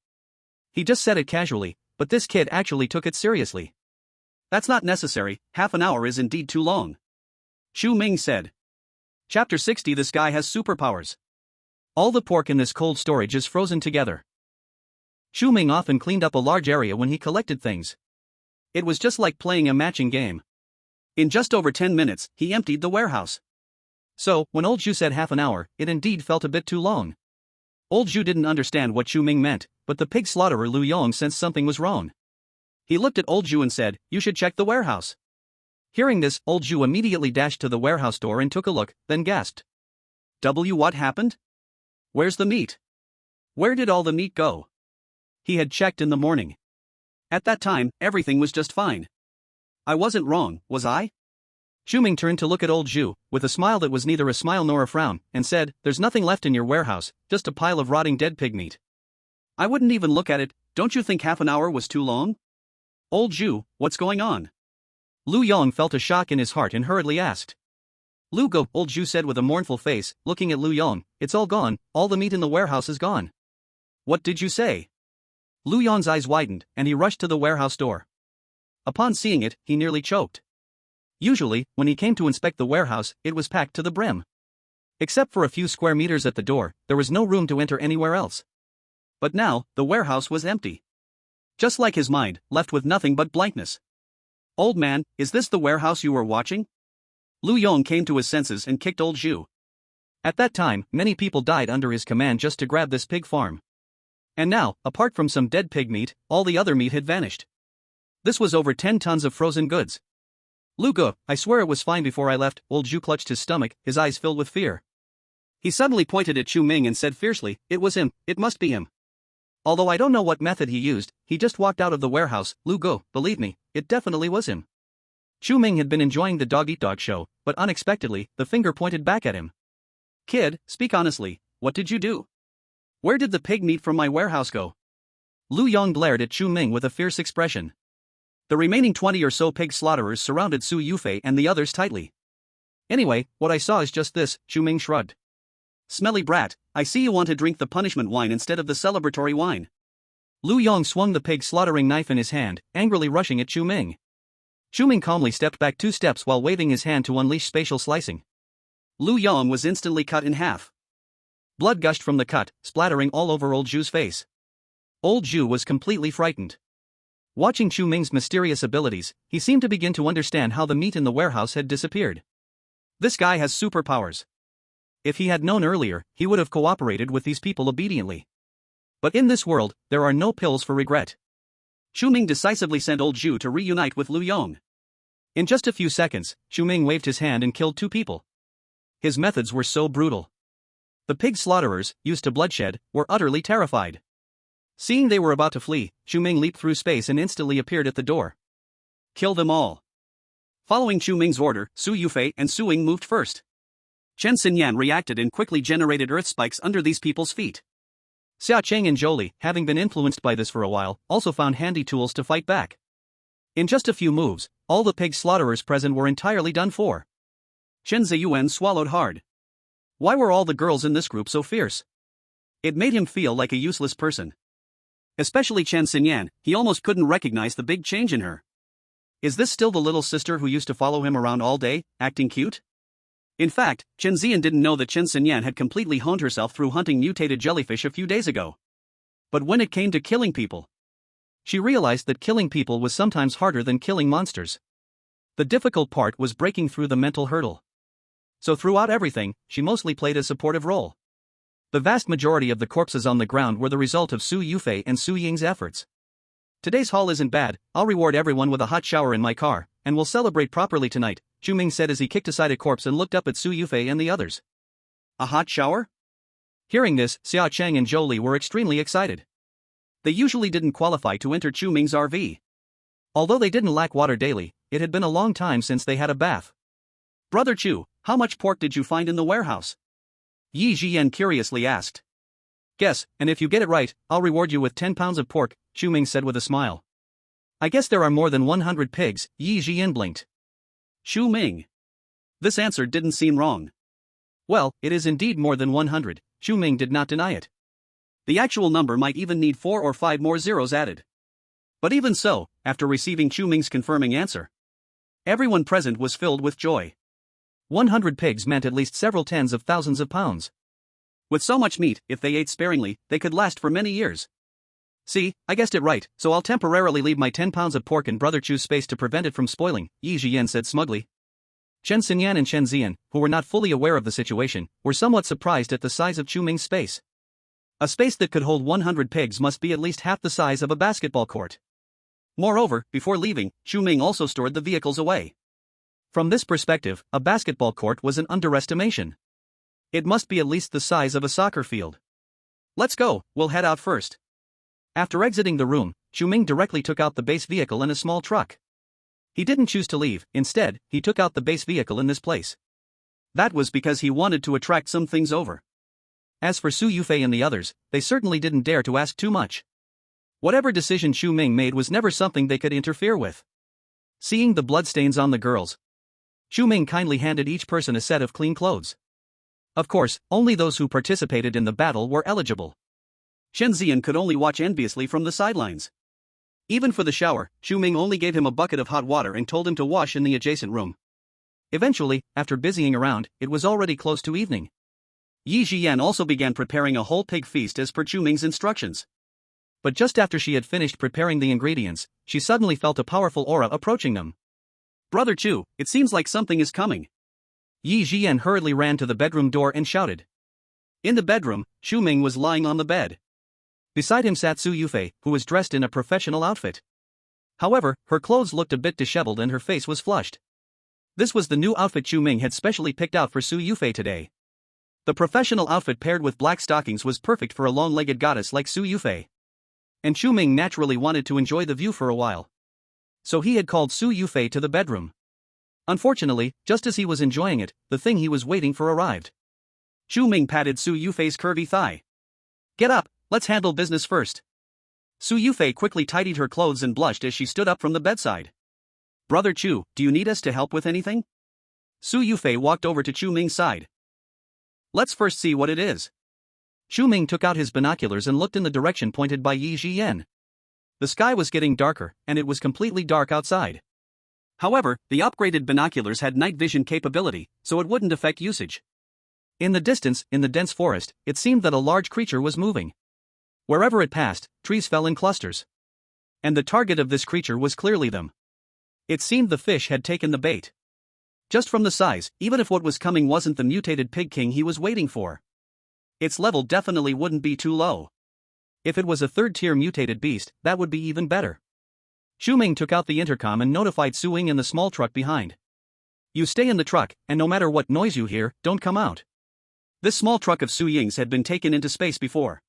He just said it casually, but this kid actually took it seriously. That's not necessary, half an hour is indeed too long. Chu Ming said. Chapter 60. This guy has superpowers. All the pork in this cold storage is frozen together. Chu Ming often cleaned up a large area when he collected things. It was just like playing a matching game. In just over 10 minutes, he emptied the warehouse. So, when old Zhu said half an hour, it indeed felt a bit too long. Old Zhu didn't understand what Chu Ming meant, but the pig slaughterer Lu Yong sensed something was wrong. He looked at old Zhu and said, "You should check the warehouse." Hearing this, old Zhu immediately dashed to the warehouse door and took a look, then gasped. What happened? Where's the meat? Where did all the meat go? He had checked in the morning. At that time, everything was just fine. I wasn't wrong, was I? Chu Ming turned to look at old Zhu, with a smile that was neither a smile nor a frown, and said, "There's nothing left in your warehouse, just a pile of rotting dead pig meat." I wouldn't even look at it. Don't you think half an hour was too long? Old Zhu, what's going on? Lu Yong felt a shock in his heart and hurriedly asked. Lu Go, old Zhu said with a mournful face, looking at Lu Yong, "It's all gone, all the meat in the warehouse is gone." What did you say? Lu Yong's eyes widened, and he rushed to the warehouse door. Upon seeing it, he nearly choked. Usually, when he came to inspect the warehouse, it was packed to the brim. Except for a few square meters at the door, there was no room to enter anywhere else. But now, the warehouse was empty. Just like his mind, left with nothing but blankness. Old man, is this the warehouse you were watching? Lu Yong came to his senses and kicked old Zhu. At that time, many people died under his command just to grab this pig farm. And now, apart from some dead pig meat, all the other meat had vanished. This was over 10 tons of frozen goods. Lu Go, I swear it was fine before I left. Old Zhu clutched his stomach, his eyes filled with fear. He suddenly pointed at Chu Ming and said fiercely, "It was him, it must be him. Although I don't know what method he used, he just walked out of the warehouse. Lu Go, believe me, it definitely was him." Chu Ming had been enjoying the dog-eat-dog show, but unexpectedly, the finger pointed back at him. Kid, speak honestly, what did you do? Where did the pig meat from my warehouse go? Lu Yong glared at Chu Ming with a fierce expression. The remaining 20 or so pig slaughterers surrounded Su Yufei and the others tightly. Anyway, what I saw is just this, Chu Ming shrugged. Smelly brat, I see you want to drink the punishment wine instead of the celebratory wine. Lu Yong swung the pig slaughtering knife in his hand, angrily rushing at Chu Ming. Chu Ming calmly stepped back 2 steps while waving his hand to unleash spatial slicing. Lu Yong was instantly cut in half. Blood gushed from the cut, splattering all over Old Zhu's face. Old Zhu was completely frightened. Watching Chu Ming's mysterious abilities, he seemed to begin to understand how the meat in the warehouse had disappeared. This guy has superpowers. If he had known earlier, he would have cooperated with these people obediently. But in this world, there are no pills for regret. Chu Ming decisively sent Old Zhu to reunite with Lu Yong. In just a few seconds, Chu Ming waved his hand and killed 2 people. His methods were so brutal. The pig slaughterers, used to bloodshed, were utterly terrified. Seeing they were about to flee, Chu Ming leaped through space and instantly appeared at the door. Kill them all. Following Chu Ming's order, Su Yufei and Su Ying moved first. Chen Xinyan reacted and quickly generated earth spikes under these people's feet. Xia Cheng and Zhou, having been influenced by this for a while, also found handy tools to fight back. In just a few moves, all the pig slaughterers present were entirely done for. Chen Ziyuan swallowed hard. Why were all the girls in this group so fierce? It made him feel like a useless person. Especially Chen Xinyan, he almost couldn't recognize the big change in her. Is this still the little sister who used to follow him around all day, acting cute? In fact, Chen Ziyan didn't know that Chen Xinyan had completely honed herself through hunting mutated jellyfish a few days ago. But when it came to killing people, she realized that killing people was sometimes harder than killing monsters. The difficult part was breaking through the mental hurdle. So throughout everything, she mostly played a supportive role. The vast majority of the corpses on the ground were the result of Su Yufei and Su Ying's efforts. Today's haul isn't bad, I'll reward everyone with a hot shower in my car, and we'll celebrate properly tonight, Chu Ming said as he kicked aside a corpse and looked up at Su Yufei and the others. A hot shower? Hearing this, Xia Cheng and Zhou Li were extremely excited. They usually didn't qualify to enter Chu Ming's RV. Although they didn't lack water daily, it had been a long time since they had a bath. Brother Chu, how much pork did you find in the warehouse? Yi Jian curiously asked. Guess, and if you get it right, I'll reward you with 10 pounds of pork, Chu Ming said with a smile. I guess there are more than 100 pigs, Yi Jian blinked. Chu Ming. This answer didn't seem wrong. Well, it is indeed more than 100, Chu Ming did not deny it. The actual number might even need 4 or 5 more zeros added. But even so, after receiving Chu Ming's confirming answer, everyone present was filled with joy. 100 pigs meant at least several tens of thousands of pounds. With so much meat, if they ate sparingly, they could last for many years. See, I guessed it right, so I'll temporarily leave my 10 pounds of pork in Brother Chu's space to prevent it from spoiling, Yi Jian said smugly. Chen Xinyan and Chen Ziyan, who were not fully aware of the situation, were somewhat surprised at the size of Chu Ming's space. A space that could hold 100 pigs must be at least half the size of a basketball court. Moreover, before leaving, Chu Ming also stored the vehicles away. From this perspective, a basketball court was an underestimation. It must be at least the size of a soccer field. Let's go, we'll head out first. After exiting the room, Chu Ming directly took out the base vehicle and a small truck. He didn't choose to leave, instead, he took out the base vehicle in this place. That was because he wanted to attract some things over. As for Su Yufei and the others, they certainly didn't dare to ask too much. Whatever decision Chu Ming made was never something they could interfere with. Seeing the bloodstains on the girls, Chu Ming kindly handed each person a set of clean clothes. Of course, only those who participated in the battle were eligible. Chen Ziyan could only watch enviously from the sidelines. Even for the shower, Chu Ming only gave him a bucket of hot water and told him to wash in the adjacent room. Eventually, after busying around, it was already close to evening. Yi Jian also began preparing a whole pig feast as per Chu Ming's instructions. But just after she had finished preparing the ingredients, she suddenly felt a powerful aura approaching them. Brother Chu, it seems like something is coming. Yi Jian hurriedly ran to the bedroom door and shouted. In the bedroom, Chu Ming was lying on the bed. Beside him sat Su Yufei, who was dressed in a professional outfit. However, her clothes looked a bit disheveled and her face was flushed. This was the new outfit Chu Ming had specially picked out for Su Yufei today. The professional outfit paired with black stockings was perfect for a long-legged goddess like Su Yufei. And Chu Ming naturally wanted to enjoy the view for a while. So he had called Su Yufei to the bedroom. Unfortunately, just as he was enjoying it, the thing he was waiting for arrived. Chu Ming patted Su Yufei's curvy thigh. Get up, let's handle business first. Su Yufei quickly tidied her clothes and blushed as she stood up from the bedside. Brother Chu, do you need us to help with anything? Su Yufei walked over to Chu Ming's side. Let's first see what it is. Chu Ming took out his binoculars and looked in the direction pointed by Yi Jiyan. The sky was getting darker, and it was completely dark outside. However, the upgraded binoculars had night vision capability, so it wouldn't affect usage. In the distance, in the dense forest, it seemed that a large creature was moving. Wherever it passed, trees fell in clusters. And the target of this creature was clearly them. It seemed the fish had taken the bait. Just from the size, even if what was coming wasn't the mutated pig king he was waiting for, its level definitely wouldn't be too low. If it was a third-tier mutated beast, that would be even better. Chu Ming took out the intercom and notified Su Ying in the small truck behind. You stay in the truck, and no matter what noise you hear, don't come out. This small truck of Su Ying's had been taken into space before.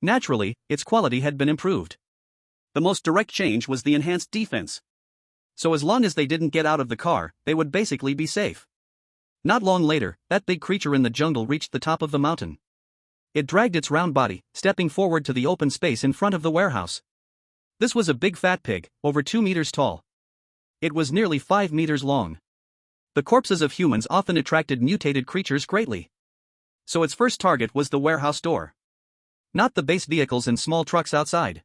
Naturally, its quality had been improved. The most direct change was the enhanced defense. So as long as they didn't get out of the car, they would basically be safe. Not long later, that big creature in the jungle reached the top of the mountain. It dragged its round body, stepping forward to the open space in front of the warehouse. This was a big fat pig, over 2 meters tall. It was nearly 5 meters long. The corpses of humans often attracted mutated creatures greatly. So its first target was the warehouse door. Not the base vehicles and small trucks outside.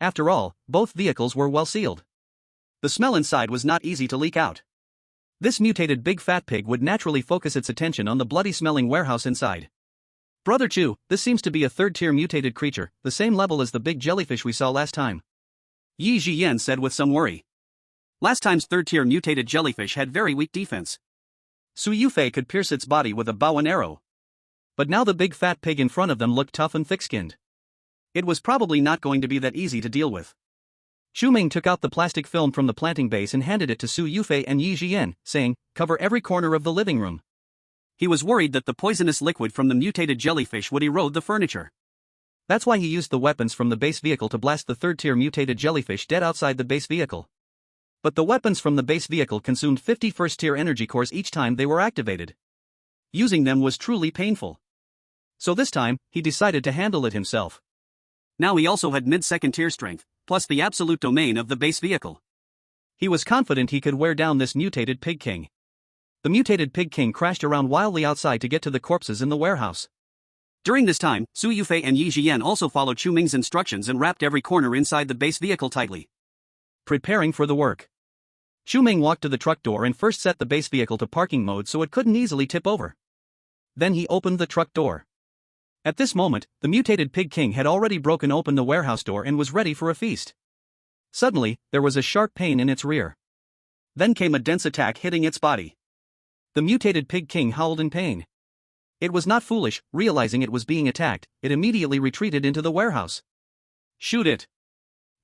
After all, both vehicles were well sealed. The smell inside was not easy to leak out. This mutated big fat pig would naturally focus its attention on the bloody-smelling warehouse inside. Brother Chu, this seems to be a third-tier mutated creature, the same level as the big jellyfish we saw last time. Yi Jiyan said with some worry. Last time's third-tier mutated jellyfish had very weak defense. Su Yufei could pierce its body with a bow and arrow. But now the big fat pig in front of them looked tough and thick-skinned. It was probably not going to be that easy to deal with. Chu Ming took out the plastic film from the planting base and handed it to Su Yufei and Yi Jiyan, saying, "Cover every corner of the living room." He was worried that the poisonous liquid from the mutated jellyfish would erode the furniture. That's why he used the weapons from the base vehicle to blast the third-tier mutated jellyfish dead outside the base vehicle. But the weapons from the base vehicle consumed 50 first-tier energy cores each time they were activated. Using them was truly painful. So this time, he decided to handle it himself. Now he also had mid-second tier strength, plus the absolute domain of the base vehicle. He was confident he could wear down this mutated pig king. The mutated pig king crashed around wildly outside to get to the corpses in the warehouse. During this time, Su Yufei and Yi Jiyan also followed Chu Ming's instructions and wrapped every corner inside the base vehicle tightly. Preparing for the work. Chu Ming walked to the truck door and first set the base vehicle to parking mode so it couldn't easily tip over. Then he opened the truck door. At this moment, the mutated pig king had already broken open the warehouse door and was ready for a feast. Suddenly, there was a sharp pain in its rear. Then came a dense attack hitting its body. The mutated pig king howled in pain. It was not foolish, realizing it was being attacked, it immediately retreated into the warehouse. Shoot it.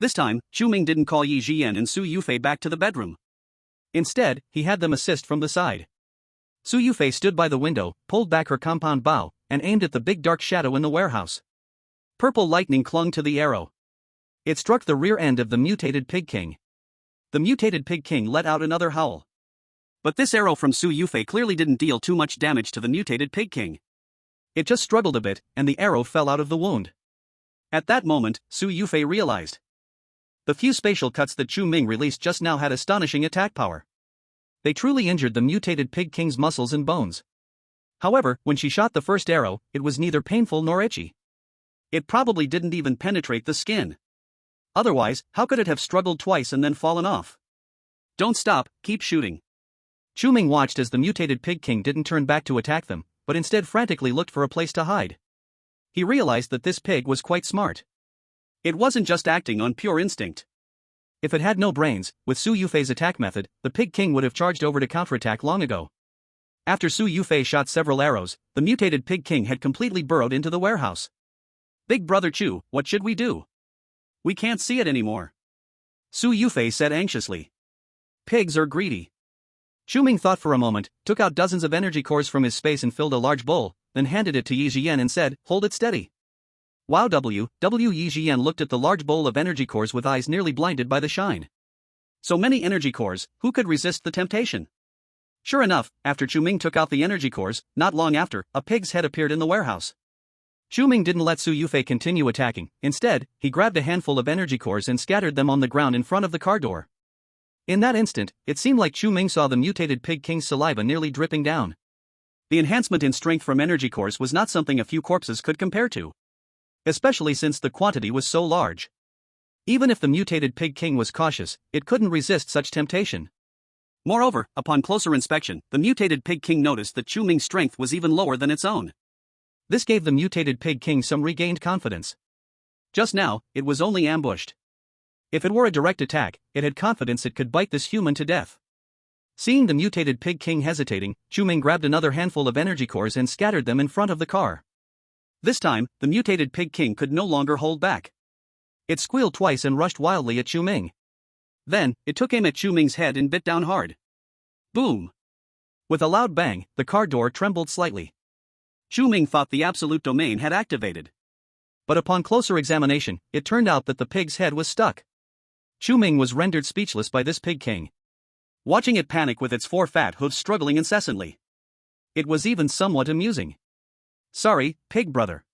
This time, Chu Ming didn't call Yi Jiyan and Su Yufei back to the bedroom. Instead, he had them assist from the side. Su Yufei stood by the window, pulled back her compound bow, and aimed at the big dark shadow in the warehouse. Purple lightning clung to the arrow. It struck the rear end of the mutated pig king. The mutated pig king let out another howl. But this arrow from Su Yufei clearly didn't deal too much damage to the mutated pig king. It just struggled a bit, and the arrow fell out of the wound. At that moment, Su Yufei realized. The few spatial cuts that Chu Ming released just now had astonishing attack power. They truly injured the mutated pig king's muscles and bones. However, when she shot the first arrow, it was neither painful nor itchy. It probably didn't even penetrate the skin. Otherwise, how could it have struggled twice and then fallen off? Don't stop, keep shooting. Chu Ming watched as the mutated pig king didn't turn back to attack them, but instead frantically looked for a place to hide. He realized that this pig was quite smart. It wasn't just acting on pure instinct. If it had no brains, with Su Yufei's attack method, the pig king would have charged over to counterattack long ago. After Su Yufei shot several arrows, the mutated pig king had completely burrowed into the warehouse. Big brother Chu, what should we do? We can't see it anymore. Su Yufei said anxiously. Pigs are greedy. Chu Ming thought for a moment, took out dozens of energy cores from his space and filled a large bowl, then handed it to Yi Jiyan and said, "Hold it steady." Wow. Yi Jiyan looked at the large bowl of energy cores with eyes nearly blinded by the shine. So many energy cores, who could resist the temptation? Sure enough, after Chu Ming took out the energy cores, not long after, a pig's head appeared in the warehouse. Chu Ming didn't let Su Yufei continue attacking, instead, he grabbed a handful of energy cores and scattered them on the ground in front of the car door. In that instant, it seemed like Chu Ming saw the mutated Pig King's saliva nearly dripping down. The enhancement in strength from energy cores was not something a few corpses could compare to. Especially since the quantity was so large. Even if the mutated Pig King was cautious, it couldn't resist such temptation. Moreover, upon closer inspection, the mutated Pig King noticed that Chu Ming's strength was even lower than its own. This gave the mutated Pig King some regained confidence. Just now, it was only ambushed. If it were a direct attack, it had confidence it could bite this human to death. Seeing the mutated Pig King hesitating, Chu Ming grabbed another handful of energy cores and scattered them in front of the car. This time, the mutated Pig King could no longer hold back. It squealed twice and rushed wildly at Chu Ming. Then, it took aim at Chu Ming's head and bit down hard. Boom! With a loud bang, the car door trembled slightly. Chu Ming thought the absolute domain had activated. But upon closer examination, it turned out that the pig's head was stuck. Chu Ming was rendered speechless by this Pig King. Watching it panic with its four fat hooves struggling incessantly. It was even somewhat amusing. Sorry, pig brother.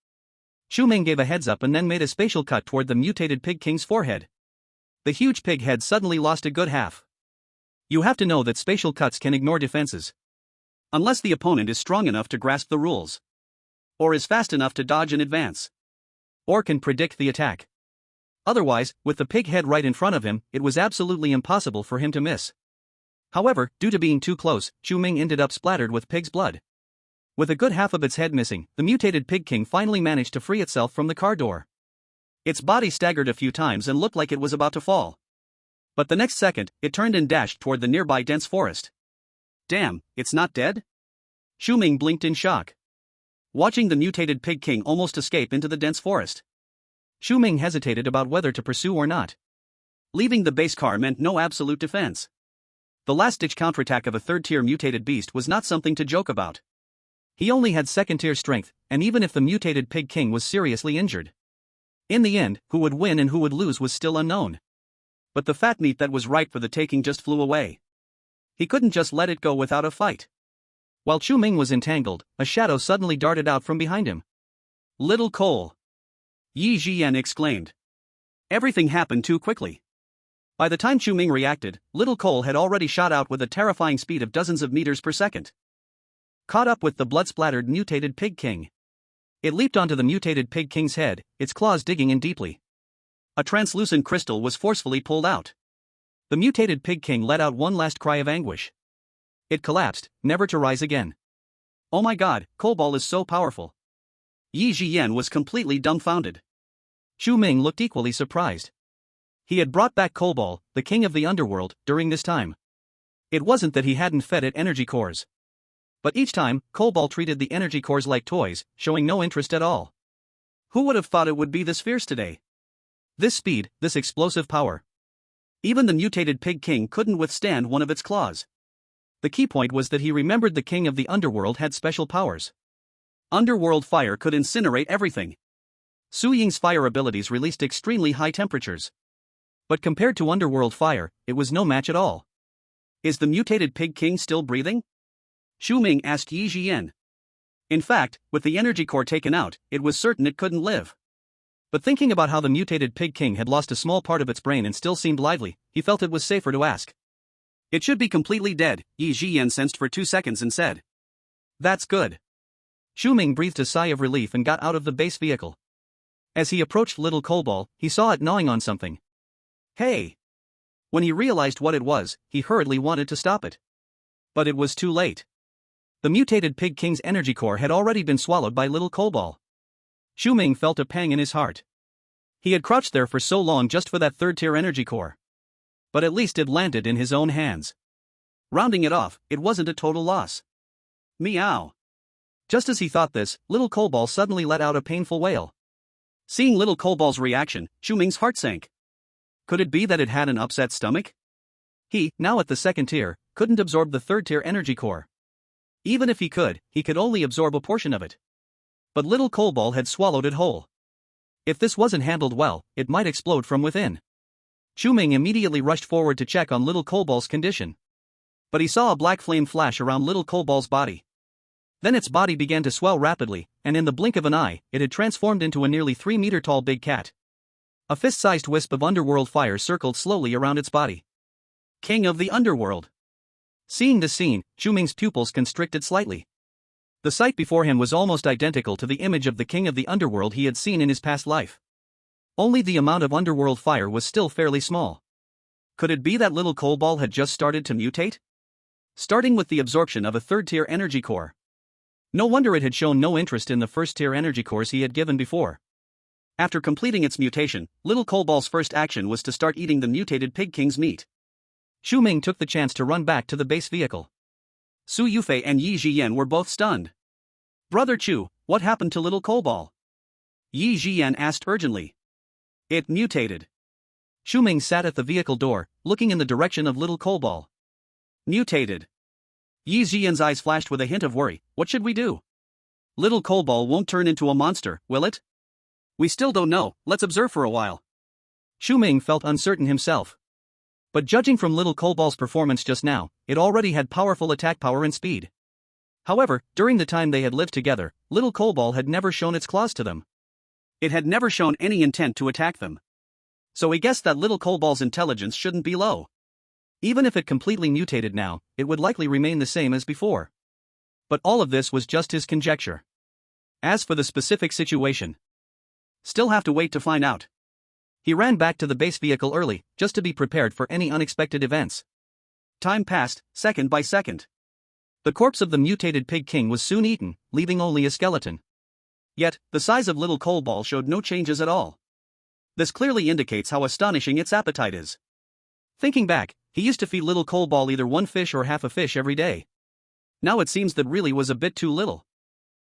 Chu Ming gave a heads up and then made a spatial cut toward the mutated Pig King's forehead. The huge pig head suddenly lost a good half. You have to know that spatial cuts can ignore defenses. Unless the opponent is strong enough to grasp the rules. Or is fast enough to dodge in advance. Or can predict the attack. Otherwise, with the pig head right in front of him, it was absolutely impossible for him to miss. However, due to being too close, Chu Ming ended up splattered with pig's blood. With a good half of its head missing, the mutated Pig King finally managed to free itself from the car door. Its body staggered a few times and looked like it was about to fall. But the next second, it turned and dashed toward the nearby dense forest. Damn, it's not dead? Chu Ming blinked in shock. Watching the mutated Pig King almost escape into the dense forest. Chu Ming hesitated about whether to pursue or not. Leaving the base car meant no absolute defense. The last-ditch counterattack of a third-tier mutated beast was not something to joke about. He only had second-tier strength, and even if the mutated Pig King was seriously injured. In the end, who would win and who would lose was still unknown. But the fat meat that was ripe for the taking just flew away. He couldn't just let it go without a fight. While Chu Ming was entangled, a shadow suddenly darted out from behind him. Little Cole! Yi Jian exclaimed. Everything happened too quickly. By the time Chu Ming reacted, Little Cole had already shot out with a terrifying speed of dozens of meters per second. Caught up with the blood-splattered mutated Pig King. It leaped onto the mutated Pig King's head, its claws digging in deeply. A translucent crystal was forcefully pulled out. The mutated Pig King let out one last cry of anguish. It collapsed, never to rise again. Oh my god, Cobalt is so powerful. Yi Jian was completely dumbfounded. Chu Ming looked equally surprised. He had brought back Cobalt, the king of the underworld, during this time. It wasn't that he hadn't fed it energy cores. But each time, Cobalt treated the energy cores like toys, showing no interest at all. Who would have thought it would be this fierce today? This speed, this explosive power. Even the mutated Pig King couldn't withstand one of its claws. The key point was that he remembered the king of the underworld had special powers. Underworld fire could incinerate everything. Su Ying's fire abilities released extremely high temperatures. But compared to underworld fire, it was no match at all. Is the mutated Pig King still breathing? Chu Ming asked Yi Jian. In fact, with the energy core taken out, it was certain it couldn't live. But thinking about how the mutated Pig King had lost a small part of its brain and still seemed lively, he felt it was safer to ask. It should be completely dead, Yi Jian sensed for 2 seconds and said. That's good. Chu Ming breathed a sigh of relief and got out of the base vehicle. As he approached Little Cobalt, he saw it gnawing on something. Hey! When he realized what it was, he hurriedly wanted to stop it. But it was too late. The mutated Pig King's energy core had already been swallowed by Little Cobalt. Chu Ming felt a pang in his heart. He had crouched there for so long just for that third-tier energy core. But at least it landed in his own hands. Rounding it off, it wasn't a total loss. Meow. Just as he thought this, Little Cobalt suddenly let out a painful wail. Seeing Little Cobalt's reaction, Chu Ming's heart sank. Could it be that it had an upset stomach? He, now at the second tier, couldn't absorb the third-tier energy core. Even if he could only absorb a portion of it. But Little Cobalt had swallowed it whole. If this wasn't handled well, it might explode from within. Chu Ming immediately rushed forward to check on Little Cobalt's condition. But he saw a black flame flash around Little Cobalt's body. Then its body began to swell rapidly, and in the blink of an eye, it had transformed into a nearly 3-meter-tall big cat. A fist-sized wisp of underworld fire circled slowly around its body. king of the underworld. Seeing the scene, Chu Ming's pupils constricted slightly. The sight before him was almost identical to the image of the king of the underworld he had seen in his past life. Only the amount of underworld fire was still fairly small. Could it be that little coal ball had just started to mutate? Starting with the absorption of a third-tier energy core. No wonder it had shown no interest in the first-tier energy cores he had given before. After completing its mutation, little coal ball's first action was to start eating the mutated pig king's meat. Chu Ming took the chance to run back to the base vehicle. Su Yufei and Yi Jiyan were both stunned. "Brother Chu, what happened to little coal ball?" Yi Jiyan asked urgently. "It mutated." Chu Ming sat at the vehicle door, looking in the direction of little coal ball. "Mutated." Yi Jiyan's eyes flashed with a hint of worry. "What should we do?" "Little coal ball won't turn into a monster, will it?" "We still don't know, let's observe for a while." Chu Ming felt uncertain himself. But judging from little coal ball's performance just now, it already had powerful attack power and speed. However, during the time they had lived together, little coal ball had never shown its claws to them. It had never shown any intent to attack them. So he guessed that little coal ball's intelligence shouldn't be low. Even if it completely mutated now, it would likely remain the same as before. But all of this was just his conjecture. As for the specific situation, still have to wait to find out. He ran back to the base vehicle early, just to be prepared for any unexpected events. Time passed, second by second. The corpse of the mutated pig king was soon eaten, leaving only a skeleton. Yet, the size of little coal ball showed no changes at all. This clearly indicates how astonishing its appetite is. Thinking back, he used to feed little coal ball either one fish or half a fish every day. Now it seems that really was a bit too little.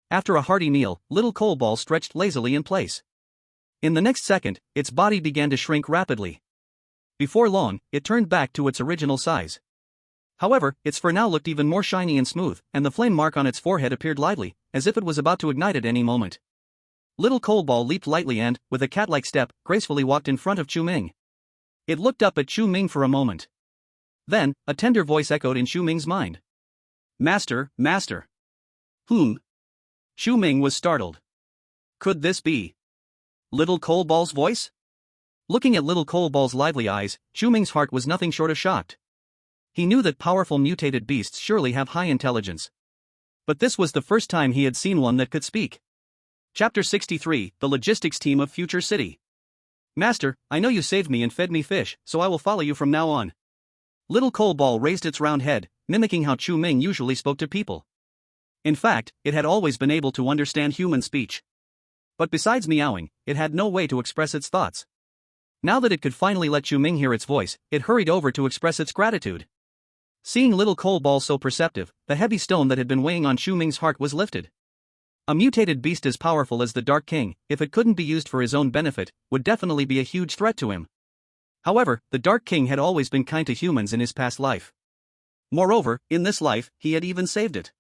After a hearty meal, little coal ball stretched lazily in place. In the next second, its body began to shrink rapidly. Before long, it turned back to its original size. However, its fur now looked even more shiny and smooth, and the flame mark on its forehead appeared lively, as if it was about to ignite at any moment. Little coal ball leaped lightly and, with a cat-like step, gracefully walked in front of Chu Ming. It looked up at Chu Ming for a moment. Then, a tender voice echoed in Chu Ming's mind. "Master, master." "Whom?" Chu Ming was startled. Could this be little coal ball's voice? Looking at little coal ball's lively eyes, Chu Ming's heart was nothing short of shocked. He knew that powerful mutated beasts surely have high intelligence. But this was the first time he had seen one that could speak. Chapter 63, The Logistics Team of Future City. "Master, I know you saved me and fed me fish, so I will follow you from now on." Little coal ball raised its round head, mimicking how Chu Ming usually spoke to people. In fact, it had always been able to understand human speech. But besides meowing, it had no way to express its thoughts. Now that it could finally let Chu Ming hear its voice, it hurried over to express its gratitude. Seeing little coal ball so perceptive, the heavy stone that had been weighing on Chu Ming's heart was lifted. A mutated beast as powerful as the Dark King, if it couldn't be used for his own benefit, would definitely be a huge threat to him. However, the Dark King had always been kind to humans in his past life. Moreover, in this life, he had even saved it.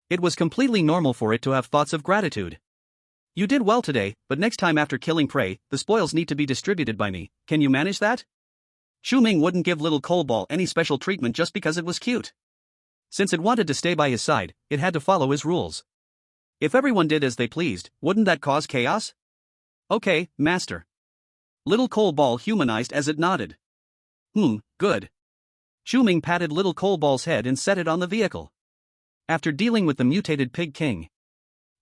It was completely normal for it to have thoughts of gratitude. "You did well today, but next time after killing prey, the spoils need to be distributed by me. Can you manage that?" Chu Ming wouldn't give little coal ball any special treatment just because it was cute. Since it wanted to stay by his side, it had to follow his rules. If everyone did as they pleased, wouldn't that cause chaos? "Okay, master." Little coal ball humanized as it nodded. Good." Chu Ming patted little coal ball's head and set it on the vehicle. After dealing with the mutated pig king,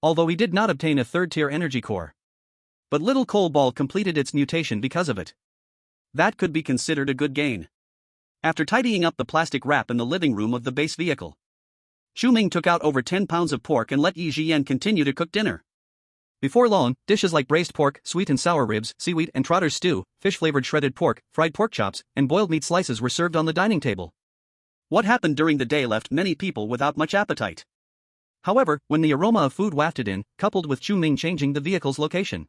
although he did not obtain a third-tier energy core, but little coal ball completed its mutation because of it. That could be considered a good gain. After tidying up the plastic wrap in the living room of the base vehicle, Chu Ming took out over 10 pounds of pork and let Yi Jiyan continue to cook dinner. Before long, dishes like braised pork, sweet and sour ribs, seaweed and trotter's stew, fish-flavored shredded pork, fried pork chops, and boiled meat slices were served on the dining table. What happened during the day left many people without much appetite. However, when the aroma of food wafted in, coupled with Chu Ming changing the vehicle's location,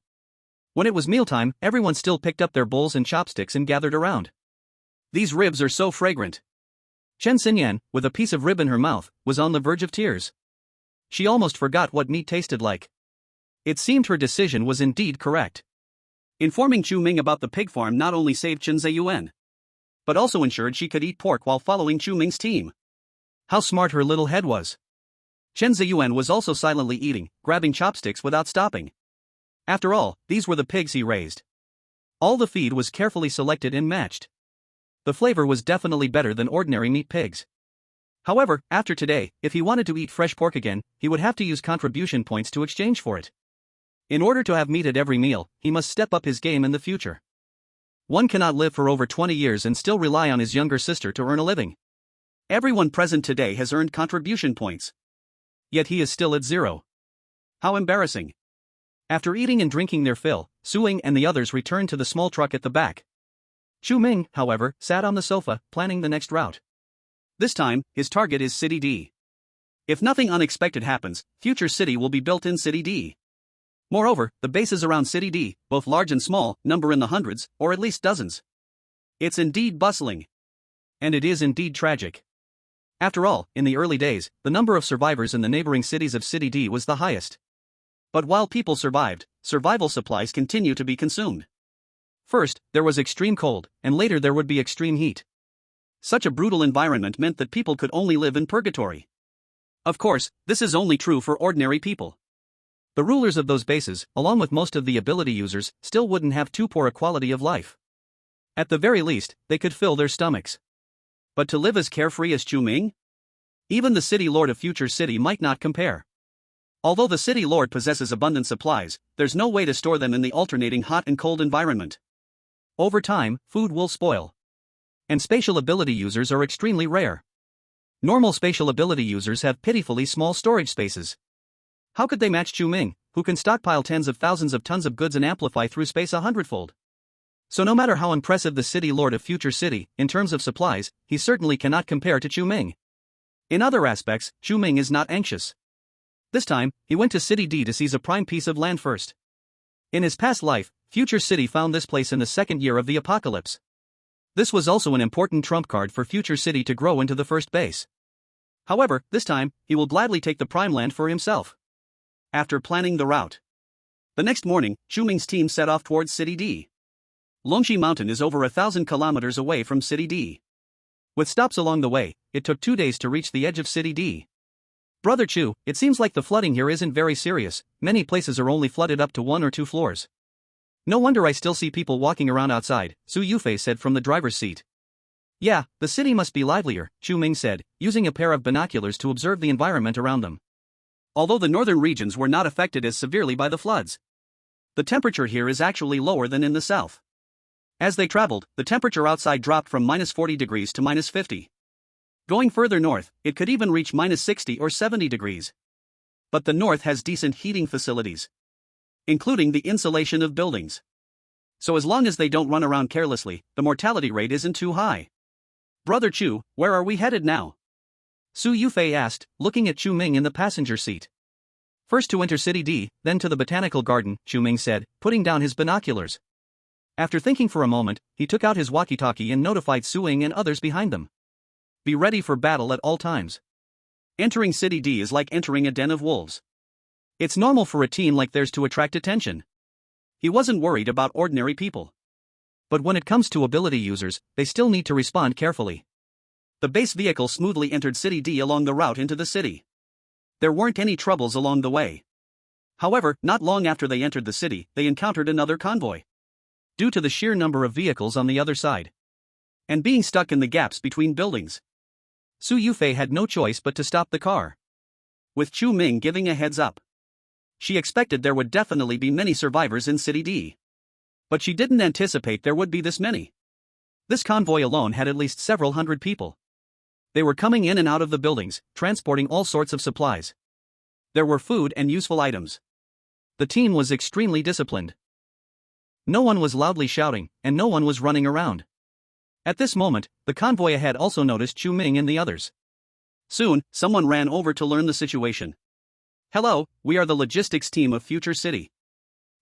when it was mealtime, everyone still picked up their bowls and chopsticks and gathered around. "These ribs are so fragrant." Chen Xinyan, with a piece of rib in her mouth, was on the verge of tears. She almost forgot what meat tasted like. It seemed her decision was indeed correct. Informing Chu Ming about the pig farm not only saved Chen Ziyuan, but also ensured she could eat pork while following Chu Ming's team. How smart her little head was. Chen Ziyuan was also silently eating, grabbing chopsticks without stopping. After all, these were the pigs he raised. All the feed was carefully selected and matched. The flavor was definitely better than ordinary meat pigs. However, after today, if he wanted to eat fresh pork again, he would have to use contribution points to exchange for it. In order to have meat at every meal, he must step up his game in the future. One cannot live for over 20 years and still rely on his younger sister to earn a living. Everyone present today has earned contribution points. Yet he is still at 0. How embarrassing. After eating and drinking their fill, Chu Ming and the others returned to the small truck at the back. Chu Ming, however, sat on the sofa, planning the next route. This time, his target is City D. If nothing unexpected happens, future city will be built in City D. Moreover, the bases around City D, both large and small, number in the hundreds, or at least dozens. It's indeed bustling. And it is indeed tragic. After all, in the early days, the number of survivors in the neighboring cities of City D was the highest. But while people survived, survival supplies continue to be consumed. First, there was extreme cold, and later there would be extreme heat. Such a brutal environment meant that people could only live in purgatory. Of course, this is only true for ordinary people. The rulers of those bases, along with most of the ability users, still wouldn't have too poor a quality of life. At the very least, they could fill their stomachs. But to live as carefree as Chu Ming? Even the city lord of future city might not compare. Although the city lord possesses abundant supplies, there's no way to store them in the alternating hot and cold environment. Over time, food will spoil. And spatial ability users are extremely rare. Normal spatial ability users have pitifully small storage spaces. How could they match Chu Ming, who can stockpile tens of thousands of tons of goods and amplify through space a hundredfold? So no matter how impressive the city lord of future city, in terms of supplies, he certainly cannot compare to Chu Ming. In other aspects, Chu Ming is not anxious. This time, he went to City D to seize a prime piece of land first. In his past life, future city found this place in the second year of the apocalypse. This was also an important trump card for future city to grow into the first base. However, this time, he will gladly take the prime land for himself. After planning the route. The next morning, Chu Ming's team set off towards City D. Longxi Mountain is over 1,000 kilometers away from City D. With stops along the way, it took 2 days to reach the edge of City D. Brother Chu, it seems like the flooding here isn't very serious, many places are only flooded up to 1 or 2 floors. No wonder I still see people walking around outside, Su Yufei said from the driver's seat. Yeah, the city must be livelier, Chu Ming said, using a pair of binoculars to observe the environment around them. Although the northern regions were not affected as severely by the floods, the temperature here is actually lower than in the south. As they traveled, the temperature outside dropped from -40 degrees to -50. Going further north, it could even reach -60 or 70 degrees. But the north has decent heating facilities, including the insulation of buildings. So as long as they don't run around carelessly, the mortality rate isn't too high. Brother Chu, where are we headed now? Su Yufei asked, looking at Chu Ming in the passenger seat. First to enter City D, then to the botanical garden, Chu Ming said, putting down his binoculars. After thinking for a moment, he took out his walkie-talkie and notified Su Ying and others behind them. Be ready for battle at all times. Entering City D is like entering a den of wolves. It's normal for a team like theirs to attract attention. He wasn't worried about ordinary people. But when it comes to ability users, they still need to respond carefully. The base vehicle smoothly entered City D along the route into the city. There weren't any troubles along the way. However, not long after they entered the city, they encountered another convoy. Due to the sheer number of vehicles on the other side, and being stuck in the gaps between buildings, Su Yufei had no choice but to stop the car. With Chu Ming giving a heads up, she expected there would definitely be many survivors in City D. But she didn't anticipate there would be this many. This convoy alone had at least several hundred people. They were coming in and out of the buildings, transporting all sorts of supplies. There were food and useful items. The team was extremely disciplined. No one was loudly shouting, and no one was running around. At this moment, the convoy ahead also noticed Chu Ming and the others. Soon, someone ran over to learn the situation. Hello, we are the logistics team of Future City.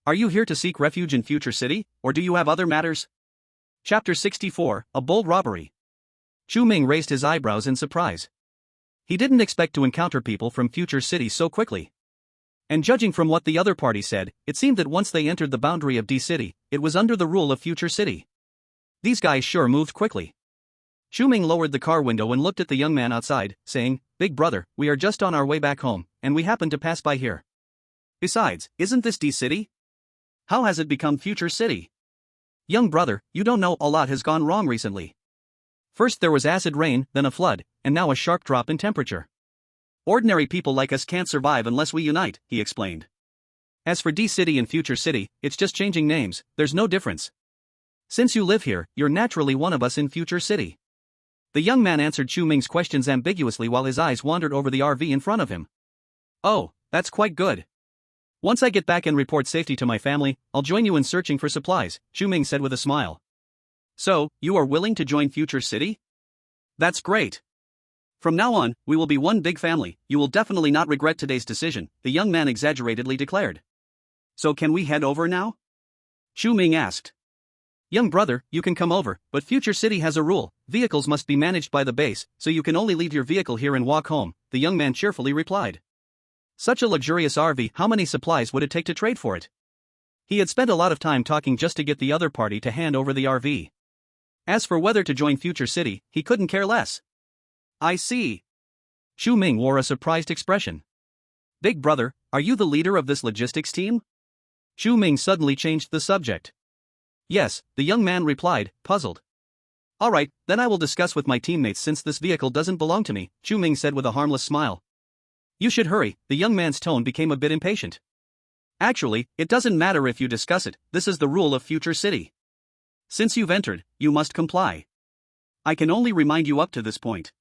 Are you here to seek refuge in Future City, or do you have other matters? Chapter 64, A Bold Robbery. Chu Ming raised his eyebrows in surprise. He didn't expect to encounter people from Future City so quickly. And judging from what the other party said, it seemed that once they entered the boundary of D City, it was under the rule of Future City. These guys sure moved quickly. Chu Ming lowered the car window and looked at the young man outside, saying, Big brother, we are just on our way back home, and we happened to pass by here. Besides, isn't this D City? How has it become Future City? Young brother, you don't know, a lot has gone wrong recently. First there was acid rain, then a flood, and now a sharp drop in temperature. Ordinary people like us can't survive unless we unite, he explained. As for D-City and Future City, it's just changing names, there's no difference. Since you live here, you're naturally one of us in Future City. The young man answered Chu Ming's questions ambiguously while his eyes wandered over the RV in front of him. Oh, that's quite good. Once I get back and report safety to my family, I'll join you in searching for supplies, Chu Ming said with a smile. So, you are willing to join Future City? That's great. From now on, we will be one big family, you will definitely not regret today's decision, the young man exaggeratedly declared. So can we head over now? Chu Ming asked. Young brother, you can come over, but Future City has a rule, vehicles must be managed by the base, so you can only leave your vehicle here and walk home, the young man cheerfully replied. Such a luxurious RV, how many supplies would it take to trade for it? He had spent a lot of time talking just to get the other party to hand over the RV. As for whether to join Future City, he couldn't care less. I see. Chu Ming wore a surprised expression. Big brother, are you the leader of this logistics team? Chu Ming suddenly changed the subject. Yes, the young man replied, puzzled. Alright, then I will discuss with my teammates since this vehicle doesn't belong to me, Chu Ming said with a harmless smile. You should hurry, the young man's tone became a bit impatient. Actually, it doesn't matter if you discuss it, this is the rule of Future City. Since you've entered, you must comply. I can only remind you up to this point.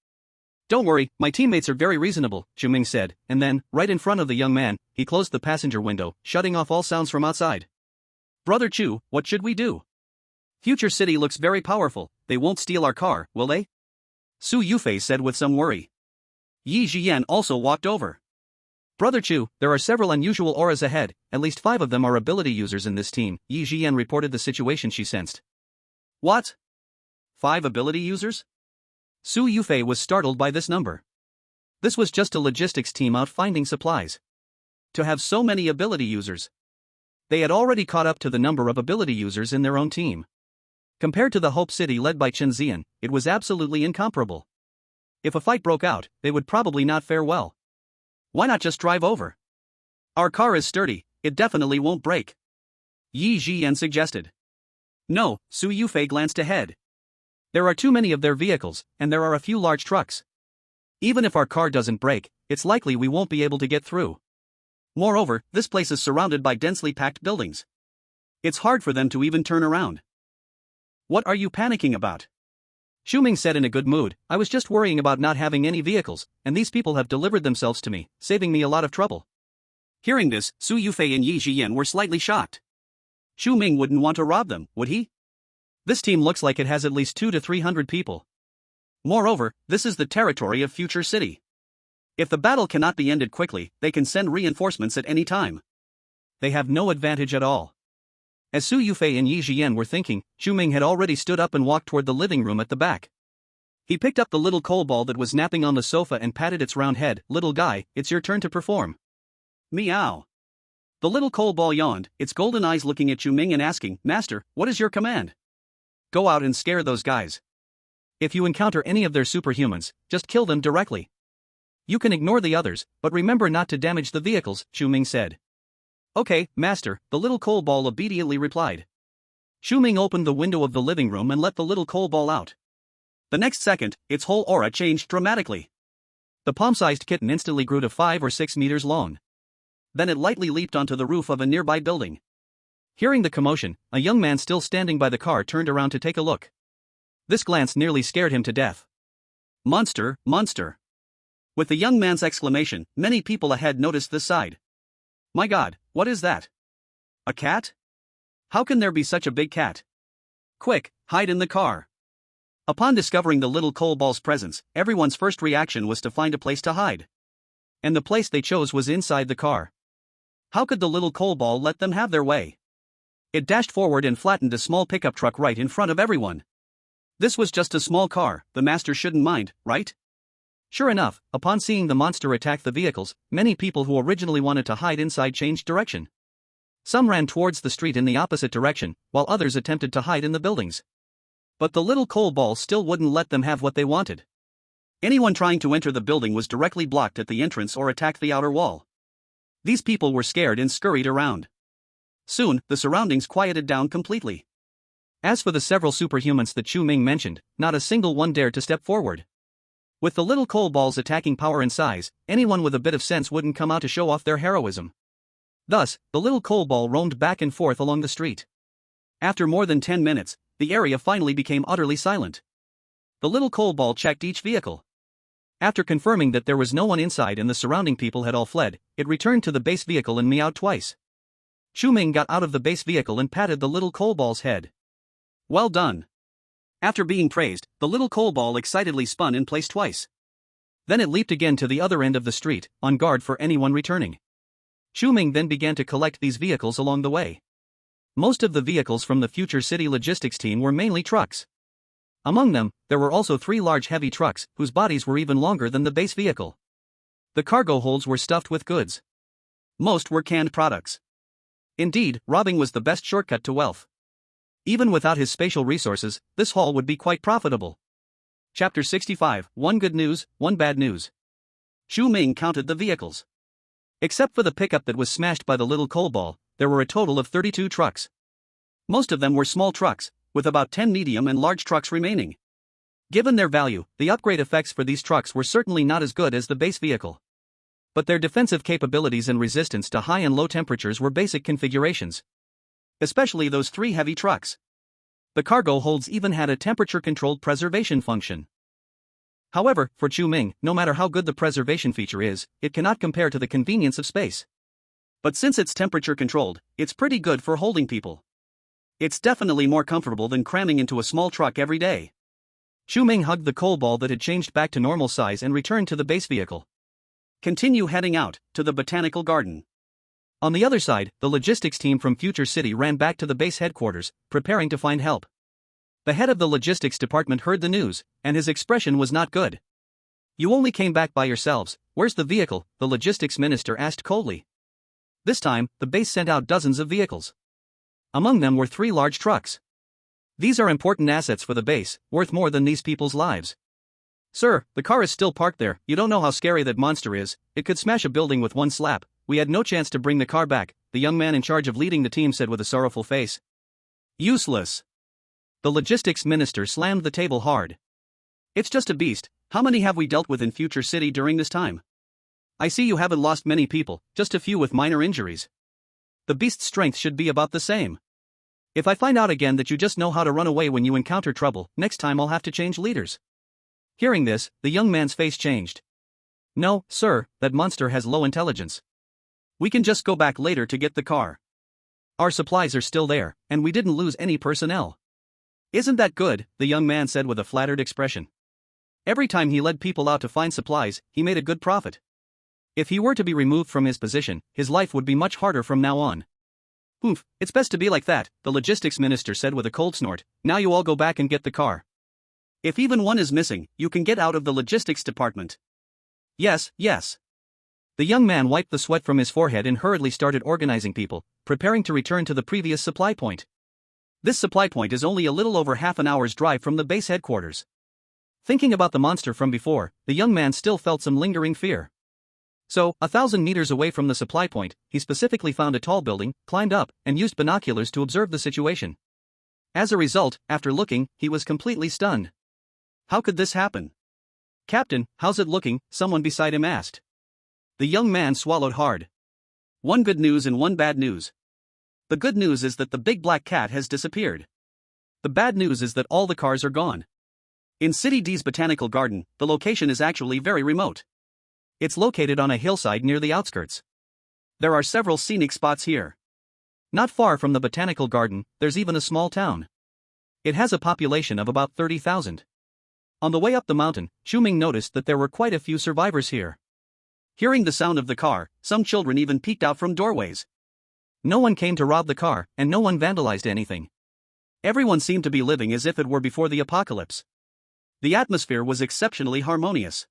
Don't worry, my teammates are very reasonable, Chu Ming said, and then, right in front of the young man, he closed the passenger window, shutting off all sounds from outside. Brother Chu, what should we do? Future City looks very powerful, they won't steal our car, will they? Su Yufei said with some worry. Yi Jian also walked over. Brother Chu, there are several unusual auras ahead, at least 5 of them are ability users in this team, Yi Jian reported the situation she sensed. What? 5 ability users? Su Yufei was startled by this number. This was just a logistics team out finding supplies. To have so many ability users. They had already caught up to the number of ability users in their own team. Compared to the Hope City led by Chen Zian, it was absolutely incomparable. If a fight broke out, they would probably not fare well. Why not just drive over? Our car is sturdy, it definitely won't break. Yi Jian suggested. No, Su Yufei glanced ahead. There are too many of their vehicles, and there are a few large trucks. Even if our car doesn't break, it's likely we won't be able to get through. Moreover, this place is surrounded by densely packed buildings. It's hard for them to even turn around. What are you panicking about? Chu Ming said in a good mood, I was just worrying about not having any vehicles, and these people have delivered themselves to me, saving me a lot of trouble. Hearing this, Su Yufei and Yi Jian were slightly shocked. Chu Ming wouldn't want to rob them, would he? This team looks like it has at least 200 to 300 people. Moreover, this is the territory of Future City. If the battle cannot be ended quickly, they can send reinforcements at any time. They have no advantage at all. As Su Yufei and Yi Jian were thinking, Chu Ming had already stood up and walked toward the living room at the back. He picked up the little coal ball that was napping on the sofa and patted its round head. Little guy, it's your turn to perform. Meow. The little coal ball yawned, its golden eyes looking at Chu Ming and asking, Master, what is your command? Go out and scare those guys. If you encounter any of their superhumans, just kill them directly. You can ignore the others, but remember not to damage the vehicles, Chu Ming said. Okay, Master, the little coal ball obediently replied. Chu Ming opened the window of the living room and let the little coal ball out. The next second, its whole aura changed dramatically. The palm-sized kitten instantly grew to 5 or 6 meters long. Then it lightly leaped onto the roof of a nearby building. Hearing the commotion, a young man still standing by the car turned around to take a look. This glance nearly scared him to death. Monster, monster. With the young man's exclamation, many people ahead noticed this side. My God, what is that? A cat? How can there be such a big cat? Quick, hide in the car. Upon discovering the little coal ball's presence, everyone's first reaction was to find a place to hide. And the place they chose was inside the car. How could the little coal ball let them have their way? It dashed forward and flattened a small pickup truck right in front of everyone. This was just a small car, the master shouldn't mind, right? Sure enough, upon seeing the monster attack the vehicles, many people who originally wanted to hide inside changed direction. Some ran towards the street in the opposite direction, while others attempted to hide in the buildings. But the little coal ball still wouldn't let them have what they wanted. Anyone trying to enter the building was directly blocked at the entrance or attacked the outer wall. These people were scared and scurried around. Soon, the surroundings quieted down completely. As for the several superhumans that Chu Ming mentioned, not a single one dared to step forward. With the little coal balls attacking power and size, anyone with a bit of sense wouldn't come out to show off their heroism. Thus, the little coal ball roamed back and forth along the street. After more than 10 minutes, the area finally became utterly silent. The little coal ball checked each vehicle. After confirming that there was no one inside and the surrounding people had all fled, it returned to the base vehicle and meowed twice. Chu Ming got out of the base vehicle and patted the little coal ball's head. Well done. After being praised, the little coal ball excitedly spun in place twice. Then it leaped again to the other end of the street, on guard for anyone returning. Chu Ming then began to collect these vehicles along the way. Most of the vehicles from the Future City logistics team were mainly trucks. Among them, there were also 3 large heavy trucks, whose bodies were even longer than the base vehicle. The cargo holds were stuffed with goods. Most were canned products. Indeed, robbing was the best shortcut to wealth. Even without his spatial resources, this haul would be quite profitable. Chapter 65, One Good News, One Bad News. Chu Ming counted the vehicles. Except for the pickup that was smashed by the little coal ball, there were a total of 32 trucks. Most of them were small trucks, with about 10 medium and large trucks remaining. Given their value, the upgrade effects for these trucks were certainly not as good as the base vehicle. But their defensive capabilities and resistance to high and low temperatures were basic configurations. Especially those 3 heavy trucks. The cargo holds even had a temperature-controlled preservation function. However, for Chu Ming, no matter how good the preservation feature is, it cannot compare to the convenience of space. But since it's temperature-controlled, it's pretty good for holding people. It's definitely more comfortable than cramming into a small truck every day. Chu Ming hugged the coal ball that had changed back to normal size and returned to the base vehicle. Continue heading out, to the botanical garden. On the other side, the logistics team from Future City ran back to the base headquarters, preparing to find help. The head of the logistics department heard the news, and his expression was not good. You only came back by yourselves, where's the vehicle? The logistics minister asked coldly. This time, the base sent out dozens of vehicles. Among them were 3 large trucks. These are important assets for the base, worth more than these people's lives. Sir, the car is still parked there, you don't know how scary that monster is, it could smash a building with one slap, we had no chance to bring the car back, the young man in charge of leading the team said with a sorrowful face. Useless. The logistics minister slammed the table hard. It's just a beast, how many have we dealt with in Future City during this time? I see you haven't lost many people, just a few with minor injuries. The beast's strength should be about the same. If I find out again that you just know how to run away when you encounter trouble, next time I'll have to change leaders. Hearing this, the young man's face changed. No, sir, that monster has low intelligence. We can just go back later to get the car. Our supplies are still there, and we didn't lose any personnel. Isn't that good? The young man said with a flattered expression. Every time he led people out to find supplies, he made a good profit. If he were to be removed from his position, his life would be much harder from now on. Oomph, it's best to be like that, the logistics minister said with a cold snort. Now you all go back and get the car. If even one is missing, you can get out of the logistics department. Yes, yes. The young man wiped the sweat from his forehead and hurriedly started organizing people, preparing to return to the previous supply point. This supply point is only a little over half an hour's drive from the base headquarters. Thinking about the monster from before, the young man still felt some lingering fear. So, 1,000 meters away from the supply point, he specifically found a tall building, climbed up, and used binoculars to observe the situation. As a result, after looking, he was completely stunned. How could this happen? Captain, how's it looking? Someone beside him asked. The young man swallowed hard. One good news and one bad news. The good news is that the big black cat has disappeared. The bad news is that all the cars are gone. In City D's botanical garden, the location is actually very remote. It's located on a hillside near the outskirts. There are several scenic spots here. Not far from the botanical garden, there's even a small town. It has a population of about 30,000. On the way up the mountain, Chu Ming noticed that there were quite a few survivors here. Hearing the sound of the car, some children even peeked out from doorways. No one came to rob the car, and no one vandalized anything. Everyone seemed to be living as if it were before the apocalypse. The atmosphere was exceptionally harmonious.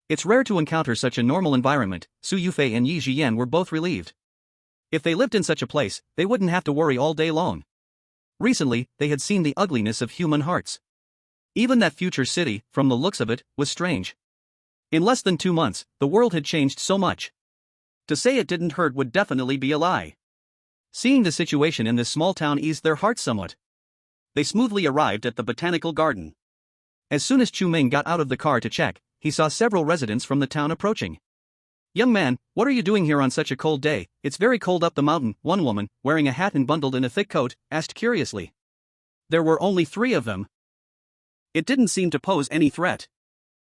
It's rare to encounter such a normal environment. Su Yufei and Yi Jian were both relieved. If they lived in such a place, they wouldn't have to worry all day long. Recently, they had seen the ugliness of human hearts. Even that future city, from the looks of it, was strange. In less than 2 months, the world had changed so much. To say it didn't hurt would definitely be a lie. Seeing the situation in this small town eased their hearts somewhat. they smoothly arrived at the botanical garden. As soon as Chu Ming got out of the car to check, he saw several residents from the town approaching. "Young man, what are you doing here on such a cold day? It's very cold up the mountain," one woman, wearing a hat and bundled in a thick coat, asked curiously. There were only 3 of them. It didn't seem to pose any threat.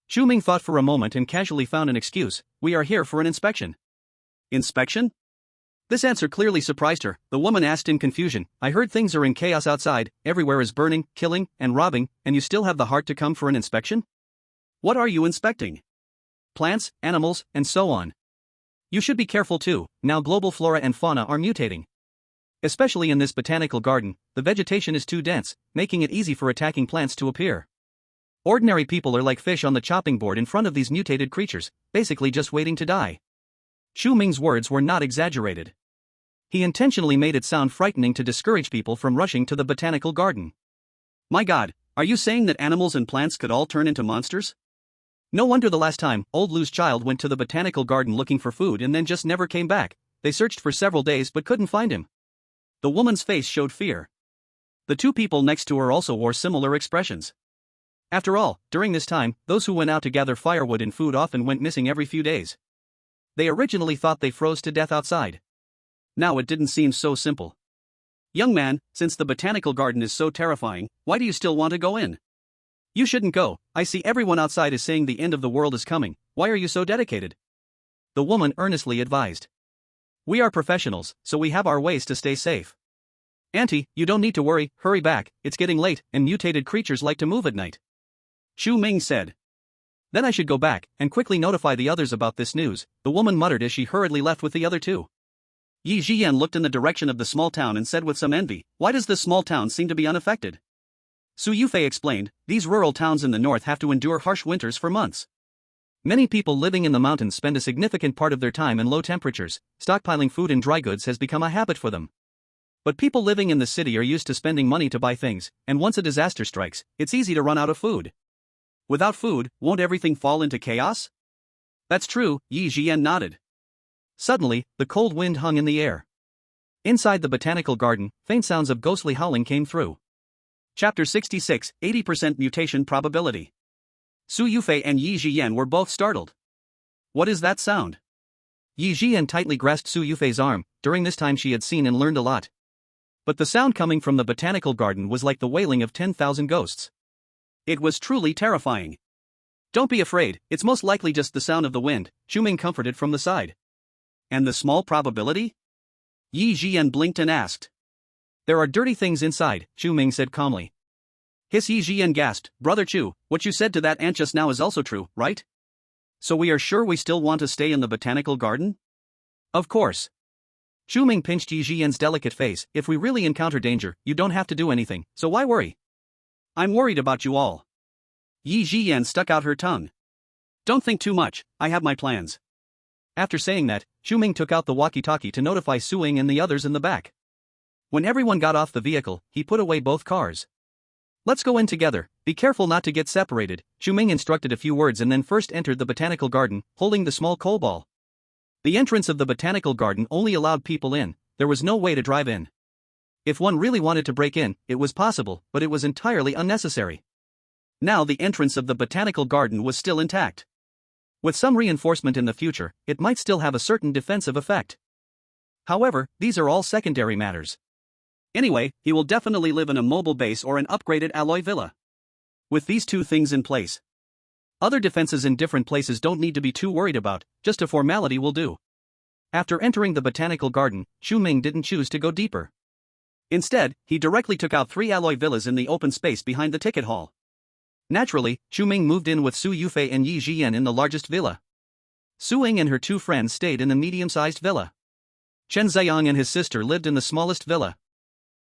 Chu Ming thought for a moment and casually found an excuse. "We are here for an inspection." "Inspection?" This answer clearly surprised her. The woman asked in confusion, "I heard things are in chaos outside, everywhere is burning, killing, and robbing, and you still have the heart to come for an inspection? What are you inspecting? Plants, animals, and so on. You should be careful too, now global flora and fauna are mutating. Especially in this botanical garden, the vegetation is too dense, making it easy for attacking plants to appear. Ordinary people are like fish on the chopping board in front of these mutated creatures, basically just waiting to die." Chu Ming's words were not exaggerated. He intentionally made it sound frightening to discourage people from rushing to the botanical garden. "My God, are you saying that animals and plants could all turn into monsters? No wonder the last time old Lu's child went to the botanical garden looking for food and then just never came back. They searched for several days but couldn't find him." The woman's face showed fear. The 2 people next to her also wore similar expressions. After all, during this time, those who went out to gather firewood and food often went missing every few days. They originally thought they froze to death outside. Now it didn't seem so simple. "Young man, since the botanical garden is so terrifying, why do you still want to go in? You shouldn't go. I see everyone outside is saying the end of the world is coming. Why are you so dedicated?" The woman earnestly advised. "We are professionals, so we have our ways to stay safe. Auntie, you don't need to worry, hurry back, it's getting late, and mutated creatures like to move at night," Chu Ming said. "Then I should go back and quickly notify the others about this news," the woman muttered as she hurriedly left with the other 2. Yi Jian looked in the direction of the small town and said with some envy, "Why does this small town seem to be unaffected?" Su Yufei explained, "These rural towns in the north have to endure harsh winters for months. Many people living in the mountains spend a significant part of their time in low temperatures. Stockpiling food and dry goods has become a habit for them. But people living in the city are used to spending money to buy things, and once a disaster strikes, it's easy to run out of food. Without food, won't everything fall into chaos?" "That's true," Yi Jian nodded. Suddenly, the cold wind hung in the air. Inside the botanical garden, faint sounds of ghostly howling came through. Chapter 66, 80% Mutation Probability. Su Yufei and Yi Jian were both startled. "What is that sound?" Yi Jian tightly grasped Su Yufei's arm. During this time she had seen and learned a lot. But the sound coming from the botanical garden was like the wailing of 10,000 ghosts. It was truly terrifying. "Don't be afraid, it's most likely just the sound of the wind," Chu Ming comforted from the side. "And the small probability?" Yi Jian blinked and asked. "There are dirty things inside," Chu Ming said calmly. His Yi Jian gasped, "Brother Chu, what you said to that ant just now is also true, right? So we are sure we still want to stay in the botanical garden?" "Of course." Chu Ming pinched Yi Jian's delicate face. "If we really encounter danger, you don't have to do anything, so why worry?" "I'm worried about you all." Yi Jian stuck out her tongue. "Don't think too much, I have my plans." After saying that, Chu Ming took out the walkie-talkie to notify Su Ying and the others in the back. When everyone got off the vehicle, he put away both cars. "Let's go in together, be careful not to get separated," Chu Ming instructed a few words and then first entered the botanical garden, holding the small coal ball. The entrance of the botanical garden only allowed people in, there was no way to drive in. If one really wanted to break in, it was possible, but it was entirely unnecessary. Now the entrance of the botanical garden was still intact. With some reinforcement in the future, it might still have a certain defensive effect. However, these are all secondary matters. Anyway, he will definitely live in a mobile base or an upgraded alloy villa. With these 2 things in place, other defenses in different places don't need to be too worried about, just a formality will do. After entering the botanical garden, Chu Ming didn't choose to go deeper. Instead, he directly took out 3 alloy villas in the open space behind the ticket hall. Naturally, Chu Ming moved in with Su Yufei and Yi Jian in the largest villa. Su Ying and her 2 friends stayed in the medium-sized villa. Chen Ziyang and his sister lived in the smallest villa.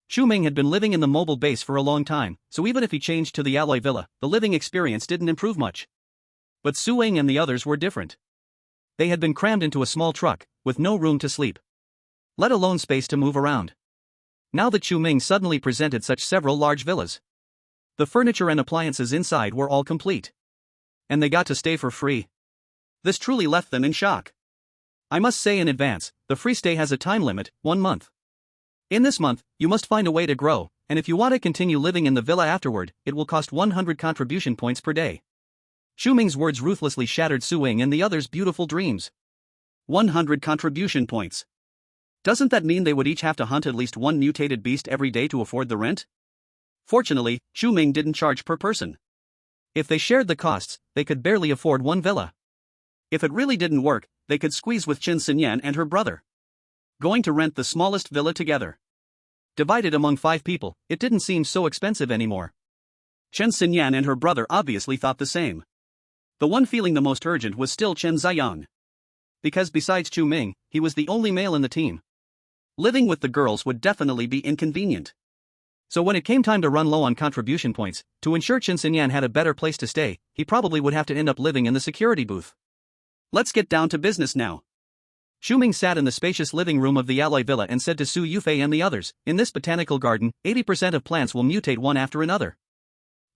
Chu Ming had been living in the mobile base for a long time, so even if he changed to the alloy villa, the living experience didn't improve much. But Su Ying and the others were different. They had been crammed into a small truck, with no room to sleep, let alone space to move around. Now that Chu Ming suddenly presented such several large villas, the furniture and appliances inside were all complete. And they got to stay for free. This truly left them in shock. I must say in advance, the free stay has a time limit, 1 month. In this month, you must find a way to grow, And if you want to continue living in the villa afterward, it will cost 100 contribution points per day. Chu Ming's words ruthlessly shattered Su Ying and the others' beautiful dreams. 100 contribution points. Doesn't that mean they would each have to hunt at least one mutated beast every day to afford the rent? Fortunately, Chu Ming didn't charge per person. If they shared the costs, they could barely afford one villa. If it really didn't work, they could squeeze with Chen Xinyan and her brother. Going to rent the smallest villa together. Divided among 5 people, it didn't seem so expensive anymore. Chen Xinyan and her brother obviously thought the same. The one feeling the most urgent was still Chen Ziyang. Because besides Chu Ming, he was the only male in the team. Living with the girls would definitely be inconvenient. So when it came time to run low on contribution points, to ensure Chen Xinyan had a better place to stay, he probably would have to end up living in the security booth. Let's get down to business now. Chu Ming sat in the spacious living room of the Alloy Villa and said to Su Yufei and the others, in this botanical garden, 80% of plants will mutate one after another.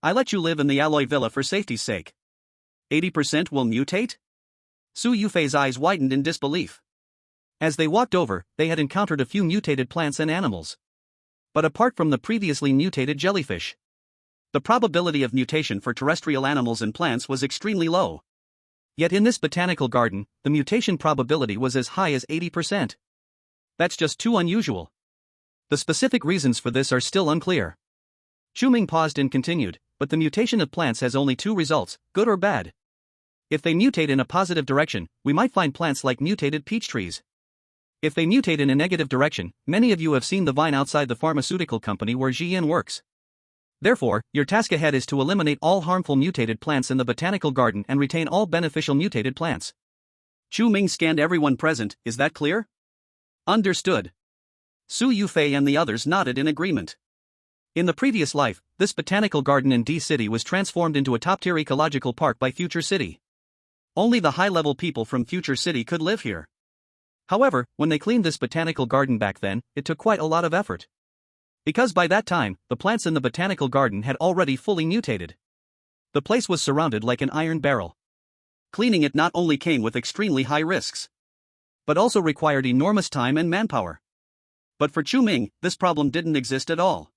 I let you live in the Alloy Villa for safety's sake. 80% will mutate? Su Yufei's eyes widened in disbelief. As they walked over, they had encountered a few mutated plants and animals. But apart from the previously mutated jellyfish, the probability of mutation for terrestrial animals and plants was extremely low. Yet in this botanical garden, the mutation probability was as high as 80%. That's just too unusual. The specific reasons for this are still unclear. Chu Ming paused and continued, but the mutation of plants has only 2 results, good or bad. If they mutate in a positive direction, we might find plants like mutated peach trees. If they mutate in a negative direction, many of you have seen the vine outside the pharmaceutical company where Jian works. Therefore, your task ahead is to eliminate all harmful mutated plants in the botanical garden and retain all beneficial mutated plants. Chu Ming scanned everyone present, is that clear? Understood. Su Yufei and the others nodded in agreement. In the previous life, this botanical garden in D City was transformed into a top-tier ecological park by Future City. Only the high-level people from Future City could live here. However, when they cleaned this botanical garden back then, it took quite a lot of effort. Because by that time, the plants in the botanical garden had already fully mutated. The place was surrounded like an iron barrel. Cleaning it not only came with extremely high risks, but also required enormous time and manpower. But for Chu Ming, this problem didn't exist at all.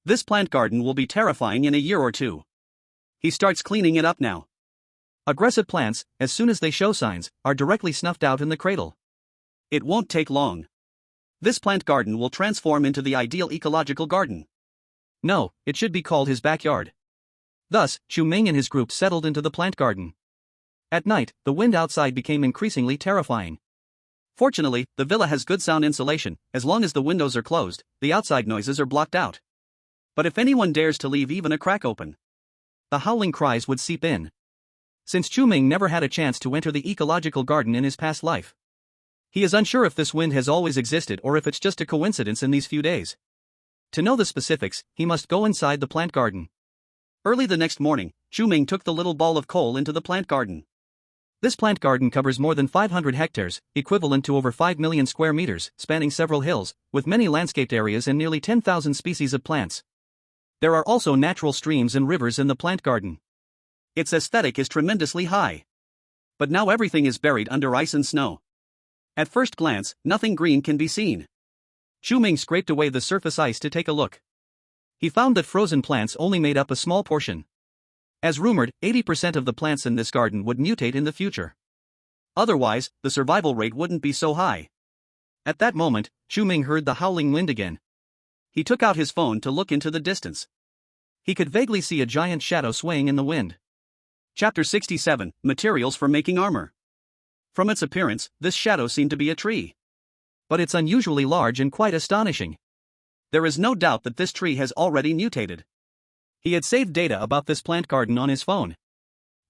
This plant garden will be terrifying in a year or 2. He starts cleaning it up now. Aggressive plants, as soon as they show signs, are directly snuffed out in the cradle. It won't take long. This plant garden will transform into the ideal ecological garden. No, it should be called his backyard. Thus, Chu Ming and his group settled into the plant garden. At night, the wind outside became increasingly terrifying. Fortunately, the villa has good sound insulation. As long as the windows are closed, the outside noises are blocked out. But if anyone dares to leave even a crack open, the howling cries would seep in. Since Chu Ming never had a chance to enter the ecological garden in his past life, he is unsure if this wind has always existed or if it's just a coincidence in these few days. To know the specifics, he must go inside the plant garden. Early the next morning, Chu Ming took the little ball of coal into the plant garden. This plant garden covers more than 500 hectares, equivalent to over 5 million square meters, spanning several hills, with many landscaped areas and nearly 10,000 species of plants. There are also natural streams and rivers in the plant garden. Its aesthetic is tremendously high. But now everything is buried under ice and snow. At first glance, nothing green can be seen. Chu Ming scraped away the surface ice to take a look. He found that frozen plants only made up a small portion. As rumored, 80% of the plants in this garden would mutate in the future. Otherwise, the survival rate wouldn't be so high. At that moment, Chu Ming heard the howling wind again. He took out his phone to look into the distance. He could vaguely see a giant shadow swaying in the wind. Chapter 67, Materials for Making Armor. From its appearance, this shadow seemed to be a tree. But it's unusually large and quite astonishing. There is no doubt that this tree has already mutated. He had saved data about this plant garden on his phone,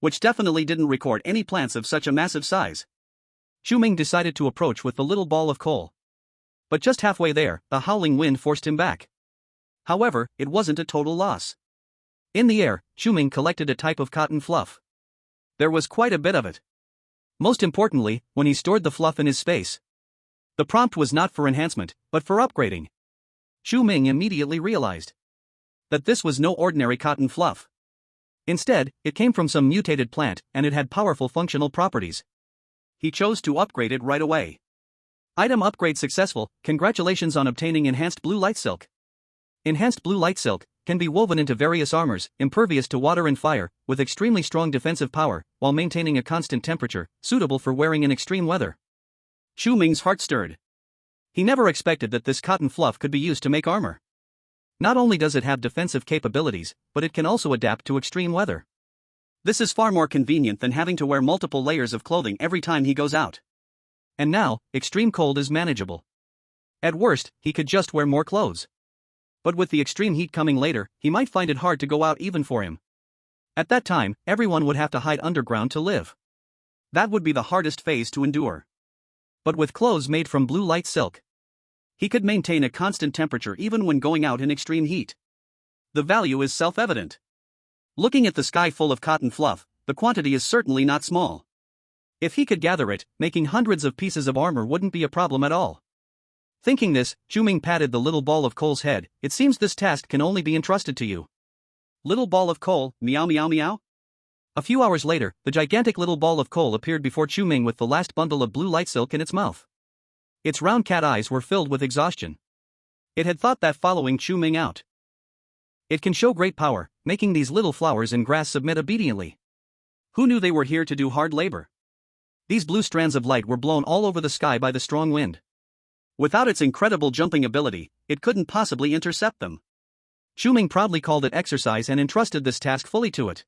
which definitely didn't record any plants of such a massive size. Chu Ming decided to approach with the little ball of coal. But just halfway there, the howling wind forced him back. However, it wasn't a total loss. In the air, Chu Ming collected a type of cotton fluff. There was quite a bit of it. Most importantly, when he stored the fluff in his space. The prompt was not for enhancement, but for upgrading. Chu Ming immediately realized that this was no ordinary cotton fluff. Instead, it came from some mutated plant, and it had powerful functional properties. He chose to upgrade it right away. Item upgrade successful, congratulations on obtaining enhanced blue light silk. Enhanced blue light silk can be woven into various armors, impervious to water and fire, with extremely strong defensive power, while maintaining a constant temperature, suitable for wearing in extreme weather. Chu Ming's heart stirred. He never expected that this cotton fluff could be used to make armor. Not only does it have defensive capabilities, but it can also adapt to extreme weather. This is far more convenient than having to wear multiple layers of clothing every time he goes out. And now, extreme cold is manageable. At worst, he could just wear more clothes. But with the extreme heat coming later, he might find it hard to go out even for him. At that time, everyone would have to hide underground to live. That would be the hardest phase to endure. But with clothes made from blue light silk, he could maintain a constant temperature even when going out in extreme heat. The value is self-evident. Looking at the sky full of cotton fluff, the quantity is certainly not small. If he could gather it, making hundreds of pieces of armor wouldn't be a problem at all. Thinking this, Chu Ming patted the little ball of coal's head. It seems this task can only be entrusted to you. Little ball of coal, meow meow meow. A few hours later, the gigantic little ball of coal appeared before Chu Ming with the last bundle of blue light silk in its mouth. Its round cat eyes were filled with exhaustion. It had thought that following Chu Ming out, it can show great power, making these little flowers in grass submit obediently. Who knew they were here to do hard labor? These blue strands of light were blown all over the sky by the strong wind. Without its incredible jumping ability, it couldn't possibly intercept them. Chu Ming proudly called it exercise and entrusted this task fully to it.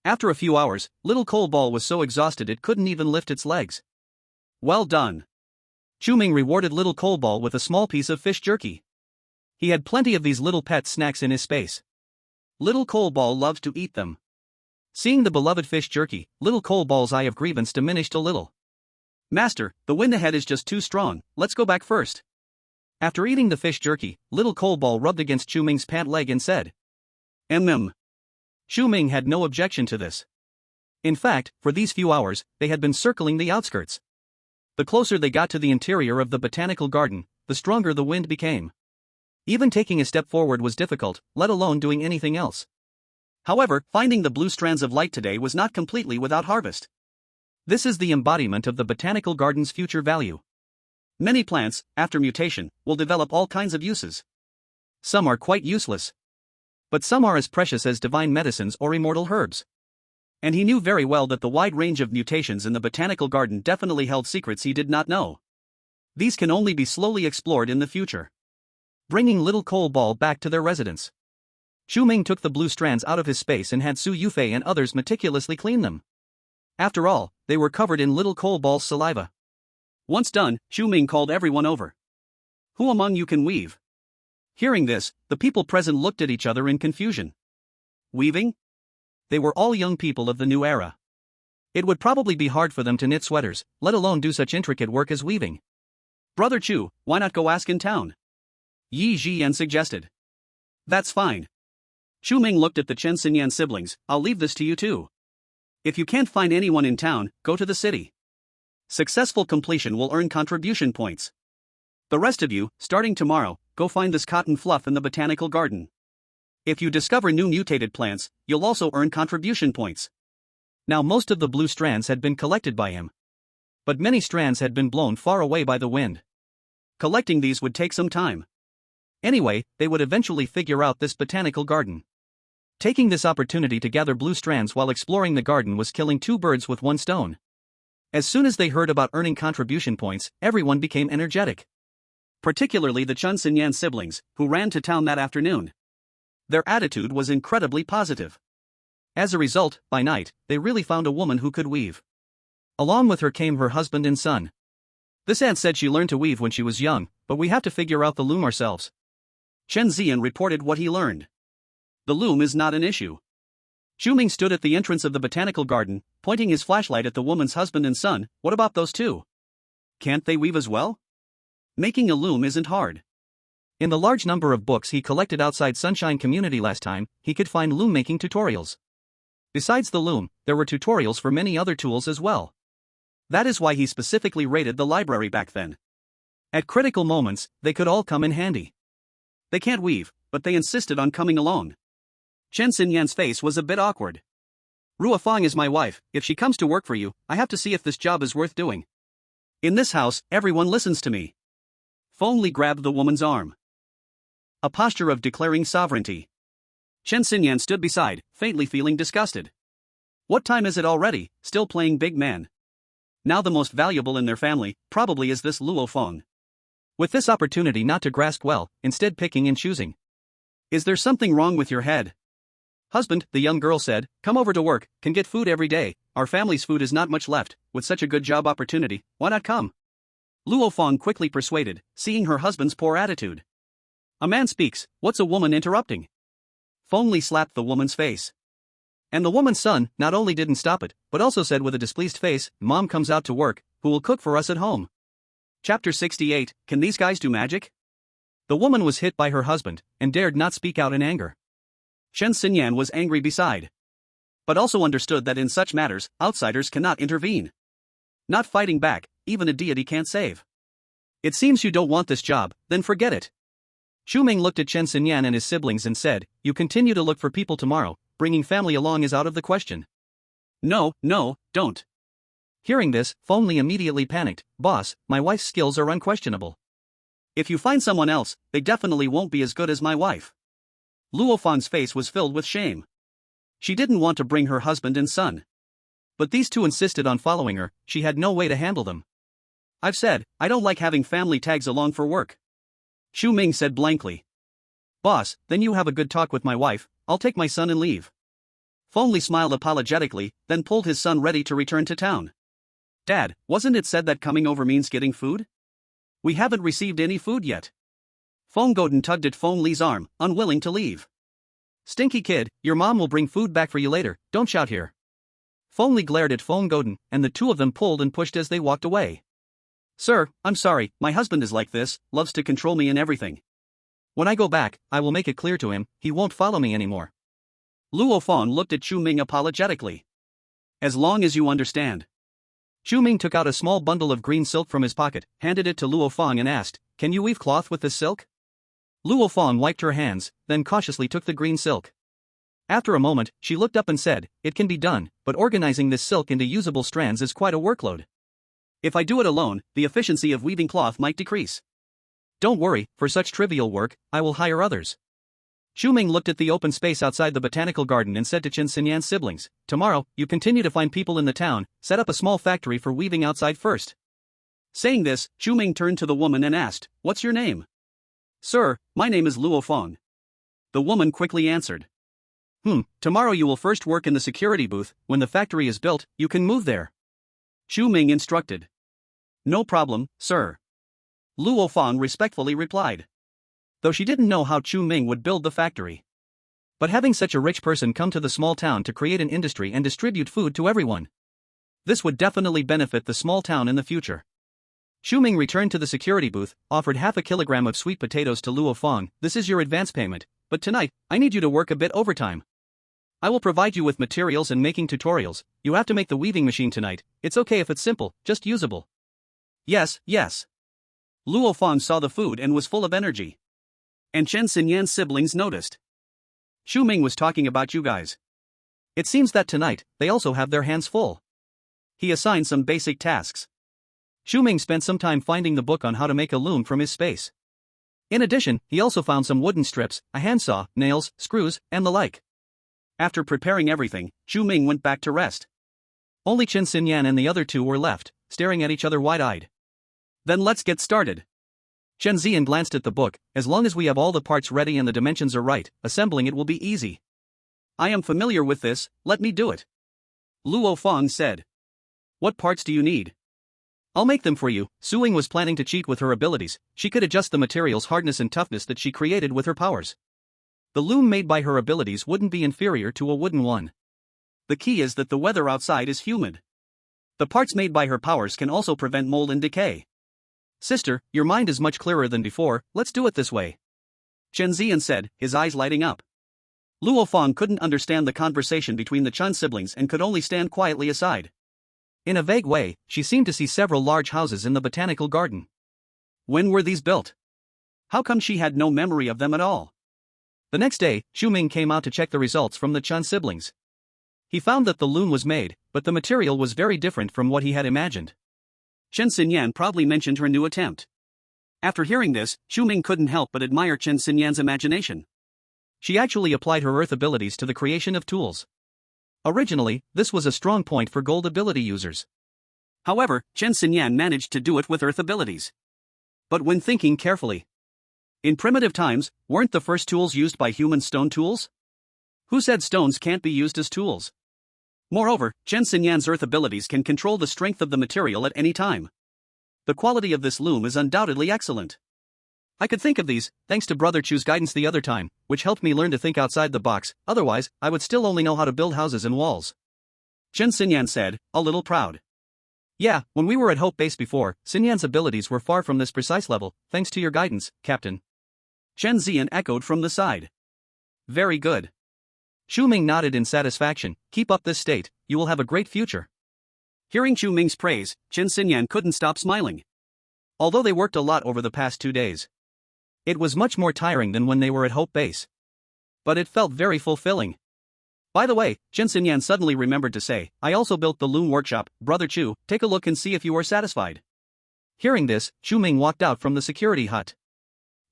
After a few hours, little coal ball was so exhausted it couldn't even lift its legs. Well done. Chu Ming rewarded little coal ball with a small piece of fish jerky. He had plenty of these little pet snacks in his space. Little coal ball loved to eat them. Seeing the beloved fish jerky, little coal ball's eye of grievance diminished a little. Master, the wind ahead is just too strong, let's go back first. After eating the fish jerky, little coal ball rubbed against Chu Ming's pant leg and said, Chu Ming had no objection to this. In fact, for these few hours, they had been circling the outskirts. The closer they got to the interior of the botanical garden, the stronger the wind became. Even taking a step forward was difficult, let alone doing anything else. However, finding the blue strands of light today was not completely without harvest. This is the embodiment of the botanical garden's future value. Many plants, after mutation, will develop all kinds of uses. Some are quite useless. But some are as precious as divine medicines or immortal herbs. And he knew very well that the wide range of mutations in the botanical garden definitely held secrets he did not know. These can only be slowly explored in the future. Bringing little coal ball back to their residence, Chu Ming took the blue strands out of his space and had Su Yufei and others meticulously clean them. After all, they were covered in little coal ball's saliva. Once done, Chu Ming called everyone over. Who among you can weave? Hearing this, the people present looked at each other in confusion. Weaving? They were all young people of the new era. It would probably be hard for them to knit sweaters, let alone do such intricate work as weaving. Brother Chu, why not go ask in town? Yi Jian suggested. That's fine. Chu Ming looked at the Chen Xinyan siblings. I'll leave this to you too. If you can't find anyone in town, go to the city. Successful completion will earn contribution points. The rest of you, starting tomorrow, go find this cotton fluff in the botanical garden. If you discover new mutated plants, you'll also earn contribution points. Now most of the blue strands had been collected by him. But many strands had been blown far away by the wind. Collecting these would take some time. Anyway, they would eventually figure out this botanical garden. Taking this opportunity to gather blue strands while exploring the garden was killing two birds with one stone. As soon as they heard about earning contribution points, everyone became energetic. Particularly the Chen Xinyan siblings, who ran to town that afternoon. Their attitude was incredibly positive. As a result, by night, they really found a woman who could weave. Along with her came her husband and son. This aunt said she learned to weave when she was young, but we have to figure out the loom ourselves. Chen Zian reported what he learned. The loom is not an issue. Chu Ming stood at the entrance of the botanical garden, pointing his flashlight at the woman's husband and son. What about those two? Can't they weave as well? Making a loom isn't hard. In the large number of books he collected outside Sunshine Community last time, he could find loom making tutorials. Besides the loom, there were tutorials for many other tools as well. That is why he specifically raided the library back then. At critical moments, they could all come in handy. They can't weave, but they insisted on coming along. Chen Xinyan's face was a bit awkward. Rua Fang is my wife. If she comes to work for you, I have to see if this job is worth doing. In this house, everyone listens to me. Feng Li grabbed the woman's arm. a posture of declaring sovereignty. Chen Xinyan stood beside, faintly feeling disgusted. What time is it already, still playing big man? Now the most valuable in their family, probably is this Luo Feng. With this opportunity not to grasp well, instead picking and choosing. Is there something wrong with your head? Husband, the young girl said, come over to work, can get food every day, our family's food is not much left, with such a good job opportunity, why not come? Luo Feng quickly persuaded, seeing her husband's poor attitude. A man speaks, what's a woman interrupting? Feng Li slapped the woman's face. And the woman's son not only didn't stop it, but also said with a displeased face, Mom comes out to work, who will cook for us at home? Chapter 68, Can these guys do magic? The woman was hit by her husband, and dared not speak out in anger. Chen Xinyan was angry beside. But also understood that in such matters, outsiders cannot intervene. Not fighting back, even a deity can't save. It seems you don't want this job, then forget it. Chu Ming looked at Chen Xinyan and his siblings and said, you continue to look for people tomorrow, bringing family along is out of the question. No, don't. Hearing this, Feng Li immediately panicked, boss, my wife's skills are unquestionable. If you find someone else, they definitely won't be as good as my wife. Luo Feng's face was filled with shame. She didn't want to bring her husband and son. But these two insisted on following her, she had no way to handle them. I've said, I don't like having family tags along for work. Chu Ming said blankly. Boss, then you have a good talk with my wife, I'll take my son and leave. Feng Li smiled apologetically, then pulled his son ready to return to town. Dad, wasn't it said that coming over means getting food? We haven't received any food yet. Feng Godin tugged at Feng Li's arm, unwilling to leave. Stinky kid, your mom will bring food back for you later, don't shout here. Feng Li glared at Feng Godin, and the two of them pulled and pushed as they walked away. Sir, I'm sorry, my husband is like this, loves to control me in everything. When I go back, I will make it clear to him, he won't follow me anymore. Luo Feng looked at Chu Ming apologetically. As long as you understand. Chu Ming took out a small bundle of green silk from his pocket, handed it to Luo Feng and asked, can you weave cloth with this silk? Luo Feng wiped her hands, then cautiously took the green silk. After a moment, she looked up and said, it can be done, but organizing this silk into usable strands is quite a workload. If I do it alone, the efficiency of weaving cloth might decrease. Don't worry, for such trivial work, I will hire others. Chu Ming looked at the open space outside the botanical garden and said to Chen Xinyan's siblings, tomorrow, you continue to find people in the town, set up a small factory for weaving outside first. Saying this, Chu Ming turned to the woman and asked, what's your name? Sir, my name is Luo Feng. The woman quickly answered. Tomorrow you will first work in the security booth, when the factory is built, you can move there. Chu Ming instructed. No problem, sir. Luo Feng respectfully replied. Though she didn't know how Chu Ming would build the factory. But having such a rich person come to the small town to create an industry and distribute food to everyone. This would definitely benefit the small town in the future. Chu Ming returned to the security booth, offered half a kilogram of sweet potatoes to Luo Feng, this is your advance payment, but tonight, I need you to work a bit overtime. I will provide you with materials and making tutorials, you have to make the weaving machine tonight, it's okay if it's simple, just usable. Yes. Luo Feng saw the food and was full of energy. And Chen Xinyan's siblings noticed. Chu Ming was talking about you guys. It seems that tonight, they also have their hands full. He assigned some basic tasks. Chu Ming spent some time finding the book on how to make a loom from his space. In addition, he also found some wooden strips, a handsaw, nails, screws, and the like. After preparing everything, Chu Ming went back to rest. Only Chen Xinyan and the other two were left, staring at each other wide-eyed. Then let's get started. Chen Xian glanced at the book, as long as we have all the parts ready and the dimensions are right, assembling it will be easy. I am familiar with this, let me do it. Luo Feng said. What parts do you need? I'll make them for you. Suing was planning to cheat with her abilities, she could adjust the material's hardness and toughness that she created with her powers. The loom made by her abilities wouldn't be inferior to a wooden one. The key is that the weather outside is humid. The parts made by her powers can also prevent mold and decay. Sister, your mind is much clearer than before, let's do it this way. Chen Xian said, his eyes lighting up. Luo Feng couldn't understand the conversation between the Chun siblings and could only stand quietly aside. In a vague way, she seemed to see several large houses in the botanical garden. When were these built? How come she had no memory of them at all? The next day, Chu Ming came out to check the results from the Chun siblings. He found that the loom was made, but the material was very different from what he had imagined. Chen Xinyan proudly mentioned her new attempt. After hearing this, Chu Ming couldn't help but admire Chen Xinyan's imagination. She actually applied her earth abilities to the creation of tools. Originally, this was a strong point for gold ability users. However, Chen Xinyan managed to do it with earth abilities. But when thinking carefully, in primitive times, weren't the first tools used by humans stone tools? Who said stones can't be used as tools? Moreover, Chen Xinyan's earth abilities can control the strength of the material at any time. The quality of this loom is undoubtedly excellent. I could think of these, thanks to Brother Chu's guidance the other time, which helped me learn to think outside the box, otherwise, I would still only know how to build houses and walls. Chen Xinyan said, a little proud. Yeah, when we were at Hope Base before, Xinyan's abilities were far from this precise level, thanks to your guidance, Captain. Chen Xian echoed from the side. Very good. Chu Ming nodded in satisfaction, keep up this state, you will have a great future. Hearing Chu Ming's praise, Chen Xinyan couldn't stop smiling. Although they worked a lot over the past 2 days, it was much more tiring than when they were at Hope Base. But it felt very fulfilling. By the way, Chen Xinyan suddenly remembered to say, I also built the loom workshop, Brother Chu, take a look and see if you are satisfied. Hearing this, Chu Ming walked out from the security hut.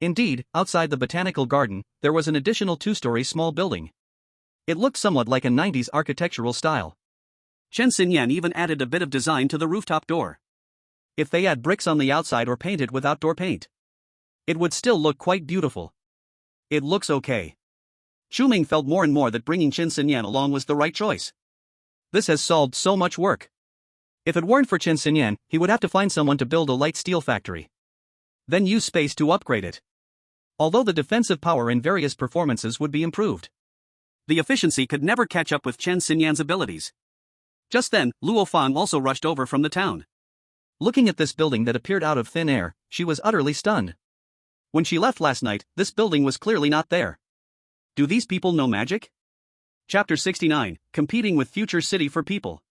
Indeed, outside the botanical garden, there was an additional 2-story small building. It looked somewhat like a 90s architectural style. Chen Xinyan even added a bit of design to the rooftop door. If they add bricks on the outside or paint it with outdoor paint, it would still look quite beautiful. It looks okay. Chu Ming felt more and more that bringing Chen Xinyan along was the right choice. This has solved so much work. If it weren't for Chen Xinyan, he would have to find someone to build a light steel factory. Then use space to upgrade it. Although the defensive power in various performances would be improved, the efficiency could never catch up with Chen Xinyan's abilities. Just then, Luo Fang also rushed over from the town. Looking at this building that appeared out of thin air, she was utterly stunned. When she left last night, this building was clearly not there. Do these people know magic? Chapter 69, Competing with Future City for People.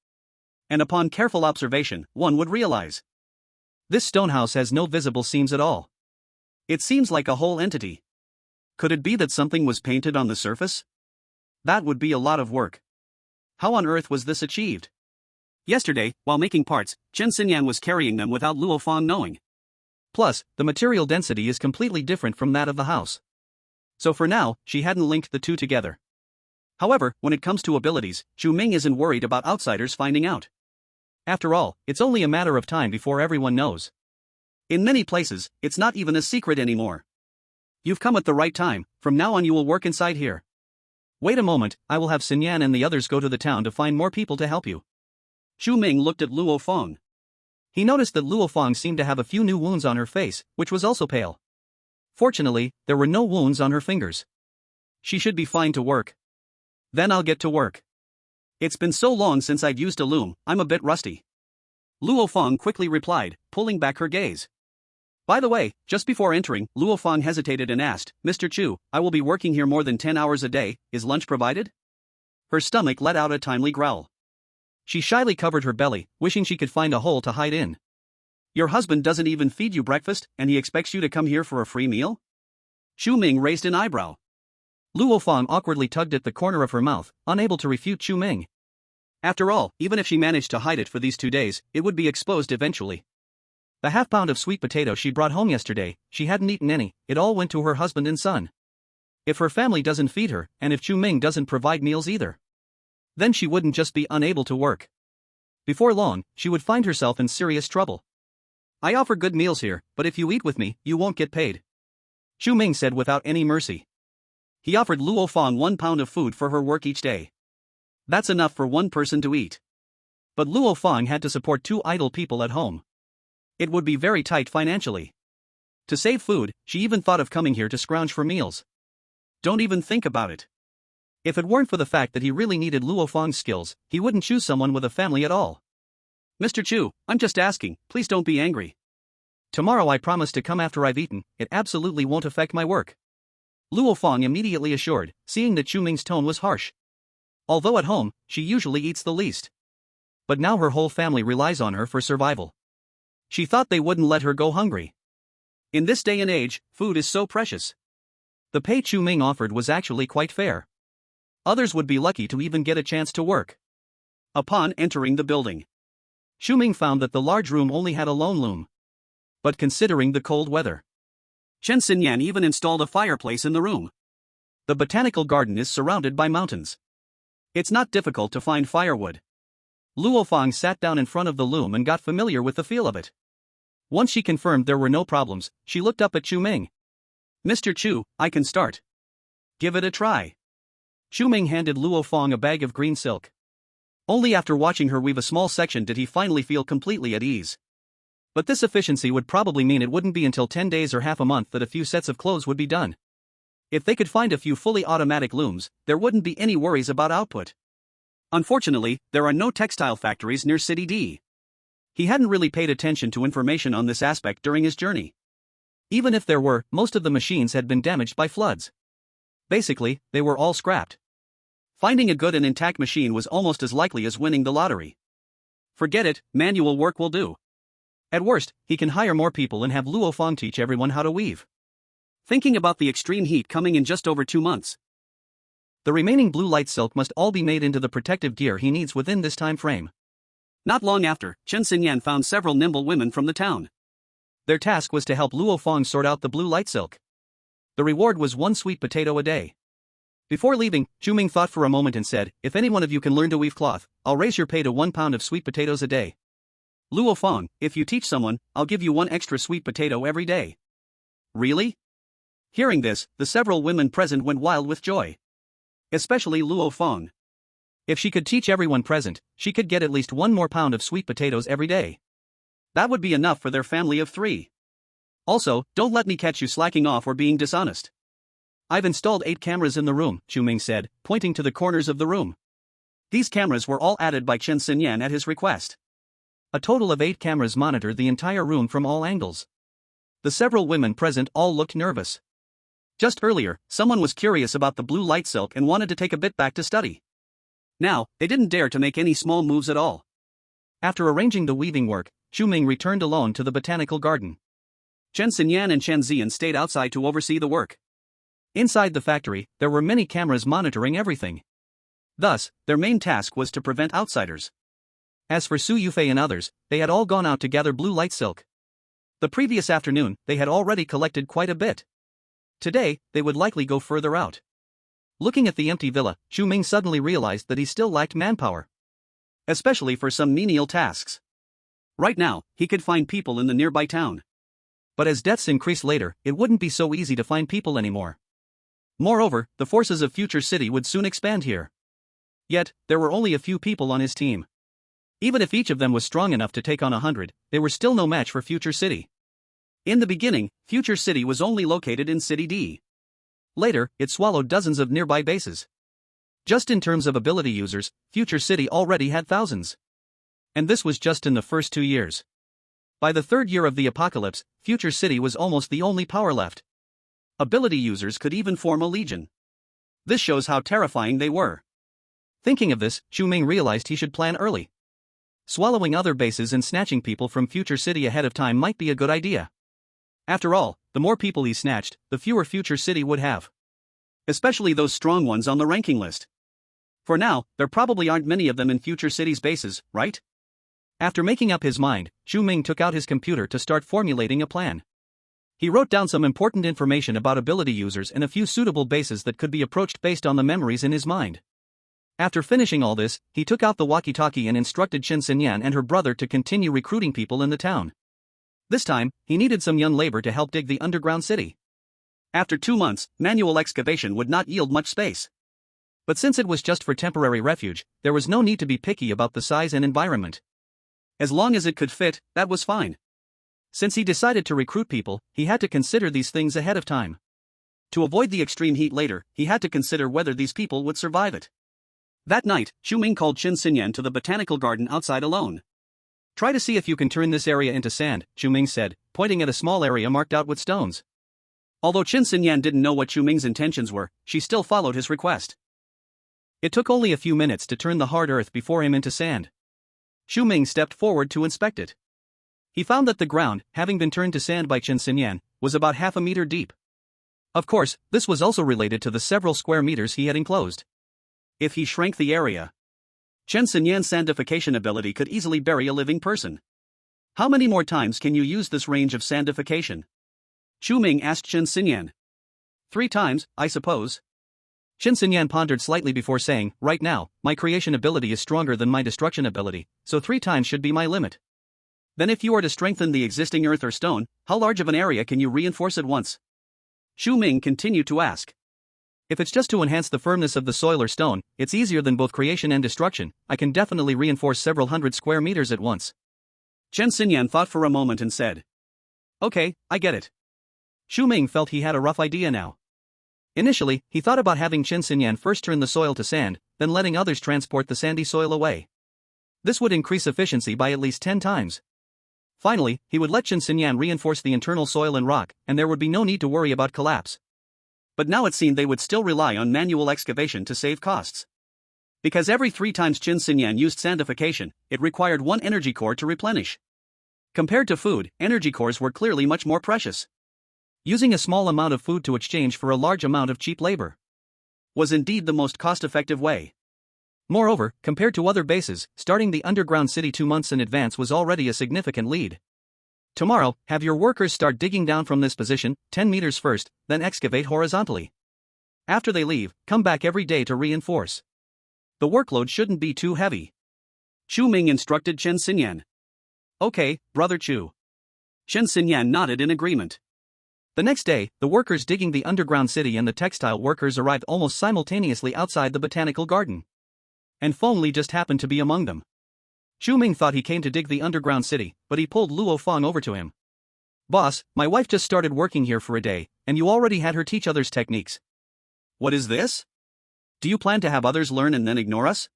And upon careful observation, one would realize this stone house has no visible seams at all. It seems like a whole entity. Could it be that something was painted on the surface? That would be a lot of work. How on earth was this achieved? Yesterday, while making parts, Chen Xinyan was carrying them without Luo Fang knowing. Plus, the material density is completely different from that of the house. So for now, she hadn't linked the two together. However, when it comes to abilities, Chu Ming isn't worried about outsiders finding out. After all, it's only a matter of time before everyone knows. In many places, it's not even a secret anymore. You've come at the right time, from now on you will work inside here. Wait a moment, I will have Xinyan and the others go to the town to find more people to help you. Chu Ming looked at Luo Fang. He noticed that Luo Fang seemed to have a few new wounds on her face, which was also pale. Fortunately, there were no wounds on her fingers. She should be fine to work. Then I'll get to work. It's been so long since I've used a loom, I'm a bit rusty. Luo Fang quickly replied, pulling back her gaze. By the way, just before entering, Luo Fang hesitated and asked, Mr. Chu, I will be working here more than 10 hours a day, is lunch provided? Her stomach let out a timely growl. She shyly covered her belly, wishing she could find a hole to hide in. Your husband doesn't even feed you breakfast, and he expects you to come here for a free meal? Chu Ming raised an eyebrow. Luo Fang awkwardly tugged at the corner of her mouth, unable to refute Chu Ming. After all, even if she managed to hide it for these 2 days, it would be exposed eventually. The half-pound of sweet potato she brought home yesterday, she hadn't eaten any, it all went to her husband and son. If her family doesn't feed her, and if Chu Ming doesn't provide meals either, then she wouldn't just be unable to work. Before long, she would find herself in serious trouble. I offer good meals here, but if you eat with me, you won't get paid. Chu Ming said without any mercy. He offered Luo Fang 1 pound of food for her work each day. That's enough for one person to eat. But Luo Fang had to support 2 idle people at home. It would be very tight financially. To save food, she even thought of coming here to scrounge for meals. Don't even think about it. If it weren't for the fact that he really needed Luo Fang's skills, he wouldn't choose someone with a family at all. Mr. Chu, I'm just asking, please don't be angry. Tomorrow I promise to come after I've eaten, it absolutely won't affect my work. Luo Fang immediately assured, seeing that Chu Ming's tone was harsh. Although at home, she usually eats the least. But now her whole family relies on her for survival. She thought they wouldn't let her go hungry. In this day and age, food is so precious. The pay Chu Ming offered was actually quite fair. Others would be lucky to even get a chance to work. Upon entering the building, Chu Ming found that the large room only had a lone loom. But considering the cold weather, Chen Xinyan even installed a fireplace in the room. The botanical garden is surrounded by mountains. It's not difficult to find firewood. Luo Fang sat down in front of the loom and got familiar with the feel of it. Once she confirmed there were no problems, she looked up at Chu Ming. "Mr. Chu, I can start." "Give it a try." Chu Ming handed Luo Fang a bag of green silk. Only after watching her weave a small section did he finally feel completely at ease. But this efficiency would probably mean it wouldn't be until 10 days or half a month that a few sets of clothes would be done. If they could find a few fully automatic looms, there wouldn't be any worries about output. Unfortunately, there are no textile factories near City D. He hadn't really paid attention to information on this aspect during his journey. Even if there were, most of the machines had been damaged by floods. Basically, they were all scrapped. Finding a good and intact machine was almost as likely as winning the lottery. Forget it, manual work will do. At worst, he can hire more people and have Luo Fang teach everyone how to weave. Thinking about the extreme heat coming in just over 2 months. The remaining blue light silk must all be made into the protective gear he needs within this time frame. Not long after, Chen Xinyan found several nimble women from the town. Their task was to help Luo Fang sort out the blue light silk. The reward was 1 sweet potato a day. Before leaving, Chu Ming thought for a moment and said, "If any one of you can learn to weave cloth, I'll raise your pay to 1 pound of sweet potatoes a day. Luo Fang, if you teach someone, I'll give you 1 extra sweet potato every day." "Really?" Hearing this, the several women present went wild with joy. Especially Luo Fang. If she could teach everyone present, she could get at least 1 more pound of sweet potatoes every day. That would be enough for their family of 3. Also, don't let me catch you slacking off or being dishonest. "I've installed 8 cameras in the room," Chu Ming said, pointing to the corners of the room. These cameras were all added by Chen Xinyan at his request. A total of 8 cameras monitored the entire room from all angles. The several women present all looked nervous. Just earlier, someone was curious about the blue light silk and wanted to take a bit back to study. Now, they didn't dare to make any small moves at all. After arranging the weaving work, Chu Ming returned alone to the botanical garden. Chen Xinyan and Chen Ziyan stayed outside to oversee the work. Inside the factory, there were many cameras monitoring everything. Thus, their main task was to prevent outsiders. As for Su Yufei and others, they had all gone out to gather blue light silk. The previous afternoon, they had already collected quite a bit. Today, they would likely go further out. Looking at the empty villa, Chu Ming suddenly realized that he still lacked manpower. Especially for some menial tasks. Right now, he could find people in the nearby town. But as deaths increased later, it wouldn't be so easy to find people anymore. Moreover, the forces of Future City would soon expand here. Yet, there were only a few people on his team. Even if each of them was strong enough to take on 100, they were still no match for Future City. In the beginning, Future City was only located in City D. Later, it swallowed dozens of nearby bases. Just in terms of ability users, Future City already had thousands. And this was just in the first 2 years. By the 3rd year of the apocalypse, Future City was almost the only power left. Ability users could even form a legion. This shows how terrifying they were. Thinking of this, Chu Ming realized he should plan early. Swallowing other bases and snatching people from Future City ahead of time might be a good idea. After all, the more people he snatched, the fewer Future City would have. Especially those strong ones on the ranking list. For now, there probably aren't many of them in Future City's bases, right? After making up his mind, Chu Ming took out his computer to start formulating a plan. He wrote down some important information about ability users and a few suitable bases that could be approached based on the memories in his mind. After finishing all this, he took out the walkie-talkie and instructed Chen Xinyan and her brother to continue recruiting people in the town. This time, he needed some young labor to help dig the underground city. After 2 months, manual excavation would not yield much space. But since it was just for temporary refuge, there was no need to be picky about the size and environment. As long as it could fit, that was fine. Since he decided to recruit people, he had to consider these things ahead of time. To avoid the extreme heat later, he had to consider whether these people would survive it. That night, Chu Ming called Chen Xinyan to the botanical garden outside alone. "Try to see if you can turn this area into sand," Chu Ming said, pointing at a small area marked out with stones. Although Chen Xinyan didn't know what Chu Ming's intentions were, she still followed his request. It took only a few minutes to turn the hard earth before him into sand. Chu Ming stepped forward to inspect it. He found that the ground, having been turned to sand by Chen Xinyan, was about half a meter deep. Of course, this was also related to the several square meters he had enclosed. If he shrank the area, Chen Xinyan's sandification ability could easily bury a living person. How many more times can you use this range of sandification? Chu Ming asked Chen Xinyan. 3 times, I suppose. Chen Xinyan pondered slightly before saying, right now, my creation ability is stronger than my destruction ability, so 3 times should be my limit. Then if you are to strengthen the existing earth or stone, how large of an area can you reinforce at once? Chu Ming continued to ask. If it's just to enhance the firmness of the soil or stone, it's easier than both creation and destruction. I can definitely reinforce several hundred square meters at once. Chen Xinyan thought for a moment and said. Okay, I get it. Chu Ming felt he had a rough idea now. Initially, he thought about having Chen Xinyan first turn the soil to sand, then letting others transport the sandy soil away. This would increase efficiency by at least 10 times. Finally, he would let Chen Xinyan reinforce the internal soil and rock, and there would be no need to worry about collapse. But now it seemed they would still rely on manual excavation to save costs. Because every 3 times Chen Xinyan used sandification, it required 1 energy core to replenish. Compared to food, energy cores were clearly much more precious. Using a small amount of food to exchange for a large amount of cheap labor was indeed the most cost-effective way. Moreover, compared to other bases, starting the underground city 2 months in advance was already a significant lead. Tomorrow, have your workers start digging down from this position, 10 meters first, then excavate horizontally. After they leave, come back every day to reinforce. The workload shouldn't be too heavy. Chu Ming instructed Chen Xinyan. Okay, Brother Chu. Chen Xinyan nodded in agreement. The next day, the workers digging the underground city and the textile workers arrived almost simultaneously outside the botanical garden. And Feng Li just happened to be among them. Chu Ming thought he came to dig the underground city, but he pulled Luo Feng over to him. Boss, my wife just started working here for a day, and you already had her teach others techniques. What is this? Do you plan to have others learn and then ignore us?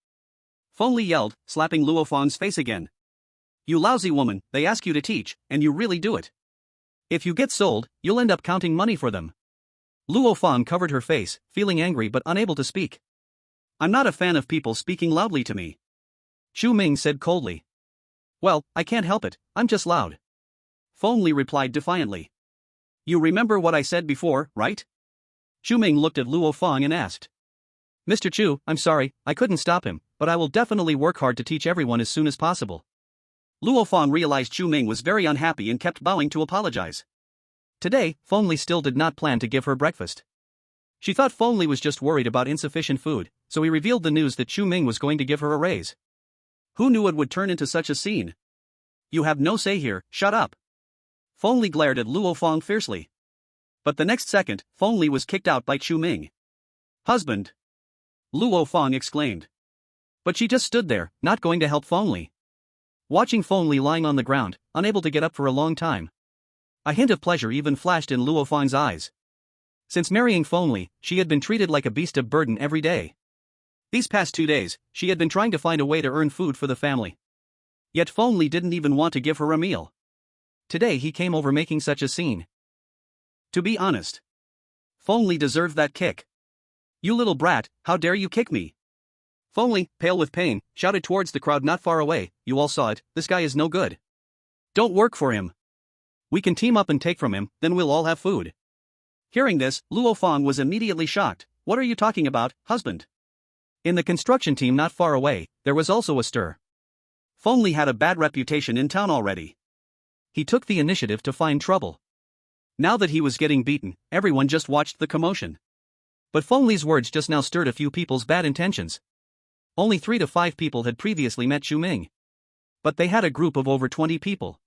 Feng Li yelled, slapping Luo Feng's face again. You lousy woman, they ask you to teach, and you really do it. If you get sold, you'll end up counting money for them. Luo Feng covered her face, feeling angry but unable to speak. I'm not a fan of people speaking loudly to me. Chu Ming said coldly. Well, I can't help it, I'm just loud. Feng Li replied defiantly. You remember what I said before, right? Chu Ming looked at Luo Feng and asked. Mr. Chu, I'm sorry, I couldn't stop him, but I will definitely work hard to teach everyone as soon as possible. Luo Feng realized Chu Ming was very unhappy and kept bowing to apologize. Today, Feng Li still did not plan to give her breakfast. She thought Feng Li was just worried about insufficient food, so he revealed the news that Chu Ming was going to give her a raise. Who knew it would turn into such a scene? You have no say here, shut up. Feng Li glared at Luo Feng fiercely. But the next second, Feng Li was kicked out by Chu Ming. Husband! Luo Feng exclaimed. But she just stood there, not going to help Feng Li. Watching Feng Li lying on the ground, unable to get up for a long time. A hint of pleasure even flashed in Luo Feng's eyes. Since marrying Feng Li, she had been treated like a beast of burden every day. These past 2 days, she had been trying to find a way to earn food for the family. Yet Feng Li didn't even want to give her a meal. Today he came over making such a scene. To be honest, Feng Li deserved that kick. You little brat, how dare you kick me? Feng Li, pale with pain, shouted towards the crowd not far away, you all saw it, this guy is no good. Don't work for him. We can team up and take from him, then we'll all have food. Hearing this, Luo Feng was immediately shocked. What are you talking about, husband? In the construction team not far away, there was also a stir. Feng Li had a bad reputation in town already. He took the initiative to find trouble. Now that he was getting beaten, everyone just watched the commotion. But Feng Li's words just now stirred a few people's bad intentions. Only 3 to 5 people had previously met Chu Ming. But they had a group of over 20 people.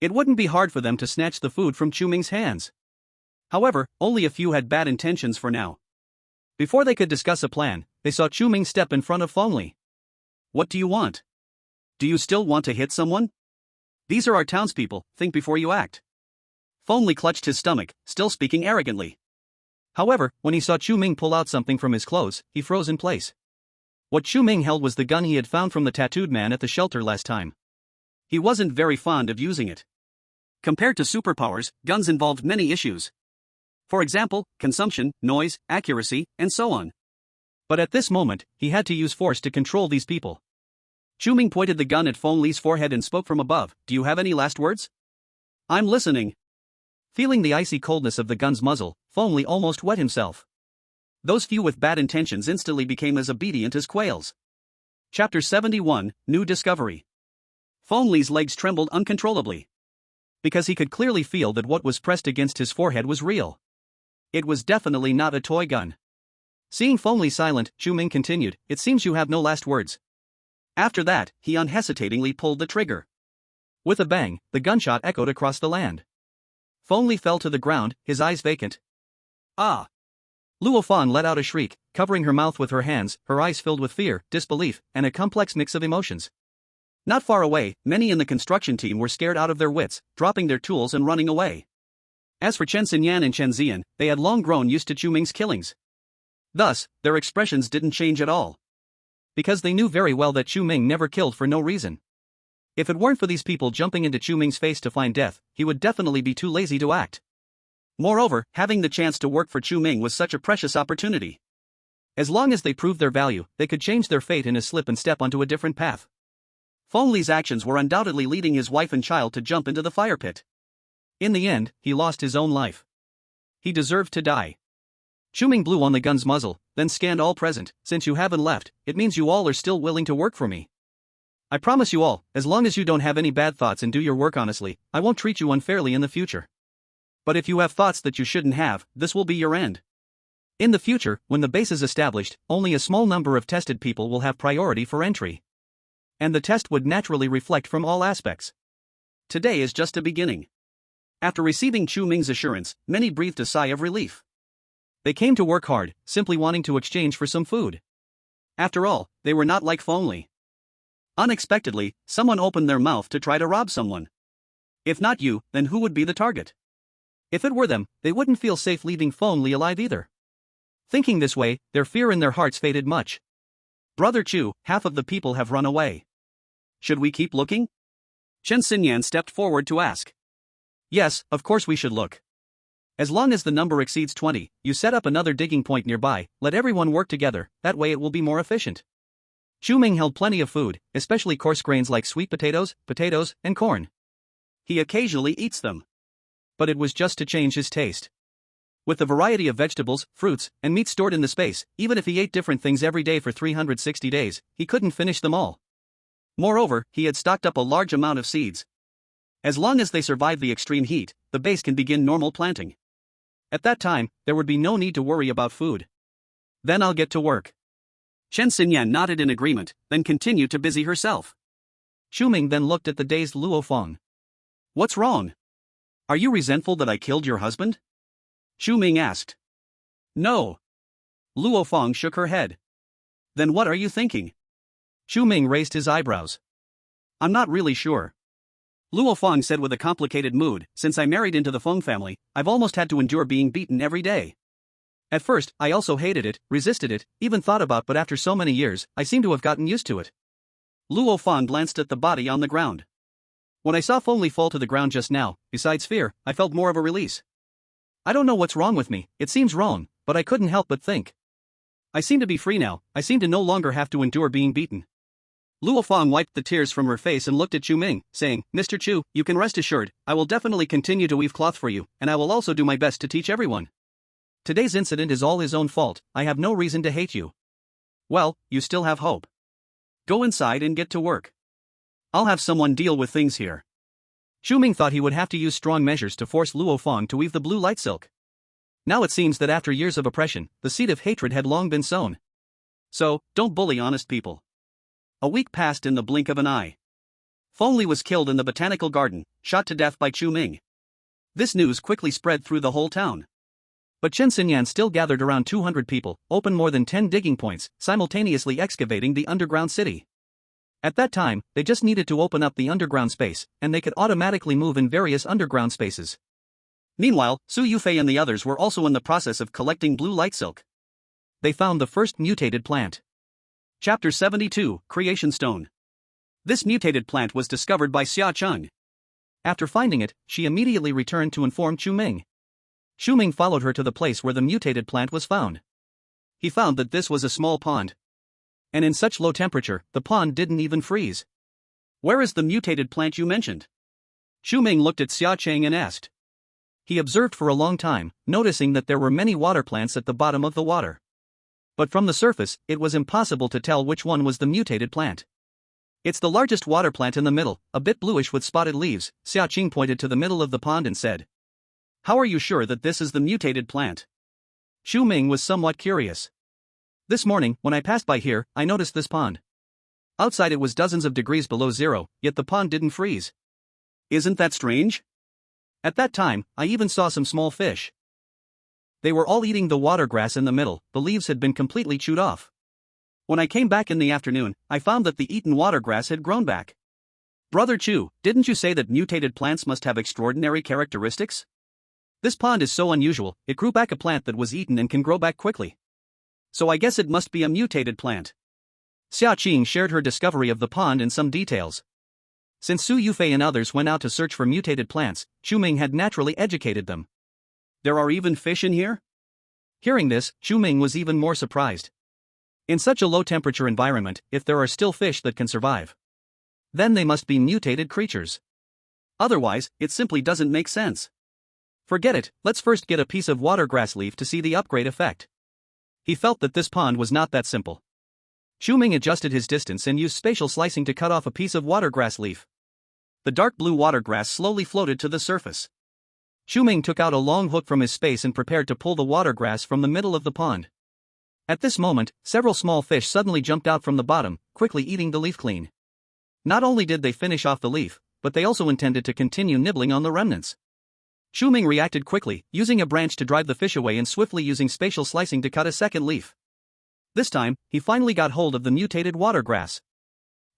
It wouldn't be hard for them to snatch the food from Chu Ming's hands. However, only a few had bad intentions for now. Before they could discuss a plan, they saw Chu Ming step in front of Feng Li. What do you want? Do you still want to hit someone? These are our townspeople, think before you act. Feng Li clutched his stomach, still speaking arrogantly. However, when he saw Chu Ming pull out something from his clothes, he froze in place. What Chu Ming held was the gun he had found from the tattooed man at the shelter last time. He wasn't very fond of using it. Compared to superpowers, guns involved many issues. For example, consumption, noise, accuracy, and so on. But at this moment, he had to use force to control these people. Chu Ming pointed the gun at Feng Li's forehead and spoke from above, do you have any last words? I'm listening. Feeling the icy coldness of the gun's muzzle, Feng Li almost wet himself. Those few with bad intentions instantly became as obedient as quails. Chapter 71, New Discovery. Feng Li's legs trembled uncontrollably. Because he could clearly feel that what was pressed against his forehead was real. It was definitely not a toy gun. Seeing Feng Li silent, Chu Ming continued, "It seems you have no last words." After that, he unhesitatingly pulled the trigger. With a bang, the gunshot echoed across the land. Feng Li fell to the ground, his eyes vacant. Ah! Luo Fan let out a shriek, covering her mouth with her hands, her eyes filled with fear, disbelief, and a complex mix of emotions. Not far away, many in the construction team were scared out of their wits, dropping their tools and running away. As for Chen Xinyan and Chen Zian, they had long grown used to Chu Ming's killings. Thus, their expressions didn't change at all. Because they knew very well that Chu Ming never killed for no reason. If it weren't for these people jumping into Chu Ming's face to find death, he would definitely be too lazy to act. Moreover, having the chance to work for Chu Ming was such a precious opportunity. As long as they proved their value, they could change their fate in a slip and step onto a different path. Feng Li's actions were undoubtedly leading his wife and child to jump into the fire pit. In the end, he lost his own life. He deserved to die. Chu Ming blew on the gun's muzzle, then scanned all present. "Since you haven't left, it means you all are still willing to work for me. I promise you all, as long as you don't have any bad thoughts and do your work honestly, I won't treat you unfairly in the future. But if you have thoughts that you shouldn't have, this will be your end. In the future, when the base is established, only a small number of tested people will have priority for entry. And the test would naturally reflect from all aspects. Today is just a beginning." After receiving Chu Ming's assurance, many breathed a sigh of relief. They came to work hard, simply wanting to exchange for some food. After all, they were not like Feng Li. Unexpectedly, someone opened their mouth to try to rob someone. If not you, then who would be the target? If it were them, they wouldn't feel safe leaving Feng Li alive either. Thinking this way, their fear in their hearts faded much. "Brother Chu, half of the people have run away. Should we keep looking?" Chen Xinyan stepped forward to ask. "Yes, of course we should look. As long as the number exceeds 20, you set up another digging point nearby, let everyone work together, that way it will be more efficient." Chu Ming held plenty of food, especially coarse grains like sweet potatoes, and corn. He occasionally eats them. But it was just to change his taste. With the variety of vegetables, fruits, and meat stored in the space, even if he ate different things every day for 360 days, he couldn't finish them all. Moreover, he had stocked up a large amount of seeds. As long as they survive the extreme heat, the base can begin normal planting. At that time, there would be no need to worry about food. "Then I'll get to work." Chen Xinyan nodded in agreement, then continued to busy herself. Chu Ming then looked at the dazed Luo Feng. "What's wrong? Are you resentful that I killed your husband?" Chu Ming asked. "No." Luo Feng shook her head. "Then what are you thinking?" Chu Ming raised his eyebrows. "I'm not really sure." Luo Feng said with a complicated mood, "Since I married into the Feng family, I've almost had to endure being beaten every day. At first, I also hated it, resisted it, even thought about, but after so many years, I seem to have gotten used to it." Luo Feng glanced at the body on the ground. "When I saw Feng Li fall to the ground just now, besides fear, I felt more of a release. I don't know what's wrong with me, it seems wrong, but I couldn't help but think. I seem to be free now, I seem to no longer have to endure being beaten." Luo Feng wiped the tears from her face and looked at Chu Ming, saying, "Mr. Chu, you can rest assured, I will definitely continue to weave cloth for you, and I will also do my best to teach everyone. Today's incident is all his own fault, I have no reason to hate you. Well, you still have hope. Go inside and get to work. I'll have someone deal with things here." Chu Ming thought he would have to use strong measures to force Luo Feng to weave the blue light silk. Now it seems that after years of oppression, the seed of hatred had long been sown. So, don't bully honest people. A week passed in the blink of an eye. Feng Li was killed in the botanical garden, shot to death by Chu Ming. This news quickly spread through the whole town. But Chen Xinyan still gathered around 200 people, opened more than 10 digging points, simultaneously excavating the underground city. At that time, they just needed to open up the underground space, and they could automatically move in various underground spaces. Meanwhile, Su Yufei and the others were also in the process of collecting blue light silk. They found the first mutated plant. Chapter 72, Creation Stone. This mutated plant was discovered by Xia Cheng. After finding it, she immediately returned to inform Chu Ming. Chu Ming followed her to the place where the mutated plant was found. He found that this was a small pond. And in such low temperature, the pond didn't even freeze. "Where is the mutated plant you mentioned?" Chu Ming looked at Xia Cheng and asked. He observed for a long time, noticing that there were many water plants at the bottom of the water. But from the surface, it was impossible to tell which one was the mutated plant. It's the largest water plant in the middle, a bit bluish with spotted leaves. Xiaoqing pointed to the middle of the pond and said. How are you sure that this is the mutated plant? Chu Ming was somewhat curious. This morning, when I passed by here, I noticed this pond. Outside it was dozens of degrees below zero, yet the pond didn't freeze. Isn't that strange? At that time, I even saw some small fish. They were all eating the water grass in the middle, the leaves had been completely chewed off. When I came back in the afternoon, I found that the eaten water grass had grown back. Brother Chu, didn't you say that mutated plants must have extraordinary characteristics? This pond is so unusual, it grew back a plant that was eaten and can grow back quickly. So I guess it must be a mutated plant. Xiaoqing shared her discovery of the pond and some details. Since Su Yufei and others went out to search for mutated plants, Chu Ming had naturally educated them. There are even fish in here? Hearing this, Chu Ming was even more surprised. In such a low-temperature environment, if there are still fish that can survive, then they must be mutated creatures. Otherwise, it simply doesn't make sense. Forget it, let's first get a piece of watergrass leaf to see the upgrade effect. He felt that this pond was not that simple. Chu Ming adjusted his distance and used spatial slicing to cut off a piece of watergrass leaf. The dark blue watergrass slowly floated to the surface. Chu Ming took out a long hook from his space and prepared to pull the watergrass from the middle of the pond. At this moment, several small fish suddenly jumped out from the bottom, quickly eating the leaf clean. Not only did they finish off the leaf, but they also intended to continue nibbling on the remnants. Chu Ming reacted quickly, using a branch to drive the fish away and swiftly using spatial slicing to cut a second leaf. This time, he finally got hold of the mutated watergrass.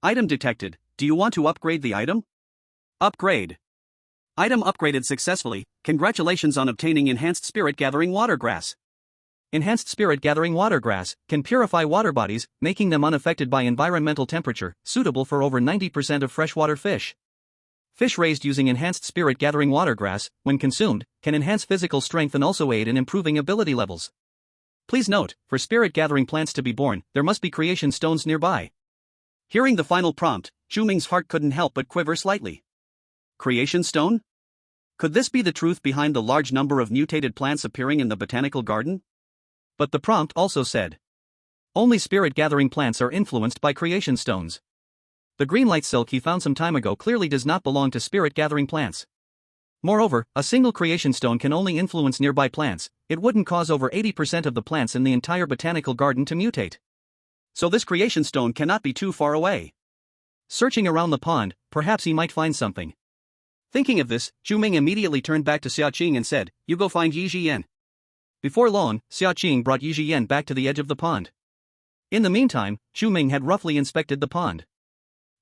Item detected. Do you want to upgrade the item? Upgrade. Item upgraded successfully. Congratulations on obtaining Enhanced Spirit Gathering Watergrass. Enhanced Spirit Gathering Watergrass can purify water bodies, making them unaffected by environmental temperature, suitable for over 90% of freshwater fish. Fish raised using Enhanced Spirit Gathering Watergrass, when consumed, can enhance physical strength and also aid in improving ability levels. Please note, for spirit gathering plants to be born, there must be creation stones nearby. Hearing the final prompt, Chu Ming's heart couldn't help but quiver slightly. Creation stone? Could this be the truth behind the large number of mutated plants appearing in the botanical garden? But the prompt also said, only spirit gathering plants are influenced by creation stones. The green light silk he found some time ago clearly does not belong to spirit gathering plants. Moreover, a single creation stone can only influence nearby plants, it wouldn't cause over 80% of the plants in the entire botanical garden to mutate. So this creation stone cannot be too far away. Searching around the pond, perhaps he might find something. Thinking of this, Chu Ming immediately turned back to Xiaoqing and said, you go find Yi Jiyan. Before long, Xiaoqing brought Yi Jiyan back to the edge of the pond. In the meantime, Chu Ming had roughly inspected the pond.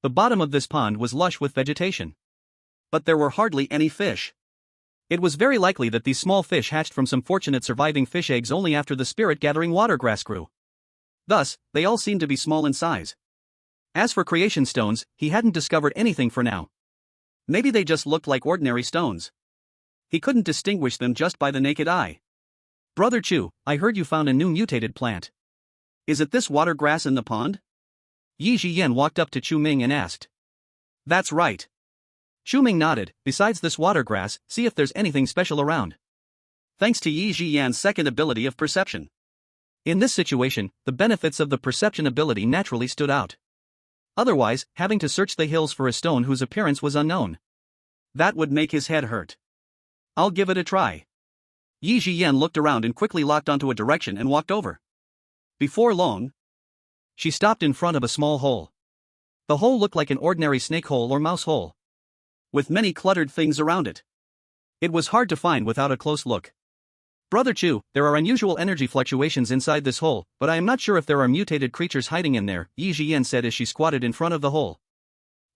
The bottom of this pond was lush with vegetation. But there were hardly any fish. It was very likely that these small fish hatched from some fortunate surviving fish eggs only after the spirit-gathering watergrass grew. Thus, they all seemed to be small in size. As for creation stones, he hadn't discovered anything for now. Maybe they just looked like ordinary stones. He couldn't distinguish them just by the naked eye. Brother Chu, I heard you found a new mutated plant. Is it this watergrass in the pond? Yi Jiyan walked up to Chu Ming and asked. That's right. Chu Ming nodded. Besides this watergrass, see if there's anything special around. Thanks to Yi Jiyan's second ability of perception. In this situation, the benefits of the perception ability naturally stood out. Otherwise, having to search the hills for a stone whose appearance was unknown, that would make his head hurt. I'll give it a try. Yi Jiyan looked around and quickly locked onto a direction and walked over. Before long, she stopped in front of a small hole. The hole looked like an ordinary snake hole or mouse hole, with many cluttered things around it. It was hard to find without a close look. Brother Chu, there are unusual energy fluctuations inside this hole, but I am not sure if there are mutated creatures hiding in there, Yi Jiyan said as she squatted in front of the hole.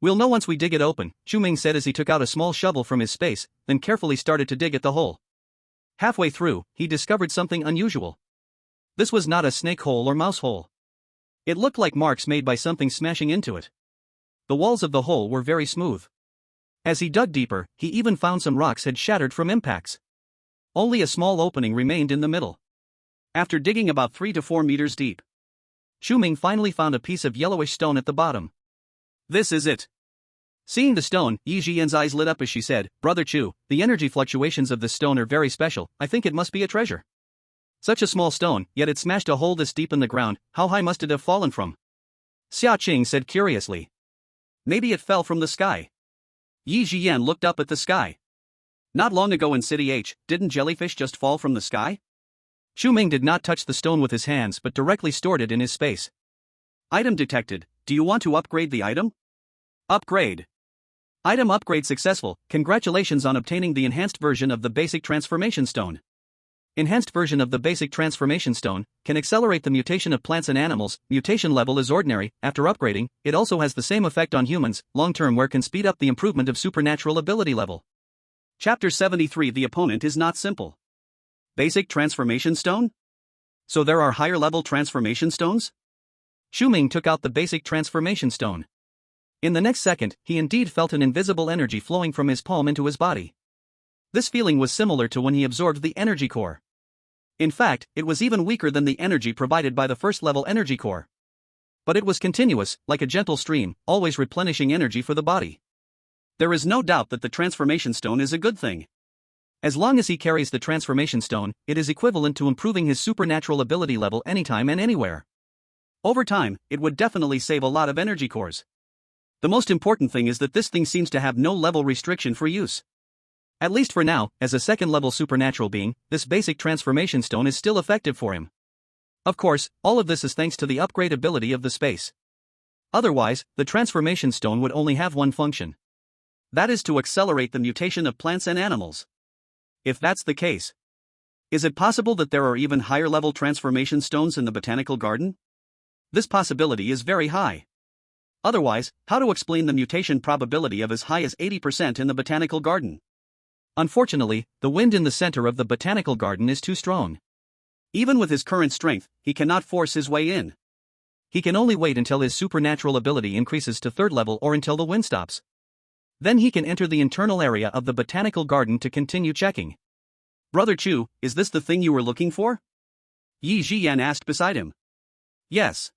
We'll know once we dig it open, Chu Ming said as he took out a small shovel from his space, then carefully started to dig at the hole. Halfway through, he discovered something unusual. This was not a snake hole or mouse hole. It looked like marks made by something smashing into it. The walls of the hole were very smooth. As he dug deeper, he even found some rocks had shattered from impacts. Only a small opening remained in the middle. After digging about 3 to 4 meters deep, Chu Ming finally found a piece of yellowish stone at the bottom. This is it. Seeing the stone, Yi Jiyan's eyes lit up as she said, Brother Chu, the energy fluctuations of this stone are very special, I think it must be a treasure. Such a small stone, yet it smashed a hole this deep in the ground, how high must it have fallen from? Xiaoqing said curiously. Maybe it fell from the sky. Yi Jian looked up at the sky. Not long ago in City H, didn't jellyfish just fall from the sky? Chu Ming did not touch the stone with his hands but directly stored it in his space. Item detected. Do you want to upgrade the item? Upgrade. Item upgrade successful. Congratulations on obtaining the enhanced version of the basic transformation stone. Enhanced version of the basic transformation stone can accelerate the mutation of plants and animals. Mutation level is ordinary. After upgrading, it also has the same effect on humans. Long-term wear can speed up the improvement of supernatural ability level. Chapter 73. The opponent is not simple. Basic transformation stone? So there are higher level transformation stones? Chu Ming took out the basic transformation stone. In the next second, he indeed felt an invisible energy flowing from his palm into his body. This feeling was similar to when he absorbed the energy core. In fact, it was even weaker than the energy provided by the first level energy core. But it was continuous, like a gentle stream, always replenishing energy for the body. There is no doubt that the transformation stone is a good thing. As long as he carries the transformation stone, it is equivalent to improving his supernatural ability level anytime and anywhere. Over time, it would definitely save a lot of energy cores. The most important thing is that this thing seems to have no level restriction for use. At least for now, as a second-level supernatural being, this basic transformation stone is still effective for him. Of course, all of this is thanks to the upgrade ability of the space. Otherwise, the transformation stone would only have one function. That is to accelerate the mutation of plants and animals. If that's the case, is it possible that there are even higher-level transformation stones in the botanical garden? This possibility is very high. Otherwise, how to explain the mutation probability of as high as 80% in the botanical garden? Unfortunately, the wind in the center of the botanical garden is too strong. Even with his current strength, he cannot force his way in. He can only wait until his supernatural ability increases to third level or until the wind stops. Then he can enter the internal area of the botanical garden to continue checking. Brother Chu, is this the thing you were looking for? Yi Jian asked beside him. Yes.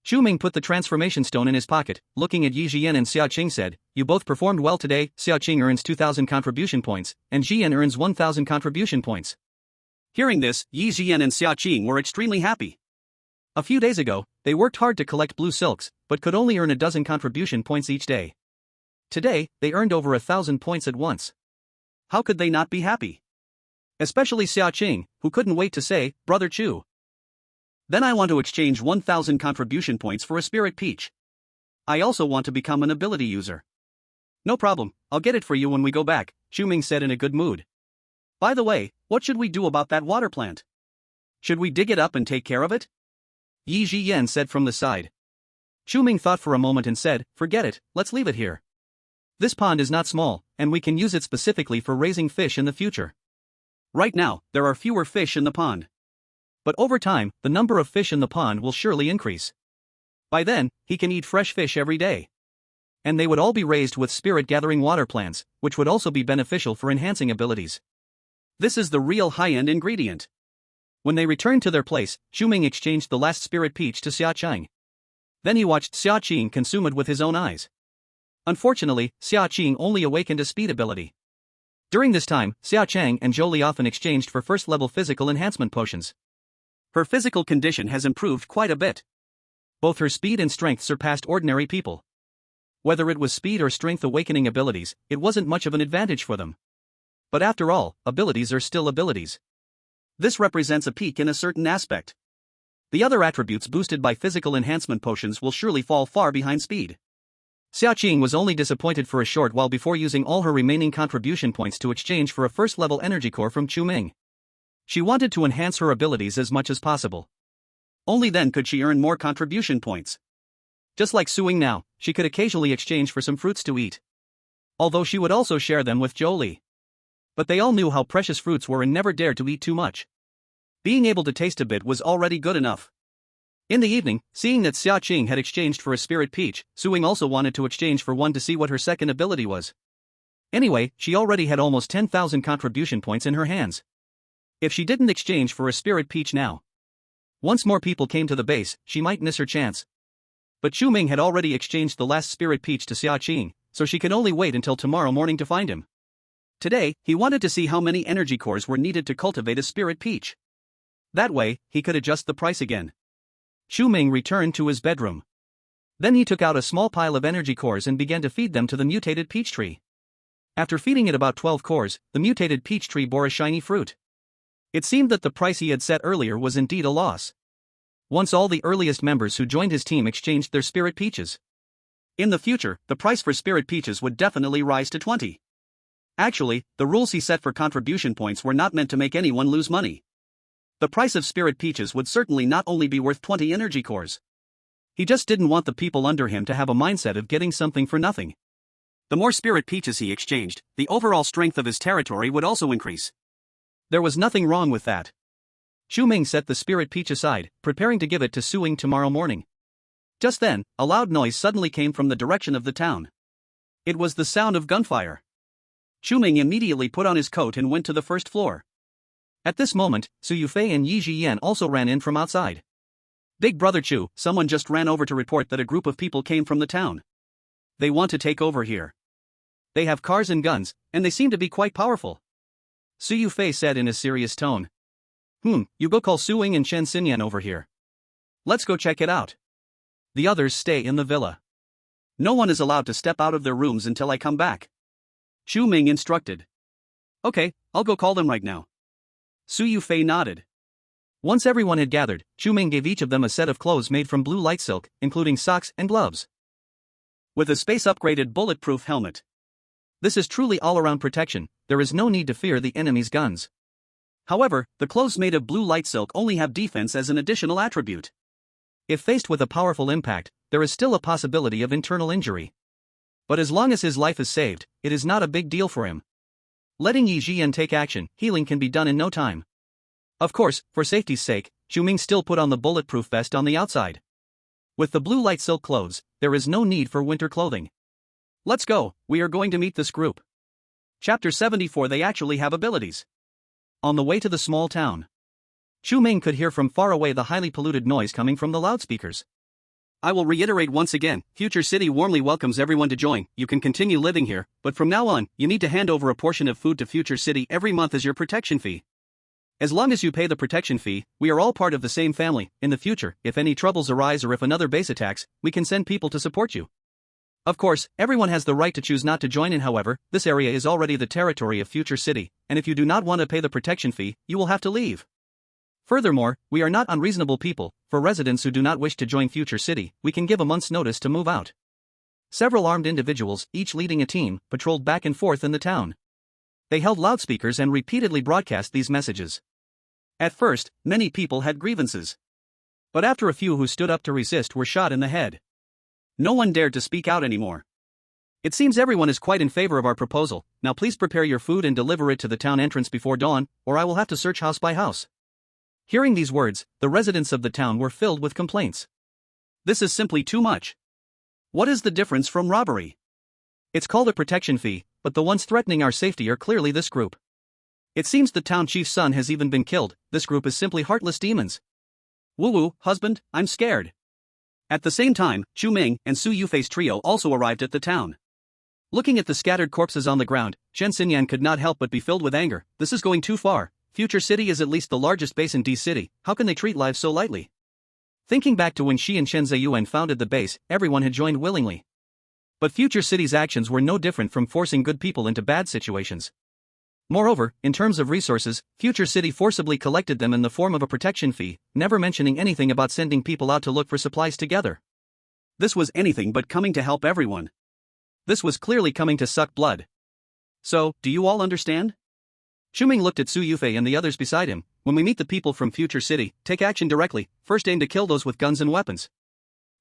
Chu Ming put the transformation stone in his pocket, looking at Yi Jian and Xiaoqing said, you both performed well today. Xiaoqing earns 2,000 contribution points, and Jian earns 1,000 contribution points. Hearing this, Yi Jian and Xiaoqing were extremely happy. A few days ago, they worked hard to collect blue silks, but could only earn a dozen contribution points each day. Today, they earned over 1,000 points at once. How could they not be happy? Especially Xiaoqing, who couldn't wait to say, Brother Chu. Then I want to exchange 1,000 contribution points for a spirit peach. I also want to become an ability user. No problem, I'll get it for you when we go back, Chu Ming said in a good mood. By the way, what should we do about that water plant? Should we dig it up and take care of it? Yi Jian said from the side. Chu Ming thought for a moment and said, forget it, let's leave it here. This pond is not small, and we can use it specifically for raising fish in the future. Right now, there are fewer fish in the pond. But over time, the number of fish in the pond will surely increase. By then, he can eat fresh fish every day. And they would all be raised with spirit-gathering water plants, which would also be beneficial for enhancing abilities. This is the real high-end ingredient. When they returned to their place, Chu Ming exchanged the last spirit peach to Xiaoqing. Then he watched Xiaoqing consume it with his own eyes. Unfortunately, Xiaoqing only awakened a speed ability. During this time, Xiaoqing and Zhou Li often exchanged for first-level physical enhancement potions. Her physical condition has improved quite a bit. Both her speed and strength surpassed ordinary people. Whether it was speed or strength awakening abilities, it wasn't much of an advantage for them. But after all, abilities are still abilities. This represents a peak in a certain aspect. The other attributes boosted by physical enhancement potions will surely fall far behind speed. Xiaoqing was only disappointed for a short while before using all her remaining contribution points to exchange for a first-level energy core from Chu Ming. She wanted to enhance her abilities as much as possible. Only then could she earn more contribution points. Just like Suing now, she could occasionally exchange for some fruits to eat. Although she would also share them with Zhou Li. But they all knew how precious fruits were and never dared to eat too much. Being able to taste a bit was already good enough. In the evening, seeing that Xiaoqing had exchanged for a spirit peach, Suing also wanted to exchange for one to see what her second ability was. Anyway, she already had almost 10,000 contribution points in her hands. If she didn't exchange for a spirit peach now, once more people came to the base, she might miss her chance. But Chu Ming had already exchanged the last spirit peach to Xiaoqing, so she could only wait until tomorrow morning to find him. Today, he wanted to see how many energy cores were needed to cultivate a spirit peach. That way, he could adjust the price again. Chu Ming returned to his bedroom. Then he took out a small pile of energy cores and began to feed them to the mutated peach tree. After feeding it about 12 cores, the mutated peach tree bore a shiny fruit. It seemed that the price he had set earlier was indeed a loss. Once all the earliest members who joined his team exchanged their spirit peaches. In the future, the price for spirit peaches would definitely rise to 20. Actually, the rules he set for contribution points were not meant to make anyone lose money. The price of spirit peaches would certainly not only be worth 20 energy cores. He just didn't want the people under him to have a mindset of getting something for nothing. The more spirit peaches he exchanged, the overall strength of his territory would also increase. There was nothing wrong with that. Chu Ming set the spirit peach aside, preparing to give it to Su Ying tomorrow morning. Just then, a loud noise suddenly came from the direction of the town. It was the sound of gunfire. Chu Ming immediately put on his coat and went to the first floor. At this moment, Su Yufei and Yi Jiyan also ran in from outside. Big Brother Chu, someone just ran over to report that a group of people came from the town. They want to take over here. They have cars and guns, and they seem to be quite powerful. Su Yufei said in a serious tone. You go call Su Ying and Chen Xinyan over here. Let's go check it out. The others stay in the villa. No one is allowed to step out of their rooms until I come back. Chu Ming instructed. Okay, I'll go call them right now. Su Yufei nodded. Once everyone had gathered, Chu Ming gave each of them a set of clothes made from blue light silk, including socks and gloves. With a space-upgraded bulletproof helmet. This is truly all-around protection, there is no need to fear the enemy's guns. However, the clothes made of blue light silk only have defense as an additional attribute. If faced with a powerful impact, there is still a possibility of internal injury. But as long as his life is saved, it is not a big deal for him. Letting Yi Jian take action, healing can be done in no time. Of course, for safety's sake, Chu Ming still put on the bulletproof vest on the outside. With the blue light silk clothes, there is no need for winter clothing. Let's go, we are going to meet this group. Chapter 74. They actually have abilities. On the way to the small town, Chu Ming could hear from far away the highly polluted noise coming from the loudspeakers. I will reiterate once again, Future City warmly welcomes everyone to join. You can continue living here, but from now on, you need to hand over a portion of food to Future City every month as your protection fee. As long as you pay the protection fee, we are all part of the same family. In the future, if any troubles arise or if another base attacks, we can send people to support you. Of course, everyone has the right to choose not to join in. However, this area is already the territory of Future City, and if you do not want to pay the protection fee, you will have to leave. Furthermore, we are not unreasonable people. For residents who do not wish to join Future City, we can give a month's notice to move out. Several armed individuals, each leading a team, patrolled back and forth in the town. They held loudspeakers and repeatedly broadcast these messages. At first, many people had grievances. But after a few who stood up to resist were shot in the head. No one dared to speak out anymore. It seems everyone is quite in favor of our proposal. Now please prepare your food and deliver it to the town entrance before dawn, or I will have to search house by house. Hearing these words, the residents of the town were filled with complaints. This is simply too much. What is the difference from robbery? It's called a protection fee, but the ones threatening our safety are clearly this group. It seems the town chief's son has even been killed. This group is simply heartless demons. Woo-woo, husband, I'm scared. At the same time, Chu Ming and Su Yufei's trio also arrived at the town. Looking at the scattered corpses on the ground, Chen Xinyan could not help but be filled with anger. This is going too far. Future City is at least the largest base in D City. How can they treat lives so lightly? Thinking back to when she and Chen Ziyuan founded the base, everyone had joined willingly. But Future City's actions were no different from forcing good people into bad situations. Moreover, in terms of resources, Future City forcibly collected them in the form of a protection fee, never mentioning anything about sending people out to look for supplies together. This was anything but coming to help everyone. This was clearly coming to suck blood. So, do you all understand? Chu Ming looked at Su Yufei and the others beside him. When we meet the people from Future City, take action directly. First aim to kill those with guns and weapons.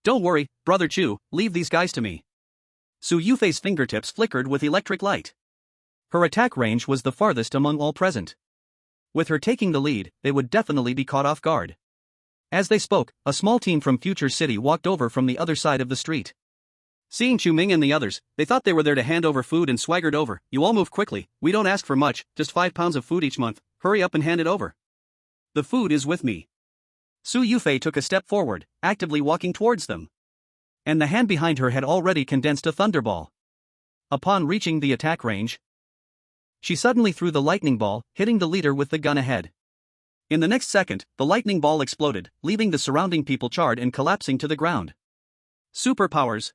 Don't worry, Brother Chu, leave these guys to me. Su Yufei's fingertips flickered with electric light. Her attack range was the farthest among all present. With her taking the lead, they would definitely be caught off guard. As they spoke, a small team from Future City walked over from the other side of the street. Seeing Chu Ming and the others, they thought they were there to hand over food and swaggered over. You all move quickly, we don't ask for much, just 5 pounds of food each month, hurry up and hand it over. The food is with me. Su Yufei took a step forward, actively walking towards them. And the hand behind her had already condensed a thunderball. Upon reaching the attack range, she suddenly threw the lightning ball, hitting the leader with the gun ahead. In the next second, the lightning ball exploded, leaving the surrounding people charred and collapsing to the ground. Superpowers.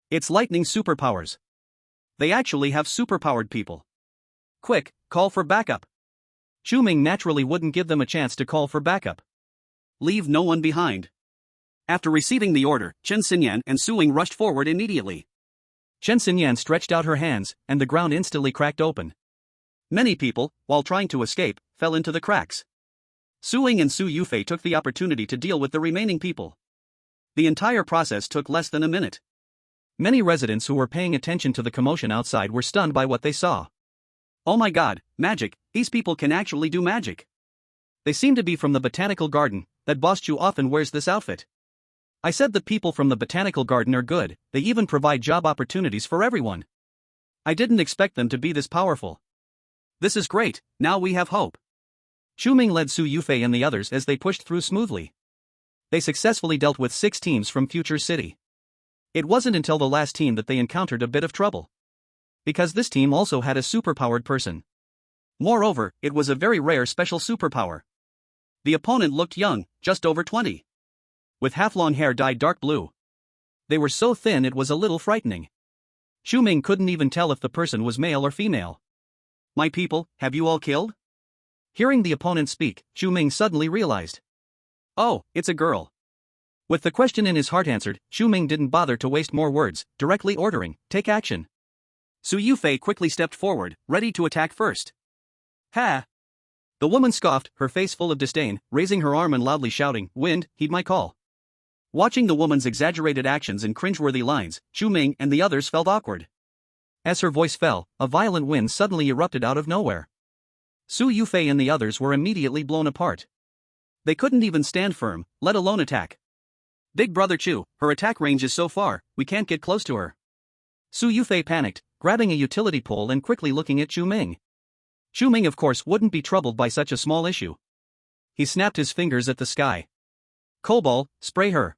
It's lightning superpowers. They actually have superpowered people. Quick, call for backup. Chu Ming naturally wouldn't give them a chance to call for backup. Leave no one behind. After receiving the order, Chen Xinyan and Su Ying rushed forward immediately. Chen Xinyan stretched out her hands, and the ground instantly cracked open. Many people, while trying to escape, fell into the cracks. Su Ying and Su Yufei took the opportunity to deal with the remaining people. The entire process took less than a minute. Many residents who were paying attention to the commotion outside were stunned by what they saw. Oh my god, magic, these people can actually do magic. They seem to be from the botanical garden, that Boss Chu often wears this outfit. I said the people from the botanical garden are good, they even provide job opportunities for everyone. I didn't expect them to be this powerful. This is great, now we have hope. Chu Ming led Su Yufei and the others as they pushed through smoothly. They successfully dealt with 6 teams from Future City. It wasn't until the last team that they encountered a bit of trouble. Because this team also had a superpowered person. Moreover, it was a very rare special superpower. The opponent looked young, just over 20. With half-long hair dyed dark blue. They were so thin it was a little frightening. Chu Ming couldn't even tell if the person was male or female. My people, have you all killed? Hearing the opponent speak, Chu Ming suddenly realized. Oh, it's a girl. With the question in his heart answered, Chu Ming didn't bother to waste more words, directly ordering, take action. Su Yufei quickly stepped forward, ready to attack first. Ha! The woman scoffed, her face full of disdain, raising her arm and loudly shouting, Wind, heed my call. Watching the woman's exaggerated actions and cringeworthy lines, Chu Ming and the others felt awkward. As her voice fell, a violent wind suddenly erupted out of nowhere. Su Yufei and the others were immediately blown apart. They couldn't even stand firm, let alone attack. Big Brother Chu, her attack range is so far, we can't get close to her. Su Yufei panicked, grabbing a utility pole and quickly looking at Chu Ming. Chu Ming of course wouldn't be troubled by such a small issue. He snapped his fingers at the sky. Coal, spray her.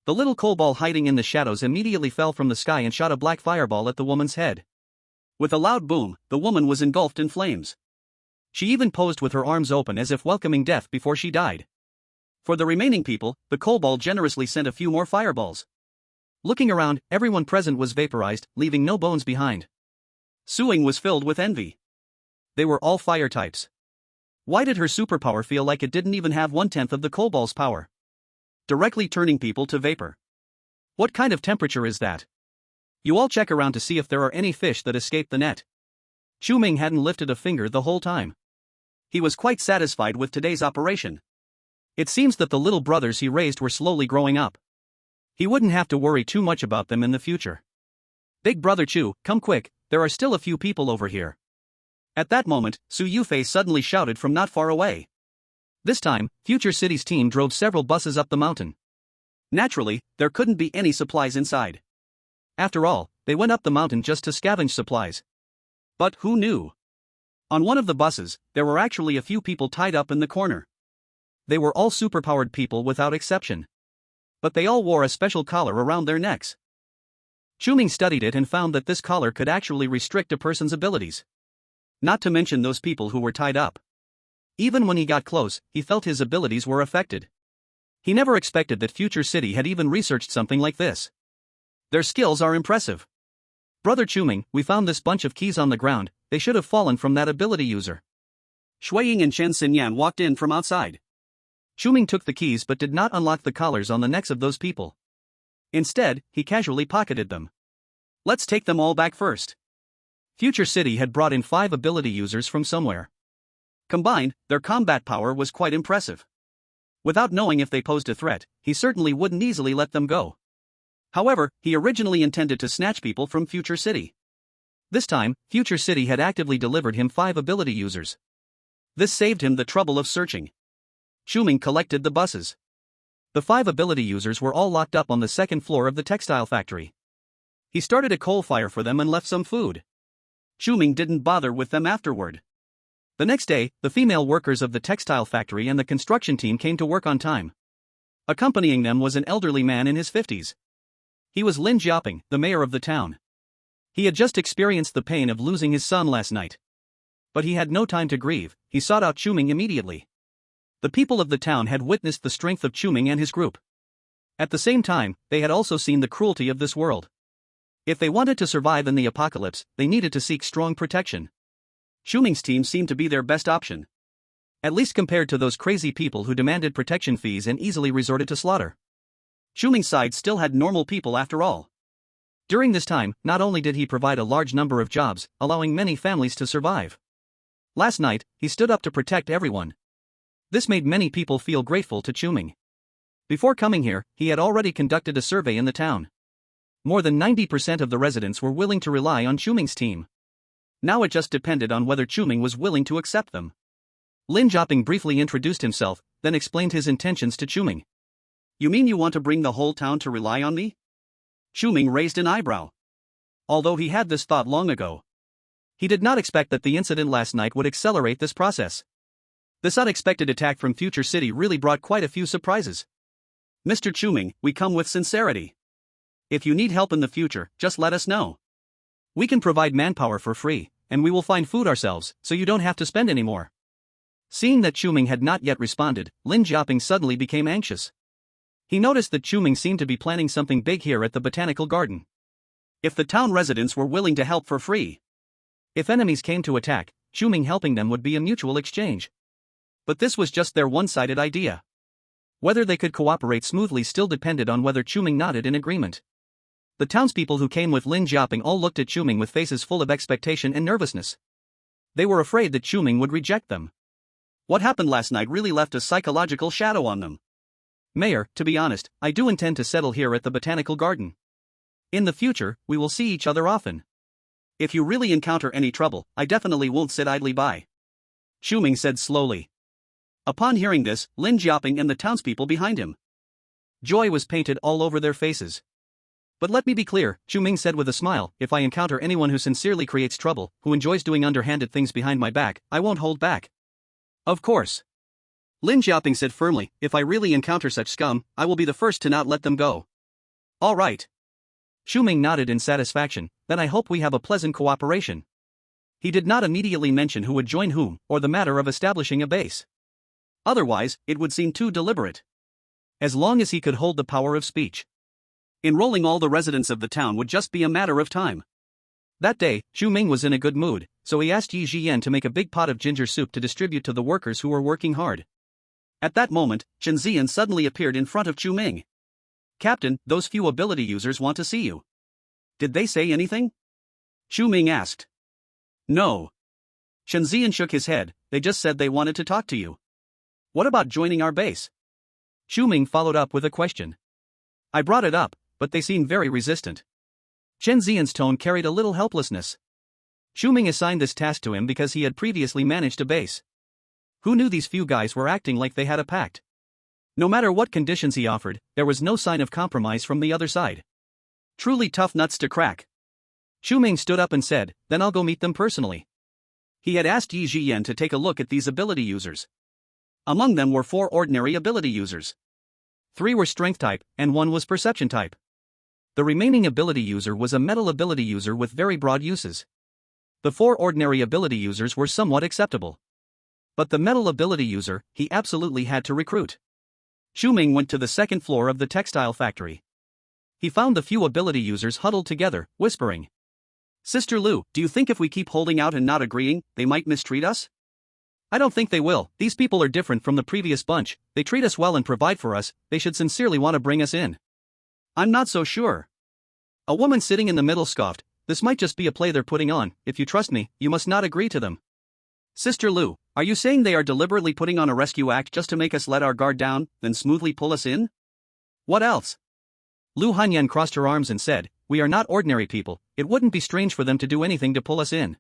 The little coal ball hiding in the shadows immediately fell from the sky and shot a black fireball at the woman's head. With a loud boom, the woman was engulfed in flames. She even posed with her arms open as if welcoming death before she died. For the remaining people, the coal ball generously sent a few more fireballs. Looking around, everyone present was vaporized, leaving no bones behind. Su Ying was filled with envy. They were all fire types. Why did her superpower feel like it didn't even have 1/10 of the coal ball's power? Directly turning people to vapor. What kind of temperature is that? You all check around to see if there are any fish that escaped the net. Chu Ming hadn't lifted a finger the whole time. He was quite satisfied with today's operation. It seems that the little brothers he raised were slowly growing up. He wouldn't have to worry too much about them in the future. Big Brother Chu, come quick, there are still a few people over here. At that moment, Su Yufei suddenly shouted from not far away. This time, Future City's team drove several buses up the mountain. Naturally, there couldn't be any supplies inside. After all, they went up the mountain just to scavenge supplies. But who knew? On one of the buses, there were actually a few people tied up in the corner. They were all superpowered people without exception. But they all wore a special collar around their necks. Chu Ming studied it and found that this collar could actually restrict a person's abilities. Not to mention those people who were tied up. Even when he got close, he felt his abilities were affected. He never expected that Future City had even researched something like this. Their skills are impressive. Brother Chu Ming, we found this bunch of keys on the ground, they should have fallen from that ability user. Shui Ying and Chen Xinyan walked in from outside. Chu Ming took the keys but did not unlock the collars on the necks of those people. Instead, he casually pocketed them. Let's take them all back first. Future City had brought in 5 ability users from somewhere. Combined, their combat power was quite impressive. Without knowing if they posed a threat, he certainly wouldn't easily let them go. However, he originally intended to snatch people from Future City. This time, Future City had actively delivered him 5 ability users. This saved him the trouble of searching. Chu Ming collected the buses. The 5 ability users were all locked up on the 2nd floor of the textile factory. He started a coal fire for them and left some food. Chu Ming didn't bother with them afterward. The next day, the female workers of the textile factory and the construction team came to work on time. Accompanying them was an elderly man in his 50s. He was Lin Jiaping, the mayor of the town. He had just experienced the pain of losing his son last night. But he had no time to grieve, he sought out Chu Ming immediately. The people of the town had witnessed the strength of Chu Ming and his group. At the same time, they had also seen the cruelty of this world. If they wanted to survive in the apocalypse, they needed to seek strong protection. Chu Ming's team seemed to be their best option. At least compared to those crazy people who demanded protection fees and easily resorted to slaughter. Chu Ming's side still had normal people after all. During this time, not only did he provide a large number of jobs, allowing many families to survive. Last night, he stood up to protect everyone. This made many people feel grateful to Chu Ming. Before coming here, he had already conducted a survey in the town. More than 90% of the residents were willing to rely on Chu Ming's team. Now it just depended on whether Chu Ming was willing to accept them. Lin Jiaping briefly introduced himself, then explained his intentions to Chu Ming. You mean you want to bring the whole town to rely on me? Chu Ming raised an eyebrow. Although he had this thought long ago. He did not expect that the incident last night would accelerate this process. This unexpected attack from Future City really brought quite a few surprises. Mr. Chu Ming, we come with sincerity. If you need help in the future, just let us know. We can provide manpower for free, and we will find food ourselves, so you don't have to spend any more. Seeing that Chu Ming had not yet responded, Lin Jiaping suddenly became anxious. He noticed that Chu Ming seemed to be planning something big here at the botanical garden. If the town residents were willing to help for free. If enemies came to attack, Chu Ming helping them would be a mutual exchange. But this was just their one-sided idea. Whether they could cooperate smoothly still depended on whether Chu Ming nodded in agreement. The townspeople who came with Lin Jiaping all looked at Chu Ming with faces full of expectation and nervousness. They were afraid that Chu Ming would reject them. What happened last night really left a psychological shadow on them. Mayor, to be honest, I do intend to settle here at the botanical garden. In the future, we will see each other often. If you really encounter any trouble, I definitely won't sit idly by. Chu Ming said slowly. Upon hearing this, Lin Jiaping and the townspeople behind him. Joy was painted all over their faces. But let me be clear, Chu Ming said with a smile, if I encounter anyone who sincerely creates trouble, who enjoys doing underhanded things behind my back, I won't hold back. Of course. Lin Jiaping said firmly, if I really encounter such scum, I will be the first to not let them go. All right. Chu Ming nodded in satisfaction, then I hope we have a pleasant cooperation. He did not immediately mention who would join whom, or the matter of establishing a base. Otherwise, it would seem too deliberate. As long as he could hold the power of speech. Enrolling all the residents of the town would just be a matter of time. That day, Chu Ming was in a good mood, so he asked Yi Jiyan to make a big pot of ginger soup to distribute to the workers who were working hard. At that moment, Chen Ziyan suddenly appeared in front of Chu Ming. Captain, those few ability users want to see you. Did they say anything? Chu Ming asked. No. Chen Ziyan shook his head, they just said they wanted to talk to you. What about joining our base? Chu Ming followed up with a question. I brought it up, but they seemed very resistant. Chen Ziyan's tone carried a little helplessness. Chu Ming assigned this task to him because he had previously managed a base. Who knew these few guys were acting like they had a pact? No matter what conditions he offered, there was no sign of compromise from the other side. Truly tough nuts to crack. Chu Ming stood up and said, then I'll go meet them personally. He had asked Yi Jiyan to take a look at these ability users. Among them were 4 ordinary ability users. 3 were strength type, and 1 was perception type. The remaining ability user was a metal ability user with very broad uses. The 4 ordinary ability users were somewhat acceptable. But the metal ability user, he absolutely had to recruit. Chu Ming went to the second floor of the textile factory. He found the few ability users huddled together, whispering. Sister Lu, do you think if we keep holding out and not agreeing, they might mistreat us? I don't think they will, these people are different from the previous bunch, they treat us well and provide for us, they should sincerely want to bring us in. I'm not so sure. A woman sitting in the middle scoffed, this might just be a play they're putting on, if you trust me, you must not agree to them. Sister Lu, are you saying they are deliberately putting on a rescue act just to make us let our guard down, then smoothly pull us in? What else? Lu Hanyan crossed her arms and said, we are not ordinary people, it wouldn't be strange for them to do anything to pull us in.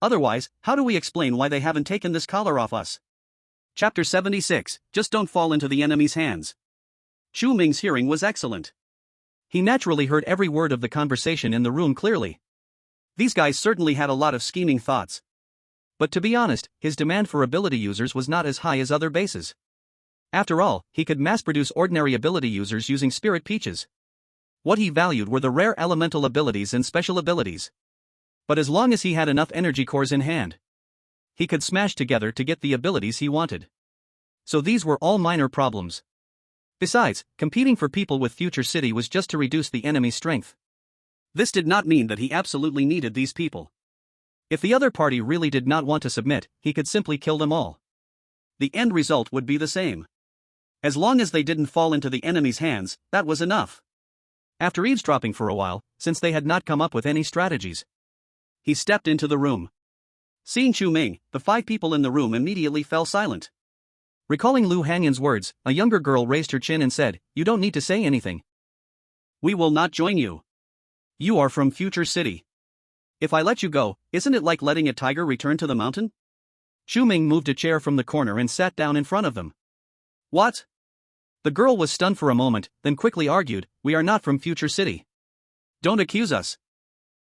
Otherwise, how do we explain why they haven't taken this collar off us? Chapter 76, Just Don't Fall into the Enemy's Hands. Chu Ming's hearing was excellent. He naturally heard every word of the conversation in the room clearly. These guys certainly had a lot of scheming thoughts. But to be honest, his demand for ability users was not as high as other bases. After all, he could mass-produce ordinary ability users using spirit peaches. What he valued were the rare elemental abilities and special abilities. But as long as he had enough energy cores in hand, he could smash together to get the abilities he wanted. So these were all minor problems. Besides, competing for people with Future City was just to reduce the enemy's strength. This did not mean that he absolutely needed these people. If the other party really did not want to submit, he could simply kill them all. The end result would be the same. As long as they didn't fall into the enemy's hands, that was enough. After eavesdropping for a while, since they had not come up with any strategies, he stepped into the room. Seeing Chu Ming, the 5 people in the room immediately fell silent. Recalling Lu Hanyan's words, a younger girl raised her chin and said, "You don't need to say anything. We will not join you. You are from Future City. If I let you go, isn't it like letting a tiger return to the mountain?" Chu Ming moved a chair from the corner and sat down in front of them. "What?" The girl was stunned for a moment, then quickly argued, "We are not from Future City. Don't accuse us."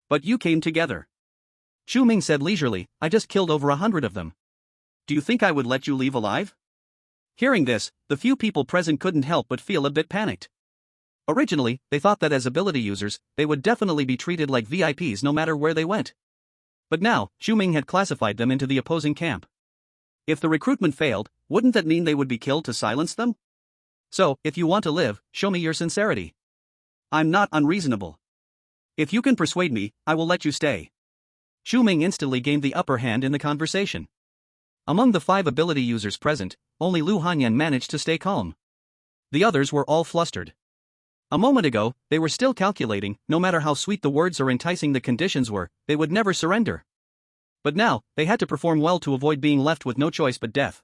"But you came together." Chu Ming said leisurely, "I just killed over 100 of them. Do you think I would let you leave alive?" Hearing this, the few people present couldn't help but feel a bit panicked. Originally, they thought that as ability users, they would definitely be treated like VIPs no matter where they went. But now, Chu Ming had classified them into the opposing camp. If the recruitment failed, wouldn't that mean they would be killed to silence them? So, if you want to live, show me your sincerity. I'm not unreasonable. If you can persuade me, I will let you stay. Chu Ming instantly gained the upper hand in the conversation. Among the 5 ability users present, only Lu Hanyan managed to stay calm. The others were all flustered. A moment ago, they were still calculating, no matter how sweet the words or enticing the conditions were, they would never surrender. But now, they had to perform well to avoid being left with no choice but death.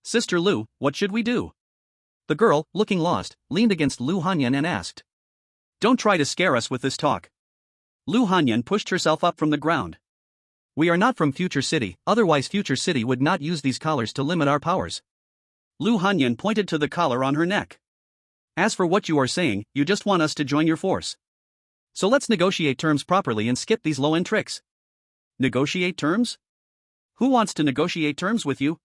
"Sister Lu, what should we do?" The girl, looking lost, leaned against Lu Hanyan and asked. "Don't try to scare us with this talk." Lu Hanyan pushed herself up from the ground. "We are not from Future City, otherwise Future City would not use these collars to limit our powers." Lu Hanyan pointed to the collar on her neck. "As for what you are saying, you just want us to join your force. So let's negotiate terms properly and skip these low-end tricks." "Negotiate terms? Who wants to negotiate terms with you?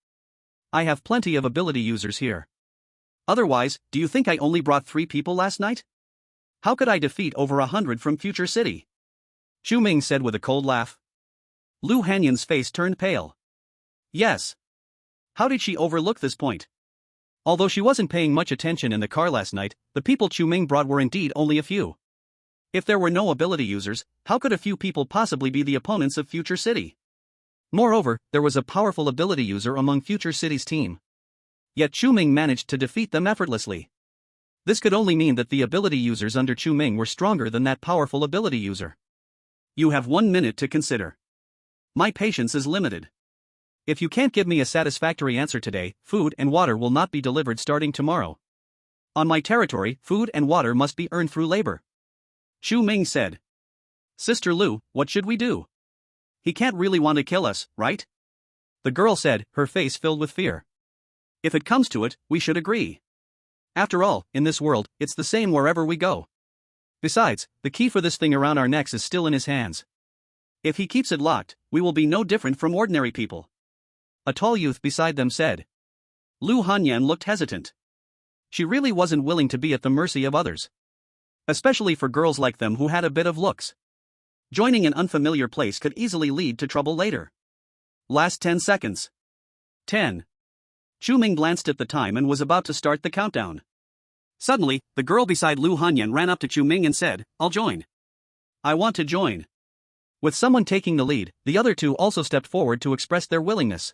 I have plenty of ability users here. Otherwise, do you think I only brought 3 people last night? How could I defeat over 100 from Future City?" Chu Ming said with a cold laugh. Lu Hanyan's face turned pale. Yes. How did she overlook this point? Although she wasn't paying much attention in the car last night, the people Chu Ming brought were indeed only a few. If there were no ability users, how could a few people possibly be the opponents of Future City? Moreover, there was a powerful ability user among Future City's team. Yet Chu Ming managed to defeat them effortlessly. This could only mean that the ability users under Chu Ming were stronger than that powerful ability user. You have 1 minute to consider. My patience is limited. If you can't give me a satisfactory answer today, food and water will not be delivered starting tomorrow. On my territory, food and water must be earned through labor. Chu Ming said. Sister Lu, what should we do? He can't really want to kill us, right? The girl said, her face filled with fear. If it comes to it, we should agree. After all, in this world, it's the same wherever we go. Besides, the key for this thing around our necks is still in his hands. If he keeps it locked, we will be no different from ordinary people. A tall youth beside them said. Lu Hanyan looked hesitant. She really wasn't willing to be at the mercy of others. Especially for girls like them who had a bit of looks. Joining an unfamiliar place could easily lead to trouble later. Last 10 seconds. 10. Chu Ming glanced at the time and was about to start the countdown. Suddenly, the girl beside Lu Hanyan ran up to Chu Ming and said, I'll join. I want to join. With someone taking the lead, the other two also stepped forward to express their willingness.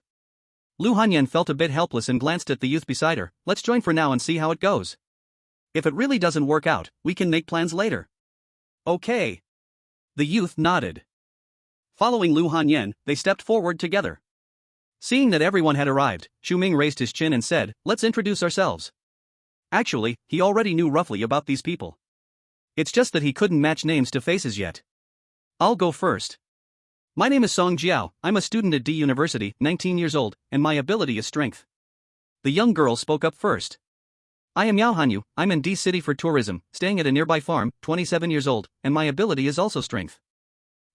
Lu Hanyan felt a bit helpless and glanced at the youth beside her. Let's join for now and see how it goes. If it really doesn't work out, we can make plans later. Okay. The youth nodded. Following Lu Hanyan, they stepped forward together. Seeing that everyone had arrived, Chu Ming raised his chin and said, let's introduce ourselves. Actually, he already knew roughly about these people. It's just that he couldn't match names to faces yet. I'll go first. My name is Song Jiao, I'm a student at D University, 19 years old, and my ability is strength. The young girl spoke up first. I am Yao Hanyu, I'm in D City for tourism, staying at a nearby farm, 27 years old, and my ability is also strength.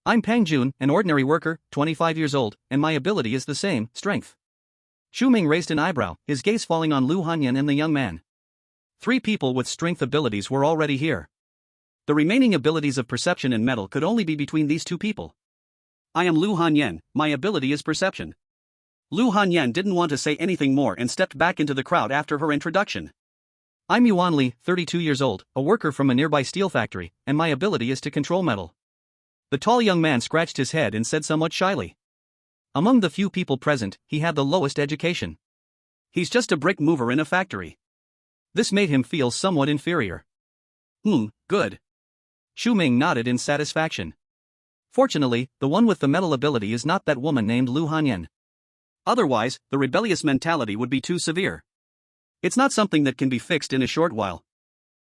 I'm Pang Jun, an ordinary worker, 25 years old, and my ability is the same, strength. Chu Ming raised an eyebrow, his gaze falling on Lu Hanyan and the young man. 3 people with strength abilities were already here. The remaining abilities of perception and metal could only be between these 2 people. I am Lu Hanyan, my ability is perception. Lu Hanyan didn't want to say anything more and stepped back into the crowd after her introduction. I'm Yuan Li, 32 years old, a worker from a nearby steel factory, and my ability is to control metal. The tall young man scratched his head and said somewhat shyly. Among the few people present, he had the lowest education. He's just a brick mover in a factory. This made him feel somewhat inferior. Good. Chu Ming nodded in satisfaction. Fortunately, the one with the metal ability is not that woman named Lu Hanyan. Otherwise, the rebellious mentality would be too severe. It's not something that can be fixed in a short while.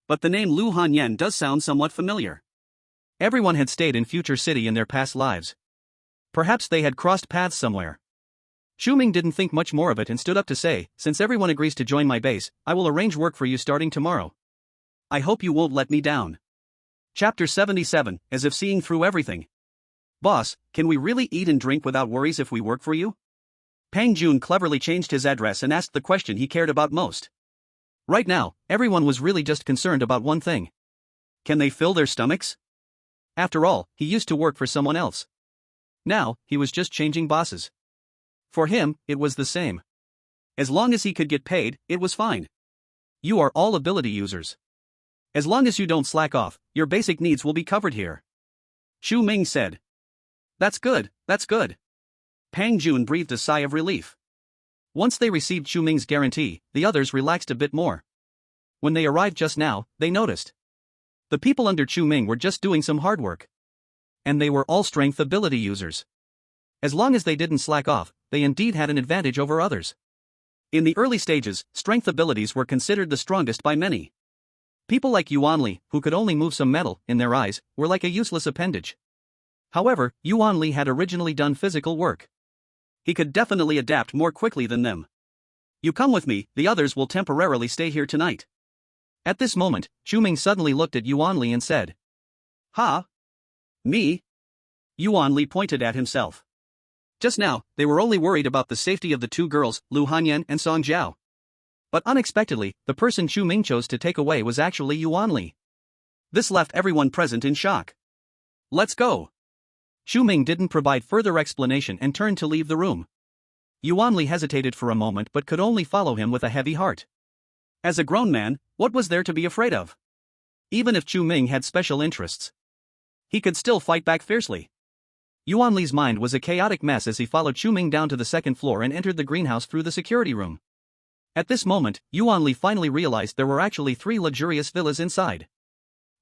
But the name Lu Hanyan does sound somewhat familiar. Everyone had stayed in Future City in their past lives. Perhaps they had crossed paths somewhere. Chu Ming didn't think much more of it and stood up to say, since everyone agrees to join my base, I will arrange work for you starting tomorrow. I hope you won't let me down. Chapter 77, as if seeing through everything. Boss, can we really eat and drink without worries if we work for you? Pang Jun cleverly changed his address and asked the question he cared about most. Right now, everyone was really just concerned about one thing. Can they fill their stomachs? After all, he used to work for someone else. Now, he was just changing bosses. For him, it was the same. As long as he could get paid, it was fine. You are all ability users. As long as you don't slack off, your basic needs will be covered here. Chu Ming said. That's good, that's good. Pang Jun breathed a sigh of relief. Once they received Chu Ming's guarantee, the others relaxed a bit more. When they arrived just now, they noticed. The people under Chu Ming were just doing some hard work. And they were all strength ability users. As long as they didn't slack off, they indeed had an advantage over others. In the early stages, strength abilities were considered the strongest by many. People like Yuan Li, who could only move some metal, in their eyes, were like a useless appendage. However, Yuan Li had originally done physical work. He could definitely adapt more quickly than them. You come with me, the others will temporarily stay here tonight. At this moment, Chu Ming suddenly looked at Yuan Li and said. Ha? Me? Yuan Li pointed at himself. Just now, they were only worried about the safety of the two girls, Lu Hanyan and Song Jiao. But unexpectedly, the person Chu Ming chose to take away was actually Yuan Li. This left everyone present in shock. Let's go. Chu Ming didn't provide further explanation and turned to leave the room. Yuan Li hesitated for a moment but could only follow him with a heavy heart. As a grown man, what was there to be afraid of? Even if Chu Ming had special interests, he could still fight back fiercely. Yuan Li's mind was a chaotic mess as he followed Chu Ming down to the second floor and entered the greenhouse through the security room. At this moment, Yuan Li finally realized there were actually 3 luxurious villas inside.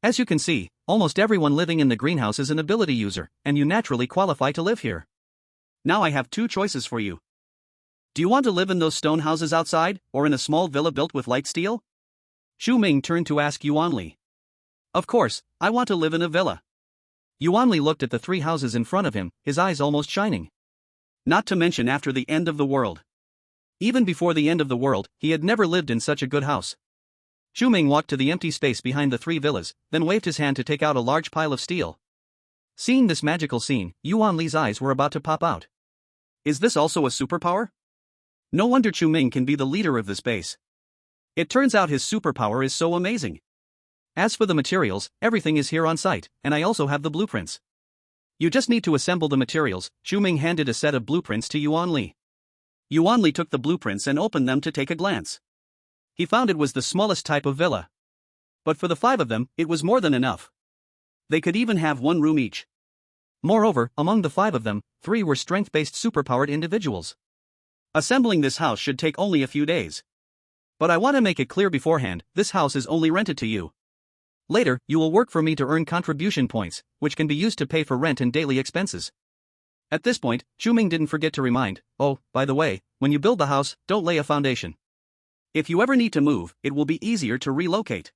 As you can see, almost everyone living in the greenhouse is an ability user, and you naturally qualify to live here. Now I have 2 choices for you. Do you want to live in those stone houses outside, or in a small villa built with light steel? Chu Ming turned to ask Yuan Li. Of course, I want to live in a villa. Yuan Li looked at the 3 houses in front of him, his eyes almost shining. Not to mention after the end of the world. Even before the end of the world, he had never lived in such a good house. Chu Ming walked to the empty space behind the 3 villas, then waved his hand to take out a large pile of steel. Seeing this magical scene, Yuan Li's eyes were about to pop out. Is this also a superpower? No wonder Chu Ming can be the leader of this base. It turns out his superpower is so amazing. As for the materials, everything is here on site, and I also have the blueprints. You just need to assemble the materials. Chu Ming handed a set of blueprints to Yuan Li. Yuan Li took the blueprints and opened them to take a glance. He found it was the smallest type of villa. But for the 5 of them, it was more than enough. They could even have 1 room each. Moreover, among the 5 of them, 3 were strength-based superpowered individuals. Assembling this house should take only a few days. But I want to make it clear beforehand, this house is only rented to you. Later, you will work for me to earn contribution points, which can be used to pay for rent and daily expenses. At this point, Chu Ming didn't forget to remind, oh, by the way, when you build the house, don't lay a foundation. If you ever need to move, it will be easier to relocate.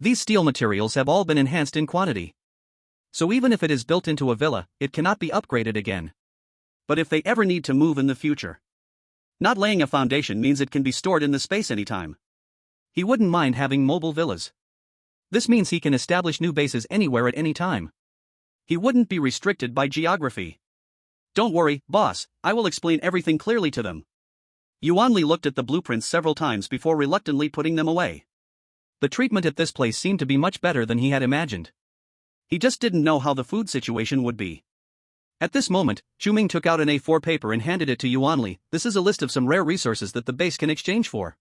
These steel materials have all been enhanced in quantity. So even if it is built into a villa, it cannot be upgraded again. But if they ever need to move in the future, not laying a foundation means it can be stored in the space anytime. He wouldn't mind having mobile villas. This means he can establish new bases anywhere at any time. He wouldn't be restricted by geography. Don't worry, boss, I will explain everything clearly to them. Yuan Li looked at the blueprints several times before reluctantly putting them away. The treatment at this place seemed to be much better than he had imagined. He just didn't know how the food situation would be. At this moment, Chu Ming took out an A4 paper and handed it to Yuan Li. This is a list of some rare resources that the base can exchange for.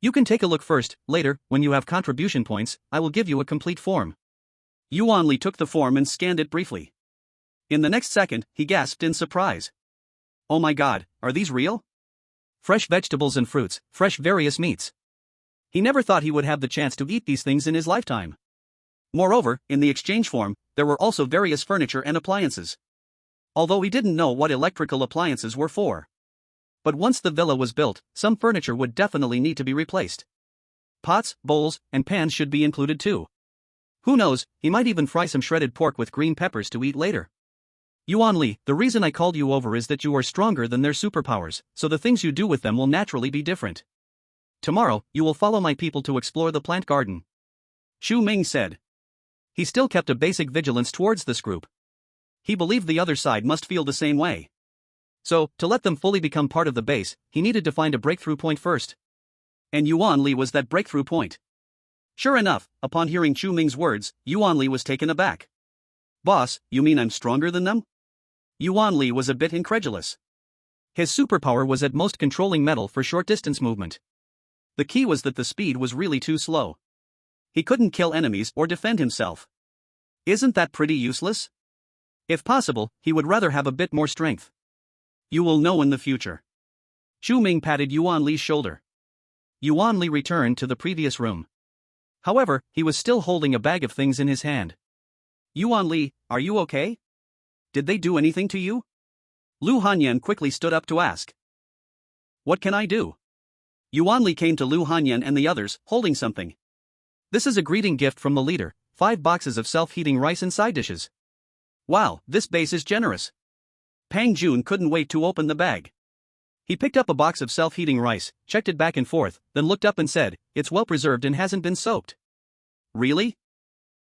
You can take a look first. Later, when you have contribution points, I will give you a complete form. Yuan Li took the form and scanned it briefly. In the next second, he gasped in surprise. Oh my god, are these real? Fresh vegetables and fruits, fresh various meats. He never thought he would have the chance to eat these things in his lifetime. Moreover, in the exchange form, there were also various furniture and appliances. Although he didn't know what electrical appliances were for. But once the villa was built, some furniture would definitely need to be replaced. Pots, bowls, and pans should be included too. Who knows, he might even fry some shredded pork with green peppers to eat later. Yuan Li, the reason I called you over is that you are stronger than their superpowers, so the things you do with them will naturally be different. Tomorrow, you will follow my people to explore the plant garden. Chu Ming said. He still kept a basic vigilance towards this group. He believed the other side must feel the same way. So, to let them fully become part of the base, he needed to find a breakthrough point first. And Yuan Li was that breakthrough point. Sure enough, upon hearing Chu Ming's words, Yuan Li was taken aback. Boss, you mean I'm stronger than them? Yuan Li was a bit incredulous. His superpower was at most controlling metal for short-distance movement. The key was that the speed was really too slow. He couldn't kill enemies or defend himself. Isn't that pretty useless? If possible, he would rather have a bit more strength. You will know in the future. Chu Ming patted Yuan Li's shoulder. Yuan Li returned to the previous room. However, he was still holding a bag of things in his hand. Yuan Li, are you okay? Did they do anything to you? Lu Hanyan quickly stood up to ask. What can I do? Yuan Li came to Lu Hanyan and the others, holding something. This is a greeting gift from the leader, 5 boxes of self-heating rice and side dishes. Wow, this base is generous. Pang Jun couldn't wait to open the bag. He picked up a box of self-heating rice, checked it back and forth, then looked up and said, it's well preserved and hasn't been soaked. Really?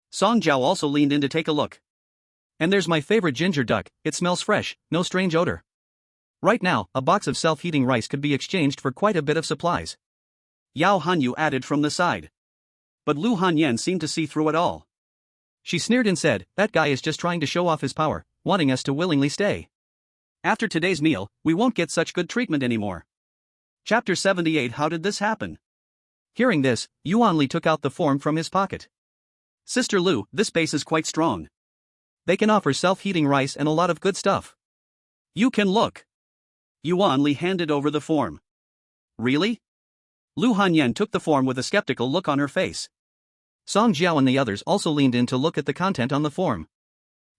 Song Jiao also leaned in to take a look. And there's my favorite ginger duck, it smells fresh, no strange odor. Right now, a box of self-heating rice could be exchanged for quite a bit of supplies. Yao Hanyu added from the side. But Lu Hanyan seemed to see through it all. She sneered and said, that guy is just trying to show off his power, wanting us to willingly stay. After today's meal, we won't get such good treatment anymore. Chapter 78. How did this happen? Hearing this, Yuan Li took out the form from his pocket. Sister Lu, this base is quite strong. They can offer self-heating rice and a lot of good stuff. You can look. Yuan Li handed over the form. Really? Lu Hanyan took the form with a skeptical look on her face. Song Jiao and the others also leaned in to look at the content on the form.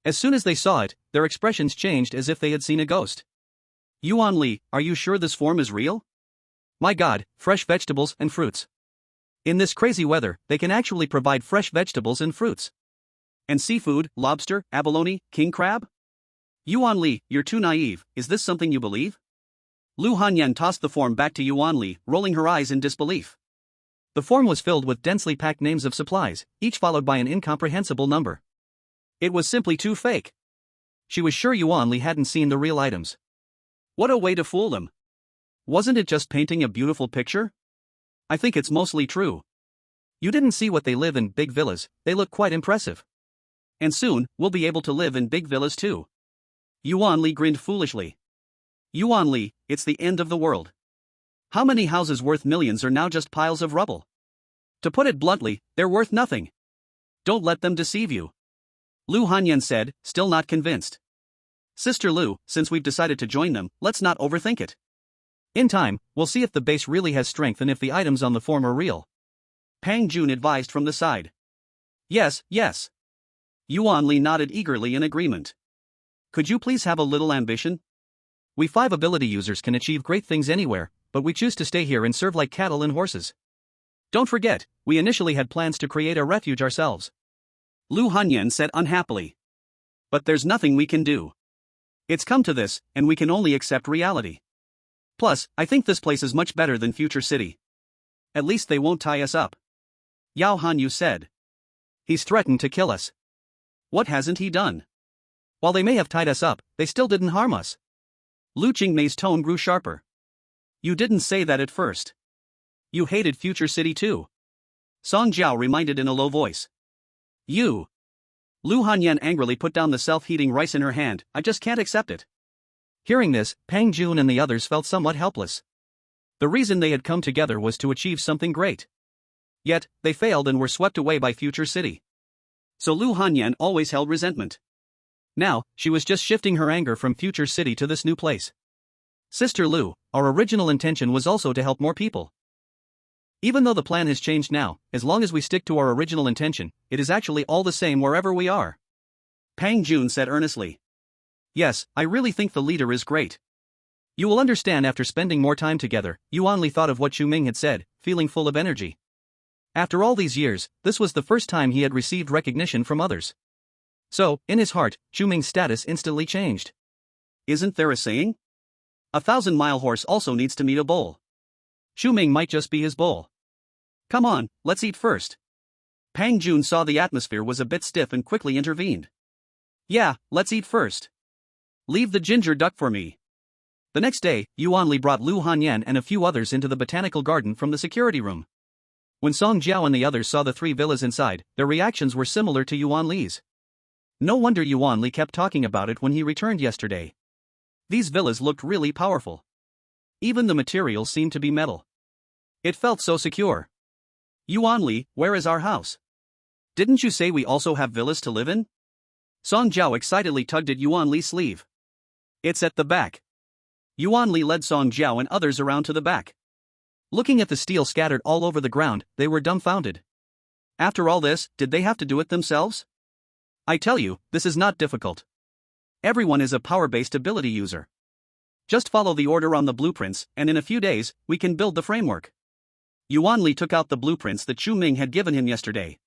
As soon as they saw it, their expressions changed as if they had seen a ghost. Yuan Li, are you sure this form is real? My god, fresh vegetables and fruits. In this crazy weather, they can actually provide fresh vegetables and fruits. And seafood, lobster, abalone, king crab? Yuan Li, you're too naive, is this something you believe? Lu Hanyan tossed the form back to Yuan Li, rolling her eyes in disbelief. The form was filled with densely packed names of supplies, each followed by an incomprehensible number. It was simply too fake. She was sure Yuan Li hadn't seen the real items. What a way to fool them. Wasn't it just painting a beautiful picture? I think it's mostly true. You didn't see what they live in big villas, they look quite impressive. And soon, we'll be able to live in big villas too. Yuan Li grinned foolishly. Yuan Li, it's the end of the world. How many houses worth millions are now just piles of rubble? To put it bluntly, they're worth nothing. Don't let them deceive you. Lu Hanyan said, still not convinced. Sister Lu, since we've decided to join them, let's not overthink it. In time, we'll see if the base really has strength and if the items on the form are real. Pang Jun advised from the side. Yes, yes. Yuan Li nodded eagerly in agreement. Could you please have a little ambition? We 5 ability users can achieve great things anywhere, but we choose to stay here and serve like cattle and horses. Don't forget, we initially had plans to create a refuge ourselves. Lu Hanyan said unhappily. But there's nothing we can do. It's come to this, and we can only accept reality. Plus, I think this place is much better than Future City. At least they won't tie us up. Yao Hanyu said. He's threatened to kill us. What hasn't he done? While they may have tied us up, they still didn't harm us. Lu Qingmei's tone grew sharper. You didn't say that at first. You hated Future City too. Song Jiao reminded in a low voice. You. Lu Hanyan angrily put down the self-heating rice in her hand, I just can't accept it. Hearing this, Pang Jun and the others felt somewhat helpless. The reason they had come together was to achieve something great. Yet, they failed and were swept away by Future City. So Lu Hanyan always held resentment. Now, she was just shifting her anger from Future City to this new place. Sister Lu, our original intention was also to help more people. Even though the plan has changed now, as long as we stick to our original intention, it is actually all the same wherever we are. Pang Jun said earnestly. Yes, I really think the leader is great. You will understand after spending more time together, Yuan Li thought of what Chu Ming had said, feeling full of energy. After all these years, this was the first time he had received recognition from others. So, in his heart, Chu Ming's status instantly changed. Isn't there a saying? 1,000-mile horse also needs to meet a bull. Chu Ming might just be his bull. Come on, let's eat first. Pang Jun saw the atmosphere was a bit stiff and quickly intervened. Yeah, let's eat first. Leave the ginger duck for me. The next day, Yuan Li brought Lu Hanyan and a few others into the botanical garden from the security room. When Song Jiao and the others saw the 3 villas inside, their reactions were similar to Yuan Li's. No wonder Yuan Li kept talking about it when he returned yesterday. These villas looked really powerful. Even the materials seemed to be metal. It felt so secure. Yuan Li, where is our house? Didn't you say we also have villas to live in? Song Jiao excitedly tugged at Yuan Li's sleeve. It's at the back. Yuan Li led Song Jiao and others around to the back. Looking at the steel scattered all over the ground, they were dumbfounded. After all this, did they have to do it themselves? I tell you, this is not difficult. Everyone is a power-based ability user. Just follow the order on the blueprints, and in a few days, we can build the framework. Yuan Li took out the blueprints that Chu Ming had given him yesterday.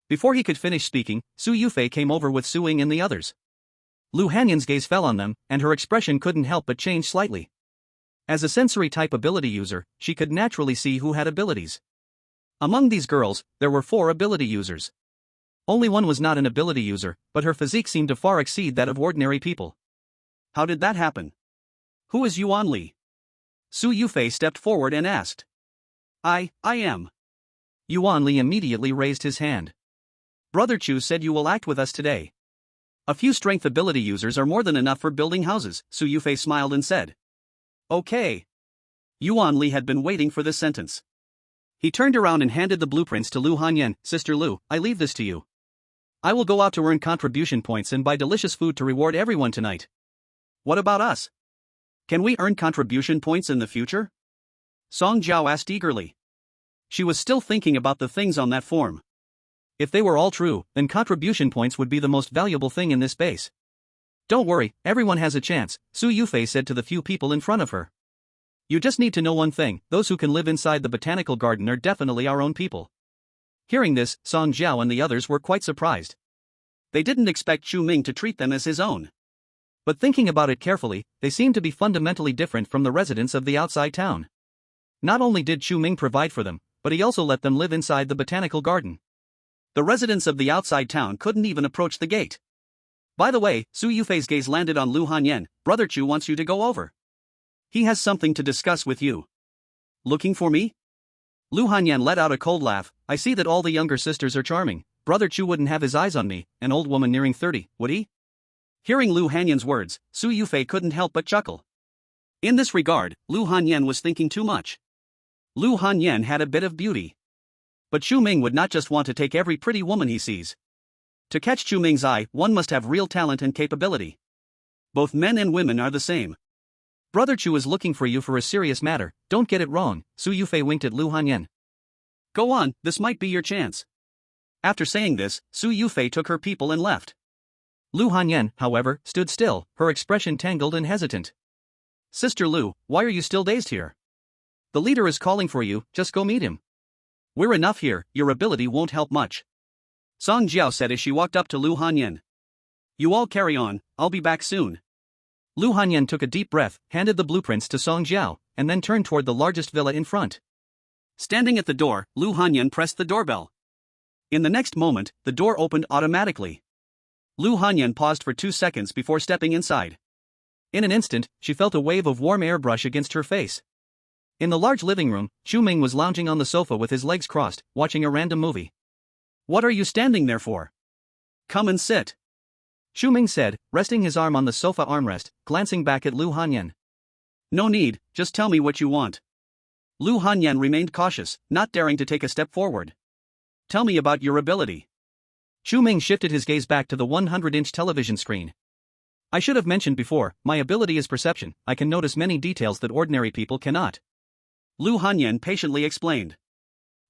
Before he could finish speaking, Su Yufei came over with Su Ying and the others. Lu Hanyan's gaze fell on them, and her expression couldn't help but change slightly. As a sensory-type ability user, she could naturally see who had abilities. Among these girls, there were 4 ability users. Only one was not an ability user, but her physique seemed to far exceed that of ordinary people. How did that happen? Who is Yuan Li? Su Yufei stepped forward and asked. I am. Yuan Li immediately raised his hand. Brother Chu said you will act with us today. A few strength ability users are more than enough for building houses, Su Yufei smiled and said. Okay. Yuan Li had been waiting for this sentence. He turned around and handed the blueprints to Lu Hanyan. Sister Lu, I leave this to you. I will go out to earn contribution points and buy delicious food to reward everyone tonight. What about us? Can we earn contribution points in the future? Song Jiao asked eagerly. She was still thinking about the things on that form. If they were all true, then contribution points would be the most valuable thing in this base. Don't worry, everyone has a chance, Su Yufei said to the few people in front of her. You just need to know one thing, those who can live inside the botanical garden are definitely our own people. Hearing this, Song Jiao and the others were quite surprised. They didn't expect Chu Ming to treat them as his own. But thinking about it carefully, they seemed to be fundamentally different from the residents of the outside town. Not only did Chu Ming provide for them, but he also let them live inside the botanical garden. The residents of the outside town couldn't even approach the gate. By the way, Su Yufei's gaze landed on Lu Hanyan. Brother Chu wants you to go over. He has something to discuss with you. Looking for me? Lu Hanyan let out a cold laugh. I see that all the younger sisters are charming. Brother Chu wouldn't have his eyes on me, an old woman nearing 30, would he? Hearing Lu Hanyan's words, Su Yufei couldn't help but chuckle. In this regard, Lu Hanyan was thinking too much. Lu Hanyan had a bit of beauty. But Chu Ming would not just want to take every pretty woman he sees. To catch Chu Ming's eye, one must have real talent and capability. Both men and women are the same. Brother Chu is looking for you for a serious matter, don't get it wrong, Su Yufei winked at Lu Hanyan. Go on, this might be your chance. After saying this, Su Yufei took her people and left. Lu Hanyan, however, stood still, her expression tangled and hesitant. Sister Lu, why are you still dazed here? The leader is calling for you, just go meet him. We're enough here, your ability won't help much. Song Jiao said as she walked up to Lu Hanyan. You all carry on, I'll be back soon. Lu Hanyan took a deep breath, handed the blueprints to Song Jiao, and then turned toward the largest villa in front. Standing at the door, Lu Hanyan pressed the doorbell. In the next moment, the door opened automatically. Lu Hanyan paused for 2 seconds before stepping inside. In an instant, she felt a wave of warm air brush against her face. In the large living room, Chu Ming was lounging on the sofa with his legs crossed, watching a random movie. What are you standing there for? Come and sit. Chu Ming said, resting his arm on the sofa armrest, glancing back at Lu Hanyan. No need, just tell me what you want. Lu Hanyan remained cautious, not daring to take a step forward. Tell me about your ability. Chu Ming shifted his gaze back to the 100-inch television screen. I should have mentioned before, my ability is perception. I can notice many details that ordinary people cannot. Lu Hanyan patiently explained.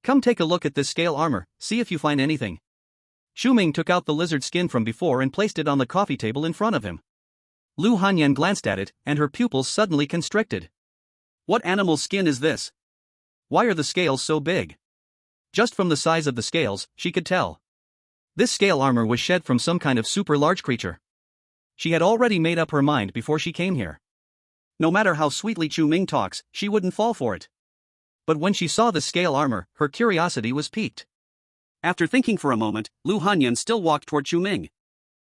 Come take a look at this scale armor, see if you find anything. Chu Ming took out the lizard skin from before and placed it on the coffee table in front of him. Lu Hanyan glanced at it, and her pupils suddenly constricted. What animal's skin is this? Why are the scales so big? Just from the size of the scales, she could tell. This scale armor was shed from some kind of super large creature. She had already made up her mind before she came here. No matter how sweetly Chu Ming talks, she wouldn't fall for it. But when she saw the scale armor, her curiosity was piqued. After thinking for a moment, Lu Hanyan still walked toward Chu Ming.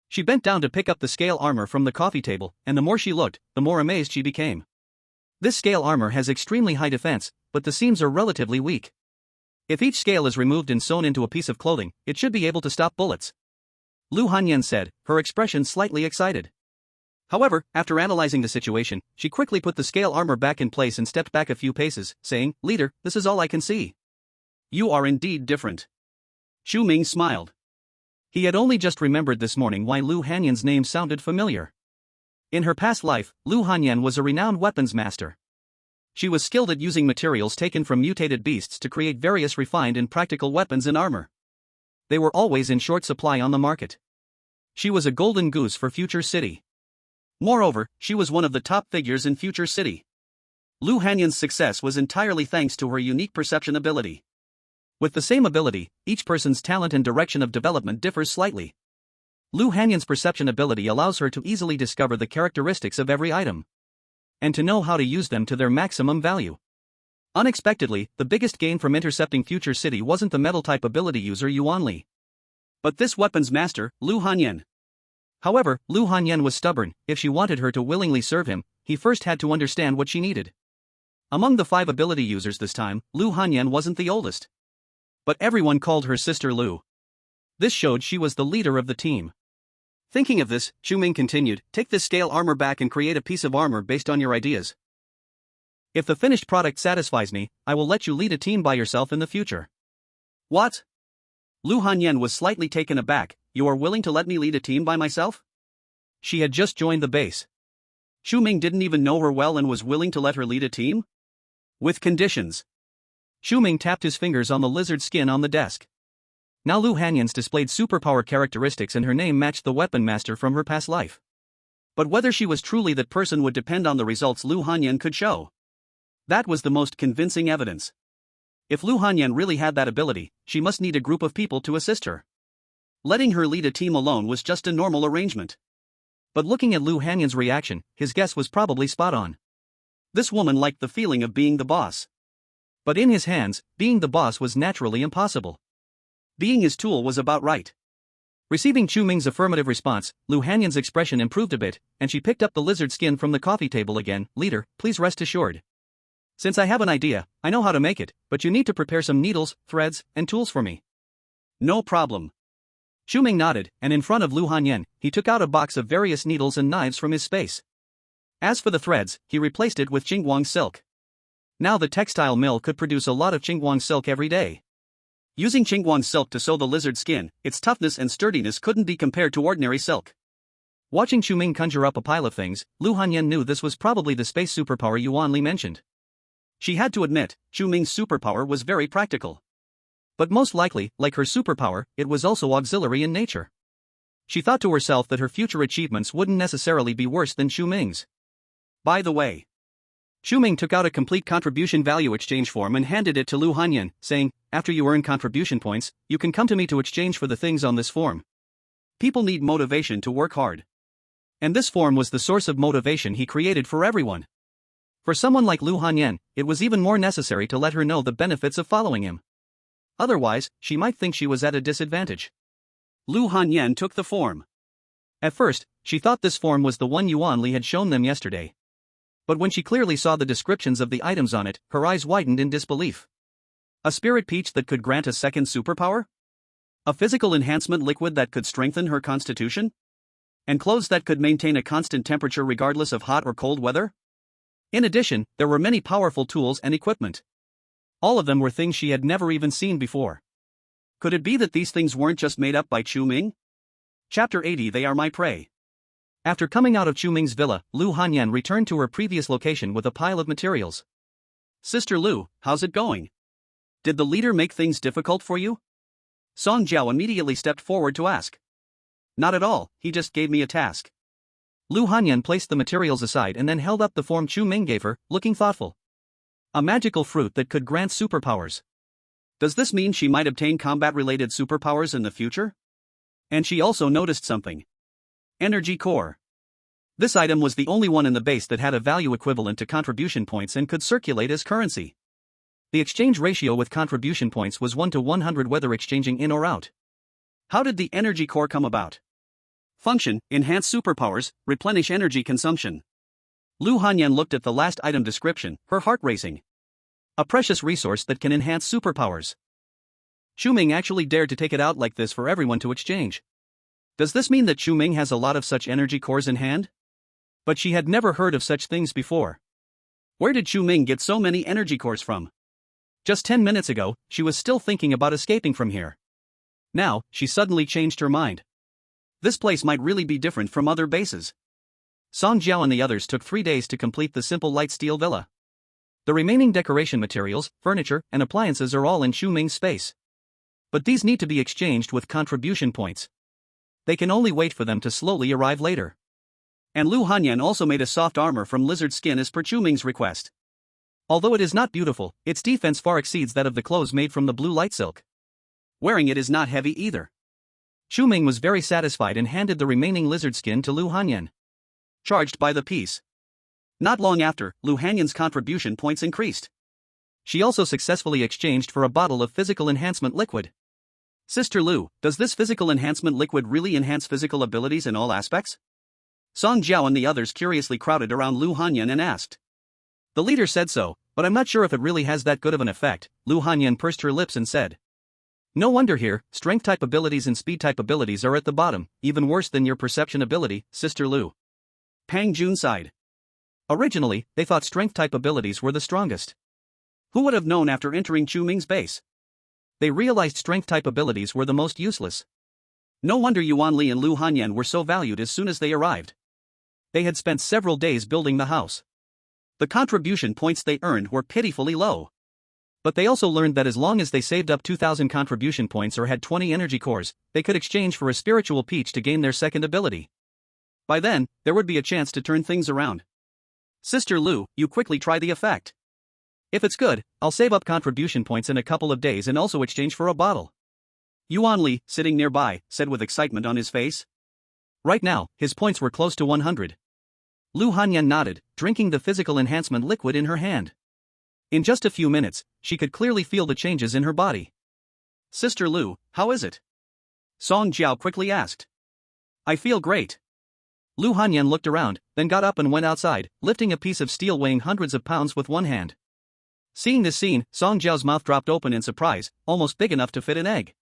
She bent down to pick up the scale armor from the coffee table, and the more she looked, the more amazed she became. This scale armor has extremely high defense, but the seams are relatively weak. If each scale is removed and sewn into a piece of clothing, it should be able to stop bullets. Lu Hanyan said, her expression slightly excited. However, after analyzing the situation, she quickly put the scale armor back in place and stepped back a few paces, saying, Leader, this is all I can see. You are indeed different. Chu Ming smiled. He had only just remembered this morning why Lu Hanyan's name sounded familiar. In her past life, Lu Hanyan was a renowned weapons master. She was skilled at using materials taken from mutated beasts to create various refined and practical weapons and armor. They were always in short supply on the market. She was a golden goose for Future City. Moreover, she was one of the top figures in Future City. Lu Hanyan's success was entirely thanks to her unique perception ability. With the same ability, each person's talent and direction of development differs slightly. Lu Hanyan's perception ability allows her to easily discover the characteristics of every item, and to know how to use them to their maximum value. Unexpectedly, the biggest gain from intercepting Future City wasn't the metal-type ability user Yuan Li, but this weapons master, Lu Hanyan. However, Lu Hanyan was stubborn. If she wanted her to willingly serve him, he first had to understand what she needed. Among the 5 ability users this time, Lu Hanyan wasn't the oldest. But everyone called her Sister Lu. This showed she was the leader of the team. Thinking of this, Chu Ming continued, take this scale armor back and create a piece of armor based on your ideas. If the finished product satisfies me, I will let you lead a team by yourself in the future. What? Lu Hanyan was slightly taken aback. You are willing to let me lead a team by myself? She had just joined the base. Chu Ming didn't even know her well and was willing to let her lead a team? With conditions. Chu Ming tapped his fingers on the lizard skin on the desk. Now Lu Hanyan's displayed superpower characteristics and her name matched the weapon master from her past life. But whether she was truly that person would depend on the results Lu Hanyan could show. That was the most convincing evidence. If Lu Hanyan really had that ability, she must need a group of people to assist her. Letting her lead a team alone was just a normal arrangement. But looking at Lu Hanyan's reaction, his guess was probably spot on. This woman liked the feeling of being the boss. But in his hands, being the boss was naturally impossible. Being his tool was about right. Receiving Chu Ming's affirmative response, Lu Hanyan's expression improved a bit, and she picked up the lizard skin from the coffee table again. Leader, please rest assured. Since I have an idea, I know how to make it, but you need to prepare some needles, threads, and tools for me. No problem. Chu Ming nodded, and in front of Lu Hanyan, he took out a box of various needles and knives from his space. As for the threads, he replaced it with Qingguang silk. Now the textile mill could produce a lot of Qingguang silk every day. Using Qingguang silk to sew the lizard skin, its toughness and sturdiness couldn't be compared to ordinary silk. Watching Chu Ming conjure up a pile of things, Lu Hanyan knew this was probably the space superpower Yuan Li mentioned. She had to admit, Chu Ming's superpower was very practical. But most likely, like her superpower, it was also auxiliary in nature. She thought to herself that her future achievements wouldn't necessarily be worse than Chu Ming's. By the way, Chu Ming took out a complete contribution value exchange form and handed it to Lu Hanyan, saying, after you earn contribution points, you can come to me to exchange for the things on this form. People need motivation to work hard. And this form was the source of motivation he created for everyone. For someone like Lu Hanyan, it was even more necessary to let her know the benefits of following him. Otherwise, she might think she was at a disadvantage. Lu Hanyan took the form. At first, she thought this form was the one Yuan Li had shown them yesterday. But when she clearly saw the descriptions of the items on it, her eyes widened in disbelief. A spirit peach that could grant a second superpower? A physical enhancement liquid that could strengthen her constitution? And clothes that could maintain a constant temperature regardless of hot or cold weather? In addition, there were many powerful tools and equipment. All of them were things she had never even seen before. Could it be that these things weren't just made up by Chu Ming? Chapter 80 They Are My Prey. After coming out of Chu Ming's villa, Lu Hanyan returned to her previous location with a pile of materials. Sister Lu, how's it going? Did the leader make things difficult for you? Song Jiao immediately stepped forward to ask. Not at all, he just gave me a task. Lu Hanyan placed the materials aside and then held up the form Chu Ming gave her, looking thoughtful. A magical fruit that could grant superpowers. Does this mean she might obtain combat-related superpowers in the future? And she also noticed something. Energy core. This item was the only one in the base that had a value equivalent to contribution points and could circulate as currency. The exchange ratio with contribution points was 1 to 100 whether exchanging in or out. How did the energy core come about? Function, enhance superpowers, replenish energy consumption. Lu Hanyan looked at the last item description, her heart racing. A precious resource that can enhance superpowers. Chu Ming actually dared to take it out like this for everyone to exchange. Does this mean that Chu Ming has a lot of such energy cores in hand? But she had never heard of such things before. Where did Chu Ming get so many energy cores from? Just 10 minutes ago, she was still thinking about escaping from here. Now, she suddenly changed her mind. This place might really be different from other bases. Song Jiao and the others took 3 days to complete the simple light steel villa. The remaining decoration materials, furniture, and appliances are all in Chu Ming's space. But these need to be exchanged with contribution points. They can only wait for them to slowly arrive later. And Lu Hanyan also made a soft armor from lizard skin as per Chu Ming's request. Although it is not beautiful, its defense far exceeds that of the clothes made from the blue light silk. Wearing it is not heavy either. Chu Ming was very satisfied and handed the remaining lizard skin to Lu Hanyan. Charged by the piece. Not long after, Lu Hanyan's contribution points increased. She also successfully exchanged for a bottle of physical enhancement liquid. Sister Lu, does this physical enhancement liquid really enhance physical abilities in all aspects? Song Jiao and the others curiously crowded around Lu Hanyan and asked. The leader said so, but I'm not sure if it really has that good of an effect. Lu Hanyan pursed her lips and said. No wonder here, strength-type abilities and speed-type abilities are at the bottom, even worse than your perception ability, Sister Lu. Pang Jun sighed. Originally, they thought strength-type abilities were the strongest. Who would have known after entering Chu Ming's base? They realized strength-type abilities were the most useless. No wonder Yuan Li and Lu Hanyan were so valued as soon as they arrived. They had spent several days building the house. The contribution points they earned were pitifully low. But they also learned that as long as they saved up 2,000 contribution points or had 20 energy cores, they could exchange for a spiritual peach to gain their second ability. By then, there would be a chance to turn things around. Sister Lu, you quickly try the effect. If it's good, I'll save up contribution points in a couple of days and also exchange for a bottle. Yuan Li, sitting nearby, said with excitement on his face. Right now, his points were close to 100. Lu Hanyan nodded, drinking the physical enhancement liquid in her hand. In just a few minutes, she could clearly feel the changes in her body. Sister Lu, how is it? Song Jiao quickly asked. I feel great. Lu Hanyan looked around, then got up and went outside, lifting a piece of steel weighing hundreds of pounds with one hand. Seeing this scene, Song Jiao's mouth dropped open in surprise, almost big enough to fit an egg.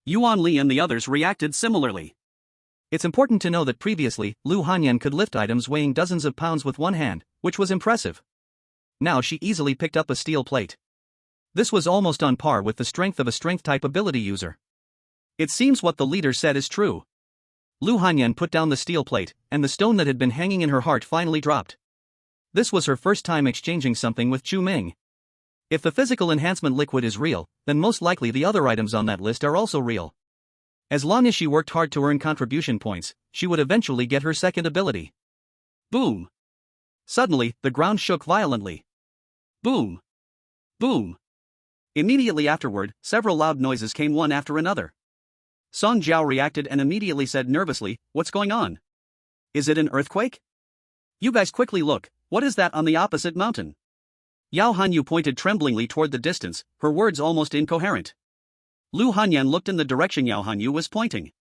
Yuan Li and the others reacted similarly. It's important to know that previously, Lu Hanyan could lift items weighing dozens of pounds with one hand, which was impressive. Now she easily picked up a steel plate. This was almost on par with the strength of a strength-type ability user. It seems what the leader said is true. Lu Hanyan put down the steel plate, and the stone that had been hanging in her heart finally dropped. This was her first time exchanging something with Chu Ming. If the physical enhancement liquid is real, then most likely the other items on that list are also real. As long as she worked hard to earn contribution points, she would eventually get her second ability. Boom! Suddenly, the ground shook violently. Boom! Boom! Immediately afterward, several loud noises came one after another. Song Jiao reacted and immediately said nervously, "What's going on? Is it an earthquake? You guys quickly look, what is that on the opposite mountain?" Yao Hanyu pointed tremblingly toward the distance, her words almost incoherent. Lu Hanyan looked in the direction Yao Hanyu was pointing.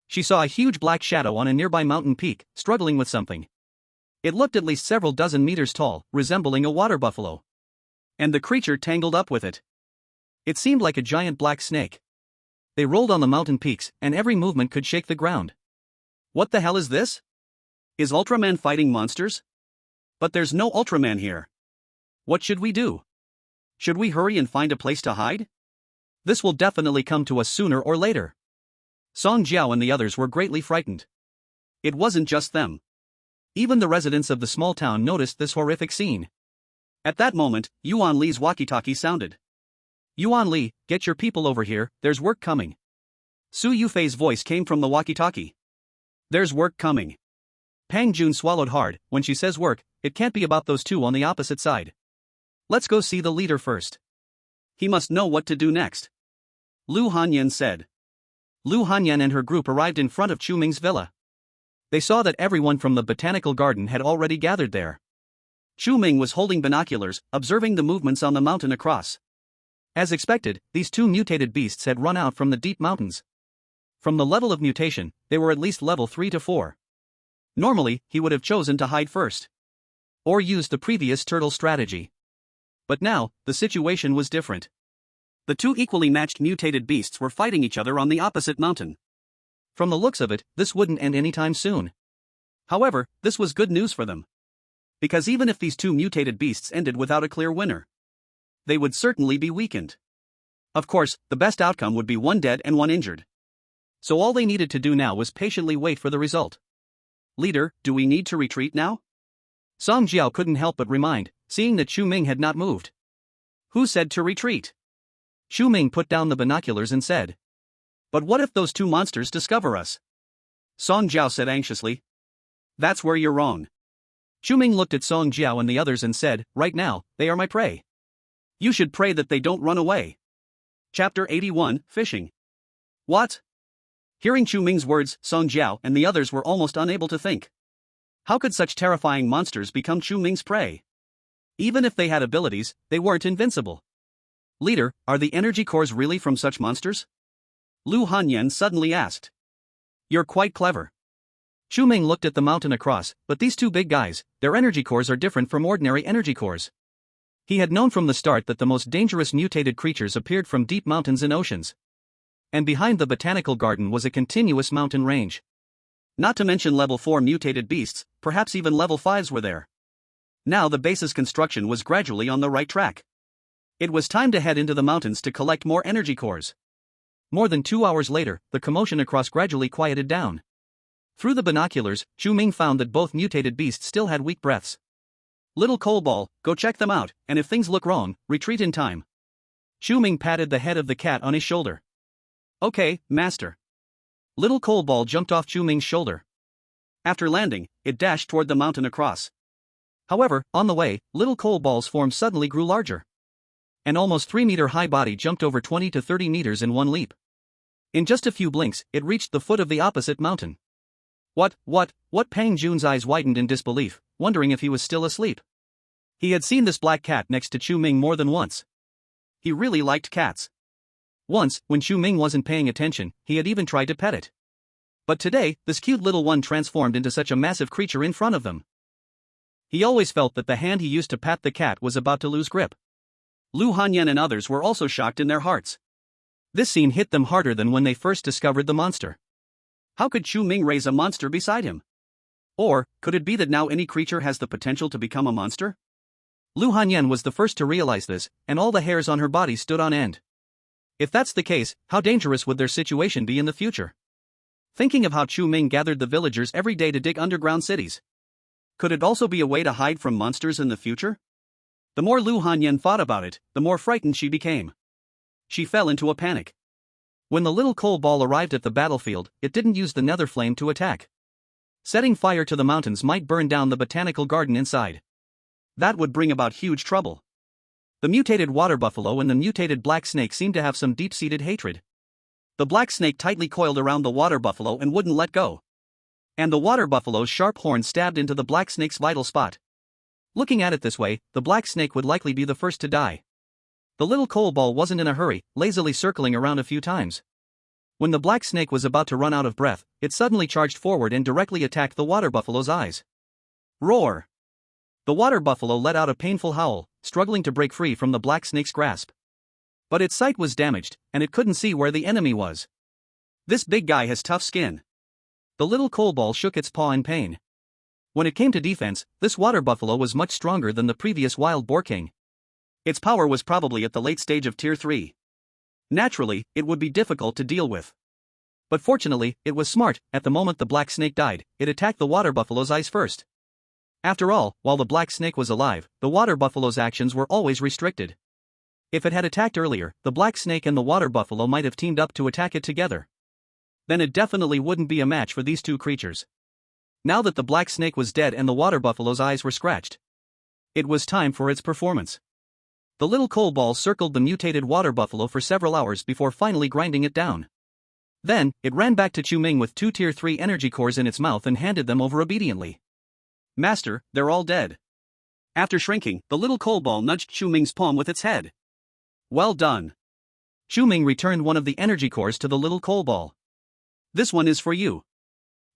She saw a huge black shadow on a nearby mountain peak, struggling with something. It looked at least several dozen meters tall, resembling a water buffalo. And the creature tangled up with it. It seemed like a giant black snake. They rolled on the mountain peaks, and every movement could shake the ground. What the hell is this? Is Ultraman fighting monsters? But there's no Ultraman here. What should we do? Should we hurry and find a place to hide? This will definitely come to us sooner or later. Song Jiao and the others were greatly frightened. It wasn't just them. Even the residents of the small town noticed this horrific scene. At that moment, Yuan Li's walkie-talkie sounded. Yuan Li, get your people over here, there's work coming. Su Yufei's voice came from the walkie-talkie. There's work coming. Pang Jun swallowed hard. When she says work, it can't be about those two on the opposite side. Let's go see the leader first. He must know what to do next. Lu Hanyan said. Lu Hanyan and her group arrived in front of Chu Ming's villa. They saw that everyone from the botanical garden had already gathered there. Chu Ming was holding binoculars, observing the movements on the mountain across. As expected, these two mutated beasts had run out from the deep mountains. From the level of mutation, they were at least level 3 to 4. Normally, he would have chosen to hide first. Or used the previous turtle strategy. But now, the situation was different. The two equally matched mutated beasts were fighting each other on the opposite mountain. From the looks of it, this wouldn't end anytime soon. However, this was good news for them. Because even if these two mutated beasts ended without a clear winner, they would certainly be weakened. Of course, the best outcome would be one dead and one injured. So all they needed to do now was patiently wait for the result. Leader, do we need to retreat now? Song Jiao couldn't help but remind, seeing that Chu Ming had not moved. Who said to retreat? Chu Ming put down the binoculars and said. But what if those two monsters discover us? Song Jiao said anxiously. That's where you're wrong. Chu Ming looked at Song Jiao and the others and said, right now, they are my prey. You should pray that they don't run away. Chapter 81, Fishing. What? Hearing Chu Ming's words, Song Jiao and the others were almost unable to think. How could such terrifying monsters become Chu Ming's prey? Even if they had abilities, they weren't invincible. Leader, are the energy cores really from such monsters? Lu Hanyan suddenly asked. You're quite clever. Chu Ming looked at the mountain across, but these two big guys, their energy cores are different from ordinary energy cores. He had known from the start that the most dangerous mutated creatures appeared from deep mountains and oceans. And behind the botanical garden was a continuous mountain range. Not to mention level 4 mutated beasts, perhaps even level 5s were there. Now the base's construction was gradually on the right track. It was time to head into the mountains to collect more energy cores. More than 2 hours later, the commotion across gradually quieted down. Through the binoculars, Chu Ming found that both mutated beasts still had weak breaths. Little Coalball, go check them out, and if things look wrong, retreat in time. Chu Ming patted the head of the cat on his shoulder. Okay, master. Little Coalball jumped off Chu Ming's shoulder. After landing, it dashed toward the mountain across. However, on the way, Little Coalball's form suddenly grew larger. An almost 3-meter-high body jumped over 20 to 30 meters in one leap. In just a few blinks, it reached the foot of the opposite mountain. What? Pang Jun's eyes widened in disbelief, wondering if he was still asleep. He had seen this black cat next to Chu Ming more than once. He really liked cats. Once, when Chu Ming wasn't paying attention, he had even tried to pet it. But today, this cute little one transformed into such a massive creature in front of them. He always felt that the hand he used to pat the cat was about to lose grip. Lu Hanyan and others were also shocked in their hearts. This scene hit them harder than when they first discovered the monster. How could Chu Ming raise a monster beside him? Or, could it be that now any creature has the potential to become a monster? Lu Hanyan was the first to realize this, and all the hairs on her body stood on end. If that's the case, how dangerous would their situation be in the future? Thinking of how Chu Ming gathered the villagers every day to dig underground cities. Could it also be a way to hide from monsters in the future? The more Lu Hanyan thought about it, the more frightened she became. She fell into a panic. When the little coal ball arrived at the battlefield, it didn't use the nether flame to attack. Setting fire to the mountains might burn down the botanical garden inside. That would bring about huge trouble. The mutated water buffalo and the mutated black snake seemed to have some deep-seated hatred. The black snake tightly coiled around the water buffalo and wouldn't let go. And the water buffalo's sharp horn stabbed into the black snake's vital spot. Looking at it this way, the black snake would likely be the first to die. The little coal ball wasn't in a hurry, lazily circling around a few times. When the black snake was about to run out of breath, it suddenly charged forward and directly attacked the water buffalo's eyes. Roar! The water buffalo let out a painful howl, struggling to break free from the black snake's grasp. But its sight was damaged, and it couldn't see where the enemy was. This big guy has tough skin. The little coal ball shook its paw in pain. When it came to defense, this water buffalo was much stronger than the previous wild boar king. Its power was probably at the late stage of Tier 3. Naturally, it would be difficult to deal with. But fortunately, it was smart. At the moment the black snake died, it attacked the water buffalo's eyes first. After all, while the black snake was alive, the water buffalo's actions were always restricted. If it had attacked earlier, the black snake and the water buffalo might have teamed up to attack it together. Then it definitely wouldn't be a match for these two creatures. Now that the black snake was dead and the water buffalo's eyes were scratched, it was time for its performance. The little coal ball circled the mutated water buffalo for several hours before finally grinding it down. Then, it ran back to Chu Ming with 2 Tier 3 energy cores in its mouth and handed them over obediently. Master, they're all dead. After shrinking, the little coal ball nudged Chu Ming's palm with its head. Well done. Chu Ming returned one of the energy cores to the little coal ball. This one is for you.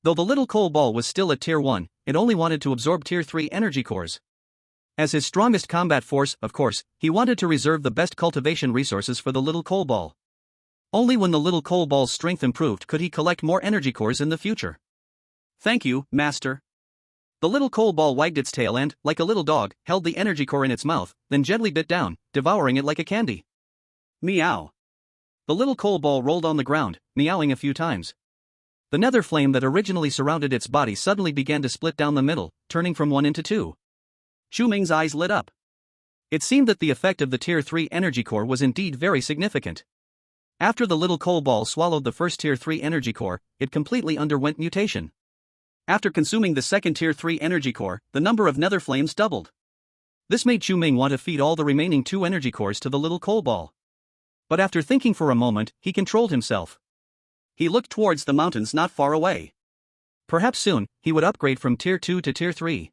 Though the little coal ball was still at Tier 1, it only wanted to absorb Tier 3 energy cores. As his strongest combat force, of course, he wanted to reserve the best cultivation resources for the little coal ball. Only when the little coal ball's strength improved could he collect more energy cores in the future. Thank you, Master. The little coal ball wagged its tail and, like a little dog, held the energy core in its mouth, then gently bit down, devouring it like a candy. Meow. The little coal ball rolled on the ground, meowing a few times. The nether flame that originally surrounded its body suddenly began to split down the middle, turning from 1 into 2. Chu Ming's eyes lit up. It seemed that the effect of the Tier 3 energy core was indeed very significant. After the little coal ball swallowed the first Tier 3 energy core, it completely underwent mutation. After consuming the second Tier 3 energy core, the number of nether flames doubled. This made Chu Ming want to feed all the remaining 2 energy cores to the little coal ball. But after thinking for a moment, he controlled himself. He looked towards the mountains not far away. Perhaps soon, he would upgrade from Tier 2 to Tier 3.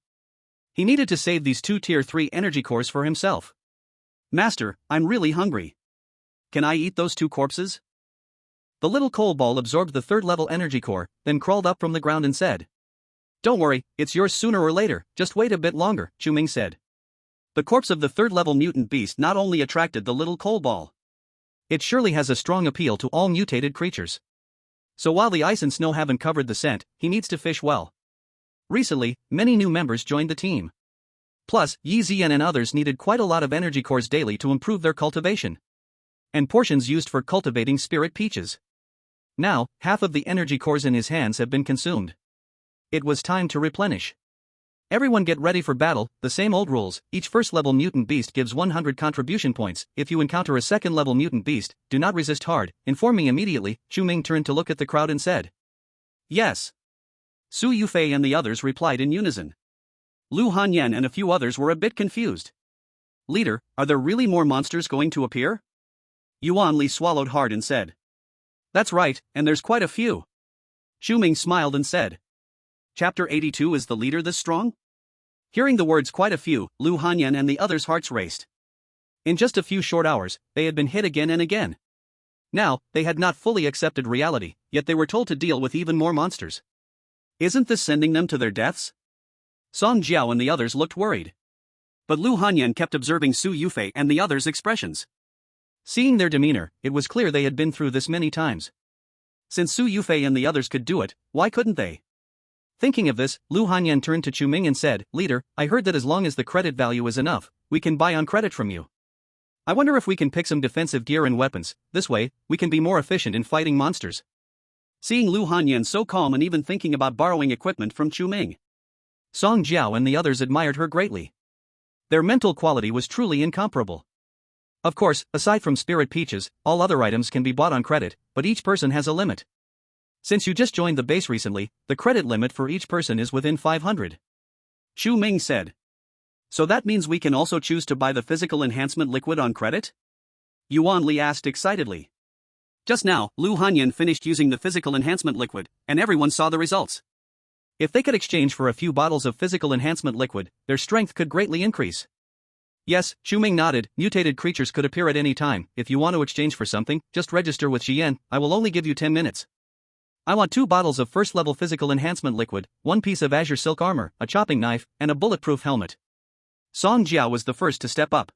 He needed to save these 2 Tier 3 energy cores for himself. Master, I'm really hungry. Can I eat those 2 corpses? The little coal ball absorbed the 3rd level energy core, then crawled up from the ground and said. Don't worry, it's yours sooner or later, just wait a bit longer, Chu Ming said. The corpse of the 3rd level mutant beast not only attracted the little coal ball. It surely has a strong appeal to all mutated creatures. So while the ice and snow haven't covered the scent, he needs to fish well. Recently, many new members joined the team. Plus, Yi Zian and others needed quite a lot of energy cores daily to improve their cultivation. And portions used for cultivating spirit peaches. Now, half of the energy cores in his hands have been consumed. It was time to replenish. Everyone get ready for battle, the same old rules. Each first-level mutant beast gives 100 contribution points. If you encounter a second-level mutant beast, do not resist hard. Inform me immediately. Chu Ming turned to look at the crowd and said. Yes. Su Yufei and the others replied in unison. Lu Hanyan and a few others were a bit confused. Leader, are there really more monsters going to appear? Yuan Li swallowed hard and said. That's right, and there's quite a few. Chu Ming smiled and said. Chapter 82 Is the leader this strong? Hearing the words quite a few, Lu Hanyan and the others' hearts raced. In just a few short hours, they had been hit again and again. Now, they had not fully accepted reality, yet they were told to deal with even more monsters. Isn't this sending them to their deaths? Song Jiao and the others looked worried. But Lu Hanyan kept observing Su Yufei and the others' expressions. Seeing their demeanor, it was clear they had been through this many times. Since Su Yufei and the others could do it, why couldn't they? Thinking of this, Lu Hanyan turned to Chu Ming and said, Leader, I heard that as long as the credit value is enough, we can buy on credit from you. I wonder if we can pick some defensive gear and weapons. This way, we can be more efficient in fighting monsters. Seeing Lu Hanyan so calm and even thinking about borrowing equipment from Chu Ming, Song Jiao and the others admired her greatly. Their mental quality was truly incomparable. Of course, aside from spirit peaches, all other items can be bought on credit, but each person has a limit. Since you just joined the base recently, the credit limit for each person is within 500. Chu Ming said. So that means we can also choose to buy the physical enhancement liquid on credit? Yuan Li asked excitedly. Just now, Lu Hanyan finished using the physical enhancement liquid, and everyone saw the results. If they could exchange for a few bottles of physical enhancement liquid, their strength could greatly increase. Yes, Chu Ming nodded. Mutated creatures could appear at any time. If you want to exchange for something, just register with Xian. I will only give you 10 minutes. I want 2 bottles of first-level physical enhancement liquid, 1 piece of azure silk armor, a chopping knife, and a bulletproof helmet. Song Jiao was the first to step up.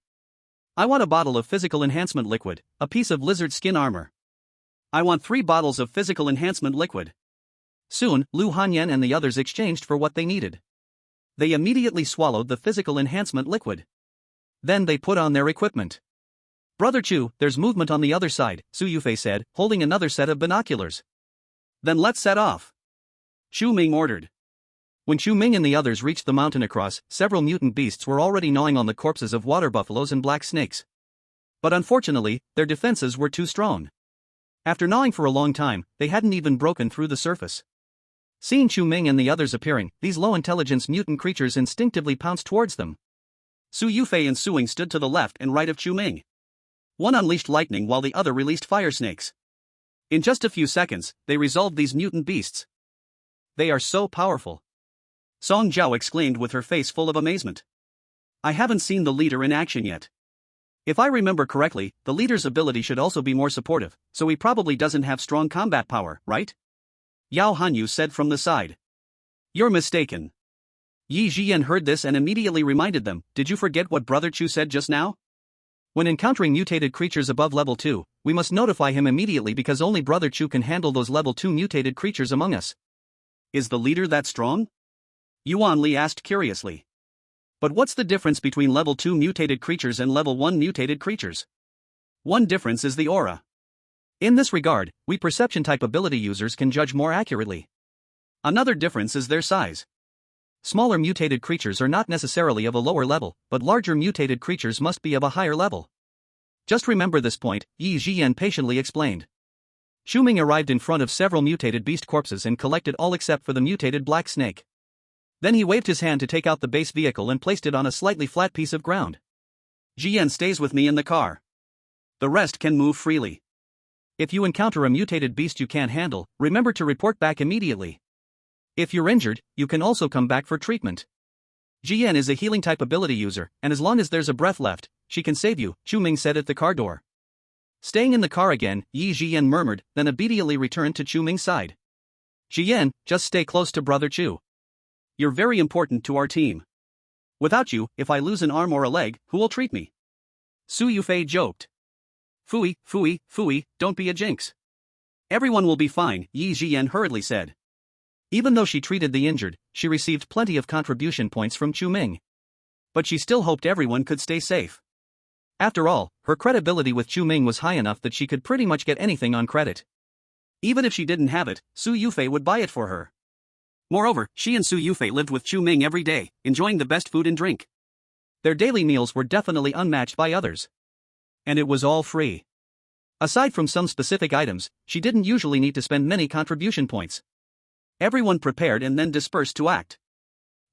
I want a bottle of physical enhancement liquid, a piece of lizard skin armor. I want 3 bottles of physical enhancement liquid. Soon, Lu Hanyan and the others exchanged for what they needed. They immediately swallowed the physical enhancement liquid. Then they put on their equipment. Brother Chu, there's movement on the other side, Su Yufei said, holding another set of binoculars. Then let's set off. Chu Ming ordered. When Chu Ming and the others reached the mountain across, several mutant beasts were already gnawing on the corpses of water buffaloes and black snakes. But unfortunately, their defenses were too strong. After gnawing for a long time, they hadn't even broken through the surface. Seeing Chu Ming and the others appearing, these low-intelligence mutant creatures instinctively pounced towards them. Su Yufei and Suing stood to the left and right of Chu Ming. One unleashed lightning while the other released fire snakes. In just a few seconds, they resolved these mutant beasts. They are so powerful. Song Jiao exclaimed with her face full of amazement. I haven't seen the leader in action yet. If I remember correctly, the leader's ability should also be more supportive, so he probably doesn't have strong combat power, right? Yao Hanyu said from the side. You're mistaken. Yi Jian heard this and immediately reminded them, did you forget what Brother Chu said just now? When encountering mutated creatures above level 2, we must notify him immediately because only Brother Chu can handle those level 2 mutated creatures among us. Is the leader that strong? Yuan Li asked curiously. But what's the difference between level 2 mutated creatures and level 1 mutated creatures? One difference is the aura. In this regard, we perception-type ability users can judge more accurately. Another difference is their size. Smaller mutated creatures are not necessarily of a lower level, but larger mutated creatures must be of a higher level. Just remember this point, Yi Jian patiently explained. Chu Ming arrived in front of several mutated beast corpses and collected all except for the mutated black snake. Then he waved his hand to take out the base vehicle and placed it on a slightly flat piece of ground. Jian stays with me in the car. The rest can move freely. If you encounter a mutated beast you can't handle, remember to report back immediately. If you're injured, you can also come back for treatment. Jian is a healing type ability user, and as long as there's a breath left, she can save you, Chu Ming said at the car door. Staying in the car again, Yi Jian murmured, then obediently returned to Chu Ming's side. Jian, just stay close to Brother Chu. You're very important to our team. Without you, if I lose an arm or a leg, who will treat me? Su Yufei joked. Fooey, don't be a jinx. Everyone will be fine, Yi Jian hurriedly said. Even though she treated the injured, she received plenty of contribution points from Chu Ming. But she still hoped everyone could stay safe. After all, her credibility with Chu Ming was high enough that she could pretty much get anything on credit. Even if she didn't have it, Su Yufei would buy it for her. Moreover, she and Su Yufei lived with Chu Ming every day, enjoying the best food and drink. Their daily meals were definitely unmatched by others. And it was all free. Aside from some specific items, she didn't usually need to spend many contribution points. Everyone prepared and then dispersed to act.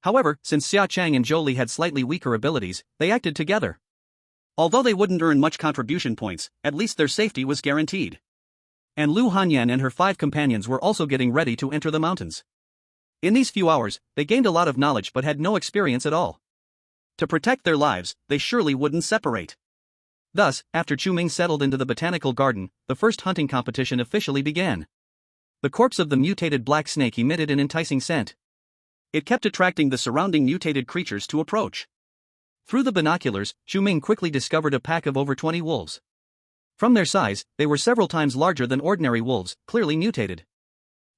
However, since Xia Chang and Zhou Li had slightly weaker abilities, they acted together. Although they wouldn't earn much contribution points, at least their safety was guaranteed. And Lu Hanyan and her 5 companions were also getting ready to enter the mountains. In these few hours, they gained a lot of knowledge but had no experience at all. To protect their lives, they surely wouldn't separate. Thus, after Chu Ming settled into the botanical garden, the first hunting competition officially began. The corpse of the mutated black snake emitted an enticing scent. It kept attracting the surrounding mutated creatures to approach. Through the binoculars, Chu Ming quickly discovered a pack of over 20 wolves. From their size, they were several times larger than ordinary wolves, clearly mutated.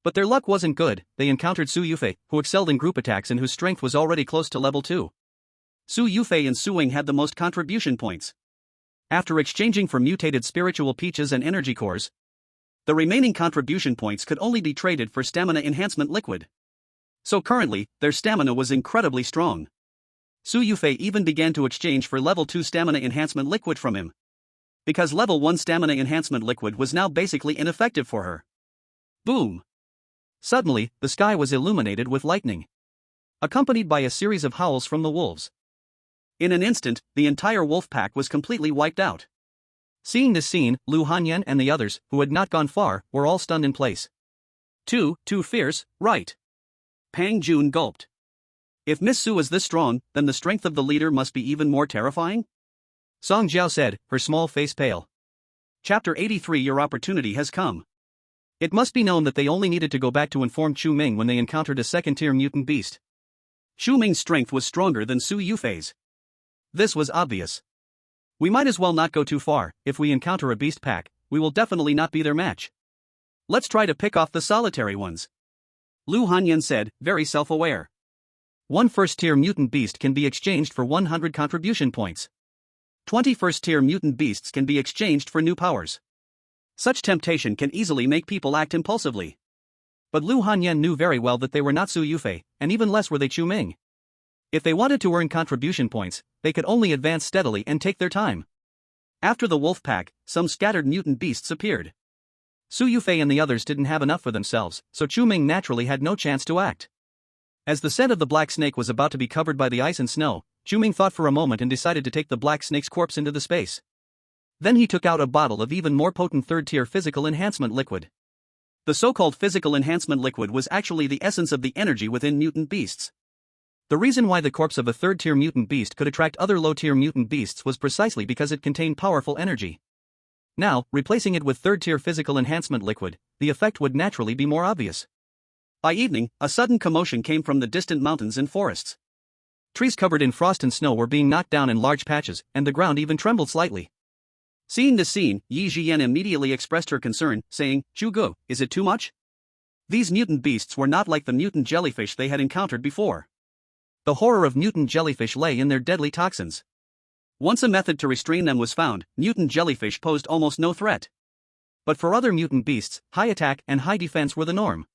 But their luck wasn't good, they encountered Su Yufei, who excelled in group attacks and whose strength was already close to level 2. Su Yufei and Suing had the most contribution points. After exchanging for mutated spiritual peaches and energy cores, the remaining contribution points could only be traded for stamina enhancement liquid. So currently, their stamina was incredibly strong. Su Yufei even began to exchange for level 2 stamina enhancement liquid from him. Because level 1 stamina enhancement liquid was now basically ineffective for her. Boom! Suddenly, the sky was illuminated with lightning, accompanied by a series of howls from the wolves. In an instant, the entire wolf pack was completely wiped out. Seeing this scene, Lu Hanyan and the others, who had not gone far, were all stunned in place. Too fierce, right? Pang Jun gulped. If Miss Su is this strong, then the strength of the leader must be even more terrifying? Song Jiao said, her small face pale. Chapter 83. Your opportunity has come. It must be known that they only needed to go back to inform Chu Ming when they encountered a second-tier mutant beast. Chu Ming's strength was stronger than Su Yufei's. This was obvious. We might as well not go too far. If we encounter a beast pack, we will definitely not be their match. Let's try to pick off the solitary ones. Lu Hanyan said, very self-aware. One first-tier mutant beast can be exchanged for 100 contribution points. 20 first-tier mutant beasts can be exchanged for new powers. Such temptation can easily make people act impulsively. But Lu Hanyan knew very well that they were not Su Yufei, and even less were they Chu Ming. If they wanted to earn contribution points, they could only advance steadily and take their time. After the wolf pack, some scattered mutant beasts appeared. Su Yufei and the others didn't have enough for themselves, so Chu Ming naturally had no chance to act. As the scent of the black snake was about to be covered by the ice and snow, Chu Ming thought for a moment and decided to take the black snake's corpse into the space. Then he took out a bottle of even more potent third-tier physical enhancement liquid. The so-called physical enhancement liquid was actually the essence of the energy within mutant beasts. The reason why the corpse of a third-tier mutant beast could attract other low-tier mutant beasts was precisely because it contained powerful energy. Now, replacing it with third-tier physical enhancement liquid, the effect would naturally be more obvious. By evening, a sudden commotion came from the distant mountains and forests. Trees covered in frost and snow were being knocked down in large patches, and the ground even trembled slightly. Seeing this scene, Yi Jian immediately expressed her concern, saying, "Chu Gu, is it too much?" These mutant beasts were not like the mutant jellyfish they had encountered before. The horror of mutant jellyfish lay in their deadly toxins. Once a method to restrain them was found, mutant jellyfish posed almost no threat. But for other mutant beasts, high attack and high defense were the norm.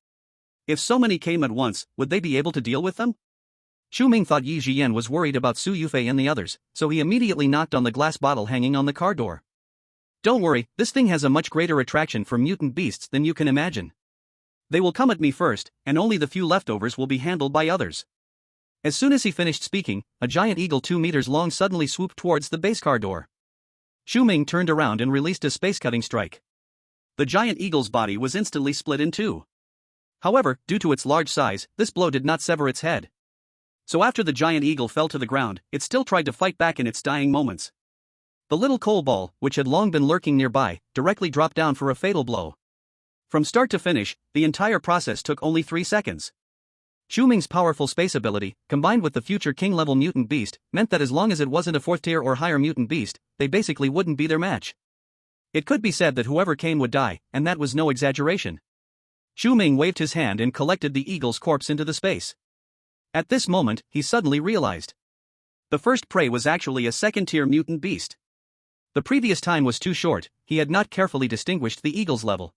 If so many came at once, would they be able to deal with them? Chu Ming thought Yi Jian was worried about Su Yufei and the others, so he immediately knocked on the glass bottle hanging on the car door. "Don't worry, this thing has a much greater attraction for mutant beasts than you can imagine. They will come at me first, and only the few leftovers will be handled by others." As soon as he finished speaking, a giant eagle 2 meters long suddenly swooped towards the base car door. Chu Ming turned around and released a space-cutting strike. The giant eagle's body was instantly split in two. However, due to its large size, this blow did not sever its head. So after the giant eagle fell to the ground, it still tried to fight back in its dying moments. The little coal ball, which had long been lurking nearby, directly dropped down for a fatal blow. From start to finish, the entire process took only 3 seconds. Chu Ming's powerful space ability, combined with the future king-level mutant beast, meant that as long as it wasn't a 4th-tier or higher mutant beast, they basically wouldn't be their match. It could be said that whoever came would die, and that was no exaggeration. Chu Ming waved his hand and collected the eagle's corpse into the space. At this moment, he suddenly realized. The first prey was actually a 2nd-tier mutant beast. The previous time was too short, he had not carefully distinguished the eagle's level.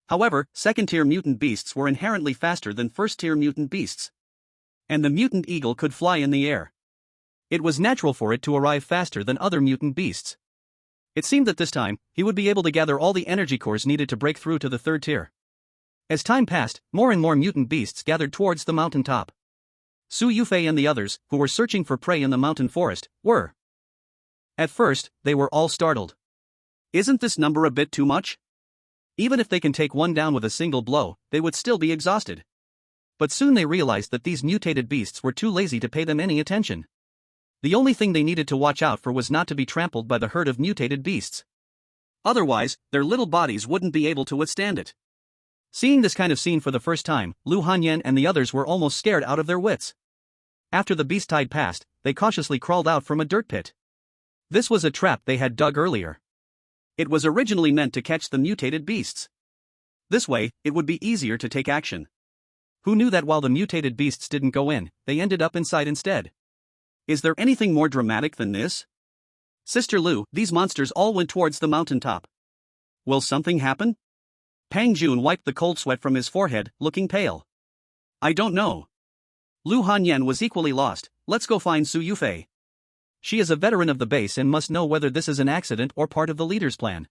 However, 2nd-tier mutant beasts were inherently faster than 1st-tier mutant beasts. And the mutant eagle could fly in the air. It was natural for it to arrive faster than other mutant beasts. It seemed that this time, he would be able to gather all the energy cores needed to break through to the 3rd tier. As time passed, more and more mutant beasts gathered towards the mountain top. Su Yufei and the others, who were searching for prey in the mountain forest, were. At first, they were all startled. Isn't this number a bit too much? Even if they can take one down with a single blow, they would still be exhausted. But soon they realized that these mutated beasts were too lazy to pay them any attention. The only thing they needed to watch out for was not to be trampled by the herd of mutated beasts. Otherwise, their little bodies wouldn't be able to withstand it. Seeing this kind of scene for the first time, Lu Hanyan and the others were almost scared out of their wits. After the beast tide passed, they cautiously crawled out from a dirt pit. This was a trap they had dug earlier. It was originally meant to catch the mutated beasts. This way, it would be easier to take action. Who knew that while the mutated beasts didn't go in, they ended up inside instead? Is there anything more dramatic than this? Sister Lu, these monsters all went towards the mountaintop. Will something happen? Pang Jun wiped the cold sweat from his forehead, looking pale. I don't know. Lu Hanyan was equally lost. Let's go find Su Yufei. She is a veteran of the base and must know whether this is an accident or part of the leader's plan.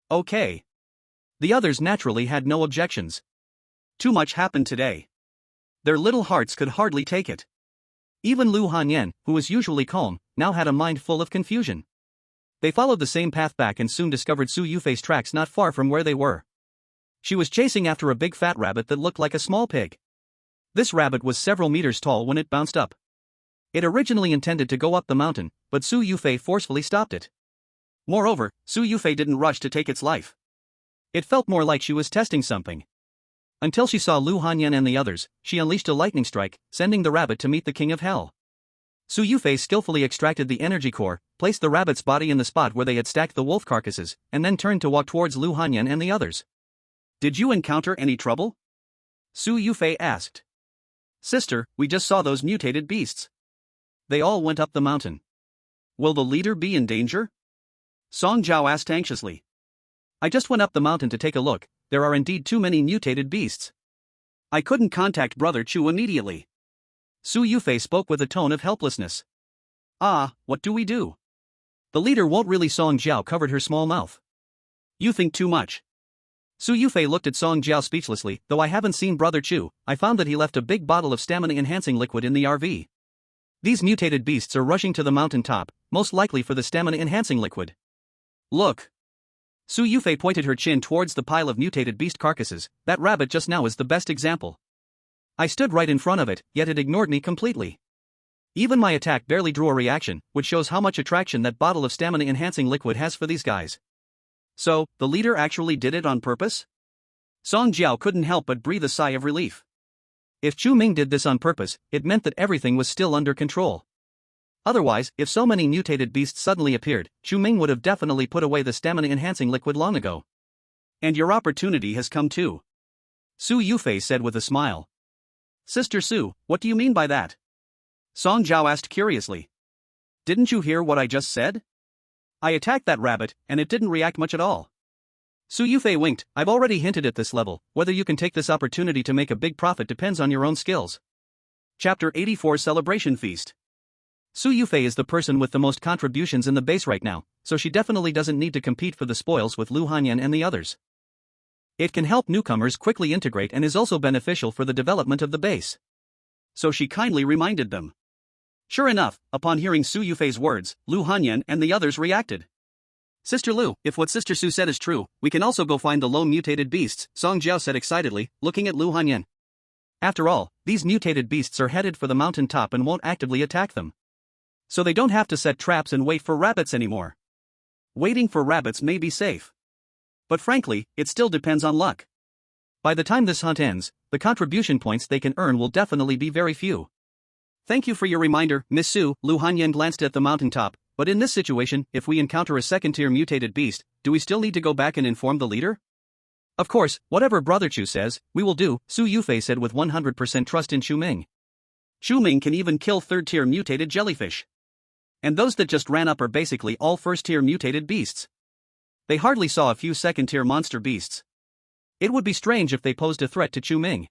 Okay. The others naturally had no objections. Too much happened today. Their little hearts could hardly take it. Even Lu Hanyan, who was usually calm, now had a mind full of confusion. They followed the same path back and soon discovered Su Yufei's tracks not far from where they were. She was chasing after a big fat rabbit that looked like a small pig. This rabbit was several meters tall when it bounced up. It originally intended to go up the mountain, but Su Yufei forcefully stopped it. Moreover, Su Yufei didn't rush to take its life. It felt more like she was testing something. Until she saw Lu Hanyan and the others, she unleashed a lightning strike, sending the rabbit to meet the king of hell. Su Yufei skillfully extracted the energy core, placed the rabbit's body in the spot where they had stacked the wolf carcasses, and then turned to walk towards Lu Hanyan and the others. Did you encounter any trouble? Su Yufei asked. Sister, we just saw those mutated beasts. They all went up the mountain. Will the leader be in danger? Song Jiao asked anxiously. I just went up the mountain to take a look. There are indeed too many mutated beasts. I couldn't contact Brother Chu immediately. Su Yufei spoke with a tone of helplessness. What do we do? The leader won't really. Song Jiao covered her small mouth. You think too much. Su Yufei looked at Song Jiao speechlessly. Though I haven't seen Brother Chu, I found that he left a big bottle of stamina-enhancing liquid in the RV. These mutated beasts are rushing to the mountain top, most likely for the stamina-enhancing liquid. Look. Su Yufei pointed her chin towards the pile of mutated beast carcasses. That rabbit just now is the best example. I stood right in front of it, yet it ignored me completely. Even my attack barely drew a reaction, which shows how much attraction that bottle of stamina-enhancing liquid has for these guys. So, the leader actually did it on purpose? Song Jiao couldn't help but breathe a sigh of relief. If Chu Ming did this on purpose, it meant that everything was still under control. Otherwise, if so many mutated beasts suddenly appeared, Chu Ming would have definitely put away the stamina-enhancing liquid long ago. And your opportunity has come too. Su Yufei said with a smile. Sister Su, what do you mean by that? Song Jiao asked curiously. Didn't you hear what I just said? I attacked that rabbit, and it didn't react much at all. Su Yufei winked. I've already hinted at this level, whether you can take this opportunity to make a big profit depends on your own skills. Chapter 84 Celebration Feast. Su Yufei is the person with the most contributions in the base right now, so she definitely doesn't need to compete for the spoils with Lu Hanyan and the others. It can help newcomers quickly integrate and is also beneficial for the development of the base. So she kindly reminded them. Sure enough, upon hearing Su Yufei's words, Lu Hanyan and the others reacted. Sister Lu, if what Sister Su said is true, we can also go find the lone mutated beasts, Song Jiao said excitedly, looking at Lu Hanyan. After all, these mutated beasts are headed for the mountain top and won't actively attack them. So they don't have to set traps and wait for rabbits anymore. Waiting for rabbits may be safe. But frankly, it still depends on luck. By the time this hunt ends, the contribution points they can earn will definitely be very few. Thank you for your reminder, Miss Su. Lu Hanyan glanced at the mountaintop. But in this situation, if we encounter a second-tier mutated beast, do we still need to go back and inform the leader? Of course, whatever Brother Chu says, we will do, Su Yufei said with 100% trust in Chu Ming. Chu Ming can even kill third-tier mutated jellyfish. And those that just ran up are basically all first-tier mutated beasts. They hardly saw a few second-tier monster beasts. It would be strange if they posed a threat to Chu Ming.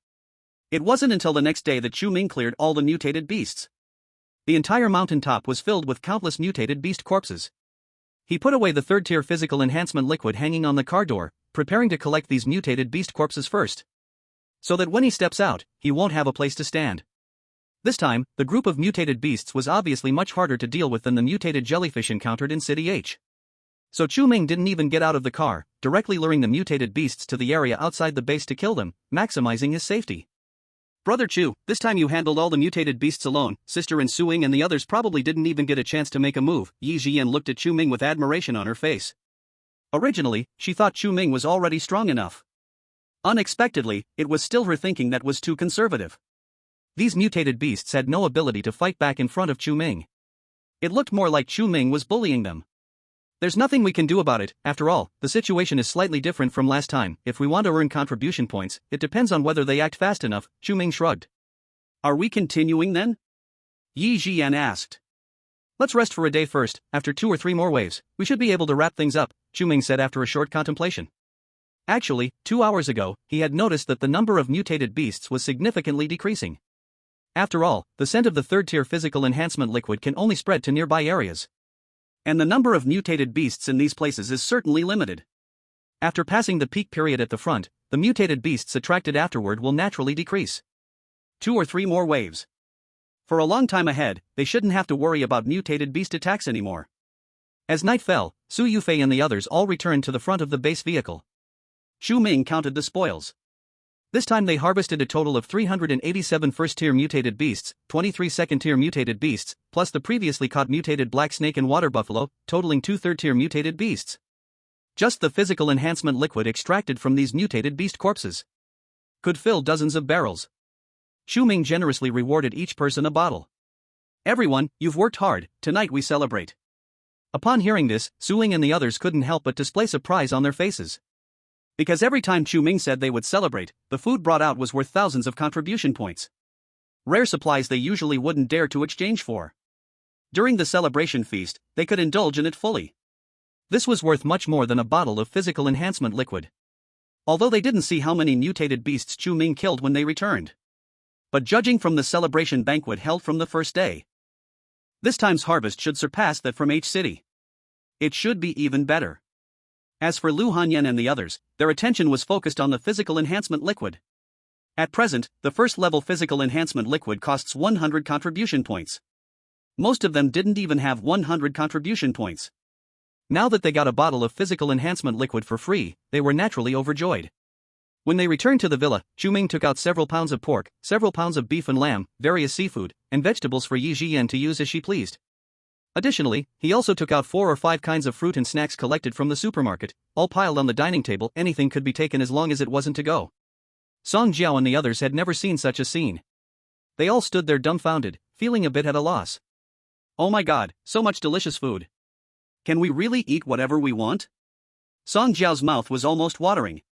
It wasn't until the next day that Chu Ming cleared all the mutated beasts. The entire mountaintop was filled with countless mutated beast corpses. He put away the third-tier physical enhancement liquid hanging on the car door, preparing to collect these mutated beast corpses first. So that when he steps out, he won't have a place to stand. This time, the group of mutated beasts was obviously much harder to deal with than the mutated jellyfish encountered in City H. So Chu Ming didn't even get out of the car, directly luring the mutated beasts to the area outside the base to kill them, maximizing his safety. Brother Chu, this time you handled all the mutated beasts alone. Sister and Su Ying and the others probably didn't even get a chance to make a move. Yi Jian looked at Chu Ming with admiration on her face. Originally, she thought Chu Ming was already strong enough. Unexpectedly, it was still her thinking that was too conservative. These mutated beasts had no ability to fight back in front of Chu Ming. It looked more like Chu Ming was bullying them. There's nothing we can do about it. After all, the situation is slightly different from last time. If we want to earn contribution points, it depends on whether they act fast enough, Chu Ming shrugged. Are we continuing then? Yi Jian asked. Let's rest for a day first. After 2 or 3 more waves, we should be able to wrap things up, Chu Ming said after a short contemplation. Actually, 2 hours ago, he had noticed that the number of mutated beasts was significantly decreasing. After all, the scent of the third-tier physical enhancement liquid can only spread to nearby areas. And the number of mutated beasts in these places is certainly limited. After passing the peak period at the front, the mutated beasts attracted afterward will naturally decrease. 2 or 3 more waves. For a long time ahead, they shouldn't have to worry about mutated beast attacks anymore. As night fell, Su Yufei and the others all returned to the front of the base vehicle. Chu Ming counted the spoils. This time they harvested a total of 387 first-tier mutated beasts, 23 second-tier mutated beasts, plus the previously caught mutated black snake and water buffalo, totaling 2 third-tier mutated beasts. Just the physical enhancement liquid extracted from these mutated beast corpses could fill dozens of barrels. Chu Ming generously rewarded each person a bottle. Everyone, you've worked hard, tonight we celebrate. Upon hearing this, Su Ying and the others couldn't help but display surprise on their faces. Because every time Chu Ming said they would celebrate, the food brought out was worth thousands of contribution points. Rare supplies they usually wouldn't dare to exchange for. During the celebration feast, they could indulge in it fully. This was worth much more than a bottle of physical enhancement liquid. Although they didn't see how many mutated beasts Chu Ming killed when they returned. But judging from the celebration banquet held from the first day, this time's harvest should surpass that from H City. It should be even better. As for Lu Hanyan and the others, their attention was focused on the physical enhancement liquid. At present, the first level physical enhancement liquid costs 100 contribution points. Most of them didn't even have 100 contribution points. Now that they got a bottle of physical enhancement liquid for free, they were naturally overjoyed. When they returned to the villa, Chu Ming took out several pounds of pork, several pounds of beef and lamb, various seafood, and vegetables for Yi Jian to use as she pleased. Additionally, he also took out 4 or 5 kinds of fruit and snacks collected from the supermarket, all piled on the dining table. Anything could be taken as long as it wasn't to go. Song Jiao and the others had never seen such a scene. They all stood there dumbfounded, feeling a bit at a loss. Oh my god, so much delicious food. Can we really eat whatever we want? Song Jiao's mouth was almost watering.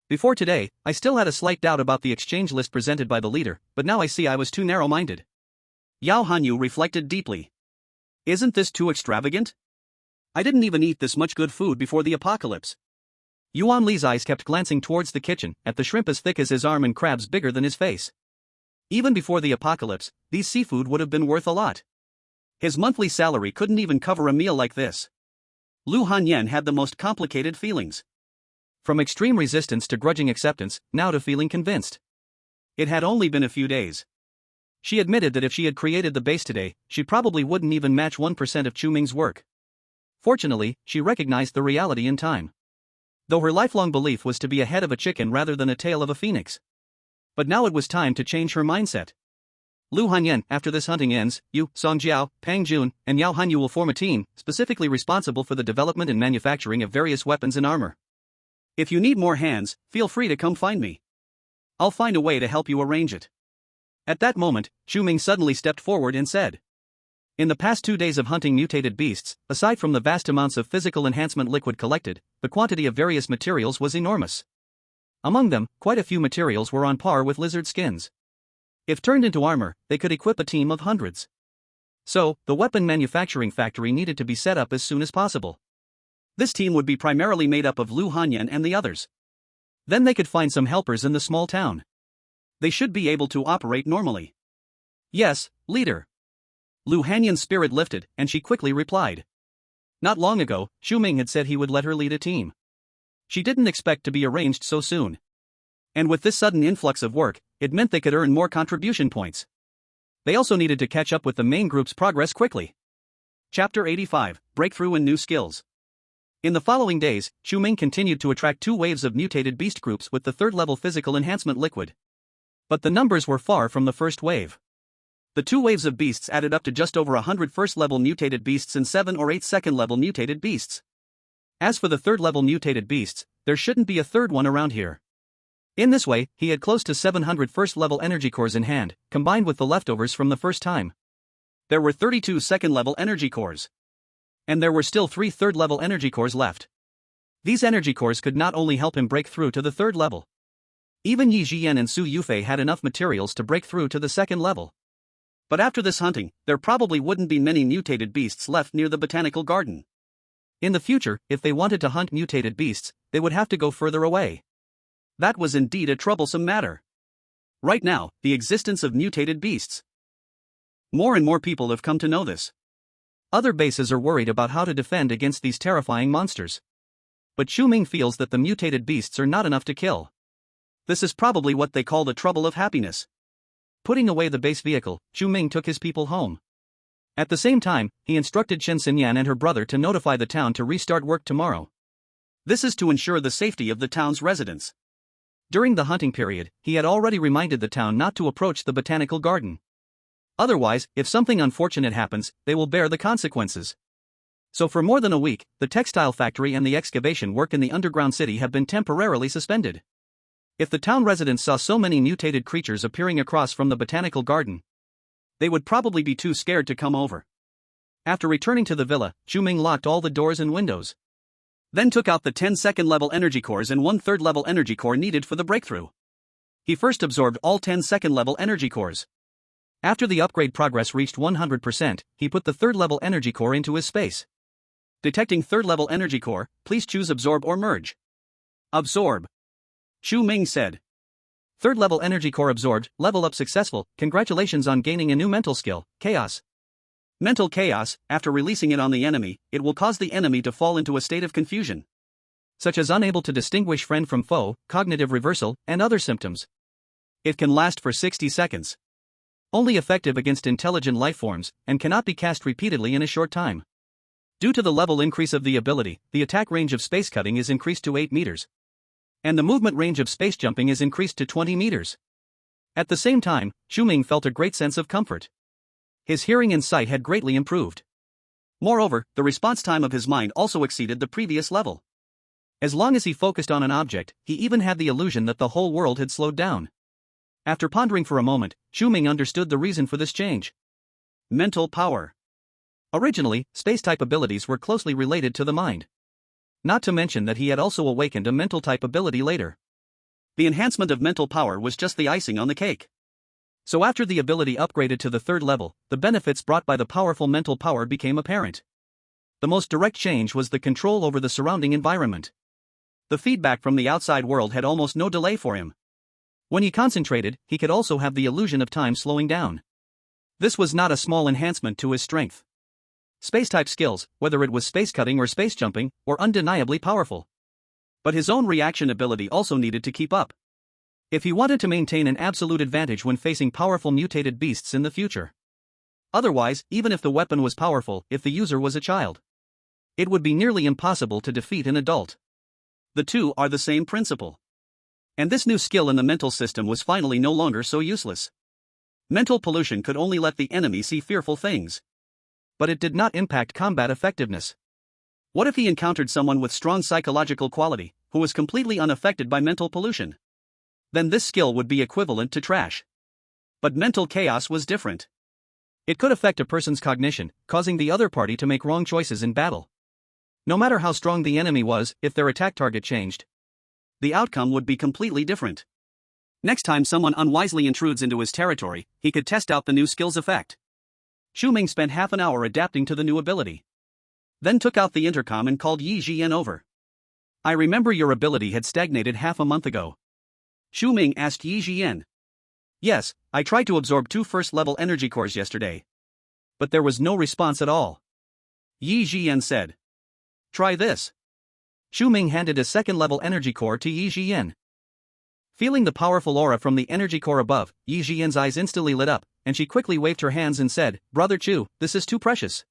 Before today, I still had a slight doubt about the exchange list presented by the leader, but now I see I was too narrow-minded. Yao Hanyu reflected deeply. Isn't this too extravagant? I didn't even eat this much good food before the apocalypse. Yuan Li's eyes kept glancing towards the kitchen, at the shrimp as thick as his arm and crabs bigger than his face. Even before the apocalypse, these seafood would have been worth a lot. His monthly salary couldn't even cover a meal like this. Lu Hanyan had the most complicated feelings. From extreme resistance to grudging acceptance, now to feeling convinced. It had only been a few days. She admitted that if she had created the base today, she probably wouldn't even match 1% of Chu Ming's work. Fortunately, she recognized the reality in time. Though her lifelong belief was to be a head of a chicken rather than a tail of a phoenix. But now it was time to change her mindset. Lu Hanyan, after this hunting ends, you, Song Jiao, Pang Jun, and Yao Hanyu will form a team, specifically responsible for the development and manufacturing of various weapons and armor. If you need more hands, feel free to come find me. I'll find a way to help you arrange it. At that moment, Chu Ming suddenly stepped forward and said. In the past 2 days of hunting mutated beasts, aside from the vast amounts of physical enhancement liquid collected, the quantity of various materials was enormous. Among them, quite a few materials were on par with lizard skins. If turned into armor, they could equip a team of hundreds. So, the weapon manufacturing factory needed to be set up as soon as possible. This team would be primarily made up of Lu Hanyan and the others. Then they could find some helpers in the small town. They should be able to operate normally. Yes, leader. Lu Hanyan's spirit lifted, and she quickly replied. Not long ago, Chu Ming had said he would let her lead a team. She didn't expect to be arranged so soon. And with this sudden influx of work, it meant they could earn more contribution points. They also needed to catch up with the main group's progress quickly. Chapter 85, Breakthrough in New Skills. In the following days, Chu Ming continued to attract 2 waves of mutated beast groups with the 3rd-level physical enhancement liquid. But the numbers were far from the first wave. The 2 waves of beasts added up to just over 100 first-level mutated beasts and 7 or 8 second-level mutated beasts. As for the 3rd-level mutated beasts, there shouldn't be a 3rd one around here. In this way, he had close to 700 first-level energy cores in hand, combined with the leftovers from the first time. There were 32 second-level energy cores. And there were still 3 third-level energy cores left. These energy cores could not only help him break through to the 3rd level. Even Yi Jian and Su Yufei had enough materials to break through to the 2nd level. But after this hunting, there probably wouldn't be many mutated beasts left near the botanical garden. In the future, if they wanted to hunt mutated beasts, they would have to go further away. That was indeed a troublesome matter. Right now, the existence of mutated beasts. More and more people have come to know this. Other bases are worried about how to defend against these terrifying monsters. But Chu Ming feels that the mutated beasts are not enough to kill. This is probably what they call the trouble of happiness. Putting away the base vehicle, Chu Ming took his people home. At the same time, he instructed Chen Xinyan and her brother to notify the town to restart work tomorrow. This is to ensure the safety of the town's residents. During the hunting period, he had already reminded the town not to approach the botanical garden. Otherwise, if something unfortunate happens, they will bear the consequences. So for more than a week, the textile factory and the excavation work in the underground city have been temporarily suspended. If the town residents saw so many mutated creatures appearing across from the botanical garden, they would probably be too scared to come over. After returning to the villa, Chu Ming locked all the doors and windows. Then took out the 10 second-level energy cores and 1 third-level energy core needed for the breakthrough. He first absorbed all 10 second-level energy cores. After the upgrade progress reached 100%, he put the third-level energy core into his space. Detecting third-level energy core, please choose absorb or merge. Absorb. Chu Ming said. Third-level energy core absorbed, level up successful, congratulations on gaining a new mental skill, chaos. Mental chaos, after releasing it on the enemy, it will cause the enemy to fall into a state of confusion, such as unable to distinguish friend from foe, cognitive reversal, and other symptoms. It can last for 60 seconds. Only effective against intelligent life forms, and cannot be cast repeatedly in a short time. Due to the level increase of the ability, the attack range of space cutting is increased to 8 meters. And the movement range of space jumping is increased to 20 meters. At the same time, Chu Ming felt a great sense of comfort. His hearing and sight had greatly improved. Moreover, the response time of his mind also exceeded the previous level. As long as he focused on an object, he even had the illusion that the whole world had slowed down. After pondering for a moment, Chu Ming understood the reason for this change. Mental power. Originally, space-type abilities were closely related to the mind. Not to mention that he had also awakened a mental-type ability later. The enhancement of mental power was just the icing on the cake. So after the ability upgraded to the third level, the benefits brought by the powerful mental power became apparent. The most direct change was the control over the surrounding environment. The feedback from the outside world had almost no delay for him. When he concentrated, he could also have the illusion of time slowing down. This was not a small enhancement to his strength. Space-type skills, whether it was space cutting or space jumping, were undeniably powerful. But his own reaction ability also needed to keep up, if he wanted to maintain an absolute advantage when facing powerful mutated beasts in the future. Otherwise, even if the weapon was powerful, if the user was a child, it would be nearly impossible to defeat an adult. The two are the same principle. And this new skill in the mental system was finally no longer so useless. Mental pollution could only let the enemy see fearful things. But it did not impact combat effectiveness. What if he encountered someone with strong psychological quality, who was completely unaffected by mental pollution? Then this skill would be equivalent to trash. But mental chaos was different. It could affect a person's cognition, causing the other party to make wrong choices in battle. No matter how strong the enemy was, if their attack target changed, the outcome would be completely different. Next time someone unwisely intrudes into his territory, he could test out the new skill's effect. Chu Ming spent half an hour adapting to the new ability. Then took out the intercom and called Yi Jian over. I remember your ability had stagnated half a month ago. Chu Ming asked Yi Jian. Yes, I tried to absorb 2 first-level energy cores yesterday. But there was no response at all. Yi Jian said. Try this. Chu Ming handed a second-level energy core to Yi Jian. Feeling the powerful aura from the energy core above, Yi Jian's eyes instantly lit up, and she quickly waved her hands and said, Brother Chu, this is too precious.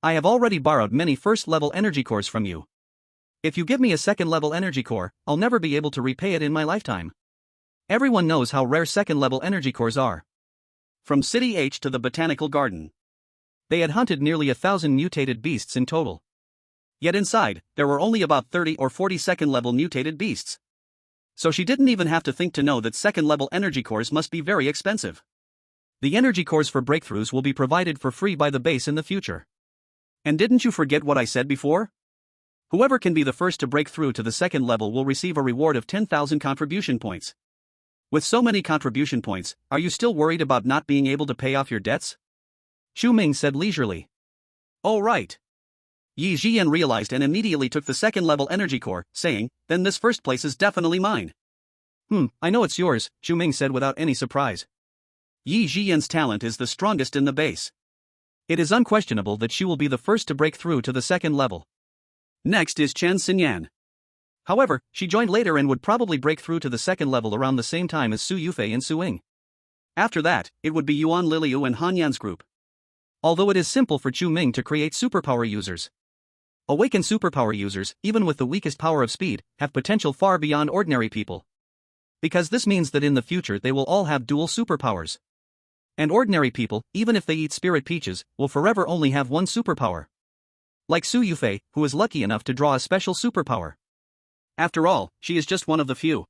I have already borrowed many first-level energy cores from you. If you give me a second-level energy core, I'll never be able to repay it in my lifetime. Everyone knows how rare second-level energy cores are. From City H to the Botanical Garden, they had hunted nearly 1,000 mutated beasts in total. Yet inside, there were only about 30 or 40 second-level mutated beasts. So she didn't even have to think to know that second-level energy cores must be very expensive. The energy cores for breakthroughs will be provided for free by the base in the future. And didn't you forget what I said before? Whoever can be the first to break through to the second level will receive a reward of 10,000 contribution points. With so many contribution points, are you still worried about not being able to pay off your debts? Chu Ming said leisurely. Oh right. Yi Jian realized and immediately took the second-level energy core, saying, then this first place is definitely mine. I know it's yours, Chu Ming said without any surprise. Yi Jian's talent is the strongest in the base. It is unquestionable that she will be the first to break through to the second level. Next is Chen Xinyan. However, she joined later and would probably break through to the second level around the same time as Su Yufei and Su Ying. After that, it would be Yuan Liliu and Han Yan's group. Although it is simple for Chu Ming to create superpower users, awakened superpower users, even with the weakest power of speed, have potential far beyond ordinary people. Because this means that in the future they will all have dual superpowers. And ordinary people, even if they eat spirit peaches, will forever only have one superpower. Like Su Yufei, who is lucky enough to draw a special superpower. After all, she is just one of the few.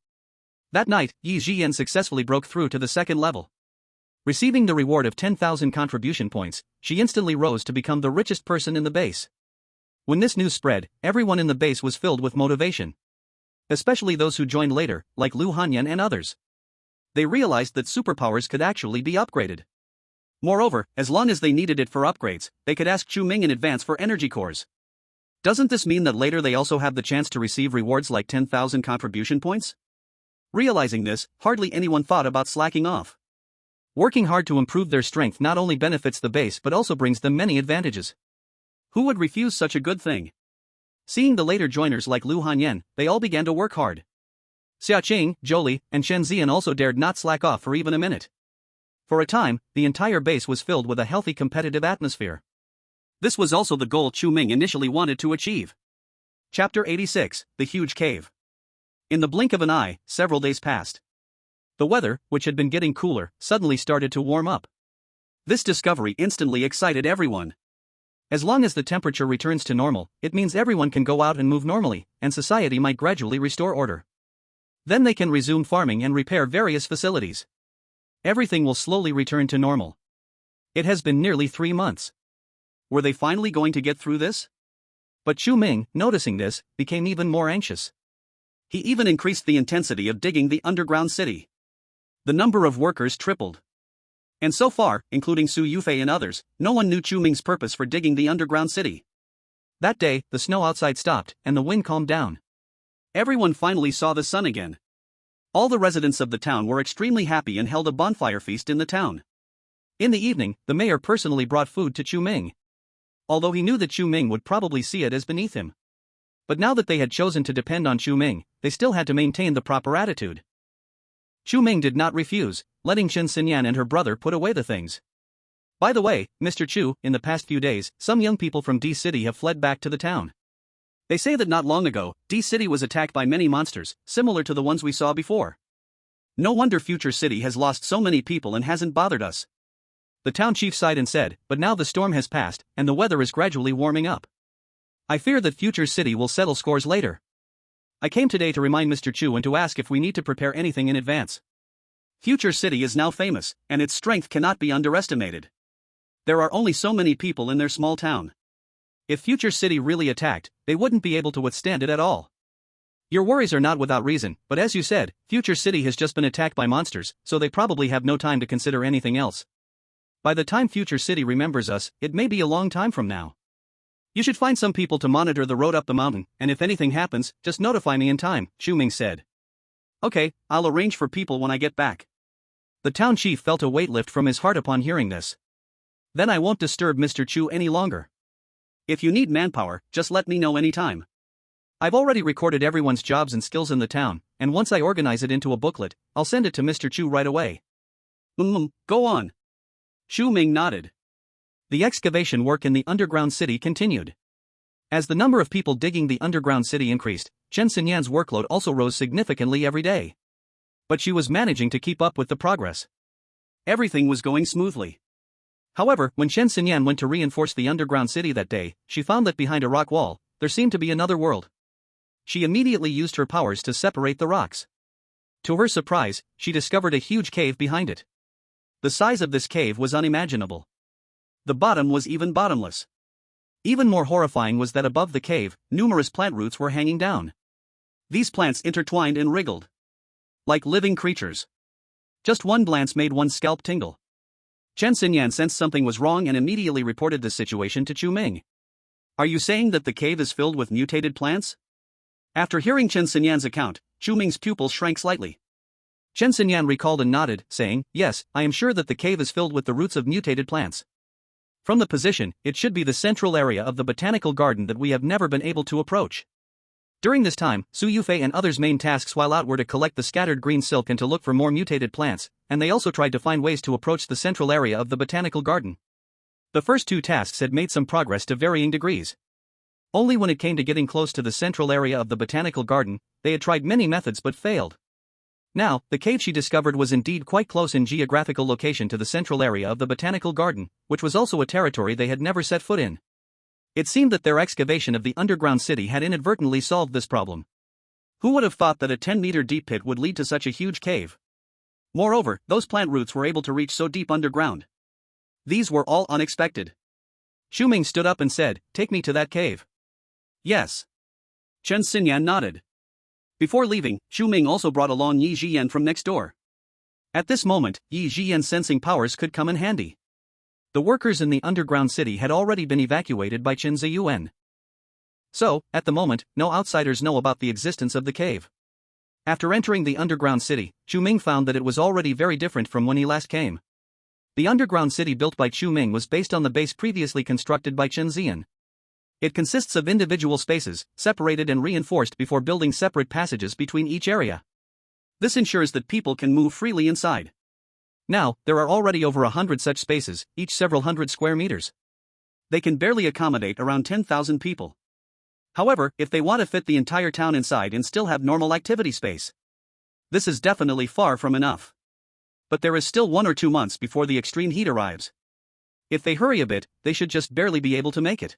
That night, Yi Jian successfully broke through to the second level. Receiving the reward of 10,000 contribution points, she instantly rose to become the richest person in the base. When this news spread, everyone in the base was filled with motivation. Especially those who joined later, like Lu Hanyan and others. They realized that superpowers could actually be upgraded. Moreover, as long as they needed it for upgrades, they could ask Chu Ming in advance for energy cores. Doesn't this mean that later they also have the chance to receive rewards like 10,000 contribution points? Realizing this, hardly anyone thought about slacking off. Working hard to improve their strength not only benefits the base but also brings them many advantages. Who would refuse such a good thing? Seeing the later joiners like Lu Hanyan, they all began to work hard. Xiaoqing, Jolie, and Shen Zian also dared not slack off for even a minute. For a time, the entire base was filled with a healthy competitive atmosphere. This was also the goal Chu Ming initially wanted to achieve. Chapter 86, The Huge Cave. In the blink of an eye, several days passed. The weather, which had been getting cooler, suddenly started to warm up. This discovery instantly excited everyone. As long as the temperature returns to normal, it means everyone can go out and move normally, and society might gradually restore order. Then they can resume farming and repair various facilities. Everything will slowly return to normal. It has been nearly 3 months. Were they finally going to get through this? But Chu Ming, noticing this, became even more anxious. He even increased the intensity of digging the underground city. The number of workers tripled. And so far, including Su Yufei and others, no one knew Chu Ming's purpose for digging the underground city. That day, the snow outside stopped, and the wind calmed down. Everyone finally saw the sun again. All the residents of the town were extremely happy and held a bonfire feast in the town. In the evening, the mayor personally brought food to Chu Ming. Although he knew that Chu Ming would probably see it as beneath him. But now that they had chosen to depend on Chu Ming, they still had to maintain the proper attitude. Chu Ming did not refuse, letting Chen Xinyan and her brother put away the things. By the way, Mr. Chu, in the past few days, some young people from D City have fled back to the town. They say that not long ago, D City was attacked by many monsters, similar to the ones we saw before. No wonder Future City has lost so many people and hasn't bothered us. The town chief sighed and said, but now the storm has passed, and the weather is gradually warming up. I fear that Future City will settle scores later. I came today to remind Mr. Chu and to ask if we need to prepare anything in advance. Future City is now famous, and its strength cannot be underestimated. There are only so many people in their small town. If Future City really attacked, they wouldn't be able to withstand it at all. Your worries are not without reason, but as you said, Future City has just been attacked by monsters, so they probably have no time to consider anything else. By the time Future City remembers us, it may be a long time from now. You should find some people to monitor the road up the mountain, and if anything happens, just notify me in time, Chu Ming said. Okay, I'll arrange for people when I get back. The town chief felt a weight lift from his heart upon hearing this. Then I won't disturb Mr. Chu any longer. If you need manpower, just let me know anytime. I've already recorded everyone's jobs and skills in the town, and once I organize it into a booklet, I'll send it to Mr. Chu right away. Go on. Chu Ming nodded. The excavation work in the underground city continued. As the number of people digging the underground city increased, Chen Xinyan's workload also rose significantly every day. But she was managing to keep up with the progress. Everything was going smoothly. However, when Chen Xinyan went to reinforce the underground city that day, she found that behind a rock wall, there seemed to be another world. She immediately used her powers to separate the rocks. To her surprise, she discovered a huge cave behind it. The size of this cave was unimaginable. The bottom was even bottomless. Even more horrifying was that above the cave, numerous plant roots were hanging down. These plants intertwined and wriggled. Like living creatures. Just one glance made one's scalp tingle. Chen Xinyan sensed something was wrong and immediately reported the situation to Chu Ming. Are you saying that the cave is filled with mutated plants? After hearing Chen Xinyan's account, Chu Ming's pupils shrank slightly. Chen Xinyan recalled and nodded, saying, yes, I am sure that the cave is filled with the roots of mutated plants. From the position, it should be the central area of the botanical garden that we have never been able to approach. During this time, Su Yufei and others' main tasks while out were to collect the scattered green silk and to look for more mutated plants, and they also tried to find ways to approach the central area of the botanical garden. The first two tasks had made some progress to varying degrees. Only when it came to getting close to the central area of the botanical garden, they had tried many methods but failed. Now, the cave she discovered was indeed quite close in geographical location to the central area of the botanical garden, which was also a territory they had never set foot in. It seemed that their excavation of the underground city had inadvertently solved this problem. Who would have thought that a 10-meter deep pit would lead to such a huge cave? Moreover, those plant roots were able to reach so deep underground. These were all unexpected. Chu Ming stood up and said, take me to that cave. Yes. Chen Xinyan nodded. Before leaving, Chu Ming also brought along Yi Jiyan from next door. At this moment, Yi Jiyan's sensing powers could come in handy. The workers in the underground city had already been evacuated by Qin Ziyuan. So, at the moment, no outsiders know about the existence of the cave. After entering the underground city, Chu Ming found that it was already very different from when he last came. The underground city built by Chu Ming was based on the base previously constructed by Qin Ziyan. It consists of individual spaces, separated and reinforced before building separate passages between each area. This ensures that people can move freely inside. Now, there are already over 100 such spaces, each several hundred square meters. They can barely accommodate around 10,000 people. However, if they want to fit the entire town inside and still have normal activity space, this is definitely far from enough. But there is still 1 or 2 months before the extreme heat arrives. If they hurry a bit, they should just barely be able to make it.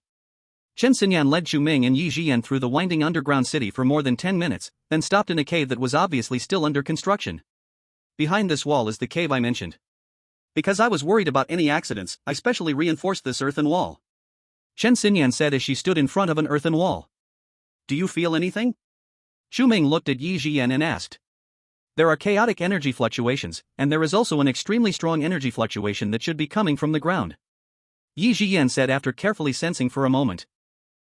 Chen Xinyan led Chu Ming and Yi Jian through the winding underground city for more than 10 minutes, then stopped in a cave that was obviously still under construction. Behind this wall is the cave I mentioned. Because I was worried about any accidents, I specially reinforced this earthen wall. Chen Xinyan said as she stood in front of an earthen wall. Do you feel anything? Chu Ming looked at Yi Jian and asked. There are chaotic energy fluctuations, and there is also an extremely strong energy fluctuation that should be coming from the ground. Yi Jian said after carefully sensing for a moment.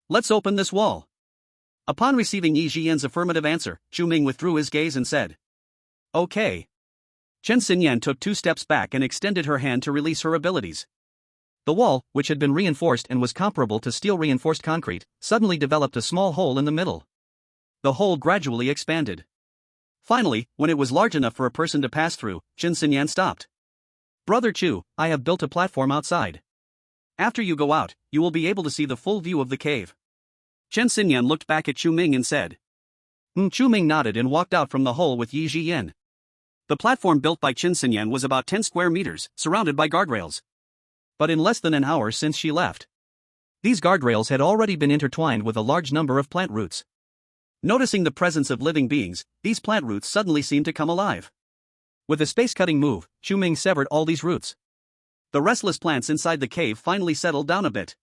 Let's open this wall. Upon receiving Yi Jian's affirmative answer, Chu Ming withdrew his gaze and said. Okay. Chen Xinyan took 2 steps back and extended her hand to release her abilities. The wall, which had been reinforced and was comparable to steel-reinforced concrete, suddenly developed a small hole in the middle. The hole gradually expanded. Finally, when it was large enough for a person to pass through, Chen Xinyan stopped. Brother Chu, I have built a platform outside. After you go out, you will be able to see the full view of the cave. Chen Xinyan looked back at Chu Ming and said. Chu Ming nodded and walked out from the hole with Yi Jian. The platform built by Chen Xinyan was about 10 square meters, surrounded by guardrails. But in less than an hour since she left, these guardrails had already been intertwined with a large number of plant roots. Noticing the presence of living beings, these plant roots suddenly seemed to come alive. With a space-cutting move, Chu Ming severed all these roots. The restless plants inside the cave finally settled down a bit.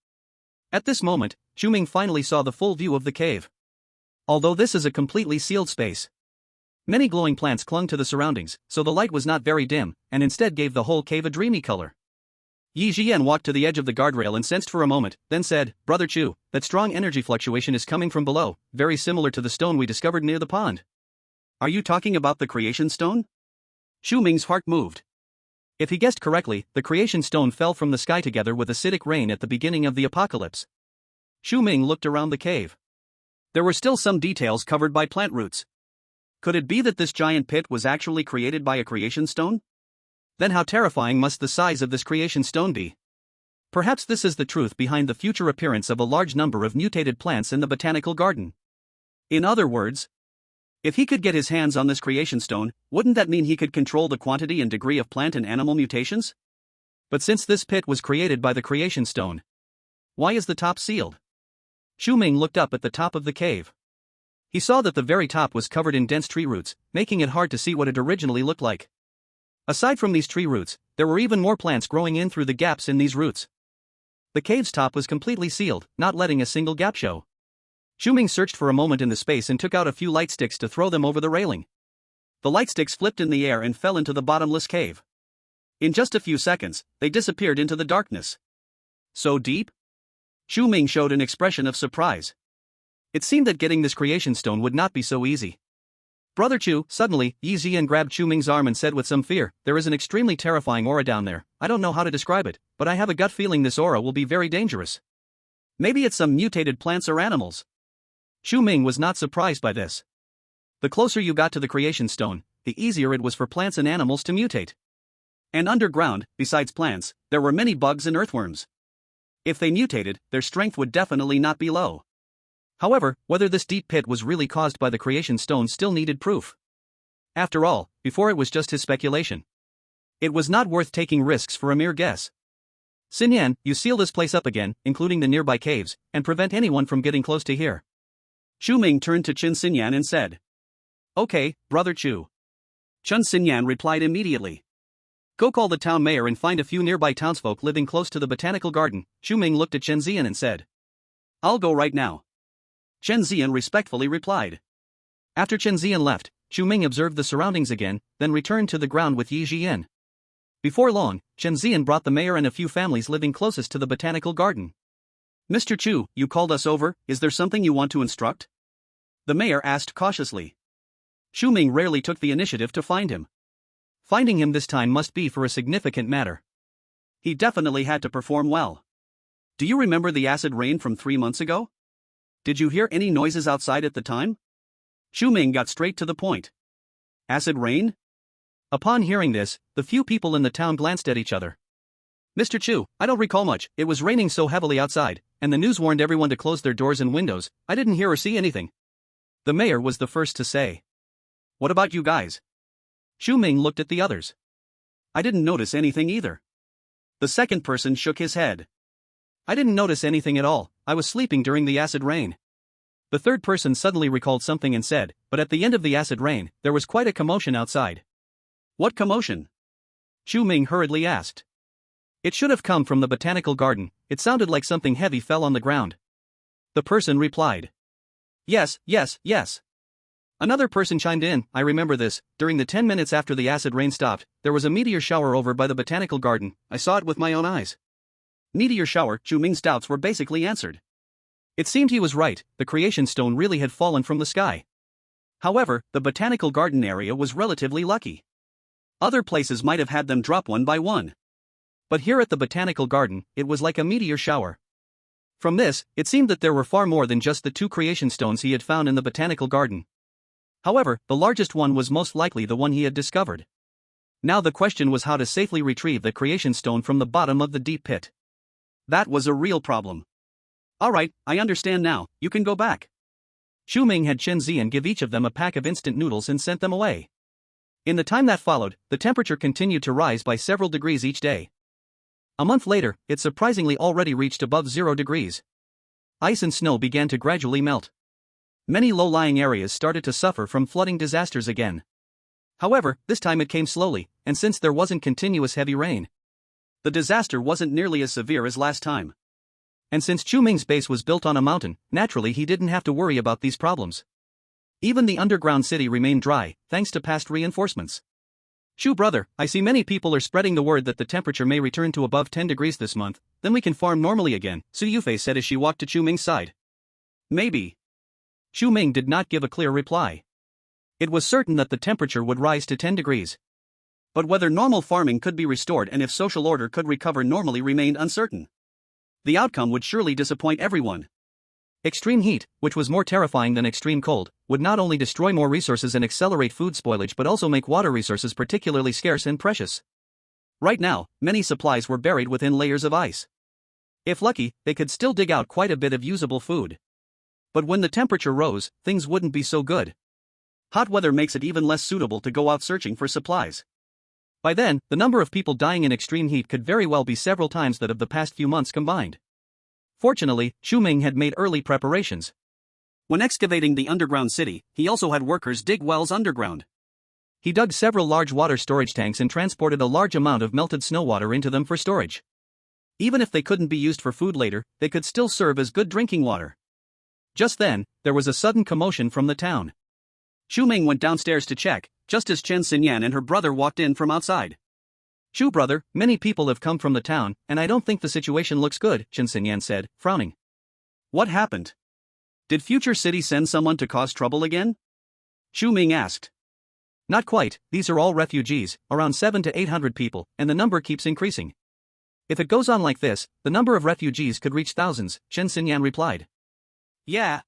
At this moment, Chu Ming finally saw the full view of the cave. Although this is a completely sealed space, many glowing plants clung to the surroundings, so the light was not very dim, and instead gave the whole cave a dreamy color. Yi Jian walked to the edge of the guardrail and sensed for a moment, then said, Brother Chu, that strong energy fluctuation is coming from below, very similar to the stone we discovered near the pond. Are you talking about the creation stone? Chu Ming's heart moved. If he guessed correctly, the creation stone fell from the sky together with acidic rain at the beginning of the apocalypse. Chu Ming looked around the cave. There were still some details covered by plant roots. Could it be that this giant pit was actually created by a creation stone? Then how terrifying must the size of this creation stone be? Perhaps this is the truth behind the future appearance of a large number of mutated plants in the botanical garden. In other words, if he could get his hands on this creation stone, wouldn't that mean he could control the quantity and degree of plant and animal mutations? But since this pit was created by the creation stone, why is the top sealed? Chu Ming looked up at the top of the cave. He saw that the very top was covered in dense tree roots, making it hard to see what it originally looked like. Aside from these tree roots, there were even more plants growing in through the gaps in these roots. The cave's top was completely sealed, not letting a single gap show. Chu Ming searched for a moment in the space and took out a few light sticks to throw them over the railing. The light sticks flipped in the air and fell into the bottomless cave. In just a few seconds, they disappeared into the darkness. So deep? Chu Ming showed an expression of surprise. It seemed that getting this creation stone would not be so easy. Brother Chu, suddenly, Yi Jian grabbed Chu Ming's arm and said with some fear, there is an extremely terrifying aura down there. I don't know how to describe it, but I have a gut feeling this aura will be very dangerous. Maybe it's some mutated plants or animals. Chu Ming was not surprised by this. The closer you got to the creation stone, the easier it was for plants and animals to mutate. And underground, besides plants, there were many bugs and earthworms. If they mutated, their strength would definitely not be low. However, whether this deep pit was really caused by the creation stone still needed proof. After all, before it was just his speculation. It was not worth taking risks for a mere guess. Xinyan, you seal this place up again, including the nearby caves, and prevent anyone from getting close to here. Chu Ming turned to Chen Xinyan and said. Okay, Brother Chu. Chen Xinyan replied immediately. Go call the town mayor and find a few nearby townsfolk living close to the botanical garden. Chu Ming looked at Chen Xian and said. I'll go right now. Chen Xian respectfully replied. After Chen Xian left, Chu Ming observed the surroundings again, then returned to the ground with Yi Jian. Before long, Chen Zian brought the mayor and a few families living closest to the botanical garden. "Mr. Chu, you called us over, is there something you want to instruct?" the mayor asked cautiously. Chu Ming rarely took the initiative to find him. Finding him this time must be for a significant matter. He definitely had to perform well. "Do you remember the acid rain from 3 months ago? Did you hear any noises outside at the time?" Chu Ming got straight to the point. "Acid rain?" Upon hearing this, the few people in the town glanced at each other. "Mr. Chu, I don't recall much, it was raining so heavily outside, and the news warned everyone to close their doors and windows, I didn't hear or see anything." The mayor was the first to say. "What about you guys?" Chu Ming looked at the others. "I didn't notice anything either." The second person shook his head. "I didn't notice anything at all, I was sleeping during the acid rain." The third person suddenly recalled something and said, "But at the end of the acid rain, there was quite a commotion outside." "What commotion?" Chu Ming hurriedly asked. "It should have come from the botanical garden, it sounded like something heavy fell on the ground." The person replied. Yes. Another person chimed in, "I remember this, during the 10 minutes after the acid rain stopped, there was a meteor shower over by the botanical garden, I saw it with my own eyes." Meteor shower, Chu Ming's doubts were basically answered. It seemed he was right, the creation stone really had fallen from the sky. However, the botanical garden area was relatively lucky. Other places might have had them drop one by one. But here at the botanical garden, it was like a meteor shower. From this, it seemed that there were far more than just the 2 creation stones he had found in the botanical garden. However, the largest one was most likely the one he had discovered. Now the question was how to safely retrieve the creation stone from the bottom of the deep pit. That was a real problem. "Alright, I understand now, you can go back." Chu Ming had Chen Zian give each of them a pack of instant noodles and sent them away. In the time that followed, the temperature continued to rise by several degrees each day. A month later, it surprisingly already reached above 0 degrees. Ice and snow began to gradually melt. Many low-lying areas started to suffer from flooding disasters again. However, this time it came slowly, and since there wasn't continuous heavy rain, the disaster wasn't nearly as severe as last time. And since Chu Ming's base was built on a mountain, naturally he didn't have to worry about these problems. Even the underground city remained dry, thanks to past reinforcements. "Chu brother, I see many people are spreading the word that the temperature may return to above 10 degrees this month, then we can farm normally again," Su Yufei said as she walked to Chu Ming's side. "Maybe." Chu Ming did not give a clear reply. It was certain that the temperature would rise to 10 degrees. But whether normal farming could be restored and if social order could recover normally remained uncertain. The outcome would surely disappoint everyone. Extreme heat, which was more terrifying than extreme cold, would not only destroy more resources and accelerate food spoilage but also make water resources particularly scarce and precious. Right now, many supplies were buried within layers of ice. If lucky, they could still dig out quite a bit of usable food. But when the temperature rose, things wouldn't be so good. Hot weather makes it even less suitable to go out searching for supplies. By then, the number of people dying in extreme heat could very well be several times that of the past few months combined. Fortunately, Chu Ming had made early preparations. When excavating the underground city, he also had workers dig wells underground. He dug several large water storage tanks and transported a large amount of melted snow water into them for storage. Even if they couldn't be used for food later, they could still serve as good drinking water. Just then, there was a sudden commotion from the town. Chu Ming went downstairs to check, just as Chen Xinyan and her brother walked in from outside. "Chu brother, many people have come from the town, and I don't think the situation looks good," Chen Xinyan said, frowning. "What happened? Did Future City send someone to cause trouble again?" Chu Ming asked. "Not quite, these are all refugees, around 700 to 800 people, and the number keeps increasing. If it goes on like this, the number of refugees could reach thousands," Chen Xinyan replied. "Yeah.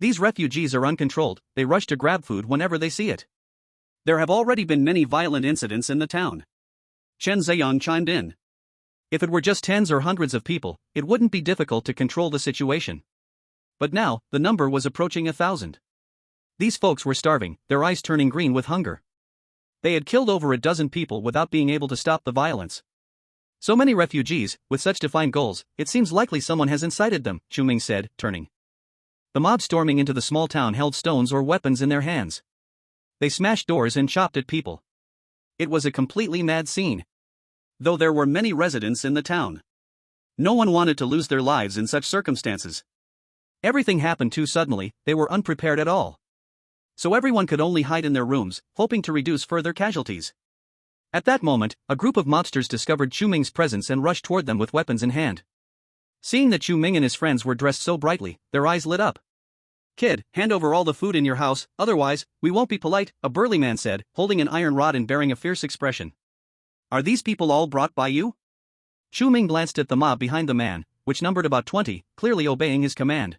These refugees are uncontrolled, they rush to grab food whenever they see it. There have already been many violent incidents in the town." Chen Ziyang chimed in. If it were just tens or hundreds of people, it wouldn't be difficult to control the situation. But now, the number was approaching 1,000. These folks were starving, their eyes turning green with hunger. They had killed over a dozen people without being able to stop the violence. "So many refugees, with such defined goals, it seems likely someone has incited them," Chu Ming said, turning. The mob storming into the small town held stones or weapons in their hands. They smashed doors and chopped at people. It was a completely mad scene. Though there were many residents in the town, no one wanted to lose their lives in such circumstances. Everything happened too suddenly, they were unprepared at all. So everyone could only hide in their rooms, hoping to reduce further casualties. At that moment, a group of mobsters discovered Chu Ming's presence and rushed toward them with weapons in hand. Seeing that Chu Ming and his friends were dressed so brightly, their eyes lit up. "Kid, hand over all the food in your house, otherwise, we won't be polite," a burly man said, holding an iron rod and bearing a fierce expression. "Are these people all brought by you?" Chu Ming glanced at the mob behind the man, which numbered about 20, clearly obeying his command.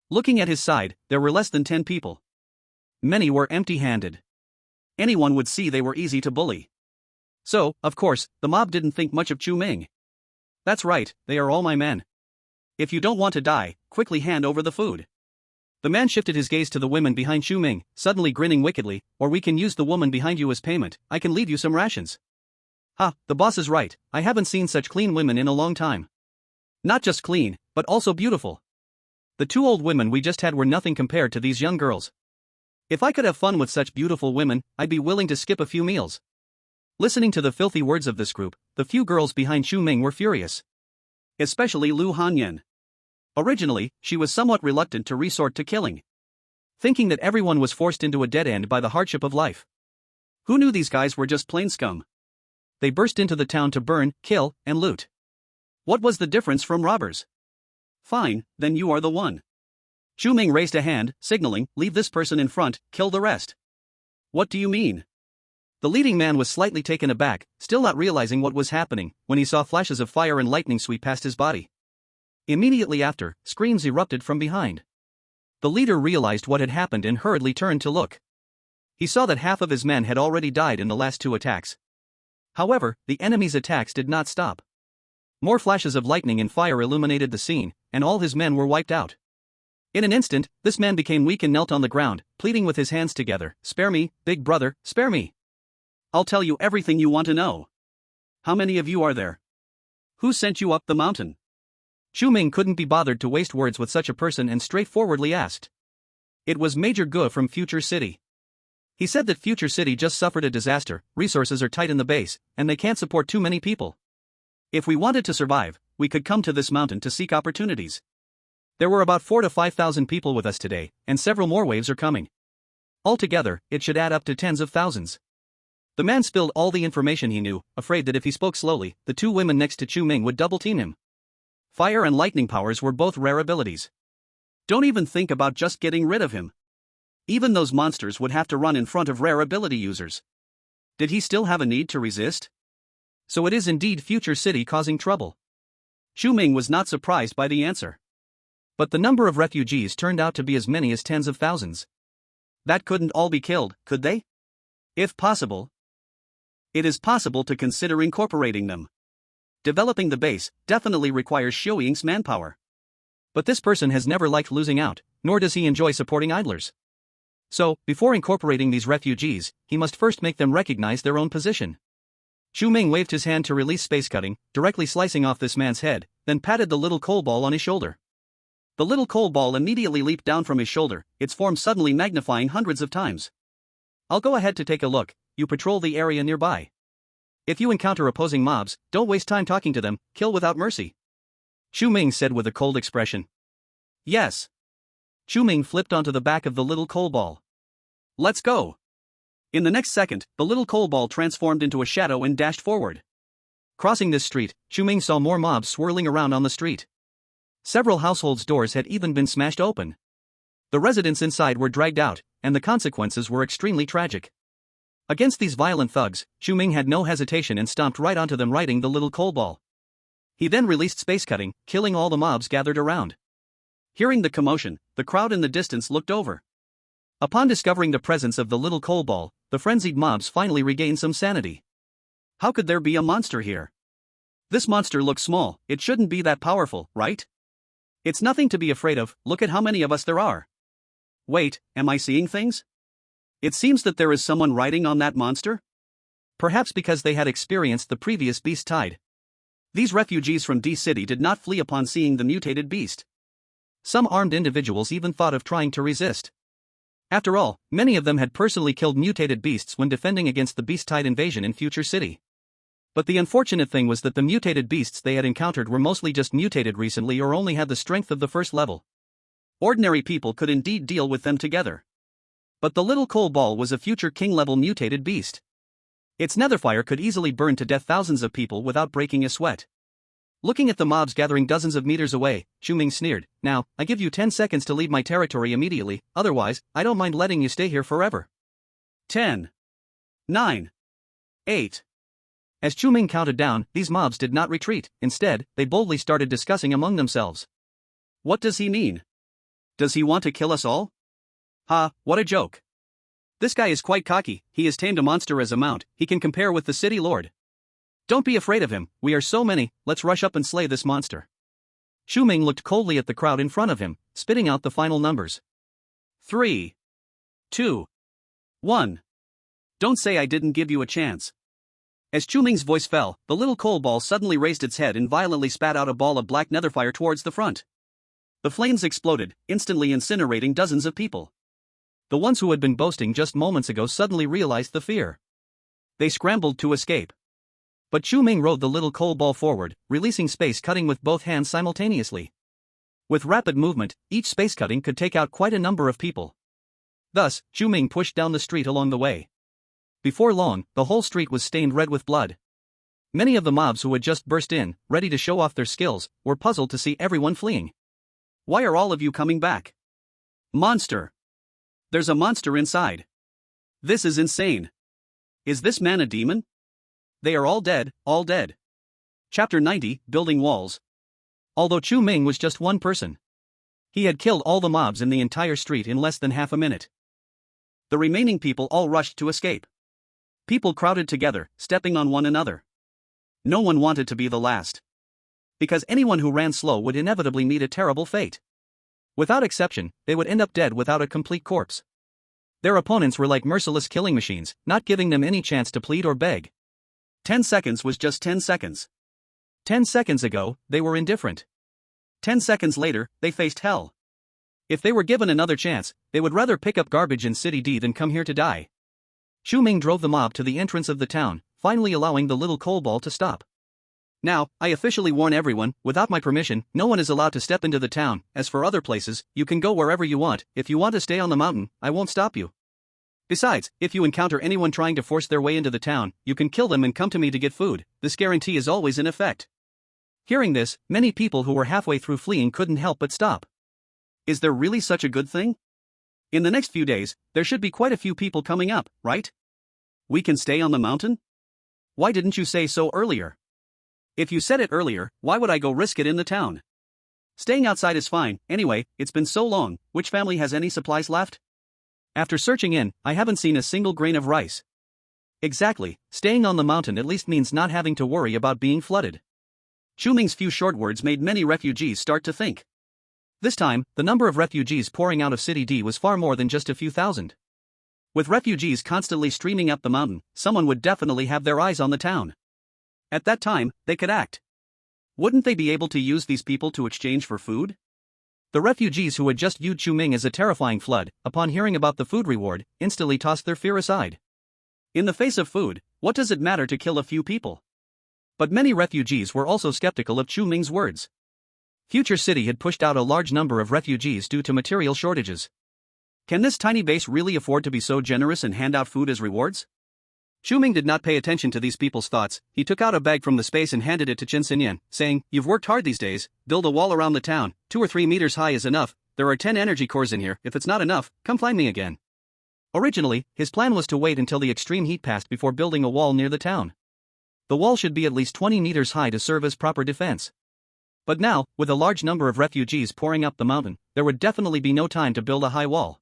Looking at his side, there were less than 10 people. Many were empty-handed. Anyone would see they were easy to bully. So, of course, the mob didn't think much of Chu Ming. "That's right, they are all my men. If you don't want to die, quickly hand over the food." The man shifted his gaze to the women behind Chu Ming, suddenly grinning wickedly, "Or we can use the woman behind you as payment, I can leave you some rations." "Ha, the boss is right, I haven't seen such clean women in a long time. Not just clean, but also beautiful. The 2 old women we just had were nothing compared to these young girls. If I could have fun with such beautiful women, I'd be willing to skip a few meals." Listening to the filthy words of this group, the few girls behind Chu Ming were furious. Especially Lu Hanyan. Originally, she was somewhat reluctant to resort to killing, thinking that everyone was forced into a dead end by the hardship of life. Who knew these guys were just plain scum? They burst into the town to burn, kill, and loot. What was the difference from robbers? "Fine, then you are the one." Chu Ming raised a hand, signaling, "Leave this person in front, kill the rest." "What do you mean?" The leading man was slightly taken aback, still not realizing what was happening, when he saw flashes of fire and lightning sweep past his body. Immediately after, screams erupted from behind. The leader realized what had happened and hurriedly turned to look. He saw that half of his men had already died in the last 2 attacks. However, the enemy's attacks did not stop. More flashes of lightning and fire illuminated the scene, and all his men were wiped out. In an instant, this man became weak and knelt on the ground, pleading with his hands together, "Spare me, big brother, spare me. I'll tell you everything you want to know. How many of you are there? Who sent you up the mountain?" Chu Ming couldn't be bothered to waste words with such a person and straightforwardly asked. It was Major Gu from Future City. He said that Future City just suffered a disaster, resources are tight in the base, and they can't support too many people. If we wanted to survive, we could come to this mountain to seek opportunities. There were about 4,000 to 5,000 people with us today, and several more waves are coming. Altogether, it should add up to tens of thousands. The man spilled all the information he knew, afraid that if he spoke slowly, the 2 women next to Chu Ming would double-team him. Fire and lightning powers were both rare abilities. Don't even think about just getting rid of him. Even those monsters would have to run in front of rare ability users. Did he still have a need to resist? So it is indeed Future City causing trouble. Chu Ming was not surprised by the answer. But the number of refugees turned out to be as many as tens of thousands. That couldn't all be killed, could they? If possible, it is possible to consider incorporating them. Developing the base definitely requires Xiu Ying's manpower. But this person has never liked losing out, nor does he enjoy supporting idlers. So, before incorporating these refugees, he must first make them recognize their own position. Chu Ming waved his hand to release space cutting, directly slicing off this man's head, then patted the little coal ball on his shoulder. The little coal ball immediately leaped down from his shoulder, its form suddenly magnifying hundreds of times. "I'll go ahead to take a look, you patrol the area nearby. If you encounter opposing mobs, don't waste time talking to them, kill without mercy." Chu Ming said with a cold expression. "Yes." Chu Ming flipped onto the back of the little coal ball. "Let's go." In the next second, the little coal ball transformed into a shadow and dashed forward. Crossing this street, Chu Ming saw more mobs swirling around on the street. Several households' doors had even been smashed open. The residents inside were dragged out, and the consequences were extremely tragic. Against these violent thugs, Chu Ming had no hesitation and stomped right onto them, riding the little coal ball. He then released space cutting, killing all the mobs gathered around. Hearing the commotion, the crowd in the distance looked over. Upon discovering the presence of the little coal ball, the frenzied mobs finally regained some sanity. How could there be a monster here? This monster looks small, it shouldn't be that powerful, right? It's nothing to be afraid of, look at how many of us there are. Wait, am I seeing things? It seems that there is someone riding on that monster? Perhaps because they had experienced the previous beast tide. These refugees from D City did not flee upon seeing the mutated beast. Some armed individuals even thought of trying to resist. After all, many of them had personally killed mutated beasts when defending against the beast tide invasion in Future City. But the unfortunate thing was that the mutated beasts they had encountered were mostly just mutated recently or only had the strength of the first level. Ordinary people could indeed deal with them together. But the little coal ball was a future king-level mutated beast. Its netherfire could easily burn to death thousands of people without breaking a sweat. Looking at the mobs gathering dozens of meters away, Chu Ming sneered, "Now, I give you 10 seconds to leave my territory immediately, otherwise, I don't mind letting you stay here forever." 10. 9. 8. As Chu Ming counted down, these mobs did not retreat. Instead, they boldly started discussing among themselves. What does he mean? Does he want to kill us all? Ha, what a joke. This guy is quite cocky, he has tamed a monster as a mount, he can compare with the city lord. Don't be afraid of him, we are so many, let's rush up and slay this monster. Chu Ming looked coldly at the crowd in front of him, spitting out the final numbers. 3. 2. 1. Don't say I didn't give you a chance. As Chu Ming's voice fell, the little coal ball suddenly raised its head and violently spat out a ball of black netherfire towards the front. The flames exploded, instantly incinerating dozens of people. The ones who had been boasting just moments ago suddenly realized the fear. They scrambled to escape. But Chu Ming rode the little coal ball forward, releasing space cutting with both hands simultaneously. With rapid movement, each space cutting could take out quite a number of people. Thus, Chu Ming pushed down the street along the way. Before long, the whole street was stained red with blood. Many of the mobs who had just burst in, ready to show off their skills, were puzzled to see everyone fleeing. Why are all of you coming back? Monster! There's a monster inside. This is insane. Is this man a demon? They are all dead, all dead. Chapter 90, Building Walls. Although Chu Ming was just one person, he had killed all the mobs in the entire street in less than half a minute. The remaining people all rushed to escape. People crowded together, stepping on one another. No one wanted to be the last. Because anyone who ran slow would inevitably meet a terrible fate. Without exception, they would end up dead without a complete corpse. Their opponents were like merciless killing machines, not giving them any chance to plead or beg. 10 seconds was just 10 seconds. 10 seconds ago, they were indifferent. 10 seconds later, they faced hell. If they were given another chance, they would rather pick up garbage in City D than come here to die. Chu Ming drove the mob to the entrance of the town, finally allowing the little coal ball to stop. Now, I officially warn everyone, without my permission, no one is allowed to step into the town. As for other places, you can go wherever you want. If you want to stay on the mountain, I won't stop you. Besides, if you encounter anyone trying to force their way into the town, you can kill them and come to me to get food. This guarantee is always in effect. Hearing this, many people who were halfway through fleeing couldn't help but stop. Is there really such a good thing? In the next few days, there should be quite a few people coming up, right? We can stay on the mountain? Why didn't you say so earlier? If you said it earlier, why would I go risk it in the town? Staying outside is fine, anyway, it's been so long. Which family has any supplies left? After searching in, I haven't seen a single grain of rice. Exactly, staying on the mountain at least means not having to worry about being flooded. Chu Ming's few short words made many refugees start to think. This time, the number of refugees pouring out of City D was far more than just a few thousand. With refugees constantly streaming up the mountain, someone would definitely have their eyes on the town. At that time, they could act. Wouldn't they be able to use these people to exchange for food? The refugees who had just viewed Chu Ming as a terrifying flood, upon hearing about the food reward, instantly tossed their fear aside. In the face of food, what does it matter to kill a few people? But many refugees were also skeptical of Chu Ming's words. Future City had pushed out a large number of refugees due to material shortages. Can this tiny base really afford to be so generous and hand out food as rewards? Chu Ming did not pay attention to these people's thoughts. He took out a bag from the space and handed it to Chen Xinyan, saying, "You've worked hard these days, build a wall around the town, 2 or 3 meters high is enough, there are 10 energy cores in here, if it's not enough, come find me again." Originally, his plan was to wait until the extreme heat passed before building a wall near the town. The wall should be at least 20 meters high to serve as proper defense. But now, with a large number of refugees pouring up the mountain, there would definitely be no time to build a high wall.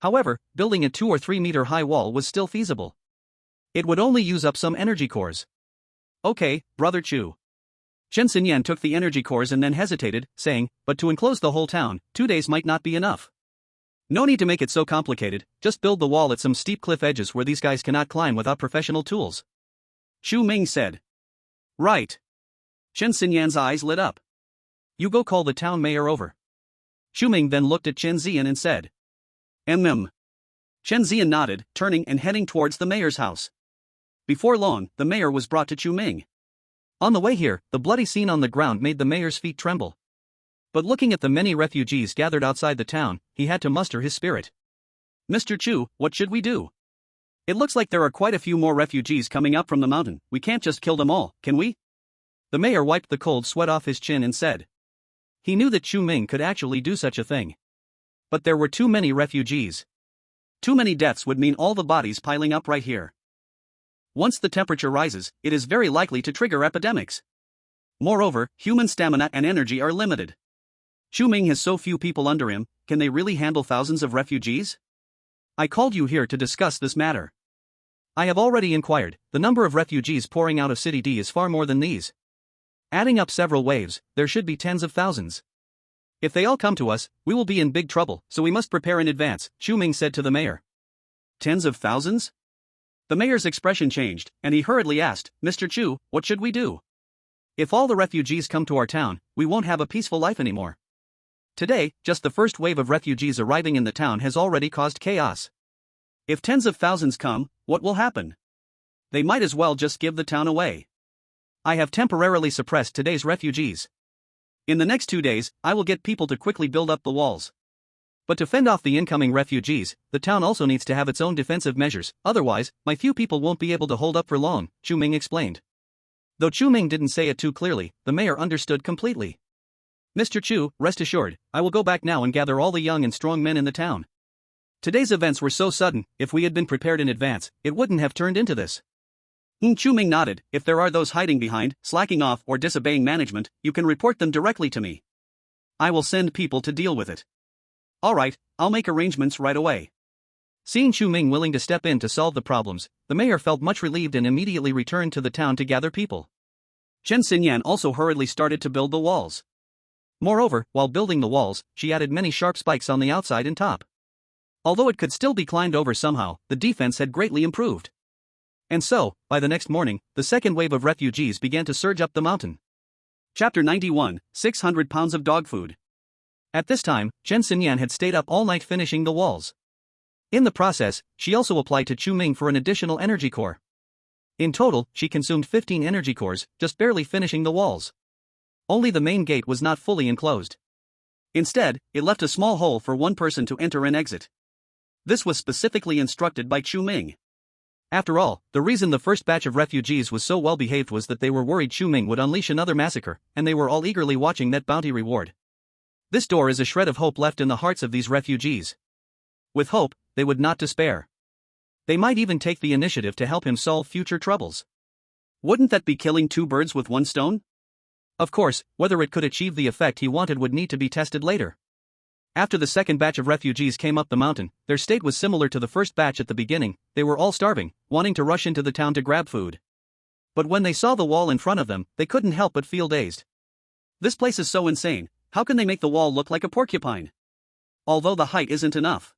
However, building a 2 or 3 meter high wall was still feasible. It would only use up some energy cores. Okay, Brother Chu. Chen Xinyan took the energy cores and then hesitated, saying, "But to enclose the whole town, 2 days might not be enough. No need to make it so complicated, just build the wall at some steep cliff edges where these guys cannot climb without professional tools." Chu Ming said. Right. Chen Xinyan's eyes lit up. You go call the town mayor over. Chu Ming then looked at Chen Zian and said. Chen Zian nodded, turning and heading towards the mayor's house. Before long, the mayor was brought to Chu Ming. On the way here, the bloody scene on the ground made the mayor's feet tremble. But looking at the many refugees gathered outside the town, he had to muster his spirit. "Mr. Chu, what should we do?" It looks like there are quite a few more refugees coming up from the mountain. We can't just kill them all, can we? The mayor wiped the cold sweat off his chin and said. He knew that Chu Ming could actually do such a thing. But there were too many refugees. Too many deaths would mean all the bodies piling up right here. Once the temperature rises, it is very likely to trigger epidemics. Moreover, human stamina and energy are limited. Chu Ming has so few people under him, can they really handle thousands of refugees? I called you here to discuss this matter. I have already inquired, the number of refugees pouring out of City D is far more than these. Adding up several waves, there should be tens of thousands. If they all come to us, we will be in big trouble, so we must prepare in advance, Chu Ming said to the mayor. Tens of thousands? The mayor's expression changed, and he hurriedly asked, Mr. Chu, what should we do? If all the refugees come to our town, we won't have a peaceful life anymore. Today, just the first wave of refugees arriving in the town has already caused chaos. If tens of thousands come, what will happen? They might as well just give the town away. I have temporarily suppressed today's refugees. In the next 2 days, I will get people to quickly build up the walls. But to fend off the incoming refugees, the town also needs to have its own defensive measures, otherwise, my few people won't be able to hold up for long, Chu Ming explained. Though Chu Ming didn't say it too clearly, the mayor understood completely. Mr. Chu, rest assured, I will go back now and gather all the young and strong men in the town. Today's events were so sudden, if we had been prepared in advance, it wouldn't have turned into this. Chu Ming nodded. If there are those hiding behind, slacking off or disobeying management, you can report them directly to me. I will send people to deal with it. Alright, I'll make arrangements right away. Seeing Chu Ming willing to step in to solve the problems, the mayor felt much relieved and immediately returned to the town to gather people. Chen Xinyan also hurriedly started to build the walls. Moreover, while building the walls, she added many sharp spikes on the outside and top. Although it could still be climbed over somehow, the defense had greatly improved. And so, by the next morning, the second wave of refugees began to surge up the mountain. Chapter 91, 600 pounds of dog food. At this time, Chen Xinyan had stayed up all night finishing the walls. In the process, she also applied to Chu Ming for an additional energy core. In total, she consumed 15 energy cores, just barely finishing the walls. Only the main gate was not fully enclosed. Instead, it left a small hole for one person to enter and exit. This was specifically instructed by Chu Ming. After all, the reason the first batch of refugees was so well behaved was that they were worried Chu Ming would unleash another massacre, and they were all eagerly watching that bounty reward. This door is a shred of hope left in the hearts of these refugees. With hope, they would not despair. They might even take the initiative to help him solve future troubles. Wouldn't that be killing two birds with one stone? Of course, whether it could achieve the effect he wanted would need to be tested later. After the second batch of refugees came up the mountain, their state was similar to the first batch at the beginning. They were all starving, wanting to rush into the town to grab food. But when they saw the wall in front of them, they couldn't help but feel dazed. This place is so insane, how can they make the wall look like a porcupine? Although the height isn't enough.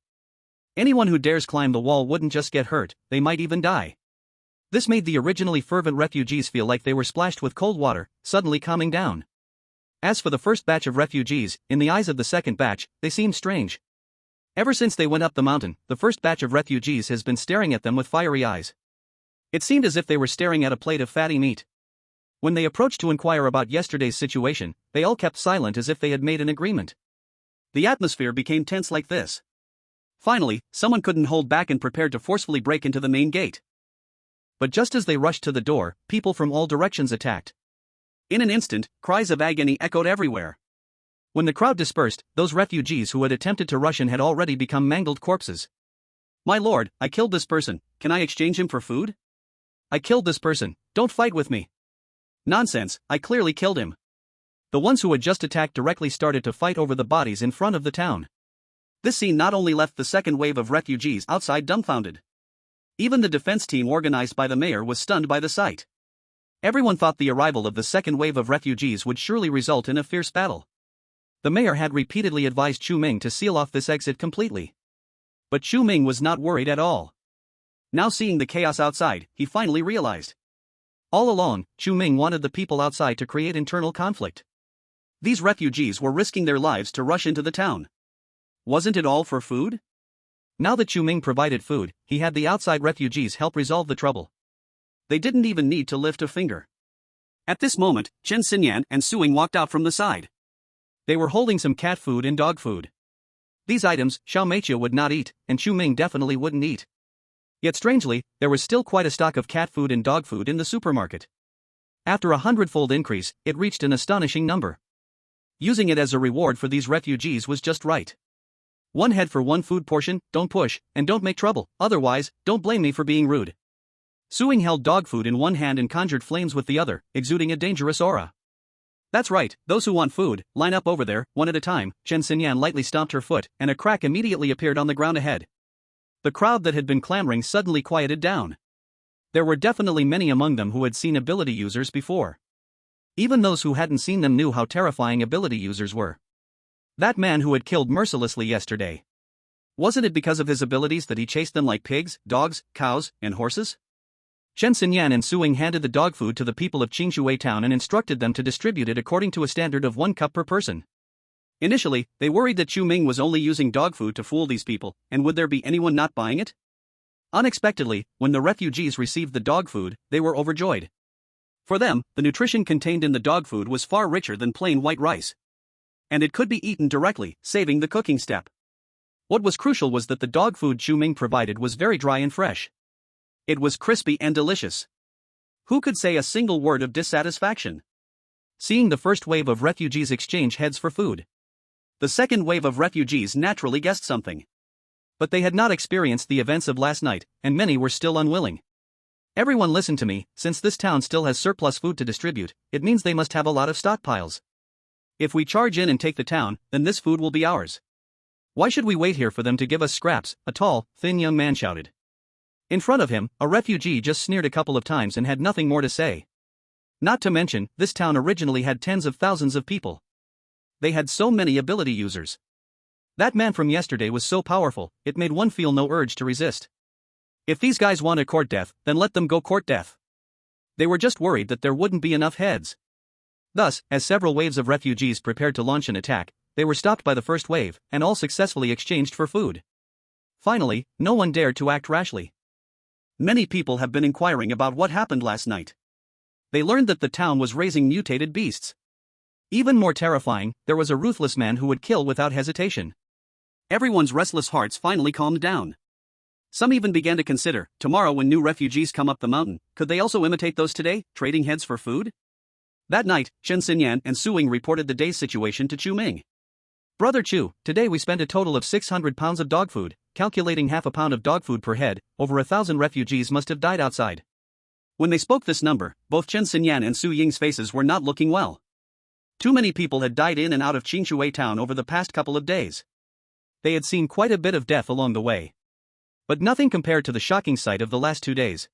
Anyone who dares climb the wall wouldn't just get hurt, they might even die. This made the originally fervent refugees feel like they were splashed with cold water, suddenly calming down. As for the first batch of refugees, in the eyes of the second batch, they seemed strange. Ever since they went up the mountain, the first batch of refugees has been staring at them with fiery eyes. It seemed as if they were staring at a plate of fatty meat. When they approached to inquire about yesterday's situation, they all kept silent as if they had made an agreement. The atmosphere became tense like this. Finally, someone couldn't hold back and prepared to forcefully break into the main gate. But just as they rushed to the door, people from all directions attacked. In an instant, cries of agony echoed everywhere. When the crowd dispersed, those refugees who had attempted to rush in had already become mangled corpses. My lord, I killed this person, can I exchange him for food? I killed this person, don't fight with me. Nonsense, I clearly killed him. The ones who had just attacked directly started to fight over the bodies in front of the town. This scene not only left the second wave of refugees outside dumbfounded. Even the defense team organized by the mayor was stunned by the sight. Everyone thought the arrival of the second wave of refugees would surely result in a fierce battle. The mayor had repeatedly advised Chu Ming to seal off this exit completely. But Chu Ming was not worried at all. Now seeing the chaos outside, he finally realized. All along, Chu Ming wanted the people outside to create internal conflict. These refugees were risking their lives to rush into the town. Wasn't it all for food? Now that Chu Ming provided food, he had the outside refugees help resolve the trouble. They didn't even need to lift a finger. At this moment, Chen Xinyan and Suing walked out from the side. They were holding some cat food and dog food. These items, Xiao Meiqia would not eat, and Chu Ming definitely wouldn't eat. Yet strangely, there was still quite a stock of cat food and dog food in the supermarket. After a hundredfold increase, it reached an astonishing number. Using it as a reward for these refugees was just right. One head for one food portion, don't push, and don't make trouble, otherwise, don't blame me for being rude. Su Ying held dog food in one hand and conjured flames with the other, exuding a dangerous aura. That's right, those who want food, line up over there, one at a time. Chen Xinyan lightly stomped her foot, and a crack immediately appeared on the ground ahead. The crowd that had been clamoring suddenly quieted down. There were definitely many among them who had seen ability users before. Even those who hadn't seen them knew how terrifying ability users were. That man who had killed mercilessly yesterday. Wasn't it because of his abilities that he chased them like pigs, dogs, cows, and horses? Chen Xinyan and Su Ying handed the dog food to the people of Qingshui town and instructed them to distribute it according to a standard of 1 cup per person. Initially, they worried that Chu Ming was only using dog food to fool these people, and would there be anyone not buying it? Unexpectedly, when the refugees received the dog food, they were overjoyed. For them, the nutrition contained in the dog food was far richer than plain white rice. And it could be eaten directly, saving the cooking step. What was crucial was that the dog food Chu Ming provided was very dry and fresh. It was crispy and delicious. Who could say a single word of dissatisfaction? Seeing the first wave of refugees exchange heads for food, the second wave of refugees naturally guessed something. But they had not experienced the events of last night, and many were still unwilling. Everyone listen to me, since this town still has surplus food to distribute, it means they must have a lot of stockpiles. If we charge in and take the town, then this food will be ours. Why should we wait here for them to give us scraps? A tall, thin young man shouted. In front of him, a refugee just sneered a couple of times and had nothing more to say. Not to mention, this town originally had tens of thousands of people. They had so many ability users. That man from yesterday was so powerful, it made one feel no urge to resist. If these guys want to court death, then let them go court death. They were just worried that there wouldn't be enough heads. Thus, as several waves of refugees prepared to launch an attack, they were stopped by the first wave, and all successfully exchanged for food. Finally, no one dared to act rashly. Many people have been inquiring about what happened last night. They learned that the town was raising mutated beasts. Even more terrifying, there was a ruthless man who would kill without hesitation. Everyone's restless hearts finally calmed down. Some even began to consider, tomorrow when new refugees come up the mountain, could they also imitate those today, trading heads for food? That night, Chen Xinyan and Su Ying reported the day's situation to Chu Ming. Brother Chu, today we spent a total of 600 pounds of dog food, calculating half a pound of dog food per head, over 1,000 refugees must have died outside. When they spoke this number, both Chen Xinyan and Su Ying's faces were not looking well. Too many people had died in and out of Qingshui town over the past couple of days. They had seen quite a bit of death along the way. But nothing compared to the shocking sight of the last 2 days.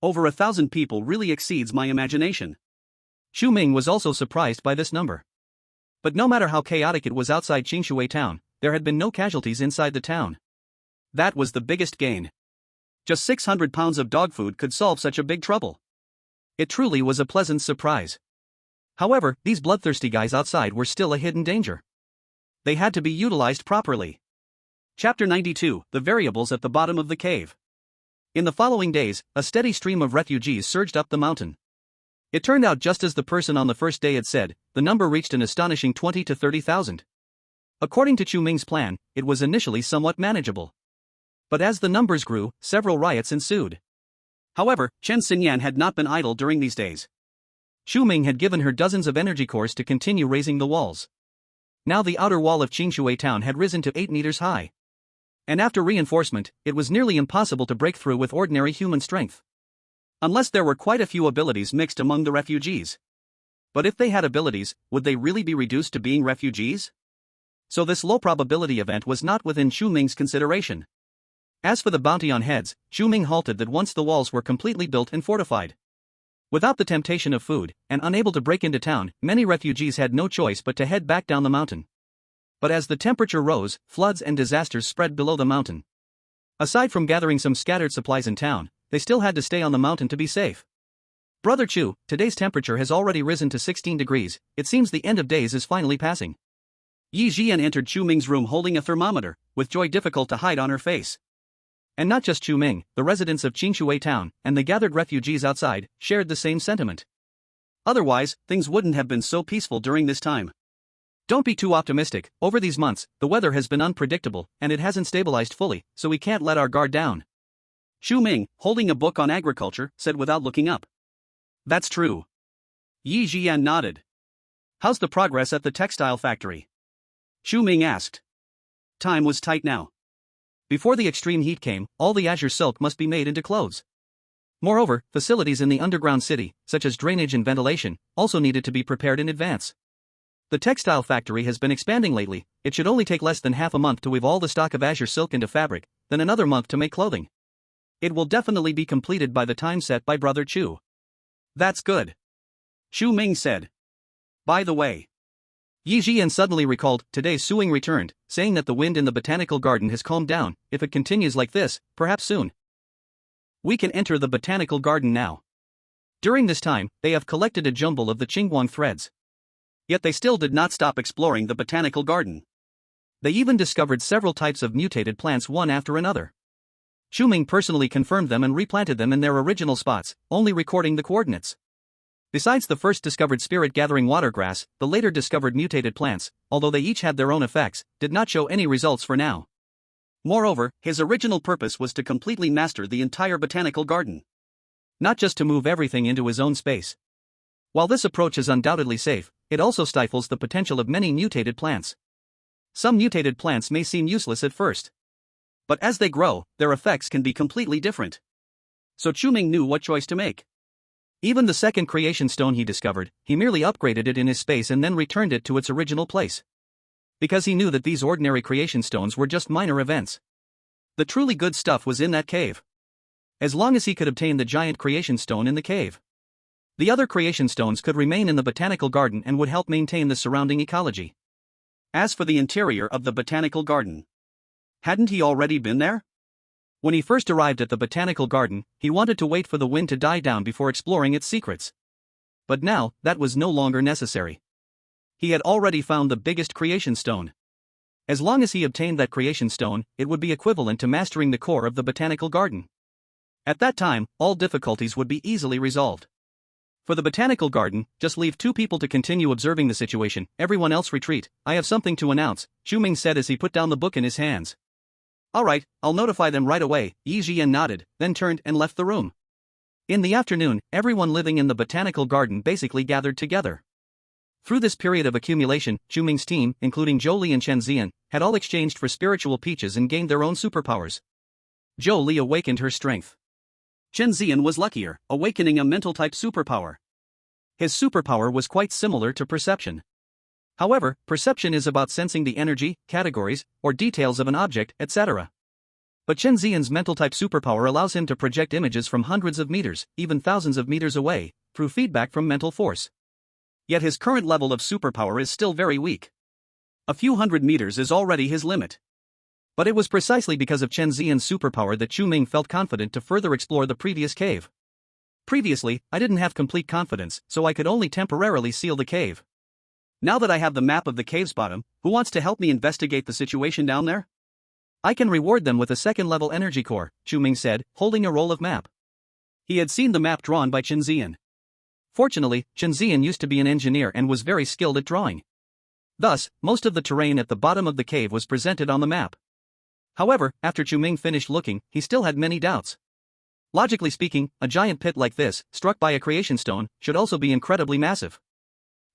Over 1,000 people really exceeds my imagination. Chu Ming was also surprised by this number. But no matter how chaotic it was outside Qingshui town, there had been no casualties inside the town. That was the biggest gain. Just 600 pounds of dog food could solve such a big trouble. It truly was a pleasant surprise. However, these bloodthirsty guys outside were still a hidden danger. They had to be utilized properly. Chapter 92, The Variables at the Bottom of the Cave. In the following days, a steady stream of refugees surged up the mountain. It turned out just as the person on the first day had said, the number reached an astonishing 20 to 30,000. According to Chu Ming's plan, it was initially somewhat manageable. But as the numbers grew, several riots ensued. However, Chen Xinyan had not been idle during these days. Chu Ming had given her dozens of energy cores to continue raising the walls. Now the outer wall of Qingshui town had risen to 8 meters high. And after reinforcement, it was nearly impossible to break through with ordinary human strength. Unless there were quite a few abilities mixed among the refugees. But if they had abilities, would they really be reduced to being refugees? So this low probability event was not within Chu Ming's consideration. As for the bounty on heads, Chu Ming halted that once the walls were completely built and fortified. Without the temptation of food, and unable to break into town, many refugees had no choice but to head back down the mountain. But as the temperature rose, floods and disasters spread below the mountain. Aside from gathering some scattered supplies in town, they still had to stay on the mountain to be safe. Brother Chu, today's temperature has already risen to 16 degrees, it seems the end of days is finally passing. Yi Jian entered Chu Ming's room holding a thermometer, with joy difficult to hide on her face. And not just Chu Ming, the residents of Qingshui town, and the gathered refugees outside, shared the same sentiment. Otherwise, things wouldn't have been so peaceful during this time. Don't be too optimistic, over these months, the weather has been unpredictable, and it hasn't stabilized fully, so we can't let our guard down. Chu Ming, holding a book on agriculture, said without looking up. That's true. Yi Jian nodded. How's the progress at the textile factory? Chu Ming asked. Time was tight now. Before the extreme heat came, all the azure silk must be made into clothes. Moreover, facilities in the underground city, such as drainage and ventilation, also needed to be prepared in advance. The textile factory has been expanding lately. It should only take less than half a month to weave all the stock of azure silk into fabric, then another month to make clothing. It will definitely be completed by the time set by Brother Chu. That's good. Chu Ming said. By the way. Yi Jian suddenly recalled, today Suing returned, saying that the wind in the botanical garden has calmed down. If it continues like this, perhaps soon we can enter the botanical garden now. During this time, they have collected a jumble of the Qingguang threads. Yet they still did not stop exploring the botanical garden. They even discovered several types of mutated plants one after another. Chu Ming personally confirmed them and replanted them in their original spots, only recording the coordinates. Besides the first discovered spirit-gathering watergrass, the later discovered mutated plants, although they each had their own effects, did not show any results for now. Moreover, his original purpose was to completely master the entire botanical garden. Not just to move everything into his own space. While this approach is undoubtedly safe, it also stifles the potential of many mutated plants. Some mutated plants may seem useless at first. But as they grow, their effects can be completely different. So Chu Ming knew what choice to make. Even the second creation stone he discovered, he merely upgraded it in his space and then returned it to its original place. Because he knew that these ordinary creation stones were just minor events. The truly good stuff was in that cave. As long as he could obtain the giant creation stone in the cave. The other creation stones could remain in the botanical garden and would help maintain the surrounding ecology. As for the interior of the botanical garden, hadn't he already been there? When he first arrived at the botanical garden, he wanted to wait for the wind to die down before exploring its secrets. But now, that was no longer necessary. He had already found the biggest creation stone. As long as he obtained that creation stone, it would be equivalent to mastering the core of the botanical garden. At that time, all difficulties would be easily resolved. For the botanical garden, just leave 2 people to continue observing the situation, everyone else retreat. I have something to announce, Chu Ming said as he put down the book in his hands. Alright, I'll notify them right away, Yi Jian nodded, then turned and left the room. In the afternoon, everyone living in the botanical garden basically gathered together. Through this period of accumulation, Chu Ming's team, including Zhou Li and Chen Zian, had all exchanged for spiritual peaches and gained their own superpowers. Zhou Li awakened her strength. Chen Zian was luckier, awakening a mental-type superpower. His superpower was quite similar to perception. However, perception is about sensing the energy, categories, or details of an object, etc. But Chen Zian's mental-type superpower allows him to project images from hundreds of meters, even thousands of meters away, through feedback from mental force. Yet his current level of superpower is still very weak. A few hundred meters is already his limit. But it was precisely because of Chen Zian's superpower that Chu Ming felt confident to further explore the previous cave. Previously, I didn't have complete confidence, so I could only temporarily seal the cave. Now that I have the map of the cave's bottom, who wants to help me investigate the situation down there? I can reward them with a second-level energy core, Chu Ming said, holding a roll of map. He had seen the map drawn by Chen Zian. Fortunately, Chen Zian used to be an engineer and was very skilled at drawing. Thus, most of the terrain at the bottom of the cave was presented on the map. However, after Chu Ming finished looking, he still had many doubts. Logically speaking, a giant pit like this, struck by a creation stone, should also be incredibly massive.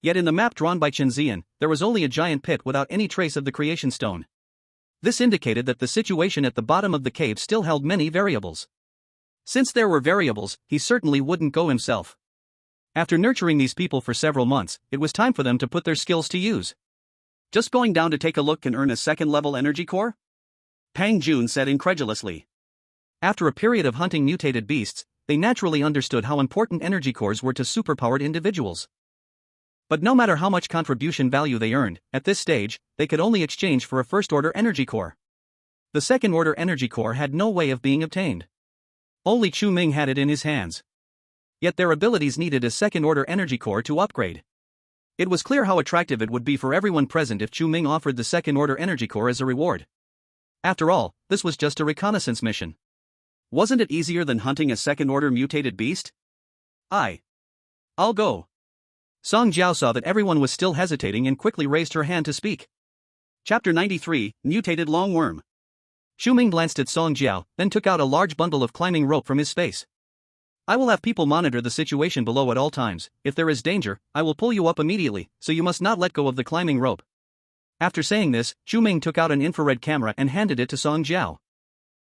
Yet in the map drawn by Chen Zian, there was only a giant pit without any trace of the creation stone. This indicated that the situation at the bottom of the cave still held many variables. Since there were variables, he certainly wouldn't go himself. After nurturing these people for several months, it was time for them to put their skills to use. Just going down to take a look can earn a second-level energy core? Pang Jun said incredulously. After a period of hunting mutated beasts, they naturally understood how important energy cores were to superpowered individuals. But no matter how much contribution value they earned, at this stage, they could only exchange for a first-order energy core. The second-order energy core had no way of being obtained. Only Chu Ming had it in his hands. Yet their abilities needed a second-order energy core to upgrade. It was clear how attractive it would be for everyone present if Chu Ming offered the second-order energy core as a reward. After all, this was just a reconnaissance mission. Wasn't it easier than hunting a second-order mutated beast? I'll go. Song Jiao saw that everyone was still hesitating and quickly raised her hand to speak. Chapter 93, Mutated Longworm. Chu Ming glanced at Song Jiao, then took out a large bundle of climbing rope from his space. I will have people monitor the situation below at all times. If there is danger, I will pull you up immediately, so you must not let go of the climbing rope. After saying this, Chu Ming took out an infrared camera and handed it to Song Jiao.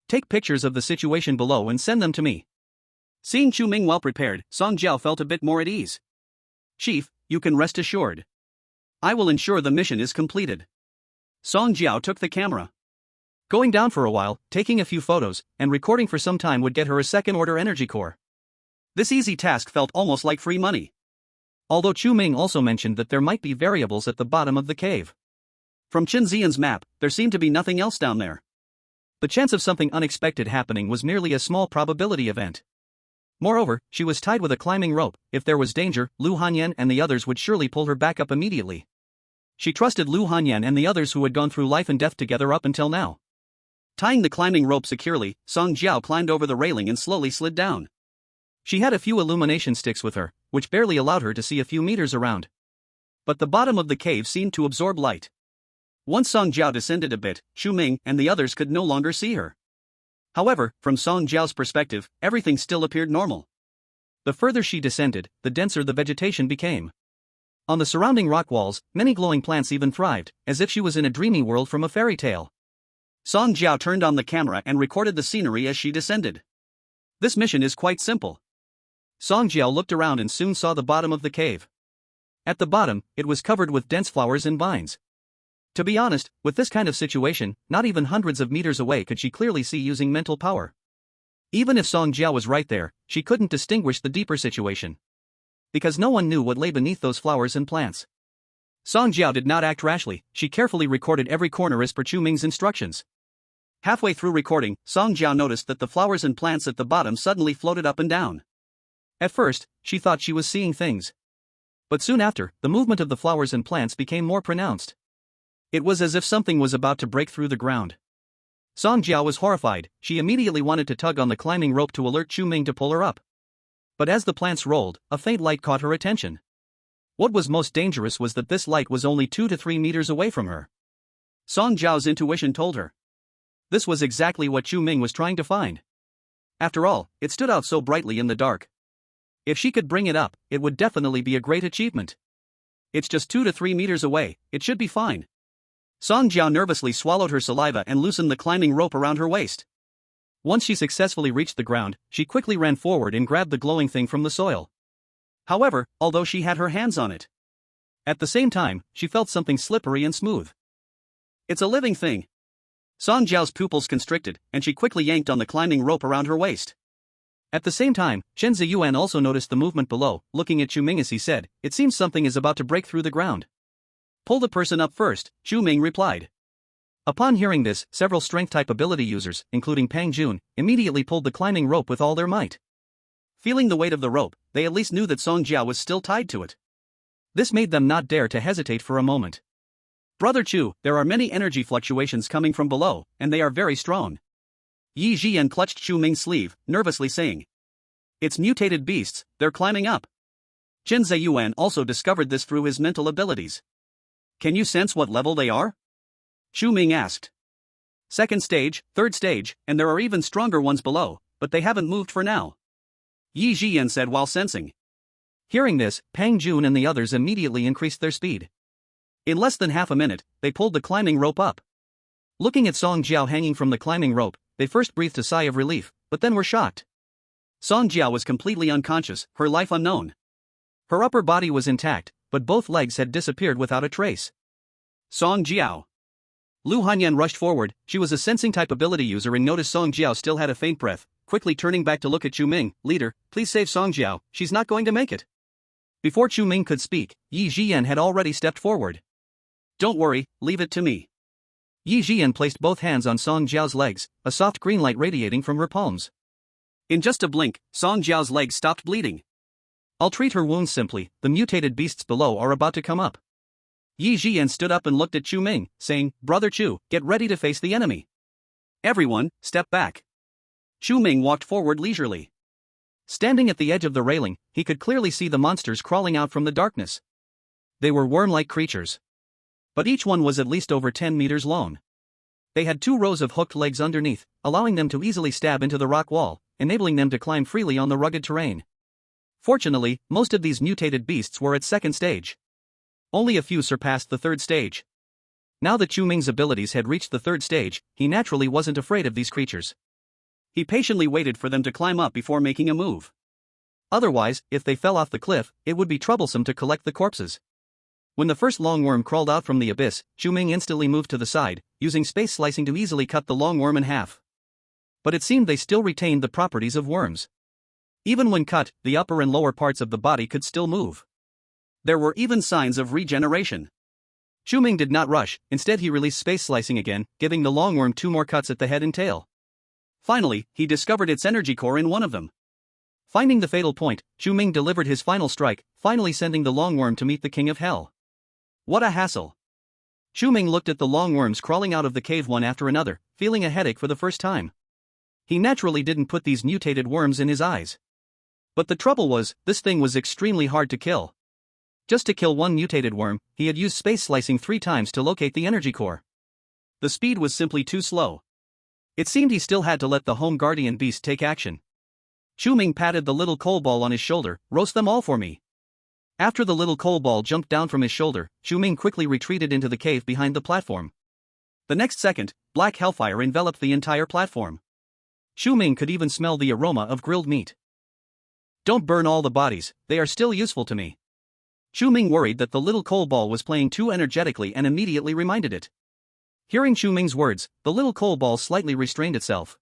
Take pictures of the situation below and send them to me. Seeing Chu Ming well prepared, Song Jiao felt a bit more at ease. Chief, you can rest assured. I will ensure the mission is completed. Song Jiao took the camera. Going down for a while, taking a few photos, and recording for some time would get her a second-order energy core. This easy task felt almost like free money. Although Chu Ming also mentioned that there might be variables at the bottom of the cave. From Qin Ziyan's map, there seemed to be nothing else down there. The chance of something unexpected happening was merely a small probability event. Moreover, she was tied with a climbing rope. If there was danger, Lu Hanyan and the others would surely pull her back up immediately. She trusted Lu Hanyan and the others who had gone through life and death together up until now. Tying the climbing rope securely, Song Jiao climbed over the railing and slowly slid down. She had a few illumination sticks with her, which barely allowed her to see a few meters around. But the bottom of the cave seemed to absorb light. Once Song Jiao descended a bit, Chu Ming and the others could no longer see her. However, from Song Jiao's perspective, everything still appeared normal. The further she descended, the denser the vegetation became. On the surrounding rock walls, many glowing plants even thrived, as if she was in a dreamy world from a fairy tale. Song Jiao turned on the camera and recorded the scenery as she descended. This mission is quite simple. Song Jiao looked around and soon saw the bottom of the cave. At the bottom, it was covered with dense flowers and vines. To be honest, with this kind of situation, not even hundreds of meters away could she clearly see using mental power. Even if Song Jiao was right there, she couldn't distinguish the deeper situation. Because no one knew what lay beneath those flowers and plants. Song Jiao did not act rashly, she carefully recorded every corner as per Chu Ming's instructions. Halfway through recording, Song Jiao noticed that the flowers and plants at the bottom suddenly floated up and down. At first, she thought she was seeing things. But soon after, the movement of the flowers and plants became more pronounced. It was as if something was about to break through the ground. Song Jiao was horrified. She immediately wanted to tug on the climbing rope to alert Chu Ming to pull her up. But as the plants rolled, a faint light caught her attention. What was most dangerous was that this light was only 2 to 3 meters away from her. Song Jiao's intuition told her. This was exactly what Chu Ming was trying to find. After all, it stood out so brightly in the dark. If she could bring it up, it would definitely be a great achievement. It's just 2 to 3 meters away, it should be fine. Song Jiao nervously swallowed her saliva and loosened the climbing rope around her waist. Once she successfully reached the ground, she quickly ran forward and grabbed the glowing thing from the soil. However, although she had her hands on it, at the same time, she felt something slippery and smooth. It's a living thing. Song Jiao's pupils constricted, and she quickly yanked on the climbing rope around her waist. At the same time, Chen Ziyuan also noticed the movement below. Looking at Chu Ming as he said, "It seems something is about to break through the ground." "Pull the person up first," Chu Ming replied. Upon hearing this, several strength-type ability users, including Pang Jun, immediately pulled the climbing rope with all their might. Feeling the weight of the rope, they at least knew that Song Jiao was still tied to it. This made them not dare to hesitate for a moment. "Brother Chu, there are many energy fluctuations coming from below, and they are very strong." Yi Jian clutched Chu Ming's sleeve, nervously saying. "It's mutated beasts, they're climbing up." Chen Ziyuan also discovered this through his mental abilities. "Can you sense what level they are?" Chu Ming asked. "Second stage, third stage, and there are even stronger ones below, but they haven't moved for now," Yi Jian said while sensing. Hearing this, Pang Jun and the others immediately increased their speed. In less than half a minute, they pulled the climbing rope up. Looking at Song Jiao hanging from the climbing rope, they first breathed a sigh of relief, but then were shocked. Song Jiao was completely unconscious, her life unknown. Her upper body was intact, but both legs had disappeared without a trace. Song Jiao. Lu Hanyan rushed forward. She was a sensing-type ability user and noticed Song Jiao still had a faint breath, quickly turning back to look at Chu Ming. "Leader, please save Song Jiao, she's not going to make it." Before Chu Ming could speak, Yi Jian had already stepped forward. "Don't worry, leave it to me." Yi Jian placed both hands on Song Jiao's legs, a soft green light radiating from her palms. In just a blink, Song Jiao's legs stopped bleeding. "I'll treat her wounds simply, the mutated beasts below are about to come up." Yi Jian stood up and looked at Chu Ming, saying, "Brother Chu, get ready to face the enemy." "Everyone, step back." Chu Ming walked forward leisurely. Standing at the edge of the railing, he could clearly see the monsters crawling out from the darkness. They were worm-like creatures. But each one was at least over 10 meters long. They had 2 rows of hooked legs underneath, allowing them to easily stab into the rock wall, enabling them to climb freely on the rugged terrain. Fortunately, most of these mutated beasts were at 2nd stage. Only a few surpassed the 3rd stage. Now that Chu Ming's abilities had reached the 3rd stage, he naturally wasn't afraid of these creatures. He patiently waited for them to climb up before making a move. Otherwise, if they fell off the cliff, it would be troublesome to collect the corpses. When the first longworm crawled out from the abyss, Chu Ming instantly moved to the side, using space slicing to easily cut the longworm in half. But it seemed they still retained the properties of worms. Even when cut, the upper and lower parts of the body could still move. There were even signs of regeneration. Chu Ming did not rush, instead he released space slicing again, giving the longworm 2 more cuts at the head and tail. Finally, he discovered its energy core in one of them. Finding the fatal point, Chu Ming delivered his final strike, finally sending the longworm to meet the king of hell. What a hassle. Chu Ming looked at the longworms crawling out of the cave one after another, feeling a headache for the first time. He naturally didn't put these mutated worms in his eyes. But the trouble was, this thing was extremely hard to kill. Just to kill one mutated worm, he had used space slicing 3 times to locate the energy core. The speed was simply too slow. It seemed he still had to let the home guardian beast take action. Chu Ming patted the little coal ball on his shoulder. Roast them all for me. After the little coal ball jumped down from his shoulder, Chu Ming quickly retreated into the cave behind the platform. The next second, black hellfire enveloped the entire platform. Chu Ming could even smell the aroma of grilled meat. Don't burn all the bodies, they are still useful to me. Chu Ming worried that the little coal ball was playing too energetically and immediately reminded it. Hearing Chu Ming's words, the little coal ball slightly restrained itself.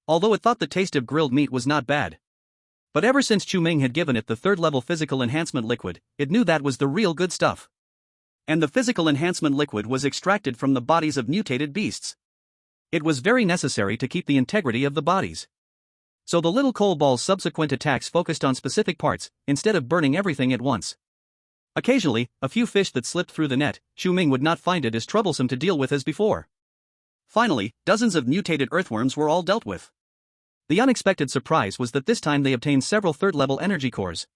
Although it thought the taste of grilled meat was not bad. But ever since Chu Ming had given it the 3rd level physical enhancement liquid, it knew that was the real good stuff. And the physical enhancement liquid was extracted from the bodies of mutated beasts. It was very necessary to keep the integrity of the bodies. So the little coal ball's subsequent attacks focused on specific parts, instead of burning everything at once. Occasionally, a few fish that slipped through the net, Chu Ming would not find it as troublesome to deal with as before. Finally, dozens of mutated earthworms were all dealt with. The unexpected surprise was that this time they obtained several 3rd-level energy cores.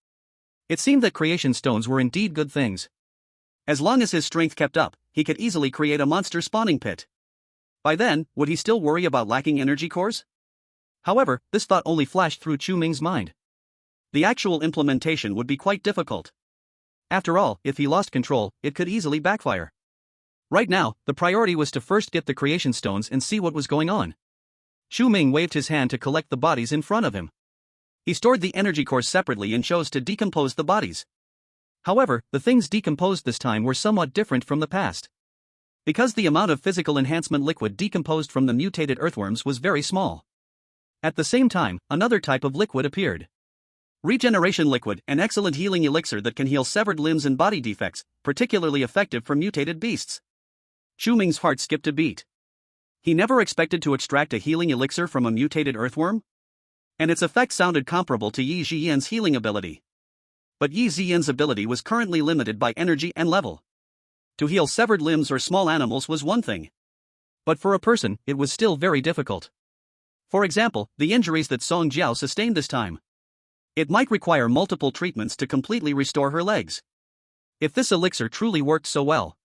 It seemed that creation stones were indeed good things. As long as his strength kept up, he could easily create a monster spawning pit. By then, would he still worry about lacking energy cores? However, this thought only flashed through Chu Ming's mind. The actual implementation would be quite difficult. After all, if he lost control, it could easily backfire. Right now, the priority was to first get the creation stones and see what was going on. Chu Ming waved his hand to collect the bodies in front of him. He stored the energy cores separately and chose to decompose the bodies. However, the things decomposed this time were somewhat different from the past. Because the amount of physical enhancement liquid decomposed from the mutated earthworms was very small. At the same time, another type of liquid appeared. Regeneration liquid, an excellent healing elixir that can heal severed limbs and body defects, particularly effective for mutated beasts. Chu Ming's heart skipped a beat. He never expected to extract a healing elixir from a mutated earthworm? And its effect sounded comparable to Yi Ziyan's healing ability. But Yi Ziyan's ability was currently limited by energy and level. To heal severed limbs or small animals was one thing. But for a person, it was still very difficult. For example, the injuries that Song Jiao sustained this time. It might require multiple treatments to completely restore her legs. If this elixir truly worked so well,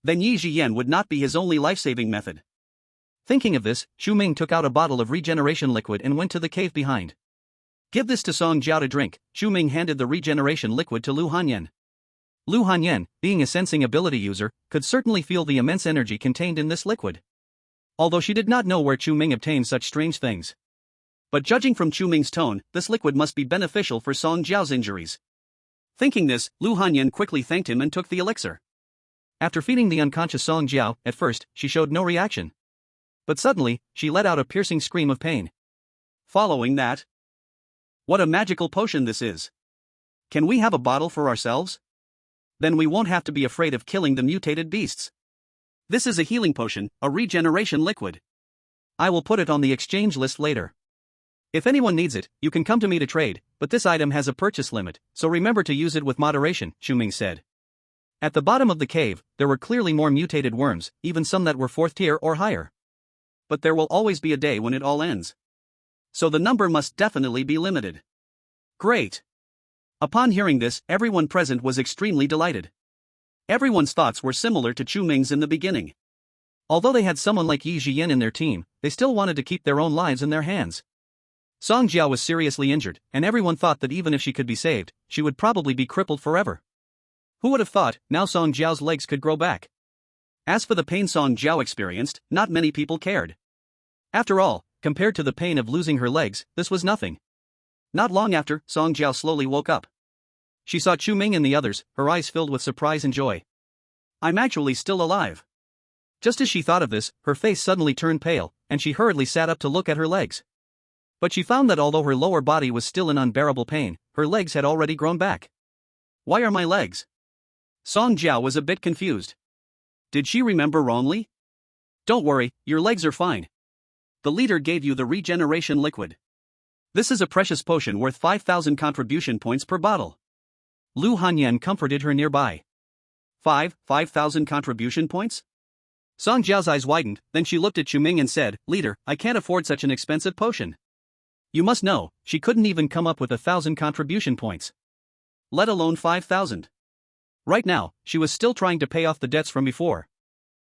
then Yi Ziyan would not be his only life-saving method. Thinking of this, Chu Ming took out a bottle of regeneration liquid and went to the cave behind. Give this to Song Jiao to drink. Chu Ming handed the regeneration liquid to Lu Hanyan. Lu Hanyan, being a sensing ability user, could certainly feel the immense energy contained in this liquid. Although she did not know where Chu Ming obtained such strange things. But judging from Chu Ming's tone, this liquid must be beneficial for Song Jiao's injuries. Thinking this, Lu Hanyan quickly thanked him and took the elixir. After feeding the unconscious Song Jiao, at first, she showed no reaction. But suddenly, she let out a piercing scream of pain. Following that, what a magical potion this is. Can we have a bottle for ourselves? Then we won't have to be afraid of killing the mutated beasts. This is a healing potion, a regeneration liquid. I will put it on the exchange list later. If anyone needs it, you can come to me to trade, but this item has a purchase limit, so remember to use it with moderation, Chu Ming said. At the bottom of the cave, there were clearly more mutated worms, even some that were 4th tier or higher. But there will always be a day when it all ends. So the number must definitely be limited. Great. Upon hearing this, everyone present was extremely delighted. Everyone's thoughts were similar to Chu Ming's in the beginning. Although they had someone like Yi Jian in their team, they still wanted to keep their own lives in their hands. Song Jiao was seriously injured, and everyone thought that even if she could be saved, she would probably be crippled forever. Who would have thought, now Song Jiao's legs could grow back? As for the pain Song Jiao experienced, not many people cared. After all, compared to the pain of losing her legs, this was nothing. Not long after, Song Jiao slowly woke up. She saw Chu Ming and the others, her eyes filled with surprise and joy. I'm actually still alive. Just as she thought of this, her face suddenly turned pale, and she hurriedly sat up to look at her legs. But she found that although her lower body was still in unbearable pain, her legs had already grown back. Why are my legs? Song Jiao was a bit confused. Did she remember wrongly? Don't worry, your legs are fine. The leader gave you the regeneration liquid. This is a precious potion worth 5,000 contribution points per bottle. Lu Hanyan comforted her nearby. 5,000 contribution points? Song Jiao's eyes widened, then she looked at Chu Ming and said, Leader, I can't afford such an expensive potion. You must know, she couldn't even come up with 1,000 contribution points. Let alone 5,000. Right now, she was still trying to pay off the debts from before.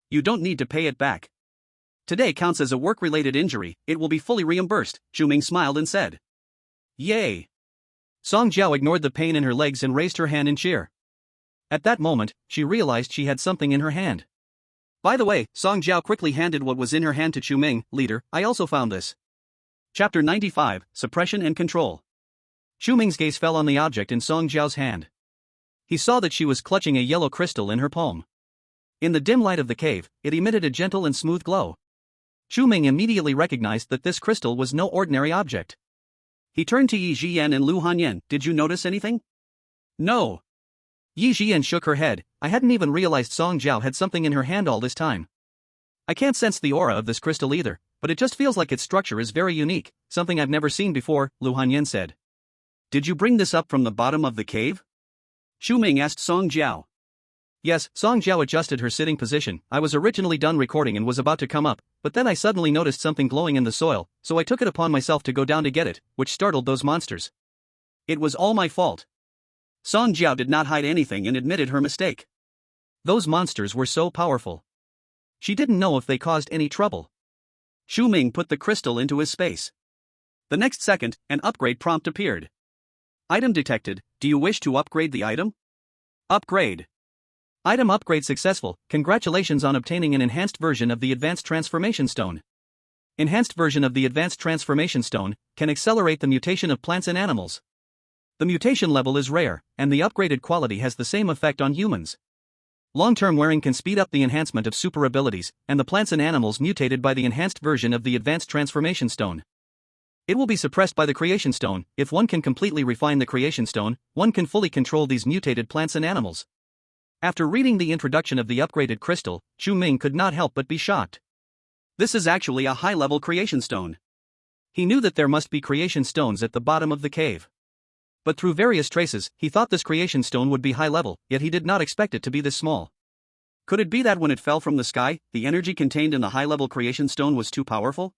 You don't need to pay it back. Today counts as a work-related injury, it will be fully reimbursed, Chu Ming smiled and said. Yay! Song Jiao ignored the pain in her legs and raised her hand in cheer. At that moment, she realized she had something in her hand. By the way, Song Jiao quickly handed what was in her hand to Chu Ming. Leader, I also found this. Chapter 95, Suppression and Control. Chu Ming's gaze fell on the object in Song Jiao's hand. He saw that she was clutching a yellow crystal in her palm. In the dim light of the cave, it emitted a gentle and smooth glow. Chu Ming immediately recognized that this crystal was no ordinary object. He turned to Yi Jian and Lu Hanyan. Did you notice anything? No. Yi Jian shook her head. I hadn't even realized Song Jiao had something in her hand all this time. I can't sense the aura of this crystal either, but it just feels like its structure is very unique, something I've never seen before, Lu Hanyan said. Did you bring this up from the bottom of the cave? Chu Ming asked Song Jiao. Yes, Song Jiao adjusted her sitting position. I was originally done recording and was about to come up, but then I suddenly noticed something glowing in the soil, so I took it upon myself to go down to get it, which startled those monsters. It was all my fault. Song Jiao did not hide anything and admitted her mistake. Those monsters were so powerful. She didn't know if they caused any trouble. Chu Ming put the crystal into his space. The next second, an upgrade prompt appeared. Item detected. Do you wish to upgrade the item? Upgrade. Item upgrade successful. Congratulations on obtaining an enhanced version of the Advanced Transformation Stone. Enhanced version of the Advanced Transformation Stone can accelerate the mutation of plants and animals. The mutation level is rare, and the upgraded quality has the same effect on humans. Long-term wearing can speed up the enhancement of super abilities, and the plants and animals mutated by the enhanced version of the Advanced Transformation Stone. It will be suppressed by the Creation Stone. If one can completely refine the Creation Stone, one can fully control these mutated plants and animals. After reading the introduction of the upgraded crystal, Chu Ming could not help but be shocked. This is actually a high-level Creation Stone. He knew that there must be Creation Stones at the bottom of the cave. But through various traces, he thought this Creation Stone would be high-level, yet he did not expect it to be this small. Could it be that when it fell from the sky, the energy contained in the high-level Creation Stone was too powerful?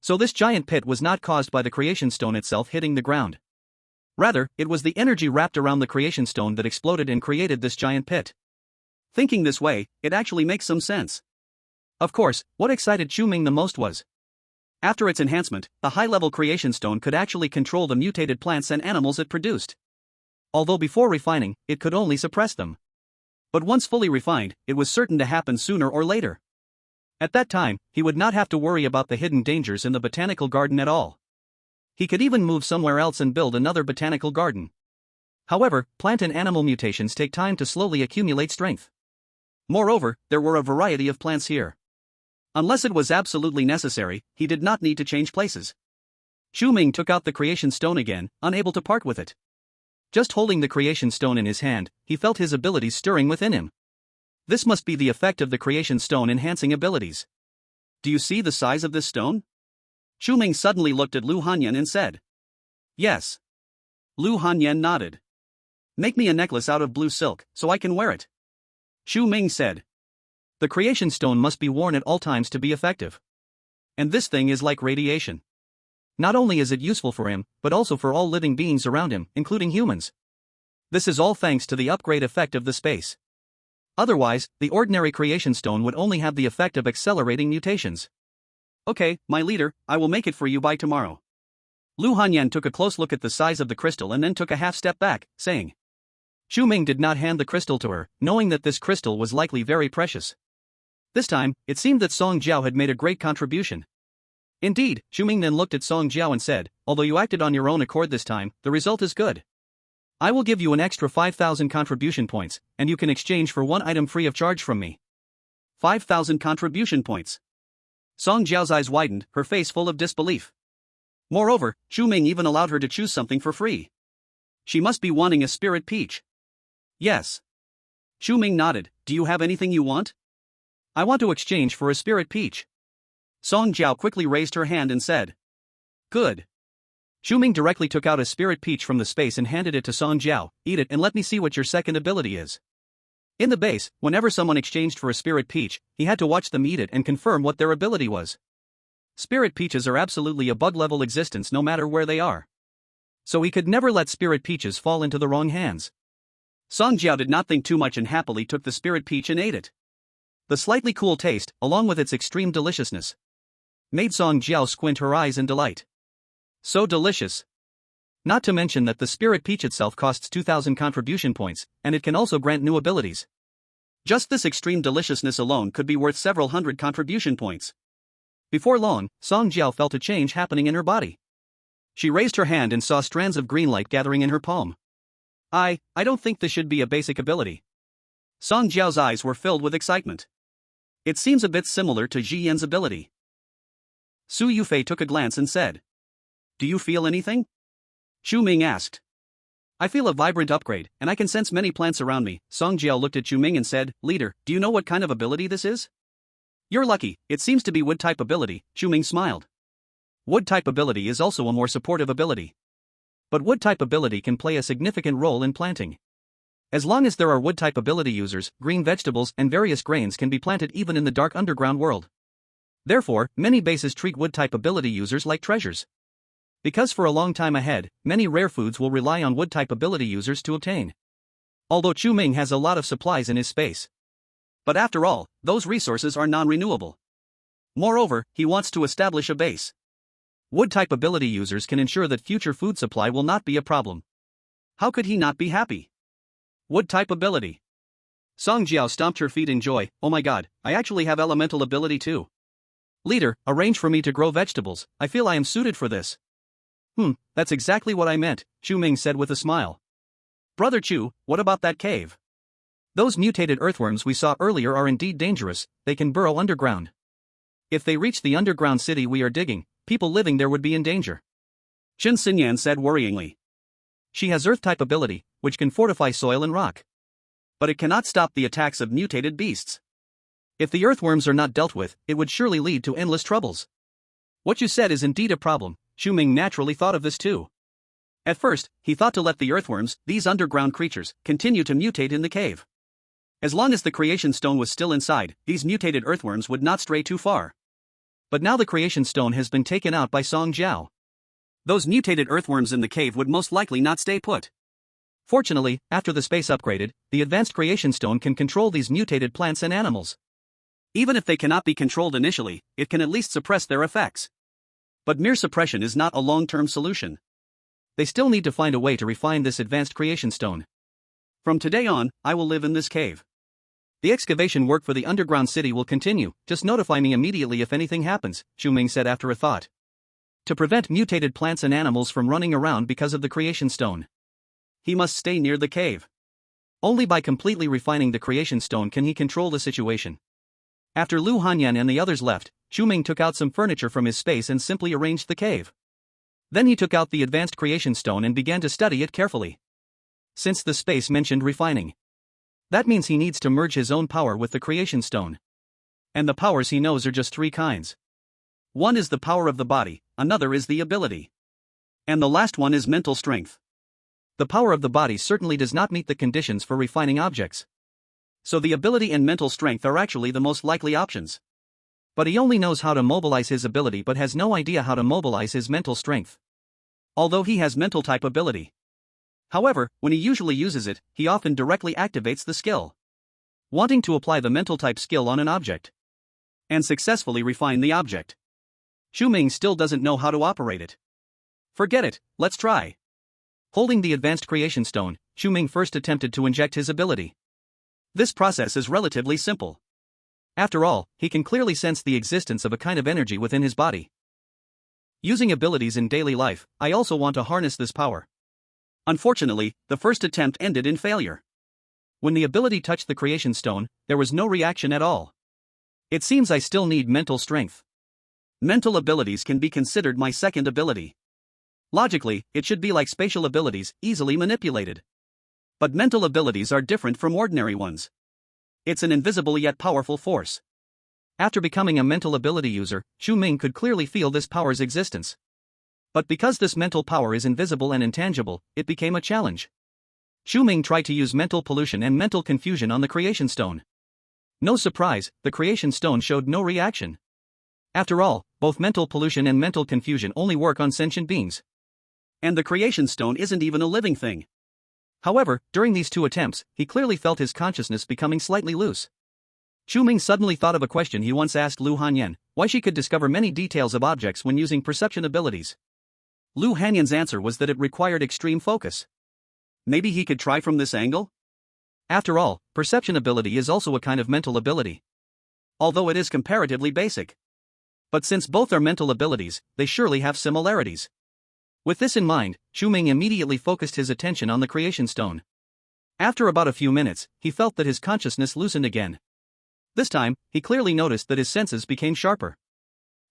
So this giant pit was not caused by the Creation Stone itself hitting the ground. Rather, it was the energy wrapped around the Creation Stone that exploded and created this giant pit. Thinking this way, it actually makes some sense. Of course, what excited Chu Ming the most was, after its enhancement, the high-level Creation Stone could actually control the mutated plants and animals it produced. Although before refining, it could only suppress them. But once fully refined, it was certain to happen sooner or later. At that time, he would not have to worry about the hidden dangers in the botanical garden at all. He could even move somewhere else and build another botanical garden. However, plant and animal mutations take time to slowly accumulate strength. Moreover, there were a variety of plants here. Unless it was absolutely necessary, he did not need to change places. Chu Ming took out the Creation Stone again, unable to part with it. Just holding the Creation Stone in his hand, he felt his abilities stirring within him. This must be the effect of the Creation Stone enhancing abilities. Do you see the size of this stone? Chu Ming suddenly looked at Lu Hanyan and said. Yes. Lu Hanyan nodded. Make me a necklace out of blue silk, so I can wear it. Chu Ming said. The Creation Stone must be worn at all times to be effective. And this thing is like radiation. Not only is it useful for him, but also for all living beings around him, including humans. This is all thanks to the upgrade effect of the space. Otherwise, the ordinary creation stone would only have the effect of accelerating mutations. Okay, my leader, I will make it for you by tomorrow. Lu Hanyan took a close look at the size of the crystal and then took a half step back, saying. Chu Ming did not hand the crystal to her, knowing that this crystal was likely very precious. This time, it seemed that Song Jiao had made a great contribution. Indeed, Chu Ming then looked at Song Jiao and said, although you acted on your own accord this time, the result is good. I will give you an extra 5,000 contribution points, and you can exchange for one item free of charge from me. 5,000 contribution points. Song Jiao's eyes widened, her face full of disbelief. Moreover, Chu Ming even allowed her to choose something for free. She must be wanting a spirit peach. Yes. Chu Ming nodded. Do you have anything you want? I want to exchange for a spirit peach. Song Jiao quickly raised her hand and said. Good. Chu Ming directly took out a spirit peach from the space and handed it to Song Jiao. Eat it and let me see what your second ability is. In the base, whenever someone exchanged for a spirit peach, he had to watch them eat it and confirm what their ability was. Spirit peaches are absolutely a bug-level existence no matter where they are. So he could never let spirit peaches fall into the wrong hands. Song Jiao did not think too much and happily took the spirit peach and ate it. The slightly cool taste, along with its extreme deliciousness, made Song Jiao squint her eyes in delight. So delicious. Not to mention that the spirit peach itself costs 2,000 contribution points, and it can also grant new abilities. Just this extreme deliciousness alone could be worth several hundred contribution points. Before long, Song Jiao felt a change happening in her body. She raised her hand and saw strands of green light gathering in her palm. I don't think this should be a basic ability. Song Jiao's eyes were filled with excitement. It seems a bit similar to Ji Yan's ability. Su Yufei took a glance and said. Do you feel anything? Chu Ming asked. I feel a vibrant upgrade, and I can sense many plants around me. Song Jiao looked at Chu Ming and said, Leader, do you know what kind of ability this is? You're lucky, it seems to be wood-type ability, Chu Ming smiled. Wood-type ability is also a more supportive ability. But wood-type ability can play a significant role in planting. As long as there are wood-type ability users, green vegetables and various grains can be planted even in the dark underground world. Therefore, many bases treat wood-type ability users like treasures. Because for a long time ahead, many rare foods will rely on wood-type ability users to obtain. Although Chu Ming has a lot of supplies in his space. But after all, those resources are non-renewable. Moreover, he wants to establish a base. Wood-type ability users can ensure that future food supply will not be a problem. How could he not be happy? Wood-type ability. Song Jiao stomped her feet in joy. Oh my god, I actually have elemental ability too. Leader, arrange for me to grow vegetables, I feel I am suited for this. That's exactly what I meant, Chu Ming said with a smile. Brother Chu, what about that cave? Those mutated earthworms we saw earlier are indeed dangerous, they can burrow underground. If they reach the underground city we are digging, people living there would be in danger. Chen Xinyan said worryingly. She has earth-type ability, which can fortify soil and rock. But it cannot stop the attacks of mutated beasts. If the earthworms are not dealt with, it would surely lead to endless troubles. What you said is indeed a problem, Chu Ming naturally thought of this too. At first, he thought to let the earthworms, these underground creatures, continue to mutate in the cave. As long as the creation stone was still inside, these mutated earthworms would not stray too far. But now the creation stone has been taken out by Song Jiao. Those mutated earthworms in the cave would most likely not stay put. Fortunately, after the space upgraded, the advanced creation stone can control these mutated plants and animals. Even if they cannot be controlled initially, it can at least suppress their effects. But mere suppression is not a long-term solution. They still need to find a way to refine this advanced creation stone. From today on, I will live in this cave. The excavation work for the underground city will continue, just notify me immediately if anything happens, Chu Ming said after a thought. To prevent mutated plants and animals from running around because of the creation stone, he must stay near the cave. Only by completely refining the creation stone can he control the situation. After Lu Hanyan and the others left, Chu Ming took out some furniture from his space and simply arranged the cave. Then he took out the advanced creation stone and began to study it carefully. Since the space mentioned refining, that means he needs to merge his own power with the creation stone. And the powers he knows are just three kinds. One is the power of the body, another is the ability. And the last one is mental strength. The power of the body certainly does not meet the conditions for refining objects. So the ability and mental strength are actually the most likely options. But he only knows how to mobilize his ability but has no idea how to mobilize his mental strength. Although he has mental type ability. However, when he usually uses it, he often directly activates the skill. wanting to apply the mental type skill on an object and successfully refine the object. Chu Ming still doesn't know how to operate it. Forget it, let's try. Holding the advanced creation stone, Chu Ming first attempted to inject his ability. This process is relatively simple. After all, he can clearly sense the existence of a kind of energy within his body. Using abilities in daily life, I also want to harness this power. Unfortunately, the first attempt ended in failure. When the ability touched the creation stone, there was no reaction at all. It seems I still need mental strength. Mental abilities can be considered my second ability. Logically, it should be like spatial abilities, easily manipulated. But mental abilities are different from ordinary ones. It's an invisible yet powerful force. After becoming a mental ability user, Chu Ming could clearly feel this power's existence. But because this mental power is invisible and intangible, it became a challenge. Chu Ming tried to use mental pollution and mental confusion on the creation stone. No surprise, the creation stone showed no reaction. After all, both mental pollution and mental confusion only work on sentient beings. And the creation stone isn't even a living thing. However, during these two attempts, he clearly felt his consciousness becoming slightly loose. Chu Ming suddenly thought of a question he once asked Lu Hanyan, why she could discover many details of objects when using perception abilities. Lu Hanyan's answer was that it required extreme focus. Maybe he could try from this angle? After all, perception ability is also a kind of mental ability. Although it is comparatively basic. But since both are mental abilities, they surely have similarities. With this in mind, Chu Ming immediately focused his attention on the creation stone. After about a few minutes, he felt that his consciousness loosened again. This time, he clearly noticed that his senses became sharper.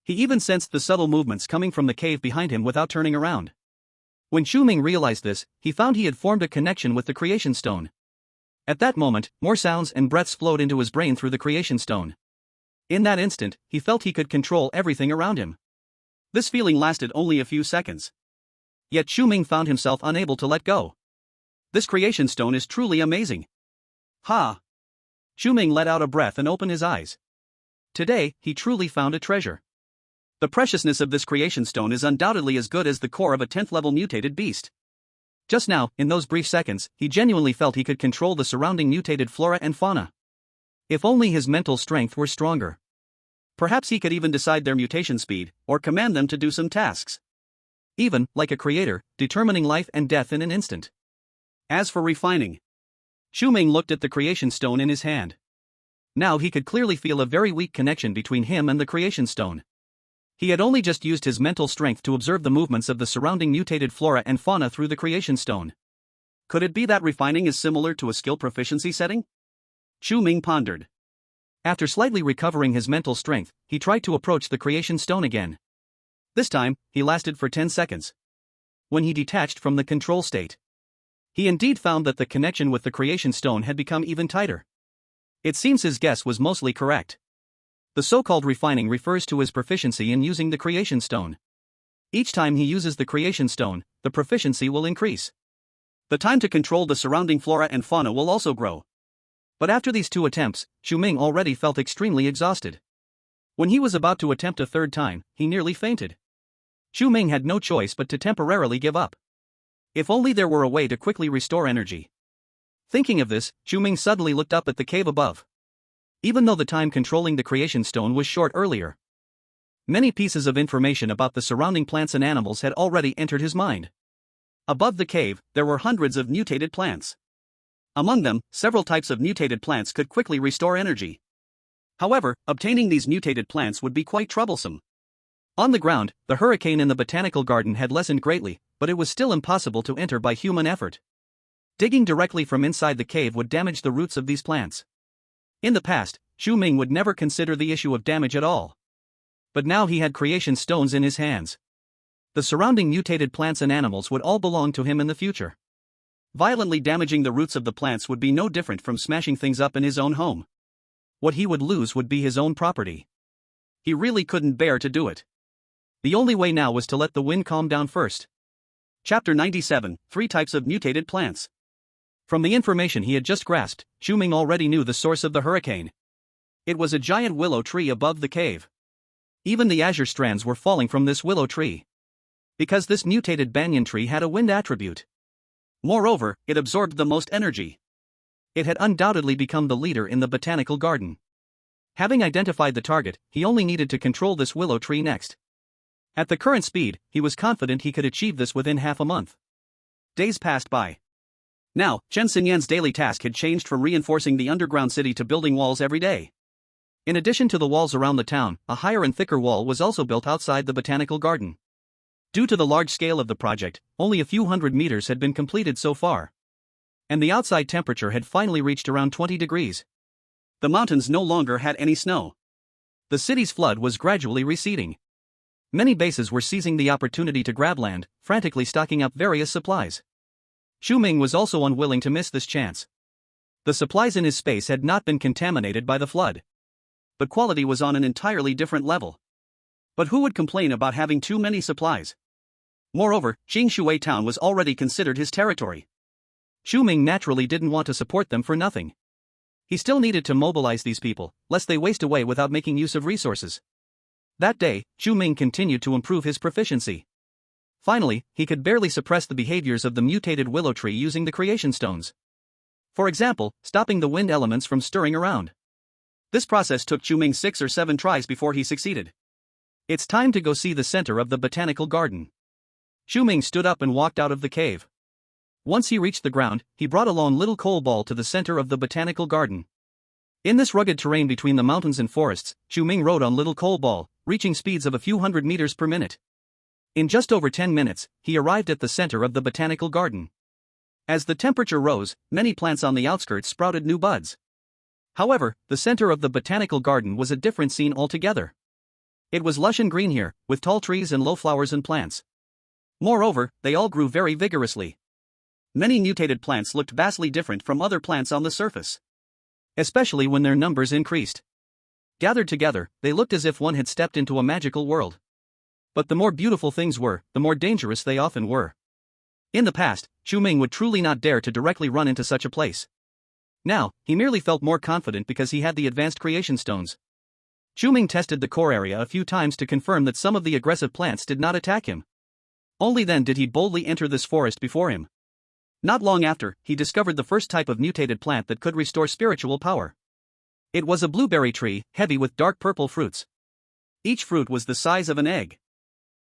He even sensed the subtle movements coming from the cave behind him without turning around. When Chu Ming realized this, he found he had formed a connection with the creation stone. At that moment, more sounds and breaths flowed into his brain through the creation stone. In that instant, he felt he could control everything around him. This feeling lasted only a few seconds. Yet Chu Ming found himself unable to let go. This creation stone is truly amazing. Ha! Chu Ming let out a breath and opened his eyes. Today, he truly found a treasure. The preciousness of this creation stone is undoubtedly as good as the core of a 10th level mutated beast. Just now, in those brief seconds, he genuinely felt he could control the surrounding mutated flora and fauna. If only his mental strength were stronger. Perhaps he could even decide their mutation speed, or command them to do some tasks. Even, like a creator, determining life and death in an instant. As for refining, Chu Ming looked at the creation stone in his hand. Now he could clearly feel a very weak connection between him and the creation stone. He had only just used his mental strength to observe the movements of the surrounding mutated flora and fauna through the creation stone. Could it be that refining is similar to a skill proficiency setting? Chu Ming pondered. After slightly recovering his mental strength, he tried to approach the creation stone again. This time, he lasted for 10 seconds. When he detached from the control state, he indeed found that the connection with the creation stone had become even tighter. It seems his guess was mostly correct. The so-called refining refers to his proficiency in using the creation stone. Each time he uses the creation stone, the proficiency will increase. The time to control the surrounding flora and fauna will also grow. But after these two attempts, Chu Ming already felt extremely exhausted. When he was about to attempt a third time, he nearly fainted. Chu Ming had no choice but to temporarily give up. If only there were a way to quickly restore energy. Thinking of this, Chu Ming suddenly looked up at the cave above. Even though the time controlling the creation stone was short earlier, many pieces of information about the surrounding plants and animals had already entered his mind. Above the cave, there were hundreds of mutated plants. Among them, several types of mutated plants could quickly restore energy. However, obtaining these mutated plants would be quite troublesome. On the ground, the hurricane in the botanical garden had lessened greatly, but it was still impossible to enter by human effort. Digging directly from inside the cave would damage the roots of these plants. In the past, Chu Ming would never consider the issue of damage at all. But now he had creation stones in his hands. The surrounding mutated plants and animals would all belong to him in the future. Violently damaging the roots of the plants would be no different from smashing things up in his own home. What he would lose would be his own property. He really couldn't bear to do it. The only way now was to let the wind calm down first. Chapter 97, 3 Types of Mutated Plants. From the information he had just grasped, Chu Ming already knew the source of the hurricane. It was a giant willow tree above the cave. Even the azure strands were falling from this willow tree. Because this mutated banyan tree had a wind attribute. Moreover, it absorbed the most energy. It had undoubtedly become the leader in the botanical garden. Having identified the target, he only needed to control this willow tree next. At the current speed, he was confident he could achieve this within half a month. Days passed by. Now, Chen Xinyan's daily task had changed from reinforcing the underground city to building walls every day. In addition to the walls around the town, a higher and thicker wall was also built outside the botanical garden. Due to the large scale of the project, only a few hundred meters had been completed so far. And the outside temperature had finally reached around 20 degrees. The mountains no longer had any snow. The city's flood was gradually receding. Many bases were seizing the opportunity to grab land, frantically stocking up various supplies. Chu Ming was also unwilling to miss this chance. The supplies in his space had not been contaminated by the flood. But quality was on an entirely different level. But who would complain about having too many supplies? Moreover, Jingshui town was already considered his territory. Chu Ming naturally didn't want to support them for nothing. He still needed to mobilize these people, lest they waste away without making use of resources. That day, Chu Ming continued to improve his proficiency. Finally, he could barely suppress the behaviors of the mutated willow tree using the creation stones. For example, stopping the wind elements from stirring around. This process took Chu Ming 6 or 7 tries before he succeeded. It's time to go see the center of the botanical garden. Chu Ming stood up and walked out of the cave. Once he reached the ground, he brought a lone little coal ball to the center of the botanical garden. In this rugged terrain between the mountains and forests, Chu Ming rode on little coal ball, reaching speeds of a few hundred meters per minute. In just over 10 minutes, he arrived at the center of the botanical garden. As the temperature rose, many plants on the outskirts sprouted new buds. However, the center of the botanical garden was a different scene altogether. It was lush and green here, with tall trees and low flowers and plants. Moreover, they all grew very vigorously. Many mutated plants looked vastly different from other plants on the surface. Especially when their numbers increased. Gathered together, they looked as if one had stepped into a magical world. But the more beautiful things were, the more dangerous they often were. In the past, Chu Ming would truly not dare to directly run into such a place. Now, he merely felt more confident because he had the advanced creation stones. Chu Ming tested the core area a few times to confirm that some of the aggressive plants did not attack him. Only then did he boldly enter this forest before him. Not long after, he discovered the first type of mutated plant that could restore spiritual power. It was a blueberry tree, heavy with dark purple fruits. Each fruit was the size of an egg.